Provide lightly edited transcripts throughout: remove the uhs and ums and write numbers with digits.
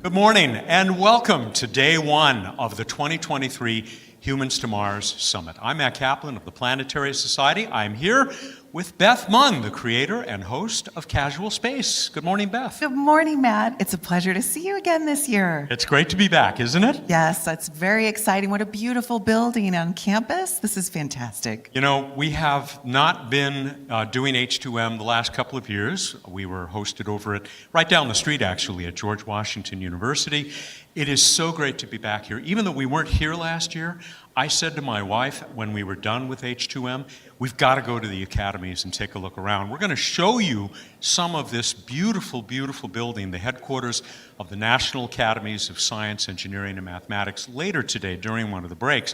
Good morning and welcome to day one of the 2023 Humans to Mars Summit. I'm Matt Kaplan of the Planetary Society. I'm here with Beth Mund, the creator and host of Casual Space. Good morning, Beth. Good morning, Matt. It's a pleasure to see you again this year. It's great to be back, isn't it? Yes, that's very exciting. What a beautiful building on campus. This is fantastic. You know, we have not been doing H2M the last couple of years. We were hosted over at, right down the street actually, at George Washington University. It is so great to be back here. Even though we weren't here last year, I said to my wife when we were done with H2M, we've got to go to the academies and take a look around. We're going to show you some of this beautiful, beautiful building, the headquarters of the National Academies of Science, Engineering, and Mathematics later today during one of the breaks.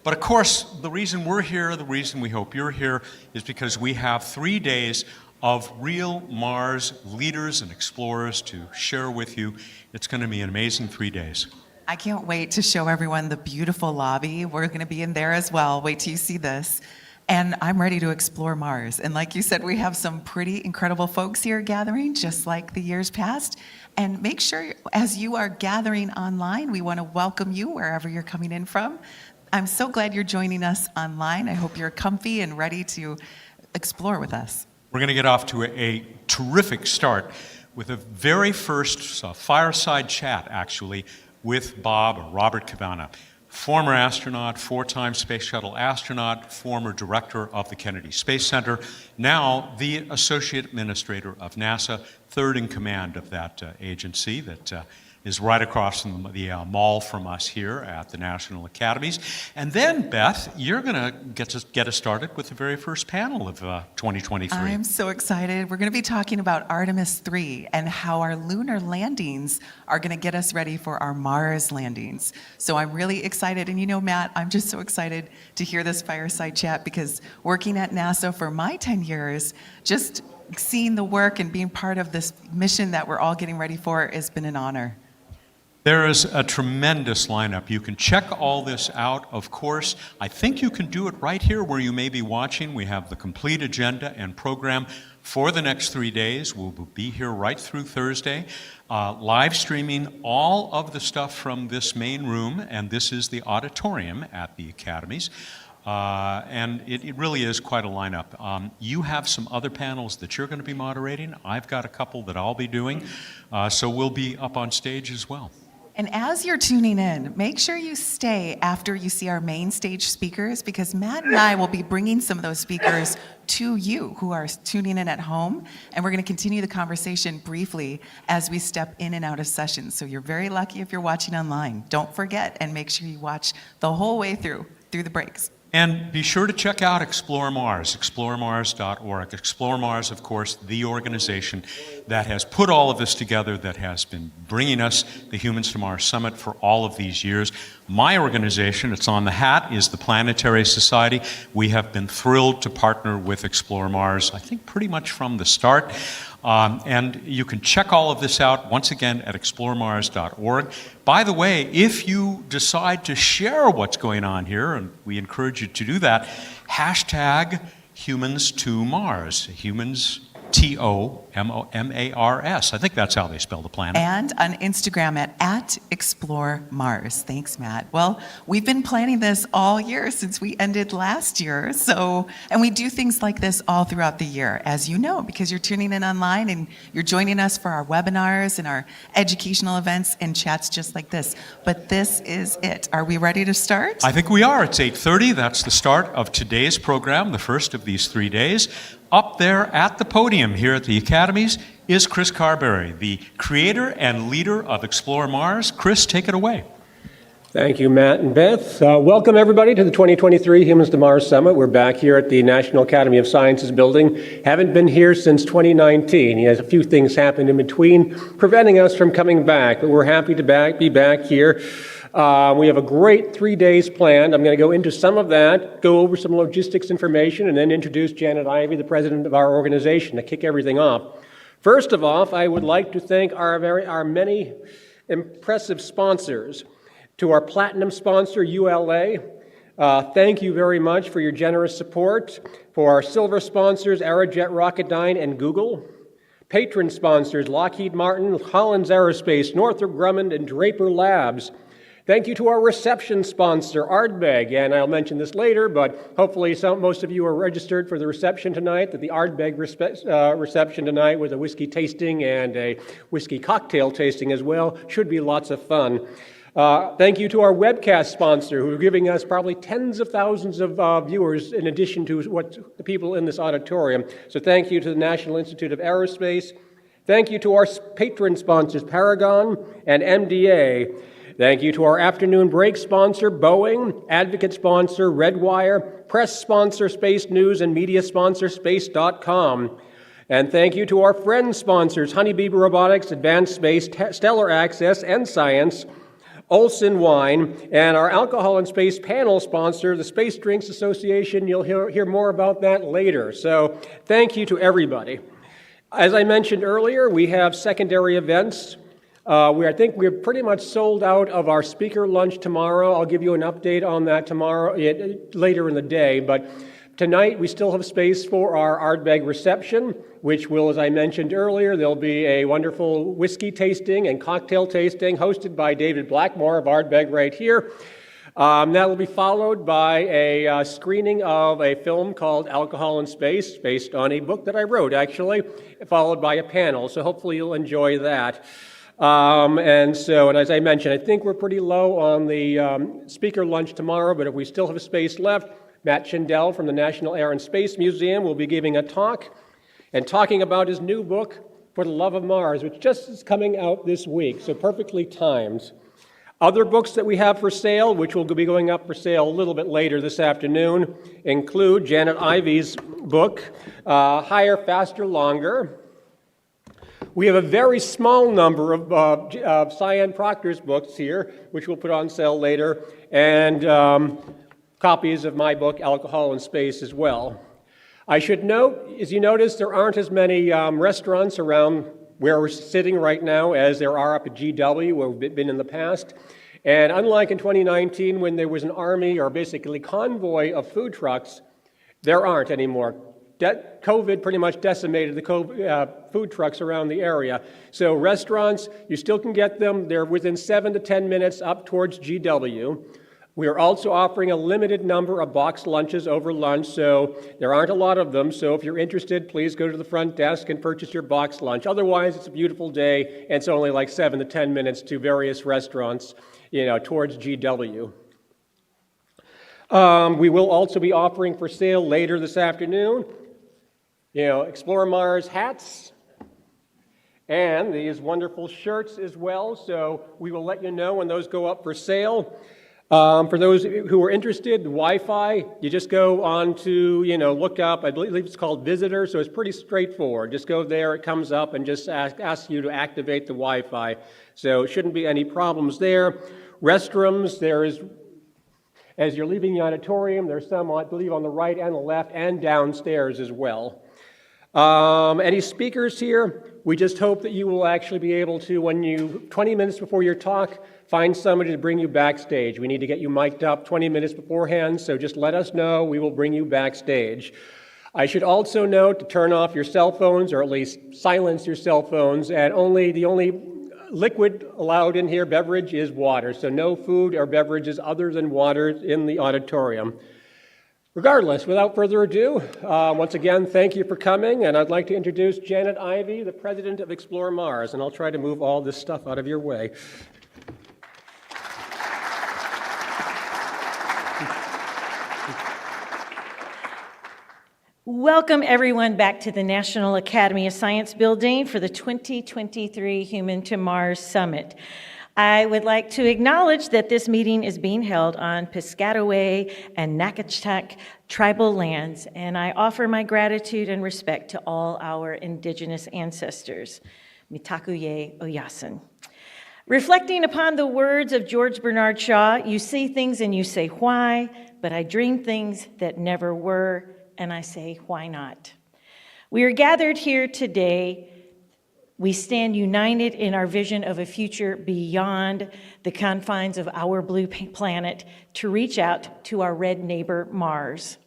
But of course, the reason we're here, the reason we hope you're here, is because we have 3 days of real Mars leaders and explorers to share with you. It's going to be an amazing 3 days. I can't wait to show everyone the beautiful lobby. We're going to be in there as well. Wait till you see this. And I'm ready to explore Mars. And like you said, we have some pretty incredible folks here gathering, just like the years past. And make sure, as you are gathering online, we want to welcome you wherever you're coming in from. I'm so glad you're joining us online. I hope you're comfy and ready to explore with us. We're going to get off to a terrific start with a very first fireside chat, actually, with Robert Cabana, former astronaut, 4-time Space Shuttle astronaut, former director of the Kennedy Space Center, now the Associate Administrator of NASA, third in command of that agency that is right across from the mall from us here at the National Academies. And then, Beth, you're going to get us started with the very first panel of 2023. I'm so excited. We're going to be talking about Artemis 3 and how our lunar landings are going to get us ready for our Mars landings. So I'm really excited. And you know, Matt, I'm just so excited to hear this fireside chat because working at NASA for my 10 years, just seeing the work and being part of this mission that we're all getting ready for has been an honor. There is a tremendous lineup. You can check all this out, of course. I think you can do it right here where you may be watching. We have the complete agenda and program for the next 3 days. We'll be here right through Thursday, live streaming all of the stuff from this main room, and this is the auditorium at the academies. And it really is quite a lineup. You have some other panels that you're going to be moderating. I've got a couple that I'll be doing, so we'll be up on stage as well. And as you're tuning in, make sure you stay after you see our main stage speakers because Matt and I will be bringing some of those speakers to you who are tuning in at home. And we're going to continue the conversation briefly as we step in and out of sessions. So you're very lucky if you're watching online. Don't forget and make sure you watch the whole way through the breaks. And be sure to check out Explore Mars, exploremars.org. Explore Mars, of course, the organization that has put all of this together, that has been bringing us the Humans to Mars Summit for all of these years. My organization, it's on the hat, is the Planetary Society. We have been thrilled to partner with Explore Mars, I think pretty much from the start. And you can check all of this out, once again, at exploremars.org. By the way, if you decide to share what's going on here, and we encourage you to do that, hashtag Humans to Mars, Humans TOMARS. I think that's how they spell the planet. And on Instagram at Explore Mars. Thanks, Matt. Well, we've been planning this all year since we ended last year. And we do things like this all throughout the year, as you know, because you're tuning in online and you're joining us for our webinars and our educational events and chats just like this. But this is it. Are we ready to start? I think we are. It's 8:30. That's the start of today's program, the first of these 3 days. Up there at the podium here at the Academies is Chris Carberry, the creator and leader of Explore Mars. Chris, take it away. Thank you, Matt and Beth. Welcome, everybody, to the 2023 Humans to Mars Summit. We're back here at the National Academy of Sciences building. Haven't been here since 2019. He has a few things happened in between, preventing us from coming back, but we're happy to be back here. We have a great 3 days planned. I'm going to go into some of that, go over some logistics information, and then introduce Janet Ivey, the president of our organization, to kick everything off. First of all, I would like to thank our many impressive sponsors. To our platinum sponsor, ULA, thank you very much for your generous support. For our silver sponsors, Aerojet Rocketdyne and Google. Patron sponsors Lockheed Martin, Collins Aerospace, Northrop Grumman, and Draper Labs. Thank you to our reception sponsor, Ardbeg, and I'll mention this later, but hopefully most of you are registered for the reception tonight, that the Ardbeg reception tonight with a whiskey tasting and a whiskey cocktail tasting as well. Should be lots of fun. Thank you to our webcast sponsor, who are giving us probably tens of thousands of viewers in addition to what the people in this auditorium. So thank you to the National Institute of Aerospace. Thank you to our patron sponsors, Paragon and MDA. Thank you to our afternoon break sponsor, Boeing, advocate sponsor, Redwire, press sponsor, Space News, and media sponsor, Space.com. And thank you to our friend sponsors, Honeybee Robotics, Advanced Space, Stellar Access, and Science, Olson Wine, and our Alcohol and Space panel sponsor, the Space Drinks Association. You'll hear more about that later. So thank you to everybody. As I mentioned earlier, we have secondary events. I think we're pretty much sold out of our speaker lunch tomorrow. I'll give you an update on that tomorrow, later in the day. But tonight, we still have space for our Ardbeg reception, which will, as I mentioned earlier, there'll be a wonderful whiskey tasting and cocktail tasting hosted by David Blackmore of Ardbeg right here. That will be followed by a screening of a film called Alcohol in Space, based on a book that I wrote, actually, followed by a panel. So hopefully you'll enjoy that. And as I mentioned, I think we're pretty low on the speaker lunch tomorrow, but if we still have space left, Matt Schindel from the National Air and Space Museum will be giving a talk and talking about his new book, For the Love of Mars, which just is coming out this week, so perfectly timed. Other books that we have for sale, which will be going up for sale a little bit later this afternoon, include Janet Ivey's book, Higher, Faster, Longer. We have a very small number of Cyan Proctor's books here, which we'll put on sale later, and copies of my book, Alcohol in Space, as well. I should note, as you notice, there aren't as many restaurants around where we're sitting right now as there are up at GW, where we've been in the past. And unlike in 2019, when there was an army or basically convoy of food trucks, there aren't anymore. COVID pretty much decimated the food trucks around the area. So restaurants, you still can get them. They're within 7 to 10 minutes up towards GW. We are also offering a limited number of box lunches over lunch, so there aren't a lot of them. So if you're interested, please go to the front desk and purchase your box lunch. Otherwise, it's a beautiful day, and it's only like 7 to 10 minutes to various restaurants, towards GW. We will also be offering for sale later this afternoon, Explore Mars hats and these wonderful shirts as well. So we will let you know when those go up for sale. For those who are interested, the Wi-Fi, you just go on to, look up, I believe it's called Visitor, so it's pretty straightforward. Just go there, it comes up, and just asks you to activate the Wi-Fi. So it shouldn't be any problems there. Restrooms, as you're leaving the auditorium, there's some, I believe, on the right and the left, and downstairs as well. Any speakers here? We just hope that you will actually be able to, 20 minutes before your talk, find somebody to bring you backstage. We need to get you mic'd up 20 minutes beforehand, so just let us know. We will bring you backstage. I should also note to turn off your cell phones, or at least silence your cell phones, and the only liquid allowed in here, beverage, is water. So no food or beverages other than water in the auditorium. Regardless, without further ado, once again, thank you for coming, and I'd like to introduce Janet Ivey, the president of Explore Mars, and I'll try to move all this stuff out of your way. Welcome everyone back to the National Academy of Science building for the 2023 Human to Mars Summit. I would like to acknowledge that this meeting is being held on Piscataway and Nakachtak tribal lands, and I offer my gratitude and respect to all our indigenous ancestors. Mitakuye Oyasin. Reflecting upon the words of George Bernard Shaw, you see things and you say, why? But I dream things that never were, and I say, why not? We are gathered here today. We stand united in our vision of a future beyond the confines of our blue planet to reach out to our red neighbor, Mars.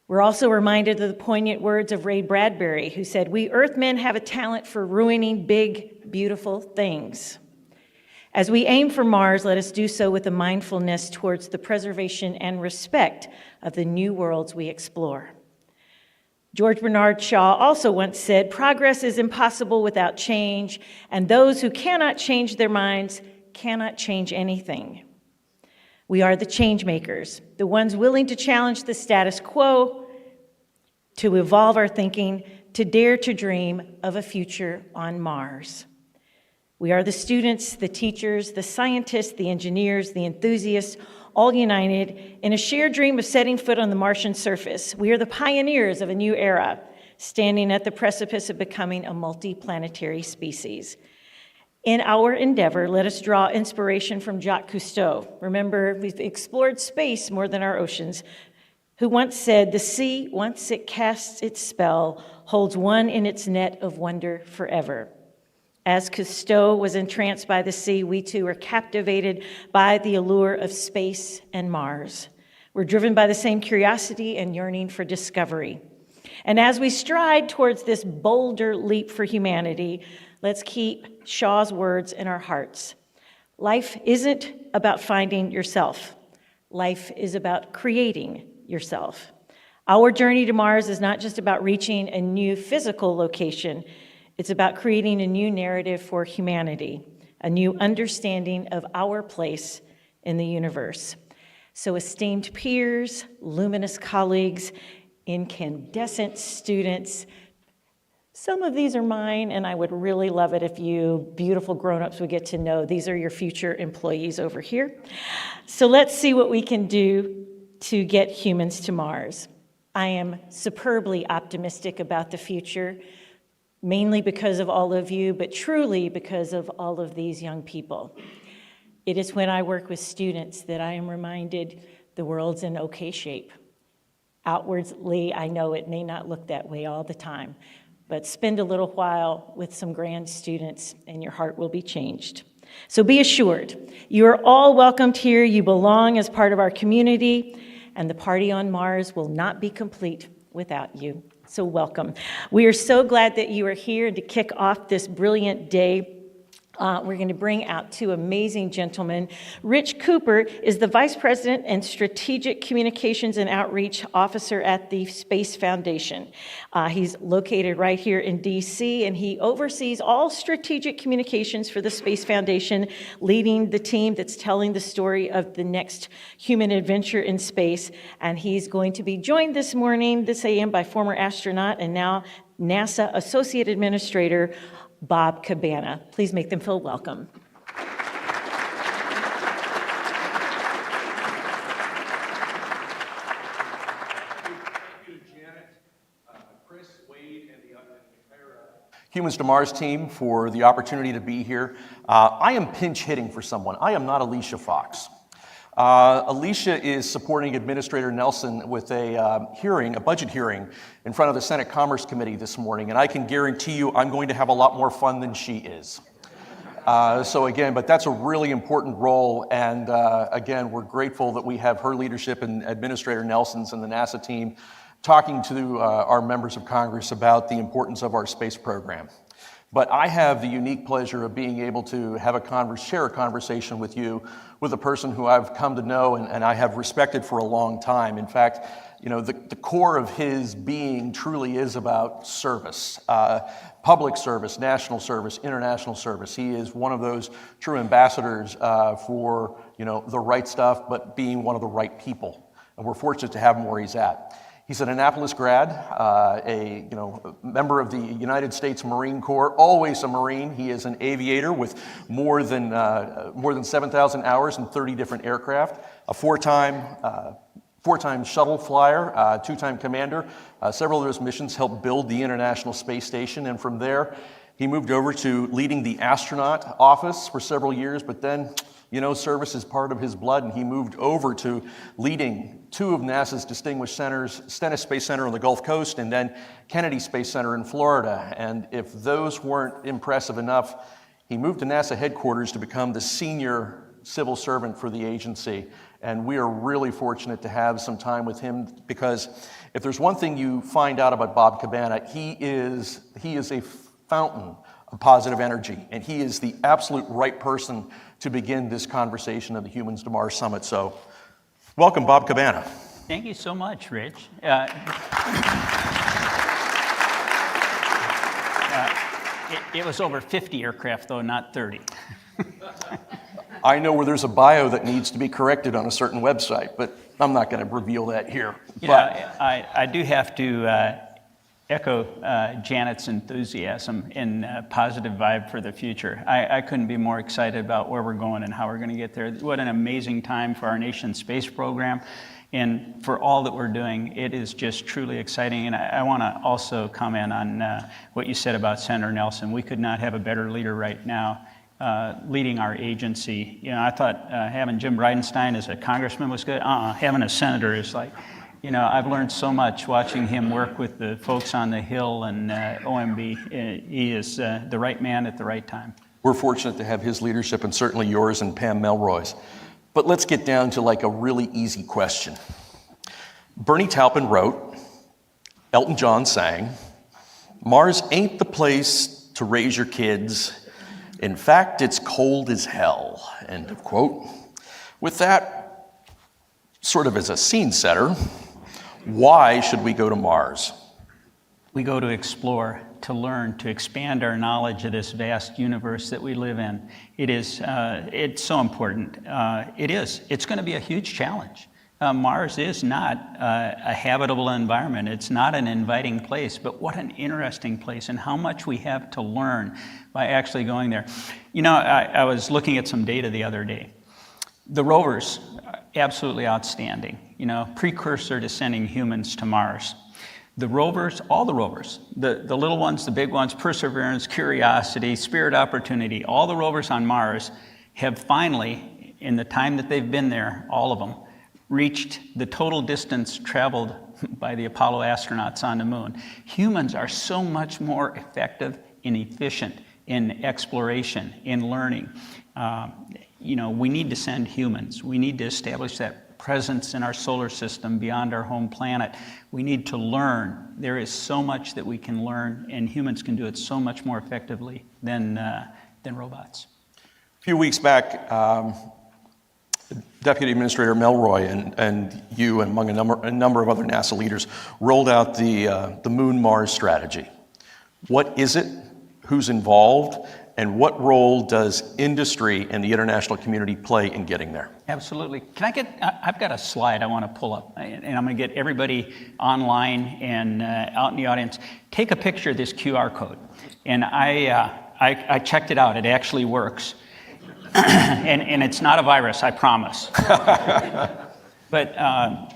We're also reminded of the poignant words of Ray Bradbury, who said, "We Earthmen have a talent for ruining big, beautiful things." As we aim for Mars, let us do so with a mindfulness towards the preservation and respect of the new worlds we explore. George Bernard Shaw also once said, "Progress is impossible without change, and those who cannot change their minds cannot change anything." We are the change makers, the ones willing to challenge the status quo, to evolve our thinking, to dare to dream of a future on Mars. We are the students, the teachers, the scientists, the engineers, the enthusiasts, all united in a shared dream of setting foot on the Martian surface. We are the pioneers of a new era, standing at the precipice of becoming a multi-planetary species. In our endeavor, let us draw inspiration from Jacques Cousteau. Remember, we've explored space more than our oceans, who once said, "The sea, once it casts its spell, holds one in its net of wonder forever." As Cousteau was entranced by the sea, we too are captivated by the allure of space and Mars. We're driven by the same curiosity and yearning for discovery. And as we stride towards this bolder leap for humanity, let's keep Shaw's words in our hearts. Life isn't about finding yourself. Life is about creating yourself. Our journey to Mars is not just about reaching a new physical location. It's about creating a new narrative for humanity, a new understanding of our place in the universe. So esteemed peers, luminous colleagues, incandescent students, some of these are mine, and I would really love it if you beautiful grown-ups would get to know these are your future employees over here. So let's see what we can do to get humans to Mars. I am superbly optimistic about the future, mainly because of all of you, but truly because of all of these young people. It is when I work with students that I am reminded the world's in okay shape. Outwardly, I know it may not look that way all the time, but spend a little while with some grand students and your heart will be changed. So be assured, you are all welcomed here, you belong as part of our community, and the party on Mars will not be complete without you. So welcome. We are so glad that you are here to kick off this brilliant day. We're going to bring out two amazing gentlemen. Rich Cooper is the Vice President and Strategic Communications and Outreach Officer at the Space Foundation. He's located right here in DC, and he oversees all strategic communications for the Space Foundation, leading the team that's telling the story of the next human adventure in space. And he's going to be joined this morning, this AM, by former astronaut and now NASA Associate Administrator Bob Cabana. Please make them feel welcome. Humans to Mars team for the opportunity to be here. I am pinch hitting for someone. I am not Alicia Fox. Alicia is supporting Administrator Nelson with a budget hearing in front of the Senate Commerce Committee this morning, and I can guarantee you I'm going to have a lot more fun than she is. But that's a really important role, and again, we're grateful that we have her leadership and Administrator Nelson's and the NASA team talking to our members of Congress about the importance of our space program. But I have the unique pleasure of being able to have share a conversation with you with a person who I've come to know and I have respected for a long time. In fact, you know, the core of his being truly is about service, public service, national service, international service. He is one of those true ambassadors for, you know, the right stuff, but being one of the right people. And we're fortunate to have him where he's at. He's an Annapolis grad, a member of the United States Marine Corps, always a Marine. He is an aviator with more than 7,000 hours in 30 different aircraft, a four-time shuttle flyer, two-time commander. Several of those missions helped build the International Space Station, and from there, he moved over to leading the astronaut office for several years, but then, you know, service is part of his blood, and he moved over to leading two of NASA's distinguished centers, Stennis Space Center on the Gulf Coast and then Kennedy Space Center in Florida. And if those weren't impressive enough, he moved to NASA headquarters to become the senior civil servant for the agency. And we are really fortunate to have some time with him because If there's one thing you find out about Bob Cabana, he is a fountain of positive energy, and he is the absolute right person to begin this conversation of the Humans to Mars Summit. So, welcome, Bob Cabana. Thank you so much, Rich. It was over 50 aircraft, though, not 30. I know where there's a bio that needs to be corrected on a certain website, but I'm not going to reveal that here. I do have to echo Janet's enthusiasm and positive vibe for the future. I couldn't be more excited about where we're going and how we're going to get there. What an amazing time for our nation's space program. And for all that we're doing, it is just truly exciting. And I want to also comment on what you said about Senator Nelson. We could not have a better leader right now leading our agency. You know, I thought having Jim Bridenstine as a congressman was good. Having a senator is like, you know, I've learned so much watching him work with the folks on the Hill and OMB. He is the right man at the right time. We're fortunate to have his leadership, and certainly yours and Pam Melroy's. But let's get down to like a really easy question. Bernie Taupin wrote, Elton John sang, "Mars ain't the place to raise your kids. In fact, it's cold as hell," end of quote. With that sort of as a scene setter, why should we go to Mars? We go to explore, to learn, to expand our knowledge of this vast universe that we live in. It is, it's so important. It's going to be a huge challenge. Mars is not a habitable environment. It's not an inviting place, but what an interesting place and how much we have to learn by actually going there. You know, I was looking at some data the other day. The rovers, absolutely outstanding. You know, precursor to sending humans to Mars. The rovers, all the rovers, the little ones, the big ones, Perseverance, Curiosity, Spirit, Opportunity, all the rovers on Mars have finally, in the time that they've been there, all of them, reached the total distance traveled by the Apollo astronauts on the moon. Humans are so much more effective and efficient in exploration, in learning. You know, we need to send humans. We need to establish that presence in our solar system beyond our home planet. We need to learn. There is so much that we can learn, and humans can do it so much more effectively than robots. A few weeks back, Deputy Administrator Melroy and you, and among a number of other NASA leaders, rolled out the Moon-Mars strategy. What is it? Who's involved? And what role does industry and the international community play in getting there? Absolutely. I've got a slide I want to pull up, and I'm going to get everybody online and out in the audience. Take a picture of this QR code. And I checked it out. It actually works. and it's not a virus, I promise. But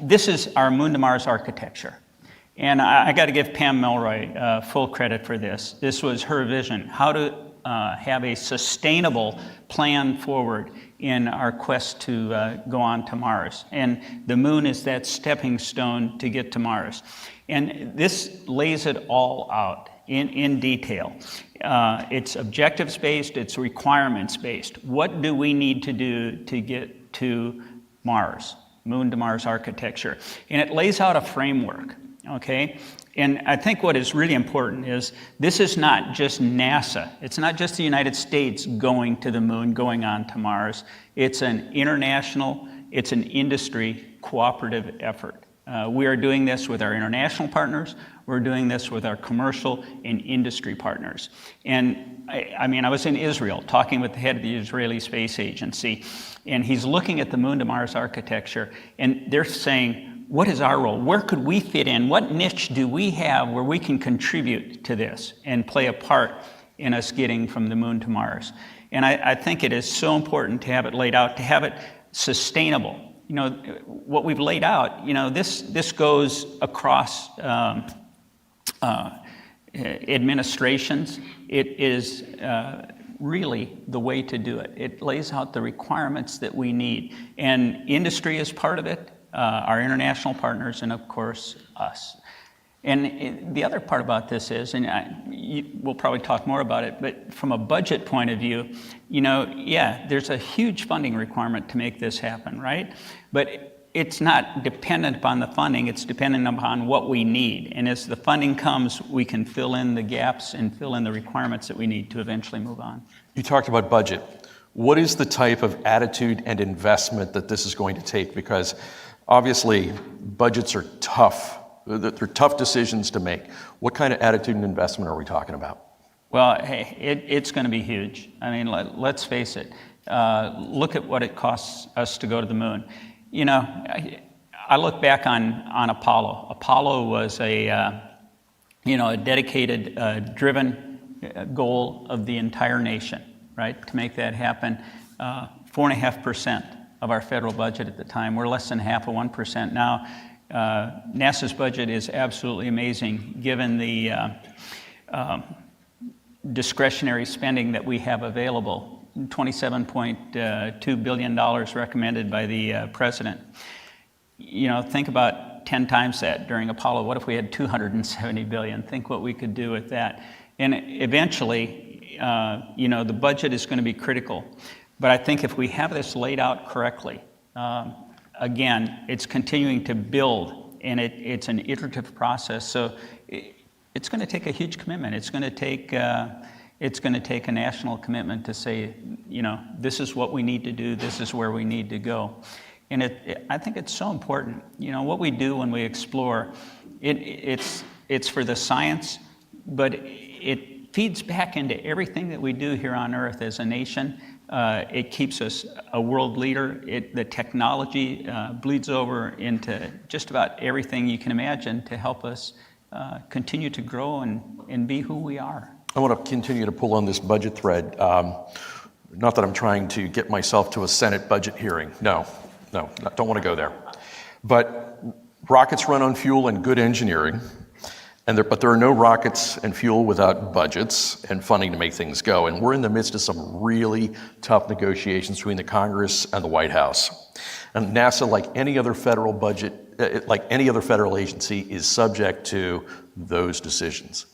this is our Moon to Mars architecture. And I got to give Pam Melroy full credit for this. This was her vision, how to have a sustainable plan forward in our quest to go on to Mars. And the moon is that stepping stone to get to Mars. And this lays it all out in detail. It's objectives-based, it's requirements-based. What do we need to do to get to Mars? Moon to Mars architecture. And it lays out a framework, okay? And I think what is really important is this is not just NASA. It's not just the United States going to the moon, going on to Mars. It's an international, it's an industry cooperative effort. We are doing this with our international partners. We're doing this with our commercial and industry partners. And I mean, I was in Israel talking with the head of the Israeli Space Agency, and he's looking at the Moon to Mars architecture, and they're saying, what is our role? Where could we fit in? What niche do we have where we can contribute to this and play a part in us getting from the moon to Mars? And I think it is so important to have it laid out, to have it sustainable. You know, what we've laid out, you know, this goes across administrations. It is really the way to do it. It lays out the requirements that we need. And industry is part of it. Our international partners, and of course, us. And the other part about this is, and we'll probably talk more about it, but from a budget point of view, you know, yeah, there's a huge funding requirement to make this happen, right? But it's not dependent upon the funding, it's dependent upon what we need. And as the funding comes, we can fill in the gaps and fill in the requirements that we need to eventually move on. You talked about budget. What is the type of attitude and investment that this is going to take? Because obviously, budgets are tough. They're tough decisions to make. What kind of attitude and investment are we talking about? Well, hey, it's going to be huge. I mean, let's face it. Look at what it costs us to go to the moon. You know, I look back on Apollo. Apollo was a dedicated, driven goal of the entire nation, right? To make that happen, 4.5% of our federal budget at the time. We're less than half of 1% now. NASA's budget is absolutely amazing, given the discretionary spending that we have available. $27.2 billion recommended by the president. You know, think about 10 times that during Apollo. What if we had 270 billion? Think what we could do with that. And eventually, the budget is going to be critical. But I think if we have this laid out correctly, again, it's continuing to build, and it's an iterative process. So it's going to take a huge commitment. It's going to take a national commitment to say, this is what we need to do. This is where we need to go. And I think it's so important. You know, what we do when we explore, it's for the science, but it feeds back into everything that we do here on Earth as a nation. It keeps us a world leader. The technology bleeds over into just about everything you can imagine to help us continue to grow and be who we are. I want to continue to pull on this budget thread. Not that I'm trying to get myself to a Senate budget hearing. No, don't want to go there. But rockets run on fuel and good engineering, but there are no rockets and fuel without budgets and funding to make things go. And we're in the midst of some really tough negotiations between the Congress and the White House. And NASA, like any other federal agency, is subject to those decisions.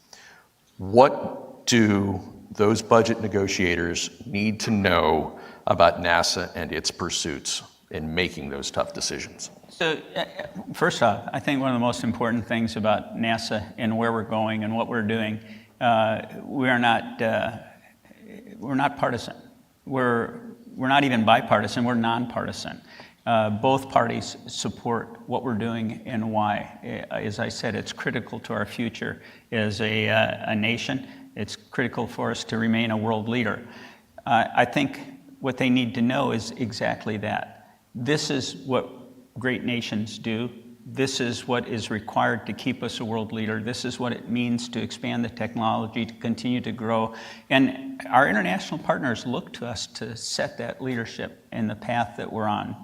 What do those budget negotiators need to know about NASA and its pursuits in making those tough decisions? So, first off, I think one of the most important things about NASA and where we're going and what we're doing, we're not partisan. We're not even bipartisan. We're nonpartisan. Both parties support what we're doing and why. As I said, it's critical to our future as a nation. It's critical for us to remain a world leader. I think what they need to know is exactly that. This is what great nations do. This is what is required to keep us a world leader. This is what it means to expand the technology, to continue to grow. And our international partners look to us to set that leadership and the path that we're on.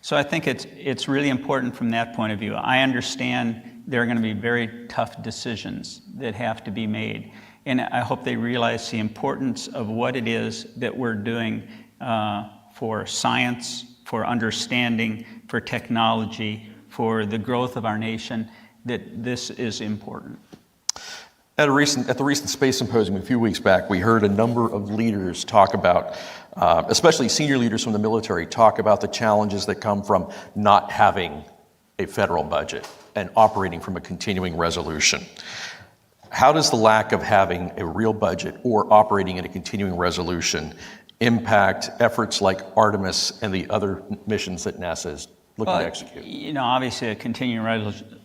So I think it's really important from that point of view. I understand there are going to be very tough decisions that have to be made. And I hope they realize the importance of what it is that we're doing for science, for understanding, for technology, for the growth of our nation, that this is important. At the recent Space Symposium a few weeks back, we heard a number of leaders talk about, especially senior leaders from the military, talk about the challenges that come from not having a federal budget and operating from a continuing resolution. How does the lack of having a real budget or operating in a continuing resolution impact efforts like Artemis and the other missions that NASA is looking to execute? You know, obviously a continuing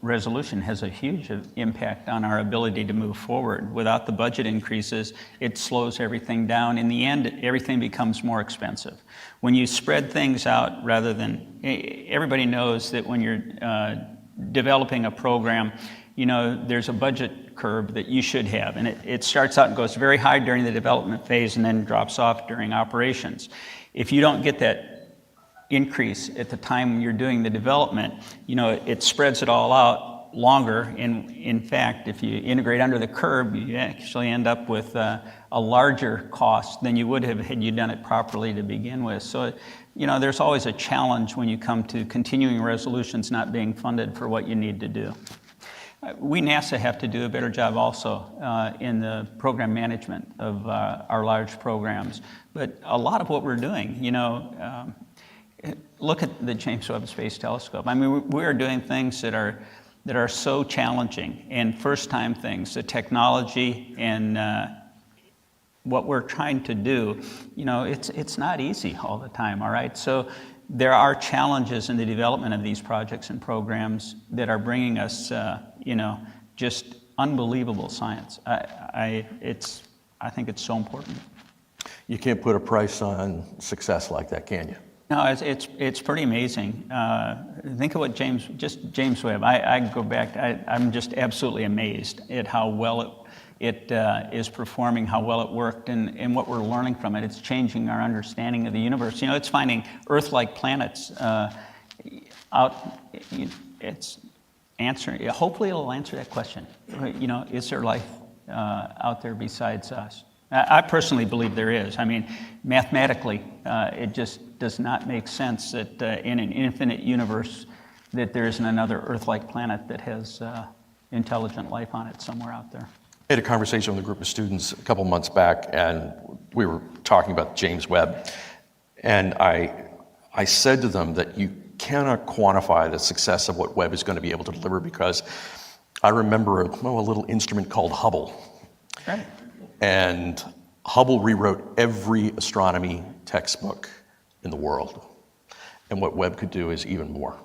resolution has a huge impact on our ability to move forward. Without the budget increases, it slows everything down. In the end, everything becomes more expensive. When you spread things out rather than, everybody knows that when you're developing a program, you know, there's a budget curve that you should have, and it starts out and goes very high during the development phase and then drops off during operations. If you don't get that increase at the time you're doing the development, you know, it spreads it all out longer. And in fact, if you integrate under the curve, you actually end up with a larger cost than you would have had you done it properly to begin with. So, you know, there's always a challenge when you come to continuing resolutions not being funded for what you need to do. We, NASA, have to do a better job also in the program management of our large programs. But a lot of what we're doing, you know, look at the James Webb Space Telescope. I mean, we are doing things that are so challenging and first-time things. The technology and what we're trying to do, you know, it's not easy all the time, all right? So there are challenges in the development of these projects and programs that are bringing us, you know, just unbelievable science. I think it's so important. You can't put a price on success like that, can you? No, it's pretty amazing. Think of what James Webb. I go back. I'm just absolutely amazed at how well it is performing, how well it worked, and what we're learning from it. It's changing our understanding of the universe. You know, it's finding Earth-like planets out. It's answering. Hopefully, it'll answer that question. You know, is there life out there besides us? I personally believe there is. I mean, mathematically, it just does not make sense that in an infinite universe that there isn't another Earth-like planet that has intelligent life on it somewhere out there. I had a conversation with a group of students a couple months back, and we were talking about James Webb. And I said to them that you cannot quantify the success of what Webb is going to be able to deliver, because I remember a little instrument called Hubble. Right. And Hubble rewrote every astronomy textbook in the world. And what Webb could do is even more.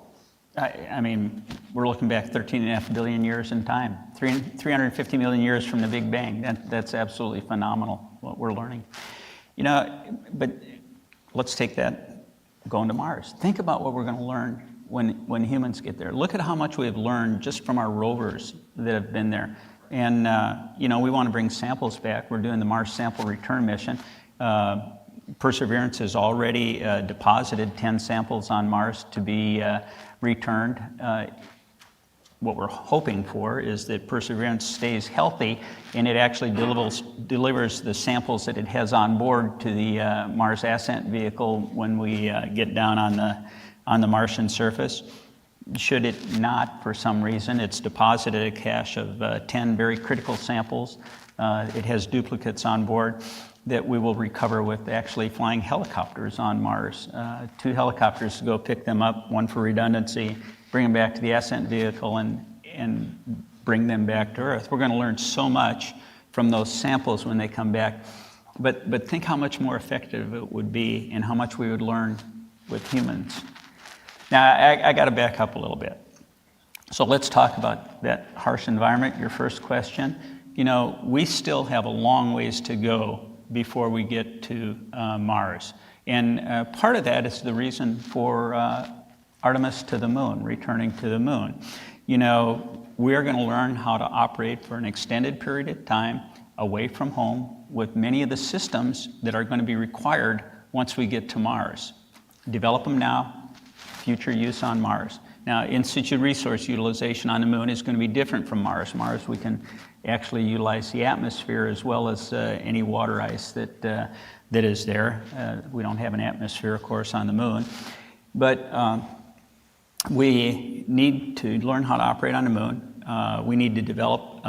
I mean, we're looking back 13.5 billion years in time, 350 million years from the Big Bang. That's absolutely phenomenal, what we're learning. You know, but let's take that going to Mars. Think about what we're going to learn when humans get there. Look at how much we have learned just from our rovers that have been there. And, you know, we want to bring samples back. We're doing the Mars Sample Return Mission. Perseverance has already deposited 10 samples on Mars to be returned. What we're hoping for is that Perseverance stays healthy and it actually delivers the samples that it has on board to the Mars Ascent Vehicle when we get down on the Martian surface. Should it not, for some reason, it's deposited a cache of 10 very critical samples. It has duplicates on board that we will recover with actually flying helicopters on Mars. 2 helicopters to go pick them up, one for redundancy, bring them back to the ascent vehicle and bring them back to Earth. We're going to learn so much from those samples when they come back. But think how much more effective it would be and how much we would learn with humans. Now, I got to back up a little bit. So let's talk about that harsh environment, your first question. You know, we still have a long ways to go before we get to Mars. And part of that is the reason for Artemis to the moon, returning to the moon. You know, we're going to learn how to operate for an extended period of time away from home with many of the systems that are going to be required once we get to Mars. Develop them now. Future use on Mars. Now, in situ resource utilization on the moon is going to be different from Mars. Mars, we can actually utilize the atmosphere as well as any water ice that is there. We don't have an atmosphere, of course, on the moon. But we need to learn how to operate on the moon. We need to develop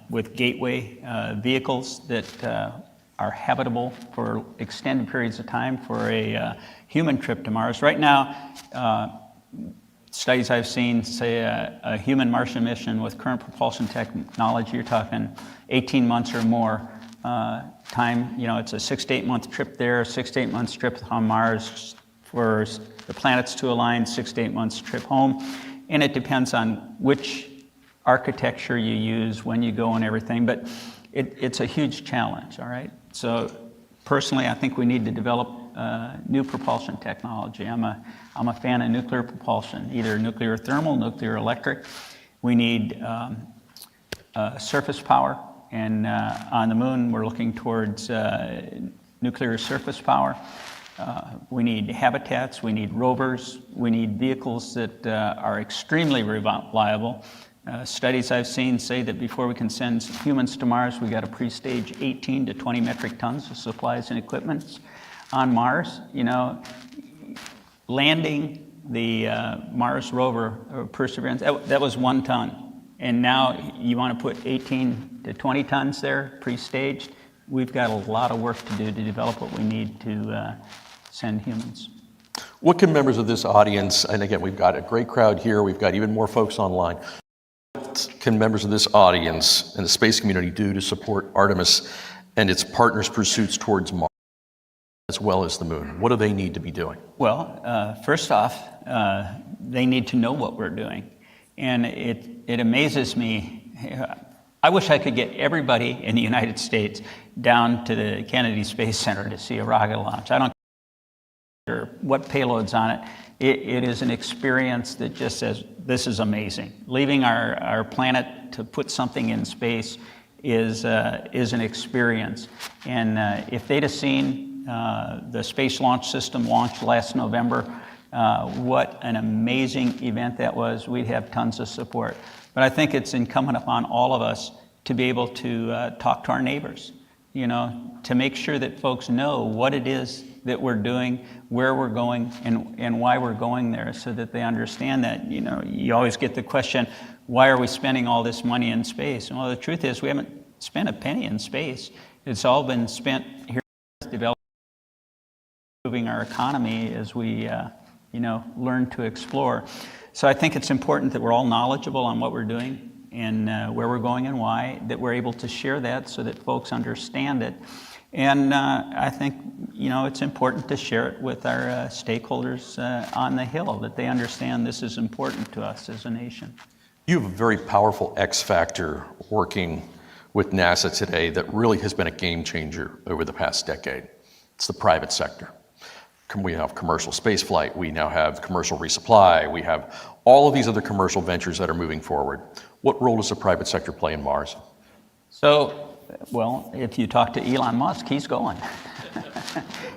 with gateway vehicles that are habitable for extended periods of time for a human trip to Mars. Right now, studies I've seen say a human Martian mission with current propulsion technology, you're talking 18 months or more time. You know, it's a 6 to 8 month trip there, 6 to 8 months trip on Mars for the planets to align, 6 to 8 months trip home. And it depends on which architecture you use, when you go and everything, but it's a huge challenge, all right? So personally, I think we need to develop new propulsion technology. I'm a fan of nuclear propulsion, either nuclear thermal, nuclear electric. We need surface power, and on the moon, we're looking towards nuclear surface power. We need habitats, we need rovers, we need vehicles that are extremely reliable. Studies I've seen say that before we can send humans to Mars, we got to pre-stage 18 to 20 metric tons of supplies and equipment on Mars. You know, landing the Mars rover Perseverance, that was 1 ton. And now you want to put 18 to 20 tons there, pre-staged. We've got a lot of work to do to develop what we need to send humans. What can members of this audience, and again, we've got a great crowd here, we've got even more folks online, what can members of this audience and the space community do to support Artemis and its partners' pursuits towards Mars, as well as the moon? What do they need to be doing? Well, first off, they need to know what we're doing. And it amazes me. I wish I could get everybody in the United States down to the Kennedy Space Center to see a rocket launch. I don't care what payload's on it. It is an experience that just says, this is amazing. Leaving our planet to put something in space is an experience. And if they'd have seen the Space Launch System launch last November, what an amazing event that was. We'd have tons of support. But I think it's incumbent upon all of us to be able to talk to our neighbors, to make sure that folks know what it is that we're doing, where we're going, and why we're going there, so that they understand that. You always get the question, why are we spending all this money in space? And well, the truth is, we haven't spent a penny in space. It's all been spent here developing, improving our economy as we learn to explore. So I think it's important that we're all knowledgeable on what we're doing and where we're going and why, that we're able to share that so that folks understand it. And I think, it's important to share it with our stakeholders on the Hill, that they understand this is important to us as a nation. You have a very powerful X factor working with NASA today that really has been a game changer over the past decade. It's the private sector. We have commercial spaceflight, we now have commercial resupply, we have all of these other commercial ventures that are moving forward. What role does the private sector play in Mars? So, well, if you talk to Elon Musk, he's going.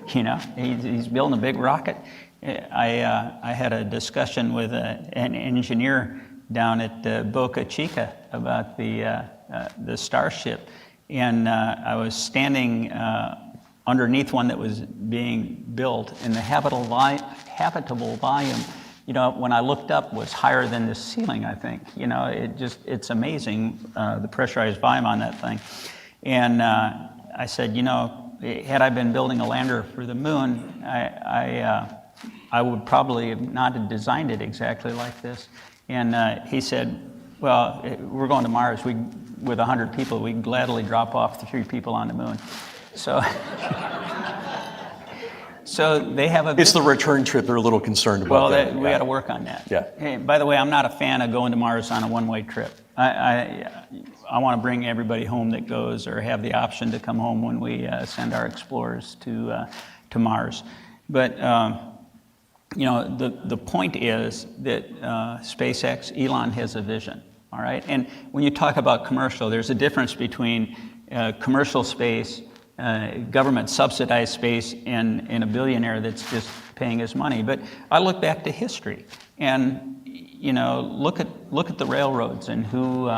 He's building a big rocket. I had a discussion with an engineer down at Boca Chica about the Starship, and I was standing underneath one that was being built, and the habitable volume, when I looked up, was higher than the ceiling, I think. It's amazing, the pressurized volume on that thing. And I said, had I been building a lander for the moon, I would probably have not have designed it exactly like this. And he said, well, we're going to Mars. With 100 people, we'd gladly drop off the 3 people on the moon. So they have a... It's the return trip they're a little concerned about. Well, we got to work on that. Yeah. Hey, by the way, I'm not a fan of going to Mars on a one-way trip. I want to bring everybody home that goes, or have the option to come home when we send our explorers to Mars. But the point is that SpaceX, Elon has a vision. All right, and when you talk about commercial, there's a difference between commercial space, government subsidized space, and a billionaire that's just paying his money. But I look back to history, and look at the railroads and who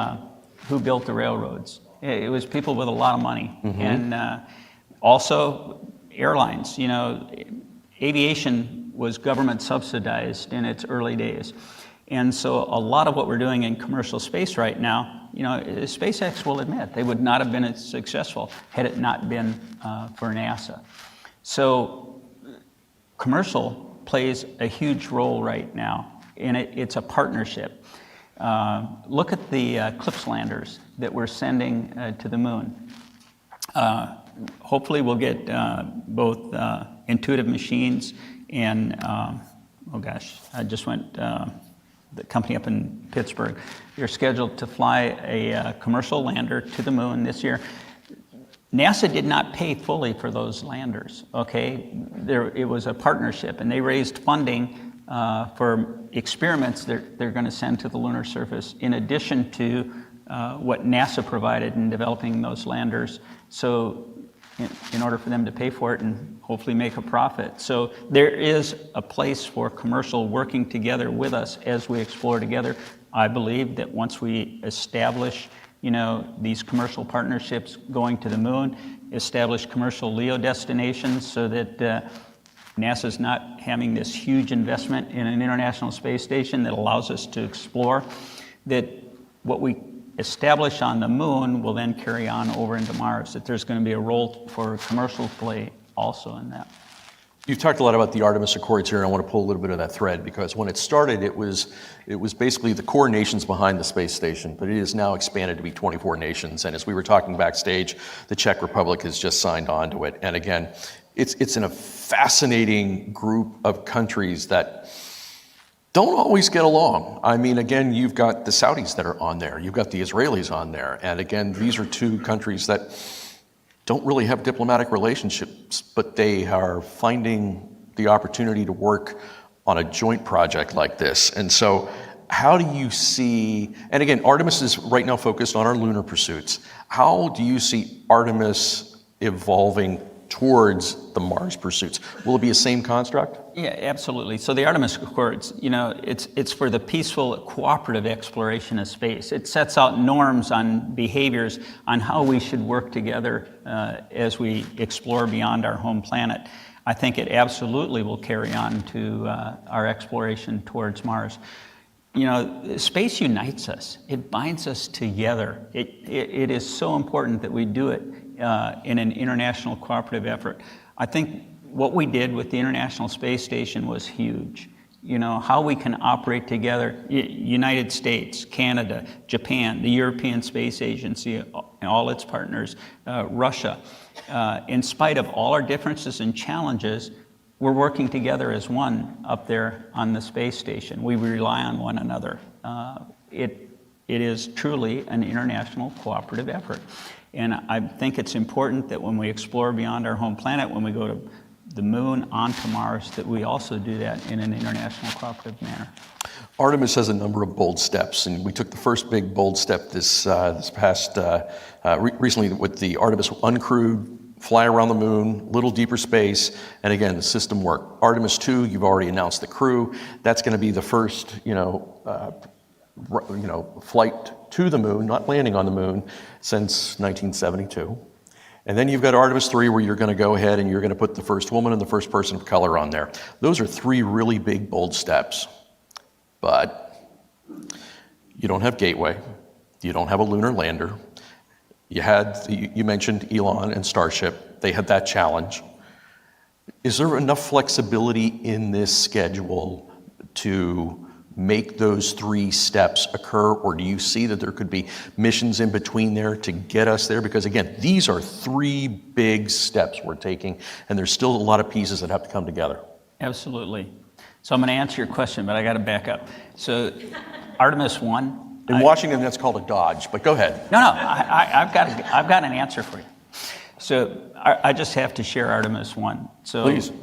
built the railroads. It was people with a lot of money, and also airlines. Aviation was government subsidized in its early days. And so a lot of what we're doing in commercial space right now, SpaceX will admit they would not have been as successful had it not been for NASA. So commercial plays a huge role right now, and it's a partnership. Look at the CLPS landers that we're sending to the moon. Hopefully we'll get both Intuitive Machines and, I just went, the company up in Pittsburgh. They're scheduled to fly a commercial lander to the moon this year. NASA did not pay fully for those landers, okay? It was a partnership, and they raised funding for experiments they're going to send to the lunar surface, in addition to what NASA provided in developing those landers. So in order for them to pay for it and hopefully make a profit. So there is a place for commercial working together with us as we explore together. I believe that once we establish, these commercial partnerships going to the moon, establish commercial LEO destinations so that NASA's not having this huge investment in an international space station that allows us to explore, that what we establish on the moon will then carry on over into Mars, that there's going to be a role for commercial play also in that. You've talked a lot about the Artemis Accords here, and I want to pull a little bit of that thread, because when it started, it was basically the core nations behind the space station, but it is now expanded to be 24 nations. And as we were talking backstage, the Czech Republic has just signed on to it. And again, it's in a fascinating group of countries that don't always get along. I mean, again, you've got the Saudis that are on there, you've got the Israelis on there, and again, these are two countries that don't really have diplomatic relationships, but they are finding the opportunity to work on a joint project like this. And so how do you see, and again, Artemis is right now focused on our lunar pursuits. How do you see Artemis evolving towards the Mars pursuits? Will it be a same construct? Yeah, absolutely. So the Artemis Accords, it's for the peaceful, cooperative exploration of space. It sets out norms on behaviors on how we should work together as we explore beyond our home planet. I think it absolutely will carry on to our exploration towards Mars. Space unites us. It binds us together. It is so important that we do it in an international cooperative effort. I think what we did with the International Space Station was huge. How we can operate together, United States, Canada, Japan, the European Space Agency, all its partners, Russia. In spite of all our differences and challenges, we're working together as one up there on the space station. We rely on one another. It is truly an international cooperative effort. And I think it's important that when we explore beyond our home planet, when we go to the moon, onto Mars, that we also do that in an international cooperative manner. Artemis has a number of bold steps, and we took the first big bold step this past recently with the Artemis uncrewed, fly around the moon, little deeper space, and again, the system work. Artemis 2, you've already announced the crew. That's going to be the first, flight to the moon, not landing on the moon, since 1972. And then you've got Artemis 3, where you're going to go ahead and you're going to put the first woman and the first person of color on there. Those are 3 really big, bold steps. But you don't have Gateway. You don't have a lunar lander. You mentioned Elon and Starship. They had that challenge. Is there enough flexibility in this schedule to make those 3 steps occur, or do you see that there could be missions in between there to get us there? Because again, these are 3 big steps we're taking, and there's still a lot of pieces that have to come together. Absolutely. So I'm going to answer your question, but I got to back up. So Artemis 1. In Washington, that's called a dodge, but go ahead. No, I've got an answer for you. So I just have to share Artemis 1. So Please.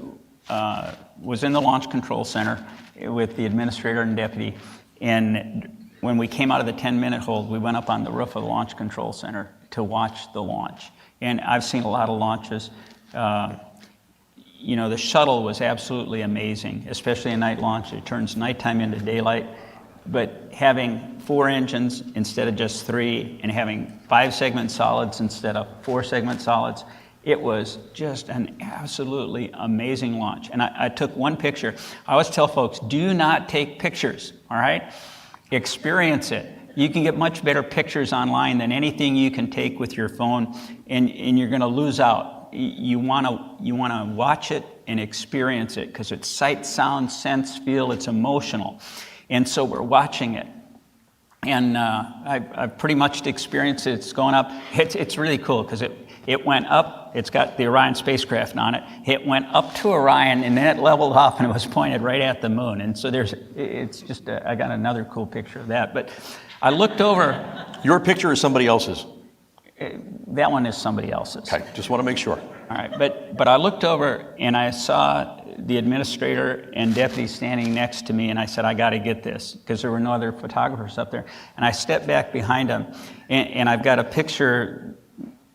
Was in the Launch Control Center with the administrator and deputy, and when we came out of the 10-minute hold, we went up on the roof of the Launch Control Center to watch the launch. And I've seen a lot of launches. The shuttle was absolutely amazing, especially a night launch. It turns nighttime into daylight. But having 4 engines instead of just 3, and having 5-segment solids instead of 4-segment solids, it was just an absolutely amazing launch. And I took one picture. I always tell folks, do not take pictures, all right? Experience it. You can get much better pictures online than anything you can take with your phone, and you're going to lose out. You want to watch it and experience it, because it's sight, sound, sense, feel, it's emotional. And so we're watching it. And I've pretty much experienced it. It's going up. It's really cool, because it went up. It's got the Orion spacecraft on it. It went up to Orion, and then it leveled off, and it was pointed right at the moon. And so I got another cool picture of that. But I looked over. Your picture or somebody else's? That one is somebody else's. Okay, just want to make sure. All right, but I looked over, and I saw the administrator and deputy standing next to me, and I said, I got to get this, because there were no other photographers up there. And I stepped back behind them, and I've got a picture.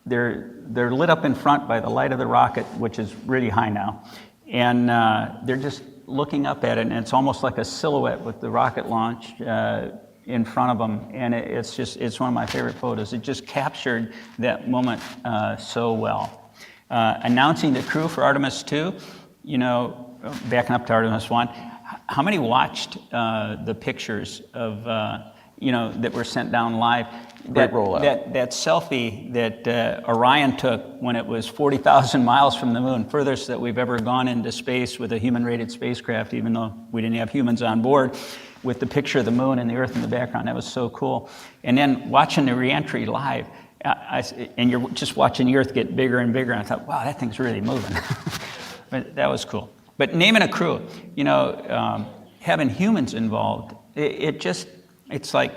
They're lit up in front by the light of the rocket, which is really high now, and they're just looking up at it, and it's almost like a silhouette with the rocket launch in front of them, and it's one of my favorite photos. It just captured that moment so well. Announcing the crew for Artemis 2, backing up to Artemis 1, how many watched the pictures of, that were sent down live? Great rollout. That selfie that Orion took when it was 40,000 miles from the moon, furthest that we've ever gone into space with a human-rated spacecraft, even though we didn't have humans on board, with the picture of the moon and the Earth in the background. That was so cool. And then watching the reentry live, and you're just watching the Earth get bigger and bigger, and I thought, wow, that thing's really moving. But that was cool. But naming a crew, having humans involved, it's like,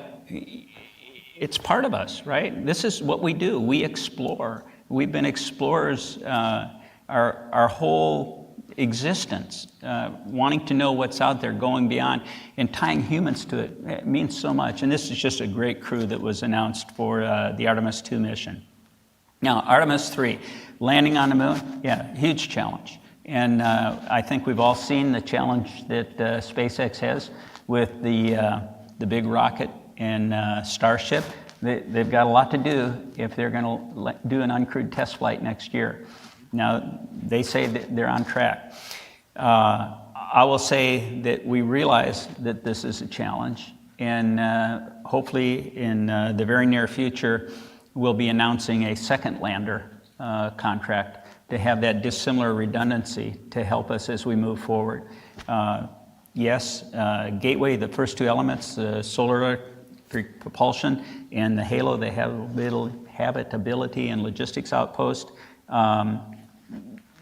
it's part of us, right? This is what we do. We explore. We've been explorers our whole existence, wanting to know what's out there, going beyond, and tying humans to it. It means so much. And this is just a great crew that was announced for the Artemis 2 mission. Now, Artemis 3, landing on the moon, yeah, huge challenge. And I think we've all seen the challenge that SpaceX has with the big rocket and Starship. They've got a lot to do if they're going to do an uncrewed test flight next year. Now, they say that they're on track. I will say that we realize that this is a challenge, and hopefully in the very near future, we'll be announcing a second lander contract to have that dissimilar redundancy to help us as we move forward. Yes, Gateway, the first two elements, solar propulsion and the HALO, the habitability and logistics outpost,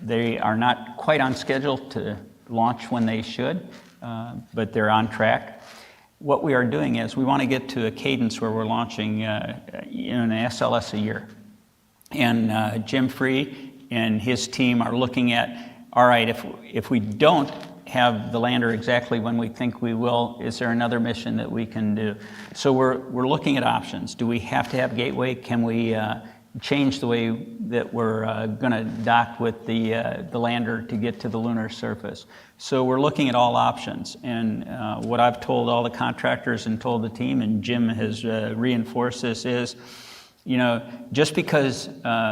they are not quite on schedule to launch when they should, but they're on track. What we are doing is we want to get to a cadence where we're launching an SLS a year. And Jim Free and his team are looking at, all right, if we don't have the lander exactly when we think we will, is there another mission that we can do? So we're looking at options. Do we have to have Gateway? Can we change the way that we're going to dock with the lander to get to the lunar surface? So we're looking at all options. And what I've told all the contractors and told the team, and Jim has reinforced this, is, just because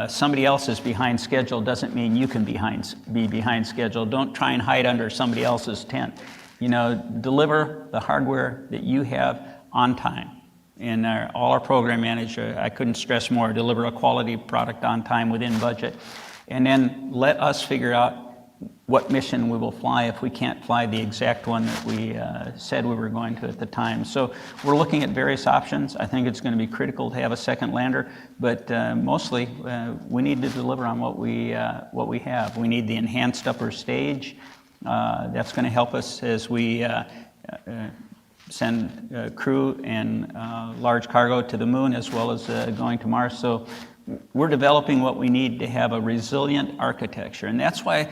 somebody else is behind schedule doesn't mean you can be behind schedule. Don't try and hide under somebody else's tent. Deliver the hardware that you have on time. And all our program manager, I couldn't stress more, deliver a quality product on time within budget. And then let us figure out what mission we will fly if we can't fly the exact one that we said we were going to at the time. So we're looking at various options. I think it's going to be critical to have a second lander, but mostly we need to deliver on what we have. We need the enhanced upper stage. That's going to help us as we send crew and large cargo to the moon, as well as going to Mars. So we're developing what we need to have a resilient architecture, and that's why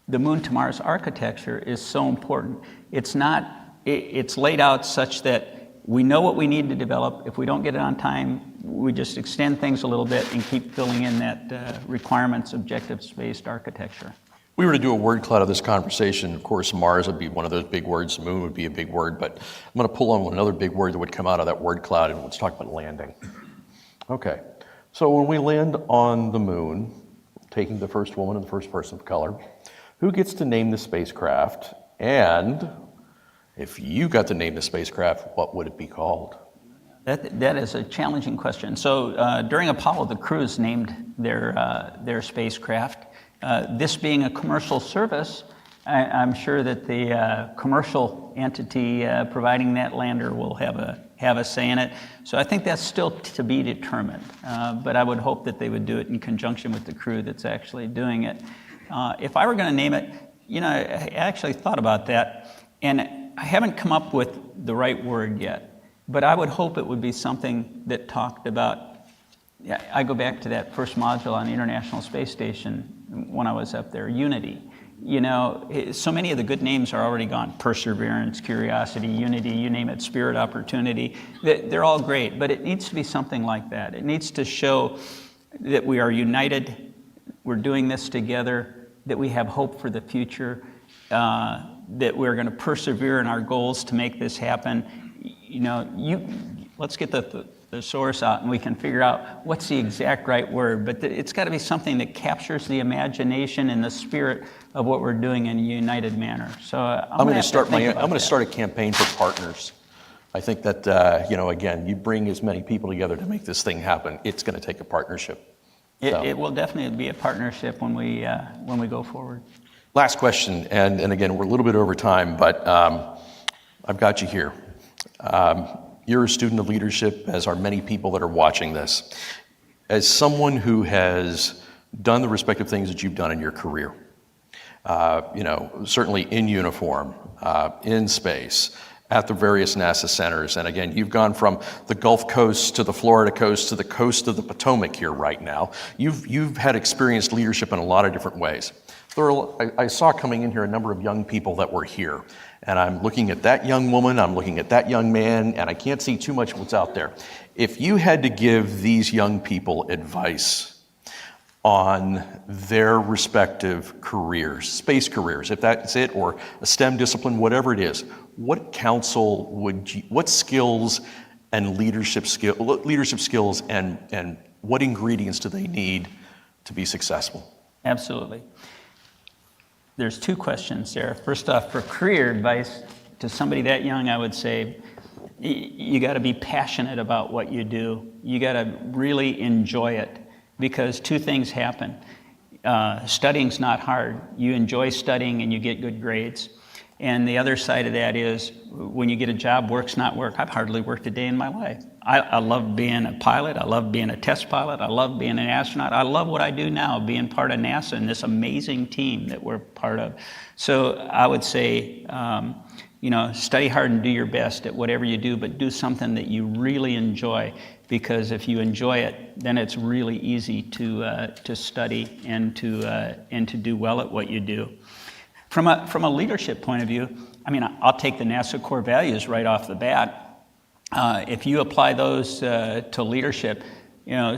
the Moon to Mars architecture is so important. It's laid out such that we know what we need to develop. If we don't get it on time, we just extend things a little bit and keep filling in that requirements, objectives-based architecture. We were to do a word cloud of this conversation. Of course, Mars would be one of those big words. The moon would be a big word. But I'm going to pull on another big word that would come out of that word cloud, and let's talk about landing. Okay. So when we land on the moon, taking the first woman and the first person of color, who gets to name the spacecraft? And if you got to name the spacecraft, what would it be called? That is a challenging question. So during Apollo, the crews named their spacecraft. This being a commercial service, I'm sure that the commercial entity providing that lander will have a say in it. So I think that's still to be determined. But I would hope that they would do it in conjunction with the crew that's actually doing it. If I were going to name it, I actually thought about that, and I haven't come up with the right word yet. But I would hope it would be something that talked about. I go back to that first module on the International Space Station when I was up there, Unity. So many of the good names are already gone. Perseverance, Curiosity, Unity, you name it, Spirit, Opportunity. They're all great, but it needs to be something like that. It needs to show that we are united, we're doing this together, that we have hope for the future, that we're going to persevere in our goals to make this happen. Let's get the source out and we can figure out what's the exact right word, but it's got to be something that captures the imagination and the spirit of what we're doing in a united manner. So I'm going to start a campaign for partners. I think that, again, you bring as many people together to make this thing happen. It's going to take a partnership. It will definitely be a partnership when we go forward. Last question, and again, we're a little bit over time, but I've got you here. You're a student of leadership, as are many people that are watching this. As someone who has done the respective things that you've done in your career, certainly in uniform, in space, at the various NASA centers, and again, you've gone from the Gulf Coast to the Florida coast to the coast of the Potomac here right now. You've had experienced leadership in a lot of different ways. I saw coming in here a number of young people that were here, and I'm looking at that young woman, I'm looking at that young man, and I can't see too much what's out there. If you had to give these young people advice on their respective careers, space careers, if that's it, or a STEM discipline, whatever it is, what counsel what skills and leadership skills and what ingredients do they need to be successful? Absolutely. There's two questions there. First off, for career advice to somebody that young, I would say, you got to be passionate about what you do. You got to really enjoy it, because two things happen. Studying's not hard. You enjoy studying and you get good grades. And the other side of that is when you get a job, work's not work. I've hardly worked a day in my life. I love being a pilot. I love being a test pilot. I love being an astronaut. I love what I do now, being part of NASA and this amazing team that we're part of. So I would say, study hard and do your best at whatever you do, but do something that you really enjoy. Because if you enjoy it, then it's really easy to study and to do well at what you do. From a leadership point of view, I'll take the NASA core values right off the bat. If you apply those to leadership,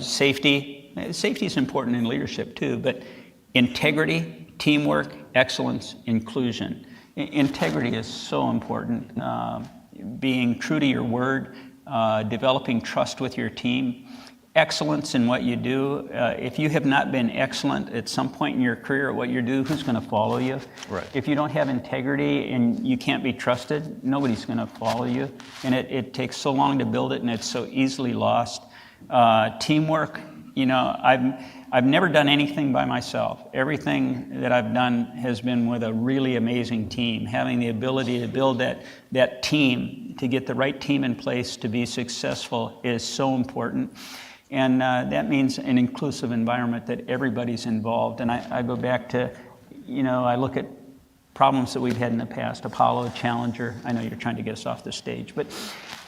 safety is important in leadership too, but integrity, teamwork, excellence, inclusion. Integrity is so important. Being true to your word, developing trust with your team, excellence in what you do. If you have not been excellent at some point in your career at what you do, who's going to follow you? Right. If you don't have integrity and you can't be trusted, nobody's going to follow you. And it takes so long to build it, and it's so easily lost. Teamwork, I've never done anything by myself. Everything that I've done has been with a really amazing team. Having the ability to build that team, to get the right team in place to be successful is so important. And that means an inclusive environment that everybody's involved. And I go back to, I look at problems that we've had in the past, Apollo, Challenger. I know you're trying to get us off the stage, but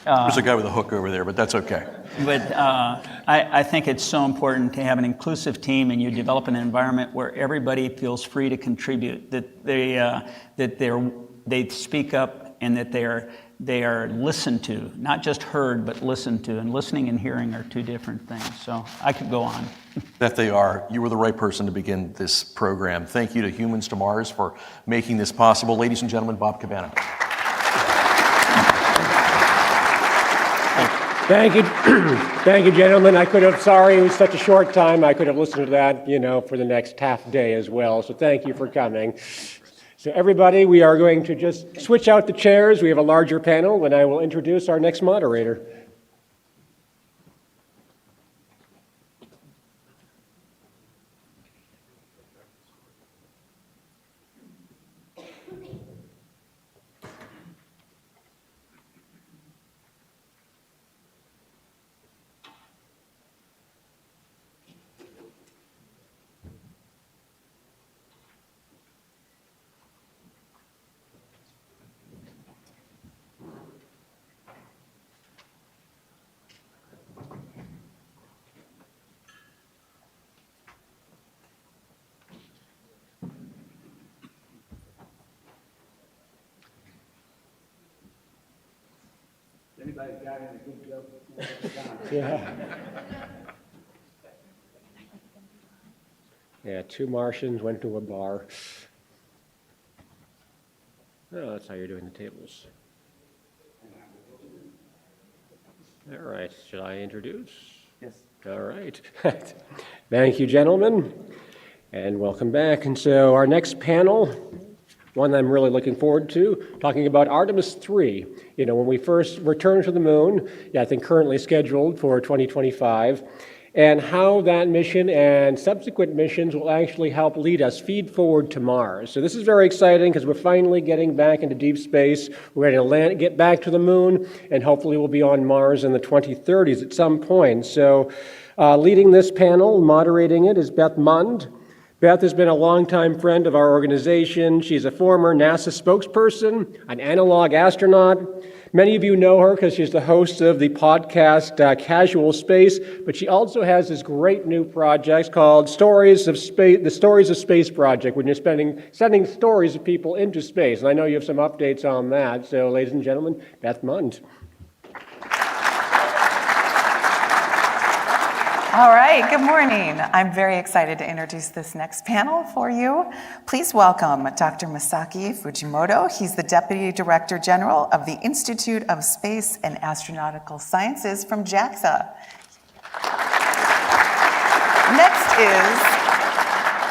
There's a guy with a hook over there, but that's okay. But I think it's so important to have an inclusive team, and you develop an environment where everybody feels free to contribute, that they speak up, and that they are listened to, not just heard, but listened to. And listening and hearing are two different things. So I could go on. That they are. You were the right person to begin this program. Thank you to Humans to Mars for making this possible. Ladies and gentlemen, Bob Cabana. Thank you. Thank you, gentlemen. Sorry it was such a short time. I could have listened to that, for the next half day as well. So thank you for coming. So everybody, we are going to just switch out the chairs. We have a larger panel, and I will introduce our next moderator. Anybody got any good jokes? Yeah, two Martians went to a bar. Oh, that's how you're doing the tables. All right, should I introduce? Yes. All right. Thank you, gentlemen, and welcome back. And so our next panel one I'm really looking forward to, talking about Artemis 3. You know, when we first returned to the moon, I think currently scheduled for 2025, and how that mission and subsequent missions will actually help lead us feed forward to Mars. So this is very exciting because we're finally getting back into deep space. We're going to get back to the moon, and hopefully we'll be on Mars in the 2030s at some point. So leading this panel, moderating it, is Beth Mund. Beth has been a longtime friend of our organization. She's a former NASA spokesperson, an analog astronaut. Many of you know her because she's the host of the podcast Casual Space, but she also has this great new project called Stories of Space, the Stories of Space Project, when you're sending stories of people into space. And I know you have some updates on that. So, ladies and gentlemen, Beth Mund. All right, good morning. I'm very excited to introduce this next panel for you. Please welcome Dr. Masaki Fujimoto. He's the Deputy Director General of the Institute of Space and Astronautical Sciences from JAXA. Next is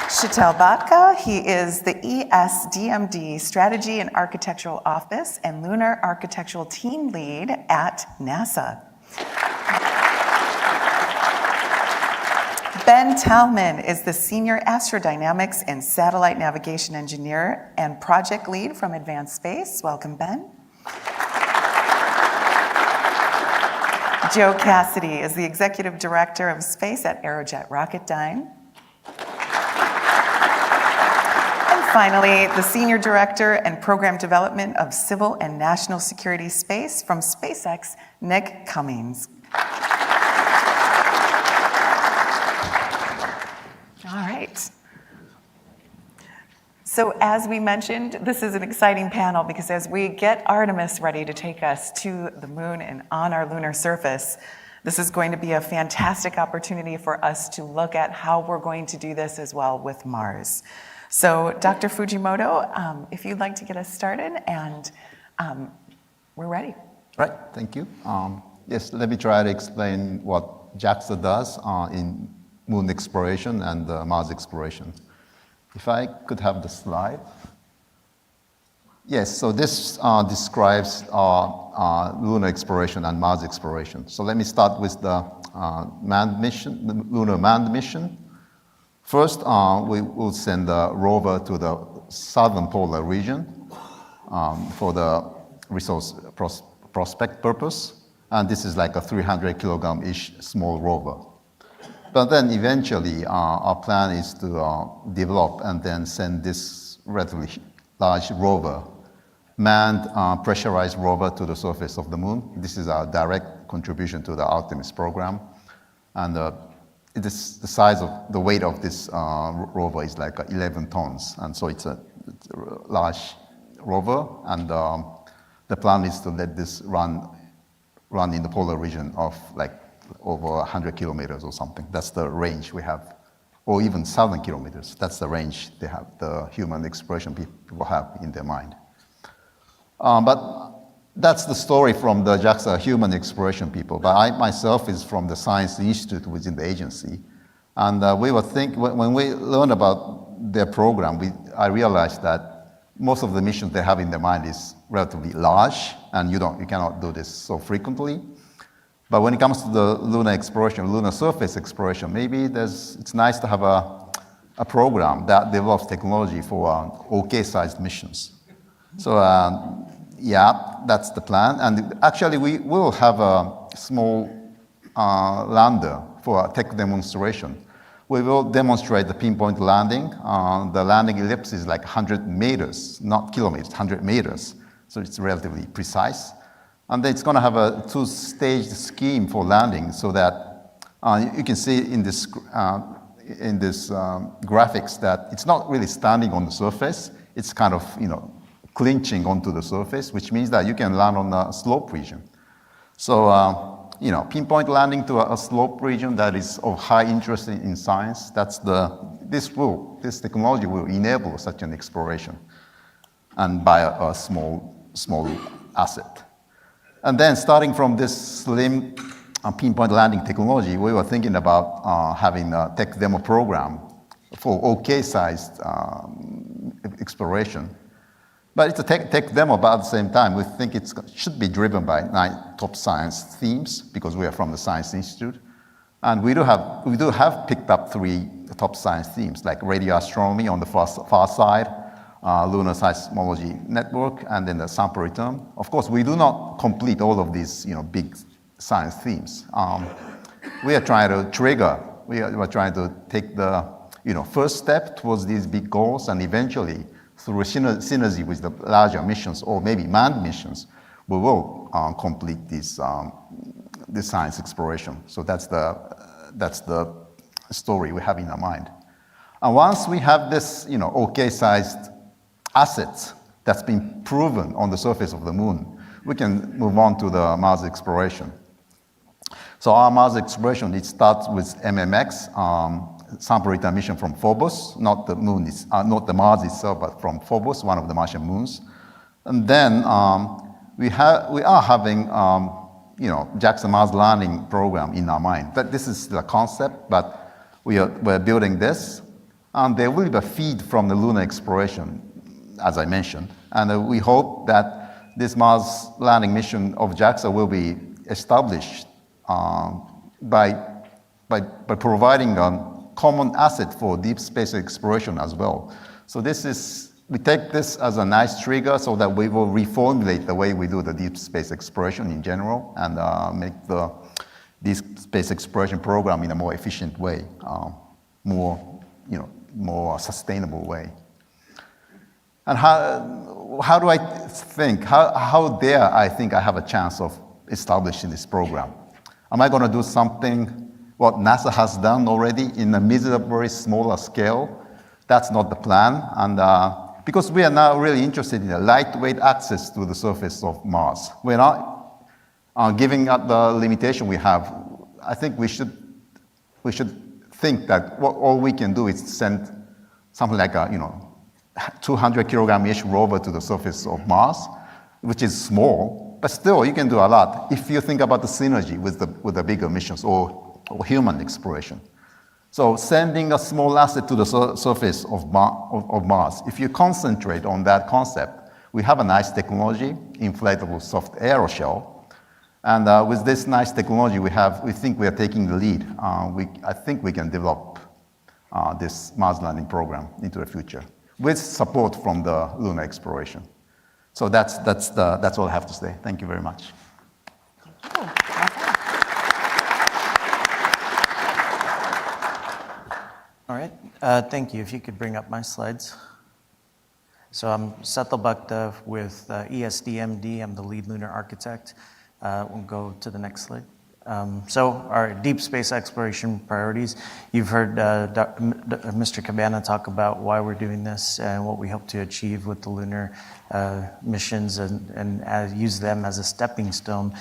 Shatel Bhakta. He is the ESDMD Strategy and Architectural Office and Lunar Architectural Team Lead at NASA. Ben Tatman is the Senior Astrodynamics and Satellite Navigation Engineer and Project Lead from Advanced Space. Welcome, Ben. Joe Cassidy is the Executive Director of Space at Aerojet Rocketdyne. And finally, the Senior Director and Program Development of Civil and National Security Space from SpaceX, Nick Cummings. All right. So as we mentioned, this is an exciting panel because as we get Artemis ready to take us to the moon and on our lunar surface, this is going to be a fantastic opportunity for us to look at how we're going to do this as well with Mars. So Dr. Fujimoto, if you'd like to get us started, and we're ready. Right, thank you. Yes, let me try to explain what JAXA does in moon exploration and Mars exploration. If I could have the slide. Yes, so this describes lunar exploration and Mars exploration. So let me start with the manned mission, the lunar manned mission. First, we will send a rover to the southern polar region for the resource prospect purpose. And this is like a 300 kilogram-ish small rover. But then eventually, our plan is to develop and then send this relatively large rover, manned pressurized rover, to the surface of the moon. This is our direct contribution to the Artemis program. And it is the size of the weight of this rover is like 11 tons. And so it's a large rover. And the plan is to let this run in the polar region of like over 100 kilometers or something. That's the range we have, or even 1,000 kilometers. That's the range they have, the human exploration people have in their mind. But that's the story from the JAXA human exploration people. But I myself is from the Science Institute within the agency. And we were when we learned about their program, I realized that most of the missions they have in their mind is relatively large, and you cannot do this so frequently. But when it comes to the lunar exploration, lunar surface exploration, maybe it's nice to have a program that develops technology for OK-sized missions. So yeah, that's the plan. And actually, we will have a small lander for a tech demonstration. We will demonstrate the pinpoint landing. The landing ellipse is like 100 meters, not kilometers, 100 meters. So it's relatively precise. And then it's going to have a two-stage scheme for landing, so that you can see in this graphics that it's not really standing on the surface. It's kind of clinching onto the surface, which means that you can land on a slope region. So pinpoint landing to a slope region that is of high interest in science. This technology will enable such an exploration, and by a small asset. And then starting from this slim pinpoint landing technology, we were thinking about having a tech demo program for OK-sized exploration. But it's a tech demo, but at the same time, we think it should be driven by 9 top science themes because we are from the Science Institute. And we do have picked up 3 top science themes, like radio astronomy on the far side, lunar seismology network, and then the sample return. Of course, we do not complete all of these big science themes. We are trying to trigger, we are trying to take the first step towards these big goals, and eventually, through synergy with the larger missions or maybe manned missions, we will complete this science exploration. So that's the story we have in our mind. And once we have this, okay-sized assets that's been proven on the surface of the moon, we can move on to the Mars exploration. So our Mars exploration, it starts with MMX, sample return mission from Phobos, not the moon, not the Mars itself, but from Phobos, one of the Martian moons. And then we are having, JAXA Mars landing program in our mind. But this is the concept, but we're building this, and there will be a feed from the lunar exploration, as I mentioned. And we hope that this Mars landing mission of JAXA will be established by providing a common asset for deep space exploration as well. So we take this as a nice trigger so that we will reformulate the way we do the deep space exploration in general and make the deep space exploration program in a more efficient way, more sustainable way. And how do I think? How dare I think I have a chance of establishing this program? Am I going to do something what NASA has done already in a miserably smaller scale? That's not the plan. And because we are now really interested in a lightweight access to the surface of Mars. We're not giving up the limitation we have. I think we should think that all we can do is send something like a 200 kilogram-ish rover to the surface of Mars, which is small, but still you can do a lot if you think about the synergy with the bigger missions or human exploration. So sending a small asset to the surface of Mars, if you concentrate on that concept, we have a nice technology, inflatable soft aeroshell. And with this nice technology we think we are taking the lead. I think we can develop this Mars landing program into the future with support from the lunar exploration. So that's all I have to say. Thank you very much. All right, thank you. If you could bring up my slides. So I'm Shatel Bhakta with ESDMD. I'm the lead lunar architect. We'll go to the next slide. So our deep space exploration priorities. You've heard Mr. Cabana talk about why we're doing this and what we hope to achieve with the lunar missions and use them as a stepping stone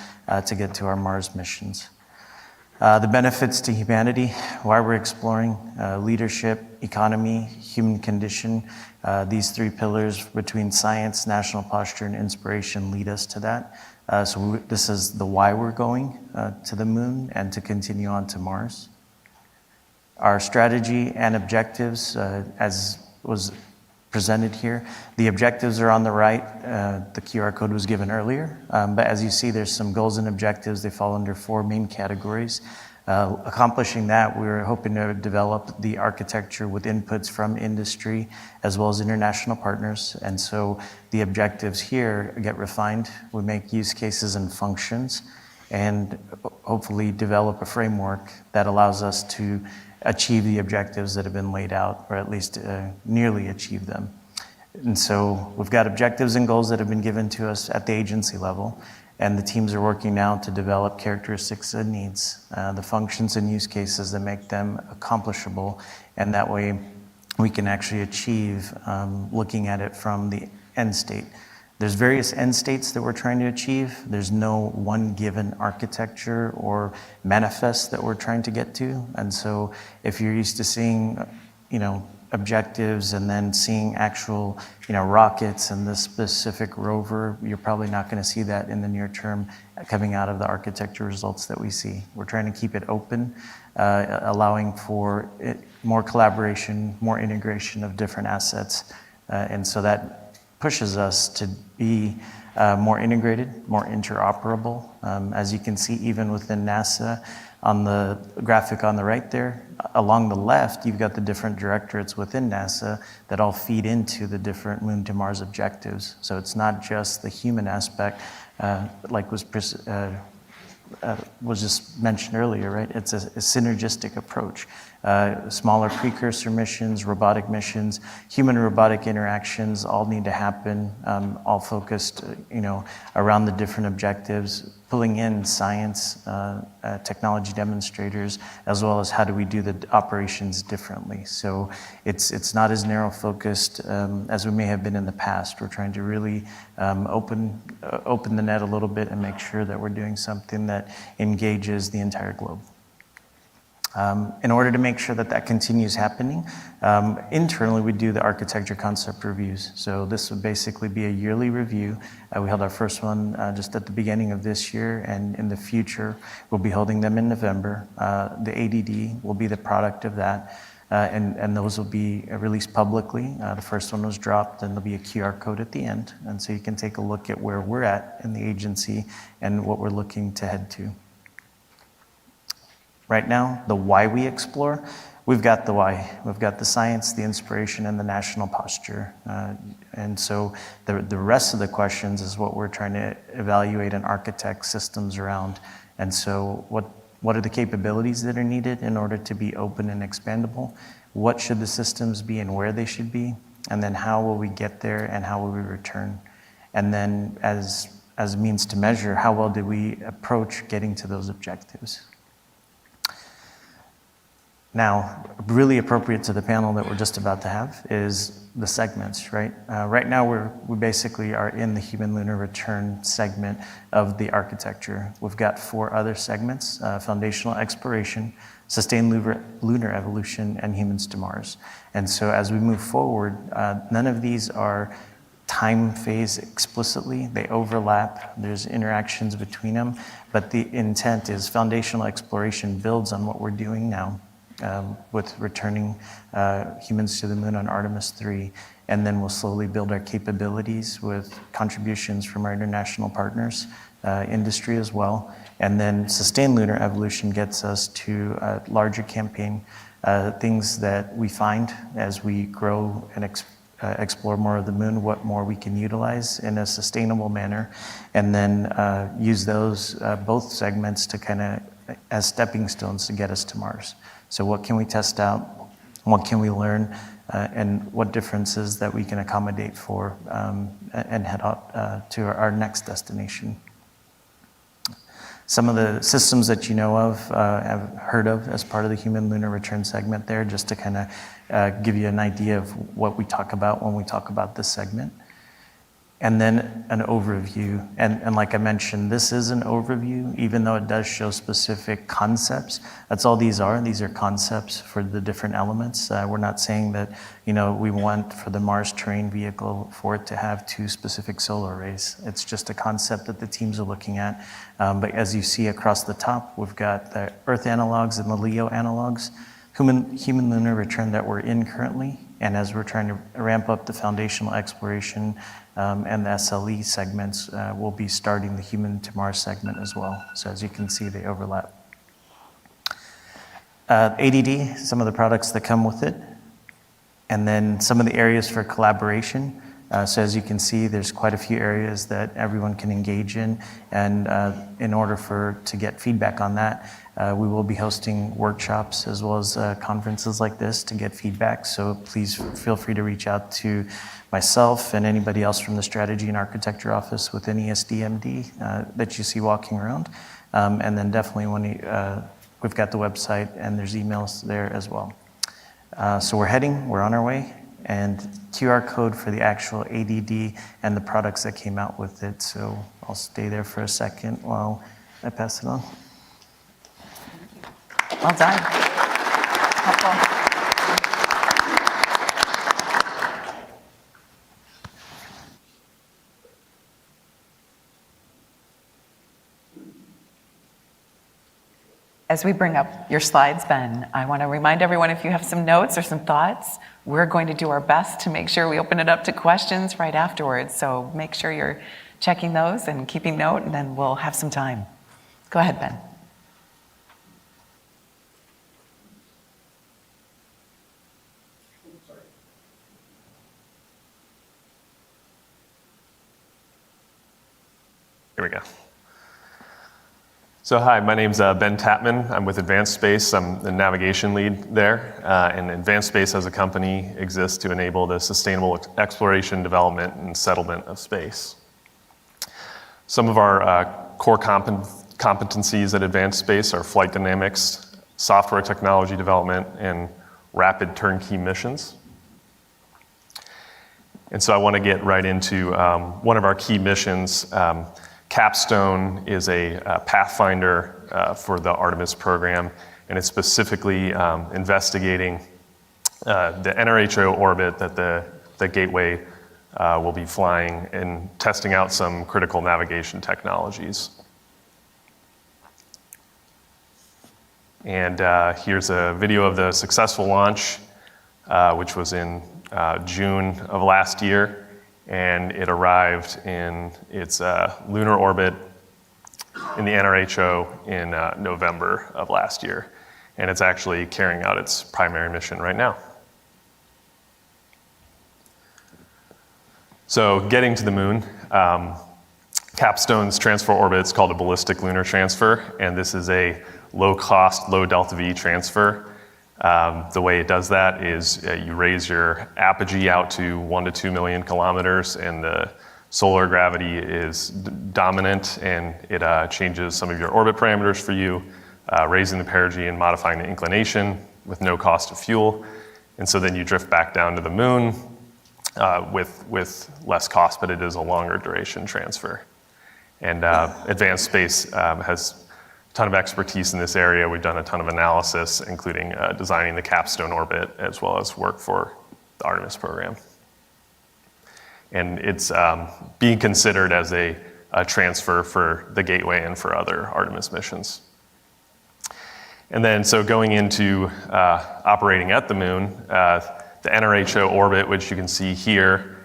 to get to our Mars missions. The benefits to humanity, why we're exploring, leadership, economy, human condition. These 3 pillars between science, national posture, and inspiration lead us to that. So this is the why we're going to the moon and to continue on to Mars. Our strategy and objectives, as was presented here. The objectives are on the right. The QR code was given earlier. But as you see, there's some goals and objectives. They fall under 4 main categories. Accomplishing that, we're hoping to develop the architecture with inputs from industry as well as international partners. And so the objectives here get refined. We make use cases and functions and hopefully develop a framework that allows us to achieve the objectives that have been laid out, or at least nearly achieve them. And so we've got objectives and goals that have been given to us at the agency level, and the teams are working now to develop characteristics and needs, the functions and use cases that make them accomplishable, and that way we can actually achieve looking at it from the end state. There's various end states that we're trying to achieve. There's no one given architecture or manifest that we're trying to get to. And so if you're used to seeing, objectives and then seeing actual, rockets and this specific rover, you're probably not going to see that in the near term coming out of the architecture results that we see. We're trying to keep it open, allowing for more collaboration, more integration of different assets. And so that pushes us to be more integrated, more interoperable. As you can see, even within NASA, on the graphic on the right there, along the left, you've got the different directorates within NASA that all feed into the different Moon to Mars objectives. So it's not just the human aspect, like was just mentioned earlier, right? It's a synergistic approach. Smaller precursor missions, robotic missions, human-robotic interactions all need to happen, all focused, around the different objectives, pulling in science, technology demonstrators, as well as how do we do the operations differently. So it's not as narrow-focused as we may have been in the past. We're trying to really open the net a little bit and make sure that we're doing something that engages the entire globe. In order to make sure that that continues happening, internally we do the architecture concept reviews. So this would basically be a yearly review. We held our first one just at the beginning of this year, and in the future we'll be holding them in November. The ADD will be the product of that, and those will be released publicly. The first one was dropped, and there'll be a QR code at the end, and so you can take a look at where we're at in the agency and what we're looking to head to. Right now, the why we explore, we've got the why. We've got the science, the inspiration, and the national posture. And so the rest of the questions is what we're trying to evaluate and architect systems around. And so what are the capabilities that are needed in order to be open and expandable? What should the systems be and where they should be? And then how will we get there and how will we return? And then as a means to measure, how well did we approach getting to those objectives? Now, really appropriate to the panel that we're just about to have is the segments, right? Right now, we basically are in the human lunar return segment of the architecture. We've got 4 other segments: foundational exploration, sustained lunar evolution, and humans to Mars. And so as we move forward, none of these are time phase explicitly. They overlap. There's interactions between them. But the intent is foundational exploration builds on what we're doing now. With returning humans to the moon on Artemis 3, and then we'll slowly build our capabilities with contributions from our international partners, industry as well, and then sustained lunar evolution gets us to a larger campaign, things that we find as we grow and explore more of the moon, what more we can utilize in a sustainable manner, and then use those both segments to kind of as stepping stones to get us to Mars. So what can we test out? What can we learn? And what differences that we can accommodate for and head out to our next destination? Some of the systems that you know of, have heard of as part of the human lunar return segment there, just to kind of give you an idea of what we talk about when we talk about this segment. And then an overview. And like I mentioned, this is an overview, even though it does show specific concepts. That's all these are. These are concepts for the different elements. We're not saying that, we want for the Mars terrain vehicle for it to have 2 specific solar arrays. It's just a concept that the teams are looking at. But as you see across the top, we've got the Earth analogs and the LEO analogs. Human lunar return that we're in currently, and as we're trying to ramp up the foundational exploration and the SLE segments, we'll be starting the human to Mars segment as well. So as you can see, they overlap. ADD, some of the products that come with it, and then some of the areas for collaboration. So as you can see, there's quite a few areas that everyone can engage in, and in order to get feedback on that, we will be hosting workshops as well as conferences like this to get feedback. So please feel free to reach out to myself and anybody else from the Strategy and Architecture Office within ESDMD that you see walking around. And then definitely we've got the website and there's emails there as well. So we're on our way, and QR code for the actual ADD and the products that came out with it. So I'll stay there for a second while I pass it on. Well done. Helpful. As we bring up your slides, Ben, I want to remind everyone, if you have some notes or some thoughts, we're going to do our best to make sure we open it up to questions right afterwards. So make sure you're checking those and keeping note, and then we'll have some time. Go ahead, Ben. Here we go. So hi, my name's Ben Tatman. I'm with Advanced Space. I'm the navigation lead there. And Advanced Space as a company exists to enable the sustainable exploration, development, and settlement of space. Some of our core competencies at Advanced Space are flight dynamics, software technology development, and rapid turnkey missions. And so I want to get right into one of our key missions. Capstone is a pathfinder for the Artemis program, and it's specifically investigating the NRHO orbit that the Gateway will be flying and testing out some critical navigation technologies. And here's a video of the successful launch, which was in June of last year. And it arrived in its lunar orbit in the NRHO in November of last year. And it's actually carrying out its primary mission right now. So getting to the moon, Capstone's transfer orbit is called a ballistic lunar transfer, and this is a low-cost, low delta V transfer. The way it does that is you raise your apogee out to 1 to 2 million kilometers, and the solar gravity is dominant, and it changes some of your orbit parameters for you, raising the perigee and modifying the inclination with no cost of fuel. And so then you drift back down to the moon with less cost, but it is a longer duration transfer. And Advanced Space has ton of expertise in this area. We've done a ton of analysis, including designing the Capstone orbit, as well as work for the Artemis program. And it's being considered as a transfer for the Gateway and for other Artemis missions. And then, so going into operating at the moon, the NRHO orbit, which you can see here,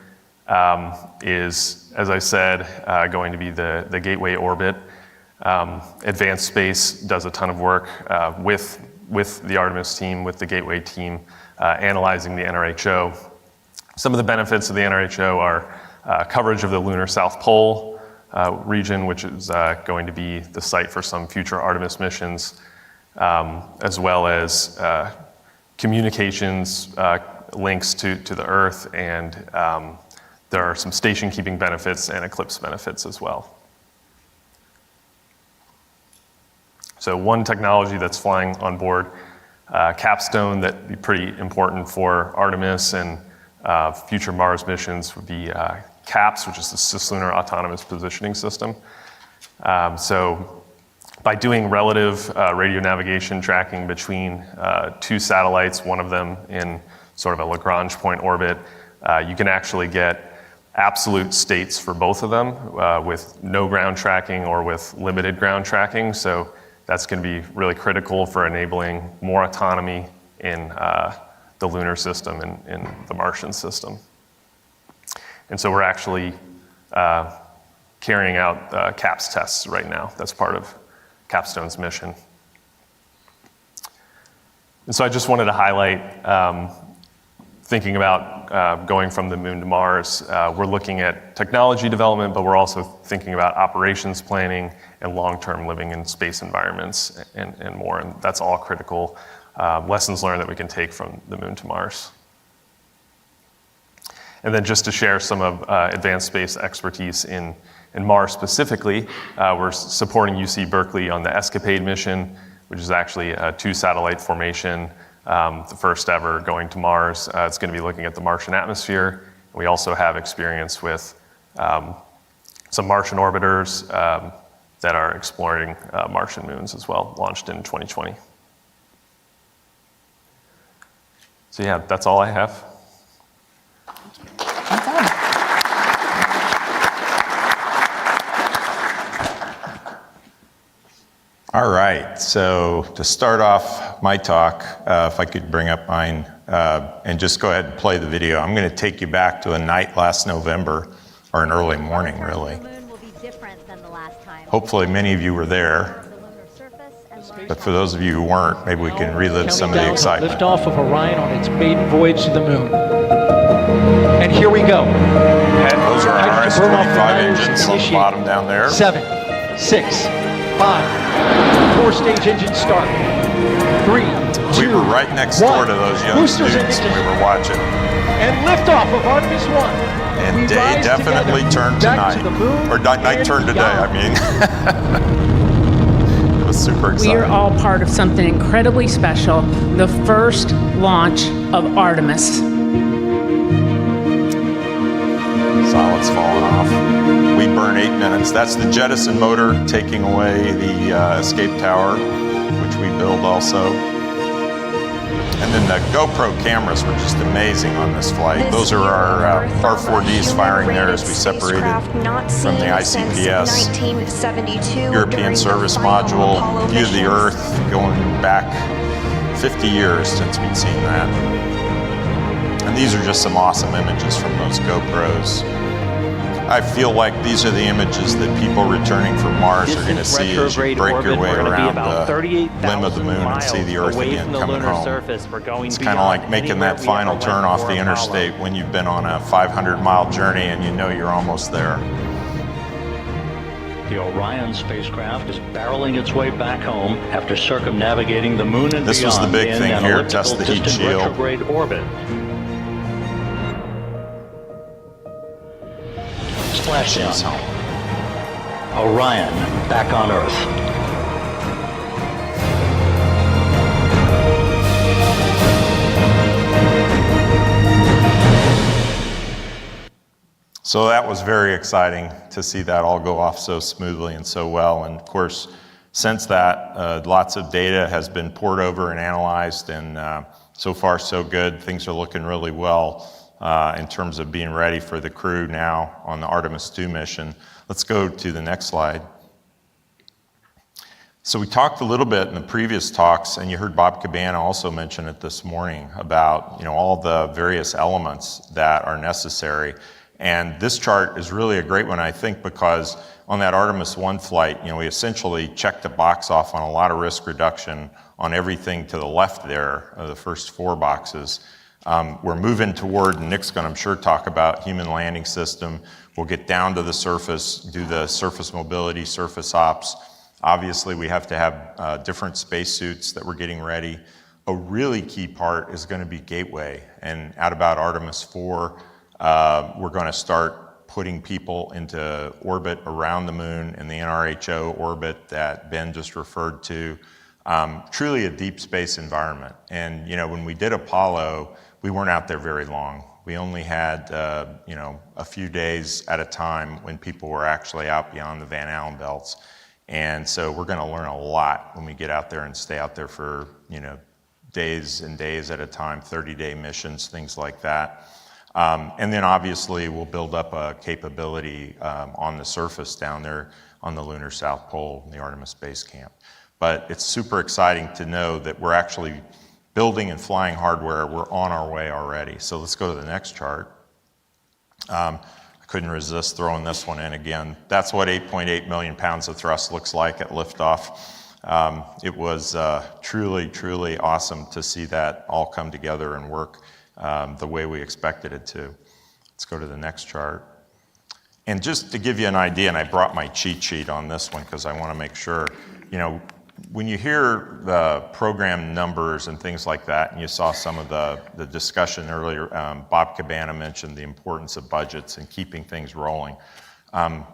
is, as I said, going to be the Gateway orbit. Advanced Space does a ton of work with the Artemis team, with the Gateway team, analyzing the NRHO. Some of the benefits of the NRHO are coverage of the lunar South Pole region, which is going to be the site for some future Artemis missions, as well as communications links to the Earth, and there are some station keeping benefits and eclipse benefits as well. So one technology that's flying on board Capstone that'd be pretty important for Artemis and future Mars missions would be CAPS, which is the Cislunar Autonomous Positioning System. So by doing relative radio navigation tracking between two satellites, one of them in sort of a Lagrange point orbit, you can actually get absolute states for both of them with no ground tracking or with limited ground tracking. So that's going to be really critical for enabling more autonomy in the lunar system and in the Martian system. And so we're actually carrying out CAPS tests right now. That's part of Capstone's mission. And so I just wanted to highlight, thinking about going from the moon to Mars, we're looking at technology development, but we're also thinking about operations planning and long-term living in space environments and more. And that's all critical lessons learned that we can take from the moon to Mars. And then just to share some of Advanced Space expertise in Mars specifically, we're supporting UC Berkeley on the ESCAPADE mission, which is actually a 2-satellite formation, the first ever going to Mars. It's going to be looking at the Martian atmosphere. We also have experience with some Martian orbiters that are exploring Martian moons as well, launched in 2020. So yeah, that's all I have. All right. so to start off my talk, if I could bring up mine and just go ahead and play the video. I'm going to take you back to a night last November, or an early morning, really. Hopefully many of you were there, but for those of you who weren't, maybe we can relive some of the excitement. Lift off of Orion on its maiden voyage to the moon. And here we go. Those are our RS-25 engines on the bottom down there. 7, 6, 5. 4-stage engine start. 3, 2, We were right next door to those young Boosters students we were watching. And liftoff of Artemis 1. And day definitely turned to night. Or night turned to day, I mean. It was super exciting. We are all part of something incredibly special, the first launch of Artemis. Solid's falling off. We burn 8 minutes. That's the jettison motor taking away the escape tower, which we build also. And then the GoPro cameras were just amazing on this flight. Those are our R4Ds firing there as we separated from the ICPS. European Service Module, view of the Earth, going back 50 years since we'd seen that. And these are just some awesome images from those GoPros. I feel like these are the images that people returning from Mars are going to see as you break your way around the limb of the moon and see the Earth again coming home. It's kind of like making that final turn off the interstate when you've been on a 500-mile journey and you know you're almost there. The Orion spacecraft is barreling its way back home after circumnavigating the moon and this was the big thing here, test the heat shield. Retrograde orbit. Splashdown. Orion back on Earth. So that was very exciting to see that all go off so smoothly and so well. And of course, since that, lots of data has been poured over and analyzed, and so far so good. Things are looking really well in terms of being ready for the crew now on the Artemis 2 mission. Let's go to the next slide. So we talked a little bit in the previous talks, and you heard Bob Cabana also mention it this morning about all the various elements that are necessary. And this chart is really a great one, I think, because on that Artemis 1 flight, we essentially checked the box off on a lot of risk reduction on everything to the left there, the first 4 boxes. We're moving toward, and Nick's going to, I'm sure, talk about human landing system. We'll get down to the surface, do the surface mobility, surface ops. Obviously, we have to have different spacesuits that we're getting ready. A really key part is going to be gateway. And at about Artemis 4, we're going to start putting people into orbit around the moon in the NRHO orbit that Ben just referred to. Truly a deep space environment. And, when we did Apollo, we weren't out there very long. We only had, a few days at a time when people were actually out beyond the Van Allen belts. And so we're going to learn a lot when we get out there and stay out there for, days and days at a time, 30-day missions, things like that. And then obviously we'll build up a capability on the surface down there on the lunar South Pole, the Artemis Base Camp. But it's super exciting to know that we're actually building and flying hardware. We're on our way already. So let's go to the next chart. I couldn't resist throwing this one in again. That's what 8.8 million pounds of thrust looks like at liftoff. It was truly, truly awesome to see that all come together and work the way we expected it to. Let's go to the next chart. And just to give you an idea, and I brought my cheat sheet on this one because I want to make sure, when you hear the program numbers and things like that, and you saw some of the discussion earlier, Bob Cabana mentioned the importance of budgets and keeping things rolling.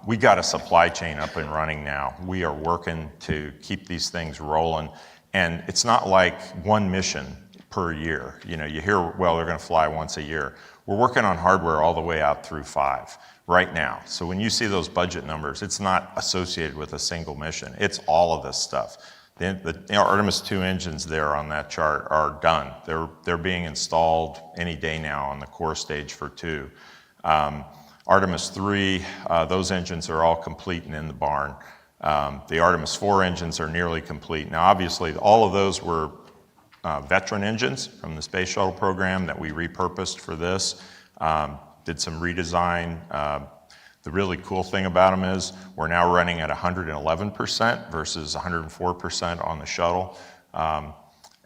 We got a supply chain up and running now. We are working to keep these things rolling. And it's not like one mission per year. You hear, well, they're going to fly once a year. We're working on hardware all the way out through 5 right now. So when you see those budget numbers, it's not associated with a single mission. It's all of this stuff. The Artemis 2 engines there on that chart are done. They're being installed any day now on the core stage for 2. Artemis 3, those engines are all complete and in the barn. The Artemis 4 engines are nearly complete. Now, obviously, all of those were veteran engines from the Space Shuttle program that we repurposed for this, did some redesign. The really cool thing about them is we're now running at 111% versus 104% on the shuttle.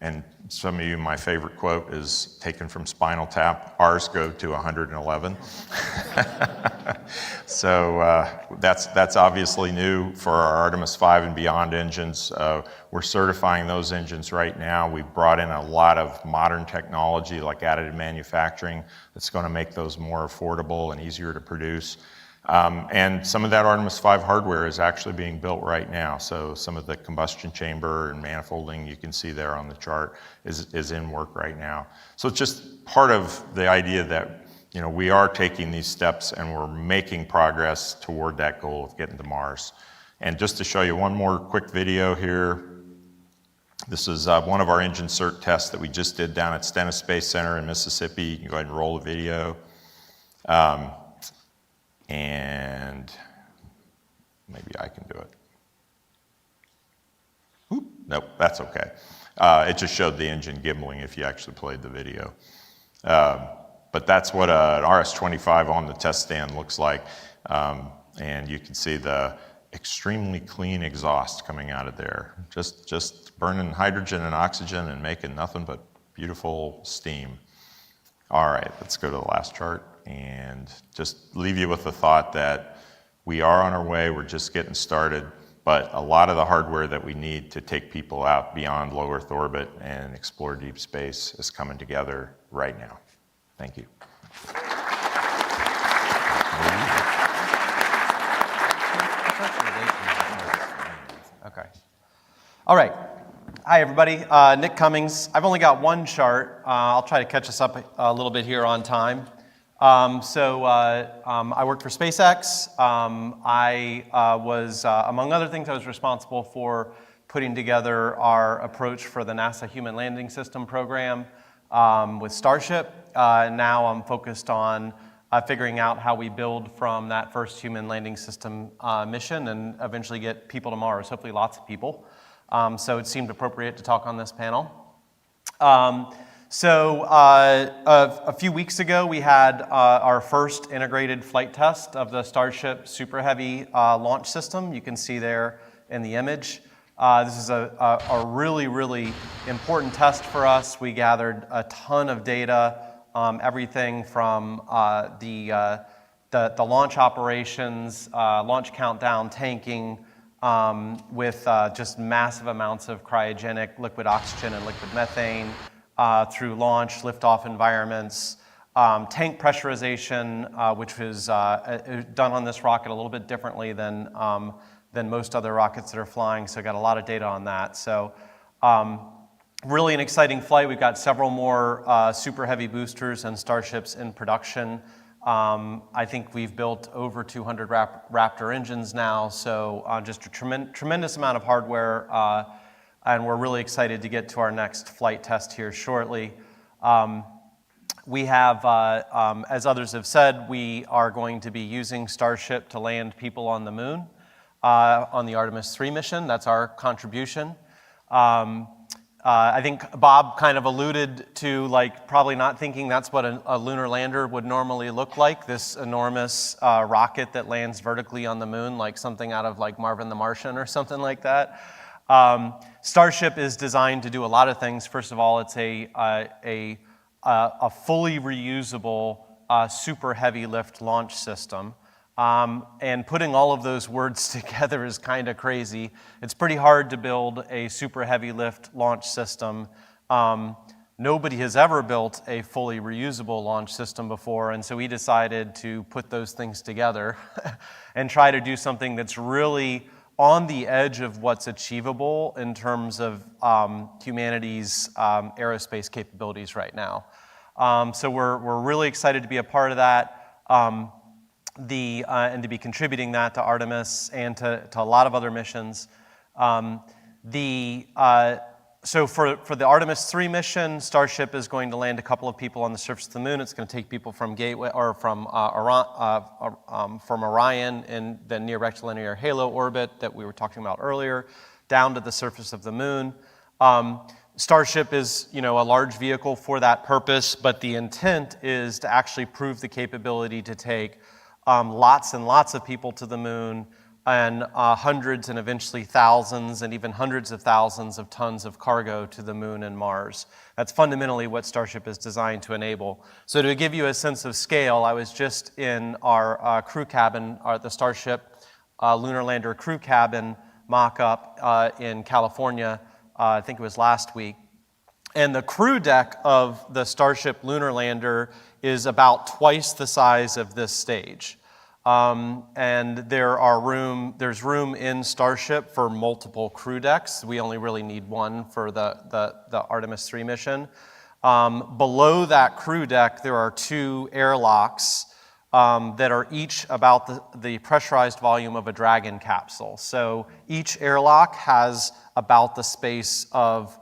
And some of you, my favorite quote is taken from Spinal Tap, ours go to 111. So that's obviously new for our Artemis 5 and beyond engines. We're certifying those engines right now. We've brought in a lot of modern technology like additive manufacturing that's going to make those more affordable and easier to produce. And some of that Artemis 5 hardware is actually being built right now. So some of the combustion chamber and manifolding you can see there on the chart is in work right now. So it's just part of the idea that, you know, we are taking these steps and we're making progress toward that goal of getting to Mars. And just to show you one more quick video here, this is one of our engine cert tests that we just did down at Stennis Space Center in Mississippi. You can go ahead and roll the video. And maybe I can do it. Oop, nope, that's okay. It just showed the engine gimbling if you actually played the video. But that's what an RS-25 on the test stand looks like. And you can see the extremely clean exhaust coming out of there. Just burning hydrogen and oxygen and making nothing but beautiful steam. All right, let's go to the last chart and just leave you with the thought that we are on our way, we're just getting started, but a lot of the hardware that we need to take people out beyond low Earth orbit and explore deep space is coming together right now. Thank you. Okay. All right. Hi, everybody. Nick Cummings. I've only got one chart. I'll try to catch us up a little bit here on time. I worked for SpaceX. I was, among other things, I was responsible for putting together our approach for the NASA Human Landing System program with Starship. Now I'm focused on figuring out how we build from that first human landing system mission and eventually get people to Mars, hopefully lots of people. So it seemed appropriate to talk on this panel. A few weeks ago, we had our first integrated flight test of the Starship Super Heavy launch system. You can see there in the image. This is a really, really important test for us. We gathered a ton of data, everything from the launch operations, launch countdown, tanking, with just massive amounts of cryogenic liquid oxygen and liquid methane, through launch, liftoff environments, tank pressurization, which was done on this rocket a little bit differently than most other rockets that are flying, so got a lot of data on that. So really an exciting flight. We've got several more Super Heavy boosters and Starships in production. I think we've built over 200 Raptor engines now, so just a tremendous amount of hardware, and we're really excited to get to our next flight test here shortly. We have, as others have said, we are going to be using Starship to land people on the moon on the Artemis 3 mission. That's our contribution. I think Bob kind of alluded to probably not thinking that's what a lunar lander would normally look like, this enormous rocket that lands vertically on the moon, like something out of Marvin the Martian or something like that. Starship is designed to do a lot of things. First of all, it's a fully reusable super heavy lift launch system. And putting all of those words together is kind of crazy. It's pretty hard to build a super heavy lift launch system. Nobody has ever built a fully reusable launch system before, and so we decided to put those things together and try to do something that's really on the edge of what's achievable in terms of humanity's aerospace capabilities right now. So we're really excited to be a part of that. And to be contributing that to Artemis and to a lot of other missions. So for the Artemis 3 mission, Starship is going to land a couple of people on the surface of the moon. It's going to take people from Gateway or from Orion in the near rectilinear halo orbit that we were talking about earlier, down to the surface of the moon. Starship is, a large vehicle for that purpose, but the intent is to actually prove the capability to take lots and lots of people to the moon and hundreds and eventually thousands and even hundreds of thousands of tons of cargo to the moon and Mars. That's fundamentally what Starship is designed to enable. So to give you a sense of scale, I was just in our crew cabin, the Starship Lunar Lander crew cabin mock-up in California, I think it was last week. And the crew deck of the Starship Lunar Lander is about twice the size of this stage. And there's room in Starship for multiple crew decks. We only really need one for the Artemis 3 mission. Below that crew deck, there are 2 airlocks that are each about the pressurized volume of a Dragon capsule. So each airlock has about the space of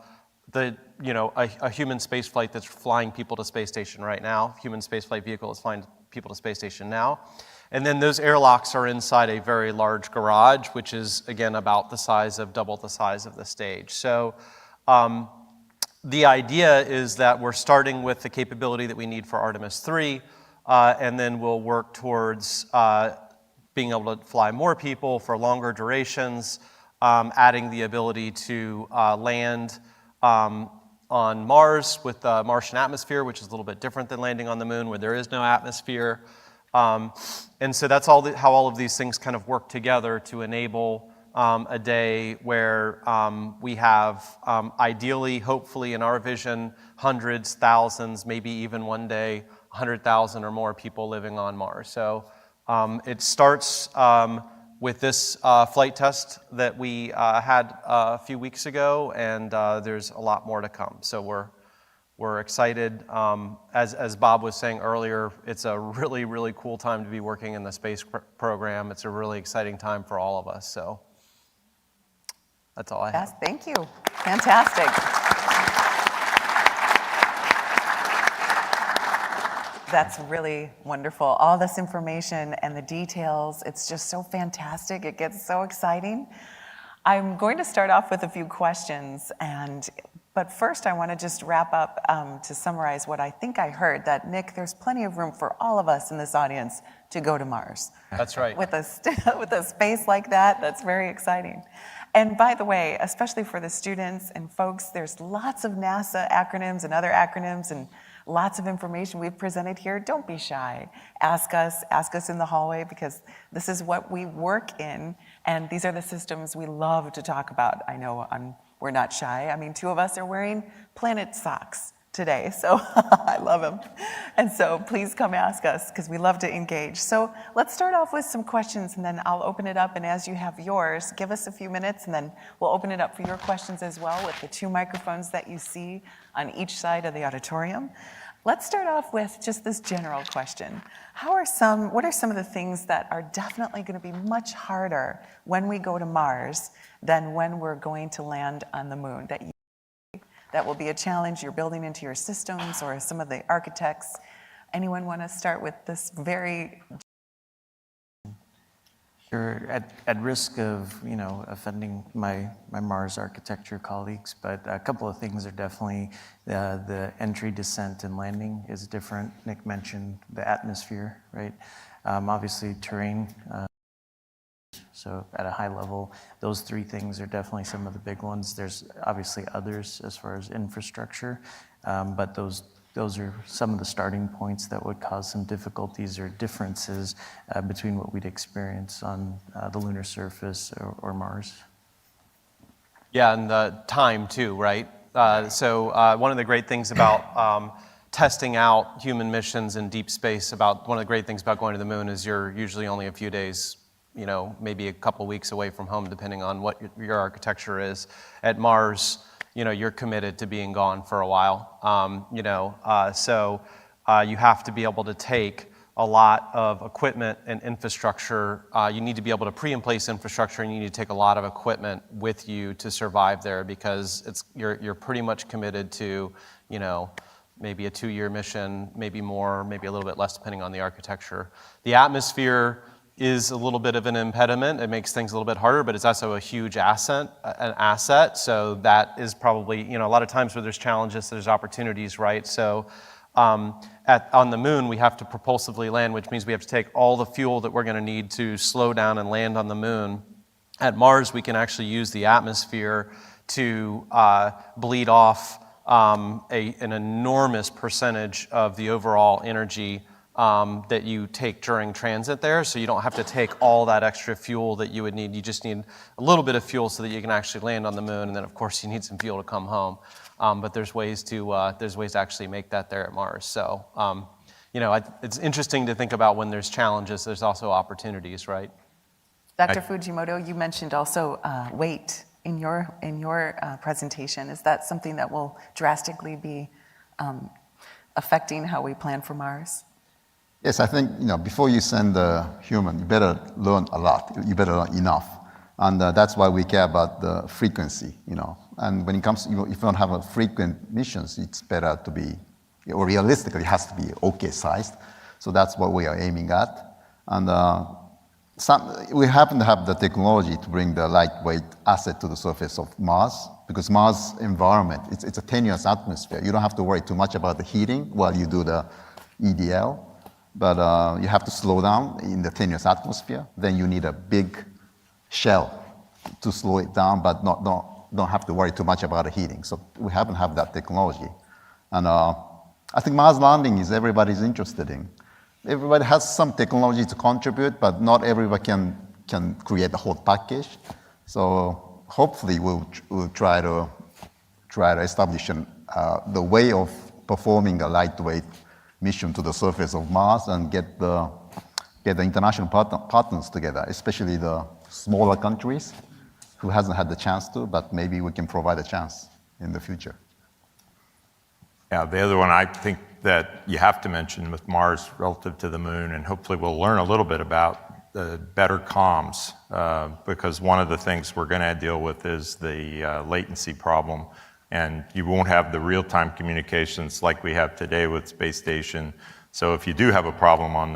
a human spaceflight that's flying people to space station right now. Human spaceflight vehicle is flying people to space station now. And then those airlocks are inside a very large garage, which is, again, about double the size of the stage. So the idea is that we're starting with the capability that we need for Artemis 3, and then we'll work towards being able to fly more people for longer durations, adding the ability to land on Mars with the Martian atmosphere, which is a little bit different than landing on the moon where there is no atmosphere. And so that's how all of these things kind of work together to enable a day where we have, ideally, hopefully in our vision, hundreds, thousands, maybe even one day, 100,000 or more people living on Mars. So it starts with this flight test that we had a few weeks ago, and there's a lot more to come. So we're excited. As Bob was saying earlier, it's a really, really cool time to be working in the space program. It's a really exciting time for all of us. So that's all I have. Yes, thank you. Fantastic. That's really wonderful. All this information and the details, it's just so fantastic. It gets so exciting. I'm going to start off with a few questions, but first I want to just wrap up to summarize what I think I heard, that Nick, there's plenty of room for all of us in this audience to go to Mars. That's right. With a space like that, that's very exciting. And by the way, especially for the students and folks, there's lots of NASA acronyms and other acronyms and lots of information we've presented here. Don't be shy. Ask us in the hallway, because this is what we work in, and these are the systems we love to talk about. I know we're not shy. I mean, 2 of us are wearing Planet socks today, so I love them. And so please come ask us, because we love to engage. So let's start off with some questions, and then I'll open it up, and as you have yours, give us a few minutes, and then we'll open it up for your questions as well with the 2 microphones that you see on each side of the auditorium. Let's start off with just this general question. What are some of the things that are definitely going to be much harder when we go to Mars than when we're going to land on the moon? That will be a challenge you're building into your systems, or some of the architects. Anyone want to start with this very... Sure, at risk of offending my Mars architecture colleagues, but a couple of things are definitely the entry, descent, and landing is different. Nick mentioned the atmosphere, right? Obviously terrain. So at a high level, those 3 things are definitely some of the big ones. There's obviously others as far as infrastructure, but those are some of the starting points that would cause some difficulties or differences between what we'd experience on the lunar surface or Mars. Yeah, and the time too, right? So one of the great things about testing out human missions in deep space, one of the great things about going to the moon is you're usually only a few days, maybe a couple weeks away from home, depending on what your architecture is. At Mars, you're committed to being gone for a while. So you have to be able to take a lot of equipment and infrastructure. You need to be able to pre and place infrastructure, and you need to take a lot of equipment with you to survive there, because you're pretty much committed to, maybe a 2-year mission, maybe more, maybe a little bit less depending on the architecture. The atmosphere is a little bit of an impediment. It makes things a little bit harder, but it's also a huge asset. So that is probably, a lot of times where there's challenges, there's opportunities, right? So on the moon, we have to propulsively land, which means we have to take all the fuel that we're going to need to slow down and land on the moon. At Mars, we can actually use the atmosphere to bleed off an enormous percentage of the overall energy that you take during transit there. So you don't have to take all that extra fuel that you would need. You just need a little bit of fuel so that you can actually land on the moon. And then, of course, you need some fuel to come home. But there's ways to actually make that there at Mars. So, it's interesting to think about when there's challenges, there's also opportunities, right? Dr. Fujimoto, you mentioned also weight in your presentation. Is that something that will drastically be affecting how we plan for Mars? Yes, I think before you send a human, you better learn a lot. You better learn enough, and that's why we care about the frequency. And when it comes, if you don't have a frequent missions, it's better to be, or realistically, it has to be okay sized. So that's what we are aiming at, and we happen to have the technology to bring the lightweight asset to the surface of Mars, because Mars environment, it's a tenuous atmosphere. You don't have to worry too much about the heating while you do the EDL. But you have to slow down in the tenuous atmosphere. Then you need a big shell to slow it down, but don't have to worry too much about the heating. So we haven't have that technology. And I think Mars landing is everybody's interested in. Everybody has some technology to contribute, but not everybody can create the whole package. So hopefully we'll try to establish the way of performing a lightweight mission to the surface of Mars and get the international partners together, especially the smaller countries who hasn't had the chance to, but maybe we can provide a chance in the future. Yeah, the other one I think that you have to mention with Mars relative to the moon, and hopefully we'll learn a little bit about the better comms, because one of the things we're going to deal with is the latency problem. And you won't have the real-time communications like we have today with space station. So if you do have a problem on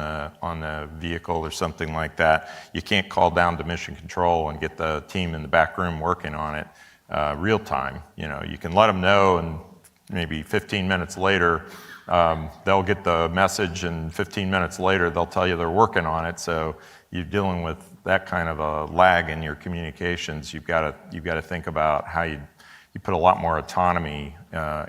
the vehicle or something like that, you can't call down to mission control and get the team in the back room working on it real time. You can let them know, and maybe 15 minutes later, they'll get the message, and 15 minutes later, they'll tell you they're working on it. So you're dealing with that kind of a lag in your communications. You've got to think about how you put a lot more autonomy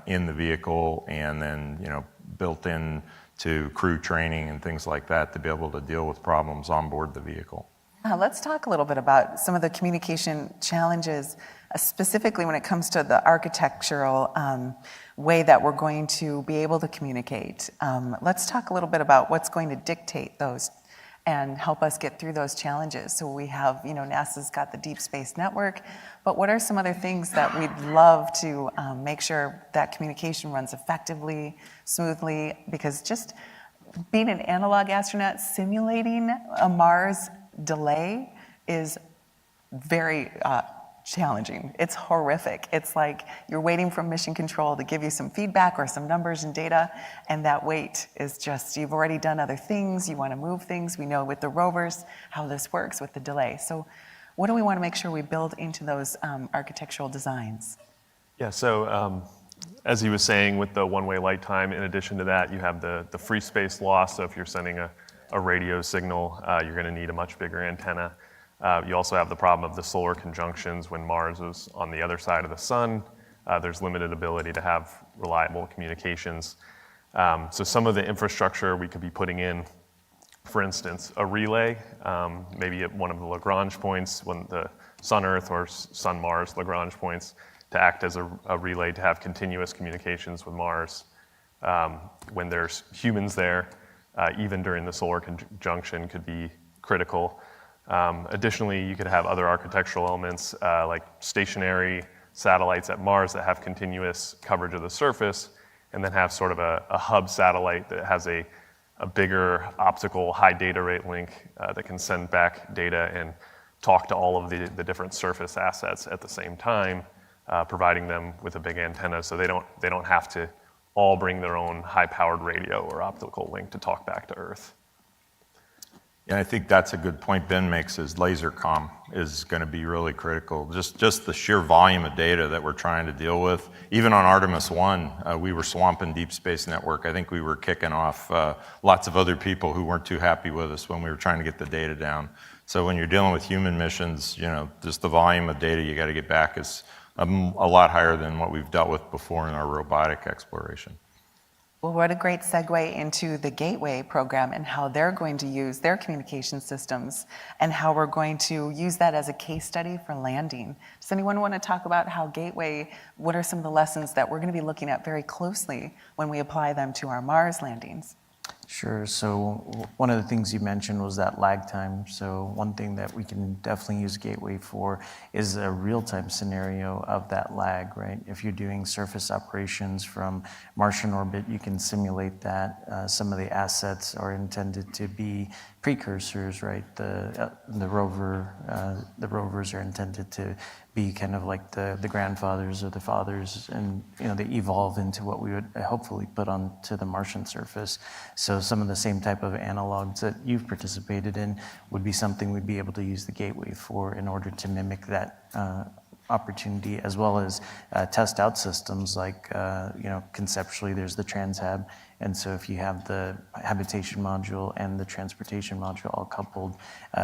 in the vehicle, and then built in to crew training and things like that to be able to deal with problems on board the vehicle. Let's talk a little bit about some of the communication challenges, specifically when it comes to the architectural way that we're going to be able to communicate. Let's talk a little bit about what's going to dictate those and help us get through those challenges. So we have, NASA's got the Deep Space Network, but what are some other things that we'd love to make sure that communication runs effectively, smoothly? Because just being an analog astronaut, simulating a Mars delay is very challenging. It's horrific. It's like you're waiting for mission control to give you some feedback or some numbers and data, and that wait is just, you've already done other things, you want to move things. We know with the rovers how this works with the delay. So what do we want to make sure we build into those architectural designs? Yeah, so as he was saying, with the one-way light time, in addition to that, you have the free space loss. So if you're sending a radio signal, you're going to need a much bigger antenna. You also have the problem of the solar conjunctions. When Mars is on the other side of the sun, there's limited ability to have reliable communications. So some of the infrastructure we could be putting in, for instance, a relay, maybe at one of the Lagrange points, when the Sun-Earth or Sun-Mars Lagrange points, to act as a relay to have continuous communications with Mars. When there's humans there, even during the solar conjunction could be critical. Additionally, you could have other architectural elements like stationary satellites at Mars that have continuous coverage of the surface, and then have sort of a hub satellite that has a a bigger optical high data rate link that can send back data and talk to all of the different surface assets at the same time, providing them with a big antenna so they don't have to all bring their own high-powered radio or optical link to talk back to Earth. Yeah, I think that's a good point Ben makes, is laser comm is going to be really critical. Just the sheer volume of data that we're trying to deal with. Even on Artemis 1, we were swamping Deep Space Network. I think we were kicking off lots of other people who weren't too happy with us when we were trying to get the data down. So when you're dealing with human missions, just the volume of data you got to get back is a lot higher than what we've dealt with before in our robotic exploration. Well, what a great segue into the Gateway program and how they're going to use their communication systems and how we're going to use that as a case study for landing. Does anyone want to talk about how Gateway, what are some of the lessons that we're going to be looking at very closely when we apply them to our Mars landings? Sure. So one of the things you mentioned was that lag time. So one thing that we can definitely use Gateway for is a real-time scenario of that lag, right? If you're doing surface operations from Martian orbit, you can simulate that. Some of the assets are intended to be precursors, right? The rovers are intended to be kind of like the grandfathers or the fathers, and they evolve into what we would hopefully put onto the Martian surface. So some of the same type of analogs that you've participated in would be something we'd be able to use the Gateway for in order to mimic that opportunity, as well as test out systems like, conceptually there's the TransHab. And so if you have the habitation module and the transportation module all coupled,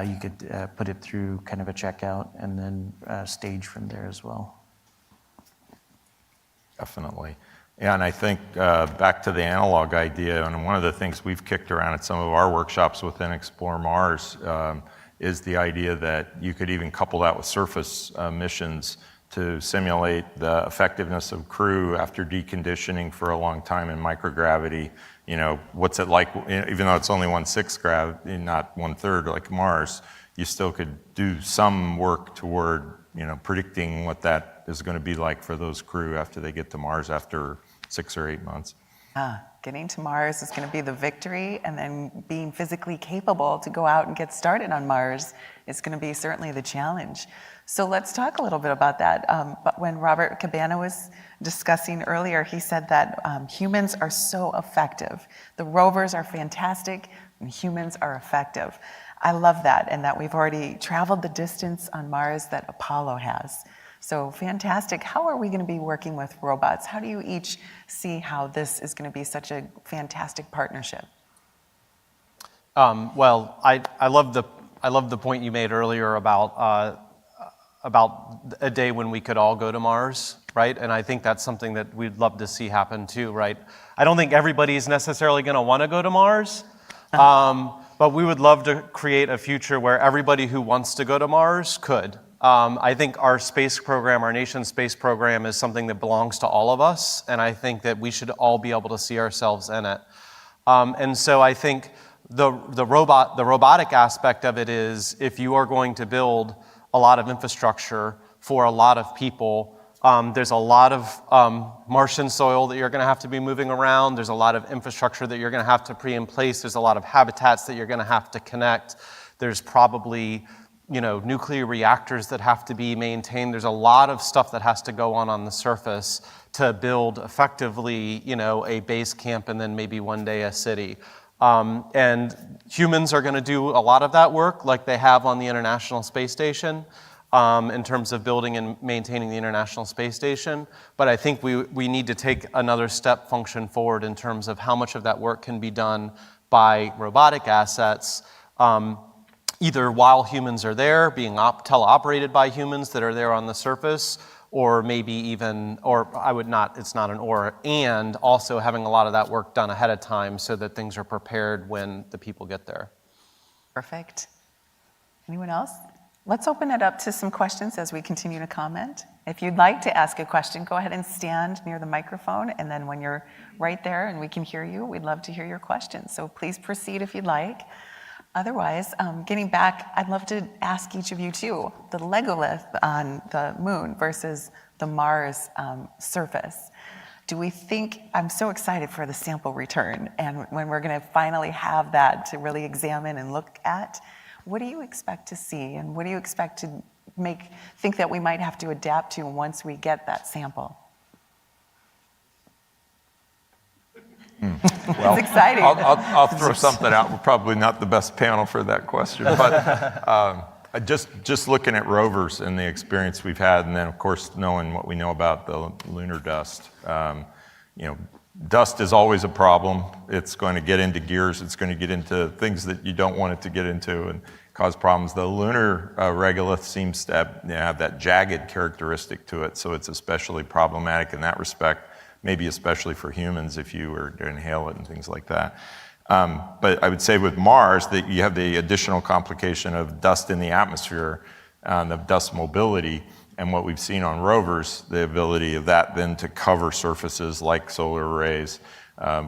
you could put it through kind of a checkout and then stage from there as well. Definitely. Yeah, and I think back to the analog idea, and one of the things we've kicked around at some of our workshops within Explore Mars is the idea that you could even couple that with surface missions to simulate the effectiveness of crew after deconditioning for a long time in microgravity. What's it like, even though it's only 1/6 gravity, not 1/3 like Mars, you still could do some work toward, predicting what that is going to be like for those crew after they get to Mars after 6 or 8 months. Getting to Mars is going to be the victory, and then being physically capable to go out and get started on Mars is going to be certainly the challenge. So let's talk a little bit about that. But when Robert Cabana was discussing earlier, he said that humans are so effective. The rovers are fantastic, and humans are effective. I love that, and that we've already traveled the distance on Mars that Apollo has. So fantastic. How are we going to be working with robots? How do you each see how this is going to be such a fantastic partnership? Well, I love the point you made earlier about a day when we could all go to Mars, right? And I think that's something that we'd love to see happen too, right? I don't think everybody's necessarily going to want to go to Mars, but we would love to create a future where everybody who wants to go to Mars could. I think our space program, our nation's space program, is something that belongs to all of us, and I think that we should all be able to see ourselves in it. And so I think the robotic aspect of it is, if you are going to build a lot of infrastructure for a lot of people, there's a lot of Martian soil that you're going to have to be moving around. There's a lot of infrastructure that you're going to have to pre in place. There's a lot of habitats that you're going to have to connect. There's probably nuclear reactors that have to be maintained. There's a lot of stuff that has to go on the surface to build effectively, a base camp and then maybe one day a city. And humans are going to do a lot of that work, like they have on the International Space Station, in terms of building and maintaining the International Space Station. But I think we need to take another step function forward in terms of how much of that work can be done by robotic assets, either while humans are there, being teleoperated by humans that are there on the surface, or maybe even, it's not an or, and also having a lot of that work done ahead of time so that things are prepared when the people get there. Perfect. Anyone else? Let's open it up to some questions as we continue to comment. If you'd like to ask a question, go ahead and stand near the microphone, and then when you're right there and we can hear you, we'd love to hear your questions. So please proceed if you'd like. Otherwise, getting back, I'd love to ask each of you too, the Legolith on the moon versus the Mars surface. do we think, I'm so excited for the sample return and when we're going to finally have that to really examine and look at, what do you expect to see and what do you expect to think that we might have to adapt to once we get that sample? Well, it's exciting. I'll throw something out. We're probably not the best panel for that question, but just looking at rovers and the experience we've had, and then of course knowing what we know about the lunar dust, dust is always a problem. It's going to get into gears. It's going to get into things that you don't want it to get into and cause problems. The lunar regolith seems to have that jagged characteristic to it, so it's especially problematic in that respect. Maybe especially for humans if you were to inhale it and things like that. But I would say with Mars that you have the additional complication of dust in the atmosphere, the dust mobility, and what we've seen on rovers, the ability of that then to cover surfaces like solar arrays,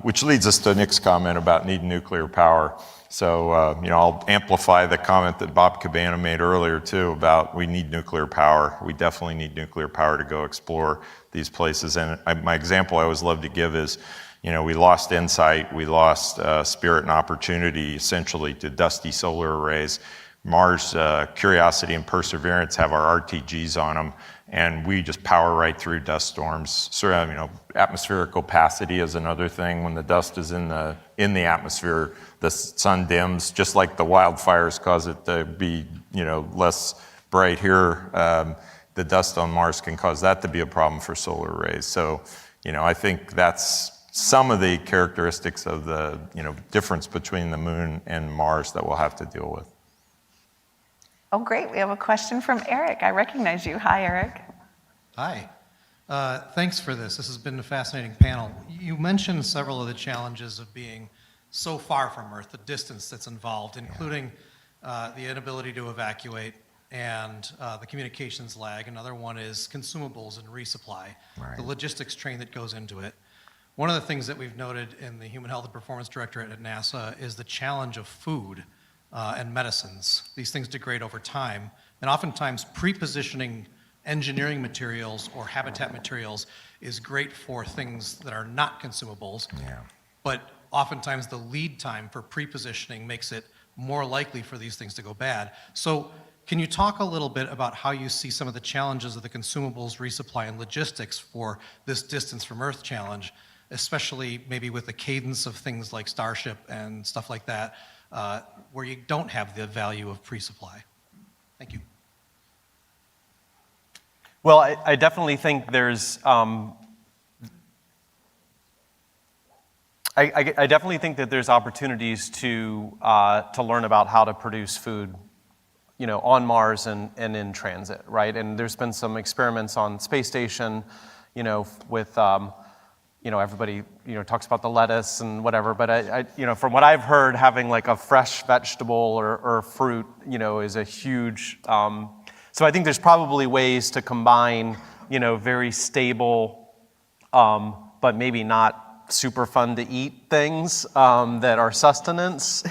which leads us to Nick's comment about needing nuclear power. So, I'll amplify the comment that Bob Cabana made earlier too about we need nuclear power. We definitely need nuclear power to go explore these places. And my example I always love to give is, we lost InSight, we lost Spirit and Opportunity essentially to dusty solar arrays. Mars, Curiosity and Perseverance have our RTGs on them, and we just power right through dust storms. So, atmospheric opacity is another thing. When the dust is in the atmosphere, the sun dims, just like the wildfires cause it to be, less bright here. The dust on Mars can cause that to be a problem for solar arrays. So, I think that's some of the characteristics of the, difference between the moon and Mars that we'll have to deal with. Oh, great. We have a question from Eric. I recognize you. Hi, Eric. Hi. Thanks for this. This has been a fascinating panel. You mentioned several of the challenges of being so far from Earth, the distance that's involved, including the inability to evacuate and the communications lag. Another one is consumables and resupply, the logistics train that goes into it. One of the things that we've noted in the Human Health and Performance Directorate at NASA is the challenge of food and medicines. These things degrade over time, and oftentimes pre-positioning engineering materials or habitat materials is great for things that are not consumables, but oftentimes the lead time for pre-positioning makes it more likely for these things to go bad. So can you talk a little bit about how you see some of the challenges of the consumables, resupply, and logistics for this distance from Earth challenge, especially maybe with the cadence of things like Starship and stuff like that, where you don't have the value of pre-supply? Thank you. Well, I definitely think there's I definitely think that there's opportunities to learn about how to produce food, on Mars and in transit, right? And there's been some experiments on space station, with everybody, talks about the lettuce and whatever, but I from what I've heard, having like a fresh vegetable or fruit, is a huge, so I think there's probably ways to combine, very stable, but maybe not super fun to eat things that are sustenance,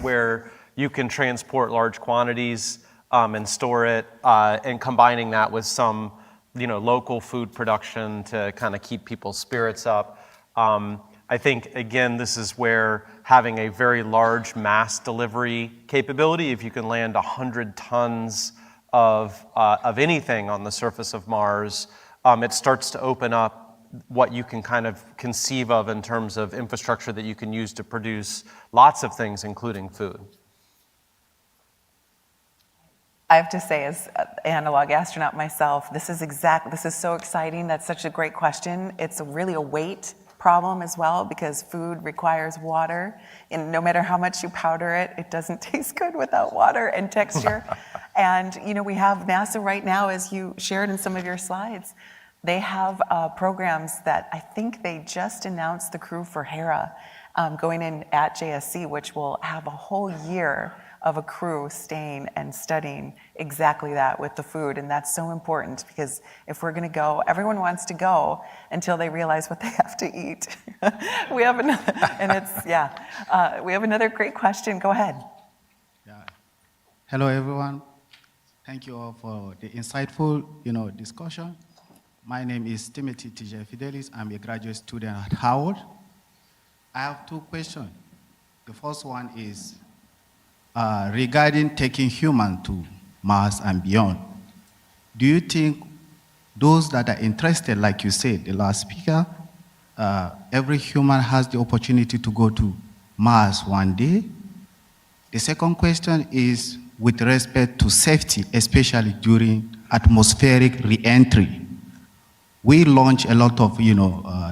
where you can transport large quantities and store it, and combining that with some local food production to kind of keep people's spirits up. I think, again, this is where having a very large mass delivery capability, if you can land 100 tons of anything on the surface of Mars, it starts to open up what you can kind of conceive of in terms of infrastructure that you can use to produce lots of things, including food. I have to say, as an analog astronaut myself, this is so exciting. That's such a great question. It's really a weight problem as well, because food requires water, and no matter how much you powder it, it doesn't taste good without water and texture. And we have NASA right now, as you shared in some of your slides, they have programs that I think they just announced the crew for Hera going in at JSC, which will have a whole year of a crew staying and studying exactly that with the food. And that's so important, because if we're going to go, everyone wants to go until they realize what they have to eat. We have another, and we have another great question. Go ahead. Hello, everyone. Thank you all for the insightful, discussion. My name is Timothy T.J. Fidelis. I'm a graduate student at Howard. I have two questions. The first one is regarding taking human to Mars and beyond. Do you think those that are interested, like you said, the last speaker, every human has the opportunity to go to Mars one day? The second question is with respect to safety, especially during atmospheric re-entry. We launch a lot of,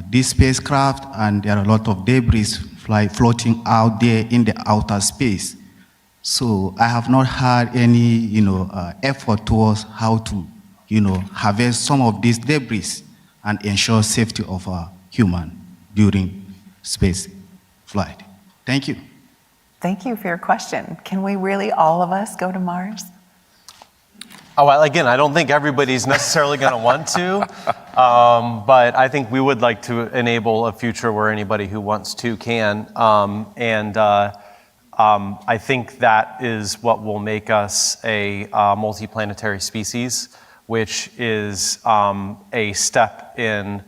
these spacecraft, and there are a lot of debris floating out there in the outer space. So I have not had any, effort towards how to, harvest some of these debris and ensure safety of a human during space flight. Thank you. Thank you for your question. Can we really, all of us, go to Mars? Oh, well, again, I don't think everybody's necessarily going to want to, but I think we would like to enable a future where anybody who wants to can. I think that is what will make us a multiplanetary species, which is a step in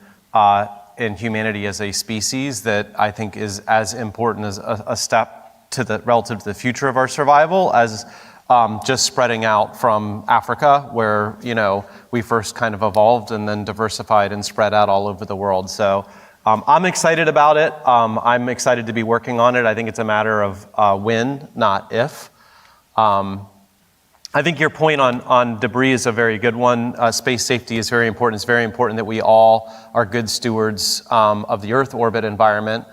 humanity as a species that I think is as important as a step to relative to the future of our survival as just spreading out from Africa, where we first kind of evolved and then diversified and spread out all over the world. So I'm excited about it. I'm excited to be working on it. I think it's a matter of when, not if. I think your point on debris is a very good one. Space safety is very important. It's very important that we all are good stewards of the Earth orbit environment.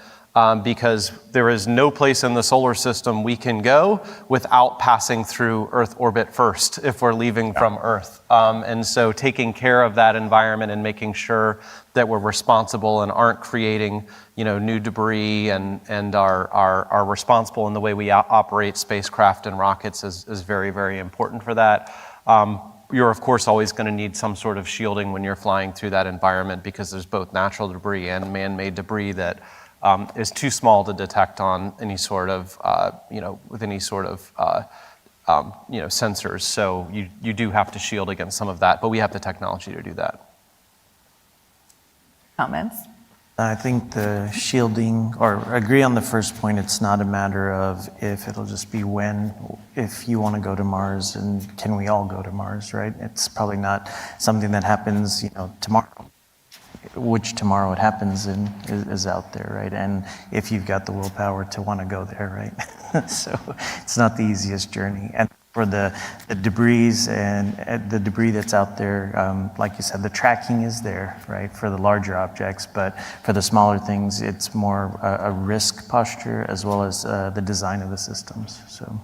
Because there is no place in the solar system we can go without passing through Earth orbit first if we're leaving from Earth. And so taking care of that environment and making sure that we're responsible and aren't creating new debris and are responsible in the way we operate spacecraft and rockets is very, very important for that. You're, of course, always going to need some sort of shielding when you're flying through that environment because there's both natural debris and man-made debris that is too small to detect on any sort of, with any sort of, sensors. So you do have to shield against some of that, but we have the technology to do that. Comments? I think the shielding, or agree on the first point, it's not a matter of if, it'll just be when, if you want to go to Mars and can we all go to Mars, right? It's probably not something that happens, tomorrow. Which tomorrow it happens in is out there, right? And if you've got the willpower to want to go there, right? So it's not the easiest journey. And for the debris and the debris that's out there, like you said, the tracking is there, right? For the larger objects, but for the smaller things, it's more a risk posture as well as the design of the systems. So.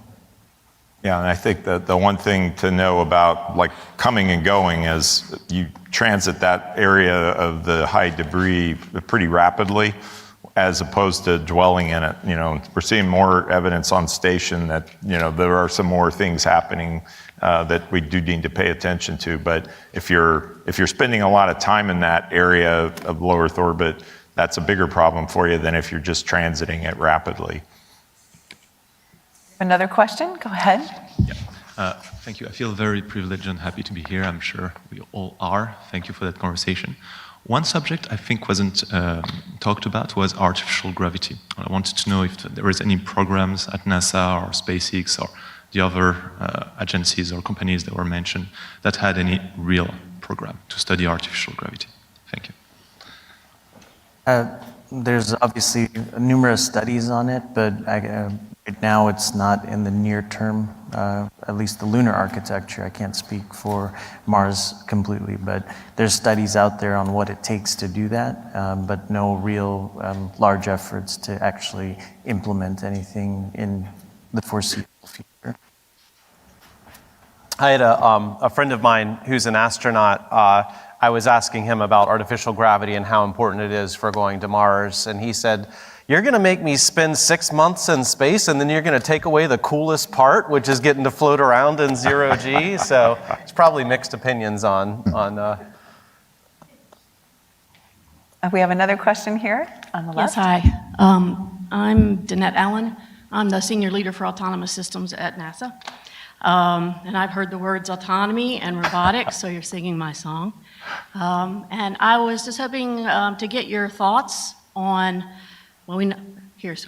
Yeah, and I think that the one thing to know about like coming and going is you transit that area of the high debris pretty rapidly as opposed to dwelling in it. We're seeing more evidence on station that, there are some more things happening that we do need to pay attention to. But if you're spending a lot of time in that area of low Earth orbit, that's a bigger problem for you than if you're just transiting it rapidly. Another question? Go ahead. Yeah. Thank you. I feel very privileged and happy to be here. I'm sure we all are. Thank you for that conversation. One subject I think wasn't talked about was artificial gravity. I wanted to know if there is any programs at NASA or SpaceX or the other agencies or companies that were mentioned that had any real program to study artificial gravity. Thank you. There's obviously numerous studies on it, but right now it's not in the near term, at least the lunar architecture. I can't speak for Mars completely, but there's studies out there on what it takes to do that, but no real large efforts to actually implement anything in the foreseeable future. I had a friend of mine who's an astronaut. I was asking him about artificial gravity and how important it is for going to Mars, and he said, "You're going to make me spend 6 months in space, and then you're going to take away the coolest part, which is getting to float around in zero G." So it's probably mixed opinions on. We have another question here on the left. Yes, hi. I'm Danette Allen. I'm the Senior Leader for Autonomous Systems at NASA. And I've heard the words autonomy and robotics, so you're singing my song. And I was just hoping to get your thoughts on, well,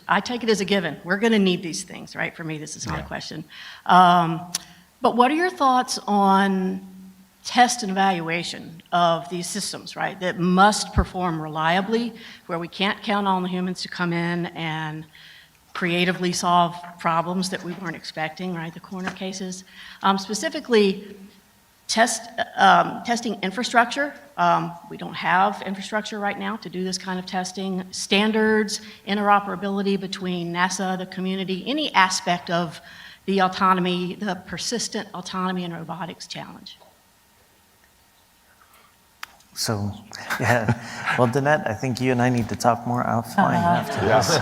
I take it as a given. We're going to need these things, right? For me, this is not a question. But what are your thoughts on test and evaluation of these systems, right? That must perform reliably, where we can't count on the humans to come in and creatively solve problems that we weren't expecting, right? The corner cases. Specifically, testing infrastructure. We don't have infrastructure right now to do this kind of testing. Standards, interoperability between NASA, the community, any aspect of the autonomy, the persistent autonomy and robotics challenge. So, yeah, well, Danette, I think you and I need to talk more offline after this.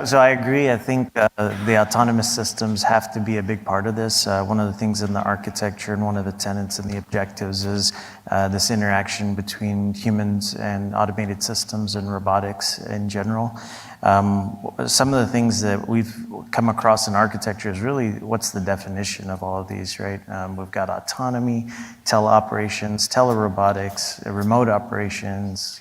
So I agree. I think the autonomous systems have to be a big part of this. One of the things in the architecture and one of the tenets and the objectives is this interaction between humans and automated systems and robotics in general. Some of the things that we've come across in architecture is really what's the definition of all of these, right? We've got autonomy, teleoperations, telerobotics, remote operations,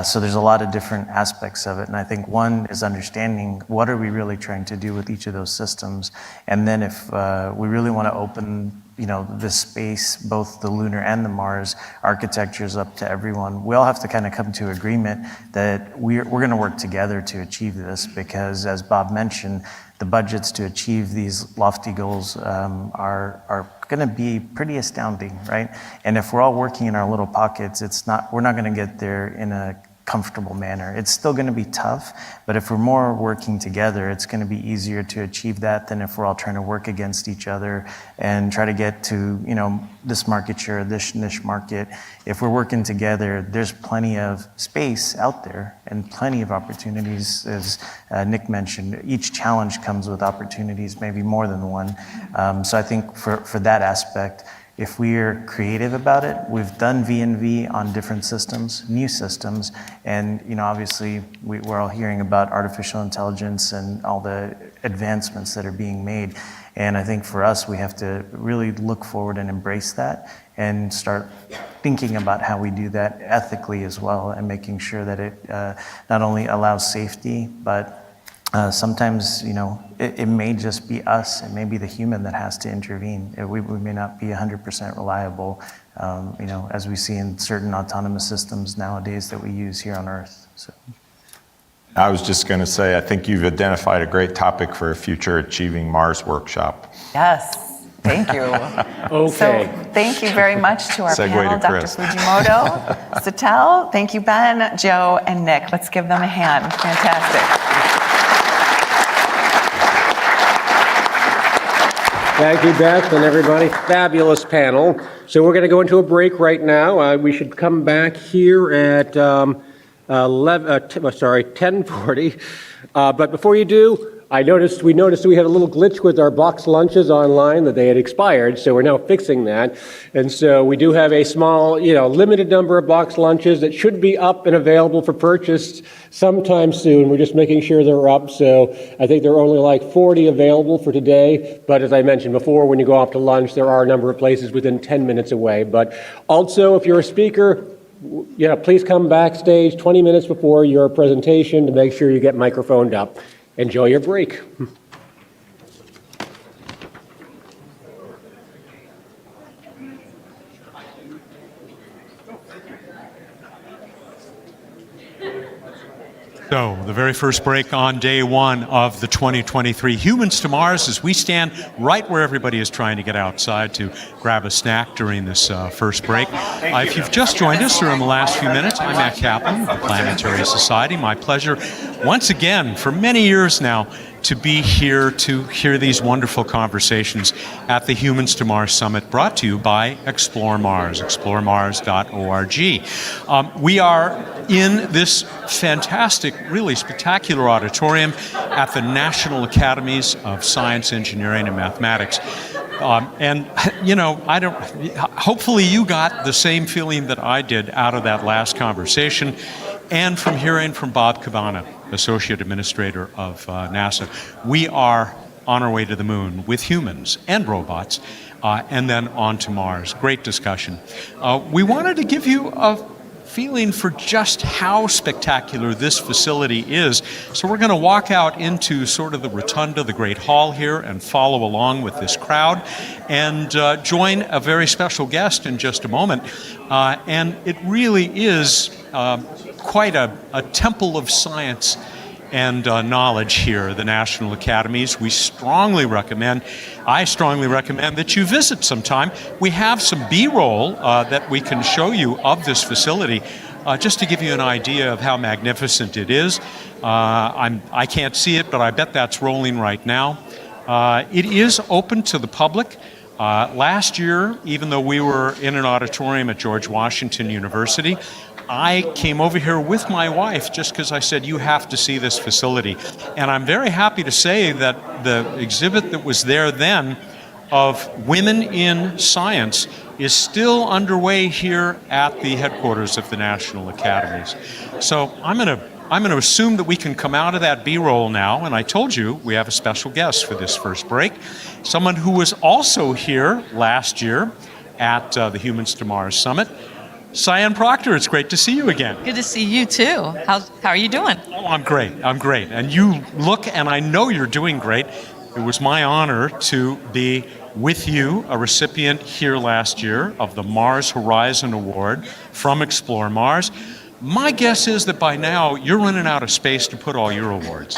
so there's a lot of different aspects of it. And I think one is understanding what are we really trying to do with each of those systems. And then if we really want to open this space, both the lunar and the Mars architecture is up to everyone. We all have to kind of come to agreement that we're going to work together to achieve this, because as Bob mentioned, the budgets to achieve these lofty goals are going to be pretty astounding, right? And if we're all working in our little pockets, we're not going to get there in a comfortable manner. It's still going to be tough, but if we're more working together, it's going to be easier to achieve that than if we're all trying to work against each other and try to get to, this market share, this niche market. If we're working together, there's plenty of space out there and plenty of opportunities, as Nick mentioned. Each challenge comes with opportunities, maybe more than one. So I think for that aspect, if we are creative about it, we've done V&V on different systems, new systems, and obviously we're all hearing about artificial intelligence and all the advancements that are being made. And I think for us, we have to really look forward and embrace that and start thinking about how we do that ethically as well, and making sure that it not only allows safety, but sometimes, it may just be us, it may be the human that has to intervene. We may not be 100% reliable, as we see in certain autonomous systems nowadays that we use here on Earth. So. I was just going to say, I think you've identified a great topic for a future Achieving Mars workshop. Yes, thank you. Okay. So thank you very much to our Segue panel, to Dr. Chris. Fujimoto, Shatel. Thank you, Ben, Joe, and Nick. Let's give them a hand. Fantastic. Thank you, Beth, and everybody. Fabulous panel. So we're going to go into a break right now. We should come back here at 10:40. But before you do, we noticed we had a little glitch with our box lunches online, that they had expired, so we're now fixing that. And so we do have a small, limited number of box lunches that should be up and available for purchase sometime soon. We're just making sure they're up. So I think there are only like 40 available for today. But as I mentioned before, when you go off to lunch, there are a number of places within 10 minutes away. But also, if you're a speaker, please come backstage 20 minutes before your presentation to make sure you get microphoned up. Enjoy your break. So, the very first break on day one of the 2023 Humans to Mars, as we stand right where everybody is trying to get outside to grab a snack during this first break. If you've just joined us or in the last few minutes, I'm Matt Kaplan of the Planetary Society. My pleasure once again for many years now to be here to hear these wonderful conversations at the Humans to Mars Summit, brought to you by Explore Mars, exploremars.org. We are in this fantastic, really spectacular auditorium at the National Academies of Science, Engineering, and Mathematics. Hopefully you got the same feeling that I did out of that last conversation, and from hearing from Bob Cabana, Associate Administrator of NASA. We are on our way to the moon with humans and robots, and then on to Mars. Great discussion. We wanted to give you a feeling for just how spectacular this facility is. So we're going to walk out into sort of the rotunda, the Great Hall here, and follow along with this crowd, and join a very special guest in just a moment. And it really is quite a temple of science and knowledge here, the National Academies. I strongly recommend that you visit sometime. We have some B-roll that we can show you of this facility, just to give you an idea of how magnificent it is. I can't see it, but I bet that's rolling right now. It is open to the public. Last year, even though we were in an auditorium at George Washington University, I came over here with my wife just because I said, you have to see this facility. And I'm very happy to say that the exhibit that was there then of Women in Science is still underway here at the headquarters of the National Academies. So I'm going to assume that we can come out of that B-roll now, and I told you we have a special guest for this first break, someone who was also here last year at the Humans to Mars Summit. Cyan Proctor, it's great to see you again. Good to see you too. How are you doing? Oh, I'm great. And you look, and I know you're doing great. It was my honor to be with you, a recipient here last year of the Mars Horizon Award from Explore Mars. My guess is that by now you're running out of space to put all your awards.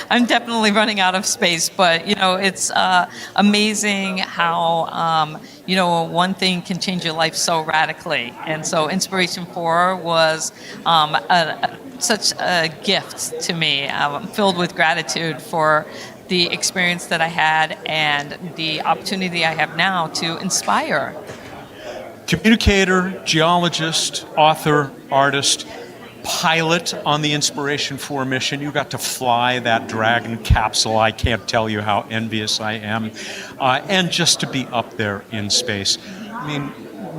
I'm definitely running out of space, but it's amazing how one thing can change your life so radically. And so Inspiration 4 was such a gift to me. I'm filled with gratitude for the experience that I had and the opportunity I have now to inspire. Communicator, geologist, author, artist, pilot on the Inspiration 4 mission. You got to fly that Dragon capsule. I can't tell you how envious I am. And just to be up there in space. I mean,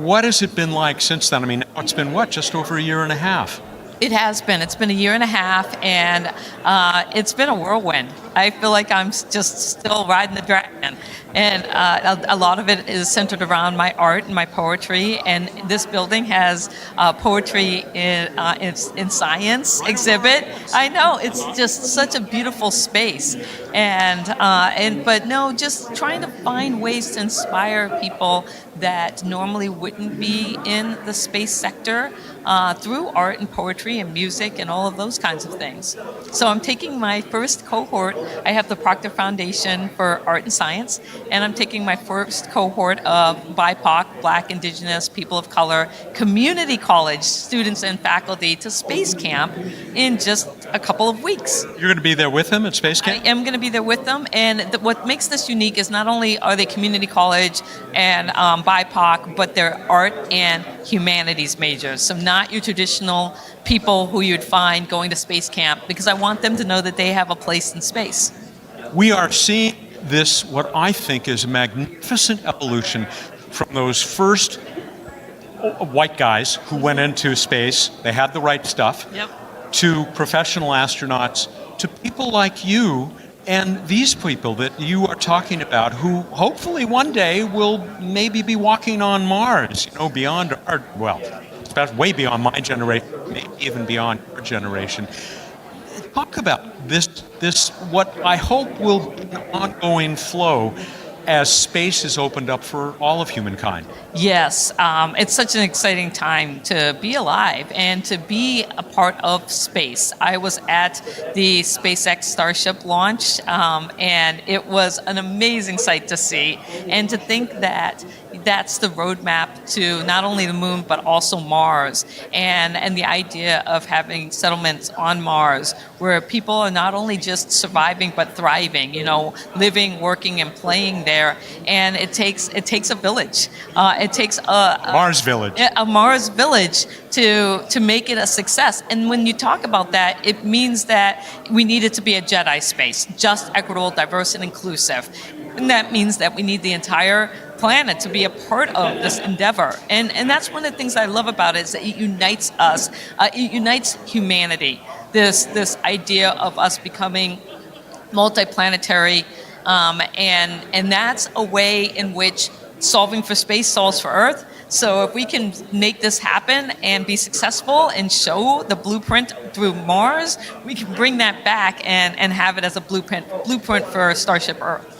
what has it been like since then? I mean, it's been just over a year and a half? It has been. It's been a year and a half, and it's been a whirlwind. I feel like I'm just still riding the dragon. And a lot of it is centered around my art and my poetry. And this building has poetry in science exhibit. I know, it's just such a beautiful space. But just trying to find ways to inspire people that normally wouldn't be in the space sector through art and poetry and music and all of those kinds of things. So I'm taking my first cohort. I have the Proctor Foundation for Art and Science, and I'm taking my first cohort of BIPOC, Black, Indigenous, people of color, community college students and faculty to space camp in just a couple of weeks. You're going to be there with them at space camp? I am going to be there with them, and what makes this unique is not only are they community college and BIPOC, but they're art and humanities majors. So not your traditional people who you'd find going to space camp, because I want them to know that they have a place in space. We are seeing this, what I think is a magnificent evolution from those first white guys who went into space, they had the right stuff, to professional astronauts, to people like you and these people that you are talking about, who hopefully one day will maybe be walking on Mars, beyond our, way beyond my generation, maybe even beyond your generation. Talk about this, what I hope will be an ongoing flow as space is opened up for all of humankind. Yes, it's such an exciting time to be alive and to be a part of space. I was at the SpaceX Starship launch, and it was an amazing sight to see. And to think that that's the roadmap to not only the moon, but also Mars. And the idea of having settlements on Mars where people are not only just surviving, but thriving, living, working, and playing there. And it takes a village. It takes a Mars village. A Mars village to make it a success. And when you talk about that, it means that we need it to be a Jedi space, just, equitable, diverse, and inclusive. And that means that we need the entire planet to be a part of this endeavor. And that's one of the things I love about it, is that it unites us. It unites humanity. This idea of us becoming multiplanetary And that's a way in which solving for space solves for Earth. So if we can make this happen and be successful and show the blueprint through Mars, we can bring that back and have it as a blueprint for Starship Earth.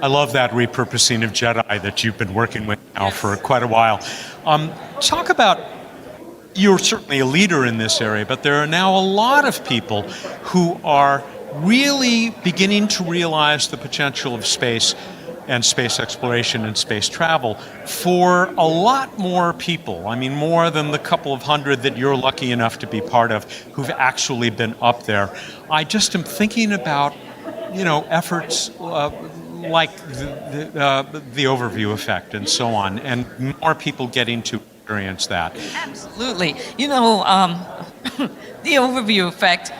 I love that repurposing of Jedi that you've been working with now for quite a while. Talk about, you're certainly a leader in this area, but there are now a lot of people who are really beginning to realize the potential of space and space exploration and space travel for a lot more people. I mean, more than the couple of hundred that you're lucky enough to be part of who've actually been up there. I just am thinking about, efforts like the overview effect and so on, and more people getting to experience that. Absolutely. The overview effect.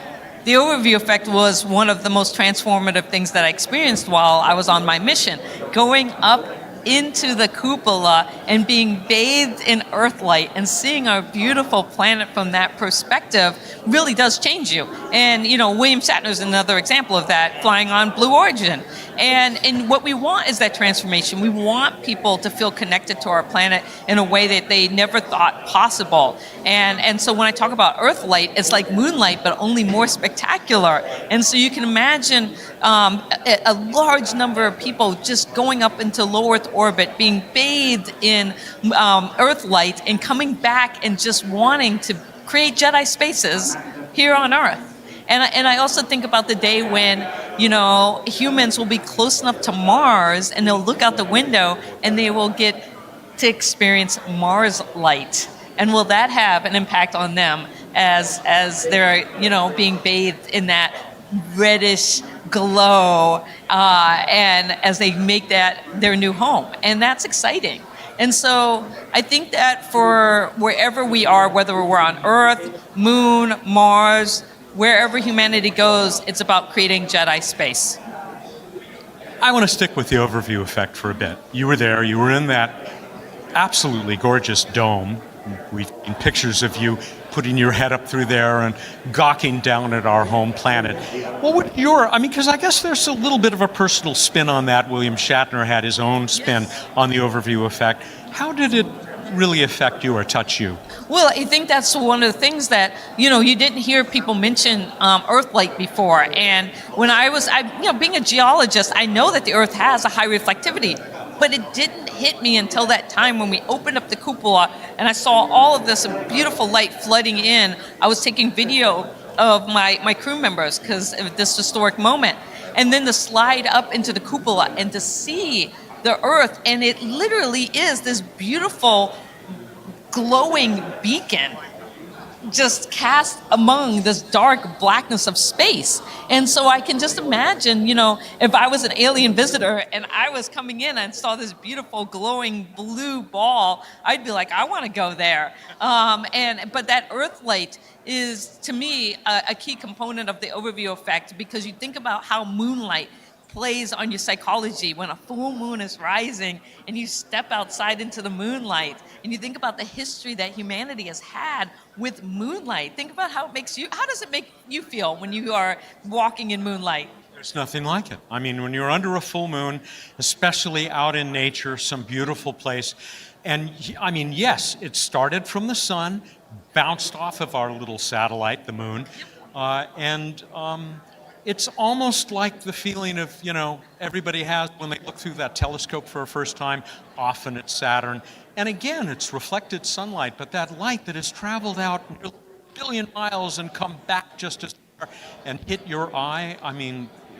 The overview effect was one of the most transformative things that I experienced while I was on my mission. Going up into the cupola and being bathed in Earthlight and seeing our beautiful planet from that perspective really does change you. And, William Shatner is another example of that, flying on Blue Origin. And what we want is that transformation. We want people to feel connected to our planet in a way that they never thought possible. And so when I talk about Earthlight, it's like moonlight, but only more spectacular. And so you can imagine a large number of people just going up into low Earth orbit, being bathed in Earthlight, and coming back and just wanting to create Jedi spaces here on Earth. And I also think about the day when, humans will be close enough to Mars and they'll look out the window and they will get to experience Mars light. And will that have an impact on them as they're, being bathed in that reddish glow and as they make that their new home? And that's exciting. And so I think that for wherever we are, whether we're on Earth, Moon, Mars, wherever humanity goes, it's about creating Jedi space. I want to stick with the overview effect for a bit. You were there, you were in that absolutely gorgeous dome. We've seen pictures of you putting your head up through there and gawking down at our home planet. What would because I guess there's a little bit of a personal spin on that. William Shatner had his own spin on the overview effect. How did it really affect you or touch you? Well, I think that's one of the things that, you didn't hear people mention Earthlight before. And when being a geologist, I know that the Earth has a high reflectivity, but it didn't hit me until that time when we opened up the cupola and I saw all of this beautiful light flooding in. I was taking video of my crew members because of this historic moment. And then to slide up into the cupola and to see the Earth, and it literally is this beautiful glowing beacon just cast among this dark blackness of space. And so I can just imagine, if I was an alien visitor and I was coming in and saw this beautiful glowing blue ball, I'd be like, I want to go there. But that Earthlight is, to me, a key component of the overview effect, because you think about how moonlight plays on your psychology when a full moon is rising and you step outside into the moonlight and you think about the history that humanity has had with moonlight. Think about how does it make you feel when you are walking in moonlight? There's nothing like it. I mean, when you're under a full moon, especially out in nature, some beautiful place, and yes, it started from the sun, bounced off of our little satellite, the moon, it's almost like the feeling of, everybody has when they look through that telescope for a first time. Often it's Saturn. And again, it's reflected sunlight, but that light that has traveled out a billion miles and come back just as far and hit your eye,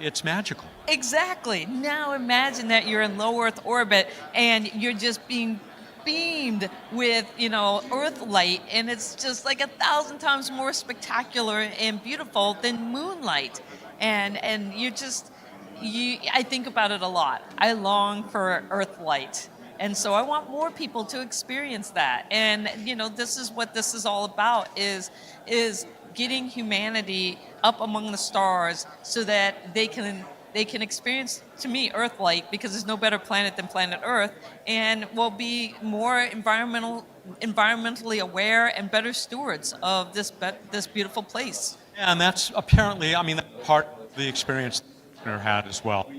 it's magical. Exactly. Now imagine that you're in low Earth orbit and you're just being beamed with, Earthlight, and it's just like 1,000 times more spectacular and beautiful than moonlight. And I think about it a lot. I long for Earthlight. And so I want more people to experience that. And, this is what this is all about, is getting humanity up among the stars so that they can experience, to me, Earthlight, because there's no better planet than planet Earth, and will be more environmentally aware and better stewards of this beautiful place. Yeah, and that's apparently, that's part of the experience that Lunar had as well.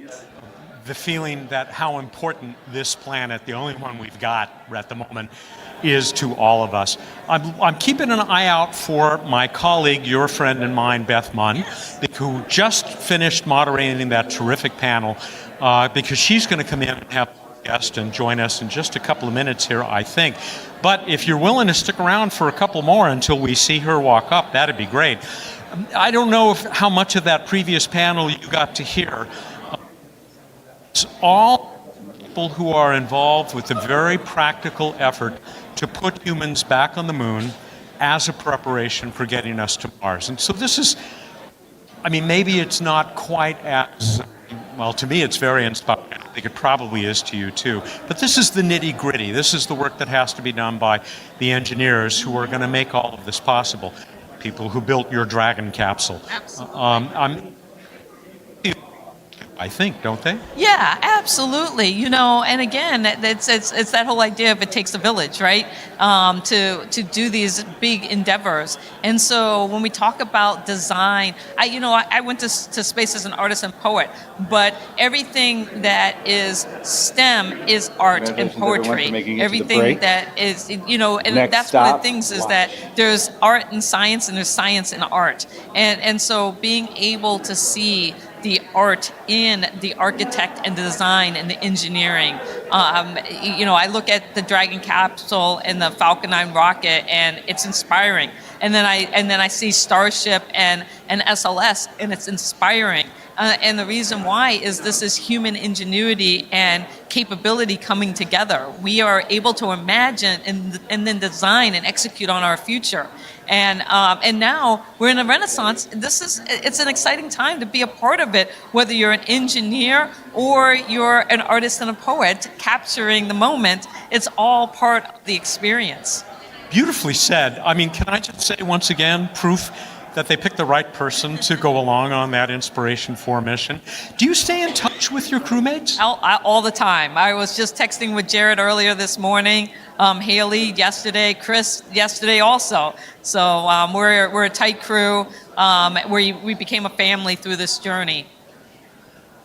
the feeling that how important this planet, the only one we've got at the moment, is to all of us. I'm keeping an eye out for my colleague, your friend and mine, Beth Mund, who just finished moderating that terrific panel, because she's going to come in and have a guest and join us in just a couple of minutes here, I think. But if you're willing to stick around for a couple more until we see her walk up, that'd be great. I don't know how much of that previous panel you got to hear. It's all people who are involved with the very practical effort to put humans back on the moon as a preparation for getting us to Mars. And so this is, I mean, maybe it's not quite as, well, to me it's very inspiring. I think it probably is to you too. But this is the nitty-gritty. This is the work that has to be done by the engineers who are going to make all of this possible. People who built your Dragon capsule. Absolutely. I think, don't they? Yeah, absolutely. You know, and again, it's that whole idea of it takes a village, right? To do these big endeavors. And so when we talk about design, I went to space as an artist and poet, but everything that is STEM is art and poetry. Everything that is, and that's one of the things is that there's art and science and there's science and art. And so being able to see the art in the architect and the design and the engineering. I look at the Dragon capsule and the Falcon 9 rocket, and it's inspiring. And then I see Starship and SLS, and it's inspiring. And the reason why is this is human ingenuity and capability coming together. We are able to imagine and then design and execute on our future. And now we're in a renaissance. It's an exciting time to be a part of it, whether you're an engineer or you're an artist and a poet capturing the moment. It's all part of the experience. Beautifully said. I mean, can I just say once again, proof that they picked the right person to go along on that Inspiration 4 mission. Do you stay in touch with your crewmates? All the time. I was just texting with Jared earlier this morning, Haley yesterday, Chris yesterday also. So we're a tight crew. We became a family through this journey.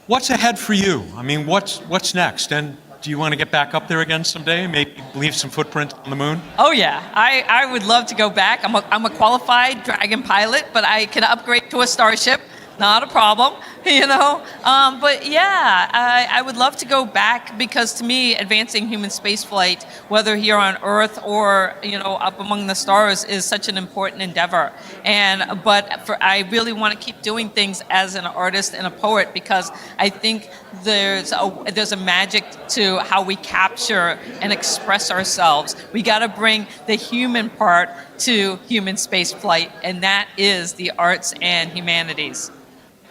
What's ahead for you? I mean, what's next? And do you want to get back up there again someday? Maybe leave some footprint on the moon? Oh yeah, I would love to go back. I'm a qualified Dragon pilot, but I can upgrade to a Starship. Not a problem, But yeah, I would love to go back because to me, advancing human spaceflight, whether here on Earth or up among the stars, is such an important endeavor. But I really want to keep doing things as an artist and a poet because I think there's a magic to how we capture and express ourselves. We got to bring the human part to human spaceflight, and that is the arts and humanities.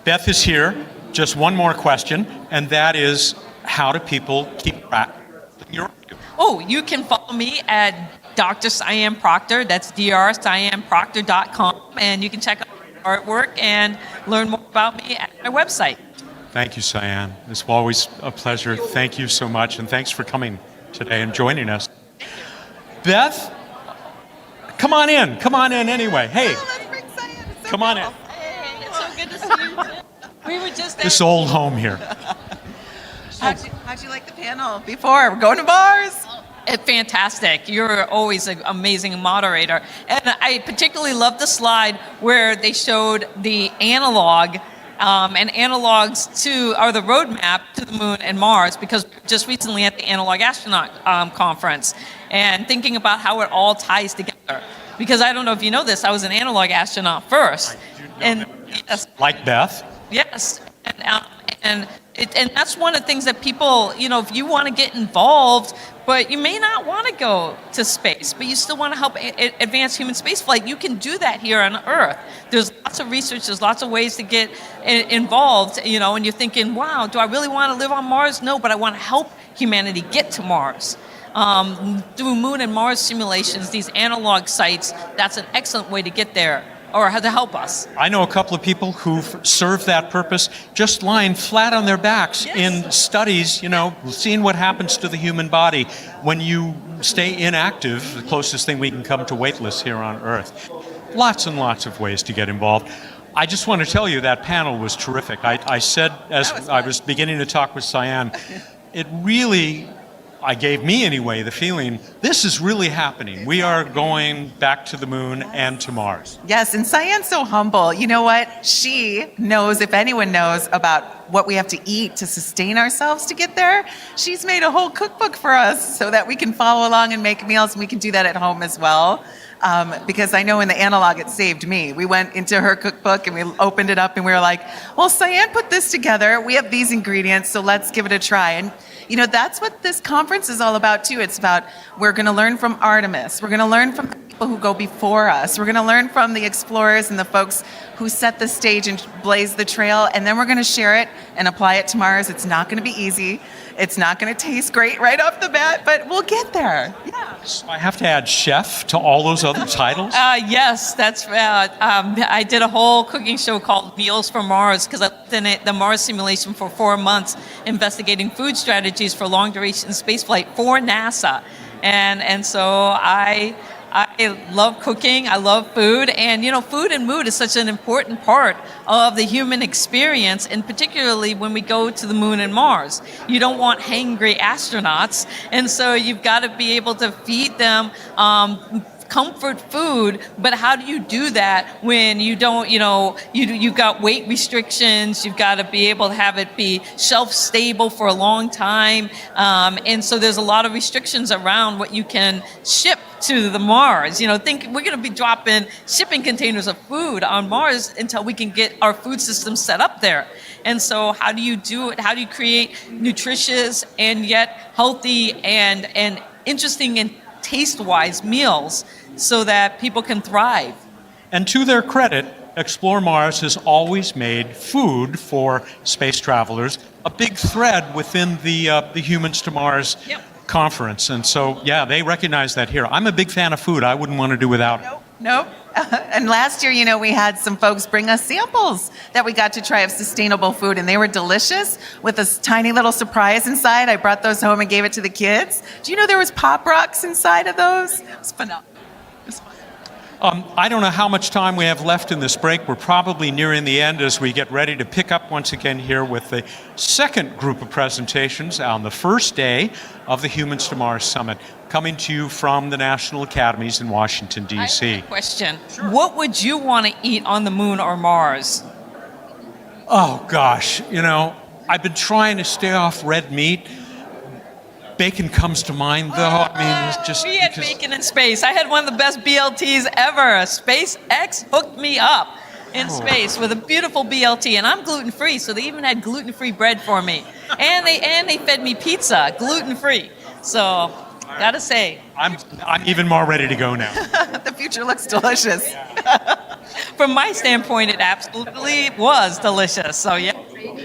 Beth is here. Just one more question, and that is, how do people keep track of your work? Oh, you can follow me at Dr. Cyan Proctor. That's drcyanproctor.com, and you can check out my artwork and learn more about me at my website. Thank you, Cyan. It's always a pleasure. Thank you so much, and thanks for coming today and joining us. Beth, come on in. Come on in anyway. Hey, come on in. It's so good to see you too. We were just This old home here. How'd you like the panel before? We're going to Mars. Fantastic. You're always an amazing moderator. And I particularly love the slide where they showed the analog and analogs are the roadmap to the moon and Mars, because just recently at the Analog Astronaut Conference and thinking about how it all ties together. Because I don't know if you know this, I was an analog astronaut first. Yes, like Beth? Yes. And that's one of the things that people, if you want to get involved, but you may not want to go to space, but you still want to help advance human spaceflight, you can do that here on Earth. There's lots of research, there's lots of ways to get involved, and you're thinking, wow, do I really want to live on Mars? No, but I want to help humanity get to Mars. Through Moon and Mars simulations, these analog sites, that's an excellent way to get there, or to help us. I know a couple of people who've served that purpose, just lying flat on their backs in studies, seeing what happens to the human body when you stay inactive, the closest thing we can come to weightless here on Earth. Lots and lots of ways to get involved. I just want to tell you that panel was terrific. I said, as I was beginning to talk with Cyan, it really, I gave me anyway, the feeling, this is really happening. We are going back to the moon and to Mars. Yes, and Cyan's so humble. You know what? She knows, if anyone knows, about what we have to eat to sustain ourselves to get there. She's made a whole cookbook for us so that we can follow along and make meals, and we can do that at home as well. Because I know in the analog it saved me. We went into her cookbook and we opened it up and we were like, well, Cyan put this together. We have these ingredients, so let's give it a try. And you know, that's what this conference is all about too. It's about, we're going to learn from Artemis. We're going to learn from the people who go before us. We're going to learn from the explorers and the folks who set the stage and blaze the trail. And then we're going to share it and apply it to Mars. It's not going to be easy. It's not going to taste great right off the bat, but we'll get there. Yeah. So I have to add chef to all those other titles? Yes, that's I did a whole cooking show called Meals for Mars because I lived in the Mars simulation for 4 months investigating food strategies for long duration spaceflight for NASA. And so I love cooking, I love food, and you know, food and mood is such an important part of the human experience, and particularly when we go to the moon and Mars. You don't want hangry astronauts, and so you've got to be able to feed them comfort food, but how do you do that when you don't, you've got weight restrictions, you've got to be able to have it be shelf stable for a long time, and so there's a lot of restrictions around what you can ship to the Mars. Think we're going to be dropping shipping containers of food on Mars until we can get our food system set up there. And so how do you do it? How do you create nutritious and yet healthy and interesting and taste-wise meals so that people can thrive? And to their credit, Explore Mars has always made food for space travelers a big thread within the Humans to Mars conference. And so, yeah, they recognize that here. I'm a big fan of food. I wouldn't want to do without it. Nope. And last year, we had some folks bring us samples that we got to try of sustainable food, and they were delicious with a tiny little surprise inside. I brought those home and gave it to the kids. Do you know there was Pop Rocks inside of those? It was phenomenal. I don't know how much time we have left in this break. We're probably nearing the end as we get ready to pick up once again here with the second group of presentations on the first day of the Humans to Mars Summit, coming to you from the National Academies in Washington, D.C. I have a question. Sure. What would you want to eat on the moon or Mars? Oh, gosh. I've been trying to stay off red meat. Bacon comes to mind, though. It's just we had bacon in space. I had one of the best BLTs ever. SpaceX hooked me up in space with a beautiful BLT, and I'm gluten-free, so they even had gluten-free bread for me, and they fed me pizza, gluten-free. So, gotta say, I'm even more ready to go now. The future looks delicious. From my standpoint, it absolutely was delicious. So, yeah.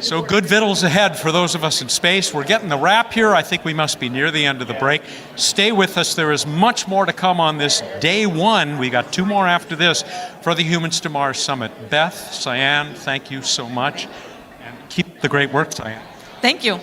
So good victuals ahead for those of us in space. We're getting the wrap here. I think we must be near the end of the break. Stay with us. There is much more to come on this day one. We got 2 more after this for the Humans to Mars Summit. Beth, Cyan, thank you so much. And keep the great work, Cyan. Thank you.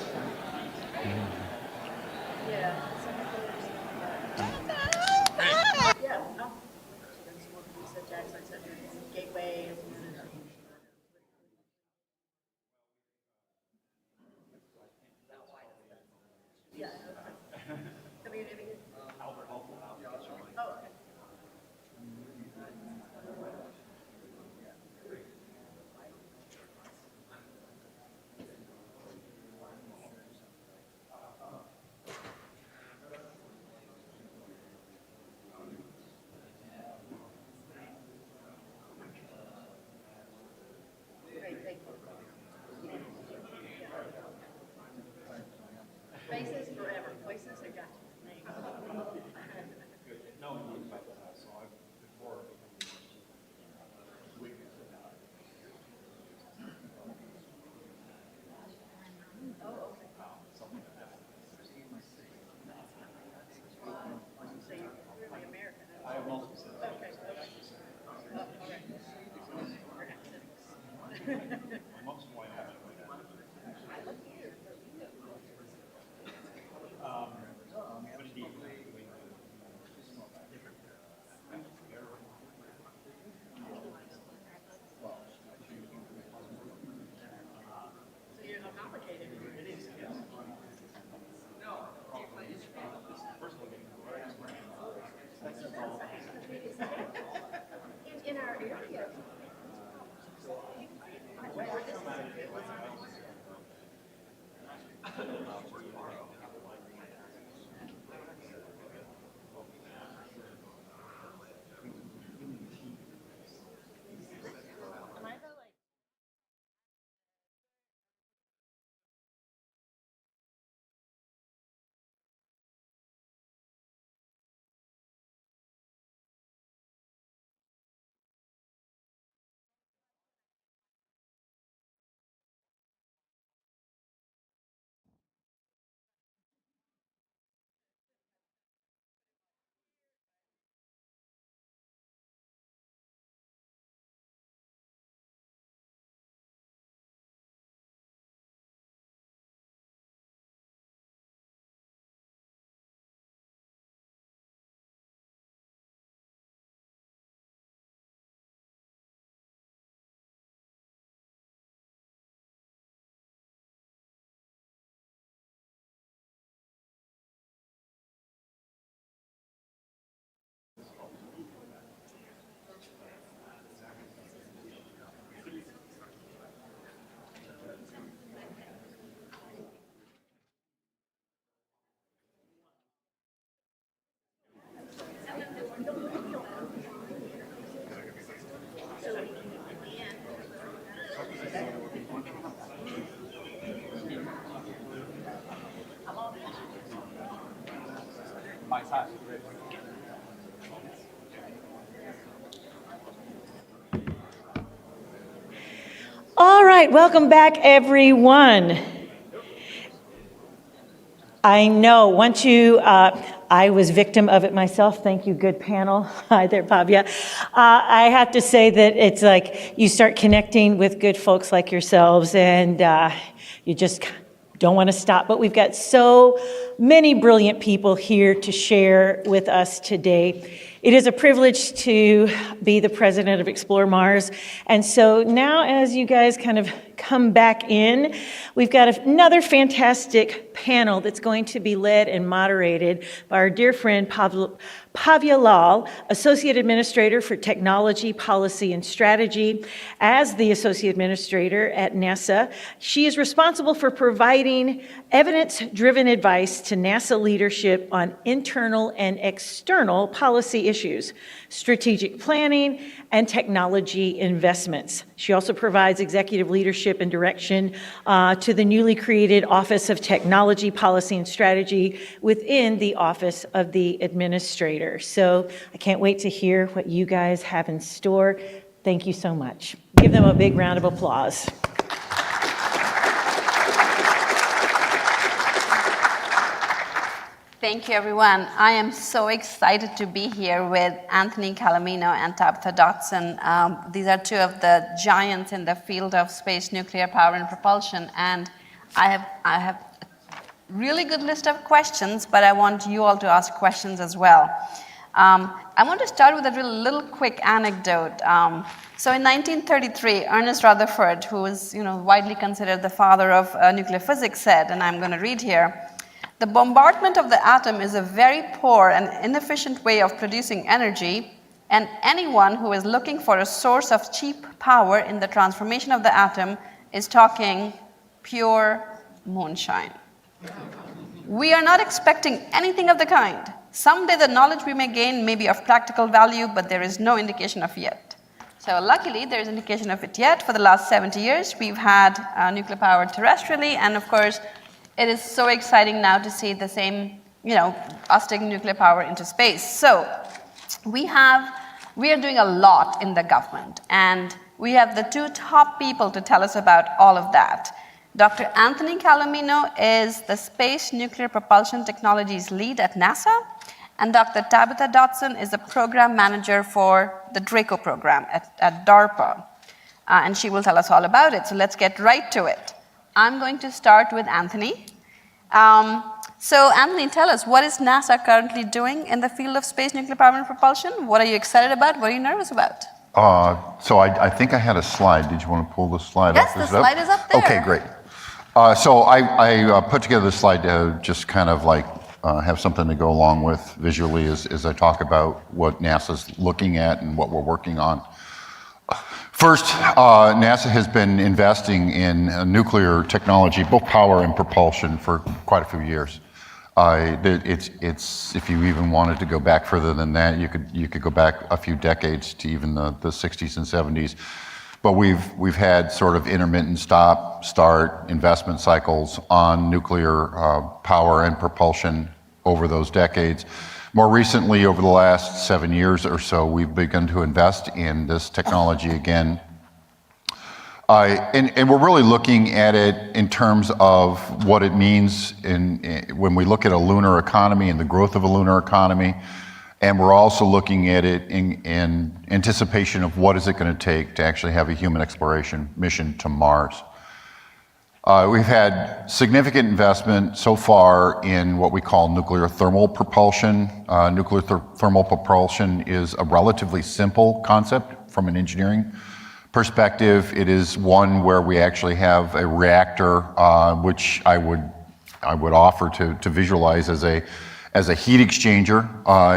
All right, welcome back, everyone. I know, once I was victim of it myself. Thank you, good panel. Hi there, Pavia. I have to say that it's like you start connecting with good folks like yourselves, and you just don't want to stop. But we've got so many brilliant people here to share with us today. It is a privilege to be the president of Explore Mars. And so now as you guys kind of come back in, we've got another fantastic panel that's going to be led and moderated by our dear friend Pavia Lal, Associate Administrator for Technology, Policy, and Strategy. As the Associate Administrator at NASA, she is responsible for providing evidence-driven advice to NASA leadership on internal and external policy issues, strategic planning, and technology investments. She also provides executive leadership and direction to the newly created Office of Technology, Policy, and Strategy within the Office of the Administrator. So I can't wait to hear what you guys have in store. Thank you so much. Give them a big round of applause. Thank you, everyone. I am so excited to be here with Anthony Calomino and Tabitha Dotson. These are two of the giants in the field of space, nuclear power, and propulsion. And I have a really good list of questions, but I want you all to ask questions as well. I want to start with a little quick anecdote. So in 1933, Ernest Rutherford, who is widely considered the father of nuclear physics, said, and I'm going to read here, "The bombardment of the atom is a very poor and inefficient way of producing energy, and anyone who is looking for a source of cheap power in the transformation of the atom is talking pure moonshine." We are not expecting anything of the kind. Someday the knowledge we may gain may be of practical value, but there is no indication of yet. So luckily, there is indication of it yet. For the last 70 years, we've had nuclear power terrestrially, and of course, it is so exciting now to see the same, us taking nuclear power into space. So we are doing a lot in the government, and we have the two top people to tell us about all of that. Dr. Anthony Calomino is the Space Nuclear Propulsion Technologies lead at NASA, and Dr. Tabitha Dotson is the program manager for the Draco program at DARPA, and she will tell us all about it. So let's get right to it. I'm going to start with Anthony. So Anthony, tell us, what is NASA currently doing in the field of space, nuclear power, and propulsion? What are you excited about? What are you nervous about? So I think I had a slide. Did you want to pull the slide up? Yes, the slide is up there. Okay, great. So I put together the slide to just kind of like have something to go along with visually as I talk about what NASA's looking at and what we're working on. First, NASA has been investing in nuclear technology, both power and propulsion, for quite a few years. It's if you even wanted to go back further than that, you could go back a few decades to even the 60s and 70s. But we've had sort of intermittent stop-start investment cycles on nuclear power and propulsion over those decades. More recently, over the last 7 years or so, we've begun to invest in this technology again. And we're really looking at it in terms of what it means when we look at a lunar economy and the growth of a lunar economy. And we're also looking at it in anticipation of what is it going to take to actually have a human exploration mission to Mars. We've had significant investment so far in what we call nuclear thermal propulsion. Nuclear thermal propulsion is a relatively simple concept from an engineering perspective. It is one where we actually have a reactor, which I would offer to visualize as a heat exchanger.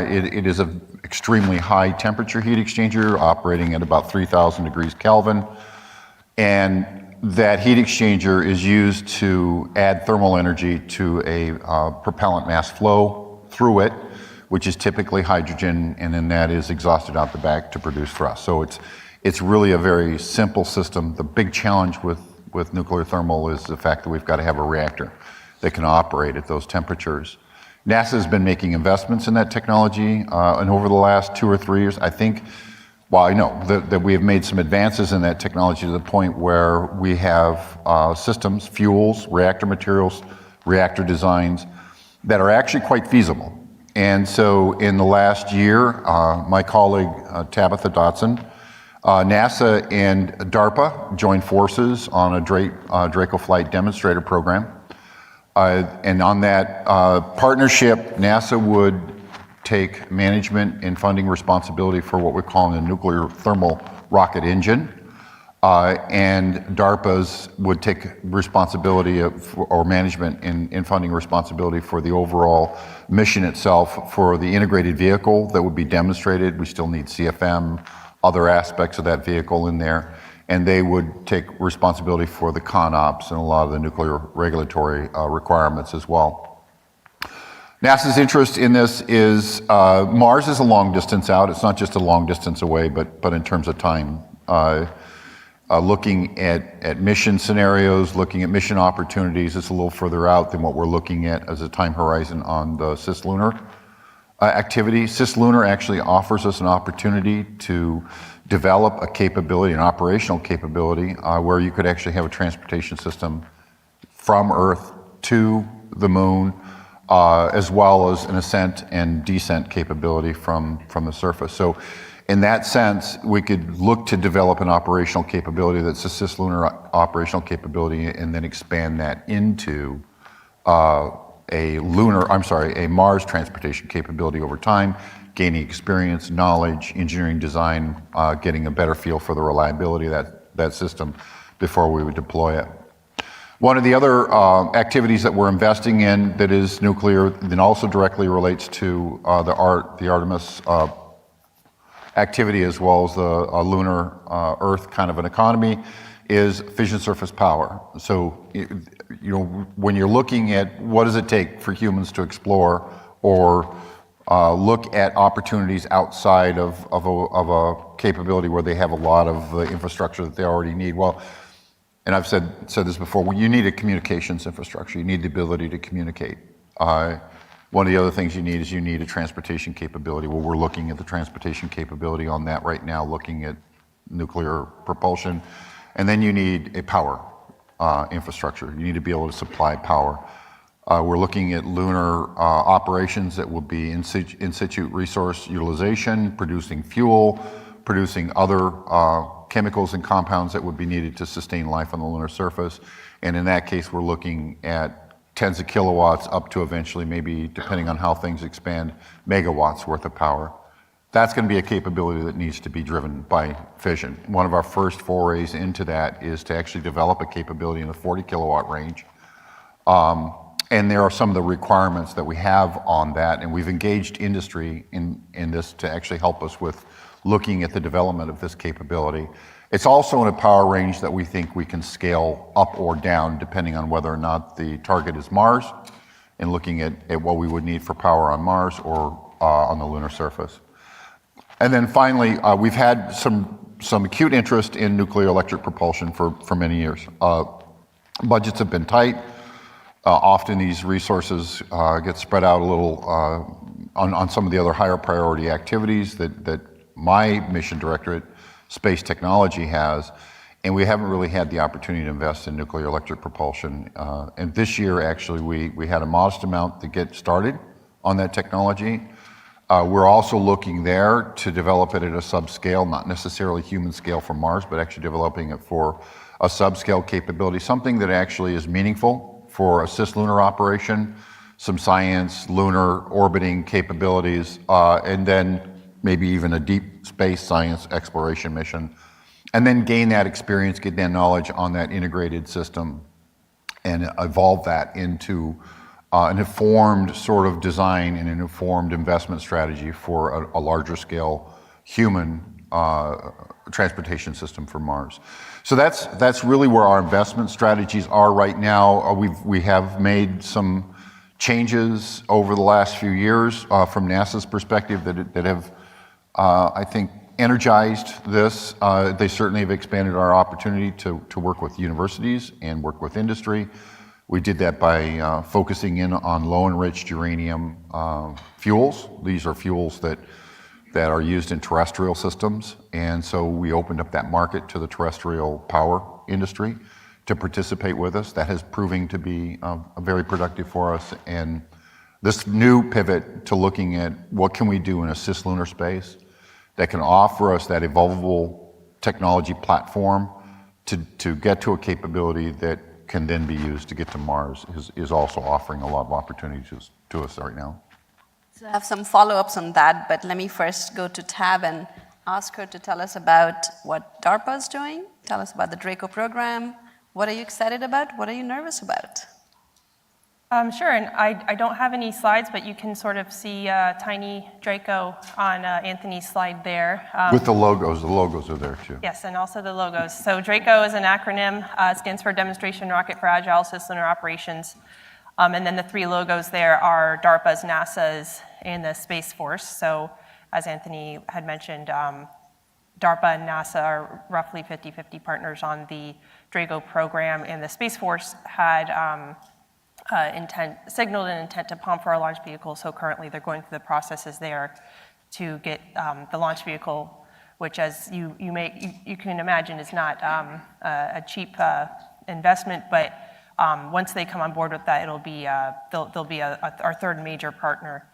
It is an extremely high temperature heat exchanger operating at about 3,000 degrees Kelvin. And that heat exchanger is used to add thermal energy to a propellant mass flow through it, which is typically hydrogen, and then that is exhausted out the back to produce thrust. So it's really a very simple system. The big challenge with nuclear thermal is the fact that we've got to have a reactor that can operate at those temperatures. NASA has been making investments in that technology, and over the last 2 or 3 years, I think, well, I know that we have made some advances in that technology to the point where we have systems, fuels, reactor materials, reactor designs that are actually quite feasible. And so in the last year, my colleague Tabitha Dotson, NASA and DARPA joined forces on a Draco flight demonstrator program. And on that partnership, NASA would take management and funding responsibility for what we're calling a nuclear thermal rocket engine. And DARPA's would take responsibility or management and funding responsibility for the overall mission itself for the integrated vehicle that would be demonstrated. We still need CFM, other aspects of that vehicle in there. And they would take responsibility for the CONOPS and a lot of the nuclear regulatory requirements as well. NASA's interest in this is, Mars is a long distance out. It's not just a long distance away, but in terms of time. Looking at mission scenarios, looking at mission opportunities, it's a little further out than what we're looking at as a time horizon on the cislunar activity. Cislunar actually offers us an opportunity to develop a capability, an operational capability, where you could actually have a transportation system from Earth to the moon, as well as an ascent and descent capability from the surface. So in that sense, we could look to develop an operational capability that's a cislunar operational capability and then expand that into a Mars transportation capability over time, gaining experience, knowledge, engineering design, getting a better feel for the reliability of that system before we would deploy it. One of the other activities that we're investing in that is nuclear, that also directly relates to the Artemis activity as well as the lunar Earth kind of an economy, is fission surface power. So, when you're looking at what does it take for humans to explore or look at opportunities outside of a capability where they have a lot of the infrastructure that they already need. Well, and I've said this before, well, you need a communications infrastructure. You need the ability to communicate. One of the other things you need is a transportation capability. Well, we're looking at the transportation capability on that right now, looking at nuclear propulsion. And then you need a power infrastructure. You need to be able to supply power. We're looking at lunar operations that will be in situ resource utilization, producing fuel, producing other chemicals and compounds that would be needed to sustain life on the lunar surface. And in that case, we're looking at tens of kilowatts up to eventually maybe, depending on how things expand, megawatts worth of power. That's going to be a capability that needs to be driven by fission. One of our first forays into that is to actually develop a capability in the 40 kilowatt range. And there are some of the requirements that we have on that, and we've engaged industry in this to actually help us with looking at the development of this capability. It's also in a power range that we think we can scale up or down depending on whether or not the target is Mars, and looking at what we would need for power on Mars or on the lunar surface. And then finally, we've had some acute interest in nuclear electric propulsion for many years. Budgets have been tight. Often these resources get spread out a little on some of the other higher priority activities that my mission directorate, Space Technology, has, and we haven't really had the opportunity to invest in nuclear electric propulsion. And this year, actually, we had a modest amount to get started on that technology. We're also looking there to develop it at a subscale, not necessarily human scale for Mars, but actually developing it for a subscale capability, something that actually is meaningful for a cislunar operation, some science, lunar orbiting capabilities, and then maybe even a deep space science exploration mission, and then gain that experience, get that knowledge on that integrated system, and evolve that into an informed sort of design and an informed investment strategy for a larger scale human transportation system for Mars. So that's really where our investment strategies are right now. We have made some changes over the last few years from NASA's perspective that have, I think, energized this. They certainly have expanded our opportunity to work with universities and work with industry. We did that by focusing in on low-enriched uranium fuels. These are fuels that are used in terrestrial systems, and so we opened up that market to the terrestrial power industry to participate with us. That has proven to be very productive for us, and this new pivot to looking at what can we do in a cislunar space that can offer us that evolvable technology platform to get to a capability that can then be used to get to Mars is also offering a lot of opportunities to us right now. So I have some follow-ups on that, but let me first go to Tab and ask her to tell us about what DARPA is doing. Tell us about the Draco program. What are you excited about? What are you nervous about? Sure, and I don't have any slides, but you can sort of see tiny Draco on Anthony's slide there. With the logos are there too. Yes, and also the logos. So Draco is an acronym. It stands for Demonstration Rocket for Agile Cislunar Operations. And then the three logos there are DARPA's, NASA's, and the Space Force. So as Anthony had mentioned, DARPA and NASA are roughly 50-50 partners on the Draco program, and the Space Force had signaled an intent to pump for our launch vehicle, so currently they're going through the processes there to get the launch vehicle, which as you can imagine is not a cheap investment, but once they come on board with that, they'll be our third major partner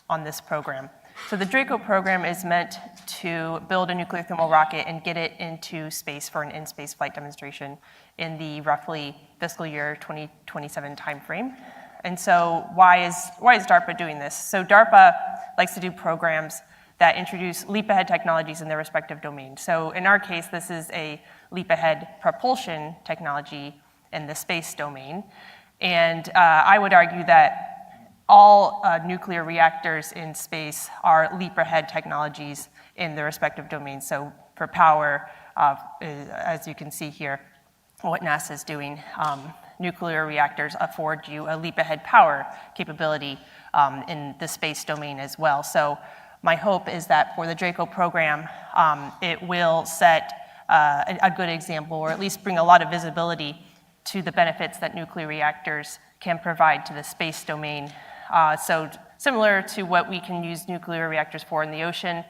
on this program. So the Draco program is meant to build a nuclear thermal rocket and get it into space for an in-space flight demonstration in the roughly fiscal year 2027 timeframe. And so why is DARPA doing this? So DARPA likes to do programs that introduce leap-ahead technologies in their respective domains. So in our case, this is a leap-ahead propulsion technology in the space domain. And I would argue that all nuclear reactors in space are leap-ahead technologies in their respective domains. So for power, as you can see here, what NASA is doing, nuclear reactors afford you a leap-ahead power capability in the space domain as well. So my hope is that for the Draco program, it will set a good example, or at least bring a lot of visibility to the benefits that nuclear reactors can provide to the space domain. So similar to what we can use nuclear reactors for in the ocean,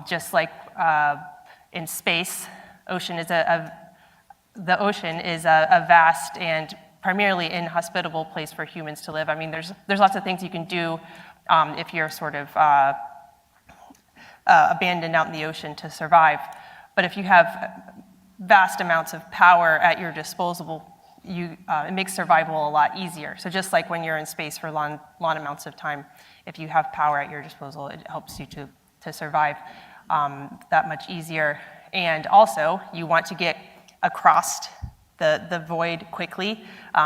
just like in space, the ocean is a vast and primarily inhospitable place for humans to live. I mean, there's lots of things you can do if you're sort of abandoned out in the ocean to survive. But if you have vast amounts of power at your disposal, it makes survival a lot easier. So just like when you're in space for long amounts of time, if you have power at your disposal, it helps you to survive that much easier. And also, you want to get across the void quickly.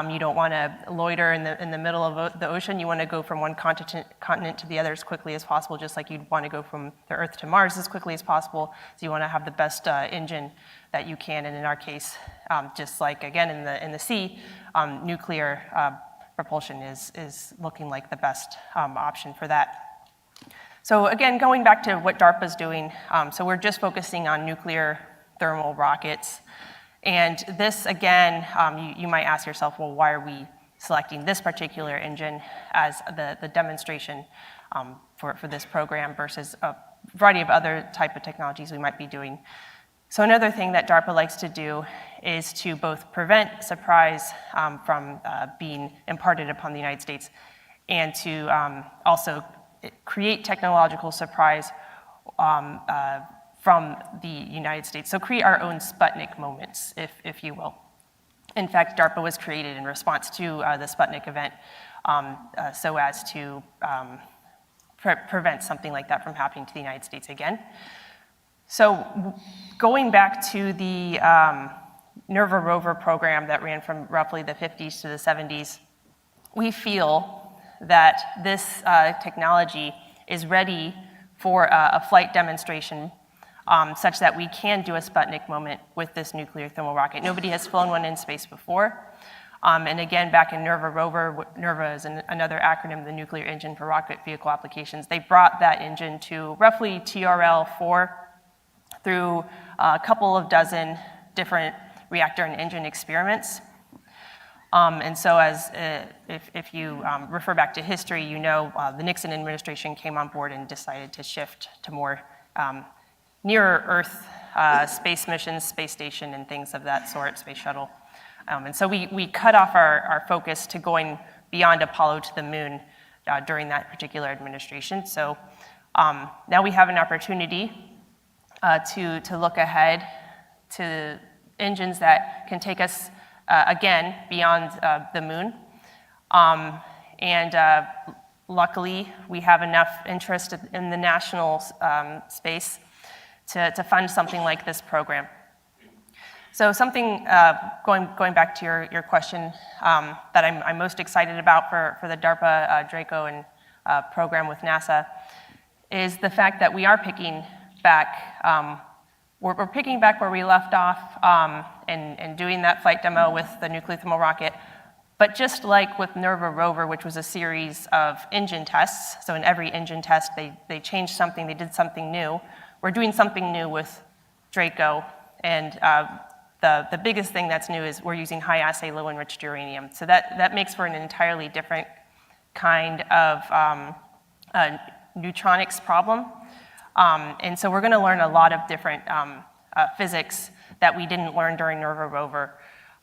You don't want to loiter in the middle of the ocean. You want to go from one continent to the other as quickly as possible, just like you'd want to go from the Earth to Mars as quickly as possible. So you want to have the best engine that you can. And in our case, just like again in the sea, nuclear propulsion is looking like the best option for that. So again, going back to what DARPA's doing, so we're just focusing on nuclear thermal rockets. And this, again, you might ask yourself, well, why are we selecting this particular engine as the demonstration for this program versus a variety of other type of technologies we might be doing? So another thing that DARPA likes to do is to both prevent surprise from being imparted upon the United States and to also create technological surprise from the United States. So create our own Sputnik moments, if you will. In fact, DARPA was created in response to the Sputnik event so as to prevent something like that from happening to the United States again. So going back to the NERVA rover program that ran from roughly the 50s to the 70s, we feel that this technology is ready for a flight demonstration such that we can do a Sputnik moment with this nuclear thermal rocket. Nobody has flown one in space before. And again, back in NERVA rover, NERVA is another acronym, the Nuclear Engine for Rocket Vehicle Applications. They brought that engine to roughly TRL-4 through a couple of dozen different reactor and engine experiments. And so if you refer back to history, you know the Nixon administration came on board and decided to shift to more nearer Earth space missions, space station, and things of that sort, space shuttle. And so we cut off our focus to going beyond Apollo to the moon during that particular administration. So now we have an opportunity to look ahead to engines that can take us again beyond the moon. And luckily, we have enough interest in the national space to fund something like this program. So something, going back to your question, that I'm most excited about for the DARPA Draco and program with NASA is the fact that we are picking back, we're picking back where we left off and doing that flight demo with the nuclear thermal rocket. But just like with NERVA rover, which was a series of engine tests, so in every engine test they changed something, they did something new. We're doing something new with Draco, and the biggest thing that's new is we're using high-assay, low-enriched uranium. So that makes for an entirely different kind of neutronics problem. And so we're going to learn a lot of different physics that we didn't learn during NERVA rover.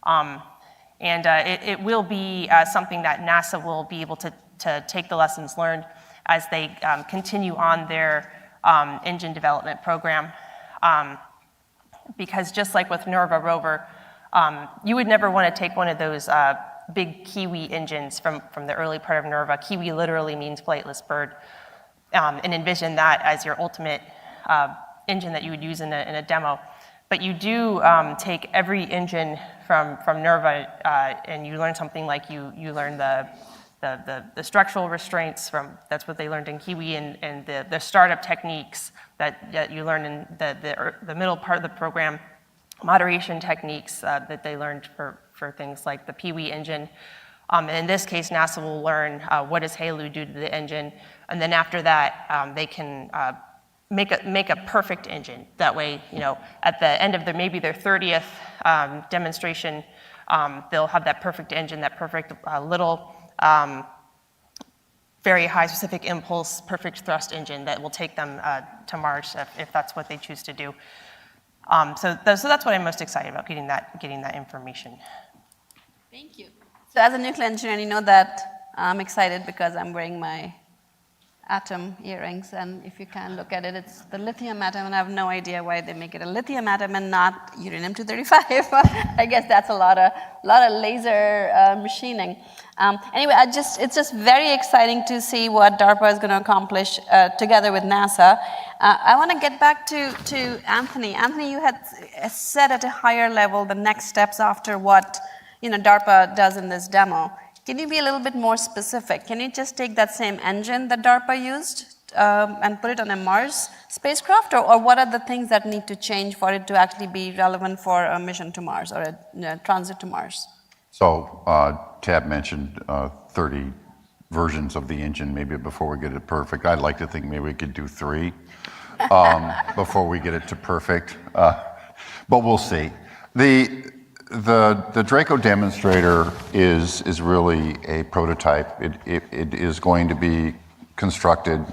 And it will be something that NASA will be able to take the lessons learned as they continue on their engine development program. Because just like with NERVA rover, you would never want to take one of those big Kiwi engines from the early part of NERVA. Kiwi literally means flightless bird. And envision that as your ultimate engine that you would use in a demo. But you do take every engine from NERVA and you learn something like you learn the structural restraints that's what they learned in Kiwi, and the startup techniques that you learn in the middle part of the program, moderation techniques that they learned for things like the Pee-wee engine. In this case, NASA will learn what does HALEU do to the engine, and then after that, they can make a perfect engine. That way, at the end of maybe their 30th demonstration, they'll have that perfect engine, that perfect little, very high specific impulse, perfect thrust engine that will take them to Mars if that's what they choose to do. So that's what I'm most excited about, getting that information. Thank you. So as a nuclear engineer, you know that I'm excited because I'm wearing my atom earrings, and if you can look at it, it's the lithium atom, and I have no idea why they make it a lithium atom and not uranium-235. I guess that's a lot of laser machining. Anyway, it's just very exciting to see what DARPA is going to accomplish together with NASA. I want to get back to Anthony. Anthony, you had said at a higher level the next steps after what DARPA does in this demo. Can you be a little bit more specific? Can you just take that same engine that DARPA used and put it on a Mars spacecraft? Or what are the things that need to change for it to actually be relevant for a mission to Mars or a transit to Mars? So Tab mentioned 30 versions of the engine, maybe before we get it perfect. I'd like to think maybe we could do 3 before we get it to perfect. But we'll see. The Draco demonstrator is really a prototype. It is going to be constructed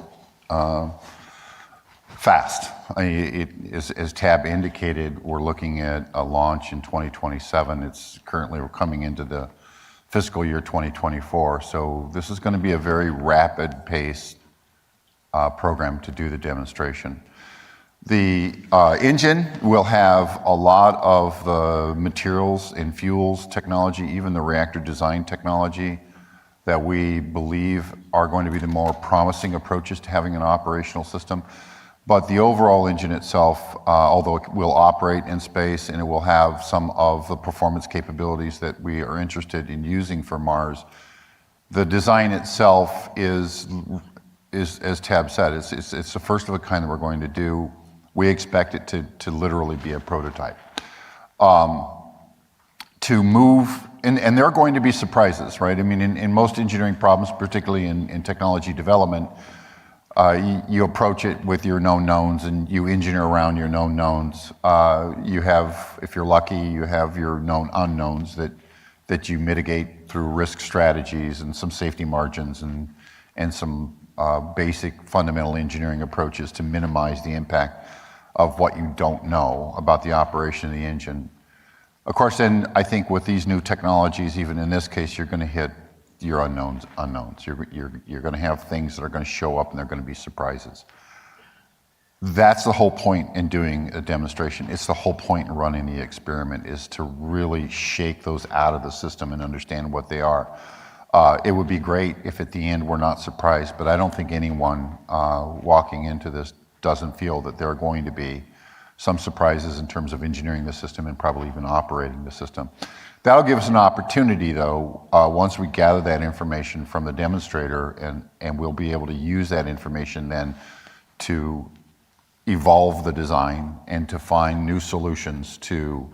fast. As Tab indicated, we're looking at a launch in 2027. It's currently, we're coming into the fiscal year 2024. So this is going to be a very rapid pace program to do the demonstration. The engine will have a lot of the materials and fuels technology, even the reactor design technology that we believe are going to be the more promising approaches to having an operational system. But the overall engine itself, although it will operate in space and it will have some of the performance capabilities that we are interested in using for Mars, the design itself is as Tab said, it's the first of a kind that we're going to do. We expect it to literally be a prototype. To move, and there are going to be surprises, right? I mean, in most engineering problems, particularly in technology development, you approach it with your known knowns and you engineer around your known knowns. You have, if you're lucky, you have your known unknowns that that you mitigate through risk strategies and some safety margins and some basic fundamental engineering approaches to minimize the impact of what you don't know about the operation of the engine. Of course, then I think with these new technologies, even in this case, you're going to hit your unknowns. You're going to have things that are going to show up and they're going to be surprises. That's the whole point in doing a demonstration. It's the whole point in running the experiment, is to really shake those out of the system and understand what they are. It would be great if at the end we're not surprised, but I don't think anyone walking into this doesn't feel that there are going to be some surprises in terms of engineering the system and probably even operating the system. That'll give us an opportunity, though, once we gather that information from the demonstrator, and we'll be able to use that information then to evolve the design and to find new solutions to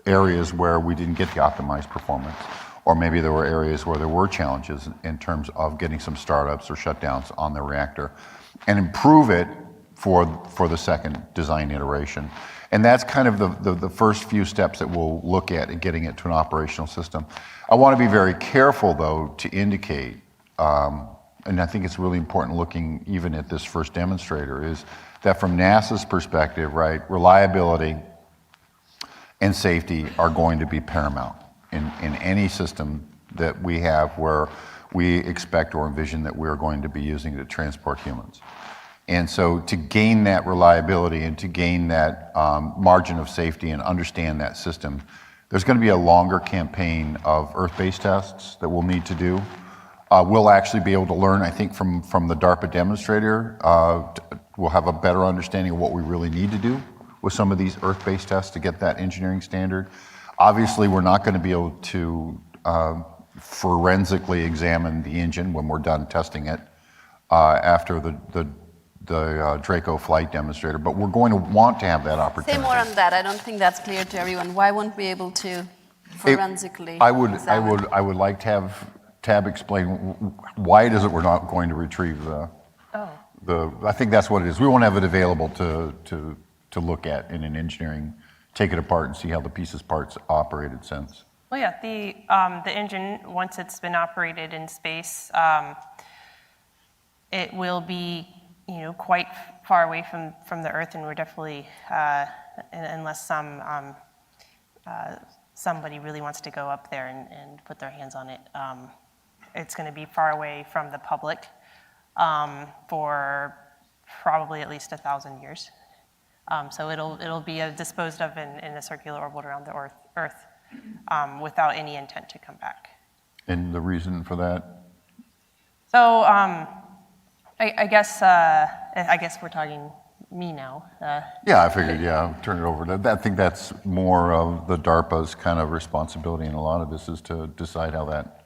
areas where we didn't get the optimized performance, or maybe there were areas where there were challenges in terms of getting some startups or shutdowns on the reactor, and improve it for the second design iteration. And that's kind of the first few steps that we'll look at in getting it to an operational system. I want to be very careful, though, to indicate, and I think it's really important looking even at this first demonstrator, is that from NASA's perspective, right, reliability and safety are going to be paramount in any system that we have where we expect or envision that we're going to be using to transport humans. And so to gain that reliability and to gain that margin of safety and understand that system, there's going to be a longer campaign of Earth-based tests that we'll need to do. We'll actually be able to learn, I think, from the DARPA demonstrator. We'll have a better understanding of what we really need to do with some of these Earth-based tests to get that engineering standard. Obviously, we're not going to be able to forensically examine the engine when we're done testing it after the Draco flight demonstrator, but we're going to want to have that opportunity. Say more on that. I don't think that's clear to everyone. Why won't we be able to forensically I examine? would like to have Tab explain why it is that we're not going to retrieve I think that's what it is. We won't have it available to look at in an engineering, take it apart and see how the pieces parts operated since. Well, yeah, the engine, once it's been operated in space, it will be, quite far away from the Earth, and we're definitely, unless somebody really wants to go up there and put their hands on it, it's going to be far away from the public for probably at least 1,000 years. So it'll be disposed of in a circular orbit around the Earth without any intent to come back. And the reason for that? So I guess we're talking me now. Yeah, I figured, turn it over to, I think that's more of the DARPA's kind of responsibility, and a lot of this is to decide how that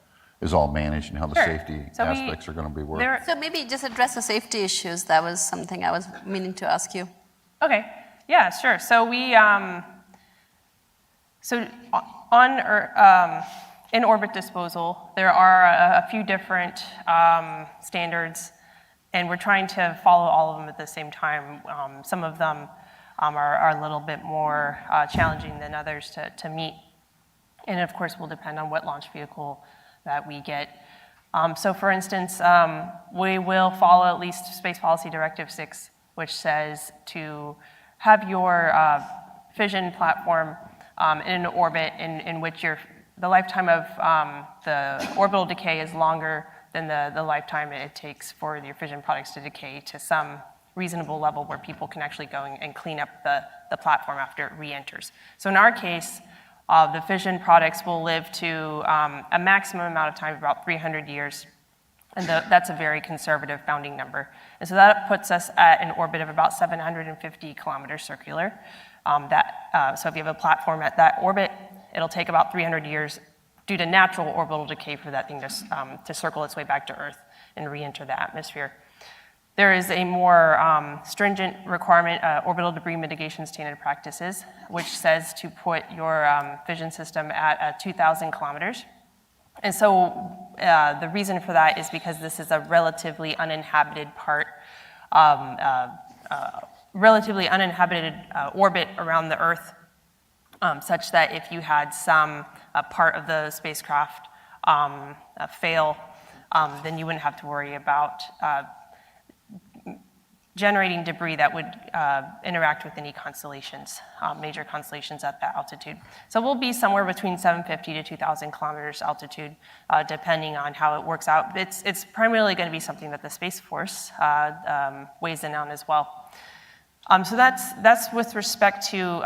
is all managed and how the safety aspects are going to be worked. So maybe just address the safety issues. That was something I was meaning to ask you. Okay, yeah, sure. So in orbit disposal, there are a few different standards, and we're trying to follow all of them at the same time. Some of them are a little bit more challenging than others to meet, and of course will depend on what launch vehicle that we get. So for instance, we will follow at least Space Policy Directive 6, which says to have your fission platform in an orbit in which the lifetime of the orbital decay is longer than the lifetime it takes for your fission products to decay to some reasonable level where people can actually go and clean up the platform after it re-enters. So in our case, the fission products will live to a maximum amount of time, about 300 years, and that's a very conservative bounding number. And so that puts us at an orbit of about 750 kilometers circular. So if you have a platform at that orbit, it'll take about 300 years due to natural orbital decay for that thing to circle its way back to Earth and re-enter the atmosphere. There is a more stringent requirement, orbital debris mitigation standard practices, which says to put your fission system at 2,000 kilometers. And so the reason for that is because this is a relatively uninhabited orbit around the Earth, such that if you had some part of the spacecraft fail, then you wouldn't have to worry about generating debris that would interact with any constellations, major constellations at that altitude. So we'll be somewhere between 750 to 2,000 kilometers altitude, depending on how it works out. It's primarily going to be something that the Space Force weighs in on as well. So that's with respect to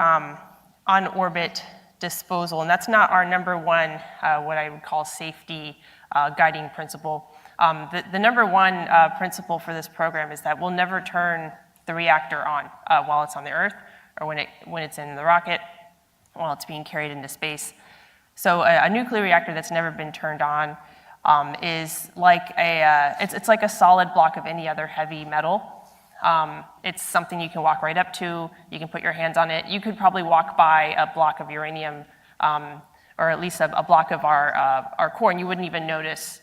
on-orbit disposal, and that's not our number one, what I would call safety guiding principle. The number one principle for this program is that we'll never turn the reactor on while it's on the Earth, or when it's in the rocket, while it's being carried into space. So a nuclear reactor that's never been turned on is like it's like a solid block of any other heavy metal. It's something you can walk right up to. You can put your hands on it. You could probably walk by a block of uranium, or at least a block of our core, and you wouldn't even notice.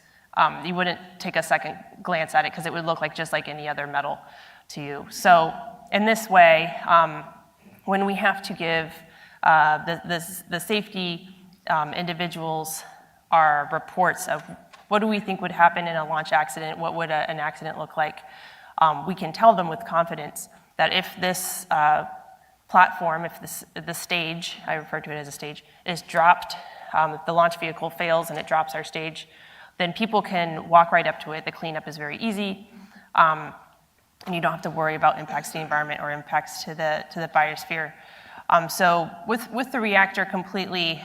You wouldn't take a second glance at it because it would look like just like any other metal to you. So in this way, when we have to give the safety individuals our reports of what do we think would happen in a launch accident, what would an accident look like, we can tell them with confidence that if this platform, if the stage, I refer to it as a stage, is dropped, if the launch vehicle fails and it drops our stage, then people can walk right up to it. The cleanup is very easy, and you don't have to worry about impacts to the environment or impacts to the biosphere. So with the reactor completely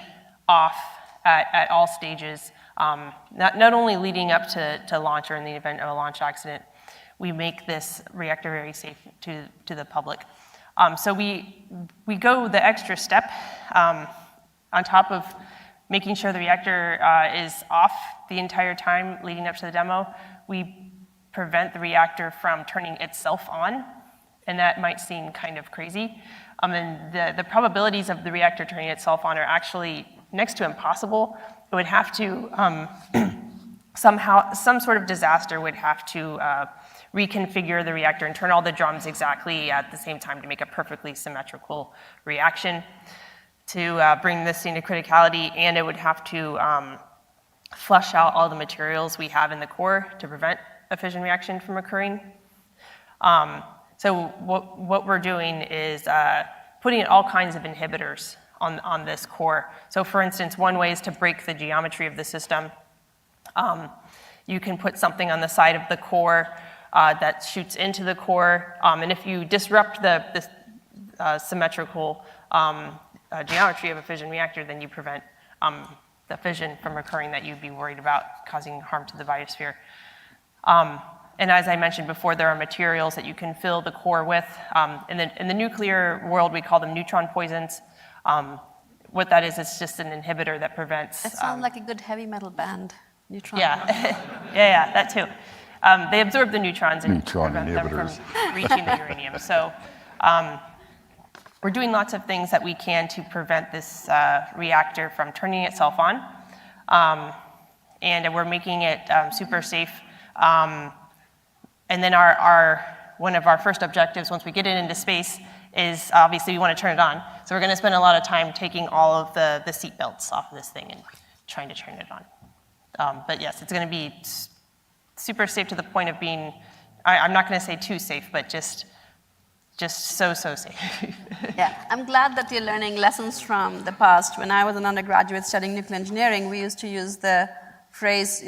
off at all stages, not only leading up to launch or in the event of a launch accident, we make this reactor very safe to the public. So we go the extra step on top of making sure the reactor is off the entire time leading up to the demo. We prevent the reactor from turning itself on, and that might seem kind of crazy. And the probabilities of the reactor turning itself on are actually next to impossible. It would have to, some sort of disaster would have to reconfigure the reactor and turn all the drums exactly at the same time to make a perfectly symmetrical reaction to bring this into criticality, and it would have to flush out all the materials we have in the core to prevent a fission reaction from occurring. So what we're doing is putting all kinds of inhibitors on this core. So for instance, one way is to break the geometry of the system. You can put something on the side of the core that shoots into the core, and if you disrupt the symmetrical geometry of a fission reactor, then you prevent the fission from occurring that you'd be worried about causing harm to the biosphere. And as I mentioned before, there are materials that you can fill the core with. In the nuclear world, we call them neutron poisons. What that is, it's just an inhibitor that prevents... That sounds like a good heavy metal band, neutron. Yeah, yeah, that too. They absorb the neutrons and prevent them from reaching the uranium. So we're doing lots of things that we can to prevent this reactor from turning itself on. And we're making it super safe. And then one of our first objectives once we get it into space is obviously we want to turn it on. So we're going to spend a lot of time taking all of the seat belts off of this thing and trying to turn it on. But yes, it's going to be super safe to the point of being, I'm not going to say too safe, but just so safe. Yeah, I'm glad that you're learning lessons from the past. When I was an undergraduate studying nuclear engineering, we used to use the phrase,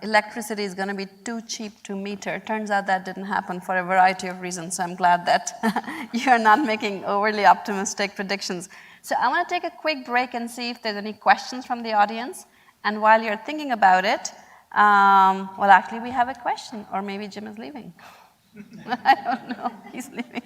electricity is going to be too cheap to meter. Turns out that didn't happen for a variety of reasons, so I'm glad that you're not making overly optimistic predictions. So I want to take a quick break and see if there's any questions from the audience. And while you're thinking about it, well, actually, we have a question, or maybe Jim is leaving. I don't know. He's leaving.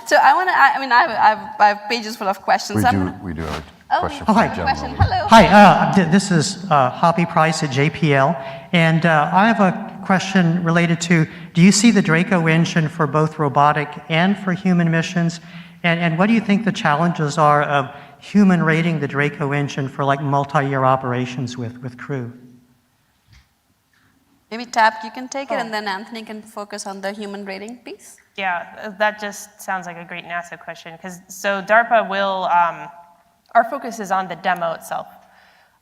So I have pages full of questions. We do have a question from the gentleman. Hello. Hi, this is Hoppy Price at JPL, and I have a question related to, do you see the Draco engine for both robotic and for human missions? And what do you think the challenges are of human rating the Draco engine for like multi-year operations with crew? Maybe Tap, you can take it, and then Anthony can focus on the human rating piece. Yeah, that just sounds like a great NASA question. So DARPA will, our focus is on the demo itself.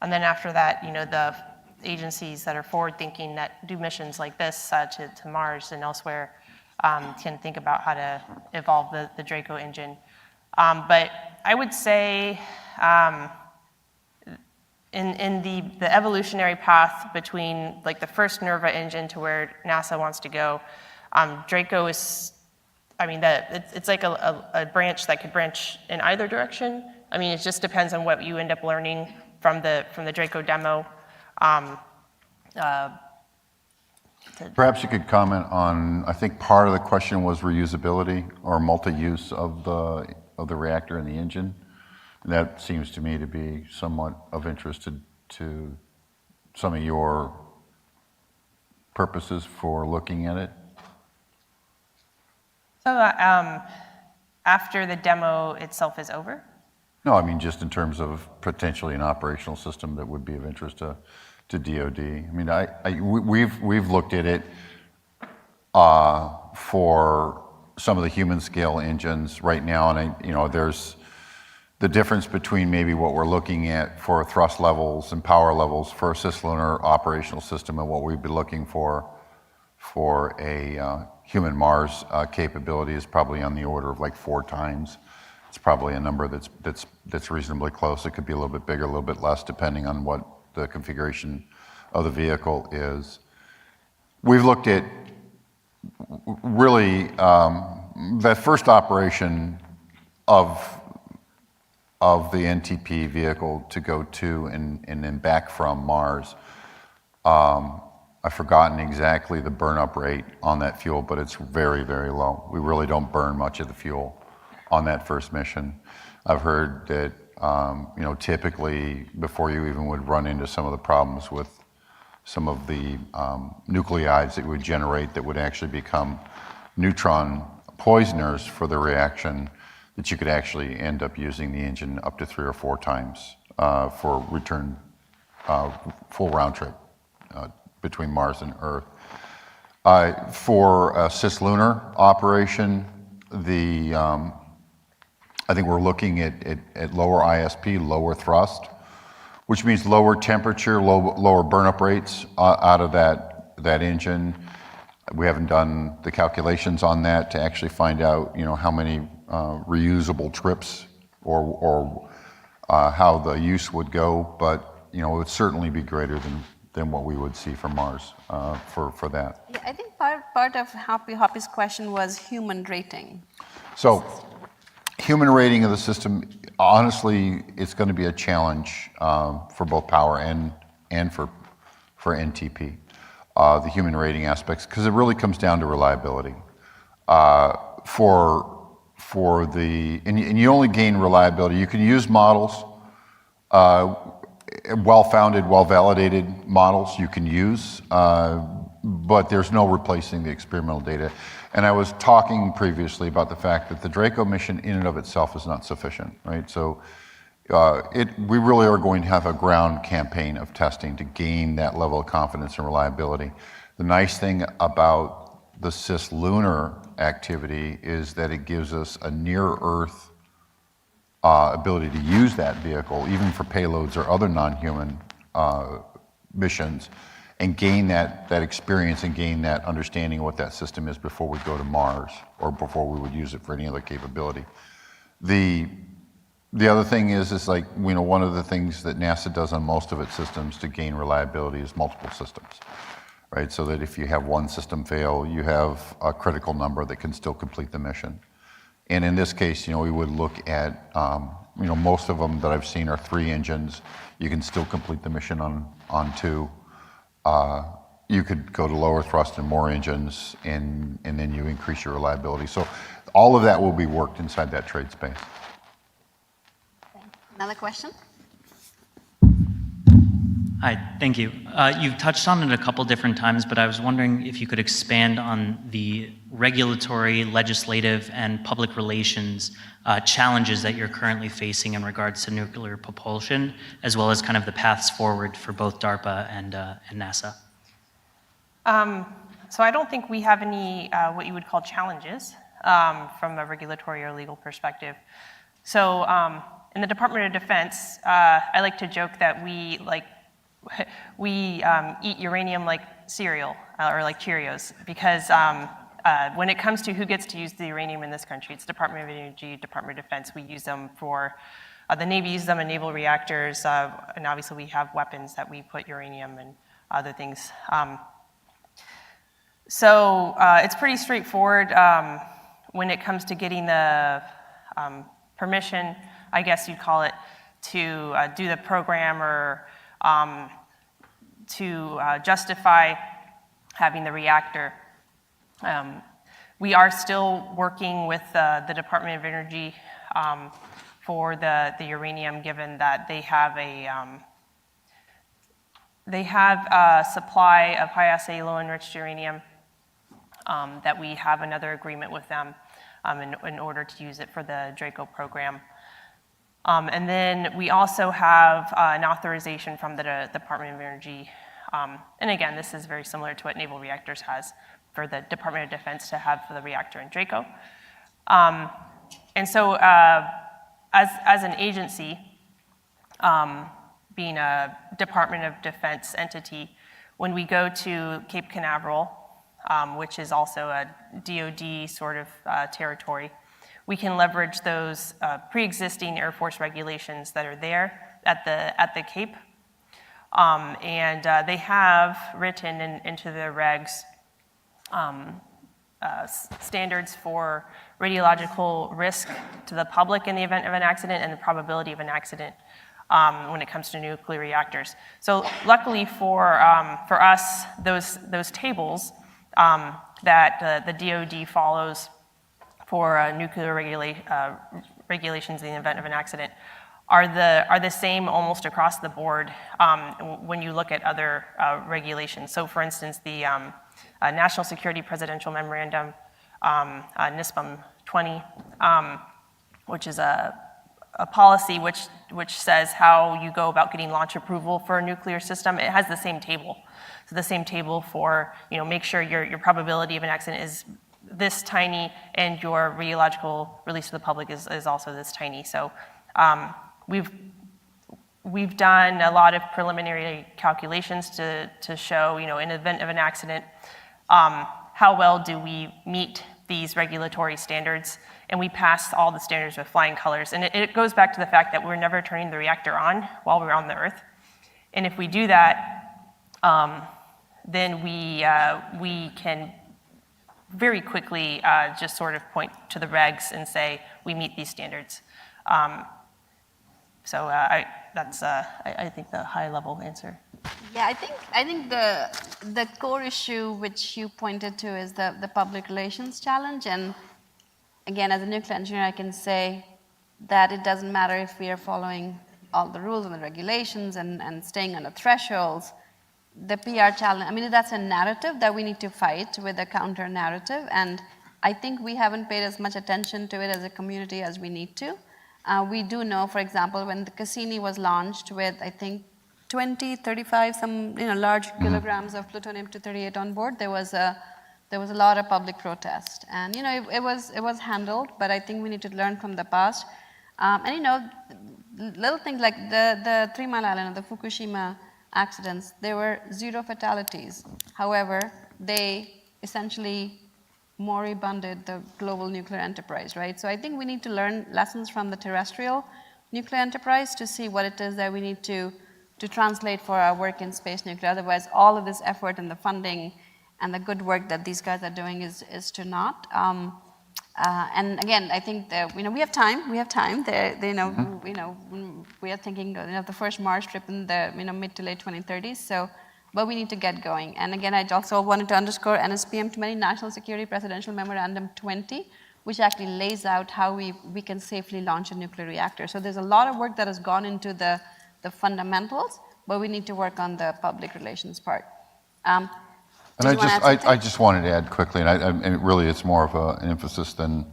And then after that, the agencies that are forward-thinking that do missions like this to Mars and elsewhere can think about how to evolve the Draco engine. But I would say in the evolutionary path between like the first NERVA engine to where NASA wants to go, Draco is, it's like a branch that could branch in either direction. It just depends on what you end up learning from the Draco demo. Perhaps you could comment on, I think part of the question was reusability or multi-use of the reactor and the engine. That seems to me to be somewhat of interest to some of your purposes for looking at it. So after the demo itself is over? No, I mean just in terms of potentially an operational system that would be of interest to DoD. We've looked at it for some of the human scale engines right now, and there's the difference between maybe what we're looking at for thrust levels and power levels for a cislunar operational system and what we'd be looking for a human Mars capability is probably on the order of like 4 times. It's probably a number that's reasonably close. It could be a little bit bigger, a little bit less, depending on what the configuration of the vehicle is. We've looked at really that first operation of the NTP vehicle to go to and then back from Mars. I've forgotten exactly the burn-up rate on that fuel, but it's very, very low. We really don't burn much of the fuel on that first mission. I've heard that typically before you even would run into some of the problems with some of the nuclides that would generate that would actually become neutron poisoners for the reaction, that you could actually end up using the engine up to 3 or 4 times for return full round trip between Mars and Earth. For a cislunar operation, I think we're looking at lower ISP, lower thrust, which means lower temperature, lower burn-up rates out of that engine. We haven't done the calculations on that to actually find out, how many reusable trips or how the use would go, but it would certainly be greater than what we would see from Mars for that. Yeah, I think part of Hoppy's question was human rating. So, human rating of the system, honestly, it's going to be a challenge for both power and for NTP, the human rating aspects, because it really comes down to reliability. And you only gain reliability. You can use models, well-founded, well-validated models you can use, but there's no replacing the experimental data. And I was talking previously about the fact that the Draco mission in and of itself is not sufficient, right? So we really are going to have a ground campaign of testing to gain that level of confidence and reliability. The nice thing about the cislunar activity is that it gives us a near-Earth ability to use that vehicle, even for payloads or other non-human missions, and gain that experience and gain that understanding of what that system is before we go to Mars or before we would use it for any other capability. The other thing is like, one of the things that NASA does on most of its systems to gain reliability is multiple systems, right? So that if you have one system fail, you have a critical number that can still complete the mission. And in this case, we would look at, most of them that I've seen are 3 engines. You can still complete the mission on 2. You could go to lower thrust and more engines, and then you increase your reliability. So all of that will be worked inside that trade space. Another question? Hi, thank you. You've touched on it a couple different times, but I was wondering if you could expand on the regulatory, legislative, and public relations challenges that you're currently facing in regards to nuclear propulsion, as well as kind of the paths forward for both DARPA and NASA. So I don't think we have any what you would call challenges from a regulatory or legal perspective. So in the Department of Defense, I like to joke that we eat uranium like cereal or like Cheerios, because when it comes to who gets to use the uranium in this country, it's Department of Energy, Department of Defense. We use them for, the Navy uses them in naval reactors, and obviously we have weapons that we put uranium and other things. So it's pretty straightforward when it comes to getting the permission, I guess you'd call it, to do the program or to justify having the reactor. We are still working with the Department of Energy for the uranium, given that they have a supply of high-assay, low-enriched uranium, that we have another agreement with them in order to use it for the Draco program. And then we also have an authorization from the Department of Energy. And again, this is very similar to what Naval Reactors has for the Department of Defense to have for the reactor in Draco. And so as an agency, being a Department of Defense entity, when we go to Cape Canaveral, which is also a DoD sort of territory, we can leverage those pre-existing Air Force regulations that are there at the Cape. And they have written into their regs standards for radiological risk to the public in the event of an accident and the probability of an accident when it comes to nuclear reactors. So luckily for us, those tables that the DoD follows for nuclear regulations in the event of an accident are the same almost across the board when you look at other regulations. So for instance, the National Security Presidential Memorandum, NISPM 20, which is a policy which says how you go about getting launch approval for a nuclear system. It has the same table. So the same table for, make sure your probability of an accident is this tiny and your radiological release to the public is also this tiny. So we've done a lot of preliminary calculations to show, in the event of an accident, how well do we meet these regulatory standards, and we pass all the standards with flying colors. And it goes back to the fact that we're never turning the reactor on while we're on the Earth. And if we do that, then we can very quickly just sort of point to the regs and say, we meet these standards. So that's, I think, the high-level answer. Yeah, I think the core issue which you pointed to is the public relations challenge. And again, as a nuclear engineer, I can say that it doesn't matter if we are following all the rules and the regulations and staying on the thresholds. The PR challenge, that's a narrative that we need to fight with a counter narrative. And I think we haven't paid as much attention to it as a community as we need to. We do know, for example, when the Cassini was launched with, I think, 20, 35, some large kilograms of plutonium-238 on board, there was a lot of public protest, and it was handled. But I think we need to learn from the past, and little things like the 3 Mile Island or the Fukushima accidents, there were 0 fatalities. However, they essentially moribunded the global nuclear enterprise, right? So I think we need to learn lessons from the terrestrial nuclear enterprise to see what it is that we need to translate for our work in space nuclear. Otherwise, all of this effort and the funding and the good work that these guys are doing is to naught. And again, I think that we have time. We have time. We are thinking of the first Mars trip in the mid to late 2030s. So, but we need to get going. And again, I also wanted to underscore NSPM 20, National Security Presidential Memorandum 20, which actually lays out how we can safely launch a nuclear reactor. So there's a lot of work that has gone into the fundamentals, but we need to work on the public relations part. And I just wanted to add quickly, and really it's more of an emphasis than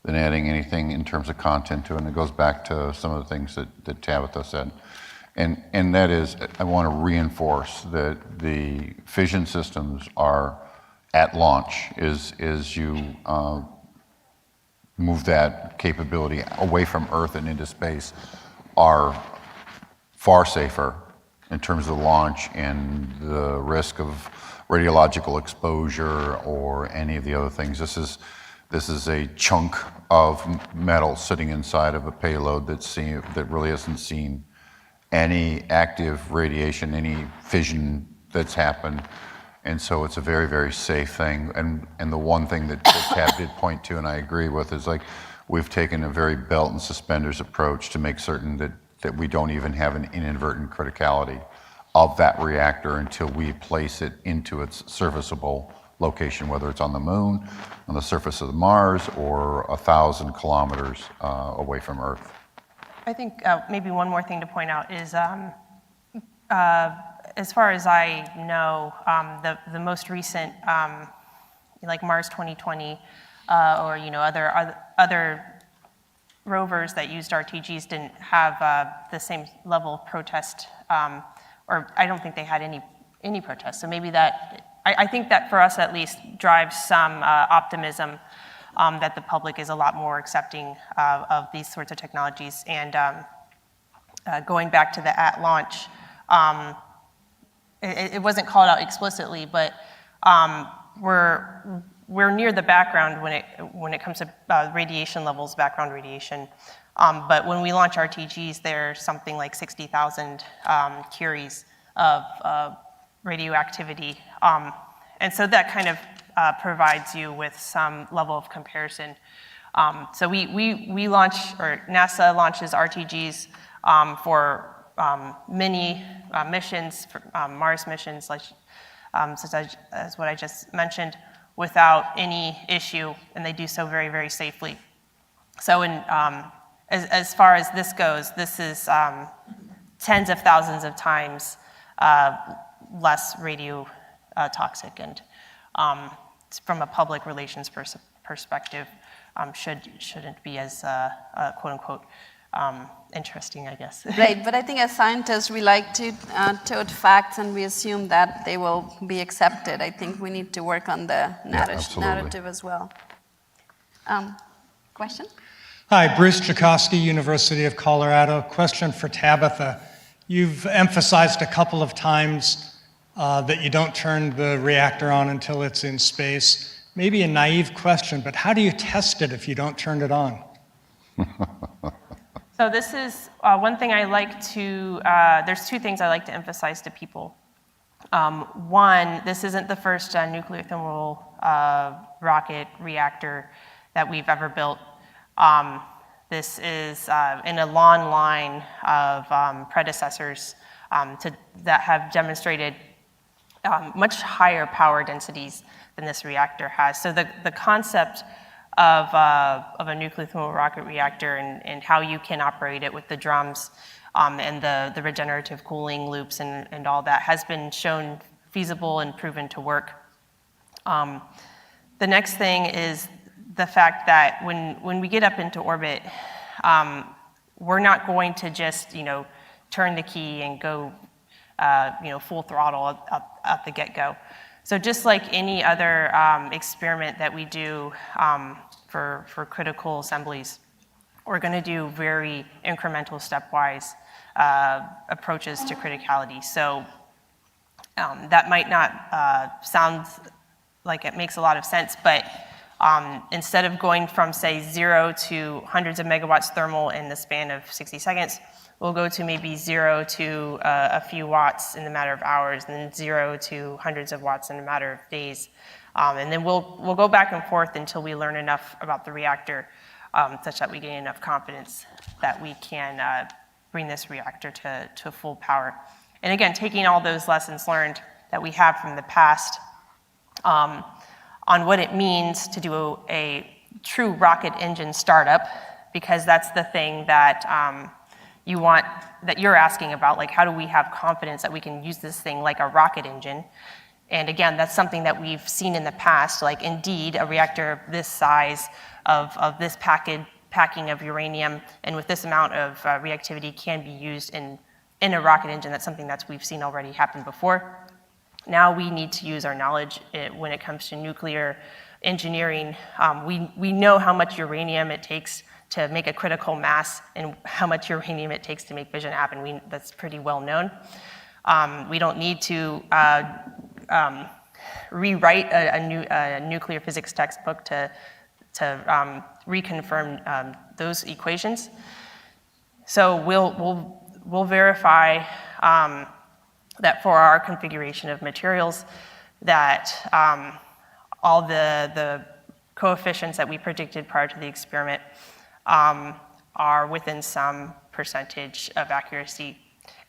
adding anything in terms of content to it, and it goes back to some of the things that Tabitha said. And that is, I want to reinforce that the fission systems are at launch, as you move that capability away from Earth and into space are far safer in terms of launch and the risk of radiological exposure or any of the other things. This is a chunk of metal sitting inside of a payload that really hasn't seen any active radiation, any fission that's happened. And so it's a very, very safe thing. And the one thing that Tab did point to, and I agree with, is like we've taken a very belt and suspenders approach to make certain that we don't even have an inadvertent criticality of that reactor until we place it into its serviceable location, whether it's on the moon, on the surface of Mars, or 1,000 kilometers away from Earth. I think maybe one more thing to point out is, as far as I know, the most recent, like Mars 2020, or other rovers that used RTGs didn't have the same level of protest, or I don't think they had any protest. So maybe that, I think that for us at least drives some optimism that the public is a lot more accepting of these sorts of technologies. And going back to the at launch, it wasn't called out explicitly, but we're near the background when it comes to radiation levels, background radiation. But when we launch RTGs, there's something like 60,000 curies of radioactivity. And so that kind of provides you with some level of comparison. So we launch, or NASA launches RTGs for many missions, for, Mars missions, like, such as what I just mentioned, without any issue, and they do so very, very safely. So as far as this goes, this is tens of thousands of times less radio toxic, and from a public relations perspective, shouldn't be as quote unquote interesting, I guess. Right, but I think as scientists, we like to tote facts and we assume that they will be accepted. I think we need to work on the narrative as well. Question? Hi, Bruce Jakosky, University of Colorado. Question for Tabitha. You've emphasized a couple of times that you don't turn the reactor on until it's in space. Maybe a naive question, but how do you test it if you don't turn it on? So this is one thing I like to, there's two things I like to emphasize to people. One, this isn't the first nuclear thermal rocket reactor that we've ever built. This is in a long line of predecessors that have demonstrated much higher power densities than this reactor has. So the concept of a nuclear thermal rocket reactor and how you can operate it with the drums and the regenerative cooling loops and all that has been shown feasible and proven to work. The next thing is the fact that when we get up into orbit, we're not going to just turn the key and go full throttle up at the get-go. So just like any other experiment that we do for critical assemblies, we're going to do very incremental, stepwise approaches to criticality. So that might not sound like it makes a lot of sense, but instead of going from, say, 0 to hundreds of megawatts thermal in the span of 60 seconds, we'll go to maybe 0 to a few watts in a matter of hours, and then 0 to hundreds of watts in a matter of days. And then we'll go back and forth until we learn enough about the reactor such that we gain enough confidence that we can bring this reactor to full power. And again, taking all those lessons learned that we have from the past on what it means to do a true rocket engine startup, because that's the thing that you're asking about, like how do we have confidence that we can use this thing like a rocket engine? And again, that's something that we've seen in the past, like indeed a reactor of this size, of this packing of uranium, and with this amount of reactivity can be used in a rocket engine. That's something that we've seen already happen before. Now we need to use our knowledge when it comes to nuclear engineering. We know how much uranium it takes to make a critical mass and how much uranium it takes to make fission happen. That's pretty well known. We don't need to rewrite a nuclear physics textbook to reconfirm those equations. So we'll verify that for our configuration of materials that all the coefficients that we predicted prior to the experiment are within some percentage of accuracy.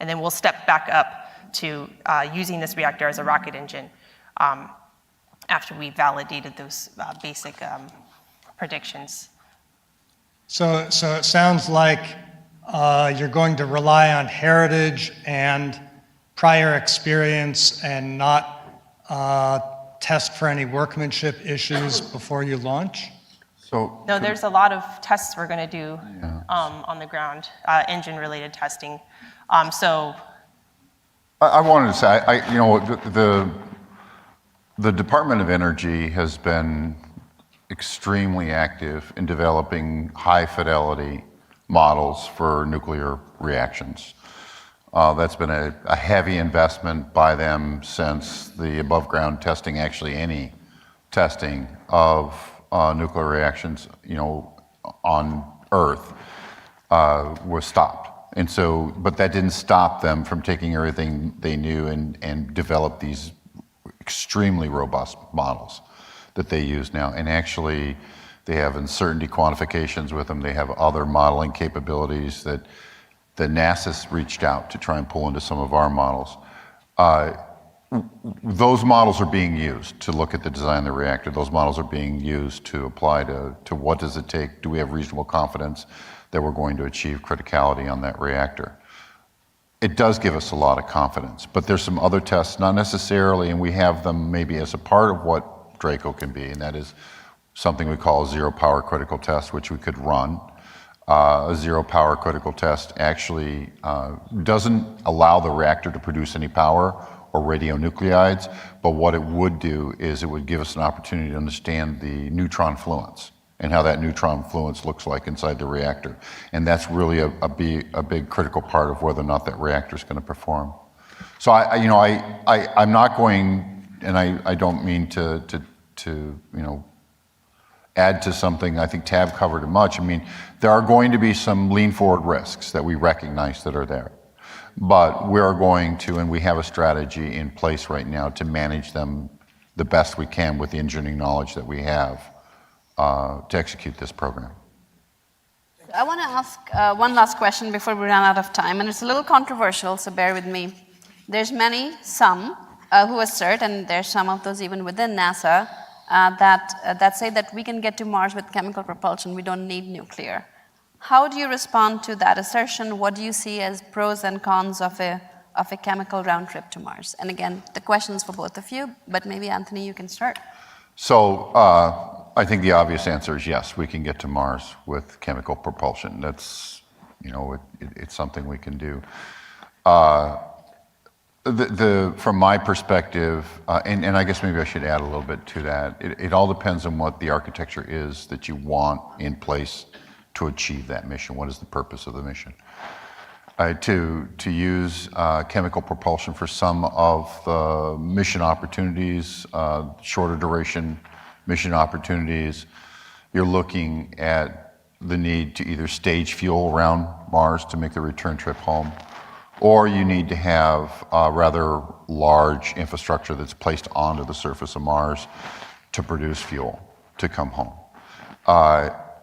And then we'll step back up to using this reactor as a rocket engine after we validated those basic predictions. So it sounds like you're going to rely on heritage and prior experience and not test for any workmanship issues before you launch? No, there's a lot of tests we're going to do on the ground, engine-related testing. I wanted to say, the Department of Energy has been extremely active in developing high-fidelity models for nuclear reactions. That's been a heavy investment by them since the above-ground testing, actually any testing of nuclear reactions, on Earth was stopped. And so, but that didn't stop them from taking everything they knew and develop these extremely robust models that they use now. And actually, they have uncertainty quantifications with them. They have other modeling capabilities that NASA's reached out to try and pull into some of our models. Those models are being used to look at the design of the reactor. Those models are being used to apply to what does it take? Do we have reasonable confidence that we're going to achieve criticality on that reactor? It does give us a lot of confidence, but there's some other tests, not necessarily, and we have them maybe as a part of what Draco can be, and that is something we call a zero power critical test, which we could run. A zero power critical test actually doesn't allow the reactor to produce any power or radionuclides, but what it would do is it would give us an opportunity to understand the neutron fluence and how that neutron fluence looks like inside the reactor. And that's really a big critical part of whether or not that reactor is going to perform. So I'm not going, and I don't mean to add to something I think Tab covered it much. I mean, there are going to be some lean forward risks that we recognize that are there. But we are going to, and we have a strategy in place right now to manage them the best we can with the engineering knowledge that we have to execute this program. I want to ask one last question before we run out of time, and it's a little controversial, so bear with me. There's some who assert, and there's some of those even within NASA, that say that we can get to Mars with chemical propulsion, we don't need nuclear. How do you respond to that assertion? What do you see as pros and cons of a chemical round trip to Mars? And again, the question's for both of you, but maybe Anthony, you can start. So I think the obvious answer is yes, we can get to Mars with chemical propulsion. That's, it's something we can do. From my perspective, and I guess maybe I should add a little bit to that, it all depends on what the architecture is that you want in place to achieve that mission. What is the purpose of the mission? To use chemical propulsion for some of the mission opportunities, shorter duration mission opportunities, you're looking at the need to either stage fuel around Mars to make the return trip home, or you need to have a rather large infrastructure that's placed onto the surface of Mars to produce fuel to come home.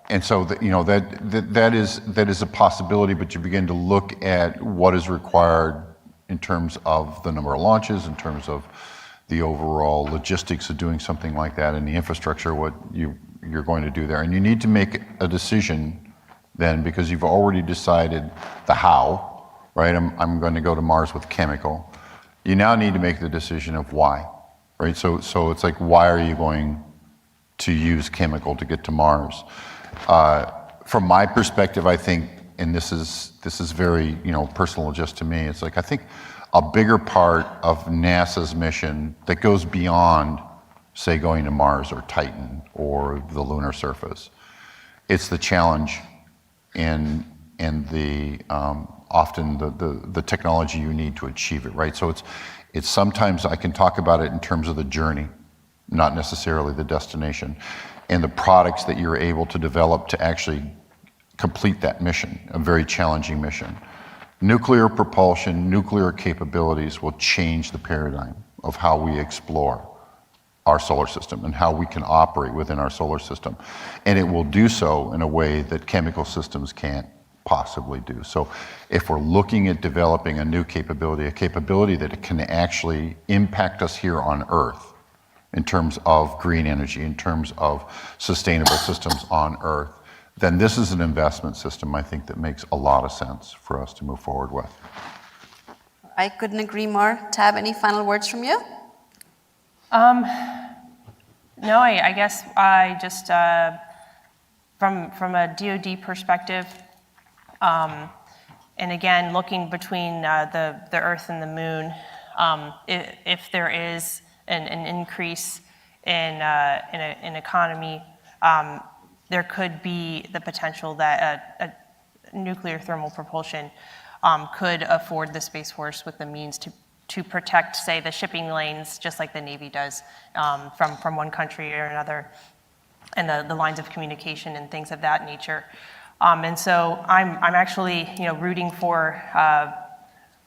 And so that is a possibility, but you begin to look at what is required in terms of the number of launches, in terms of the overall logistics of doing something like that, and the infrastructure, what you're going to do there. And you need to make a decision then, because you've already decided the how, right? I'm going to go to Mars with chemical. You now need to make the decision of why, right? So it's like, why are you going to use chemical to get to Mars? From my perspective, I think, and this is very personal just to me, it's like I think a bigger part of NASA's mission that goes beyond say going to Mars or Titan or the lunar surface. It's the challenge in the often the technology you need to achieve it, right? So it's sometimes I can talk about it in terms of the journey, not necessarily the destination, and the products that you're able to develop to actually complete that mission, a very challenging mission. Nuclear propulsion, nuclear capabilities will change the paradigm of how we explore our solar system and how we can operate within our solar system. And it will do so in a way that chemical systems can't possibly do. So if we're looking at developing a new capability, a capability that can actually impact us here on Earth in terms of green energy, in terms of sustainable systems on Earth, then this is an investment system, I think, that makes a lot of sense for us to move forward with. I couldn't agree more. Tab, any final words from you? No, I guess I just, from a DoD perspective, and again, looking between the Earth and the Moon, if there is an increase in economy, there could be the potential that a nuclear thermal propulsion could afford the Space Force with the means to protect, say, the shipping lanes, just like the Navy does, from one country or another, and the lines of communication and things of that nature. And so I'm actually, rooting for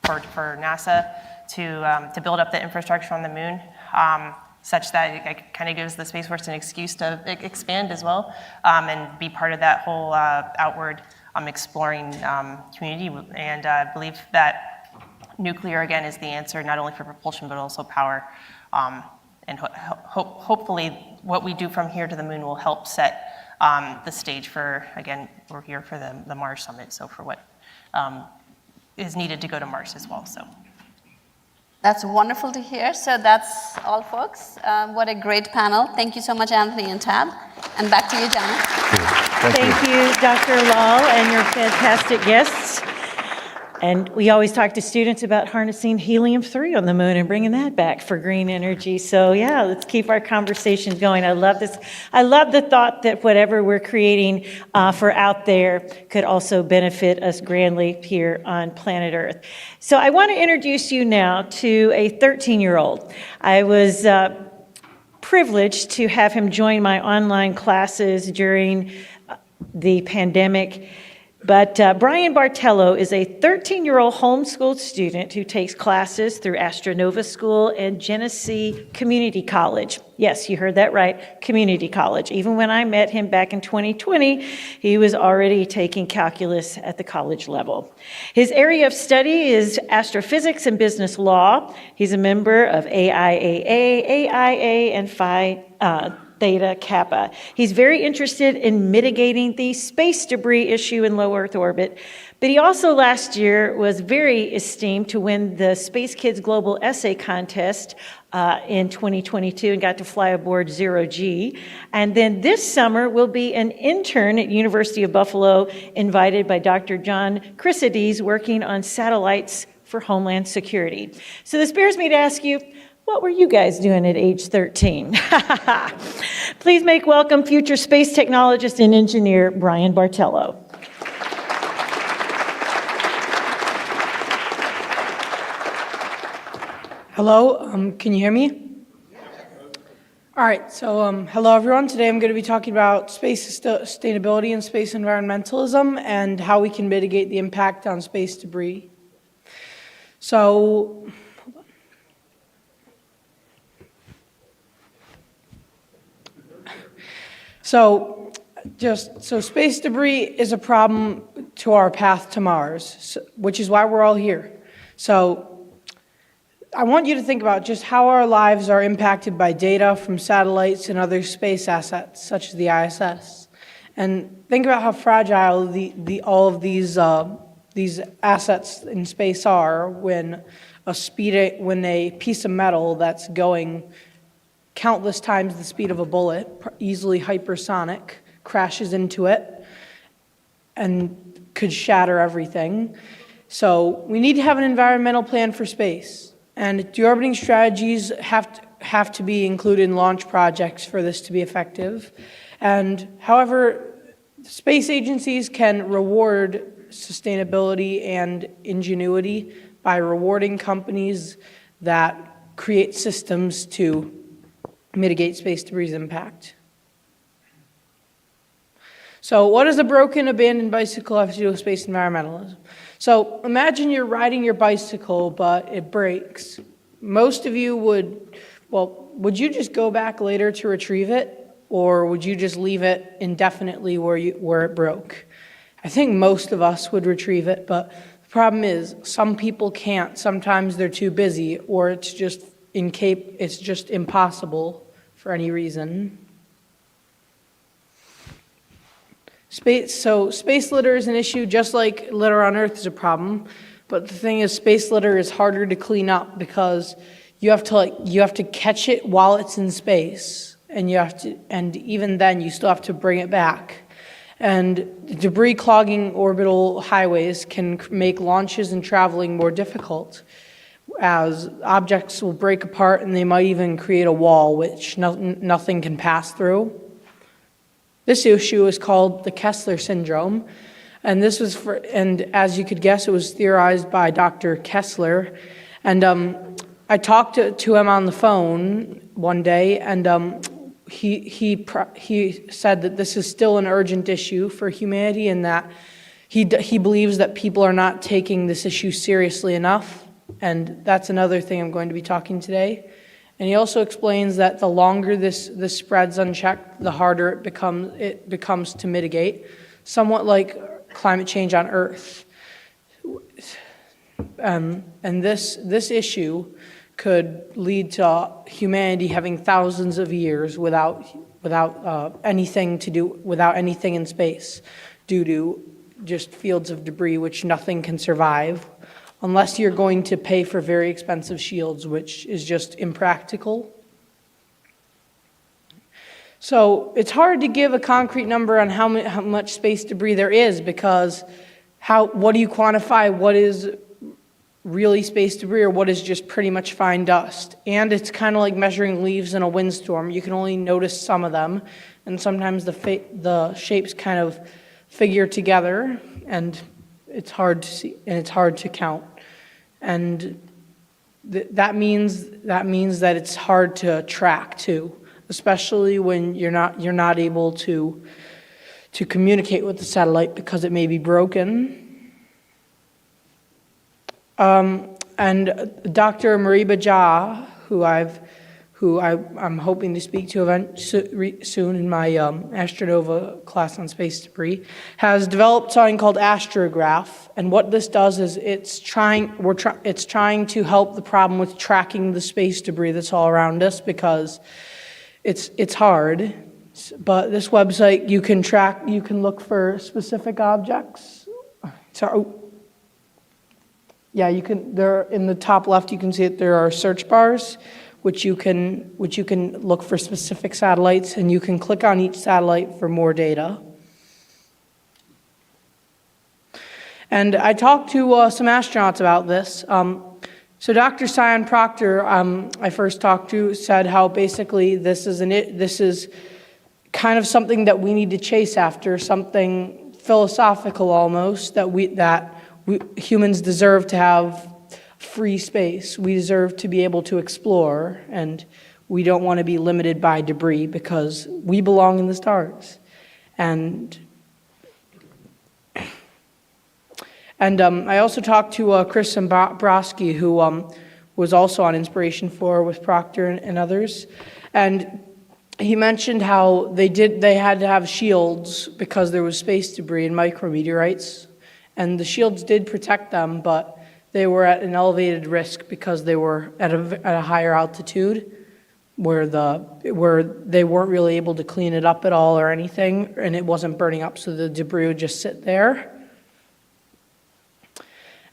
NASA to build up the infrastructure on the Moon, such that it kind of gives the Space Force an excuse to expand as well, and be part of that whole outward exploring community. And I believe that nuclear, again, is the answer, not only for propulsion, but also power. And hopefully what we do from here to the Moon will help set the stage for, again, we're here for the Mars Summit, so for what is needed to go to Mars as well. So. That's wonderful to hear. So that's all, folks. What a great panel. Thank you so much, Anthony and Tab. And back to you, Jenna. Thank you, Dr. Lal, and your fantastic guests. And we always talk to students about harnessing helium-3 on the Moon and bringing that back for green energy. So yeah, let's keep our conversation going. I love this. I love the thought that whatever we're creating for out there could also benefit us grandly here on planet Earth. So I want to introduce you now to a 13-year-old. I was privileged to have him join my online classes during the pandemic. But Brian Bartello is a 13-year-old homeschooled student who takes classes through Astronova School and Genesee Community College. Yes, you heard that right, community college. Even when I met him back in 2020, he was already taking calculus at the college level. His area of study is astrophysics and business law. He's a member of AIAA, AIA, and Phi Theta Kappa. He's very interested in mitigating the space debris issue in low Earth orbit, but he also last year was very esteemed to win the Space Kids Global Essay Contest in 2022 and got to fly aboard 0G. And then this summer will be an intern at University of Buffalo, invited by Dr. John Chrysides, working on satellites for Homeland Security. So this bears me to ask you, what were you guys doing at age 13? Please make welcome future space technologist and engineer Brian Bartello. Hello, can you hear me? All right, so hello everyone. Today I'm going to be talking about space sustainability and space environmentalism and how we can mitigate the impact on space debris. So space debris is a problem to our path to Mars, which is why we're all here. So I want you to think about just how our lives are impacted by data from satellites and other space assets, such as the ISS. And think about how fragile all of these assets in space are when a piece of metal that's going countless times the speed of a bullet, easily hypersonic, crashes into it and could shatter everything. So we need to have an environmental plan for space. And deorbiting strategies have have to be included in launch projects for this to be effective. And however, space agencies can reward sustainability and ingenuity by rewarding companies that create systems to mitigate space debris impact. So what does a broken, abandoned bicycle have to do with space environmentalism? So imagine you're riding your bicycle, but it breaks. Most of you would you just go back later to retrieve it, or would you just leave it indefinitely where it broke? I think most of us would retrieve it, but the problem is some people can't. Sometimes they're too busy, or it's just impossible for any reason. Space litter is an issue, just like litter on Earth is a problem. But the thing is, space litter is harder to clean up because you have to catch it while it's in space, and even then you still have to bring it back. And debris clogging orbital highways can make launches and traveling more difficult, as objects will break apart and they might even create a wall which nothing can pass through. This issue is called the Kessler syndrome, and as you could guess, it was theorized by Dr. Kessler. And I talked to him on the phone one day, and he said that this is still an urgent issue for humanity, and that he believes that people are not taking this issue seriously enough, and that's another thing I'm going to be talking today. And he also explains that the longer this spreads unchecked, the harder it becomes to mitigate, somewhat like climate change on Earth. And this issue could lead to humanity having thousands of years without anything in space, due to just fields of debris which nothing can survive, unless you're going to pay for very expensive shields, which is just impractical. So it's hard to give a concrete number on how much space debris there is, because what do you quantify? What is really space debris, or what is just pretty much fine dust? And it's kind of like measuring leaves in a windstorm. You can only notice some of them, and sometimes the shapes kind of figure together, and it's hard to see, and it's hard to count. And that means that it's hard to track too, especially when you're not able to communicate with the satellite because it may be broken. And Dr. Mariba Jha, who I'm hoping to speak to soon in my Astronova class on space debris, has developed something called Astrograph. And what this does is it's trying to help the problem with tracking the space debris that's all around us, because it's hard. But this website, you can look for specific objects. Yeah, there in the top left you can see that there are search bars, which you can look for specific satellites, and you can click on each satellite for more data. And I talked to some astronauts about this. So Dr. Sion Proctor, I first talked to, said how basically this is kind of something that we need to chase after, something philosophical almost, that humans deserve to have free space. We deserve to be able to explore, and we don't want to be limited by debris because we belong in the stars. And I also talked to Chris Zambrowski, who was also on Inspiration 4 with Proctor and others. And he mentioned how they had to have shields because there was space debris and micrometeorites. And the shields did protect them, but they were at an elevated risk because they were at a higher altitude where they weren't really able to clean it up at all or anything, and it wasn't burning up, so the debris would just sit there.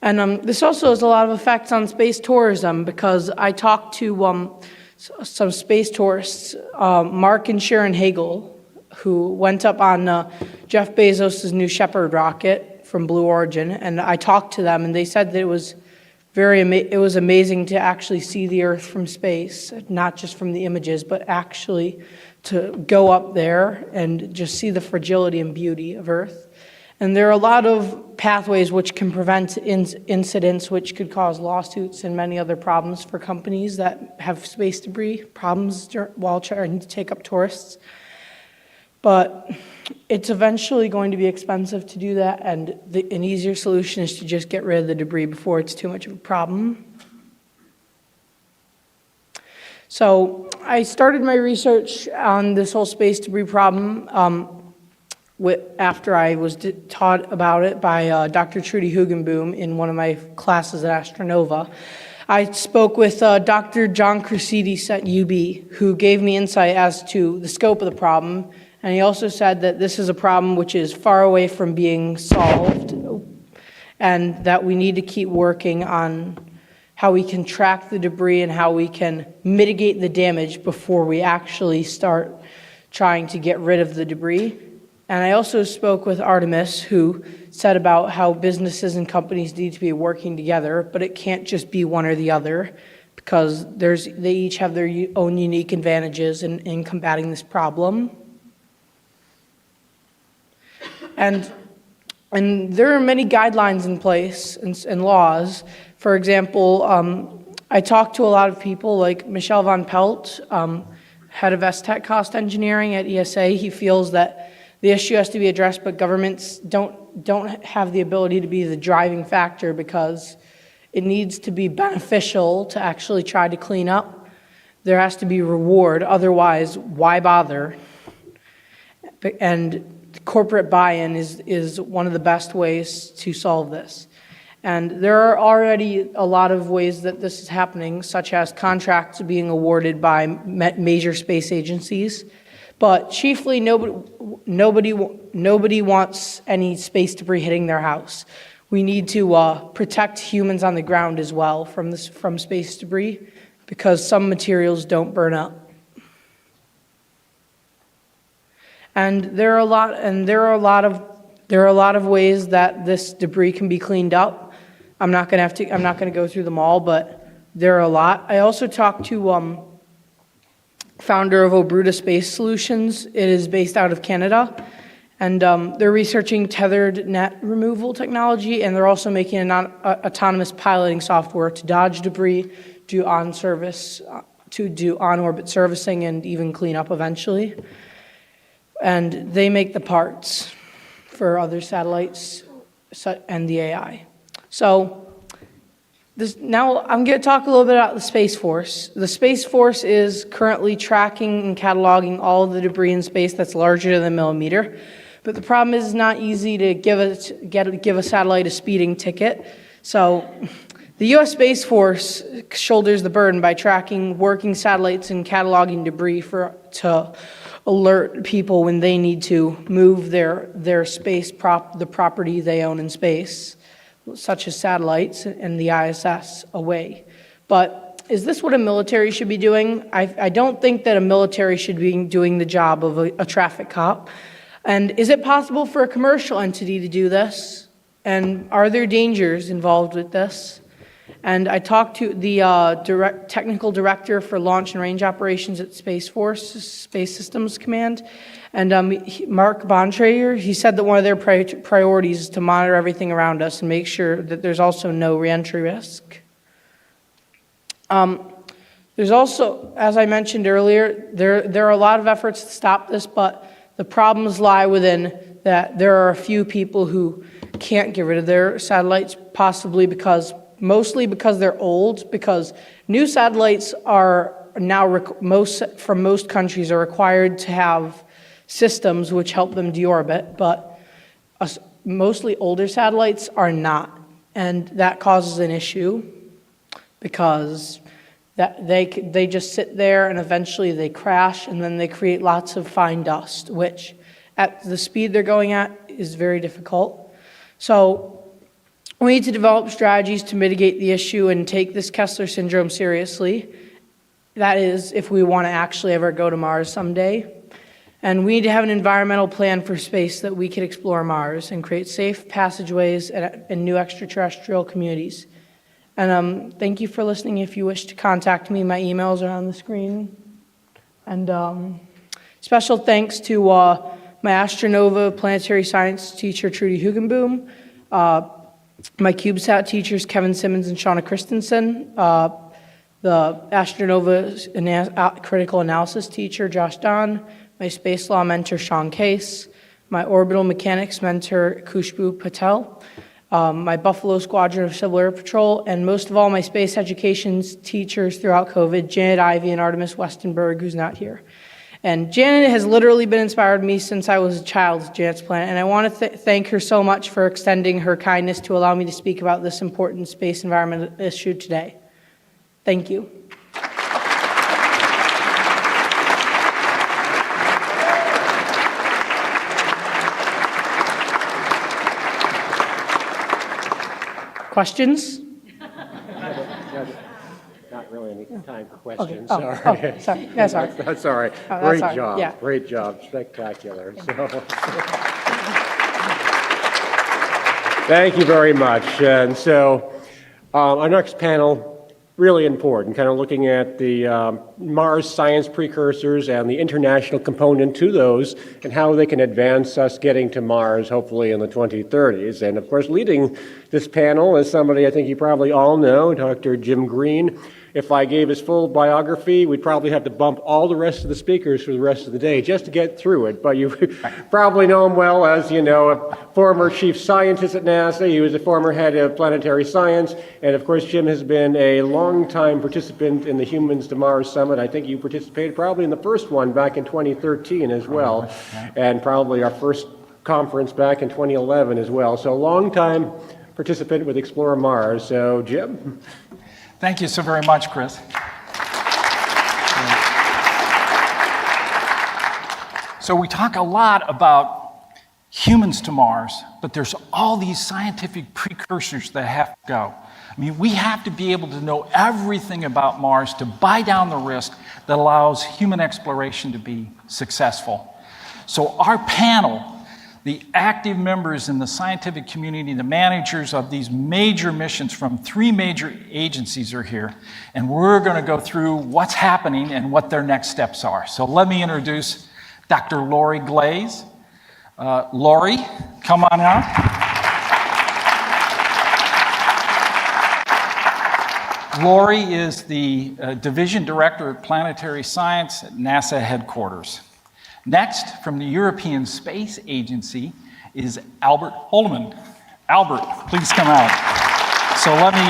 And this also has a lot of effects on space tourism, because I talked to some space tourists, Mark and Sharon Hagel, who went up on Jeff Bezos' New Shepard rocket from Blue Origin, and I talked to them, and they said that it was it was amazing to actually see the Earth from space, not just from the images, but actually to go up there and just see the fragility and beauty of Earth. And there are a lot of pathways which can prevent incidents which could cause lawsuits and many other problems for companies that have space debris problems while trying to take up tourists. But it's eventually going to be expensive to do that, and an easier solution is to just get rid of the debris before it's too much of a problem. So I started my research on this whole space debris problem after I was taught about it by Dr. Trudy Hugenboom in one of my classes at Astronova. I spoke with Dr. John Crucides at UB, who gave me insight as to the scope of the problem. And he also said that this is a problem which is far away from being solved, and that we need to keep working on how we can track the debris and how we can mitigate the damage before we actually start trying to get rid of the debris. And I also spoke with Artemis, who said about how businesses and companies need to be working together, but it can't just be one or the other, because they each have their own unique advantages in combating this problem. And there are many guidelines in place and laws. For example, I talked to a lot of people like Michel van Pelt, head of S-Tech cost engineering at ESA. He feels that the issue has to be addressed, but governments don't have the ability to be the driving factor because it needs to be beneficial to actually try to clean up. There has to be reward, otherwise why bother? And corporate buy-in is one of the best ways to solve this. And there are already a lot of ways that this is happening, such as contracts being awarded by major space agencies. But chiefly, nobody wants any space debris hitting their house. We need to protect humans on the ground as well from space debris, because some materials don't burn up. And there are a lot of ways that this debris can be cleaned up. I'm not going to go through them all, but there are a lot. I also talked to founder of Obruta Space Solutions. It is based out of Canada, and they're researching tethered net removal technology, and they're also making an autonomous piloting software to dodge debris, do on-orbit servicing, and even clean up eventually. And they make the parts for other satellites and the AI. So now I'm going to talk a little bit about the Space Force. The Space Force is currently tracking and cataloging all of the debris in space that's larger than a millimeter. But the problem is it's not easy to give a satellite a speeding ticket. So the U.S. Space Force shoulders the burden by tracking working satellites and cataloging debris to alert people when they need to move their space the property they own in space, such as satellites and the ISS, away. But is this what a military should be doing? I don't think that a military should be doing the job of a traffic cop. And is it possible for a commercial entity to do this? And are there dangers involved with this? And I talked to the technical director for launch and range operations at Space Force, Space Systems Command, and Mark Bontrager. He said that one of their priorities is to monitor everything around us and make sure that there's also no reentry risk. There's also, as I mentioned earlier, there are a lot of efforts to stop this, but the problems lie within that there are a few people who can't get rid of their satellites, mostly because they're old, because new satellites are now, from most countries, are required to have systems which help them deorbit, but mostly older satellites are not. And that causes an issue because they just sit there and eventually they crash and then they create lots of fine dust, which at the speed they're going at is very difficult. So we need to develop strategies to mitigate the issue and take this Kessler syndrome seriously. That is, if we want to actually ever go to Mars someday. And we need to have an environmental plan for space that we can explore Mars and create safe passageways and new extraterrestrial communities. And thank you for listening. If you wish to contact me, my emails are on the screen. And special thanks to my Astronova planetary science teacher, Trudy Hugenboom, my CubeSat teachers, Kevin Simmons and Shauna Christensen, the Astronova critical analysis teacher, Josh Don, my space law mentor, Sean Case, my orbital mechanics mentor, Khushbu Patel, my Buffalo Squadron of Civil Air Patrol, and most of all, my space education teachers throughout COVID, Janet Ivey and Artemis Westenberg, who's not here. And Janet has literally been inspired me since I was a child, Janet's Planet, and I want to thank her so much for extending her kindness to allow me to speak about this important space environment issue today. Thank you. Questions? Not really any time for questions. Okay. Sorry. Sorry. Yeah, sorry. That's all right. Oh, Great that's all right. job. Yeah. Great job. Spectacular. So, thank you very much. And so, our next panel, really important, kind of looking at the Mars science precursors and the international component to those and how they can advance us getting to Mars, hopefully in the 2030s. And of course, leading this panel is somebody I think you probably all know, Dr. Jim Green. If I gave his full biography, we'd probably have to bump all the rest of the speakers for the rest of the day just to get through it. But you probably know him well as, you know, a former chief scientist at NASA. He was a former head of planetary science. And of course, Jim has been a long-time participant in the Humans to Mars Summit. I think you participated probably in the first one back in 2013 as well. And probably our first conference back in 2011 as well. So long-time participant with Explore Mars. So, Jim? Thank you so very much, Chris. So we talk a lot about humans to Mars, but there's all these scientific precursors that have to go. I mean, we have to be able to know everything about Mars to buy down the risk that allows human exploration to be successful. So our panel, the active members in the scientific community, the managers of these major missions from 3 major agencies are here. And we're going to go through what's happening and what their next steps are. So let me introduce Dr. Lori Glaze. Lori, come on out. Lori is the Division Director of Planetary Science at NASA headquarters. Next, from the European Space Agency, is Albert Holman. Albert, please come out. So let me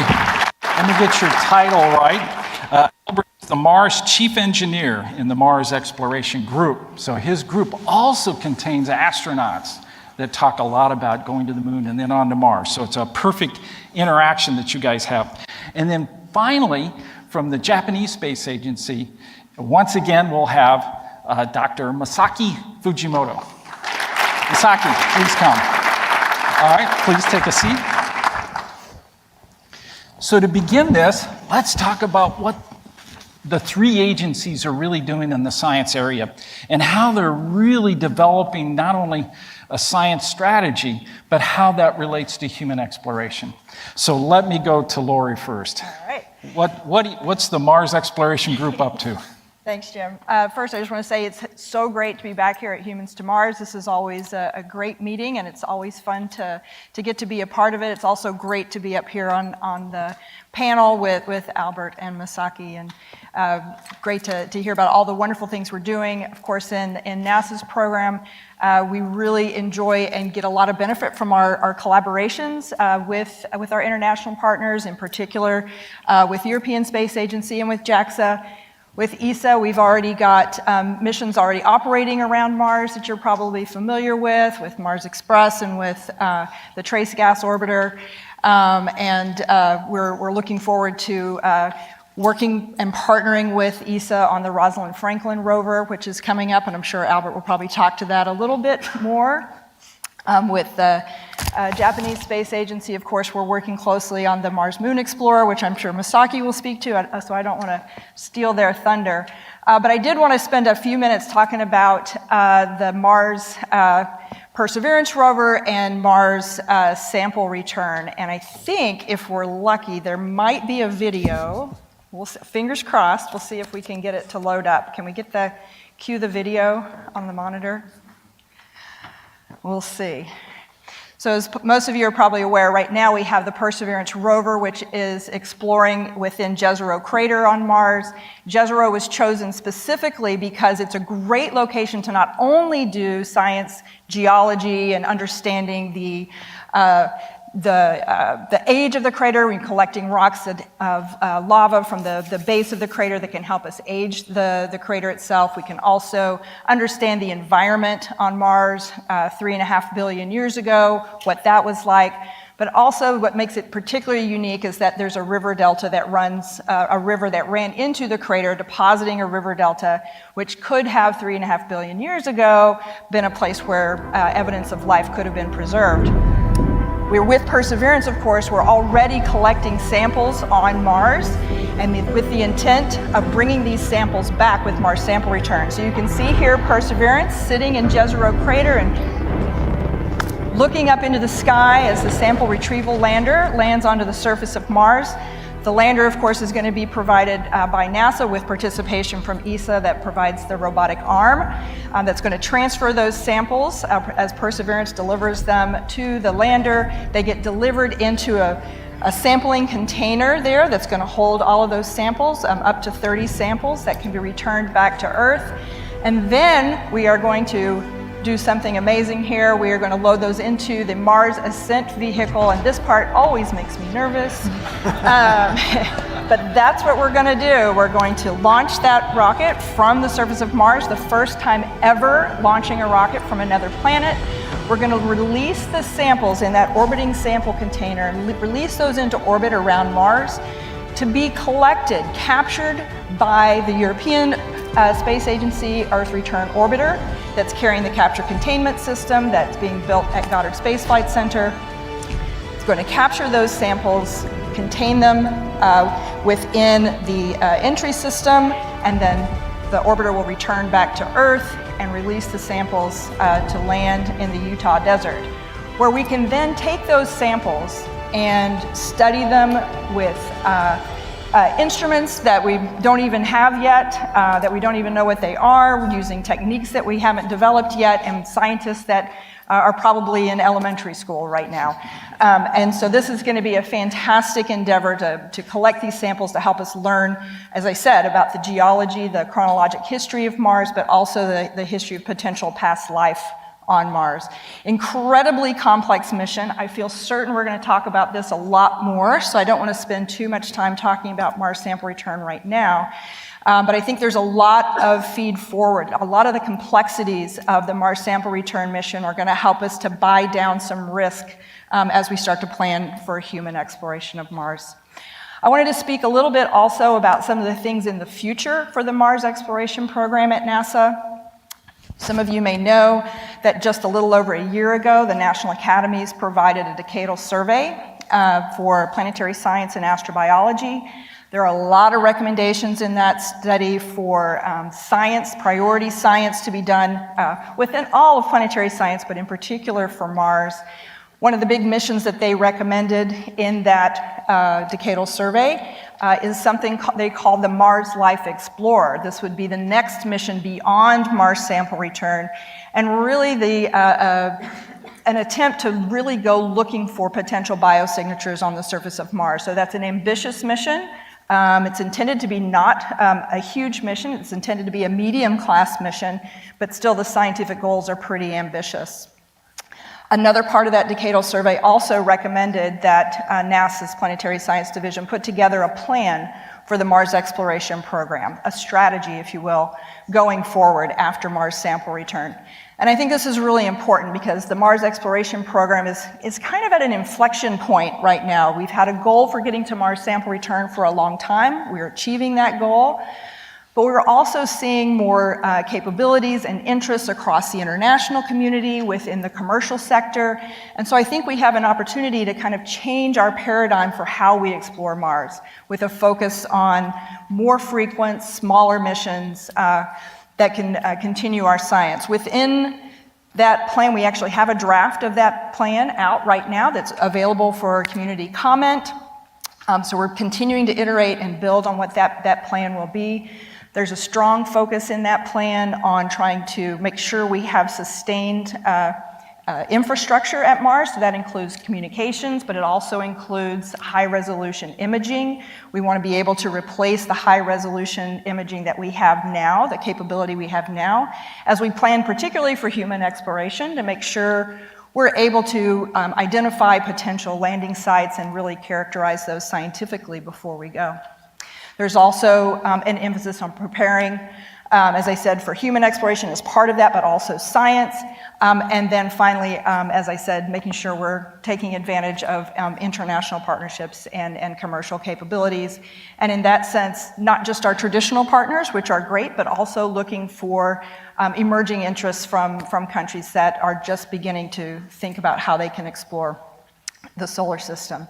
get your title right. Albert is the Mars Chief Engineer in the Mars Exploration Group. So his group also contains astronauts that talk a lot about going to the moon and then on to Mars. So it's a perfect interaction that you guys have. And then finally, from the Japanese Space Agency, once again, we'll have Dr. Masaki Fujimoto. Masaki, please come. All right, please take a seat. So to begin this, let's talk about what the 3 agencies are really doing in the science area and how they're really developing not only a science strategy, but how that relates to human exploration. So let me go to Lori first. All right. What's the Mars Exploration Group up to? Thanks, Jim. First, I just want to say it's so great to be back here at Humans to Mars. This is always a great meeting, and it's always fun to get to be a part of it. It's also great to be up here on the panel with Albert and Masaki, and great to hear about all the wonderful things we're doing. Of course, in NASA's program, we really enjoy and get a lot of benefit from our collaborations with our international partners, in particular with the European Space Agency and with JAXA. With ESA, we've already got missions already operating around Mars that you're probably familiar with Mars Express and with the Trace Gas Orbiter. We're looking forward to working and partnering with ESA on the Rosalind Franklin rover, which is coming up, and I'm sure Albert will probably talk to that a little bit more. With the Japanese Space Agency, of course, we're working closely on the Mars Moon Explorer, which I'm sure Masaki will speak to, so I don't want to steal their thunder. But I did want to spend a few minutes talking about the Mars Perseverance rover and Mars sample return. And I think if we're lucky, there might be a video. Fingers crossed, we'll see if we can get it to load up. Can we cue the video on the monitor? We'll see. So as most of you are probably aware, right now we have the Perseverance rover, which is exploring within Jezero crater on Mars. Jezero was chosen specifically because it's a great location to not only do science, geology, and understanding the age of the crater. We're collecting rocks of lava from the base of the crater that can help us age the crater itself. We can also understand the environment on Mars 3.5 billion years ago, what that was like. But also what makes it particularly unique is that there's a river delta that runs, a river that ran into the crater, depositing a river delta, which could have 3.5 billion years ago been a place where evidence of life could have been preserved. We're with Perseverance, of course. We're already collecting samples on Mars, and with the intent of bringing these samples back with Mars sample return. So you can see here Perseverance sitting in Jezero crater and looking up into the sky as the sample retrieval lander lands onto the surface of Mars. The lander, of course, is going to be provided by NASA with participation from ESA that provides the robotic arm that's going to transfer those samples as Perseverance delivers them to the lander. They get delivered into a sampling container there that's going to hold all of those samples, up to 30 samples that can be returned back to Earth. And then we are going to do something amazing here. We are going to load those into the Mars Ascent vehicle, and this part always makes me nervous. But that's what we're going to do. We're going to launch that rocket from the surface of Mars, the first time ever launching a rocket from another planet. We're going to release the samples in that orbiting sample container and release those into orbit around Mars to be collected, captured by the European Space Agency Earth Return Orbiter that's carrying the capture containment system that's being built at Goddard Space Flight Center. It's going to capture those samples, contain them within the entry system, and then the orbiter will return back to Earth and release the samples to land in the Utah desert, where we can then take those samples and study them with instruments that we don't even have yet, that we don't even know what they are. We're using techniques that we haven't developed yet, and scientists that are probably in elementary school right now. And so this is going to be a fantastic endeavor to collect these samples to help us learn, as I said, about the geology, the chronologic history of Mars, but also the history of potential past life on Mars. Incredibly complex mission. I feel certain we're going to talk about this a lot more, so I don't want to spend too much time talking about Mars sample return right now. But I think there's a lot of feed forward. A lot of the complexities of the Mars sample return mission are going to help us to buy down some risk as we start to plan for human exploration of Mars. I wanted to speak a little bit also about some of the things in the future for the Mars exploration program at NASA. Some of you may know that just a little over a year ago, the National Academies provided a decadal survey for planetary science and astrobiology. There are a lot of recommendations in that study for science, priority science to be done within all of planetary science, but in particular for Mars. One of the big missions that they recommended in that decadal survey is something they called the Mars Life Explorer. This would be the next mission beyond Mars sample return, and really an attempt to really go looking for potential biosignatures on the surface of Mars. So that's an ambitious mission. It's intended to be not a huge mission. It's intended to be a medium-class mission, but still the scientific goals are pretty ambitious. Another part of that decadal survey also recommended that NASA's Planetary Science Division put together a plan for the Mars exploration program, a strategy, if you will, going forward after Mars sample return. And I think this is really important because the Mars exploration program is kind of at an inflection point right now. We've had a goal for getting to Mars sample return for a long time. We're achieving that goal. But we're also seeing more capabilities and interests across the international community, within the commercial sector. And so I think we have an opportunity to kind of change our paradigm for how we explore Mars, with a focus on more frequent, smaller missions that can continue our science. Within That plan, we actually have a draft of that plan out right now that's available for community comment. So we're continuing to iterate and build on what that plan will be. There's a strong focus in that plan on trying to make sure we have sustained infrastructure at Mars. So that includes communications, but it also includes high-resolution imaging. We want to be able to replace the high-resolution imaging that we have now, the capability we have now, as we plan particularly for human exploration to make sure we're able to identify potential landing sites and really characterize those scientifically before we go. There's also an emphasis on preparing, as I said, for human exploration as part of that, but also science. And then finally, as I said, making sure we're taking advantage of international partnerships and commercial capabilities. And in that sense, not just our traditional partners, which are great, but also looking for emerging interests from countries that are just beginning to think about how they can explore the solar system.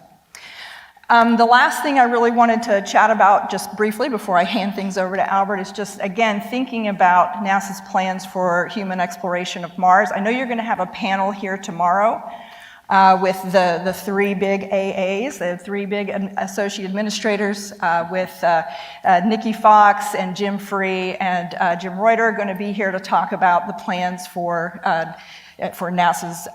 The last thing I really wanted to chat about just briefly before I hand things over to Albert is just, again, thinking about NASA's plans for human exploration of Mars. I know you're going to have a panel here tomorrow with the three big AAs, the three big associate administrators with Nikki Fox and Jim Free and Jim Reuter are going to be here to talk about the plans for NASA's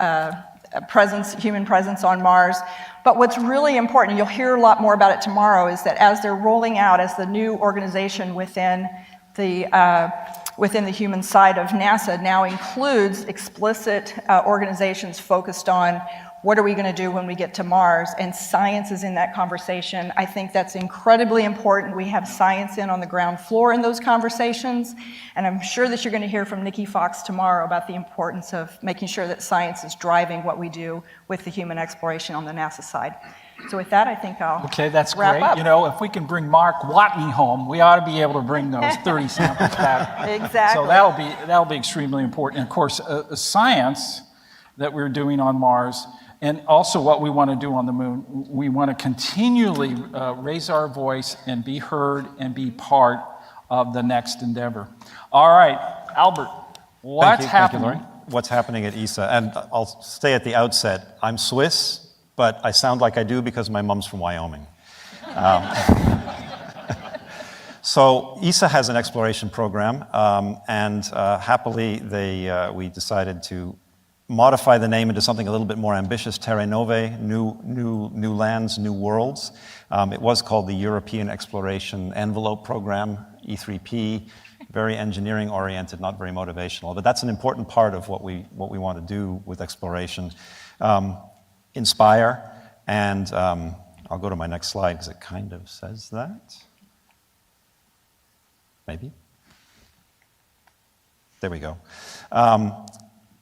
human presence on Mars. But what's really important, you'll hear a lot more about it tomorrow, is that as they're rolling out as the new organization within the human side of NASA now includes explicit organizations focused on what are we going to do when we get to Mars, and science is in that conversation. I think that's incredibly important. We have science on the ground floor in those conversations, and I'm sure that you're going to hear from Nikki Fox tomorrow about the importance of making sure that science is driving what we do with the human exploration on the NASA side. So with that, I think I'll Okay, that's wrap great. up. You know, if we can bring Mark Watney home, we ought to be able to bring those 30 samples back. Exactly. So that'll be extremely important. And of course, science that we're doing on Mars, and also what we want to do on the Moon, we want to continually raise our voice and be heard and be part of the next endeavor. All right, Albert, what's happening? Thank you, Laurie. What's happening at ESA? And I'll say at the outset, I'm Swiss, but I sound like I do because my mom's from Wyoming. So ESA has an exploration program, and happily we decided to modify the name into something a little bit more ambitious, Terra Nove, new lands, new worlds. It was called the European Exploration Envelope Program, E3P, very engineering oriented, not very motivational, but that's an important part of what we want to do with exploration. Inspire, and I'll go to my next slide because it kind of says that. Maybe. There we go.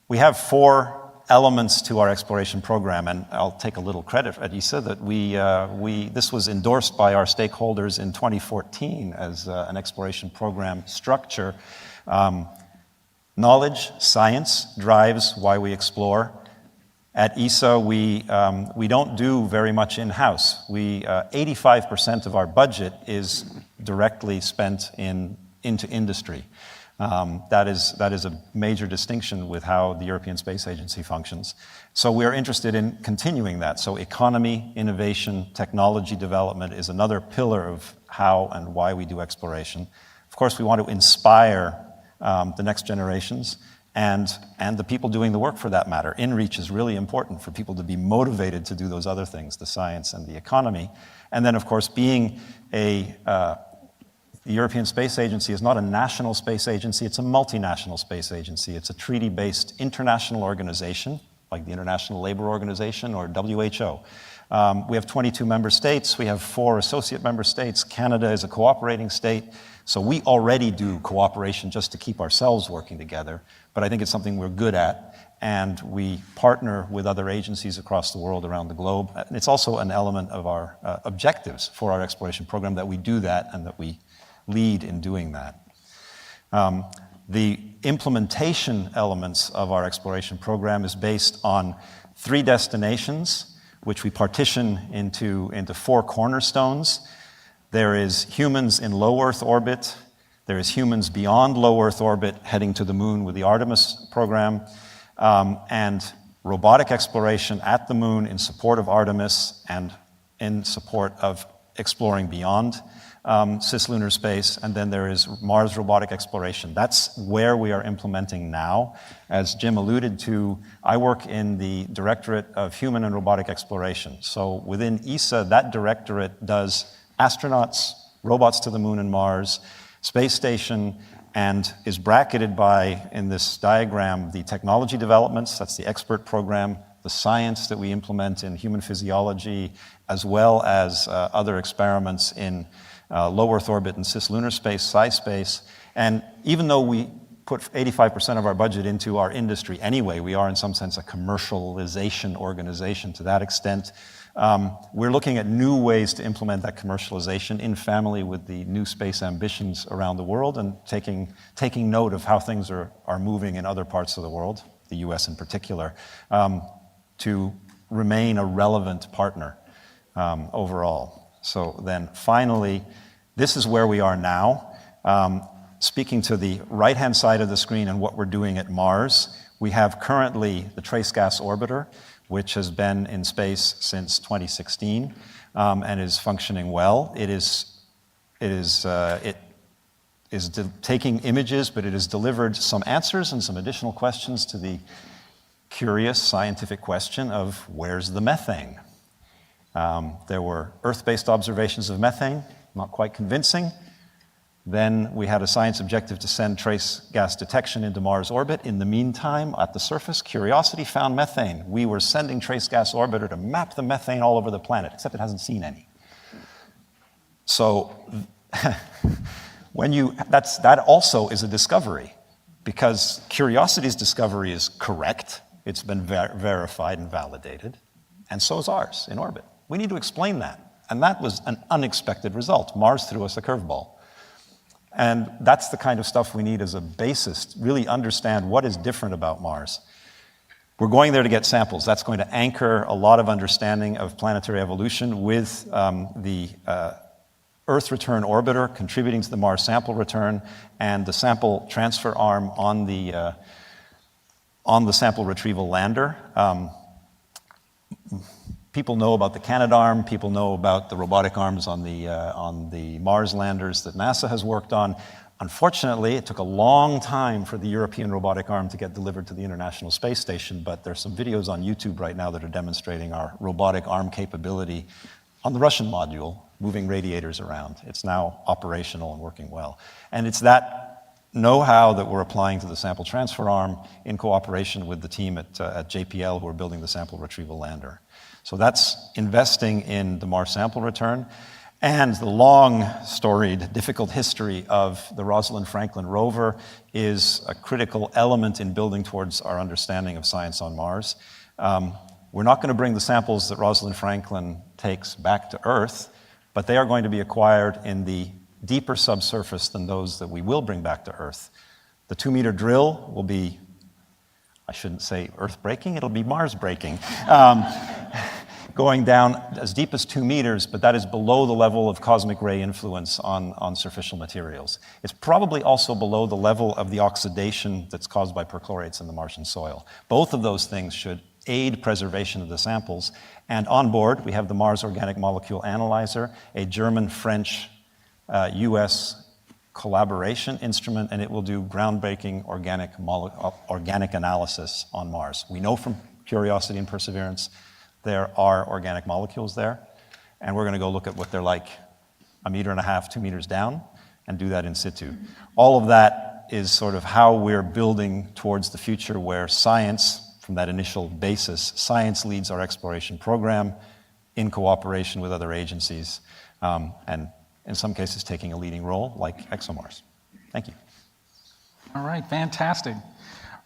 We have 4 elements to our exploration program, and I'll take a little credit at ESA that this was endorsed by our stakeholders in 2014 as an exploration program structure. Knowledge, science drives why we explore. At ESA, we don't do very much in-house. 85% of our budget is directly spent into industry. That is a major distinction with how the European Space Agency functions. So we're interested in continuing that. So economy, innovation, technology development is another pillar of how and why we do exploration. Of course, we want to inspire the next generations and the people doing the work for that matter. InReach is really important for people to be motivated to do those other things, the science and the economy. And then, of course, being the European Space Agency is not a national space agency, it's a multinational space agency. It's a treaty-based international organization, like the International Labour Organization or WHO. We have 22 member states, we have 4 associate member states. Canada is a cooperating state, so we already do cooperation just to keep ourselves working together, but I think it's something we're good at, and we partner with other agencies across the world, around the globe. And it's also an element of our objectives for our exploration program that we do that and that we lead in doing that. The implementation elements of our exploration program is based on 3 destinations, which we partition into 4 cornerstones. There is humans in low Earth orbit. There is humans beyond low Earth orbit heading to the Moon with the Artemis program. and robotic exploration at the moon in support of Artemis and in support of exploring beyond cislunar space, and then there is Mars robotic exploration. That's where we are implementing now. As Jim alluded to, I work in the Directorate of Human and Robotic Exploration. So within ESA, that directorate does astronauts, robots to the moon and Mars, space station, and is bracketed by, in this diagram, the technology developments, that's the expert program, the science that we implement in human physiology, as well as other experiments in low Earth orbit and cislunar space, space. And even though we put 85% of our budget into our industry anyway, we are in some sense a commercialization organization to that extent. We're looking at new ways to implement that commercialization in family with the new space ambitions around the world and taking note of how things are moving in other parts of the world, the US in particular, to remain a relevant partner overall. So then finally, this is where we are now. Speaking to the right-hand side of the screen and what we're doing at Mars, we have currently the Trace Gas Orbiter, which has been in space since 2016 and is functioning well. It is taking images, but it has delivered some answers and some additional questions to the curious scientific question of where's the methane? There were Earth-based observations of methane, not quite convincing. Then we had a science objective to send trace gas detection into Mars orbit. In the meantime, at the surface, Curiosity found methane. We were sending Trace Gas Orbiter to map the methane all over the planet, except it hasn't seen any. So that also is a discovery, because Curiosity's discovery is correct. It's been verified and validated, and so is ours in orbit. We need to explain that, and that was an unexpected result. Mars threw us a curveball. And that's the kind of stuff we need as a basis to really understand what is different about Mars. We're going there to get samples. That's going to anchor a lot of understanding of planetary evolution with the Earth Return Orbiter contributing to the Mars sample return and the sample transfer arm on the sample retrieval lander. People know about the Canadarm, people know about the robotic arms on the Mars landers that NASA has worked on. Unfortunately, it took a long time for the European robotic arm to get delivered to the International Space Station, but there's some videos on YouTube right now that are demonstrating our robotic arm capability on the Russian module, moving radiators around. It's now operational and working well. And it's that know-how that we're applying to the sample transfer arm in cooperation with the team at JPL who are building the sample retrieval lander. So that's investing in the Mars sample return and the long storied, difficult history of the Rosalind Franklin rover is a critical element in building towards our understanding of science on Mars. We're not going to bring the samples that Rosalind Franklin takes back to Earth, but they are going to be acquired in the deeper subsurface than those that we will bring back to Earth. The 2-meter drill will be, I shouldn't say Earth-breaking, it'll be Mars-breaking. Going down as deep as 2 meters, but that is below the level of cosmic ray influence on surficial materials. It's probably also below the level of the oxidation that's caused by perchlorates in the Martian soil. Both of those things should aid preservation of the samples. And on board, we have the Mars Organic Molecule Analyzer, a German-French US collaboration instrument, and it will do groundbreaking organic analysis on Mars. We know from Curiosity and Perseverance there are organic molecules there, and we're going to go look at what they're like 1.5 meters, 2 meters down, and do that in situ. All of that is sort of how we're building towards the future where science, from that initial basis, science leads our exploration program in cooperation with other agencies, and in some cases taking a leading role, like ExoMars. Thank you. All right, fantastic.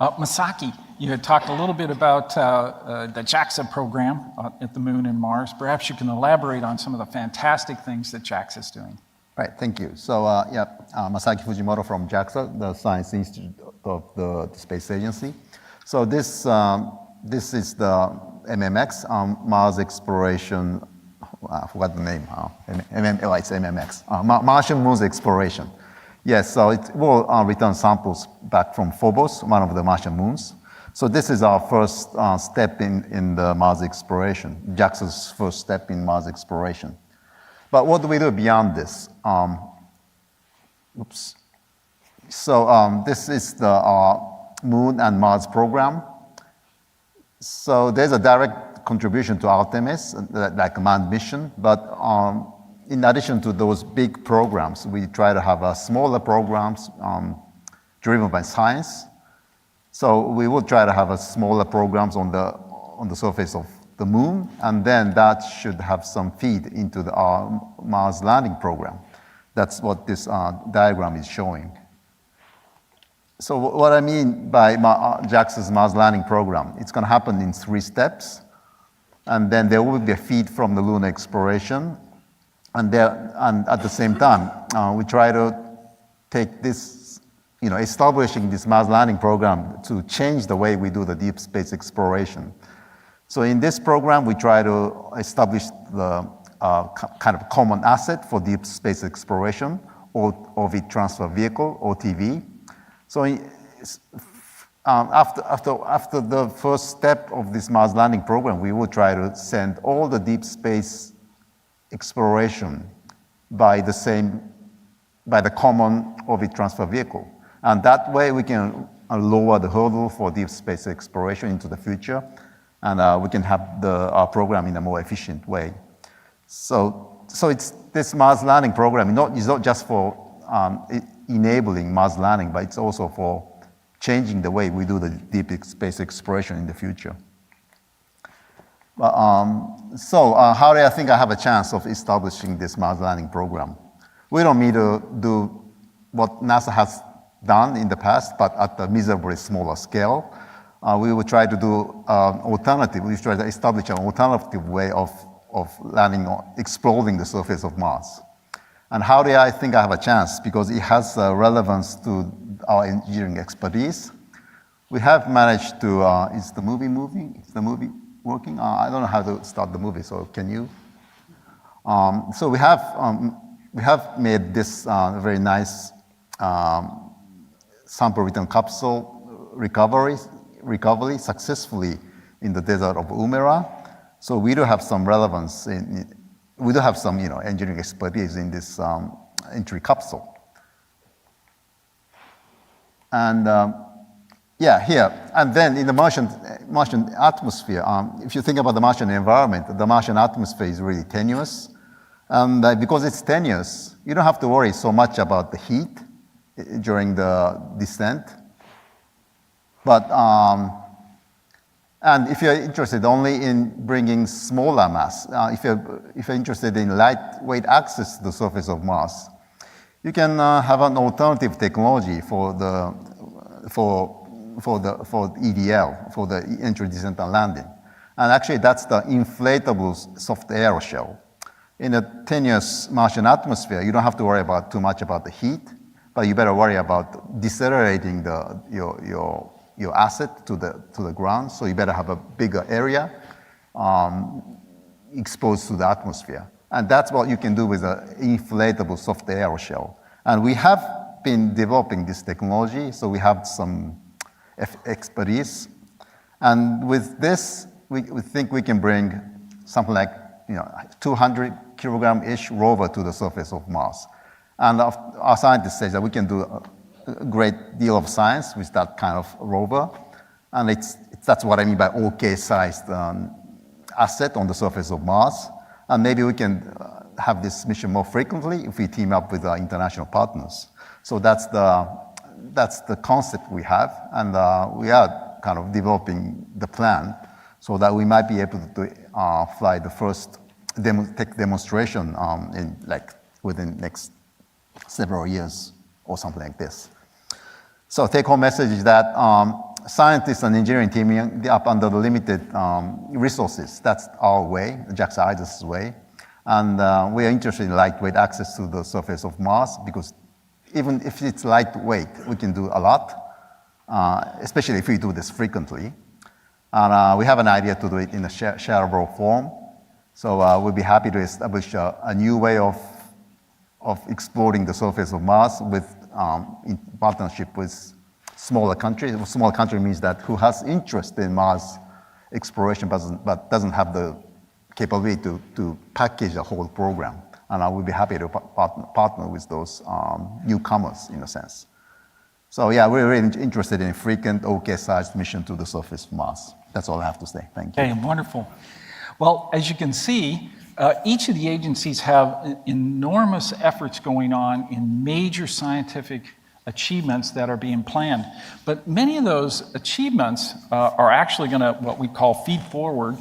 Masaki, you had talked a little bit about the JAXA program at the Moon and Mars. Perhaps you can elaborate on some of the fantastic things that JAXA is doing. Right, thank you. So, Masaki Fujimoto from JAXA, the Science Institute of the Space Agency. So this is the MMX, Mars Exploration, I forgot the name, it's MMX, Martian Moon Exploration. Yes, so it will return samples back from Phobos, one of the Martian moons. So this is our first step in the Mars exploration, JAXA's first step in Mars exploration. But what do we do beyond this? Oops. So this is the Moon and Mars program. So there's a direct contribution to Artemis, like a manned mission, but in addition to those big programs, we try to have smaller programs driven by science. So we will try to have smaller programs on the surface of the Moon, and then that should have some feed into our Mars landing program. That's what this diagram is showing. So what I mean by JAXA's Mars landing program, it's going to happen in 3 steps, and then there will be a feed from the lunar exploration, and at the same time, we try to take this, establishing this Mars landing program to change the way we do the deep space exploration. So in this program, we try to establish the kind of common asset for deep space exploration, orbit transfer vehicle, OTV. So after the first step of this Mars landing program, we will try to send all the deep space exploration by the common orbit transfer vehicle. And that way we can lower the hurdle for deep space exploration into the future, and we can have our program in a more efficient way. So it's this Mars landing program is not just for enabling Mars landing, but it's also for changing the way we do the deep space exploration in the future. So how do I think I have a chance of establishing this Mars landing program? We don't need to do what NASA has done in the past, but at a miserably smaller scale. We will try to do alternative. We try to establish an alternative way of landing or exploring the surface of Mars. And how do I think I have a chance? Because it has relevance to our engineering expertise. We have managed to, is the movie moving? Is the movie working? I don't know how to start the movie, so can you? So we have made this very nice sample return capsule recovery successfully in the desert of Umera. So we do have some relevance we do have some engineering expertise in this entry capsule. And here, and then in the Martian atmosphere, if you think about the Martian environment, the Martian atmosphere is really tenuous. And because it's tenuous, you don't have to worry so much about the heat during the descent. But and if you're interested only in bringing smaller mass, if you're interested in lightweight access to the surface of Mars, you can have an alternative technology for EDL, for the entry, descent, and landing. And actually, that's the inflatable soft aeroshell. In a tenuous Martian atmosphere, you don't have to worry too much about the heat, but you better worry about decelerating your asset to the ground. So you better have a bigger area exposed to the atmosphere. And that's what you can do with an inflatable soft aeroshell. And we have been developing this technology, so we have some expertise. And with this, we think we can bring something like 200 kilogram-ish rover to the surface of Mars. And our scientists say that we can do a great deal of science with that kind of rover. And that's what I mean by OK-sized asset on the surface of Mars. And maybe we can have this mission more frequently if we team up with our international partners. So that's the concept we have. And we are kind of developing the plan so that we might be able to fly the first tech demonstration within the next several years or something like this. So take-home message is that scientists and engineering teaming up under the limited resources. That's our way, JAXA IDA's way. And we are interested in lightweight access to the surface of Mars because even if it's lightweight, we can do a lot, especially if we do this frequently. And we have an idea to do it in a shareable form. So we'll be happy to establish a new way of exploring the surface of Mars in partnership with smaller country. Small country means that who has interest in Mars exploration but doesn't have the capability to package the whole program. And I would be happy to partner with those newcomers in a sense. So yeah, we're really interested in frequent OK-sized mission to the surface of Mars. That's all I have to say. Thank you. Okay, wonderful. Well, as you can see, each of the agencies have enormous efforts going on in major scientific achievements that are being planned. But many of those achievements are actually going to, what we call, feed forward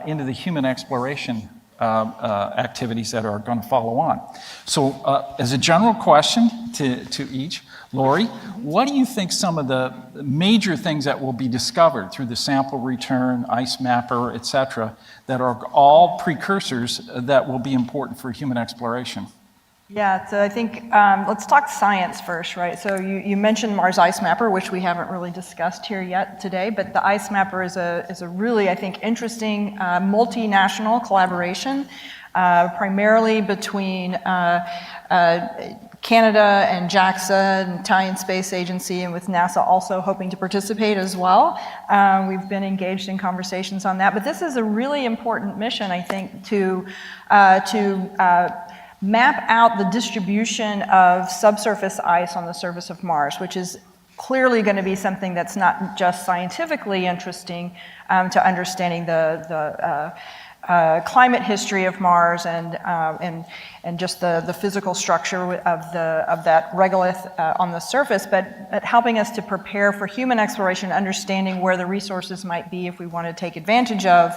into the human exploration activities that are going to follow on. So as a general question to each, Lori, what do you think some of the major things that will be discovered through the sample return, ice mapper, et cetera, that are all precursors that will be important for human exploration? Yeah, so I think let's talk science first, right? So you mentioned Mars Ice Mapper, which we haven't really discussed here yet today, but the Ice Mapper is a really, I think, interesting multinational collaboration, primarily between Canada and JAXA and Italian Space Agency, and with NASA also hoping to participate as well. We've been engaged in conversations on that, but this is a really important mission, I think, to map out the distribution of subsurface ice on the surface of Mars, which is clearly going to be something that's not just scientifically interesting to understanding the climate history of Mars and just the physical structure of that regolith on the surface, but helping us to prepare for human exploration, understanding where the resources might be if we want to take advantage of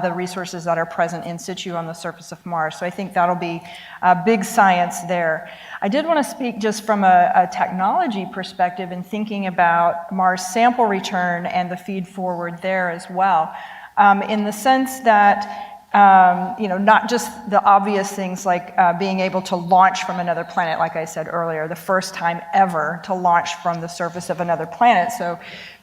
the resources that are present in situ on the surface of Mars. So I think that'll be big science there. I did want to speak just from a technology perspective and thinking about Mars sample return and the feed forward there as well. In the sense that, not just the obvious things like being able to launch from another planet, like I said earlier, the first time ever to launch from the surface of another planet. So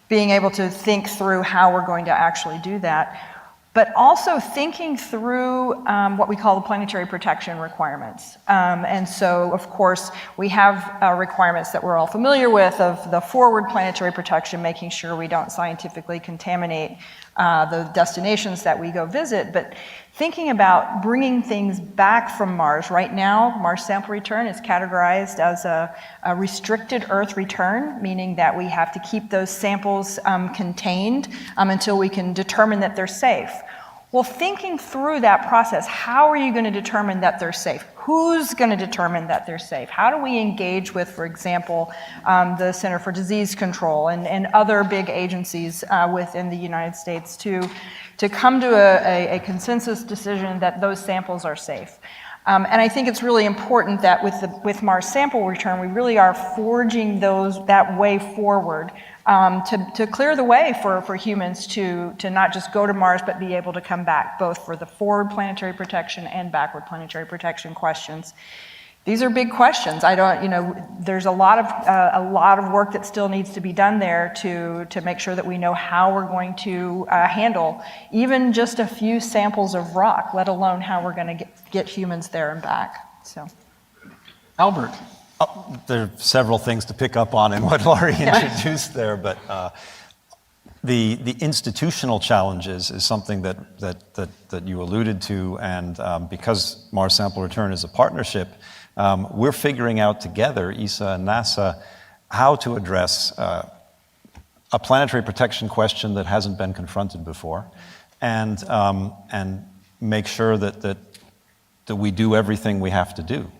being able to think through how we're going to actually do that. But also thinking through what we call the planetary protection requirements. And so, of course, we have requirements that we're all familiar with of the forward planetary protection, making sure we don't scientifically contaminate the destinations that we go visit, but thinking about bringing things back from Mars. Right now, Mars sample return is categorized as a restricted Earth return, meaning that we have to keep those samples contained until we can determine that they're safe. Well, thinking through that process, how are you going to determine that they're safe? Who's going to determine that they're safe? How do we engage with, for example, the Center for Disease Control and other big agencies within the United States to come to a consensus decision that those samples are safe? And I think it's really important that with Mars sample return, we really are forging that way forward to clear the way for humans to not just go to Mars, but be able to come back, both for the forward planetary protection and backward planetary protection questions. These are big questions. There's a lot of work that still needs to be done there to make sure that we know how we're going to handle even just a few samples of rock, let alone how we're going to get humans there and back. So, Albert. There are several things to pick up on in what Laurie introduced there, but the institutional challenges is something that you alluded to, and because Mars Sample Return is a partnership, we're figuring out together, ESA and NASA, how to address a planetary protection question that hasn't been confronted before, and make sure that we do everything we have to do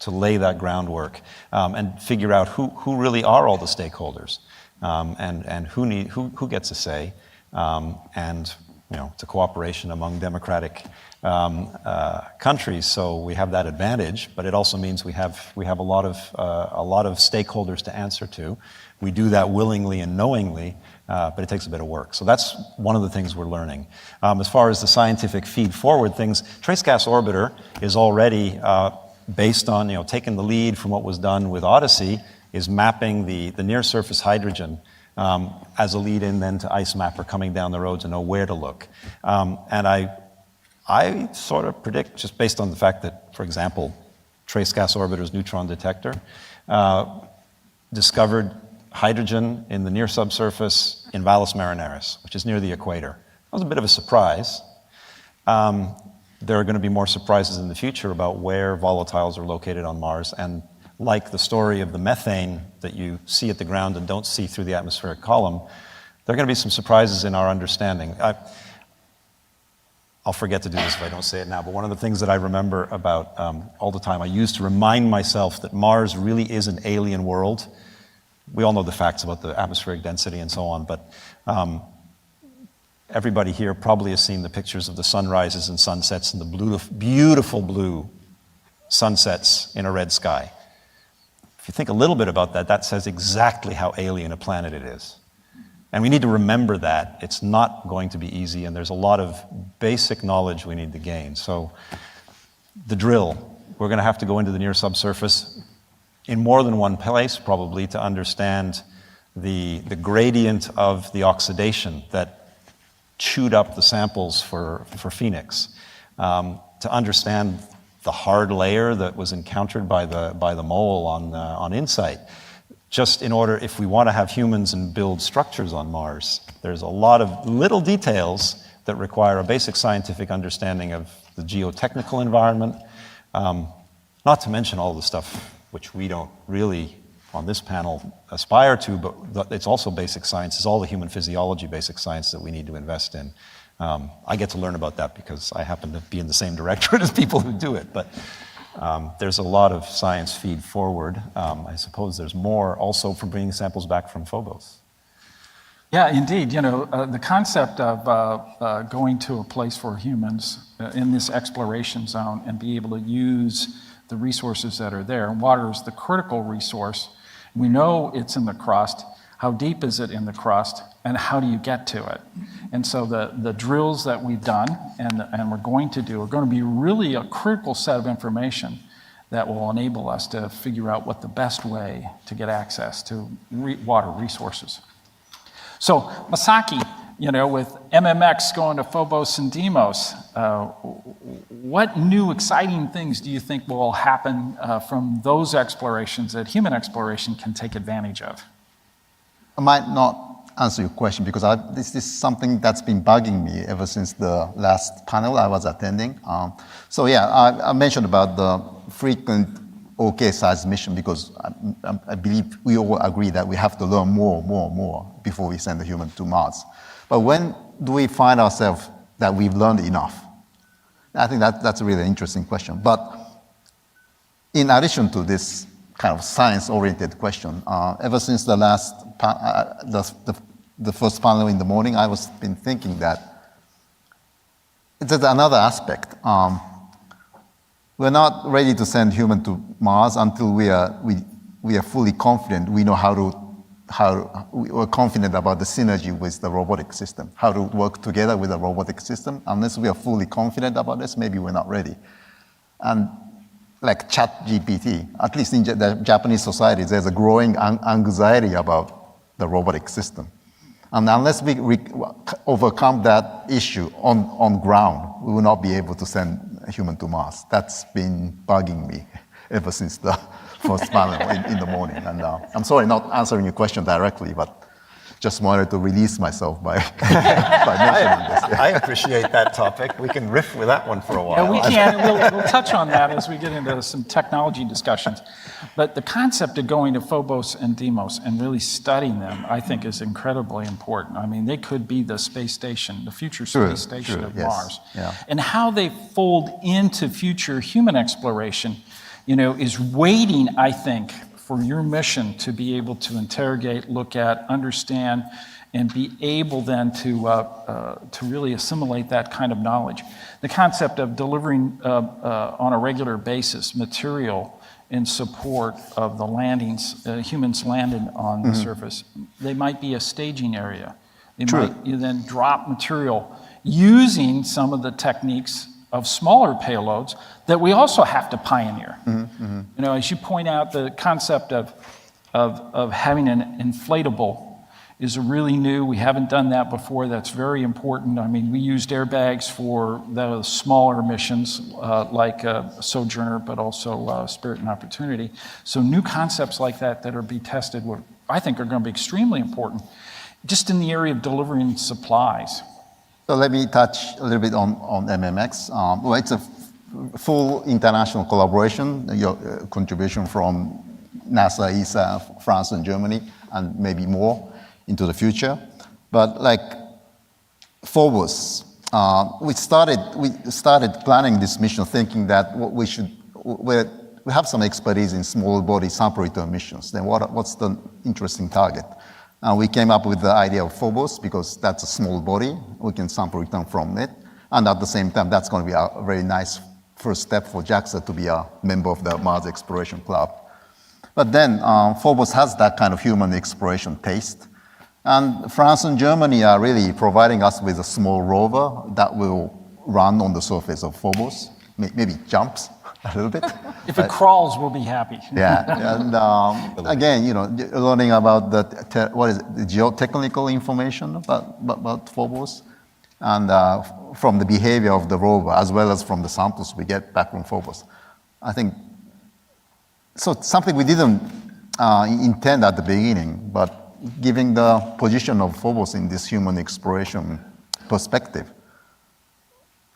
to lay that groundwork, and figure out who really are all the stakeholders, and who gets a say, and it's a cooperation among democratic countries, so we have that advantage. But it also means we have a lot of stakeholders to answer to. We do that willingly and knowingly, but it takes a bit of work. So that's one of the things we're learning. As far as the scientific feed forward things, Trace Gas Orbiter is already based on taking the lead from what was done with Odyssey, is mapping the near surface hydrogen as a lead in then to Ice Mapper coming down the road to know where to look. And I sort of predict, just based on the fact that, for example, Trace Gas Orbiter's neutron detector discovered hydrogen in the near subsurface in Valles Marineris, which is near the equator. That was a bit of a surprise. There are going to be more surprises in the future about where volatiles are located on Mars, and like the story of the methane that you see at the ground and don't see through the atmospheric column, there are going to be some surprises in our understanding. I'll forget to do this if I don't say it now, but one of the things that I remember about all the time, I used to remind myself that Mars really is an alien world. We all know the facts about the atmospheric density and so on, but everybody here probably has seen the pictures of the sunrises and sunsets and the beautiful blue sunsets in a red sky. If you think a little bit about that, that says exactly how alien a planet it is. And we need to remember that. It's not going to be easy, and there's a lot of basic knowledge we need to gain. So the drill, we're going to have to go into the near subsurface in more than one place, probably, to understand the gradient of the oxidation that chewed up the samples for Phoenix, to understand the hard layer that was encountered by the mole on InSight. Just in order, if we want to have humans and build structures on Mars, there's a lot of little details that require a basic scientific understanding of the geotechnical environment, not to mention all the stuff which we don't really, on this panel, aspire to, but it's also basic science. It's all the human physiology basic science that we need to invest in. I get to learn about that because I happen to be in the same directorate as people who do it, but there's a lot of science feed forward. I suppose there's more also from bringing samples back from Phobos. Yeah, indeed. You know, the concept of going to a place for humans in this exploration zone and be able to use the resources that are there. Water is the critical resource. We know it's in the crust. How deep is it in the crust, and how do you get to it? And so the drills that we've done and we're going to do are going to be really a critical set of information that will enable us to figure out what the best way to get access to water resources. So Masaki, you know, with MMX going to Phobos and Deimos, what new exciting things do you think will happen from those explorations that human exploration can take advantage of? I might not answer your question because this is something that's been bugging me ever since the last panel I was attending. So yeah, I mentioned about the frequent OK size mission because I believe we all agree that we have to learn more before we send a human to Mars. But when do we find ourselves that we've learned enough? I think that's a really interesting question. But in addition to this kind of science-oriented question, ever since the last the first panel in the morning, I was been thinking that there's another aspect. We're not ready to send human to Mars until we are fully confident. We know we're confident about the synergy with the robotic system, how to work together with the robotic system. Unless we are fully confident about this, maybe we're not ready. And like ChatGPT, at least in the Japanese society, there's a growing anxiety about the robotic system. And unless we overcome that issue on ground, we will not be able to send a human to Mars. That's been bugging me ever since the first panel in the morning. And I'm sorry not answering your question directly, but just wanted to release myself by mentioning this. I appreciate that topic. We can riff with that one for a while. And we can. We'll touch on that as we get into some technology discussions. But the concept of going to Phobos and Deimos and really studying them, I think, is incredibly important. I mean, they could be the space station, the future space station of Mars. Yeah. And how they fold into future human exploration, you know, is waiting, I think, for your mission to be able to interrogate, look at, understand, and be able then to really assimilate that kind of knowledge. The concept of delivering on a regular basis material in support of the landings, humans landing on the surface. They might be a staging area. They might then drop material using some of the techniques of smaller payloads that we also have to pioneer. You know, as you point out, the concept of having an inflatable is really new. We haven't done that before. That's very important. I mean, we used airbags for the smaller missions like Sojourner, but also Spirit and Opportunity. So new concepts like that are being tested, I think are going to be extremely important, just in the area of delivering supplies. So let me touch a little bit on MMX. Well, it's a full international collaboration, your contribution from NASA, ESA, France, and Germany, and maybe more into the future. But like Phobos, we started planning this mission thinking that we have some expertise in small body sample return missions. Then what's the interesting target? We came up with the idea of Phobos because that's a small body. We can sample return from it. And at the same time, that's going to be a very nice first step for JAXA to be a member of the Mars Exploration Club. But then Phobos has that kind of human exploration taste. And France and Germany are really providing us with a small rover that will run on the surface of Phobos, maybe jumps a little bit. If it crawls, we'll be happy. Yeah, and again, learning about the geotechnical information about Phobos, and from the behavior of the rover, as well as from the samples we get back from Phobos. I think, so something we didn't intend at the beginning, but giving the position of Phobos in this human exploration perspective,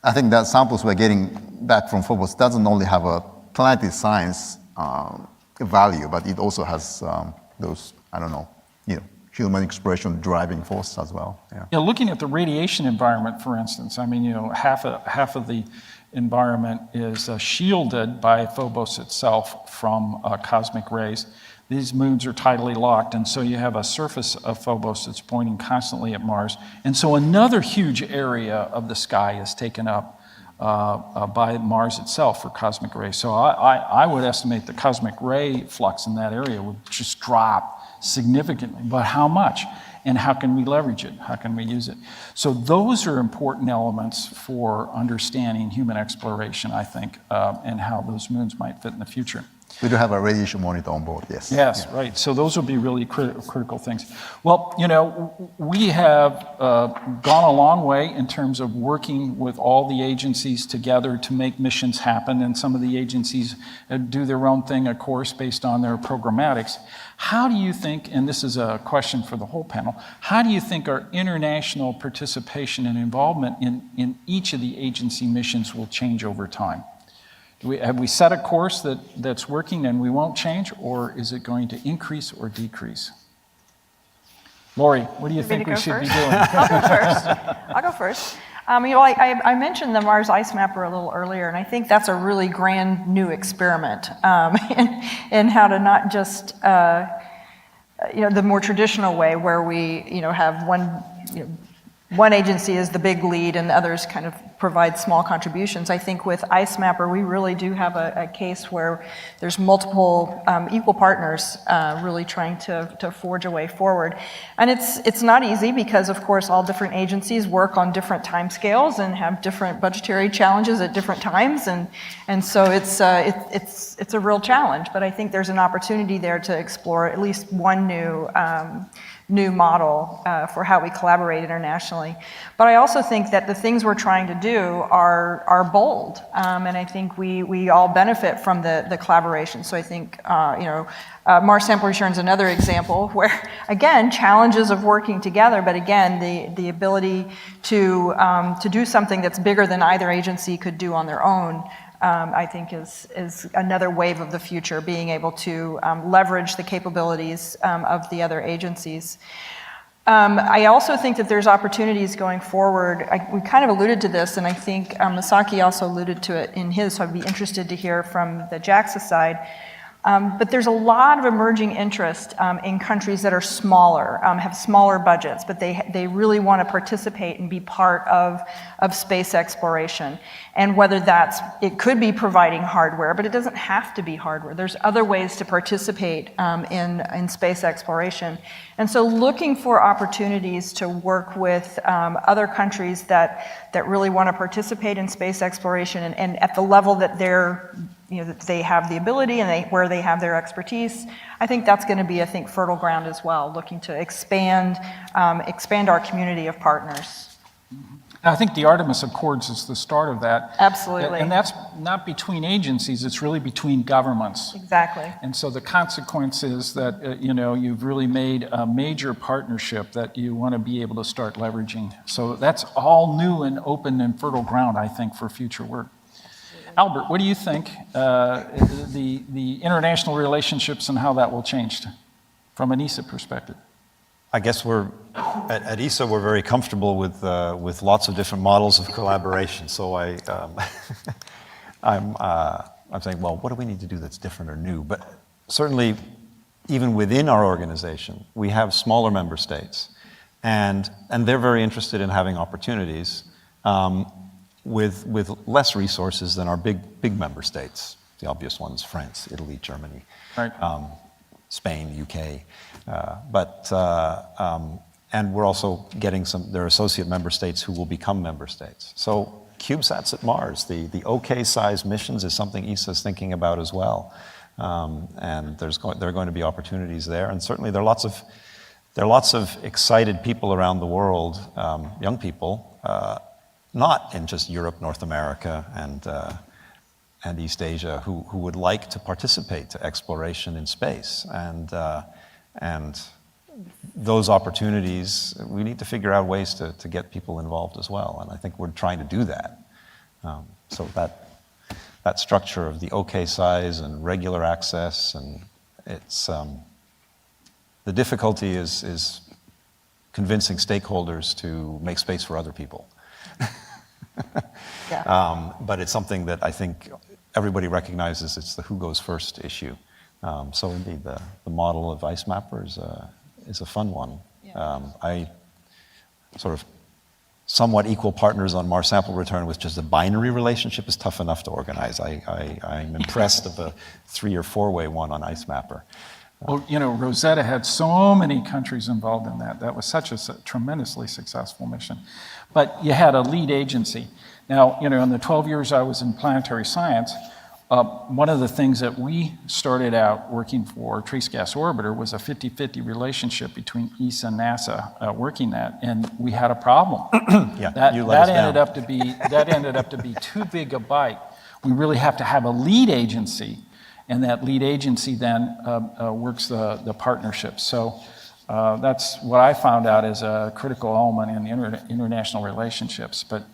I think that samples we're getting back from Phobos doesn't only have a planetary science value, but it also has those, human exploration driving force as well. Yeah. Looking at the radiation environment, for instance, I mean, half of the environment is shielded by Phobos itself from cosmic rays. These moons are tidally locked, and so you have a surface of Phobos that's pointing constantly at Mars. And so another huge area of the sky is taken up by Mars itself for cosmic rays. So I would estimate the cosmic ray flux in that area would just drop significantly. But how much? And how can we leverage it? How can we use it? So those are important elements for understanding human exploration, I think, and how those moons might fit in the future. We do have a radiation monitor on board, yes. Yes, yeah. Right. So those will be really critical things. Well, we have gone a long way in terms of working with all the agencies together to make missions happen, and some of the agencies do their own thing, of course, based on their programmatics. How do you think, and this is a question for the whole panel, how do you think our international participation and involvement in each of the agency missions will change over time? Have we set a course that's working and we won't change, or is it going to increase or decrease? Lori, what do you think we should be doing? I'll go first. I mentioned the Mars Ice Mapper a little earlier, and I think that's a really grand new experiment in how to not just, the more traditional way where we, have one agency is the big lead and others kind of provide small contributions. I think with Ice Mapper, we really do have a case where there's multiple equal partners really trying to forge a way forward. And it's not easy because, of course, all different agencies work on different timescales and have different budgetary challenges at different times. And so it's a real challenge. But I think there's an opportunity there to explore at least one new model for how we collaborate internationally. But I also think that the things we're trying to do are bold, and I think we all benefit from the collaboration. So I think Mars Sample Return is another example where, again, challenges of working together, but again, the ability to do something that's bigger than either agency could do on their own. I think is another wave of the future, being able to leverage the capabilities of the other agencies. I also think that there's opportunities going forward. We kind of alluded to this, and I think Masaki also alluded to it in his, so I'd be interested to hear from the JAXA side. But there's a lot of emerging interest in countries that are smaller, have smaller budgets, but they really want to participate and be part of space exploration. And whether it could be providing hardware, but it doesn't have to be hardware. There's other ways to participate in space exploration. And so looking for opportunities to work with other countries that really want to participate in space exploration and at the level that they're that they have the ability and where they have their expertise. I think that's going to be, fertile ground as well, looking to expand our community of partners. I think the Artemis Accords is the start of that. Absolutely. And that's not between agencies, it's really between governments. Exactly. And so the consequence is that, you've really made a major partnership that you want to be able to start leveraging. So that's all new and open and fertile ground, I think, for future work. Albert, what do you think, the international relationships and how that will change from an ESA perspective? I guess at ESA we're very comfortable with lots of different models of collaboration. So I'm saying, well, what do we need to do that's different or new? But certainly, even within our organization, we have smaller member states, and they're very interested in having opportunities with less resources than our big member states. The obvious ones: France, Italy, Germany. Right. Spain, UK, and we're also getting their associate member states who will become member states. So CubeSats at Mars, the OK-sized missions is something ESA is thinking about as well, and there are going to be opportunities there, and certainly there are lots of excited people around the world, young people, not in just Europe, North America, and East Asia who would like to participate to exploration in space. And those opportunities, we need to figure out ways to get people involved as well. And I think we're trying to do that. So that structure of the OK size and regular access, and it's the difficulty is convincing stakeholders to make space for other people. Yeah. But it's something that I think everybody recognizes. It's the who goes first issue. So indeed, the model of Ice Mapper is a fun one. Yeah. I sort of somewhat equal partners on Mars sample return with just a binary relationship is tough enough to organize. I'm impressed of a 3 or 4-way one on Ice Mapper. Well, Rosetta had so many countries involved in that. That was such a tremendously successful mission. But you had a lead agency. Now, in the 12 years I was in planetary science, one of the things that we started out working for, Trace Gas Orbiter, was a 50-50 relationship between ESA and NASA working that, and we had a problem. Yeah, that ended up to be too big a bite. We really have to have a lead agency, and that lead agency then works the partnership. So that's what I found out as a critical element in the international relationships. But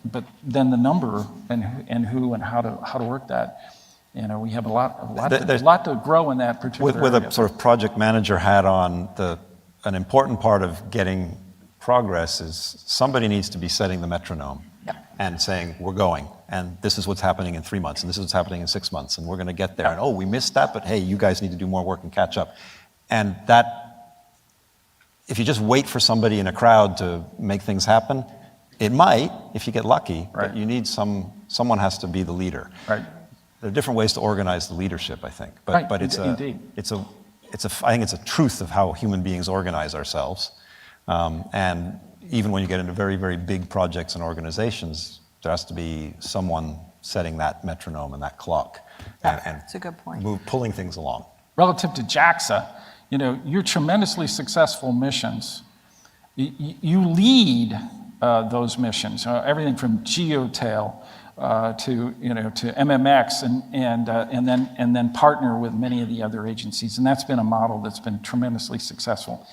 then the number and who and how to work that. We have a lot to grow in that particular with area. a sort of project manager hat on. An important part of getting progress is somebody needs to be setting the metronome and saying, we're going, and this is what's happening in 3 months, and this is what's happening in 6 months, and we're going to get there. And oh, we missed that, but hey, you guys need to do more work and catch up. And that, if you just wait for somebody in a crowd to make things happen, it might, if you get lucky, Right. but you need someone has to be the leader. Right. There are different ways to organize the leadership, I think, Right, but indeed. I think it's a truth of how human beings organize ourselves. And even when you get into very, very big projects and organizations, there has to be someone setting that metronome and that clock and That's a good point. pulling things along. Relative to JAXA, your tremendously successful missions, you lead those missions, everything from Geotail to MMX and then partner with many of the other agencies. And that's been a model that's been tremendously successful.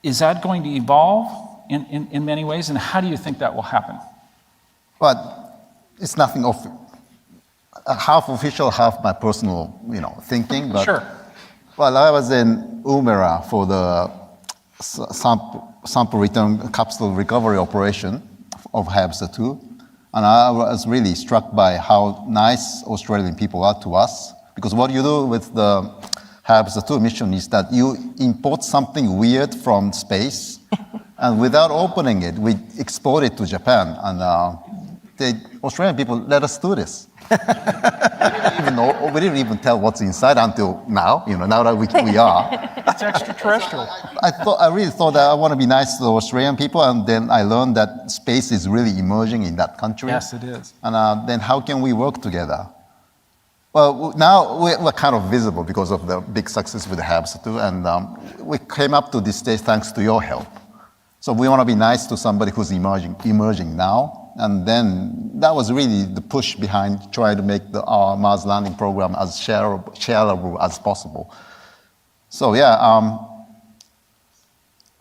Is that going to evolve in many ways, and how do you think that will happen? But it's nothing of half official, half my personal, thinking. But Sure. Well, I was in Umera for the sample return capsule recovery operation of HABSA-2, and I was really struck by how nice Australian people are to us. Because what you do with the HABSA-2 mission is that you import something weird from space, and without opening it, we export it to Japan. And the Australian people let us do this. We didn't even tell what's inside until now. Now that we are. It's extraterrestrial. I really thought that I want to be nice to the Australian people, and then I learned that space is really emerging in that country. Yes, it is. And then how can we work together? Well, now we're kind of visible because of the big success with the HABs too, and we came up to this stage thanks to your help. So we want to be nice to somebody who's emerging now, and then that was really the push behind trying to make our Mars landing program as shareable as possible. So yeah,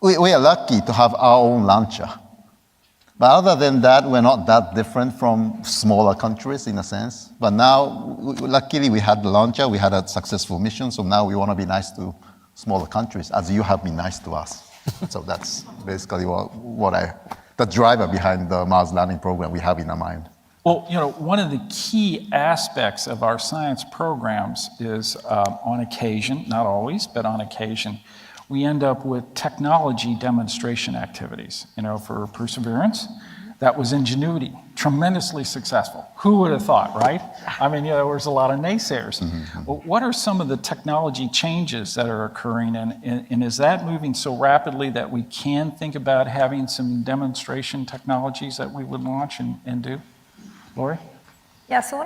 we are lucky to have our own launcher. But other than that, we're not that different from smaller countries in a sense. But now, luckily, we had the launcher, we had a successful mission, so now we want to be nice to smaller countries, as you have been nice to us. So that's basically the driver behind the Mars landing program we have in our mind. Well, you know, one of the key aspects of our science programs is on occasion, not always, but on occasion, we end up with technology demonstration activities. You know, for Perseverance, that was Ingenuity, tremendously successful. Who would have thought, right? I mean, there was a lot of naysayers. Well, what are some of the technology changes that are occurring, and is that moving so rapidly that we can think about having some demonstration technologies that we would launch and do? Lori? Yeah, so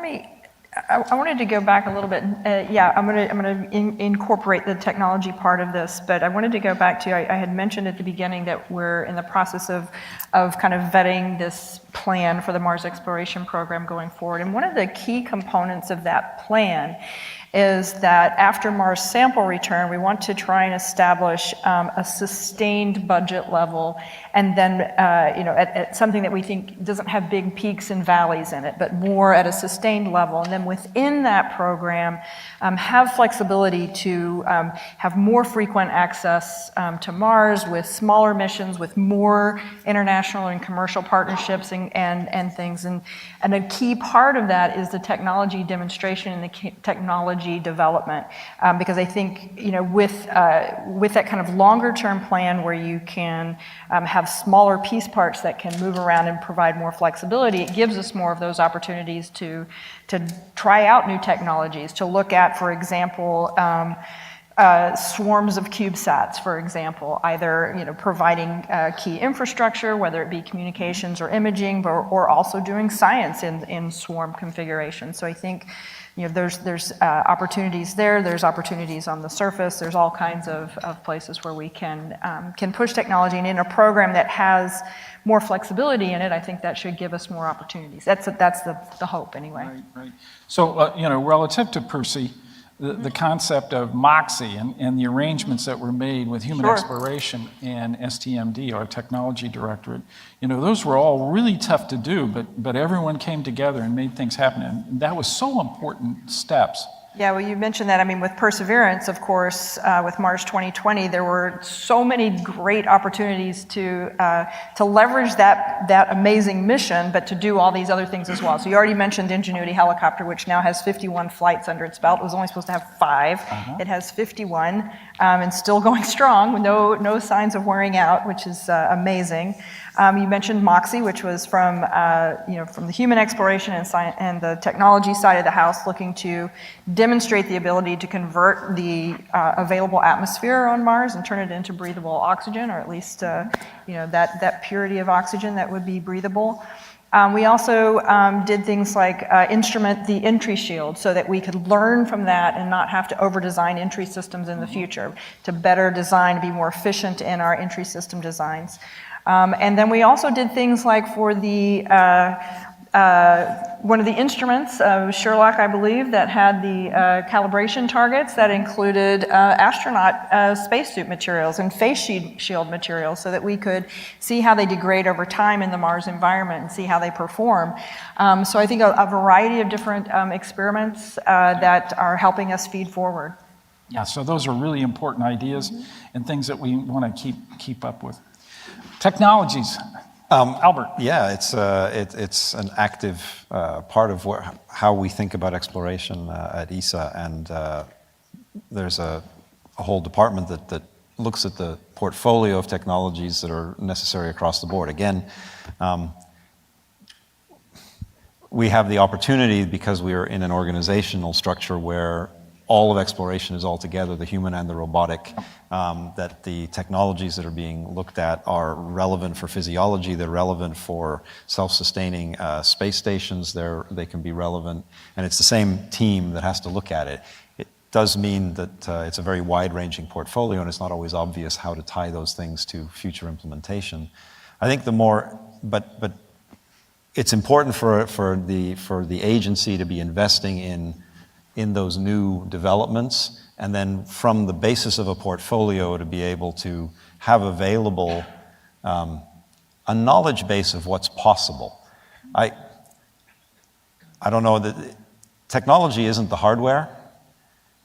I wanted to go back a little bit. I'm going to incorporate the technology part of this, but I wanted to go back to, I had mentioned at the beginning that we're in the process of kind of vetting this plan for the Mars exploration program going forward. And one of the key components of that plan is that after Mars sample return, we want to try and establish a sustained budget level, and then at something that we think doesn't have big peaks and valleys in it, but more at a sustained level. And then within that program, have flexibility to have more frequent access to Mars with smaller missions, with more international and commercial partnerships and things. And a key part of that is the technology demonstration and the technology development, because I think with that kind of longer term plan where you can have smaller piece parts that can move around and provide more flexibility, it gives us more of those opportunities to try out new technologies, to look at, for example, swarms of CubeSats, for example, either providing key infrastructure, whether it be communications or imaging, or also doing science in swarm configuration. So I think there's opportunities there. There's opportunities on the surface. There's all kinds of places where we can push technology, and in a program that has more flexibility in it, I think that should give us more opportunities. That's the hope anyway. Right. So relative to Percy, the concept of MOXIE and the arrangements that were made with Human Exploration and STMD, our technology directorate, those were all really tough to do, but everyone came together and made things happen, and that was so important steps. Yeah, well, you mentioned that. I mean, with Perseverance, of course, with Mars 2020, there were so many great opportunities to leverage that amazing mission, but to do all these other things as well. So you already mentioned Ingenuity helicopter, which now has 51 flights under its belt. It was only supposed to have 5. It has 51, and still going strong, with no signs of wearing out, which is amazing. You mentioned MOXIE, which was from the human exploration and the technology side of the house, looking to demonstrate the ability to convert the available atmosphere on Mars and turn it into breathable oxygen, or at least that purity of oxygen that would be breathable. We also did things like instrument the entry shield so that we could learn from that and not have to over-design entry systems in the future, to better design, be more efficient in our entry system designs. And then we also did things like for the one of the instruments, Sherlock, I believe, that had the calibration targets that included astronaut spacesuit materials and face shield materials, so that we could see how they degrade over time in the Mars environment and see how they perform. So I think a variety of different experiments that are helping us feed forward. Yeah, so those are really important ideas and things that we want to keep up with. Technologies. Albert. Yeah, it's an active part of how we think about exploration at ESA, and there's a whole department that looks at the portfolio of technologies that are necessary across the board. Again, we have the opportunity, because we are in an organizational structure where all of exploration is all together, the human and the robotic, that the technologies that are being looked at are relevant for physiology, they're relevant for self-sustaining space stations, they can be relevant, and it's the same team that has to look at it. It does mean that it's a very wide-ranging portfolio, and it's not always obvious how to tie those things to future implementation. I think but it's important for the agency to be investing in those new developments, and then from the basis of a portfolio to be able to have available a knowledge base of what's possible. I don't know, that technology isn't the hardware.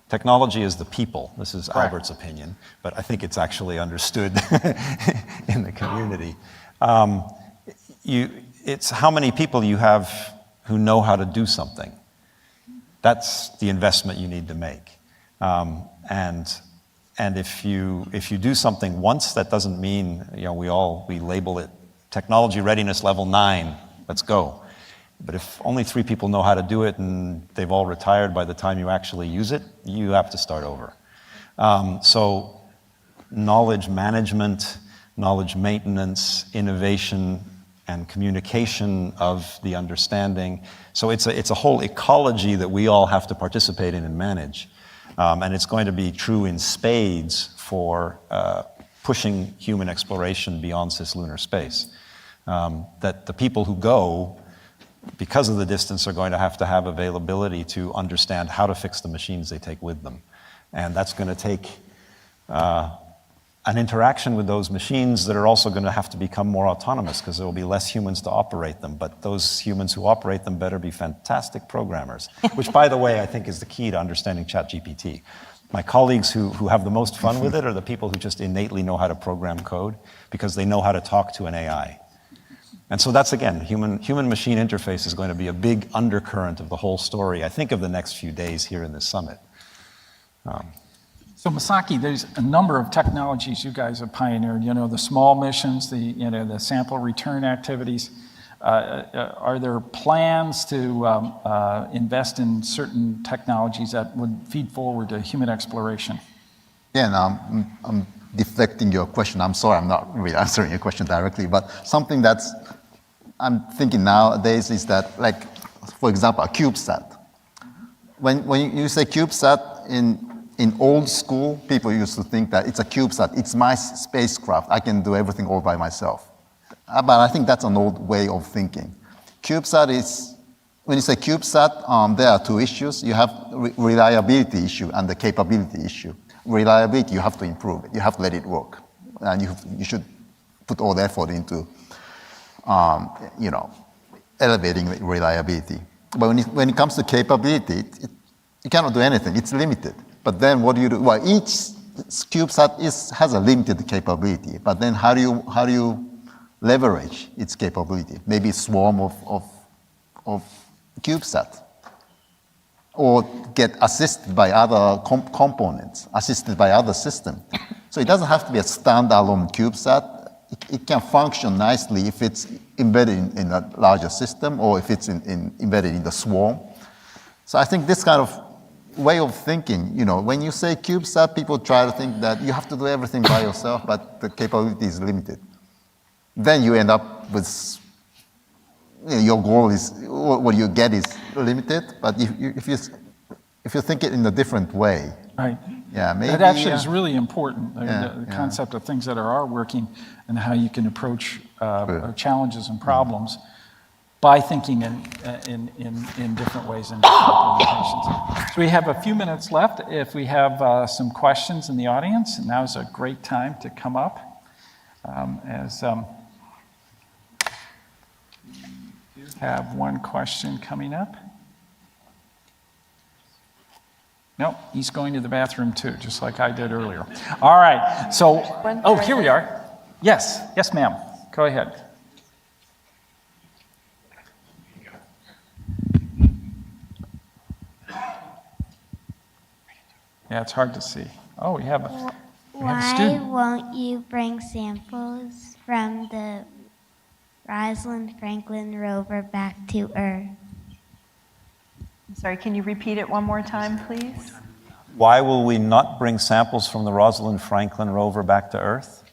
Technology is the people. This is Albert's opinion, but I think it's actually understood in the community. It's how many people you have who know how to do something. That's the investment you need to make. And if you do something once, that doesn't mean, we label it technology readiness level 9, let's go. But if only 3 people know how to do it and they've all retired by the time you actually use it, you have to start over. So knowledge management, knowledge maintenance, innovation, and communication of the understanding. So it's a whole ecology that we all have to participate in and manage. And it's going to be true in spades for pushing human exploration beyond cislunar space. That the people who go, because of the distance, are going to have availability to understand how to fix the machines they take with them. And that's going to take an interaction with those machines that are also going to have to become more autonomous, because there will be less humans to operate them. But those humans who operate them better be fantastic programmers, which, by the way, I think is the key to understanding ChatGPT. My colleagues who have the most fun with it are the people who just innately know how to program code because they know how to talk to an AI. And so that's, again, human-machine interface is going to be a big undercurrent of the whole story, I think, of the next few days here in this summit. So Masaki, there's a number of technologies you guys have pioneered. The small missions, the sample return activities. Are there plans to invest in certain technologies that would feed forward to human exploration? Yeah, I'm deflecting your question. I'm sorry, I'm not really answering your question directly, but something I'm thinking nowadays is that, like, for example, a CubeSat. When you say CubeSat in old school, people used to think that it's a CubeSat, it's my spacecraft, I can do everything all by myself. But I think that's an old way of thinking. CubeSat is, when you say CubeSat, there are 2 issues. You have reliability issue and the capability issue. Reliability, you have to improve it. You have to let it work. And you should put all the effort into, elevating reliability. But when it comes to capability, you cannot do anything. It's limited. But then what do you do? Well, each CubeSat has a limited capability. But then how do you leverage its capability? Maybe a swarm of CubeSat. Or get assisted by other components, assisted by other systems. So it doesn't have to be a standalone CubeSat. It can function nicely if it's embedded in a larger system or if it's embedded in the swarm. So I think this kind of way of thinking, when you say CubeSat, people try to think that you have to do everything by yourself, but the capability is limited. Then you end up with, your goal is, what you get is limited, but if you think it in a different way. Right. Yeah, maybe. That actually is really important, Yeah, the concept of things that are working and how you can approach challenges and problems by thinking in different ways and implementations. So we have a few minutes left. If we have some questions in the audience, now is a great time to come up. Have one question coming up. No, he's going to the bathroom too, just like I did earlier. All right, so, here we are. Yes, ma'am, go ahead. Yeah, it's hard to see. Oh, we have a student. Why won't you bring samples from the Rosalind Franklin rover back to Earth? Sorry, can you repeat it one more time, please? Why will we not bring samples from the Rosalind Franklin rover back to Earth?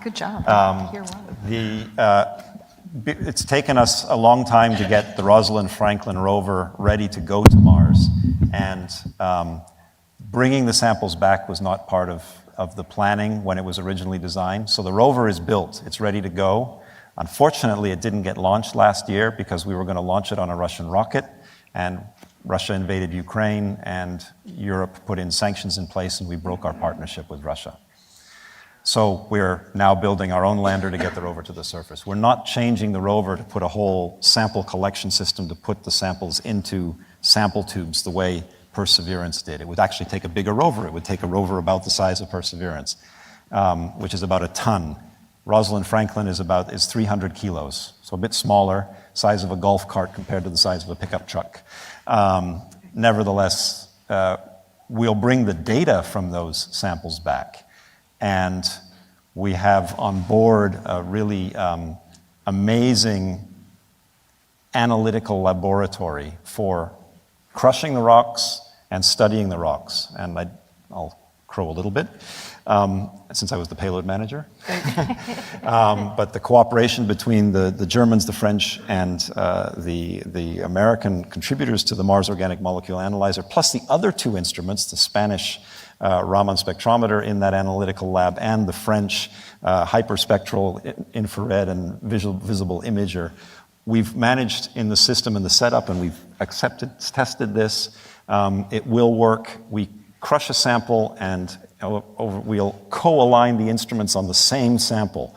Good job. Here one. It's taken us a long time to get the Rosalind Franklin rover ready to go to Mars, and bringing the samples back was not part of the planning when it was originally designed. So the rover is built, it's ready to go. Unfortunately, it didn't get launched last year because we were going to launch it on a Russian rocket, and Russia invaded Ukraine, and Europe put in sanctions in place, and we broke our partnership with Russia. So we're now building our own lander to get the rover to the surface. We're not changing the rover to put a whole sample collection system to put the samples into sample tubes the way Perseverance did. It would actually take a bigger rover. It would take a rover about the size of Perseverance, which is about a ton. Rosalind Franklin is 300 kilos, so a bit smaller, size of a golf cart compared to the size of a pickup truck. Nevertheless, we'll bring the data from those samples back. And we have on board a really amazing analytical laboratory for crushing the rocks and studying the rocks. And I'll crow a little bit, since I was the payload manager. But the cooperation between the Germans, the French, and the American contributors to the Mars Organic Molecule Analyzer, plus the other two instruments, the Spanish Raman spectrometer in that analytical lab, and the French hyperspectral infrared and visible imager. We've managed in the system and the setup, and we've tested this. It will work. We crush a sample, and we'll co-align the instruments on the same sample.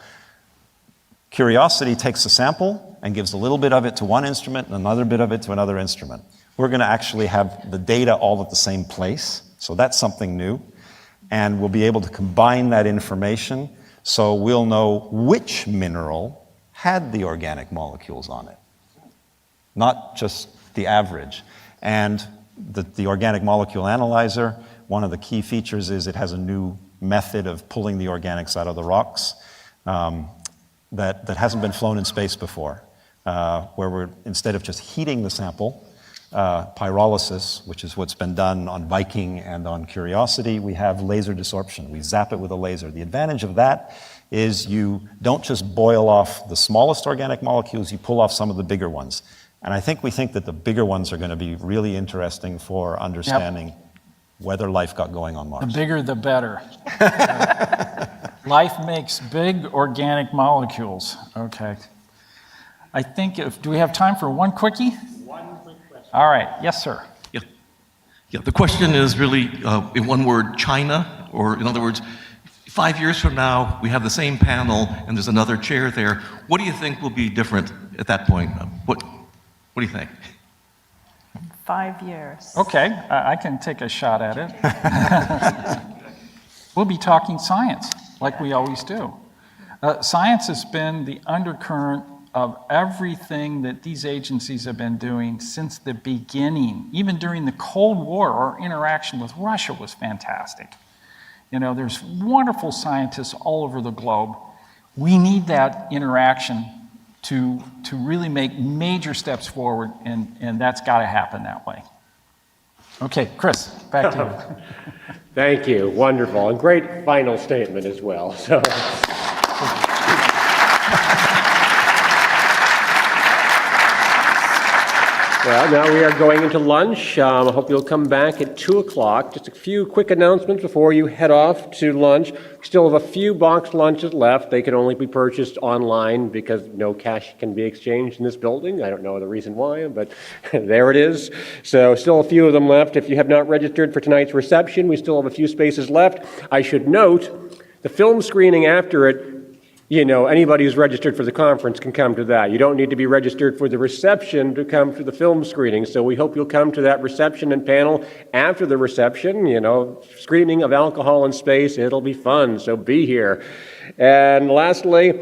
Curiosity takes a sample and gives a little bit of it to one instrument and another bit of it to another instrument. We're going to actually have the data all at the same place. So that's something new, and we'll be able to combine that information so we'll know which mineral had the organic molecules on it, not just the average. And the organic molecule analyzer, one of the key features is it has a new method of pulling the organics out of the rocks that hasn't been flown in space before, where we're, instead of just heating the sample, pyrolysis, which is what's been done on Viking and on Curiosity, we have laser desorption. We zap it with a laser. The advantage of that is you don't just boil off the smallest organic molecules, you pull off some of the bigger ones. And we think that the bigger ones are going to be really interesting for understanding whether life got going on Mars. The bigger, the better. Life makes big organic molecules. Okay. Do we have time for one quickie? One quick question. All right. Yes, sir. Yeah, the question is really, in one word, China, or in other words, 5 years from now, we have the same panel and there's another chair there. What do you think will be different at that point? What do you think? 5 years. Okay, I can take a shot at it. We'll be talking science, like we always do. Science has been the undercurrent of everything that these agencies have been doing since the beginning. Even during the Cold War, our interaction with Russia was fantastic. There's wonderful scientists all over the globe. We need that interaction to really make major steps forward, and that's got to happen that way. Okay, Chris, back to you. Thank you. Wonderful. And great final statement as well. Well, now we are going into lunch. I hope you'll come back at 2 o'clock. Just a few quick announcements before you head off to lunch. We still have a few boxed lunches left. They can only be purchased online because no cash can be exchanged in this building. I don't know the reason why, but there it is. So still a few of them left. If you have not registered for tonight's reception, we still have a few spaces left. I should note, the film screening after it, anybody who's registered for the conference can come to that. You don't need to be registered for the reception to come to the film screening. So we hope you'll come to that reception and panel after the reception, screening of alcohol in space. It'll be fun, so be here. And lastly,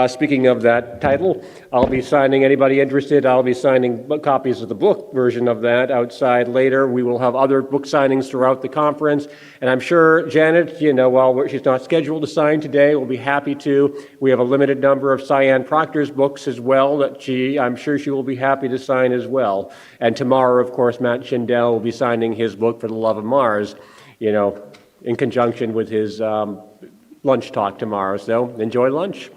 speaking of that title, I'll be signing, anybody interested, I'll be signing copies of the book version of that outside later. We will have other book signings throughout the conference. And I'm sure Janet, while she's not scheduled to sign today, will be happy to. We have a limited number of Cyan Proctor's books as well that I'm sure she will be happy to sign as well. And tomorrow, of course, Matt Schindel will be signing his book For the Love of Mars, in conjunction with his lunch talk tomorrow. So enjoy lunch.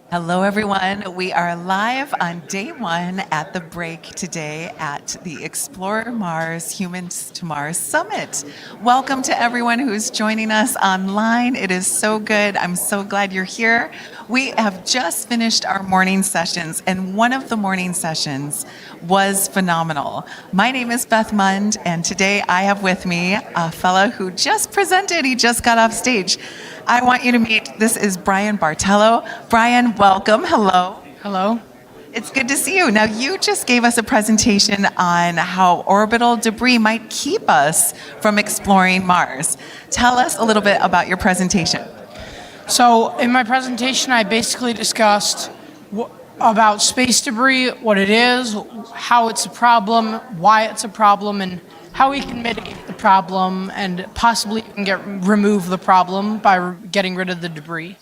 Hello, everyone. We are live on day one at the break today at the Explore Mars Humans to Mars Summit. Welcome to everyone who's joining us online. It is so good. I'm so glad you're here. We have just finished our morning sessions, and one of the morning sessions was phenomenal. My name is Beth Mund, and today I have with me a fellow who just presented. He just got off stage. I want you to meet, this is Brian Bartello. Brian, welcome. Hello. Hello. It's good to see you. Now, you just gave us a presentation on how orbital debris might keep us from exploring Mars. Tell us a little bit about your presentation. So, in my presentation, I basically discussed about space debris, what it is, how it's a problem, why it's a problem, and how we can mitigate the problem and possibly even remove the problem by getting rid of the debris.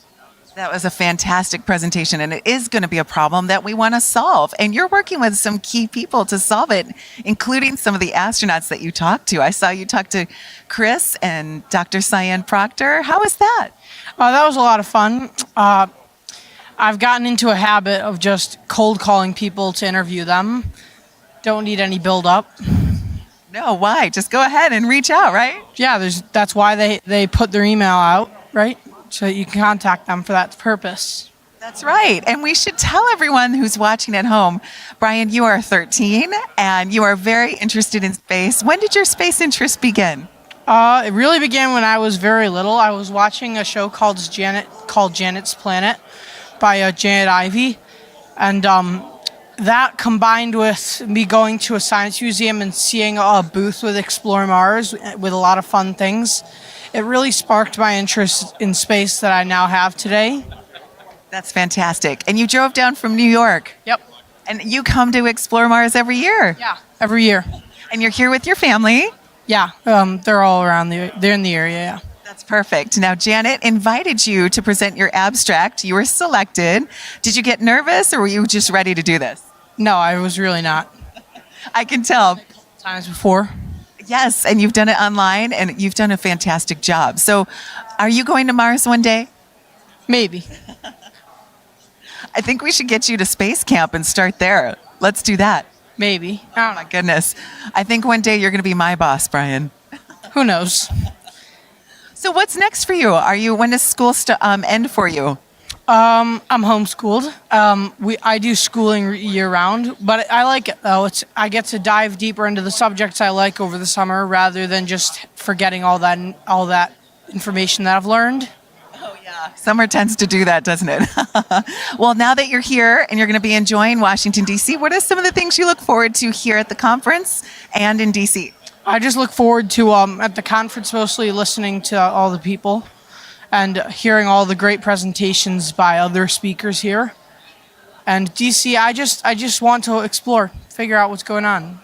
That was a fantastic presentation, and it is going to be a problem that we want to solve. And you're working with some key people to solve it, including some of the astronauts that you talked to. I saw you talk to Chris and Dr. Cyan Proctor. How was that? That was a lot of fun. I've gotten into a habit of just cold calling people to interview them. Don't need any build-up. No, why? Just go ahead and reach out, right? Yeah, that's why they put their email out, right? So that you can contact them for that purpose. That's right. And we should tell everyone who's watching at home, Brian, you are 13 and you are very interested in space. When did your space interest begin? It really began when I was very little. I was watching a show called Janet's Planet by Janet Ivey. And that combined with me going to a science museum and seeing a booth with Explore Mars with a lot of fun things, it really sparked my interest in space that I now have today. That's fantastic. And you drove down from New York. Yep. And you come to Explore Mars every year. Yeah, every year. And you're here with your family. Yeah, they're all around they're in the area, yeah. That's perfect. Now, Janet invited you to present your abstract. You were selected. Did you get nervous or were you just ready to do this? No, I was really not. I can tell. Times before. Yes, and you've done it online and you've done a fantastic job. So, are you going to Mars one day? Maybe. I think we should get you to space camp and start there. Let's do that. Maybe. Oh my goodness. I think one day you're going to be my boss, Brian. Who knows? So what's next for you? When does school end for you? I'm homeschooled. I do schooling year round, but I like it though. I get to dive deeper into the subjects I like over the summer rather than just forgetting all that information that I've learned. Oh yeah, summer tends to do that, doesn't it? Well, now that you're here and you're going to be enjoying Washington, D.C., what are some of the things you look forward to here at the conference and in D.C.? I just look forward to, at the conference, mostly listening to all the people and hearing all the great presentations by other speakers here. And DC, I just want to explore, figure out what's going on.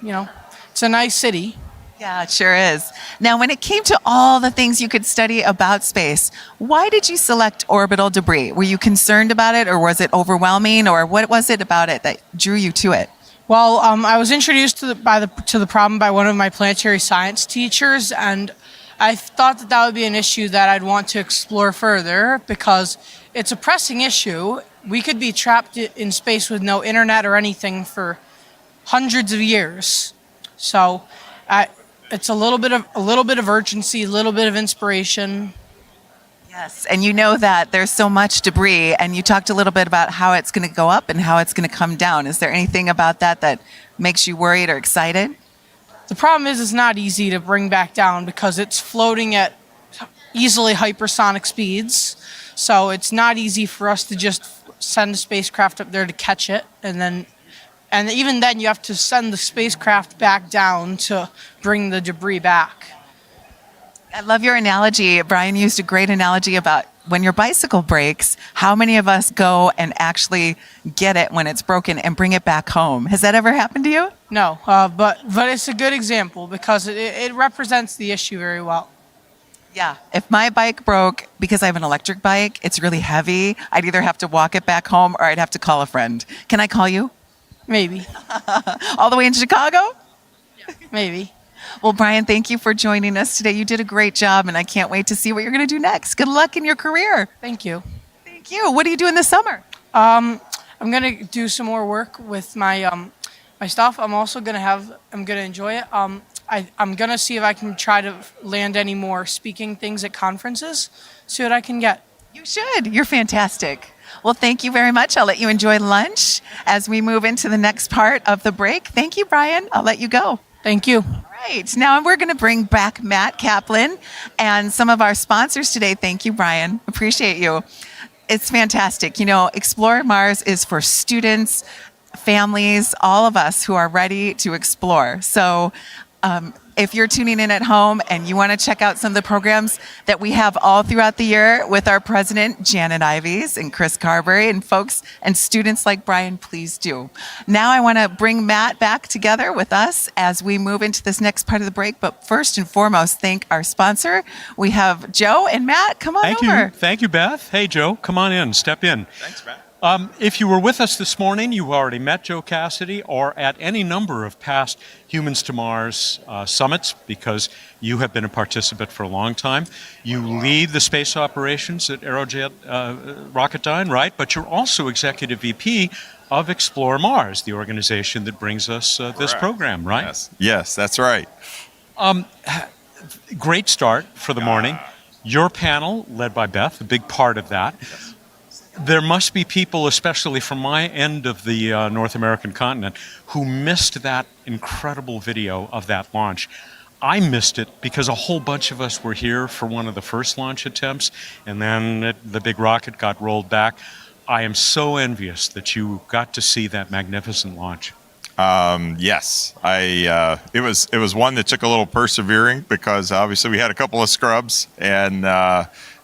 It's a nice city. Yeah, it sure is. Now, when it came to all the things you could study about space, why did you select orbital debris? Were you concerned about it, or was it overwhelming, or what was it about it that drew you to it? Well, I was introduced to the problem by one of my planetary science teachers, and I thought that would be an issue that I'd want to explore further because it's a pressing issue. We could be trapped in space with no internet or anything for hundreds of years. So, it's a little bit of urgency, a little bit of inspiration. Yes, and you know that there's so much debris, and you talked a little bit about how it's going to go up and how it's going to come down. Is there anything about that that makes you worried or excited? The problem is it's not easy to bring back down because it's floating at easily hypersonic speeds. So it's not easy for us to just send a spacecraft up there to catch it, and even then you have to send the spacecraft back down to bring the debris back. I love your analogy. Brian used a great analogy about when your bicycle breaks, how many of us go and actually get it when it's broken and bring it back home? Has that ever happened to you? No, but it's a good example because it represents the issue very well. Yeah. If my bike broke, because I have an electric bike, it's really heavy, I'd either have to walk it back home or I'd have to call a friend. Can I call you? Maybe. All the way in Chicago? Maybe. Well, Brian, thank you for joining us today. You did a great job, and I can't wait to see what you're going to do next. Good luck in your career. Thank you. Thank you. What are you doing this summer? I'm going to do some more work with my my stuff. I'm going to enjoy it. I'm going to see if I can try to land any more speaking things at conferences, see what I can get. You should. You're fantastic. Well, thank you very much. I'll let you enjoy lunch as we move into the next part of the break. Thank you, Brian. I'll let you go. Thank you. All right. Now we're going to bring back Matt Kaplan and some of our sponsors today. Thank you, Brian. Appreciate you. It's fantastic. You know, Explore Mars is for students, families, all of us who are ready to explore. So if you're tuning in at home and you want to check out some of the programs that we have all throughout the year with our president, Janet Ivey and Chris Carberry, and folks and students like Brian, please do. Now I want to bring Matt back together with us as we move into this next part of the break. But first and foremost, thank our sponsor. We have Joe and Matt. Come on over. Thank you, Beth. Hey, Joe, come on in. Step in. Thanks, Matt. If you were with us this morning, you already met Joe Cassidy or at any number of past Humans to Mars summits because you have been a participant for a long time. You lead the space operations at Aerojet Rocketdyne, right? But you're also Executive VP of Explore Mars, the organization that brings us this program, right? Yes, that's right. Great start for the morning. Your panel, led by Beth, a big part of that. Yes. There must be people, especially from my end of the North American continent, who missed that incredible video of that launch. I missed it because a whole bunch of us were here for one of the first launch attempts, and then the big rocket got rolled back. I am so envious that you got to see that magnificent launch. Yes, it was one that took a little persevering because obviously we had a couple of scrubs, and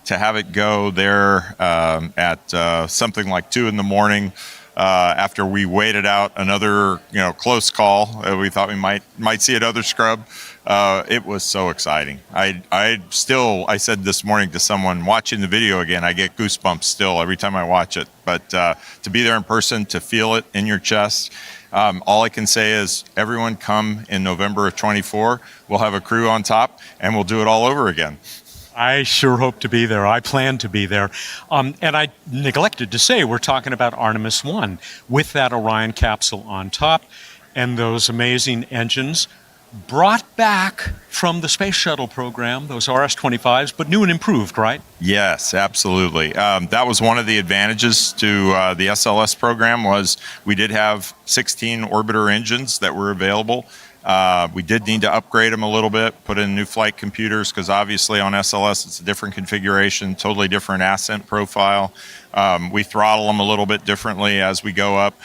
to have it go there at something like 2 a.m. After we waited out another close call, we thought we might see another scrub. It was so exciting. I said this morning to someone watching the video again, I get goosebumps still every time I watch it. But to be there in person, to feel it in your chest. All I can say is everyone come in November of 24. We'll have a crew on top and we'll do it all over again. I sure hope to be there. I plan to be there. And I neglected to say we're talking about Artemis 1 with that Orion capsule on top and those amazing engines brought back from the space shuttle program, those RS-25s, but new and improved, right? Yes, absolutely. That was one of the advantages to the SLS program was we did have 16 orbiter engines that were available. We did need to upgrade them a little bit, put in new flight computers, because obviously on SLS it's a different configuration, totally different ascent profile. We throttle them a little bit differently as we go up.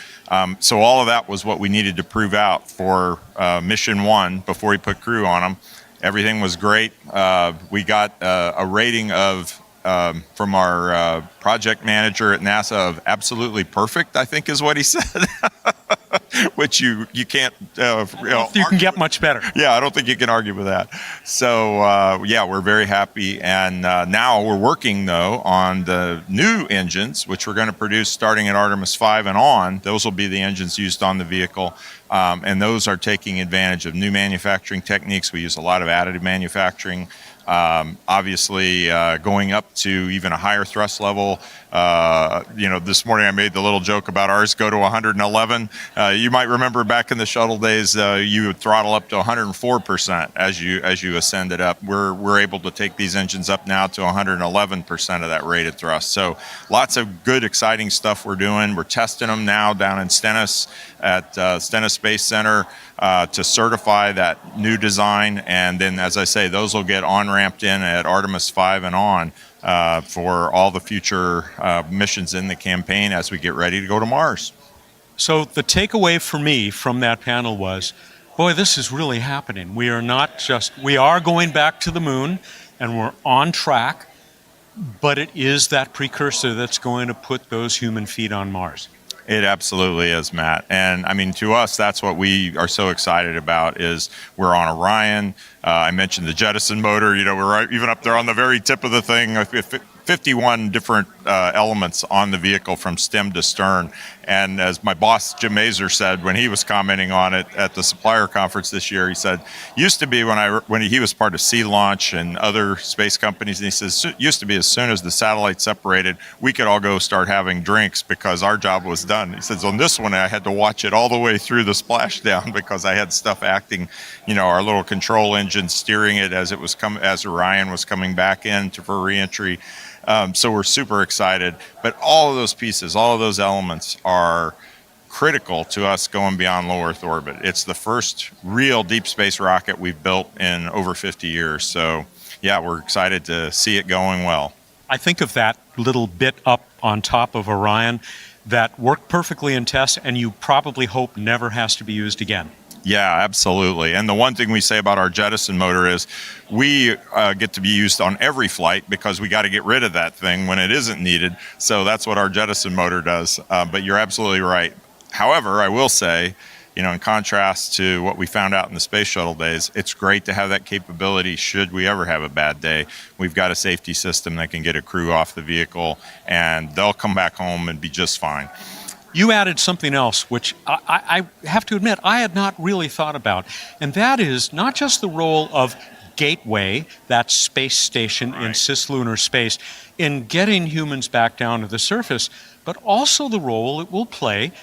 So all of that was what we needed to prove out for mission 1 before we put crew on them. Everything was great. We got a rating of from our project manager at NASA of absolutely perfect, I think is what he said. Which you can't you can get much better. Yeah, I don't think you can argue with that. So yeah, we're very happy, and now we're working though on the new engines, which we're going to produce starting at Artemis 5 and on. Those will be the engines used on the vehicle. and those are taking advantage of new manufacturing techniques. We use a lot of additive manufacturing. Obviously, going up to even a higher thrust level. This morning I made the little joke about ours go to 111. You might remember back in the shuttle days, you would throttle up to 104% as you ascended up. We're able to take these engines up now to 111% of that rated thrust. So lots of good, exciting stuff we're doing. We're testing them now down in Stennis at Stennis Space Center to certify that new design. And then, as I say, those will get on-ramped in at Artemis 5 and on for all the future missions in the campaign as we get ready to go to Mars. So the takeaway for me from that panel was, boy, this is really happening. We are going back to the moon, and we're on track, but it is that precursor that's going to put those human feet on Mars. It absolutely is, Matt. And I mean, to us, that's what we are so excited about is we're on Orion. I mentioned the jettison motor, we're right, even up there on the very tip of the thing. 51 different elements on the vehicle from stem to stern. And as my boss, Jim Mazur, said when he was commenting on it at the supplier conference this year, he said, used to be when he was part of Sea Launch and other space companies, and he says, used to be as soon as the satellites separated, we could all go start having drinks because our job was done. He says, on this one, I had to watch it all the way through the splashdown because I had stuff acting, our little control engine steering it as Orion was coming back in for reentry. So we're super excited, but all of those pieces, all of those elements are critical to us going beyond low Earth orbit. It's the first real deep space rocket we've built in over 50 years. So yeah, we're excited to see it going well. I think of that little bit up on top of Orion that worked perfectly in tests and you probably hope never has to be used again. Yeah, absolutely. And the one thing we say about our jettison motor is we get to be used on every flight because we got to get rid of that thing when it isn't needed. So that's what our jettison motor does. But you're absolutely right. However, I will say, in contrast to what we found out in the space shuttle days, it's great to have that capability should we ever have a bad day. We've got a safety system that can get a crew off the vehicle and they'll come back home and be just fine. You added something else, which I have to admit I had not really thought about, and that is not just the role of Gateway, that space station in cislunar space, in getting humans back down to the surface, but also the role it will play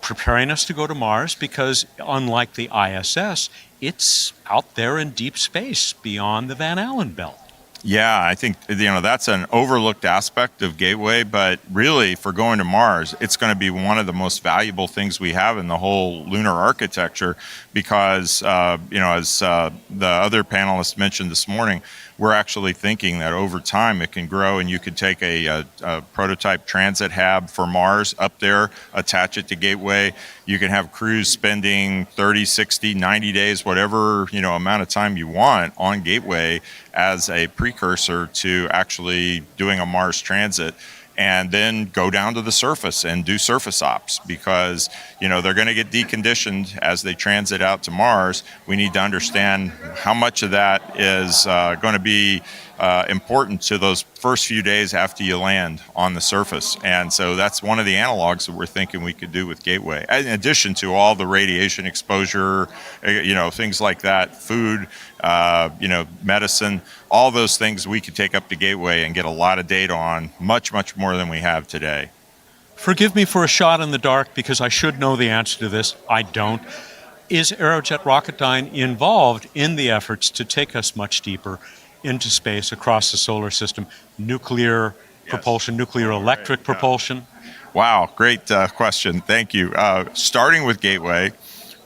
preparing us to go to Mars, because unlike the ISS, it's out there in deep space beyond the Van Allen belt. Yeah, I think that's an overlooked aspect of Gateway, but really for going to Mars, it's going to be one of the most valuable things we have in the whole lunar architecture because, as the other panelists mentioned this morning, we're actually thinking that over time it can grow and you could take a prototype transit hab for Mars up there, attach it to Gateway. You can have crews spending 30, 60, 90 days, whatever amount of time you want on Gateway as a precursor to actually doing a Mars transit, and then go down to the surface and do surface ops because they're going to get deconditioned as they transit out to Mars. We need to understand how much of that is going to be important to those first few days after you land on the surface. And so that's one of the analogs that we're thinking we could do with Gateway. In addition to all the radiation exposure, things like that, food, medicine, all those things we could take up to Gateway and get a lot of data on, much, much more than we have today. Forgive me for a shot in the dark because I should know the answer to this. I don't. Is Aerojet Rocketdyne involved in the efforts to take us much deeper into space across the solar system? Nuclear propulsion, nuclear electric propulsion? Wow, great question. Thank you. Starting with Gateway,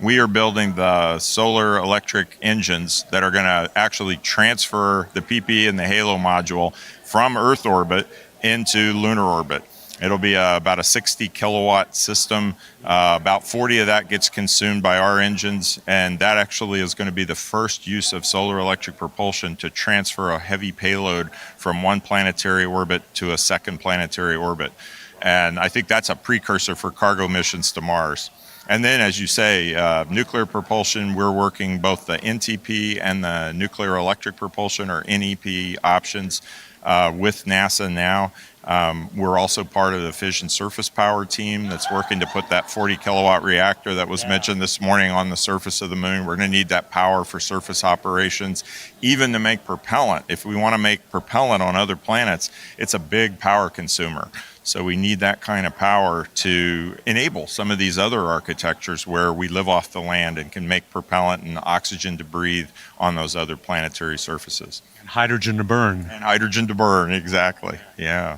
we are building the solar electric engines that are going to actually transfer the PP and the Halo module from Earth orbit into lunar orbit. It'll be about a 60 kilowatt system. About 40 of that gets consumed by our engines, and that actually is going to be the first use of solar electric propulsion to transfer a heavy payload from one planetary orbit to a second planetary orbit. And I think that's a precursor for cargo missions to Mars. And then, as you say, nuclear propulsion, we're working both the NTP and the nuclear electric propulsion, or NEP options, with NASA now. We're also part of the fission surface power team that's working to put that 40 kilowatt reactor that was mentioned this morning on the surface of the moon. We're going to need that power for surface operations, even to make propellant. If we want to make propellant on other planets, it's a big power consumer. So we need that kind of power to enable some of these other architectures where we live off the land and can make propellant and oxygen to breathe on those other planetary surfaces. And hydrogen to burn. And hydrogen to burn, exactly. Yeah.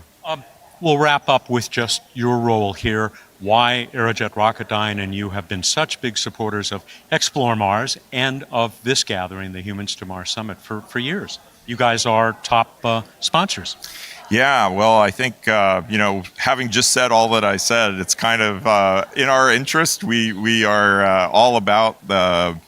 We'll wrap up with just your role here, why Aerojet Rocketdyne and you have been such big supporters of Explore Mars and of this gathering, the Humans to Mars Summit, for years. You guys are top sponsors. Yeah, well, I think, having just said all that I said, it's kind of in our interest. We are all about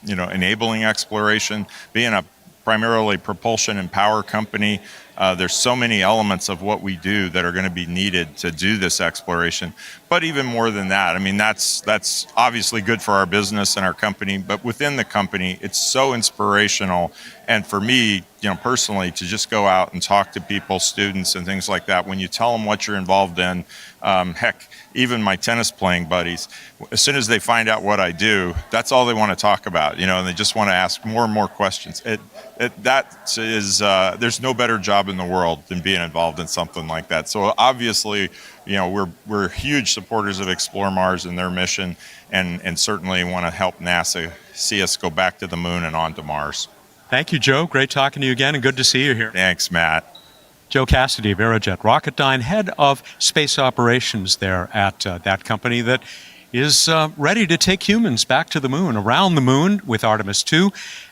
enabling exploration, being a primarily propulsion and power company. There's so many elements of what we do that are going to be needed to do this exploration. But even more than that, I mean, that's obviously good for our business and our company, but within the company, it's so inspirational. And for me, personally, to just go out and talk to people, students and things like that, when you tell them what you're involved in, heck, even my tennis playing buddies, as soon as they find out what I do, that's all they want to talk about, and they just want to ask more and more questions. There's no better job in the world than being involved in something like that. So obviously, we're huge supporters of Explore Mars and their mission, and certainly want to help NASA see us go back to the moon and on to Mars. Thank you, Joe. Great talking to you again, and good to see you here. Thanks, Matt. Joe Cassidy of Aerojet Rocketdyne, head of space operations there at that company that is ready to take humans back to the moon, around the moon with Artemis 2,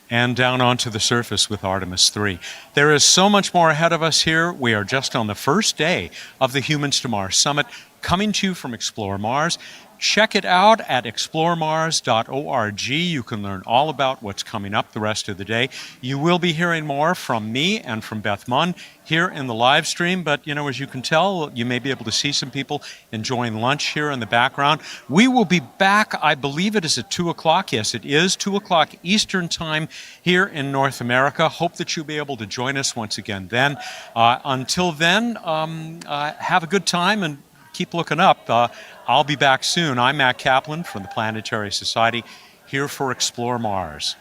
and down onto the surface with Artemis 3. There is so much more ahead of us here. We are just on the first day of the Humans to Mars Summit, coming to you from Explore Mars. Check it out at exploremars.org. You can learn all about what's coming up the rest of the day. You will be hearing more from me and from Beth Mund here in the live stream, but as you can tell, you may be able to see some people enjoying lunch here in the background. We will be back, I believe it is at 2 o'clock. Yes, it is 2 o'clock Eastern Time here in North America. Hope that you'll be able to join us once again then. Until then, have a good time and keep looking up. I'll be back soon. I'm Matt Kaplan from the Planetary Society, here for Explore Mars.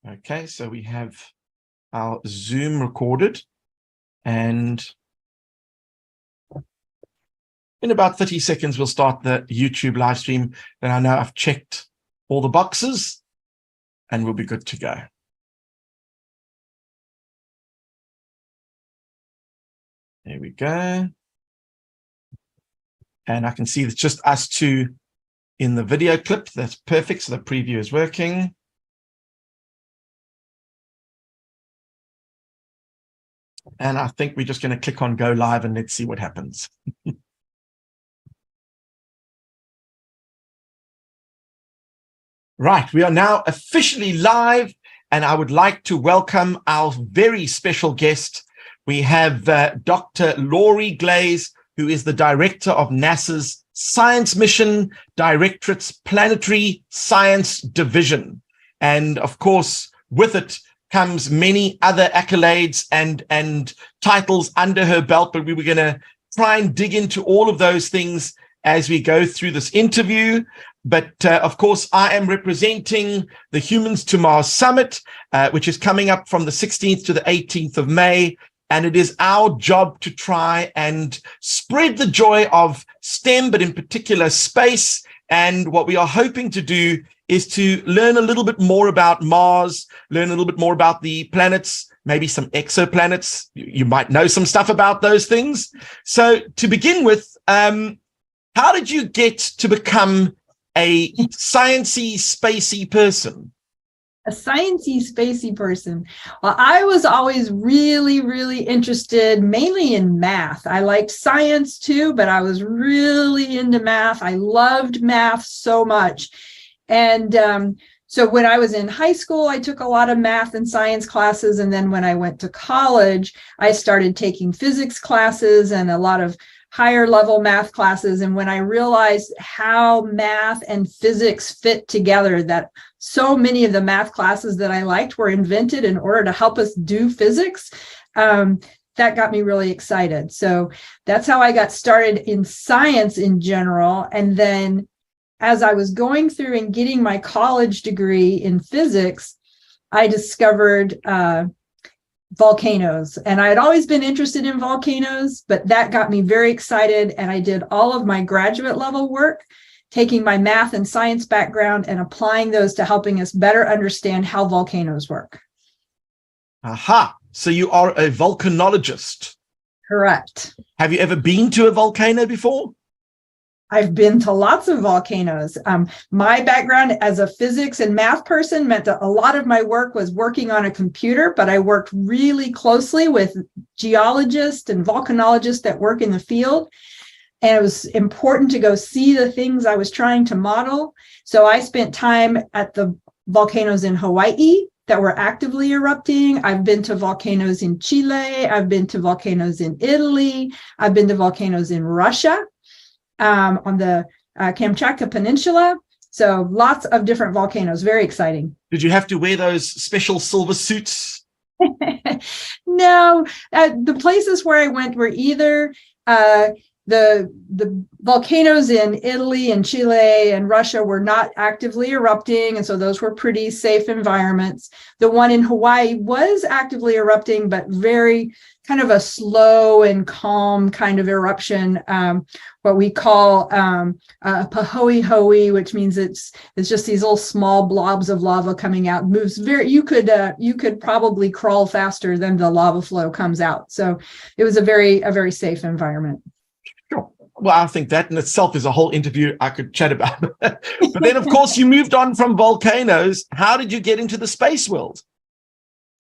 Okay, so we have our Zoom recorded, and in about 30 seconds, we'll start the YouTube live stream. Then I know I've checked all the boxes and we'll be good to go. There we go. And I can see it's just us two in the video clip. That's perfect. So the preview is working. And I think we're just going to click on go live and let's see what happens. Right, we are now officially live, and I would like to welcome our very special guest. We have Dr. Laurie Glaze, who is the director of NASA's Science Mission Directorate's Planetary Science Division. And of course, with it comes many other accolades and titles under her belt, but we were going to try and dig into all of those things as we go through this interview. But of course, I am representing the Humans to Mars Summit, which is coming up from the 16th to the 18th of May. And it is our job to try and spread the joy of STEM, but in particular space. And what we are hoping to do is to learn a little bit more about Mars, learn a little bit more about the planets, maybe some exoplanets. You might know some stuff about those things. So to begin with, how did you get to become a sciencey, spacey person? A sciencey, spacey person. Well, I was always really, really interested mainly in math. I liked science too, but I was really into math. I loved math so much. And So when I was in high school, I took a lot of math and science classes. And then when I went to college, I started taking physics classes and a lot of higher level math classes. And when I realized how math and physics fit together, that so many of the math classes that I liked were invented in order to help us do physics, that got me really excited. So that's how I got started in science in general. And then as I was going through and getting my college degree in physics, I discovered volcanoes. And I had always been interested in volcanoes, but that got me very excited. And I did all of my graduate level work, taking my math and science background and applying those to helping us better understand how volcanoes work. Aha. So you are a volcanologist. Correct. Have you ever been to a volcano before? I've been to lots of volcanoes. My background as a physics and math person meant that a lot of my work was working on a computer, but I worked really closely with geologists and volcanologists that work in the field. And it was important to go see the things I was trying to model. So I spent time at the volcanoes in Hawaii that were actively erupting. I've been to volcanoes in Chile. I've been to volcanoes in Italy. I've been to volcanoes in Russia. On the Kamchatka Peninsula. So lots of different volcanoes, very exciting. Did you have to wear those special silver suits? No, the places where I went were either the volcanoes in Italy and Chile and Russia were not actively erupting, and so those were pretty safe environments. The one in Hawaii was actively erupting, but very kind of a slow and calm kind of eruption, what we call a pahoehoe, which means it's just these little small blobs of lava coming out. Moves very. You could probably crawl faster than the lava flow comes out. So it was a very safe environment. Sure. Well, I think that in itself is a whole interview I could chat about. But then, of course, you moved on from volcanoes. How did you get into the space world?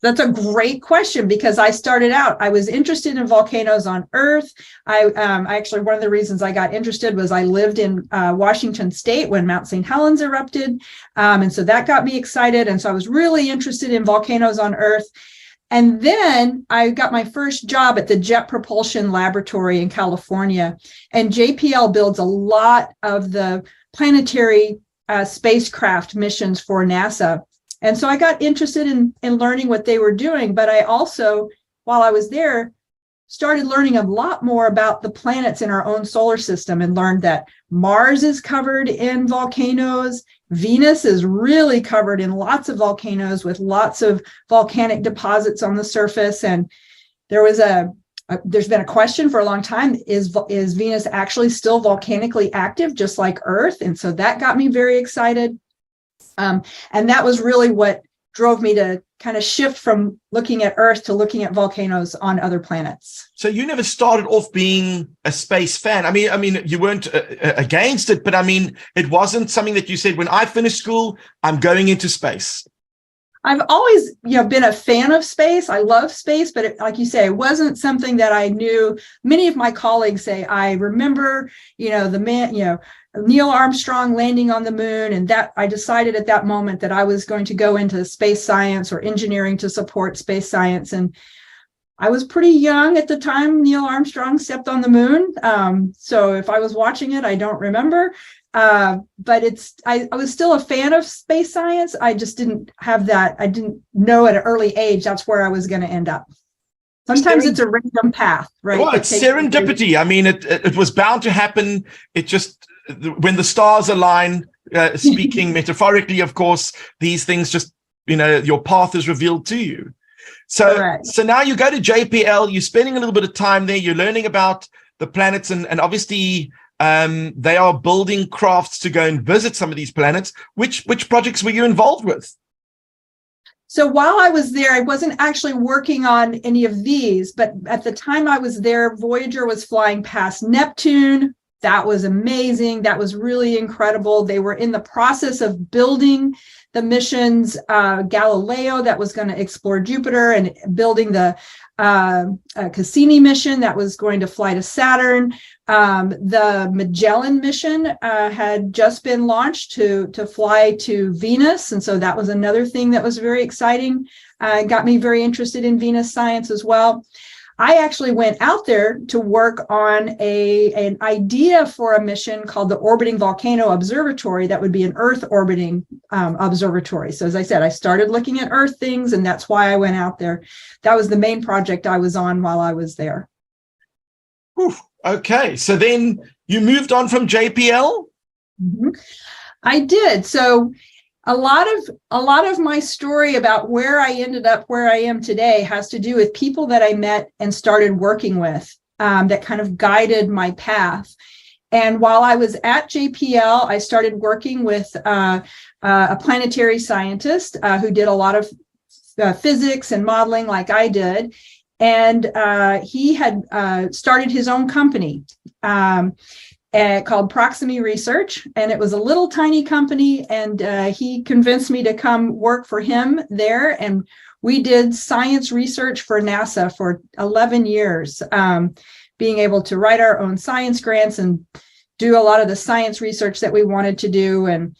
That's a great question, because I started out, I was interested in volcanoes on Earth. I actually, one of the reasons I got interested was I lived in Washington State when Mount St. Helens erupted. And so that got me excited. And so I was really interested in volcanoes on Earth. And then I got my first job at the Jet Propulsion Laboratory in California. And JPL builds a lot of the planetary spacecraft missions for NASA. And so I got interested in learning what they were doing. But I also, while I was there, started learning a lot more about the planets in our own solar system, and learned that Mars is covered in volcanoes. Venus is really covered in lots of volcanoes with lots of volcanic deposits on the surface. And there was there's been a question for a long time, is Venus actually still volcanically active, just like Earth? And so that got me very excited. And that was really what drove me to kind of shift from looking at Earth to looking at volcanoes on other planets. So you never started off being a space fan. I mean, you weren't against it, but I mean, it wasn't something that you said, when I finish school, I'm going into space. I've always, been a fan of space. I love space, but like you say, it wasn't something that I knew. Many of my colleagues say, I remember, Neil Armstrong landing on the moon, and that I decided at that moment that I was going to go into space science or engineering to support space science. And I was pretty young at the time Neil Armstrong stepped on the moon. So if I was watching it, I don't remember. But I was still a fan of space science. I just didn't have that. I didn't know at an early age that's where I was going to end up. Sometimes it's a random path, right? Well, it's serendipity. I mean, it was bound to happen. It just, when the stars align, speaking metaphorically, of course, these things just, your path is revealed to you. So, Correct. So now you go to JPL, you're spending a little bit of time there, you're learning about the planets, and obviously they are building crafts to go and visit some of these planets. Which projects were you involved with? So while I was there, I wasn't actually working on any of these, but at the time I was there, Voyager was flying past Neptune, That was amazing. That was really incredible. They were in the process of building the missions, Galileo, that was going to explore Jupiter, and building the Cassini mission that was going to fly to Saturn. The Magellan mission had just been launched to fly to Venus. And so that was another thing that was very exciting. Got me very interested in Venus science as well. I actually went out there to work on an idea for a mission called the Orbiting Volcano Observatory that would be an Earth orbiting observatory. So as I said, I started looking at Earth things, and that's why I went out there. That was the main project I was on while I was there. Whew. Okay, so then you moved on from JPL? Mm-hmm. I did. So a lot of my story about where I ended up where I am today has to do with people that I met and started working with that kind of guided my path. And while I was at JPL, I started working with a planetary scientist who did a lot of physics and modeling like I did. And he had started his own company called Proximy Research, and it was a little tiny company, and he convinced me to come work for him there, and we did science research for NASA for 11 years, being able to write our own science grants and do a lot of the science research that we wanted to do, and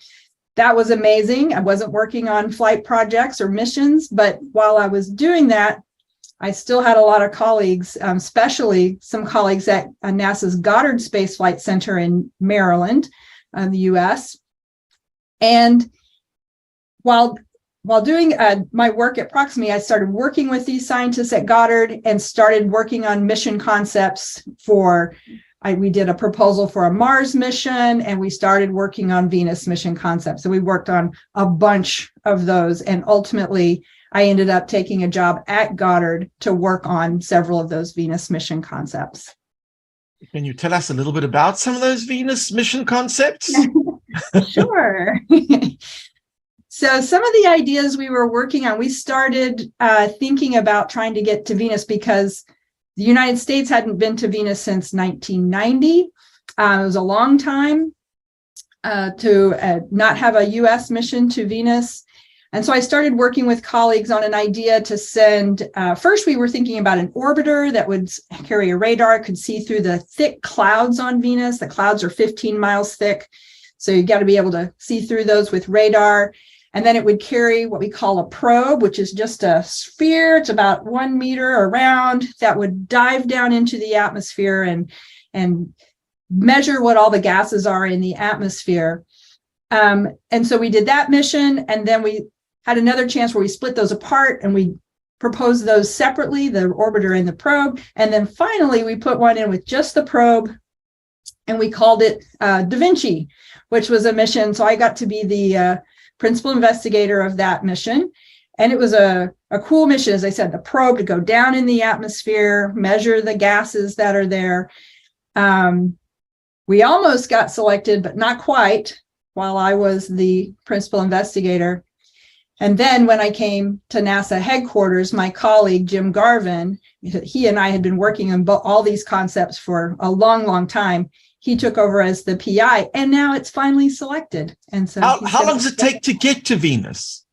that was amazing. I wasn't working on flight projects or missions, but while I was doing that, I still had a lot of colleagues, especially some colleagues at NASA's Goddard Space Flight Center in Maryland, the US. And while doing my work at Proximy, I started working with these scientists at Goddard and started working on mission concepts we did a proposal for a Mars mission, and we started working on Venus mission concepts. So we worked on a bunch of those, and ultimately I ended up taking a job at Goddard to work on several of those Venus mission concepts. Can you tell us a little bit about some of those Venus mission concepts? Sure. So some of the ideas we were working on, we started thinking about trying to get to Venus because the United States hadn't been to Venus since 1990. It was a long time to not have a US mission to Venus. And so I started working with colleagues on an idea to send, first we were thinking about an orbiter that would carry a radar, could see through the thick clouds on Venus. The clouds are 15 miles thick, so you got to be able to see through those with radar. And then it would carry what we call a probe, which is just a sphere. It's about 1 meter around that would dive down into the atmosphere and measure what all the gases are in the atmosphere. And so we did that mission, and then we had another chance where we split those apart and we proposed those separately, the orbiter and the probe. And then finally, we put one in with just the probe, and we called it Da Vinci, which was a mission. So I got to be the principal investigator of that mission. And it was a cool mission, as I said, the probe to go down in the atmosphere, measure the gases that are there. We almost got selected, but not quite, while I was the principal investigator. And then when I came to NASA headquarters, my colleague, Jim Garvin, he and I had been working on all these concepts for a long, long time. He took over as the PI, and now it's finally selected. And so how long does it take to get to Venus?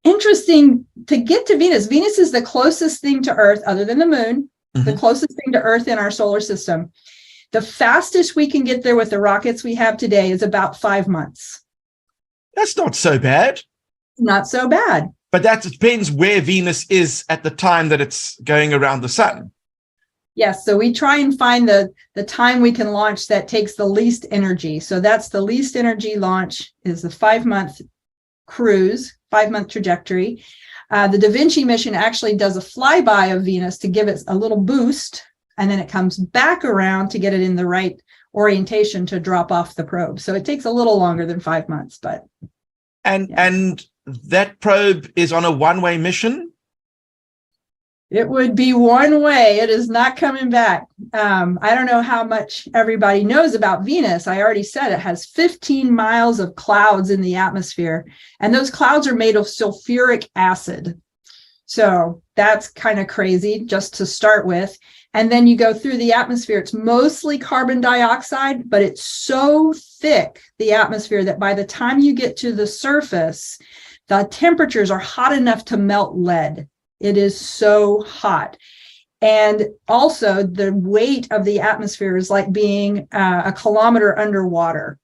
Interesting, to get to Venus. Venus is the closest thing to Earth, other than the moon, the closest thing to Earth in our solar system. The fastest we can get there with the rockets we have today is about 5 months. That's not so bad. Not so bad. But that depends where Venus is at the time that it's going around the sun. Yes, so we try and find the time we can launch that takes the least energy. So that's the least energy launch, is the 5-month cruise, 5-month trajectory. The Da Vinci mission actually does a flyby of Venus to give it a little boost, and then it comes back around to get it in the right orientation to drop off the probe. So it takes a little longer than 5 months, but. And that probe is on a one-way mission? It would be one way. It is not coming back. I don't know how much everybody knows about Venus. I already said it has 15 miles of clouds in the atmosphere, and those clouds are made of sulfuric acid. So that's kind of crazy just to start with. And then you go through the atmosphere. It's mostly carbon dioxide, but it's so thick, the atmosphere, that by the time you get to the surface, the temperatures are hot enough to melt lead. It is so hot. And also the weight of the atmosphere is like being a kilometer underwater.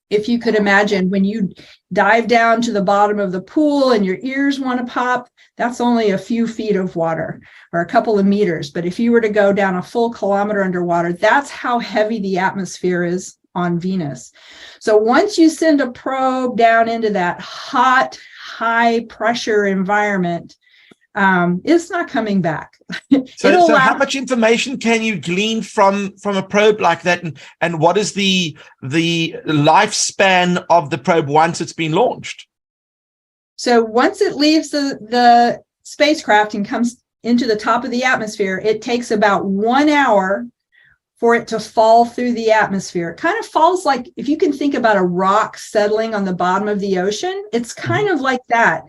If you could imagine, when you dive down to the bottom of the pool and your ears want to pop, that's only a few feet of water or a couple of meters. But if you were to go down a full kilometer underwater, that's how heavy the atmosphere is on Venus. So once you send a probe down into that hot, high pressure environment, it's not coming back. So how much information can you glean from a probe like that, and what is the lifespan of the probe once it's been launched? So once it leaves the spacecraft and comes into the top of the atmosphere, it takes about 1 hour for it to fall through the atmosphere. It kind of falls like, if you can think about a rock settling on the bottom of the ocean, it's kind of like that.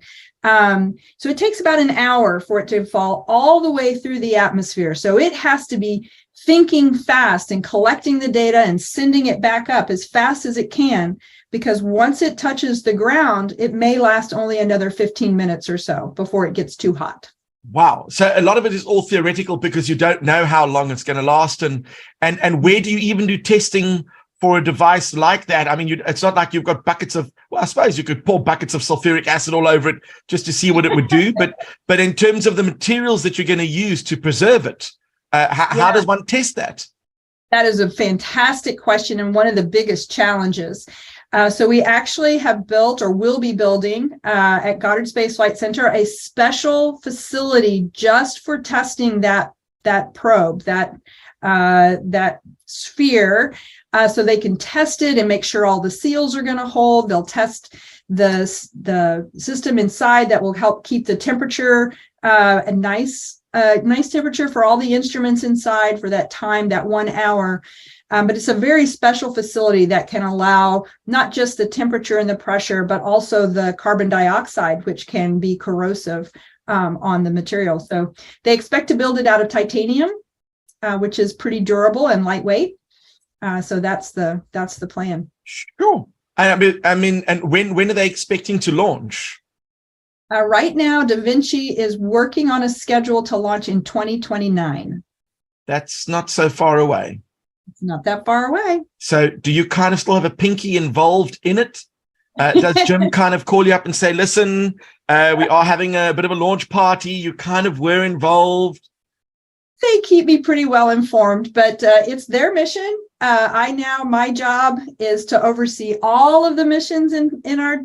So it takes about an hour for it to fall all the way through the atmosphere. So it has to be thinking fast and collecting the data and sending it back up as fast as it can, because once it touches the ground, it may last only another 15 minutes or so before it gets too hot. Wow. So a lot of it is all theoretical because you don't know how long it's going to last. And where do you even do testing for a device like that? I mean, it's not like you've got buckets of, well, I suppose you could pour buckets of sulfuric acid all over it just to see what it would do. But in terms of the materials that you're going to use to preserve it, how does one test that? That is a fantastic question and one of the biggest challenges. So we actually have built, or will be building, at Goddard Space Flight Center, a special facility just for testing that probe, that sphere, so they can test it and make sure all the seals are going to hold. They'll test the system inside that will help keep the temperature a nice temperature for all the instruments inside for that time, that 1 hour. But it's a very special facility that can allow not just the temperature and the pressure, but also the carbon dioxide, which can be corrosive on the material. So they expect to build it out of titanium, which is pretty durable and lightweight. So that's the plan. Sure. I mean, and when are they expecting to launch? Right now, Da Vinci is working on a schedule to launch in 2029. That's not so far away. It's not that far away. So do you kind of still have a pinky involved in it? Does Jim kind of call you up and say, listen, we are having a bit of a launch party. You kind of were involved. They keep me pretty well informed, but it's their mission. My job is to oversee all of the missions in our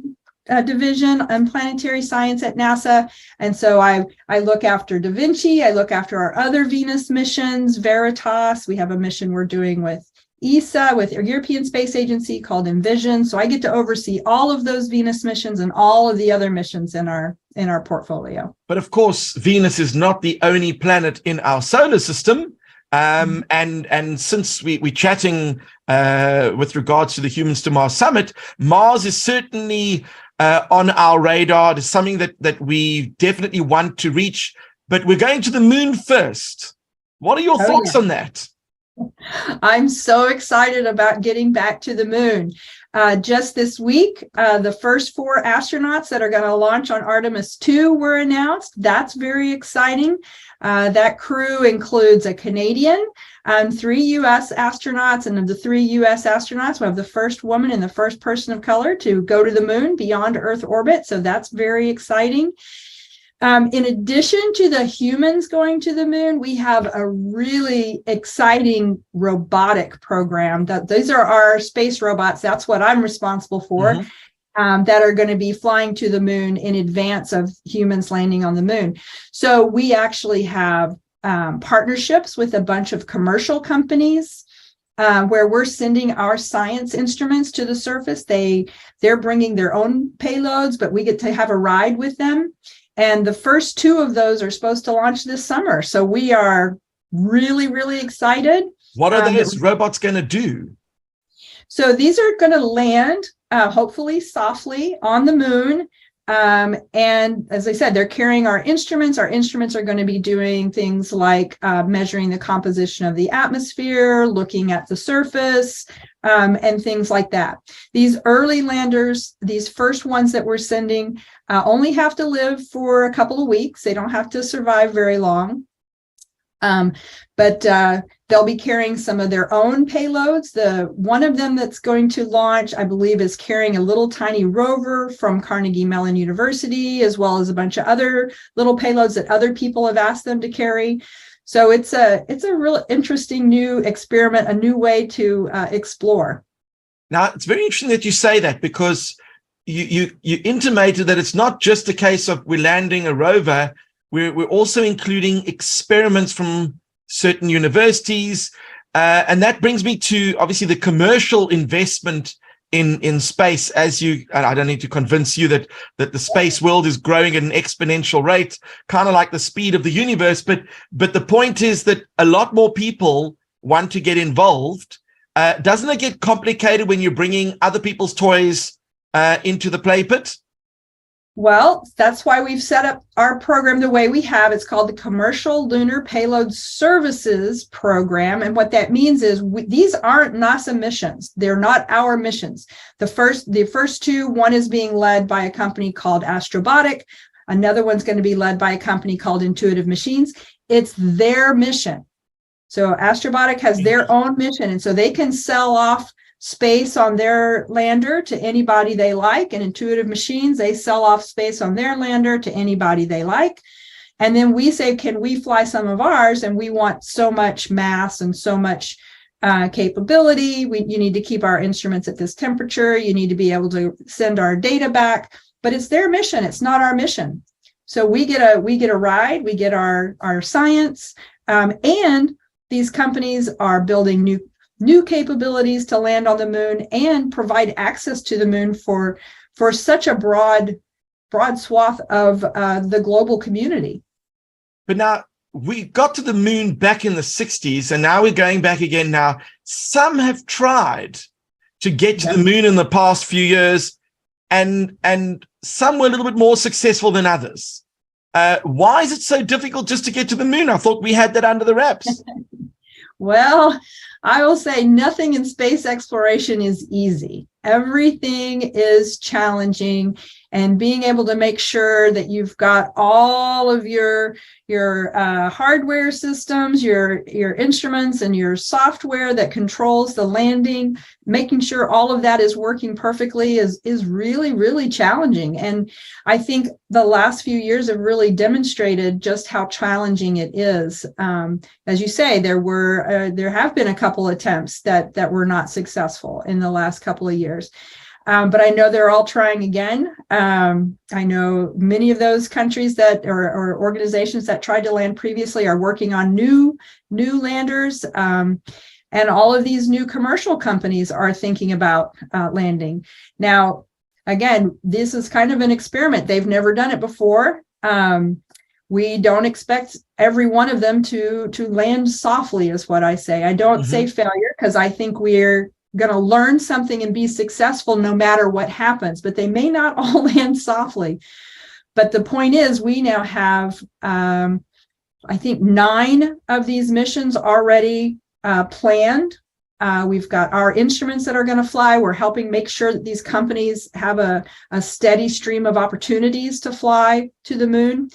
division on planetary science at NASA. And so I look after Da Vinci, I look after our other Venus missions, Veritas. We have a mission we're doing with ESA, with our European Space Agency, called Envision. So I get to oversee all of those Venus missions and all of the other missions in our portfolio. But of course, Venus is not the only planet in our solar system. And since we're chatting with regards to the Humans to Mars Summit, Mars is certainly on our radar. It is something that we definitely want to reach, but we're going to the moon first. What are your thoughts on that? I'm so excited about getting back to the moon. Just this week, the first 4 astronauts that are going to launch on Artemis 2 were announced. That's very exciting. That crew includes a Canadian, 3 U.S. astronauts, and of the 3 U.S. astronauts, we have the first woman and the first person of color to go to the moon beyond Earth orbit. So that's very exciting. In addition to the humans going to the moon, we have a really exciting robotic program. These are our space robots. That's what I'm responsible for, that are going to be flying to the moon in advance of humans landing on the moon. So we actually have partnerships with a bunch of commercial companies where we're sending our science instruments to the surface. They're bringing their own payloads, but we get to have a ride with them. And the first 2 of those are supposed to launch this summer. So we are really, really excited. What are those robots going to do? So these are going to land, hopefully softly, on the moon. And as I said, they're carrying our instruments. Our instruments are going to be doing things like measuring the composition of the atmosphere, looking at the surface, and things like that. These early landers, these first ones that we're sending, only have to live for a couple of weeks. They don't have to survive very long. But they'll be carrying some of their own payloads. One of them that's going to launch, I believe, is carrying a little tiny rover from Carnegie Mellon University, as well as a bunch of other little payloads that other people have asked them to carry. So it's a real interesting new experiment, a new way to explore. Now, it's very interesting that you say that, because you intimated that it's not just a case of we're landing a rover. We're also including experiments from certain universities. And that brings me to, obviously, the commercial investment in space. And I don't need to convince you that the space world is growing at an exponential rate, kind of like the speed of the universe. But the point is that a lot more people want to get involved. Doesn't it get complicated when you're bringing other people's toys into the play pit? Well, that's why we've set up our program the way we have. It's called the Commercial Lunar Payload Services Program. And what that means is these aren't NASA missions. They're not our missions. The first two, one is being led by a company called Astrobotic. Another one's going to be led by a company called Intuitive Machines. It's their mission. So Astrobotic has their own mission. And so they can sell off space on their lander to anybody they like, and Intuitive Machines, they sell off space on their lander to anybody they like. And then we say, can we fly some of ours? And we want so much mass and so much capability. You need to keep our instruments at this temperature. You need to be able to send our data back. But it's their mission. It's not our mission. So we get a ride. We get our science, and these companies are building new capabilities to land on the moon and provide access to the moon for such a broad swath of the global community. But now, we got to the moon back in the 60s, and now we're going back again now. Some have tried to get to the moon in the past few years, and some were a little bit more successful than others. Why is it so difficult just to get to the moon? I thought we had that under the wraps. Well, I will say nothing in space exploration is easy. Everything is challenging, and being able to make sure that you've got all of your hardware systems, your instruments, and your software that controls the landing, making sure all of that is working perfectly is really, really challenging. And I think the last few years have really demonstrated just how challenging it is. As you say, there have been a couple attempts that were not successful in the last couple of years. But I know they're all trying again. I know many of those countries or organizations that tried to land previously are working on new landers. And all of these new commercial companies are thinking about landing. Now, again, this is kind of an experiment. They've never done it before. We don't expect every one of them to land softly, is what I say. I don't say failure, because I think we're going to learn something and be successful no matter what happens, but they may not all land softly. But the point is, we now have, I think, 9 of these missions already planned. We've got our instruments that are going to fly. We're helping make sure that these companies have a steady stream of opportunities to fly to the moon.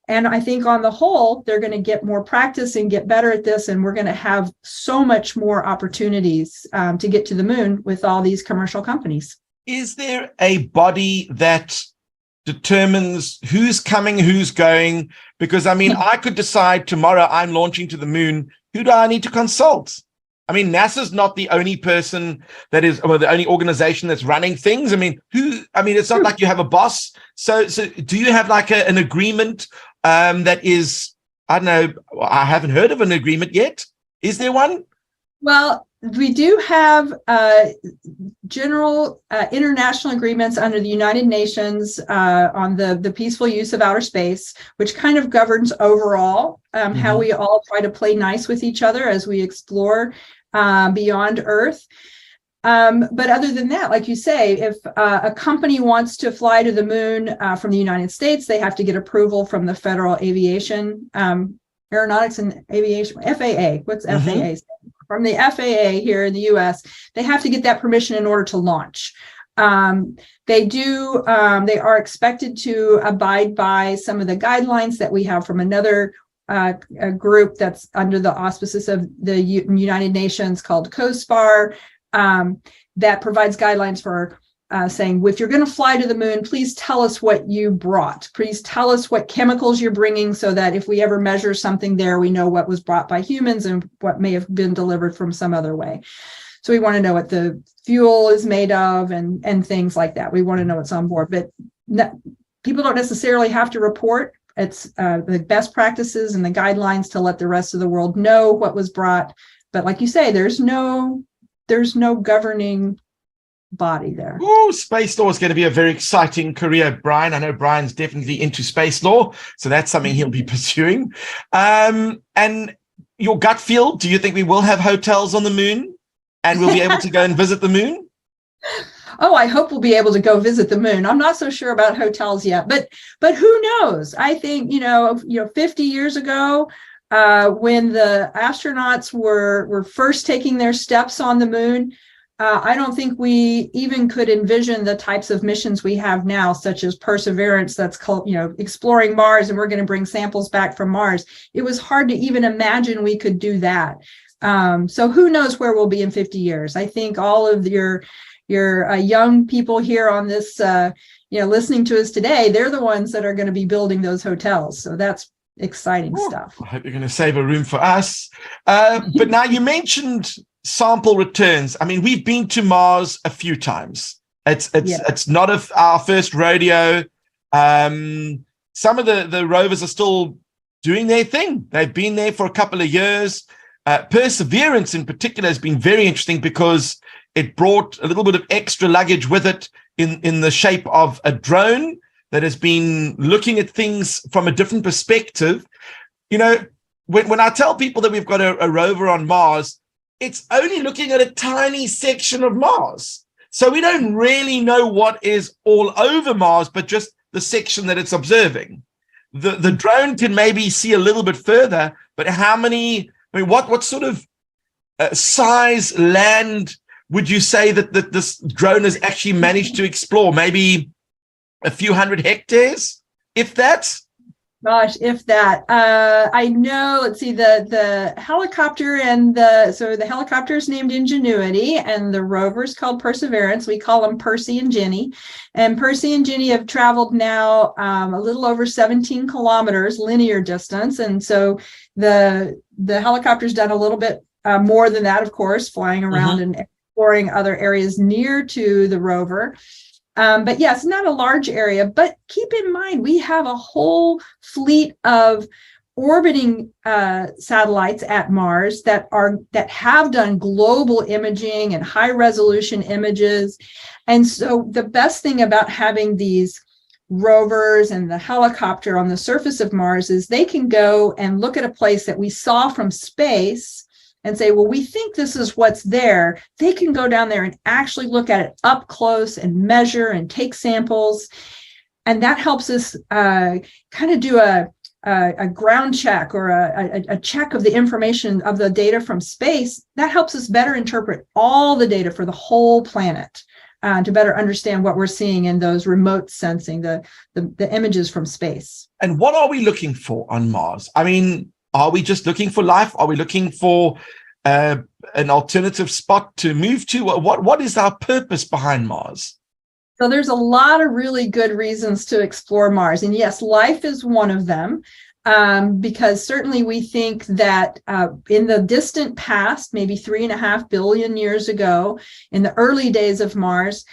And I think on the whole, they're going to get more practice and get better at this. And we're going to have so much more opportunities to get to the moon with all these commercial companies. Is there a body that determines who's coming, who's going? Because, I mean, I could decide tomorrow I'm launching to the moon. Who do I need to consult? I mean, NASA's not the only person or the only organization that's running things. I mean, it's not like you have a boss. So do you have like an agreement that is, I don't know, I haven't heard of an agreement yet. Is there one? Well, we do have general international agreements under the United Nations on the peaceful use of outer space, which kind of governs overall how we all try to play nice with each other as we explore beyond Earth. But other than that, like you say, if a company wants to fly to the moon from the United States, they have to get approval from the Federal Aviation, Aeronautics and Aviation, FAA. What's FAA? From the FAA here in the US, they have to get that permission in order to launch. They are expected to abide by some of the guidelines that we have from another a group that's under the auspices of the United Nations called COSPAR, that provides guidelines for saying, if you're going to fly to the moon, please tell us what you brought. Please tell us what chemicals you're bringing so that if we ever measure something there, we know what was brought by humans and what may have been delivered from some other way. So we want to know what the fuel is made of and things like that. We want to know what's on board, but people don't necessarily have to report. It's the best practices and the guidelines to let the rest of the world know what was brought. But like you say, there's no governing body there. Ooh, space law is going to be a very exciting career, Brian. I know Brian's definitely into space law, so that's something he'll be pursuing. And your gut feel, do you think we will have hotels on the moon and we'll be able to go and visit the moon? Oh, I hope we'll be able to go visit the moon. I'm not so sure about hotels yet, but who knows? I think, 50 years ago, when the astronauts were first taking their steps on the moon, I don't think we even could envision the types of missions we have now, such as Perseverance, that's called, exploring Mars, and we're going to bring samples back from Mars. It was hard to even imagine we could do that. So who knows where we'll be in 50 years? I think all of your young people here on this, listening to us today, they're the ones that are going to be building those hotels. So that's exciting stuff. I hope you're going to save a room for us. But now you mentioned sample returns. I mean, we've been to Mars a few times. It's not our first rodeo. Some of the rovers are still doing their thing. They've been there for a couple of years. Perseverance in particular has been very interesting because it brought a little bit of extra luggage with it in the shape of a drone that has been looking at things from a different perspective. When I tell people that we've got a rover on Mars, it's only looking at a tiny section of Mars. So we don't really know what is all over Mars, but just the section that it's observing. The drone can maybe see a little bit further, but what sort of size land would you say that this drone has actually managed to explore? Maybe a few hundred hectares, if that? Gosh, if that. I know, let's see, the helicopter the helicopter is named Ingenuity and the rover's called Perseverance. We call them Percy and Jenny. And Percy and Jenny have traveled now a little over 17 kilometers linear distance. And so the helicopter's done a little bit more than that, of course, flying around and exploring other areas near to the rover. But yes, not a large area, but keep in mind, we have a whole fleet of orbiting satellites at Mars that have done global imaging and high resolution images. And so the best thing about having these rovers and the helicopter on the surface of Mars is they can go and look at a place that we saw from space and say, well, we think this is what's there. They can go down there and actually look at it up close and measure and take samples. And that helps us kind of do a ground check or a check of the information of the data from space. That helps us better interpret all the data for the whole planet to better understand what we're seeing in those remote sensing, the images from space. And what are we looking for on Mars? I mean, are we just looking for life? Are we looking for an alternative spot to move to? What is our purpose behind Mars? So there's a lot of really good reasons to explore Mars. And yes, life is one of them, because certainly we think that in the distant past, maybe 3.5 billion years ago, in the early days of Mars,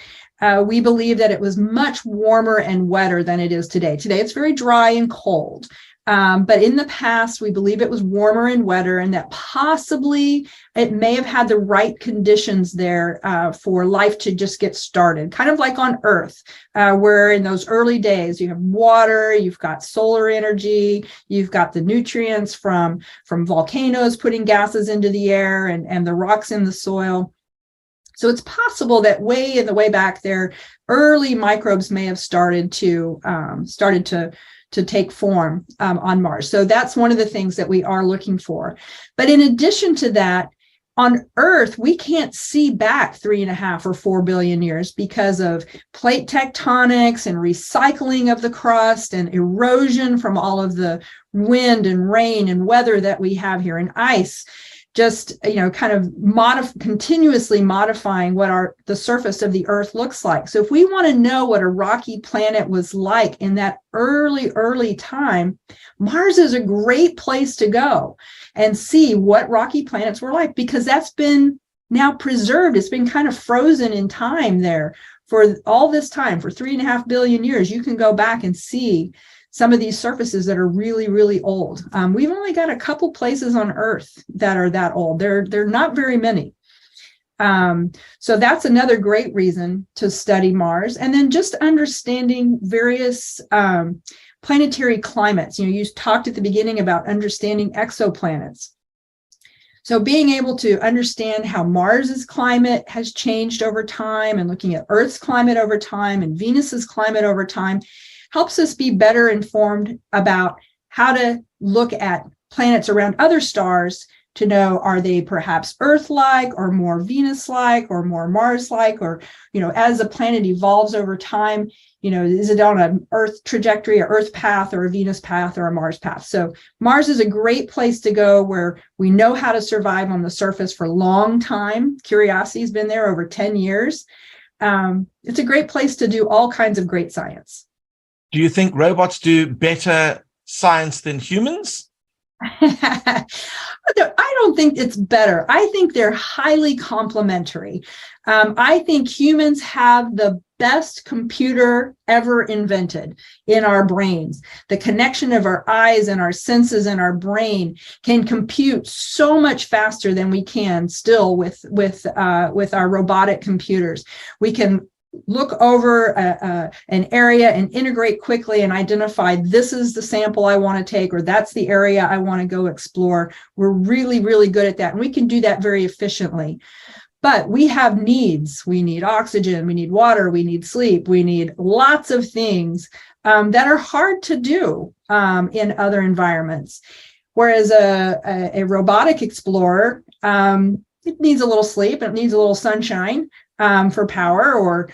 we believe that it was much warmer and wetter than it is today. Today, it's very dry and cold. But in the past, we believe it was warmer and wetter, and that possibly it may have had the right conditions there for life to just get started, kind of like on Earth, where in those early days, you have water, you've got solar energy, you've got the nutrients from volcanoes putting gases into the air and the rocks in the soil. So it's possible that way in the way back there, early microbes may have started to take form on Mars. So that's one of the things that we are looking for. But in addition to that, on Earth, we can't see back 3.5 or 4 billion years because of plate tectonics and recycling of the crust and erosion from all of the wind and rain and weather that we have here, and ice, just, kind of continuously modifying what the surface of the Earth looks like. So if we want to know what a rocky planet was like in that early time, Mars is a great place to go and see what rocky planets were like, because that's been now preserved. It's been kind of frozen in time there for all this time, for 3.5 billion years. You can go back and see some of these surfaces that are really, really old. We've only got a couple places on Earth that are that old. They're not very many. So that's another great reason to study Mars. And then just understanding various planetary climates. You talked at the beginning about understanding exoplanets. So being able to understand how Mars's climate has changed over time, and looking at Earth's climate over time and Venus's climate over time, helps us be better informed about how to look at planets around other stars to know, are they perhaps Earth-like or more Venus-like or more Mars-like, or, as a planet evolves over time, is it on an Earth trajectory, or Earth path, or a Venus path, or a Mars path? So Mars is a great place to go where we know how to survive on the surface for a long time. Curiosity's been there over 10 years. It's a great place to do all kinds of great science. Do you think robots do better science than humans? I don't think it's better. I think they're highly complementary. I think humans have the best computer ever invented in our brains. The connection of our eyes and our senses and our brain can compute so much faster than we can still with our robotic computers. We can look over an area and integrate quickly and identify, this is the sample I want to take, or that's the area I want to go explore. We're really, really good at that. And we can do that very efficiently. But we have needs. We need oxygen, we need water, we need sleep, we need lots of things that are hard to do in other environments. Whereas a robotic explorer, it needs a little sleep, it needs a little sunshine for power, or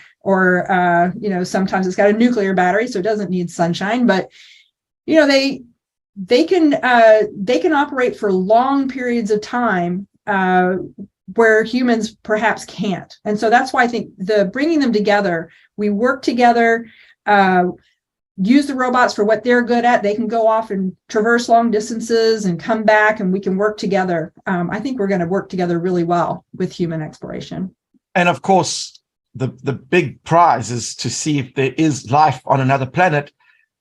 sometimes it's got a nuclear battery, so it doesn't need sunshine. But they can operate for long periods of time where humans perhaps can't. And so that's why I think bringing them together, we work together, use the robots for what they're good at. They can go off and traverse long distances and come back, and we can work together. I think we're going to work together really well with human exploration. And of course, the big prize is to see if there is life on another planet.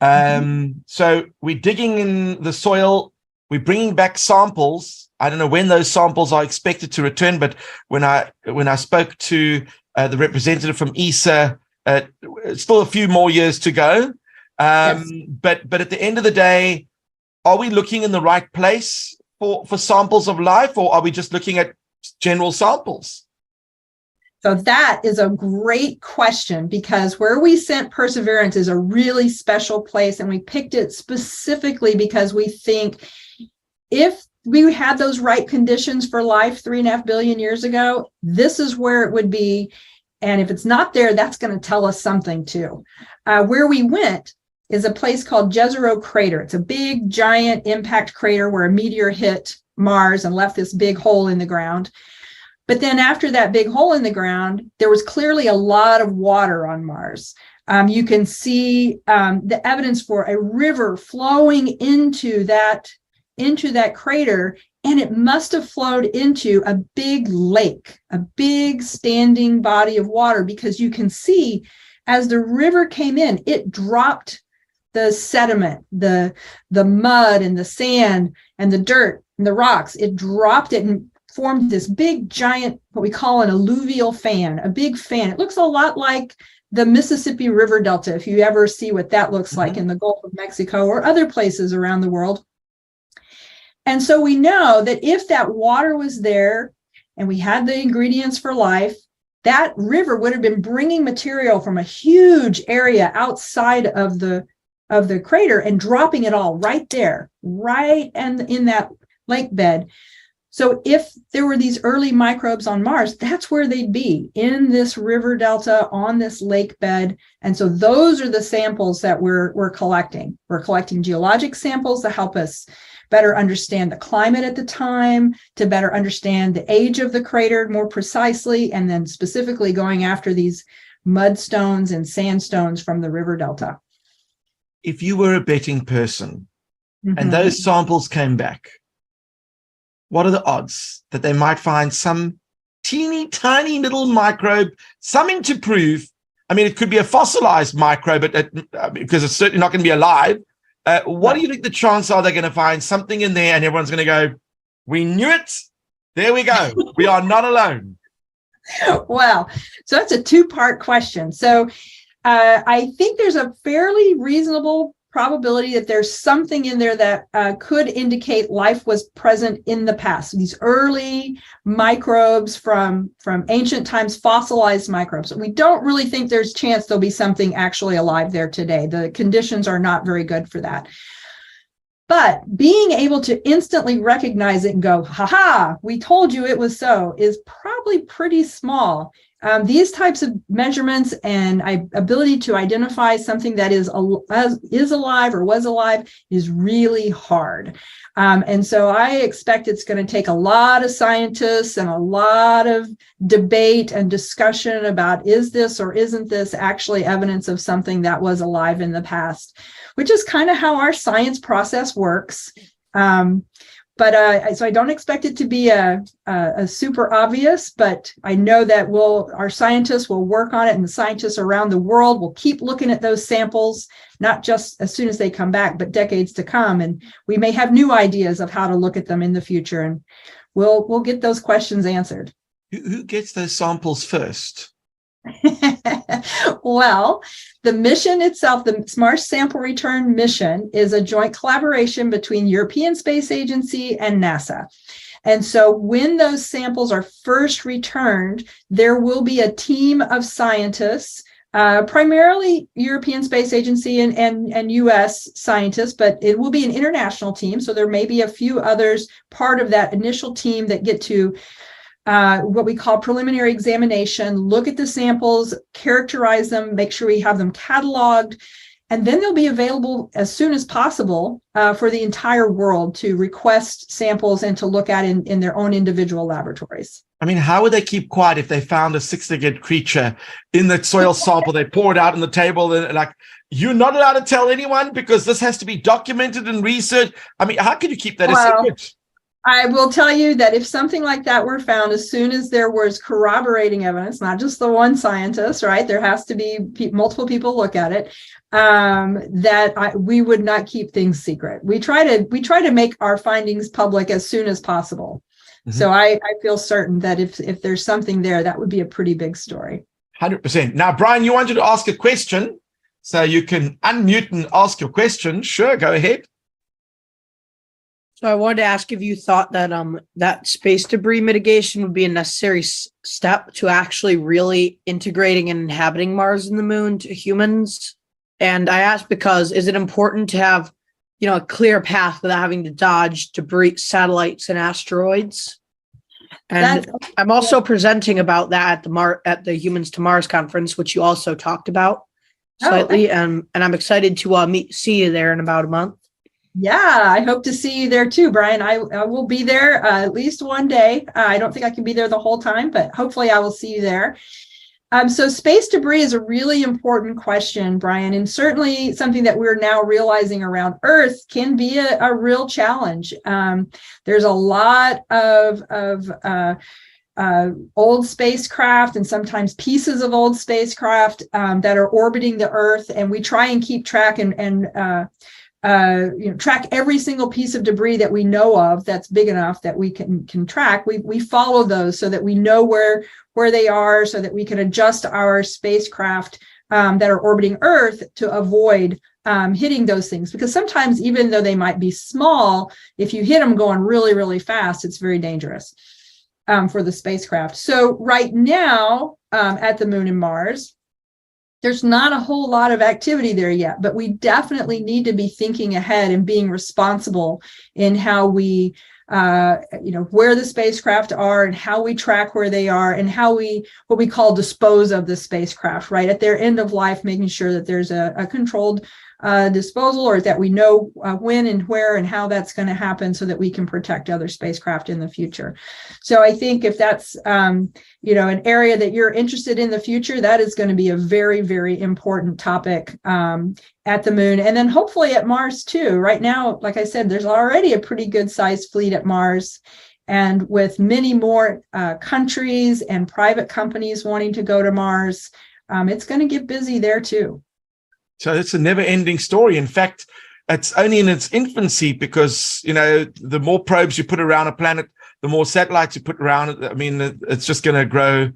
So we're digging in the soil, we're bringing back samples. I don't know when those samples are expected to return, but when I spoke to the representative from ESA, still a few more years to go. Yes. But at the end of the day, are we looking in the right place for samples of life, or are we just looking at general samples? So that is a great question, because where we sent Perseverance is a really special place, and we picked it specifically because we think if we had those right conditions for life 3.5 billion years ago, this is where it would be. And if it's not there, that's going to tell us something too. Where we went is a place called Jezero Crater. It's a big, giant impact crater where a meteor hit Mars and left this big hole in the ground. But then after that big hole in the ground, there was clearly a lot of water on Mars. You can see the evidence for a river flowing into that crater, and it must have flowed into a big lake, a big standing body of water, because you can see as the river came in, it dropped the sediment, the mud and the sand and the dirt and the rocks. It dropped it and formed this big giant, what we call an alluvial fan, a big fan. It looks a lot like the Mississippi River Delta, if you ever see what that looks like in the Gulf of Mexico or other places around the world. And so we know that if that water was there and we had the ingredients for life, that river would have been bringing material from a huge area outside of the crater and dropping it all right there, right and in that lake bed. So if there were these early microbes on Mars, that's where they'd be, in this river delta on this lake bed. And so those are the samples that we're collecting. We're collecting geologic samples to help us better understand the climate at the time, to better understand the age of the crater more precisely, and then specifically going after these mudstones and sandstones from the river delta. If you were a betting person and those samples came back, what are the odds that they might find some teeny tiny little microbe, something to prove? I mean, it could be a fossilized microbe, but because it's certainly not going to be alive. What do you think the chances are they're going to find something in there and everyone's going to go, we knew it. There we go. We are not alone. Well, so that's a two-part question. So I think there's a fairly reasonable probability that there's something in there that could indicate life was present in the past. These early microbes from ancient times, fossilized microbes. We don't really think there's a chance there'll be something actually alive there today. The conditions are not very good for that. But being able to instantly recognize it and go, haha, we told you it was so, is probably pretty small. These types of measurements and ability to identify something that is alive or was alive is really hard. And so I expect it's going to take a lot of scientists and a lot of debate and discussion about, is this or isn't this actually evidence of something that was alive in the past, which is kind of how our science process works. So I don't expect it to be a super obvious, but I know that our scientists will work on it, and the scientists around the world will keep looking at those samples, not just as soon as they come back, but decades to come. And we may have new ideas of how to look at them in the future, and we'll get those questions answered. Who gets those samples first? Well, the mission itself, the Mars Sample Return mission, is a joint collaboration between European Space Agency and NASA. And so when those samples are first returned, there will be a team of scientists, primarily European Space Agency and US scientists, but it will be an international team. So there may be a few others part of that initial team that get to what we call preliminary examination, look at the samples, characterize them, make sure we have them cataloged, and then they'll be available as soon as possible for the entire world to request samples and to look at in their own individual laboratories. I mean, how would they keep quiet if they found a six-legged creature in the soil sample? They pour it out on the table and like, you're not allowed to tell anyone because this has to be documented and researched. I mean, how could you keep that a secret? I will tell you that if something like that were found, as soon as there was corroborating evidence, not just the one scientist, right? There has to be multiple people look at it. We would not keep things secret. We try to make our findings public as soon as possible. Mm-hmm. So I feel certain that if there's something there, that would be a pretty big story. 100%. Now, Brian, you wanted to ask a question, so you can unmute and ask your question. Sure, go ahead. So I wanted to ask if you thought that that space debris mitigation would be a necessary step to actually really integrating and inhabiting Mars and the Moon to humans. And I asked because, is it important to have, a clear path without having to dodge debris, satellites, and asteroids? And I'm also presenting about that at the Humans to Mars conference, which you also talked about slightly. And I'm excited to see you there in about a month. Yeah, I hope to see you there too, Brian. I will be there at least one day. I don't think I can be there the whole time, but hopefully I will see you there. So space debris is a really important question, Brian, and certainly something that we're now realizing around Earth can be a real challenge. There's a lot of old spacecraft and sometimes pieces of old spacecraft that are orbiting the Earth, and we try and keep track and track every single piece of debris that we know of that's big enough that we can track. We follow those so that we know where they are, so that we can adjust our spacecraft that are orbiting Earth to avoid hitting those things. Because sometimes, even though they might be small, if you hit them going really, really fast, it's very dangerous for the spacecraft. So right now, at the Moon and Mars. There's not a whole lot of activity there yet, but we definitely need to be thinking ahead and being responsible in how we, where the spacecraft are and how we track where they are and how we, what we call dispose of the spacecraft, right? At their end of life, making sure that there's a controlled disposal, or that we know when and where and how that's going to happen so that we can protect other spacecraft in the future. So I think if that's, an area that you're interested in the future, that is going to be a very, very important topic at the Moon, and then hopefully at Mars too. Right now, like I said, there's already a pretty good sized fleet at Mars, and with many more countries and private companies wanting to go to Mars, it's going to get busy there too. So it's a never-ending story. In fact, it's only in its infancy because, the more probes you put around a planet, the more satellites you put around it. I mean, it's just going to grow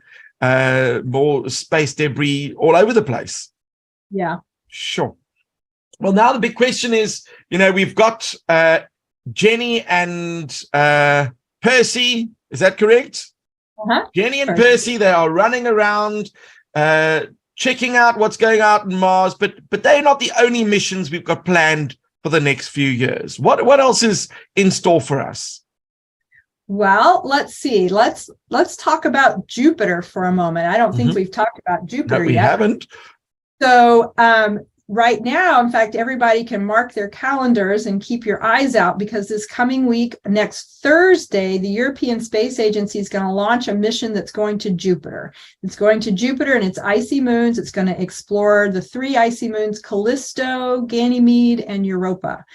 more space debris all over the place. Yeah. Sure. Well, now the big question is, we've got Jenny and Percy. Is that correct? Uh-huh. Jenny and Percy, they are running around checking out what's going out in Mars, but they're not the only missions we've got planned for the next few years. What else is in store for us? Well, let's see. Let's talk about Jupiter for a moment. I don't think we've talked about Jupiter yet. We haven't. So right now, in fact, everybody can mark their calendars and keep your eyes out, because this coming week, next Thursday, the European Space Agency is going to launch a mission that's going to Jupiter. It's going to Jupiter and its icy moons. It's going to explore the 3 icy moons, Callisto, Ganymede, and Europa.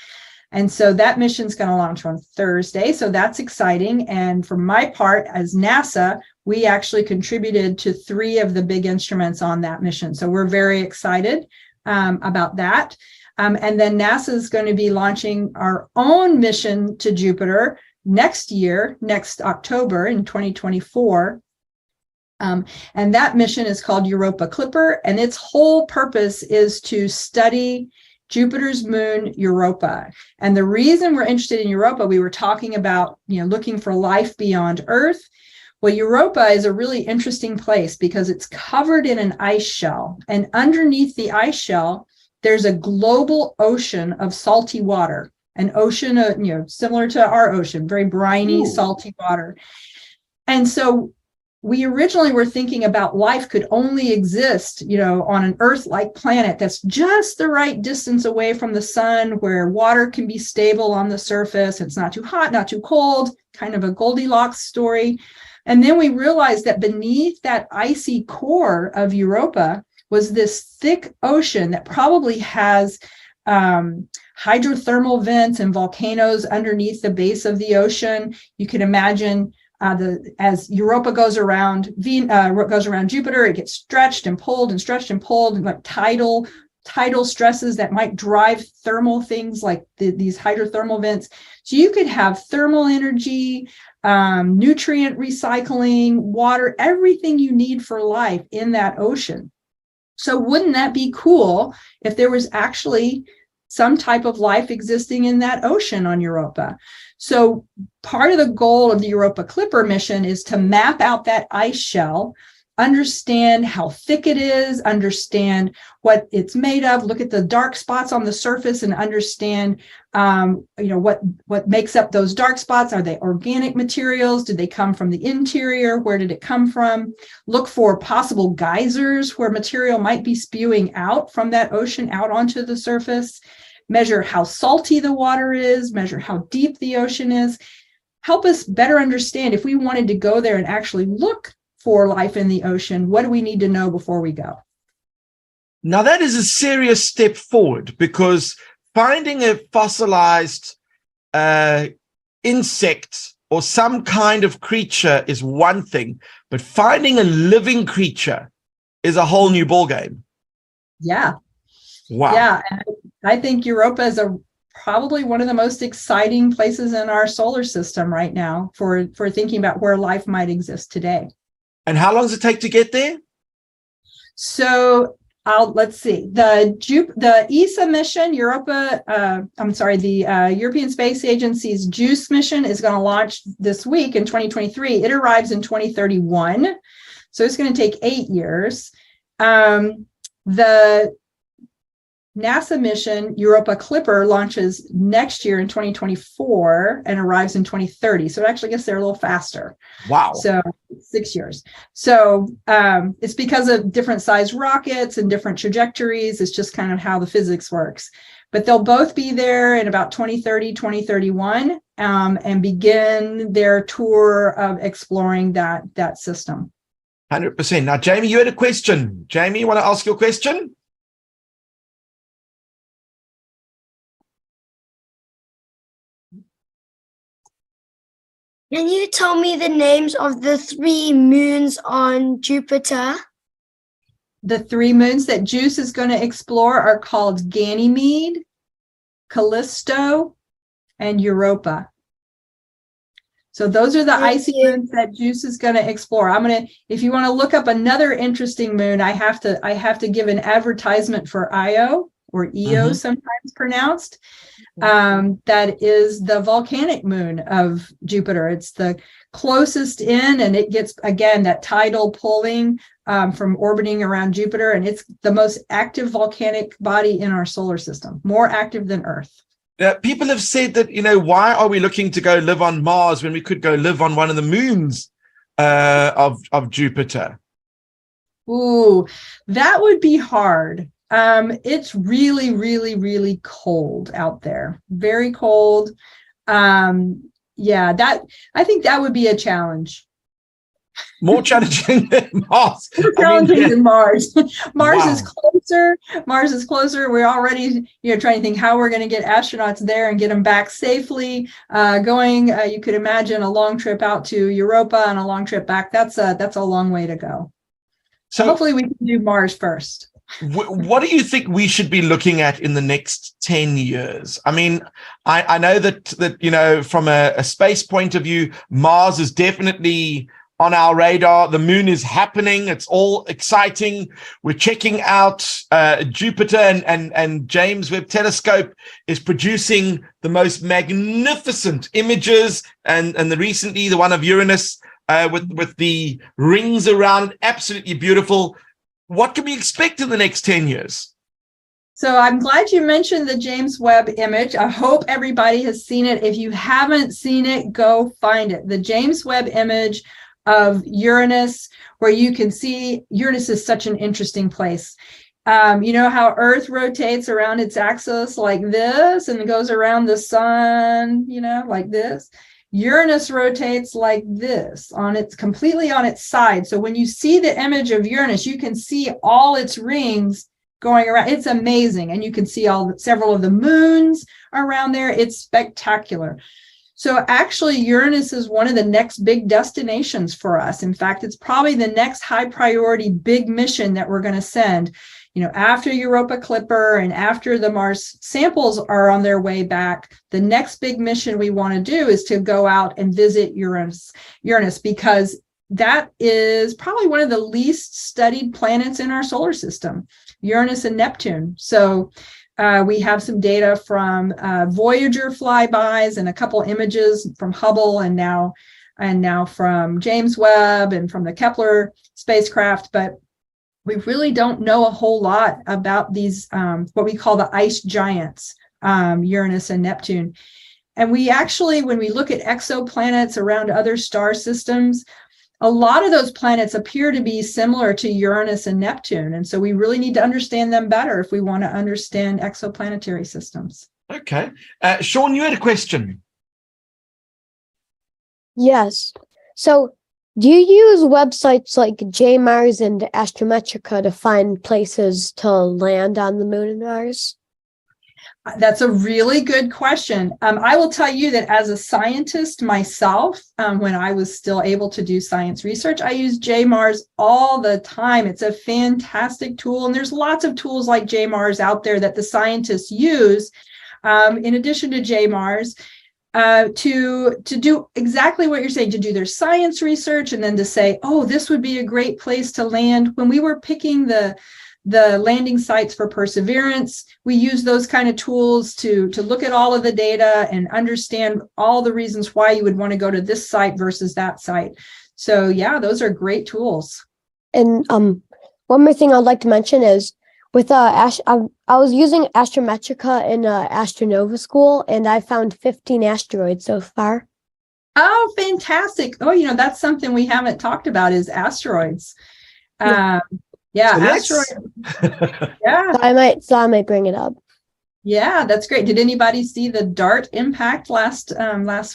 And so that mission is going to launch on Thursday. So that's exciting. And for my part, as NASA, we actually contributed to 3 of the big instruments on that mission. So we're very excited about that. And then NASA is going to be launching our own mission to Jupiter next October in 2024. And that mission is called Europa Clipper, and its whole purpose is to study Jupiter's moon, Europa. And the reason we're interested in Europa, we were talking about, looking for life beyond Earth. Well, Europa is a really interesting place because it's covered in an ice shell. And underneath the ice shell, there's a global ocean of salty water, an ocean, similar to our ocean, very briny, salty water. And so we originally were thinking about life could only exist, on an Earth-like planet that's just the right distance away from the sun, where water can be stable on the surface. It's not too hot, not too cold, kind of a Goldilocks story. And then we realized that beneath that icy core of Europa was this thick ocean that probably has hydrothermal vents and volcanoes underneath the base of the ocean. You can imagine as Europa goes around Jupiter, it gets stretched and pulled, and like tidal stresses that might drive thermal things like these hydrothermal vents. So you could have thermal energy, nutrient recycling, water, everything you need for life in that ocean. So wouldn't that be cool if there was actually some type of life existing in that ocean on Europa? So part of the goal of the Europa Clipper mission is to map out that ice shell, understand how thick it is, understand what it's made of, look at the dark spots on the surface and understand, what makes up those dark spots. Are they organic materials? Did they come from the interior? Where did it come from? Look for possible geysers where material might be spewing out from that ocean out onto the surface. Measure how salty the water is, measure how deep the ocean is. Help us better understand if we wanted to go there and actually look for life in the ocean, what do we need to know before we go? Now, that is a serious step forward, because finding a fossilized insect or some kind of creature is one thing, but finding a living creature is a whole new ballgame. Yeah. Wow. Yeah. And I think Europa is probably one of the most exciting places in our solar system right now for thinking about where life might exist today. And how long does it take to get there? So let's see. The ESA mission, the European Space Agency's JUICE mission is going to launch this week in 2023. It arrives in 2031. So it's going to take 8 years. The NASA mission Europa Clipper launches next year in 2024 and arrives in 2030. So it actually gets there a little faster. Wow. So 6 years. So it's because of different size rockets and different trajectories. It's just kind of how the physics works. But they'll both be there in about 2030, 2031, and begin their tour of exploring that system. 100%. Now, Jamie, you had a question. Jamie, you want to ask your question? Can you tell me the names of the 3 moons on Jupiter? The 3 moons that JUICE is going to explore are called Ganymede, Callisto, and Europa. So those are the icy moons that JUICE is going to explore. If you want to look up another interesting moon, I have to give an advertisement for Io, or Io sometimes pronounced. That is the volcanic moon of Jupiter. It's the closest in, and it gets, again, that tidal pulling from orbiting around Jupiter, and it's the most active volcanic body in our solar system, more active than Earth. People have said that, why are we looking to go live on Mars when we could go live on one of the moons of Jupiter? Ooh, that would be hard. It's really, really, really cold out there. Very cold. Yeah, I think that would be a challenge. More challenging than Mars. More challenging than Mars. Mars is Wow. closer. Mars is closer. We're already, trying to think how we're going to get astronauts there and get them back safely. You could imagine a long trip out to Europa and a long trip back. That's a long way to go. So hopefully we can do Mars first. What do you think we should be looking at in the next 10 years? I mean, I know that from a space point of view, Mars is definitely on our radar. The moon is happening. It's all exciting. We're checking out Jupiter, and James Webb Telescope is producing the most magnificent images, and recently the one of Uranus with the rings around, absolutely beautiful. What can we expect in the next 10 years? So I'm glad you mentioned the James Webb image. I hope everybody has seen it. If you haven't seen it, go find it. The James Webb image of Uranus, where you can see Uranus is such an interesting place. You know how Earth rotates around its axis like this and it goes around the sun, like this? Uranus rotates like this, completely on its side. So when you see the image of Uranus, you can see all its rings going around. It's amazing. And you can see several of the moons around there. It's spectacular. So actually, Uranus is one of the next big destinations for us. In fact, it's probably the next high priority big mission that we're going to send. After Europa Clipper and after the Mars samples are on their way back, the next big mission we want to do is to go out and visit Uranus, because that is probably one of the least studied planets in our solar system, Uranus and Neptune. So we have some data from Voyager flybys and a couple images from Hubble and now from James Webb and from the Kepler spacecraft, but we really don't know a whole lot about these, what we call the ice giants, Uranus and Neptune. And we actually, when we look at exoplanets around other star systems, a lot of those planets appear to be similar to Uranus and Neptune. And so we really need to understand them better if we want to understand exoplanetary systems. Okay. Sean, you had a question. Yes. So do you use websites like JMars and Astrometrica to find places to land on the moon and Mars? That's a really good question. I will tell you that as a scientist myself, when I was still able to do science research, I use JMars all the time. It's a fantastic tool, and there's lots of tools like JMars out there that the scientists use in addition to JMars. To do exactly what you're saying, to do their science research and then to say, oh, this would be a great place to land. When we were picking the landing sites for Perseverance, we use those kind of tools to look at all of the data and understand all the reasons why you would want to go to this site versus that site. So yeah, those are great tools. And one more thing I'd like to mention is with I was using Astrometrica in Astronova school, and I found 15 asteroids so far. Oh, fantastic. Oh, that's something we haven't talked about is asteroids. Yeah, asteroids. Yeah. So I might bring it up. Yeah, that's great. Did anybody see the DART impact last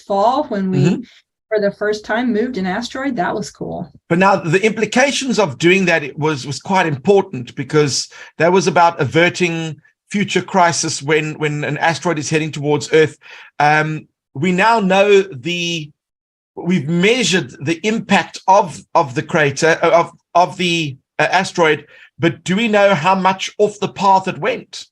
fall when we, for the first time, moved an asteroid? That was cool. But now the implications of doing that was quite important, because that was about averting future crisis when an asteroid is heading towards Earth. We now know we've measured the impact of the crater of the asteroid, but do we know how much off the path it went?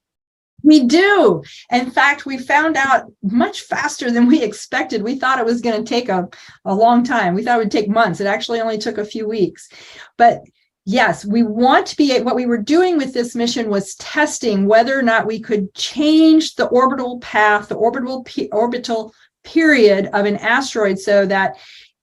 We do. In fact, we found out much faster than we expected. We thought it was going to take a long time. We thought it would take months. It actually only took a few weeks. But yes, we want to be, what we were doing with this mission was testing whether or not we could change the orbital path, the orbital period of an asteroid, so that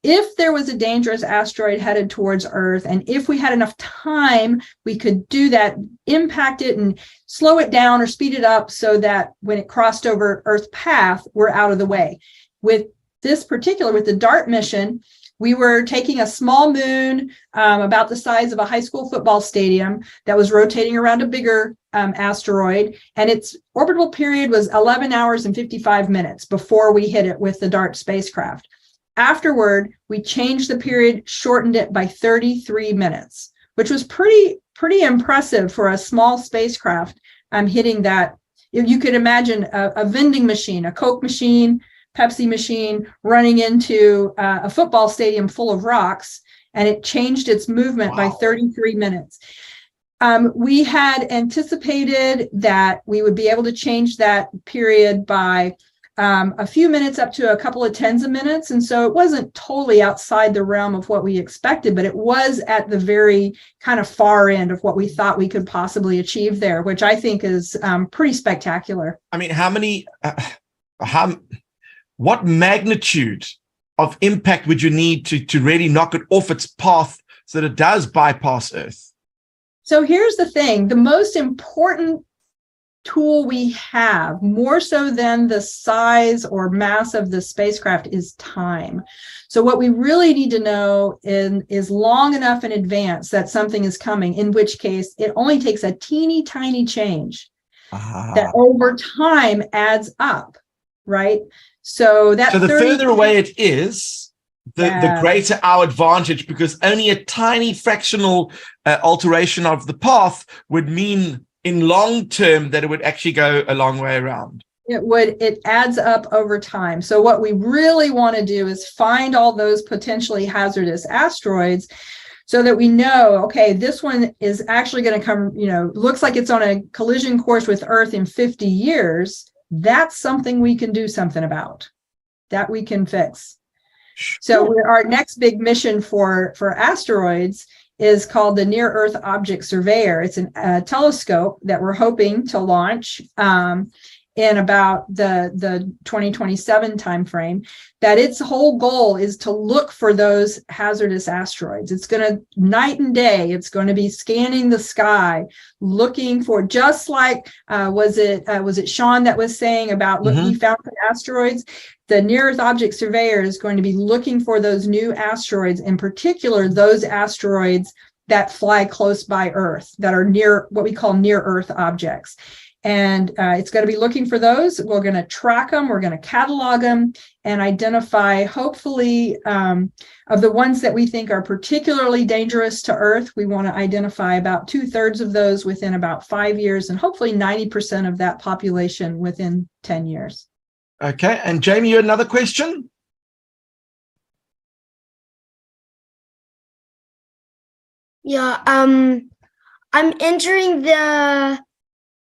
if there was a dangerous asteroid headed towards Earth, and if we had enough time, we could do that, impact it and slow it down or speed it up so that when it crossed over Earth's path, we're out of the way. With this particular, with the DART mission, we were taking a small moon about the size of a high school football stadium that was rotating around a bigger asteroid, and its orbital period was 11 hours and 55 minutes before we hit it with the DART spacecraft. Afterward, we changed the period, shortened it by 33 minutes, which was pretty impressive for a small spacecraft hitting that. If you could imagine a vending machine, a Coke machine, Pepsi machine running into a football stadium full of rocks, and it changed its movement by 33 minutes. We had anticipated that we would be able to change that period by a few minutes up to a couple of tens of minutes. And so it wasn't totally outside the realm of what we expected, but it was at the very kind of far end of what we thought we could possibly achieve there, which I think is pretty spectacular. I mean, what magnitude of impact would you need to really knock it off its path so that it does bypass Earth? So here's the thing. The most important tool we have, more so than the size or mass of the spacecraft, is time. So what we really need to know is long enough in advance that something is coming, in which case it only takes a teeny tiny change that over time adds up, right? So the further away it is, the greater our advantage, because only a tiny fractional alteration of the path would mean in long term that it would actually go a long way around. It adds up over time. So what we really want to do is find all those potentially hazardous asteroids so that we know, okay, this one is actually going to come, looks like it's on a collision course with Earth in 50 years. That's something we can do something about, that we can fix. So our next big mission for asteroids is called the Near Earth Object Surveyor. It's a telescope that we're hoping to launch in about the 2027 timeframe, that its whole goal is to look for those hazardous asteroids. It's going to, night and day, it's going to be scanning the sky, looking for, just like, was it Sean that was saying about he found some asteroids? The Near Earth Object Surveyor is going to be looking for those new asteroids, in particular, those asteroids that fly close by Earth, that are near, what we call near Earth objects. And it's going to be looking for those. We're going to track them. We're going to catalog them and identify, hopefully, of the ones that we think are particularly dangerous to Earth. We want to identify about 2/3 of those within about 5 years, and hopefully 90% of that population within 10 years. Okay. And Jamie, you had another question? Yeah. I'm entering the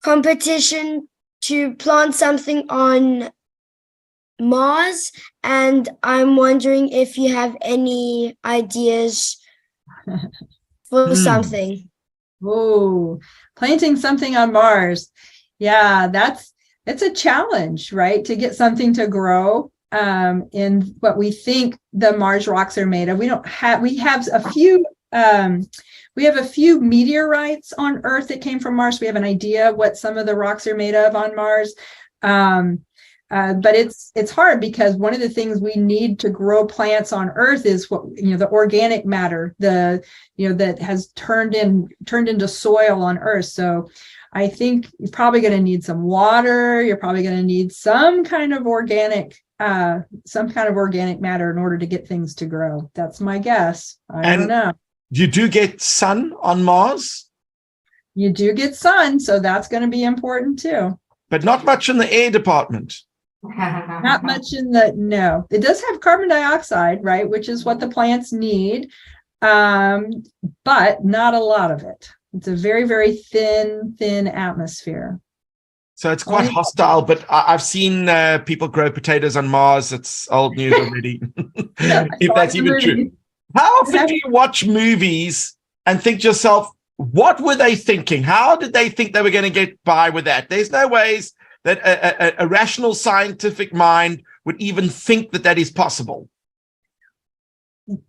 competition to plant something on Mars, and I'm wondering if you have any ideas for something. Oh, planting something on Mars. Yeah, it's a challenge, right? To get something to grow in what we think the Mars rocks are made of. We have a few we have a few meteorites on Earth that came from Mars. We have an idea of what some of the rocks are made of on Mars. But it's hard because one of the things we need to grow plants on Earth is what, the organic matter, that has turned into soil on Earth. So I think you're probably going to need some water. You're probably going to need some kind of organic matter in order to get things to grow. That's my guess. I don't know. You do get sun on Mars? You do get sun, so that's going to be important too. But not much in the air department. Not much no. It does have carbon dioxide, right, which is what the plants need, but not a lot of it. It's a very, very thin atmosphere. So it's quite hostile, but I've seen people grow potatoes on Mars. It's old news already, if that's even true. How often do you watch movies and think to yourself, what were they thinking? How did they think they were going to get by with that? There's no ways that a rational scientific mind would even think that is possible.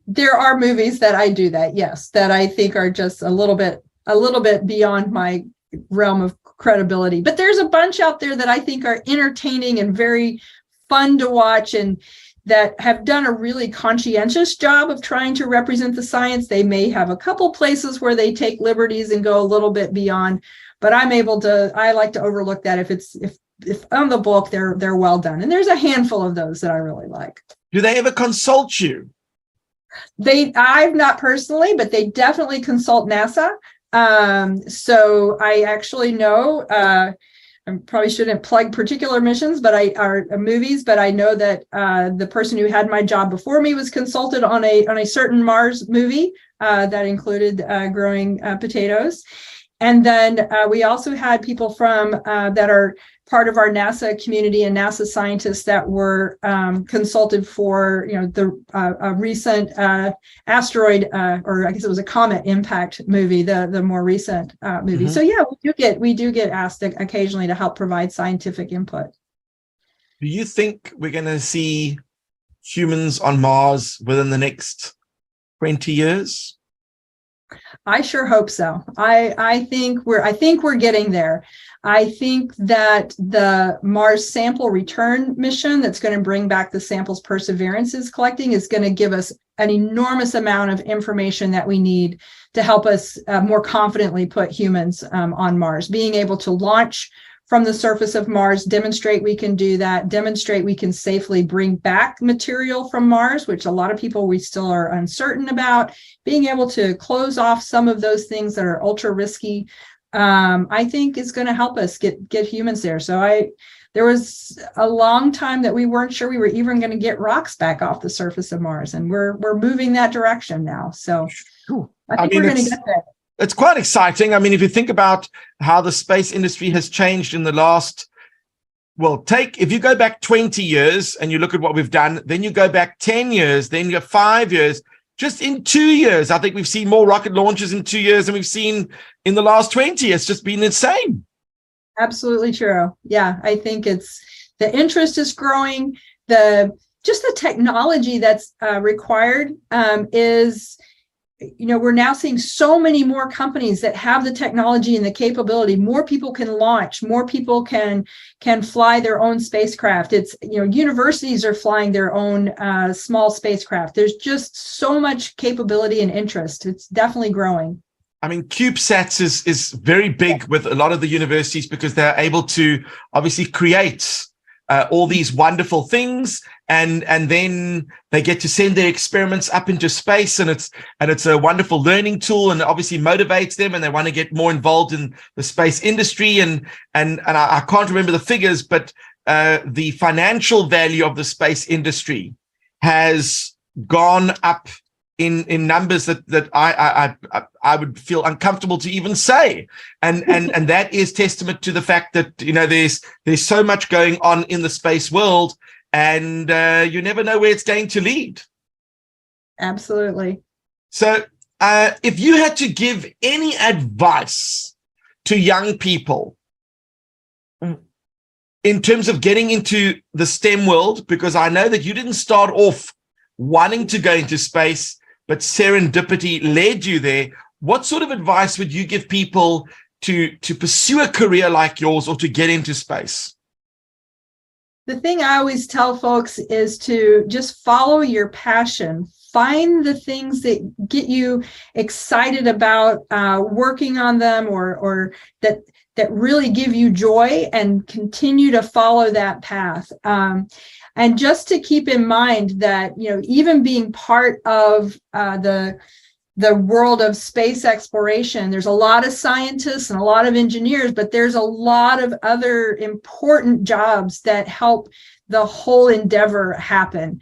There are movies that I do that, yes, that I think are just a little bit beyond my realm of credibility. But there's a bunch out there that I think are entertaining and very fun to watch, and that have done a really conscientious job of trying to represent the science. They may have a couple places where they take liberties and go a little bit beyond, but I like to overlook that if on the book they're well done. And there's a handful of those that I really like. Do they ever consult you? I've not personally, but they definitely consult NASA. So I actually know, I probably shouldn't plug particular missions, but movies, but I know that the person who had my job before me was consulted on a certain Mars movie that included growing potatoes. And then we also had people from that are part of our NASA community and NASA scientists that were consulted for, the recent asteroid, or I guess it was a comet impact movie, the more recent movie. So yeah, we do get asked occasionally to help provide scientific input. Do you think we're going to see humans on Mars within the next 20 years? I sure hope so. I think we're getting there. I think that the Mars sample return mission that's going to bring back the samples Perseverance is collecting is going to give us an enormous amount of information that we need to help us more confidently put humans on Mars. Being able to launch from the surface of Mars, demonstrate we can do that, demonstrate we can safely bring back material from Mars, which a lot of people we still are uncertain about, being able to close off some of those things that are ultra risky, I think is going to help us get humans there. So there was a long time that we weren't sure we were even going to get rocks back off the surface of Mars, and we're moving that direction now. So I think we're going to get there. It's quite exciting. I mean, if you think about how the space industry has changed in the last, if you go back 20 years and you look at what we've done, then you go back 10 years, then you go 5 years. Just in 2 years, I think we've seen more rocket launches in 2 years than we've seen in the last 20. It's just been insane. Absolutely true. Yeah, I think the interest is growing. The technology that's required is, we're now seeing so many more companies that have the technology and the capability. More people can launch, more people can fly their own spacecraft. It's, universities are flying their own small spacecraft. There's just so much capability and interest. It's definitely growing. I mean, CubeSats is very big with a lot of the universities because they're able to obviously create all these wonderful things, and then they get to send their experiments up into space, and it's a wonderful learning tool, and obviously motivates them, and they want to get more involved in the space industry. And I can't remember the figures, but the financial value of the space industry has gone up in numbers that I would feel uncomfortable to even say, and that is testament to the fact that there's so much going on in the space world, and you never know where it's going to lead. Absolutely. So if you had to give any advice to young people in terms of getting into the STEM world, because I know that you didn't start off wanting to go into space, but serendipity led you there. What sort of advice would you give people to pursue a career like yours or to get into space? The thing I always tell folks is to just follow your passion. Find the things that get you excited about working on them, or that really give you joy, and continue to follow that path. And just to keep in mind that, even being part of the world of space exploration, there's a lot of scientists and a lot of engineers, but there's a lot of other important jobs that help the whole endeavor happen.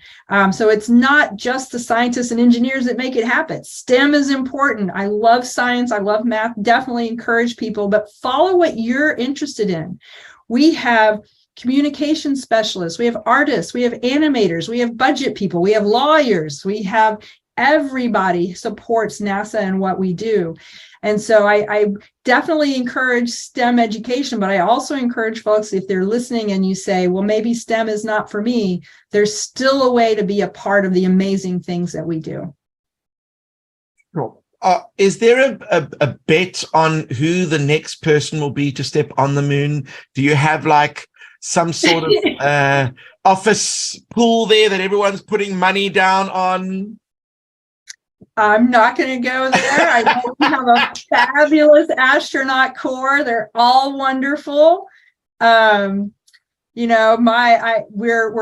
So it's not just the scientists and engineers that make it happen. STEM is important. I love science. I love math. Definitely encourage people, but follow what you're interested in. We have communication specialists, we have artists, we have animators, we have budget people, we have lawyers, we have everybody supports NASA and what we do. And so I definitely encourage STEM education, but I also encourage folks, if they're listening and you say, well, maybe STEM is not for me, there's still a way to be a part of the amazing things that we do. Cool. Is there a bet on who the next person will be to step on the moon? Do you have like some sort of office pool there that everyone's putting money down on? I'm not going to go there. I know we have a fabulous astronaut corps. They're all wonderful. We're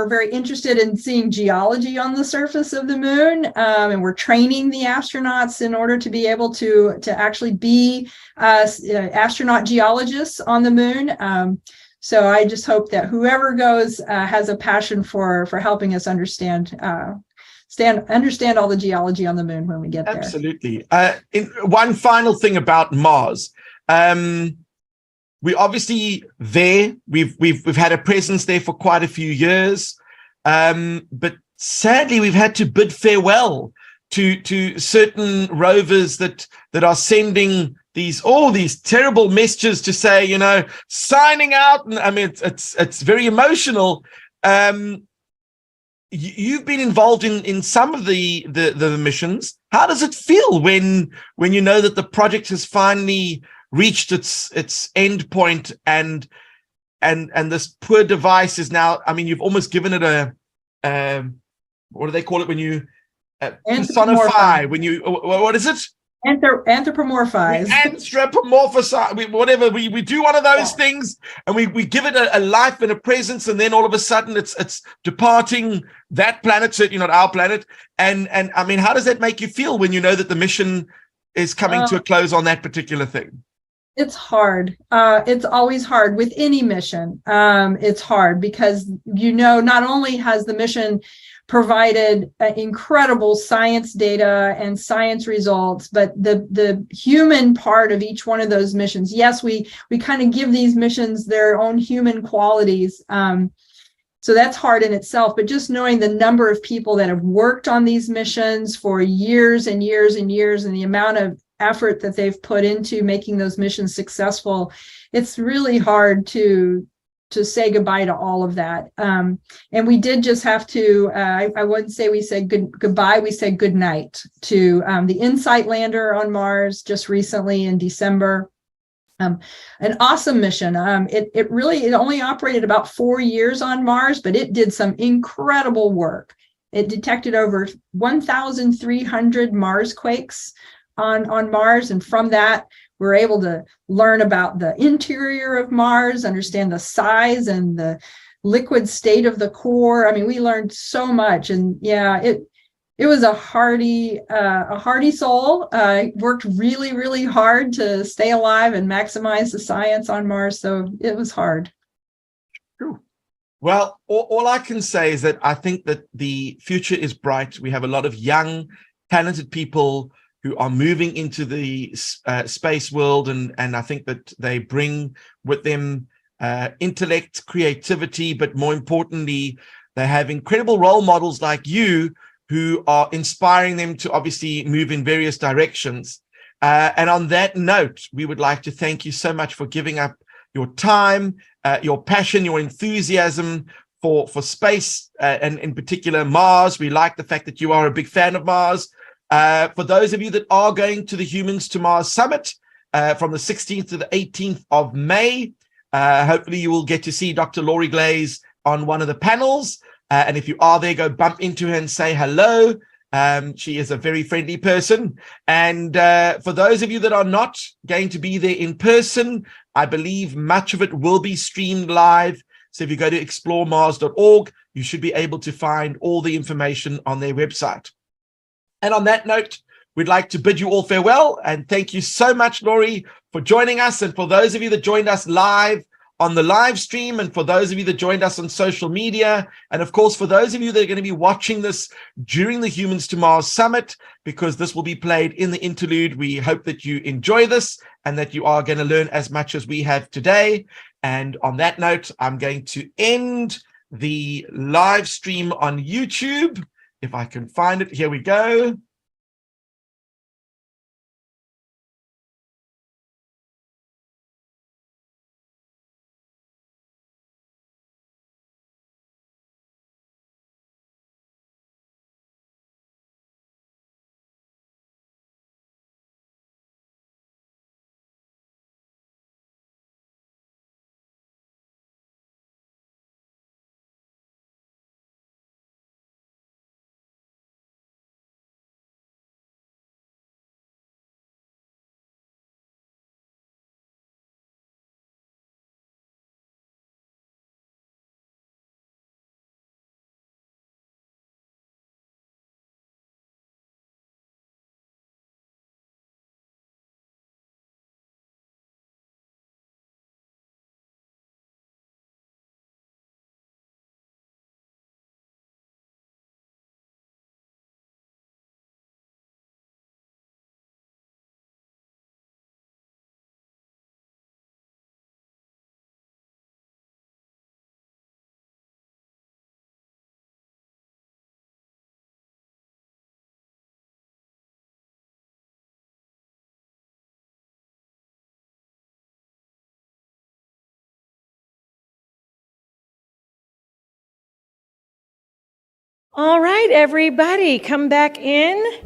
very interested in seeing geology on the surface of the moon, and we're training the astronauts in order to be able to actually be astronaut geologists on the moon. So I just hope that whoever goes has a passion for helping us understand all the geology on the moon when we get there. Absolutely. One final thing about Mars. We're obviously there. We've had a presence there for quite a few years, but sadly we've had to bid farewell to certain rovers that are sending these terrible messages to say, signing out. And I mean, it's very emotional. You've been involved in some of the missions. How does it feel when you know that the project has finally reached its end point, and this poor device is now, I mean, you've almost given it a what do they call it when you personify, when you, what is it? Anthropomorphize. Anthropomorphize, whatever. We do one of those things, and we give it a life and a presence, and then all of a sudden it's departing that planet, certainly not our planet. And I mean, how does that make you feel when you know that the mission is coming to a close on that particular thing? It's hard. It's always hard with any mission. It's hard because, not only has the mission provided incredible science data and science results, but the human part of each one of those missions, yes, we kind of give these missions their own human qualities. So that's hard in itself, but just knowing the number of people that have worked on these missions for years and years and years, and the amount of effort that they've put into making those missions successful, it's really hard to say goodbye to all of that. And we did just have to, I wouldn't say we said goodbye, we said good night to the InSight lander on Mars just recently in December. An awesome mission. It only operated about 4 years on Mars, but it did some incredible work. It detected over 1,300 Mars quakes on Mars, and from that, we're able to learn about the interior of Mars, understand the size and the liquid state of the core. I mean, we learned so much, and yeah, it was a hardy soul. Worked really, really hard to stay alive and maximize the science on Mars. So it was hard. True. Well, all I can say is that I think that the future is bright. We have a lot of young, talented people who are moving into the space world, and I think that they bring with them intellect, creativity, but more importantly, they have incredible role models like you who are inspiring them to obviously move in various directions. And on that note, we would like to thank you so much for giving up your time, your passion, your enthusiasm for space, and in particular Mars. We like the fact that you are a big fan of Mars. For those of you that are going to the Humans to Mars Summit from the 16th to the 18th of May, hopefully you will get to see Dr. Laurie Glaze on one of the panels. And if you are there, go bump into her and say hello. She is a very friendly person. And for those of you that are not going to be there in person, I believe much of it will be streamed live. So if you go to exploremars.org, you should be able to find all the information on their website. And on that note, we'd like to bid you all farewell. And thank you so much, Laurie, for joining us. And for those of you that joined us live on the live stream, and for those of you that joined us on social media, and of course, for those of you that are going to be watching this during the Humans to Mars Summit, because this will be played in the interlude, we hope that you enjoy this and that you are going to learn as much as we have today. And on that note, I'm going to end the live stream on YouTube. If I can find it, here we go. All right, everybody, come back in.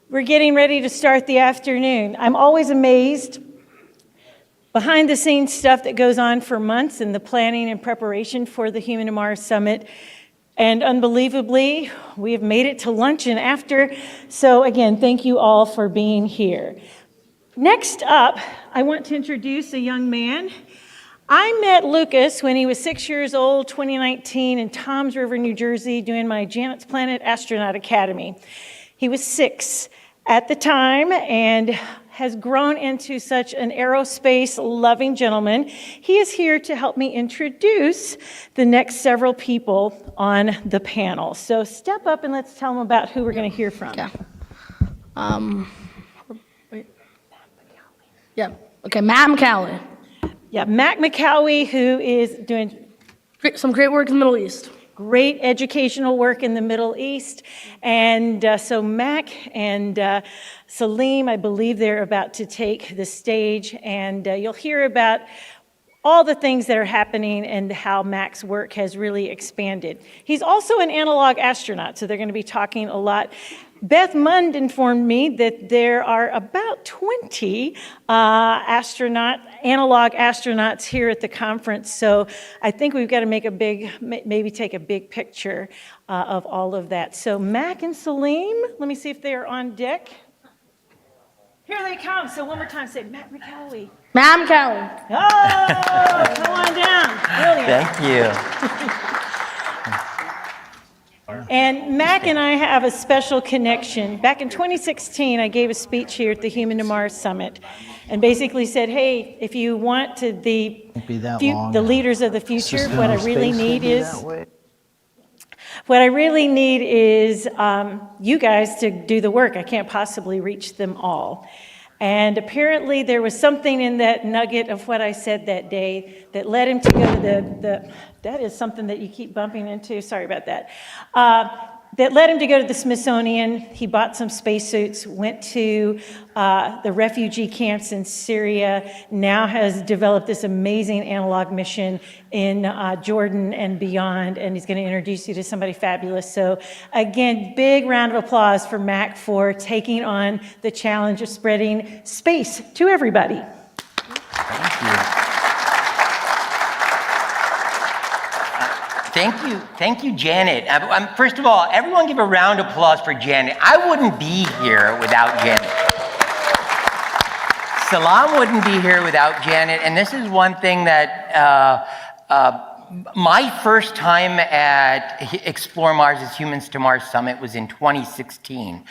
We're getting ready to start the afternoon. I'm always amazed behind the scenes stuff that goes on for months in the planning and preparation for the Human to Mars Summit. And unbelievably, we have made it to lunch and after. So again, thank you all for being here. Next up, I want to introduce a young man. I met Lucas when he was 6 years old, 2019, in Toms River, New Jersey, doing my Janet's Planet Astronaut Academy. He was 6 at the time and has grown into such an aerospace-loving gentleman. He is here to help me introduce the next several people on the panel. So step up and let's tell them about who we're going to hear from. Okay, Matt McCalley. Yeah, Mac McCalley, who is doing some great work in the Middle East. Great educational work in the Middle East. And so Mac and Salim, I believe they're about to take the stage, and you'll hear about all the things that are happening and how Mac's work has really expanded. He's also an analog astronaut, so they're going to be talking a lot. Beth Mund informed me that there are about 20 analog astronauts here at the conference, so I think we've got to make maybe take a big picture of all of that. So Mac and Salim, let me see if they are on deck. Here they come. So one more time, say Matt McCalley. Matt McCalley. Oh, come on down. Brilliant. Thank you. And Mac and I have a special connection. Back in 2016, I gave a speech here at the Human to Mars Summit and basically said, hey, if you want to the leaders of the future, what I really need is you guys to do the work. I can't possibly reach them all. And apparently there was something in that nugget of what I said that day that led him to go to that is something that you keep bumping into. Sorry about that. that led him to go to the Smithsonian. He bought some spacesuits, went to the refugee camps in Syria, now has developed this amazing analog mission in Jordan and beyond, and he's going to introduce you to somebody fabulous. So again, big round of applause for Mac for taking on the challenge of spreading space to everybody. Thank you. Thank you, Janet. First of all, everyone give a round of applause for Janet. I wouldn't be here without Janet. Salam wouldn't be here without Janet, and this is one thing that my first time at Explore Mars' Humans to Mars Summit was in 2016.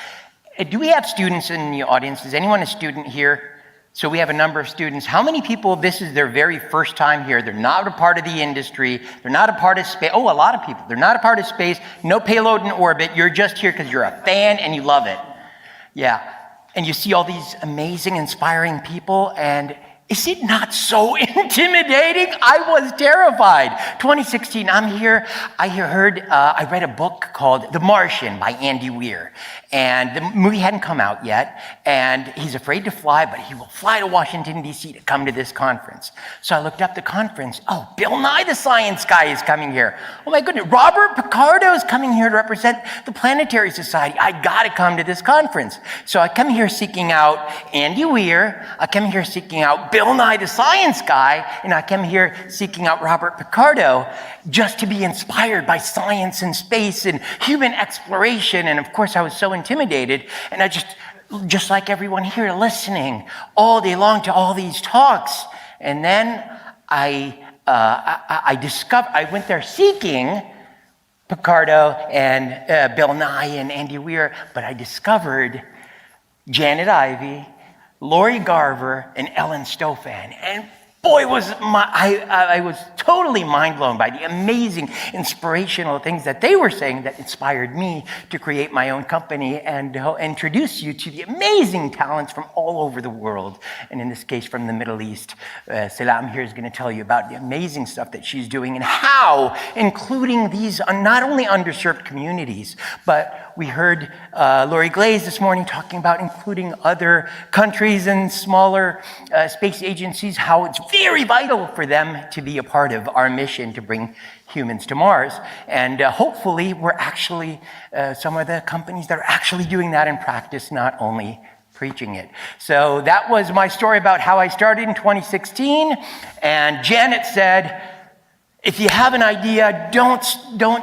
Do we have students in the audience? Is anyone a student here? So we have a number of students. How many people, this is their very first time here? They're not a part of the industry. They're not a part of space. Oh, a lot of people. They're not a part of space. No payload in orbit. You're just here because you're a fan and you love it. Yeah. And you see all these amazing, inspiring people, and is it not so intimidating? I was terrified. 2016, I'm here. I read a book called The Martian by Andy Weir. And the movie hadn't come out yet. And he's afraid to fly, but he will fly to Washington, D.C. to come to this conference. So I looked up the conference. Oh, Bill Nye, the science guy, is coming here. Oh my goodness, Robert Picardo is coming here to represent the Planetary Society. I gotta come to this conference. So I come here seeking out Andy Weir. I come here seeking out Bill Nye, the science guy, and I come here seeking out Robert Picardo just to be inspired by science and space and human exploration. And of course, I was so intimidated, and I just like everyone here, listening all day long to all these talks. And then I went there seeking Picardo and Bill Nye and Andy Weir, but I discovered Janet Ivey, Lori Garver, and Ellen Stofan. And boy, I was totally mind blown by the amazing, inspirational things that they were saying that inspired me to create my own company and introduce you to the amazing talents from all over the world. And in this case, from the Middle East. Salam here is going to tell you about the amazing stuff that she's doing and how, including these not only underserved communities, but we heard Lori Glaze this morning talking about including other countries and smaller space agencies, how it's very vital for them to be a part of our mission to bring humans to Mars. And hopefully we're actually some of the companies that are actually doing that in practice, not only preaching it. So that was my story about how I started in 2016. And Janet said, if you have an idea, don't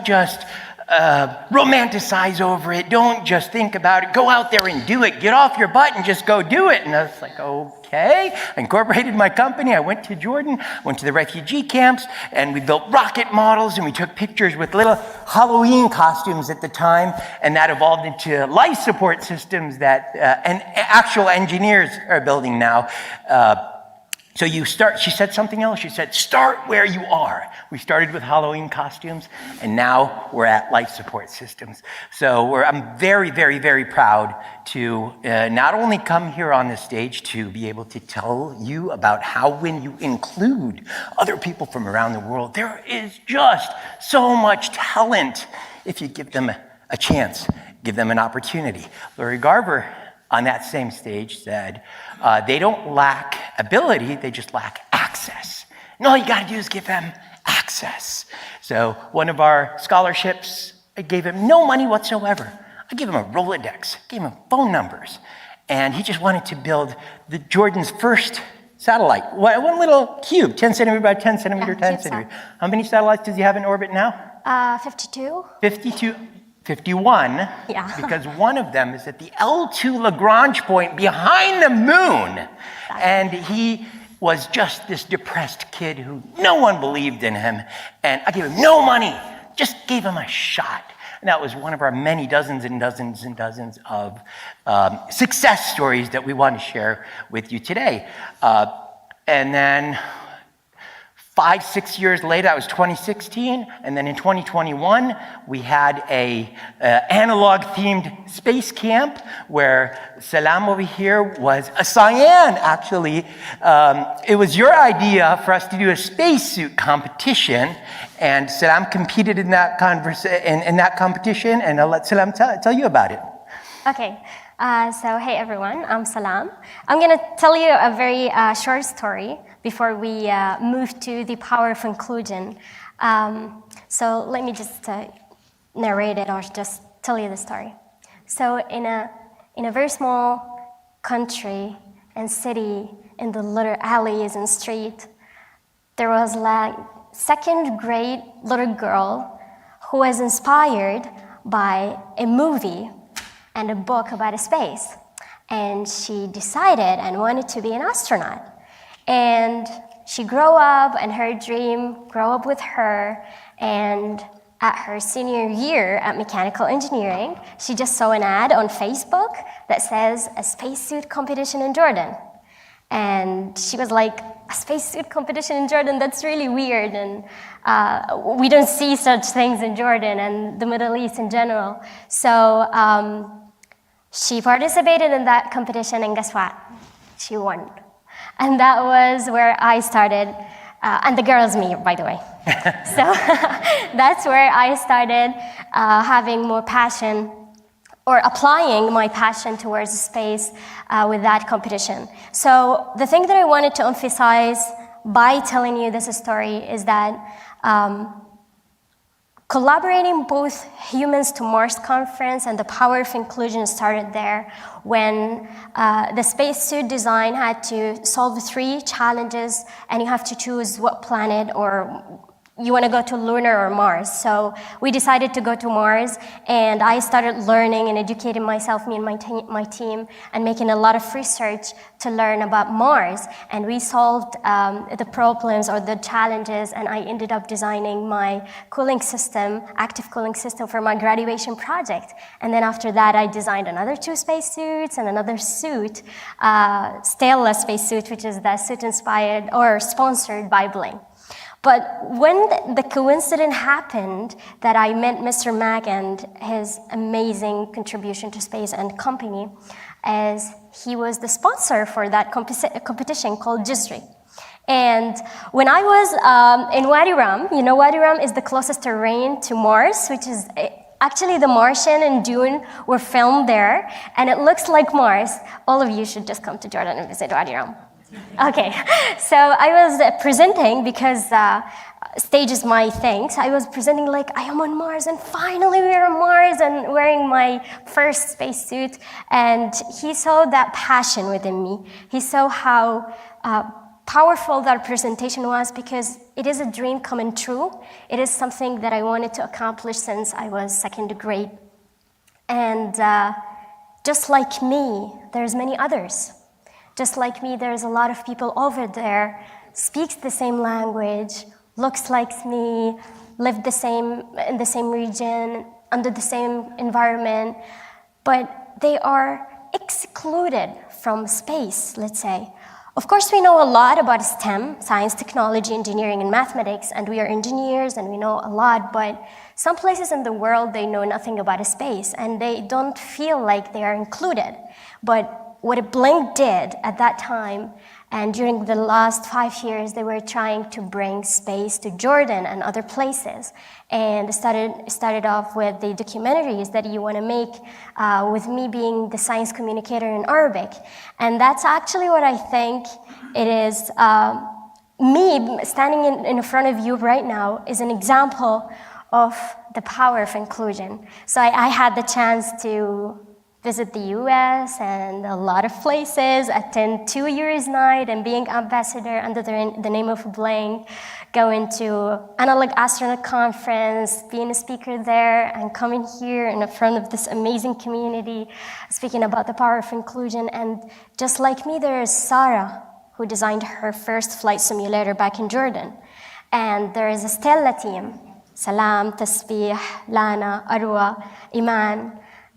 just romanticize over it. Don't just think about it. Go out there and do it. Get off your butt and just go do it. And I was like, okay. I incorporated my company. I went to Jordan, went to the refugee camps, and we built rocket models, and we took pictures with little Halloween costumes at the time, and that evolved into life support systems that and actual engineers are building now. So you start, she said something else. She said, start where you are. We started with Halloween costumes, and now we're at life support systems. So I'm very, very, very proud to not only come here on the stage to be able to tell you about how when you include other people from around the world, there is just so much talent if you give them a chance, give them an opportunity. Lori Garver on that same stage said, they don't lack ability, they just lack access. And all you gotta do is give them access. So one of our scholarships, I gave him no money whatsoever. I gave him a Rolodex, gave him phone numbers, and he just wanted to build Jordan's first satellite. One little cube, 10 centimeter by 10 centimeter, 10 centimeter. How many satellites does he have in orbit now? 52. 51, Yeah. because one of them is at the L2 Lagrange point behind the moon. And he was just this depressed kid who no one believed in him. And I gave him no money, just gave him a shot. And that was one of our many dozens and dozens and dozens of success stories that we want to share with you today. And then 5-6 years later, that was 2016, and then in 2021, we had a analog-themed space camp where Salam over here was a cyan, actually. It was your idea for us to do a spacesuit competition, and Salam competed in that competition, and I'll let Salam tell you about it. Okay. So, hey everyone, I'm Salam. I'm going to tell you a very short story before we move to the power of inclusion. So let me just narrate it or just tell you the story. So in a very small country and city, in the little alleys and street, there was like second grade little girl who was inspired by a movie and a book about space. And she decided and wanted to be an astronaut. And she grew up, and her dream grew up with her. And at her senior year at mechanical engineering, she just saw an ad on Facebook that says a spacesuit competition in Jordan. And she was like, a spacesuit competition in Jordan, that's really weird. And we don't see such things in Jordan and the Middle East in general. So she participated in that competition, and guess what? She won. And that was where I started, and the girl's me, by the way. So that's where I started having more passion, or applying my passion towards space with that competition. So the thing that I wanted to emphasize by telling you this story is that collaborating both Humans to Mars conference and the power of inclusion started there when the spacesuit design had to solve 3 challenges, and you have to choose what planet or you want to go to Lunar or Mars. So we decided to go to Mars, and I started learning and educating myself, me and my team, and making a lot of research to learn about Mars. And we solved the problems or the challenges, and I ended up designing my cooling system, active cooling system, for my graduation project. And then after that, I designed another 2 spacesuits and another suit, Stella spacesuit, which is the suit inspired or sponsored by Bling. But when the coincidence happened that I met Mr. Mack and his amazing contribution to space and company, as he was the sponsor for that competition called JISRI. And when I was in Wadi Rum, you know Wadi Rum is the closest terrain to Mars, which is actually the Martian and Dune were filmed there, and it looks like Mars. All of you should just come to Jordan and visit Wadi Rum. Okay, so I was presenting because stage is my thing. So I was presenting like, I am on Mars, and finally we are on Mars, and wearing my first spacesuit. And he saw that passion within me. He saw how powerful that presentation was, because it is a dream coming true. It is something that I wanted to accomplish since I was second grade. And just like me, there's many others. Just like me, there's a lot of people over there, speaks the same language, looks like me, live in the same region, under the same environment, but they are excluded from space, let's say. Of course, we know a lot about STEM, science, technology, engineering, and mathematics, and we are engineers and we know a lot, but some places in the world, they know nothing about space, and they don't feel like they are included. But what Blink did at that time, and during the last 5 years, they were trying to bring space to Jordan and other places, and started off with the documentaries that you want to make, with me being the science communicator in Arabic. And that's actually what I think it is. Me standing in front of you right now is an example of the power of inclusion. So I had the chance to visit the US and a lot of places, attend 2 years night and being ambassador under the name of Bling, going to Analog Astronaut Conference, being a speaker there, and coming here in front of this amazing community, speaking about the power of inclusion. And just like me, there is Sarah, who designed her first flight simulator back in Jordan. And there is a Stella team, Salam, Tasbih, Lana, Arwa, Iman,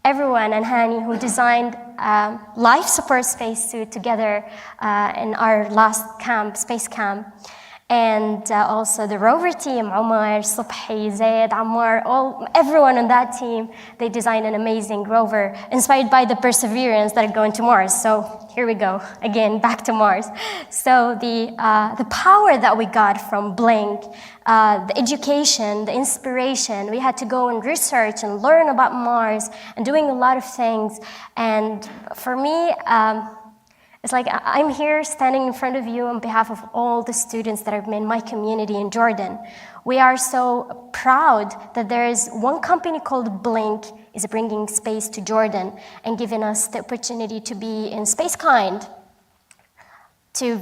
everyone, and Hani, who designed life support spacesuit together in our last camp, space camp. And also the rover team, Omar, Subhi, Zaid, Ammar, everyone on that team, they designed an amazing rover inspired by the Perseverance that are going to Mars. So here we go, again, back to Mars. So the power that we got from Blink, the education, the inspiration, we had to go and research and learn about Mars and doing a lot of things. And for me, it's like I'm here standing in front of you on behalf of all the students that are in my community in Jordan. We are so proud that there is one company called Blink is bringing space to Jordan and giving us the opportunity to be in SpaceKind, to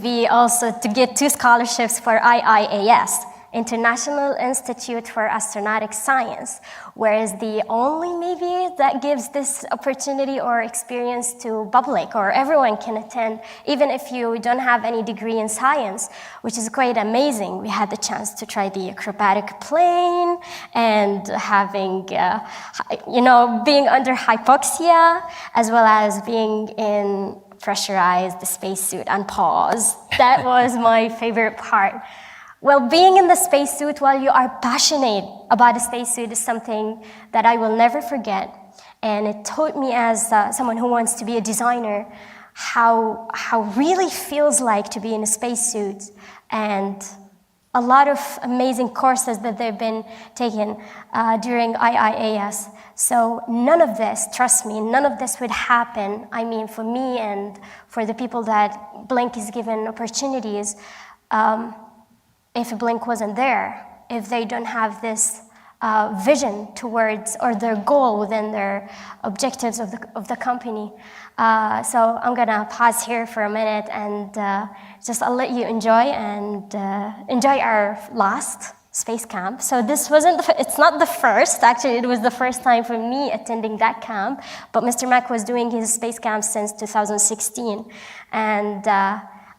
get 2 scholarships for IIAS, International Institute for Astronautical Sciences, whereas the only maybe that gives this opportunity or experience to public or everyone can attend, even if you don't have any degree in science, which is quite amazing. We had the chance to try the acrobatic plane and having, being under hypoxia, as well as being in pressurized spacesuit on pause. That was my favorite part. Well, being in the spacesuit while you are passionate about a spacesuit is something that I will never forget. And it taught me as someone who wants to be a designer how really feels like to be in a spacesuit, and a lot of amazing courses that they've been taking during IIAS. So none of this, trust me, none of this would happen, for me and for the people that Blink is given opportunities, if Blink wasn't there, if they don't have this vision towards, or their goal within their objectives of the company. So I'm gonna pause here for a minute and I'll let you enjoy our last space camp. So this it's not the first, actually it was the first time for me attending that camp, but Mr. Mack was doing his space camp since 2016. And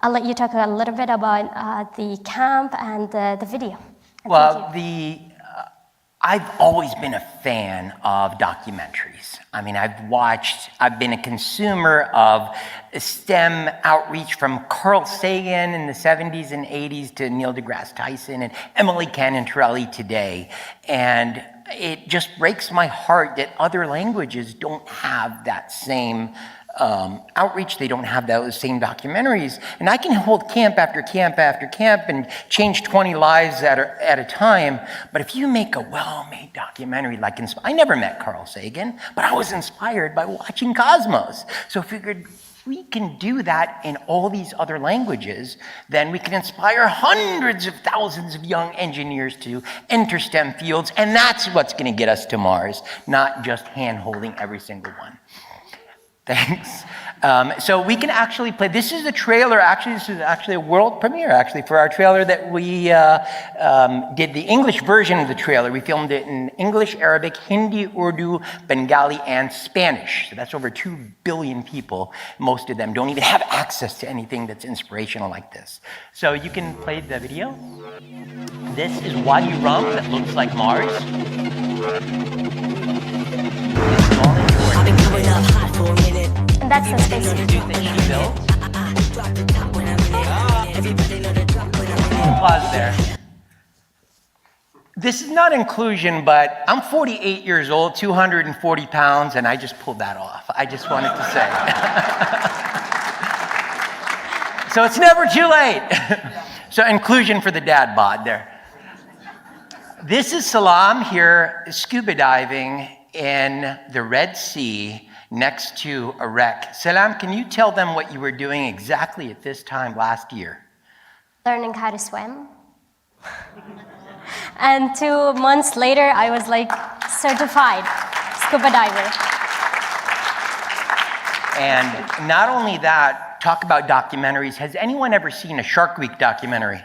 I'll let you talk a little bit about the camp and the video. Well, I've always been a fan of documentaries. I've been a consumer of STEM outreach from Carl Sagan in the 70s and 80s to Neil deGrasse Tyson and Emily Cannon-Torelli today. And it just breaks my heart that other languages don't have that same outreach, they don't have those same documentaries. And I can hold camp after camp after camp and change 20 lives at a time. But if you make a well-made documentary like I never met Carl Sagan, but I was inspired by watching Cosmos. So I figured we can do that in all these other languages, then we can inspire hundreds of thousands of young engineers to enter STEM fields. And that's what's going to get us to Mars, not just hand-holding every single one. Thanks. So we can actually play, this is the trailer, this is a world premiere for our trailer that we did the English version of the trailer. We filmed it in English, Arabic, Hindi, Urdu, Bengali, and Spanish. So that's over 2 billion people. Most of them don't even have access to anything that's inspirational like this. So you can play the video. This is Wadi Rum that looks like Mars. I've been coming up hot for a minute. And that's the space. Pause there. This is not inclusion, but I'm 48 years old, 240 pounds, and I just pulled that off. I just wanted to say. So it's never too late. So inclusion for the dad bod there. This is Salam here scuba diving in the Red Sea next to a wreck. Salam, can you tell them what you were doing exactly at this time last year? Learning how to swim. And 2 months later, I was certified scuba diver. And not only that, talk about documentaries. Has anyone ever seen a Shark Week documentary?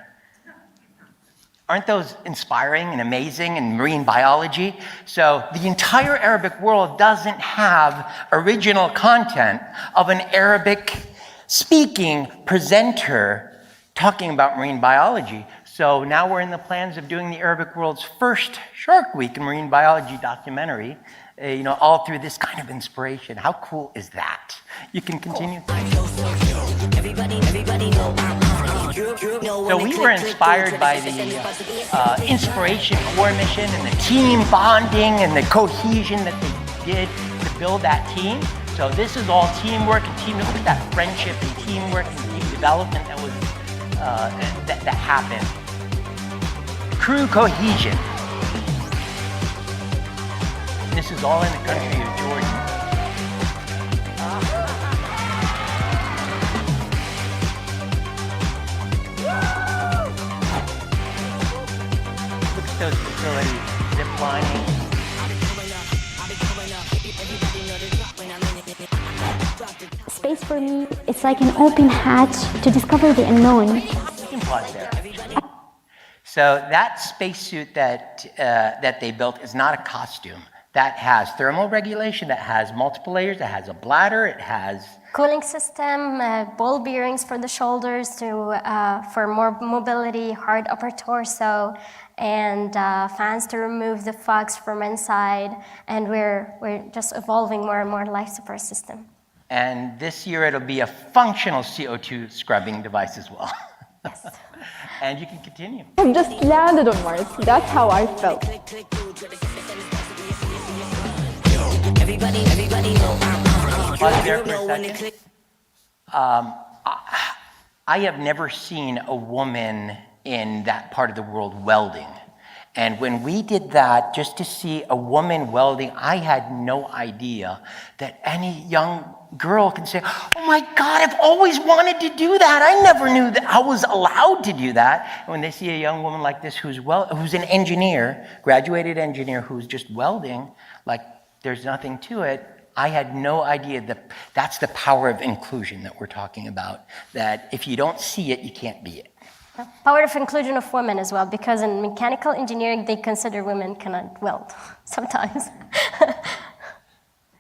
Aren't those inspiring and amazing in marine biology? So the entire Arabic world doesn't have original content of an Arabic speaking presenter talking about marine biology. So now we're in the plans of doing the Arabic world's first Shark Week and marine biology documentary, all through this kind of inspiration. How cool is that? You can continue. So we were inspired by the Inspiration Core mission and the team bonding and the cohesion that they did to build that team. So this is all teamwork and team. Look at that friendship and teamwork and team development that was that happened. Crew cohesion. This is all in the country of Jordan. Look at those facilities, zip lining. Space for me, it's like an open hatch to discover the unknown. You can pause there. So that spacesuit that they built is not a costume. That has thermal regulation, that has multiple layers, that has a bladder, it has Cooling system, ball bearings for the shoulders for more mobility, hard upper torso, and fans to remove the fogs from inside. And we're just evolving more and more life support system. And this year it'll be a functional CO2 scrubbing device as well. Yes. And you can continue. I just landed on Mars. That's how I felt. Pause there for a second. I have never seen a woman in that part of the world welding. And when we did that, just to see a woman welding, I had no idea that any young girl can say, oh my God, I've always wanted to do that. I never knew that I was allowed to do that. And when they see a young woman like this who's an engineer, graduated engineer, who's just welding, like there's nothing to it, I had no idea that that's the power of inclusion that we're talking about, that if you don't see it, you can't be it. Power of inclusion of women as well, because in mechanical engineering, they consider women cannot weld sometimes.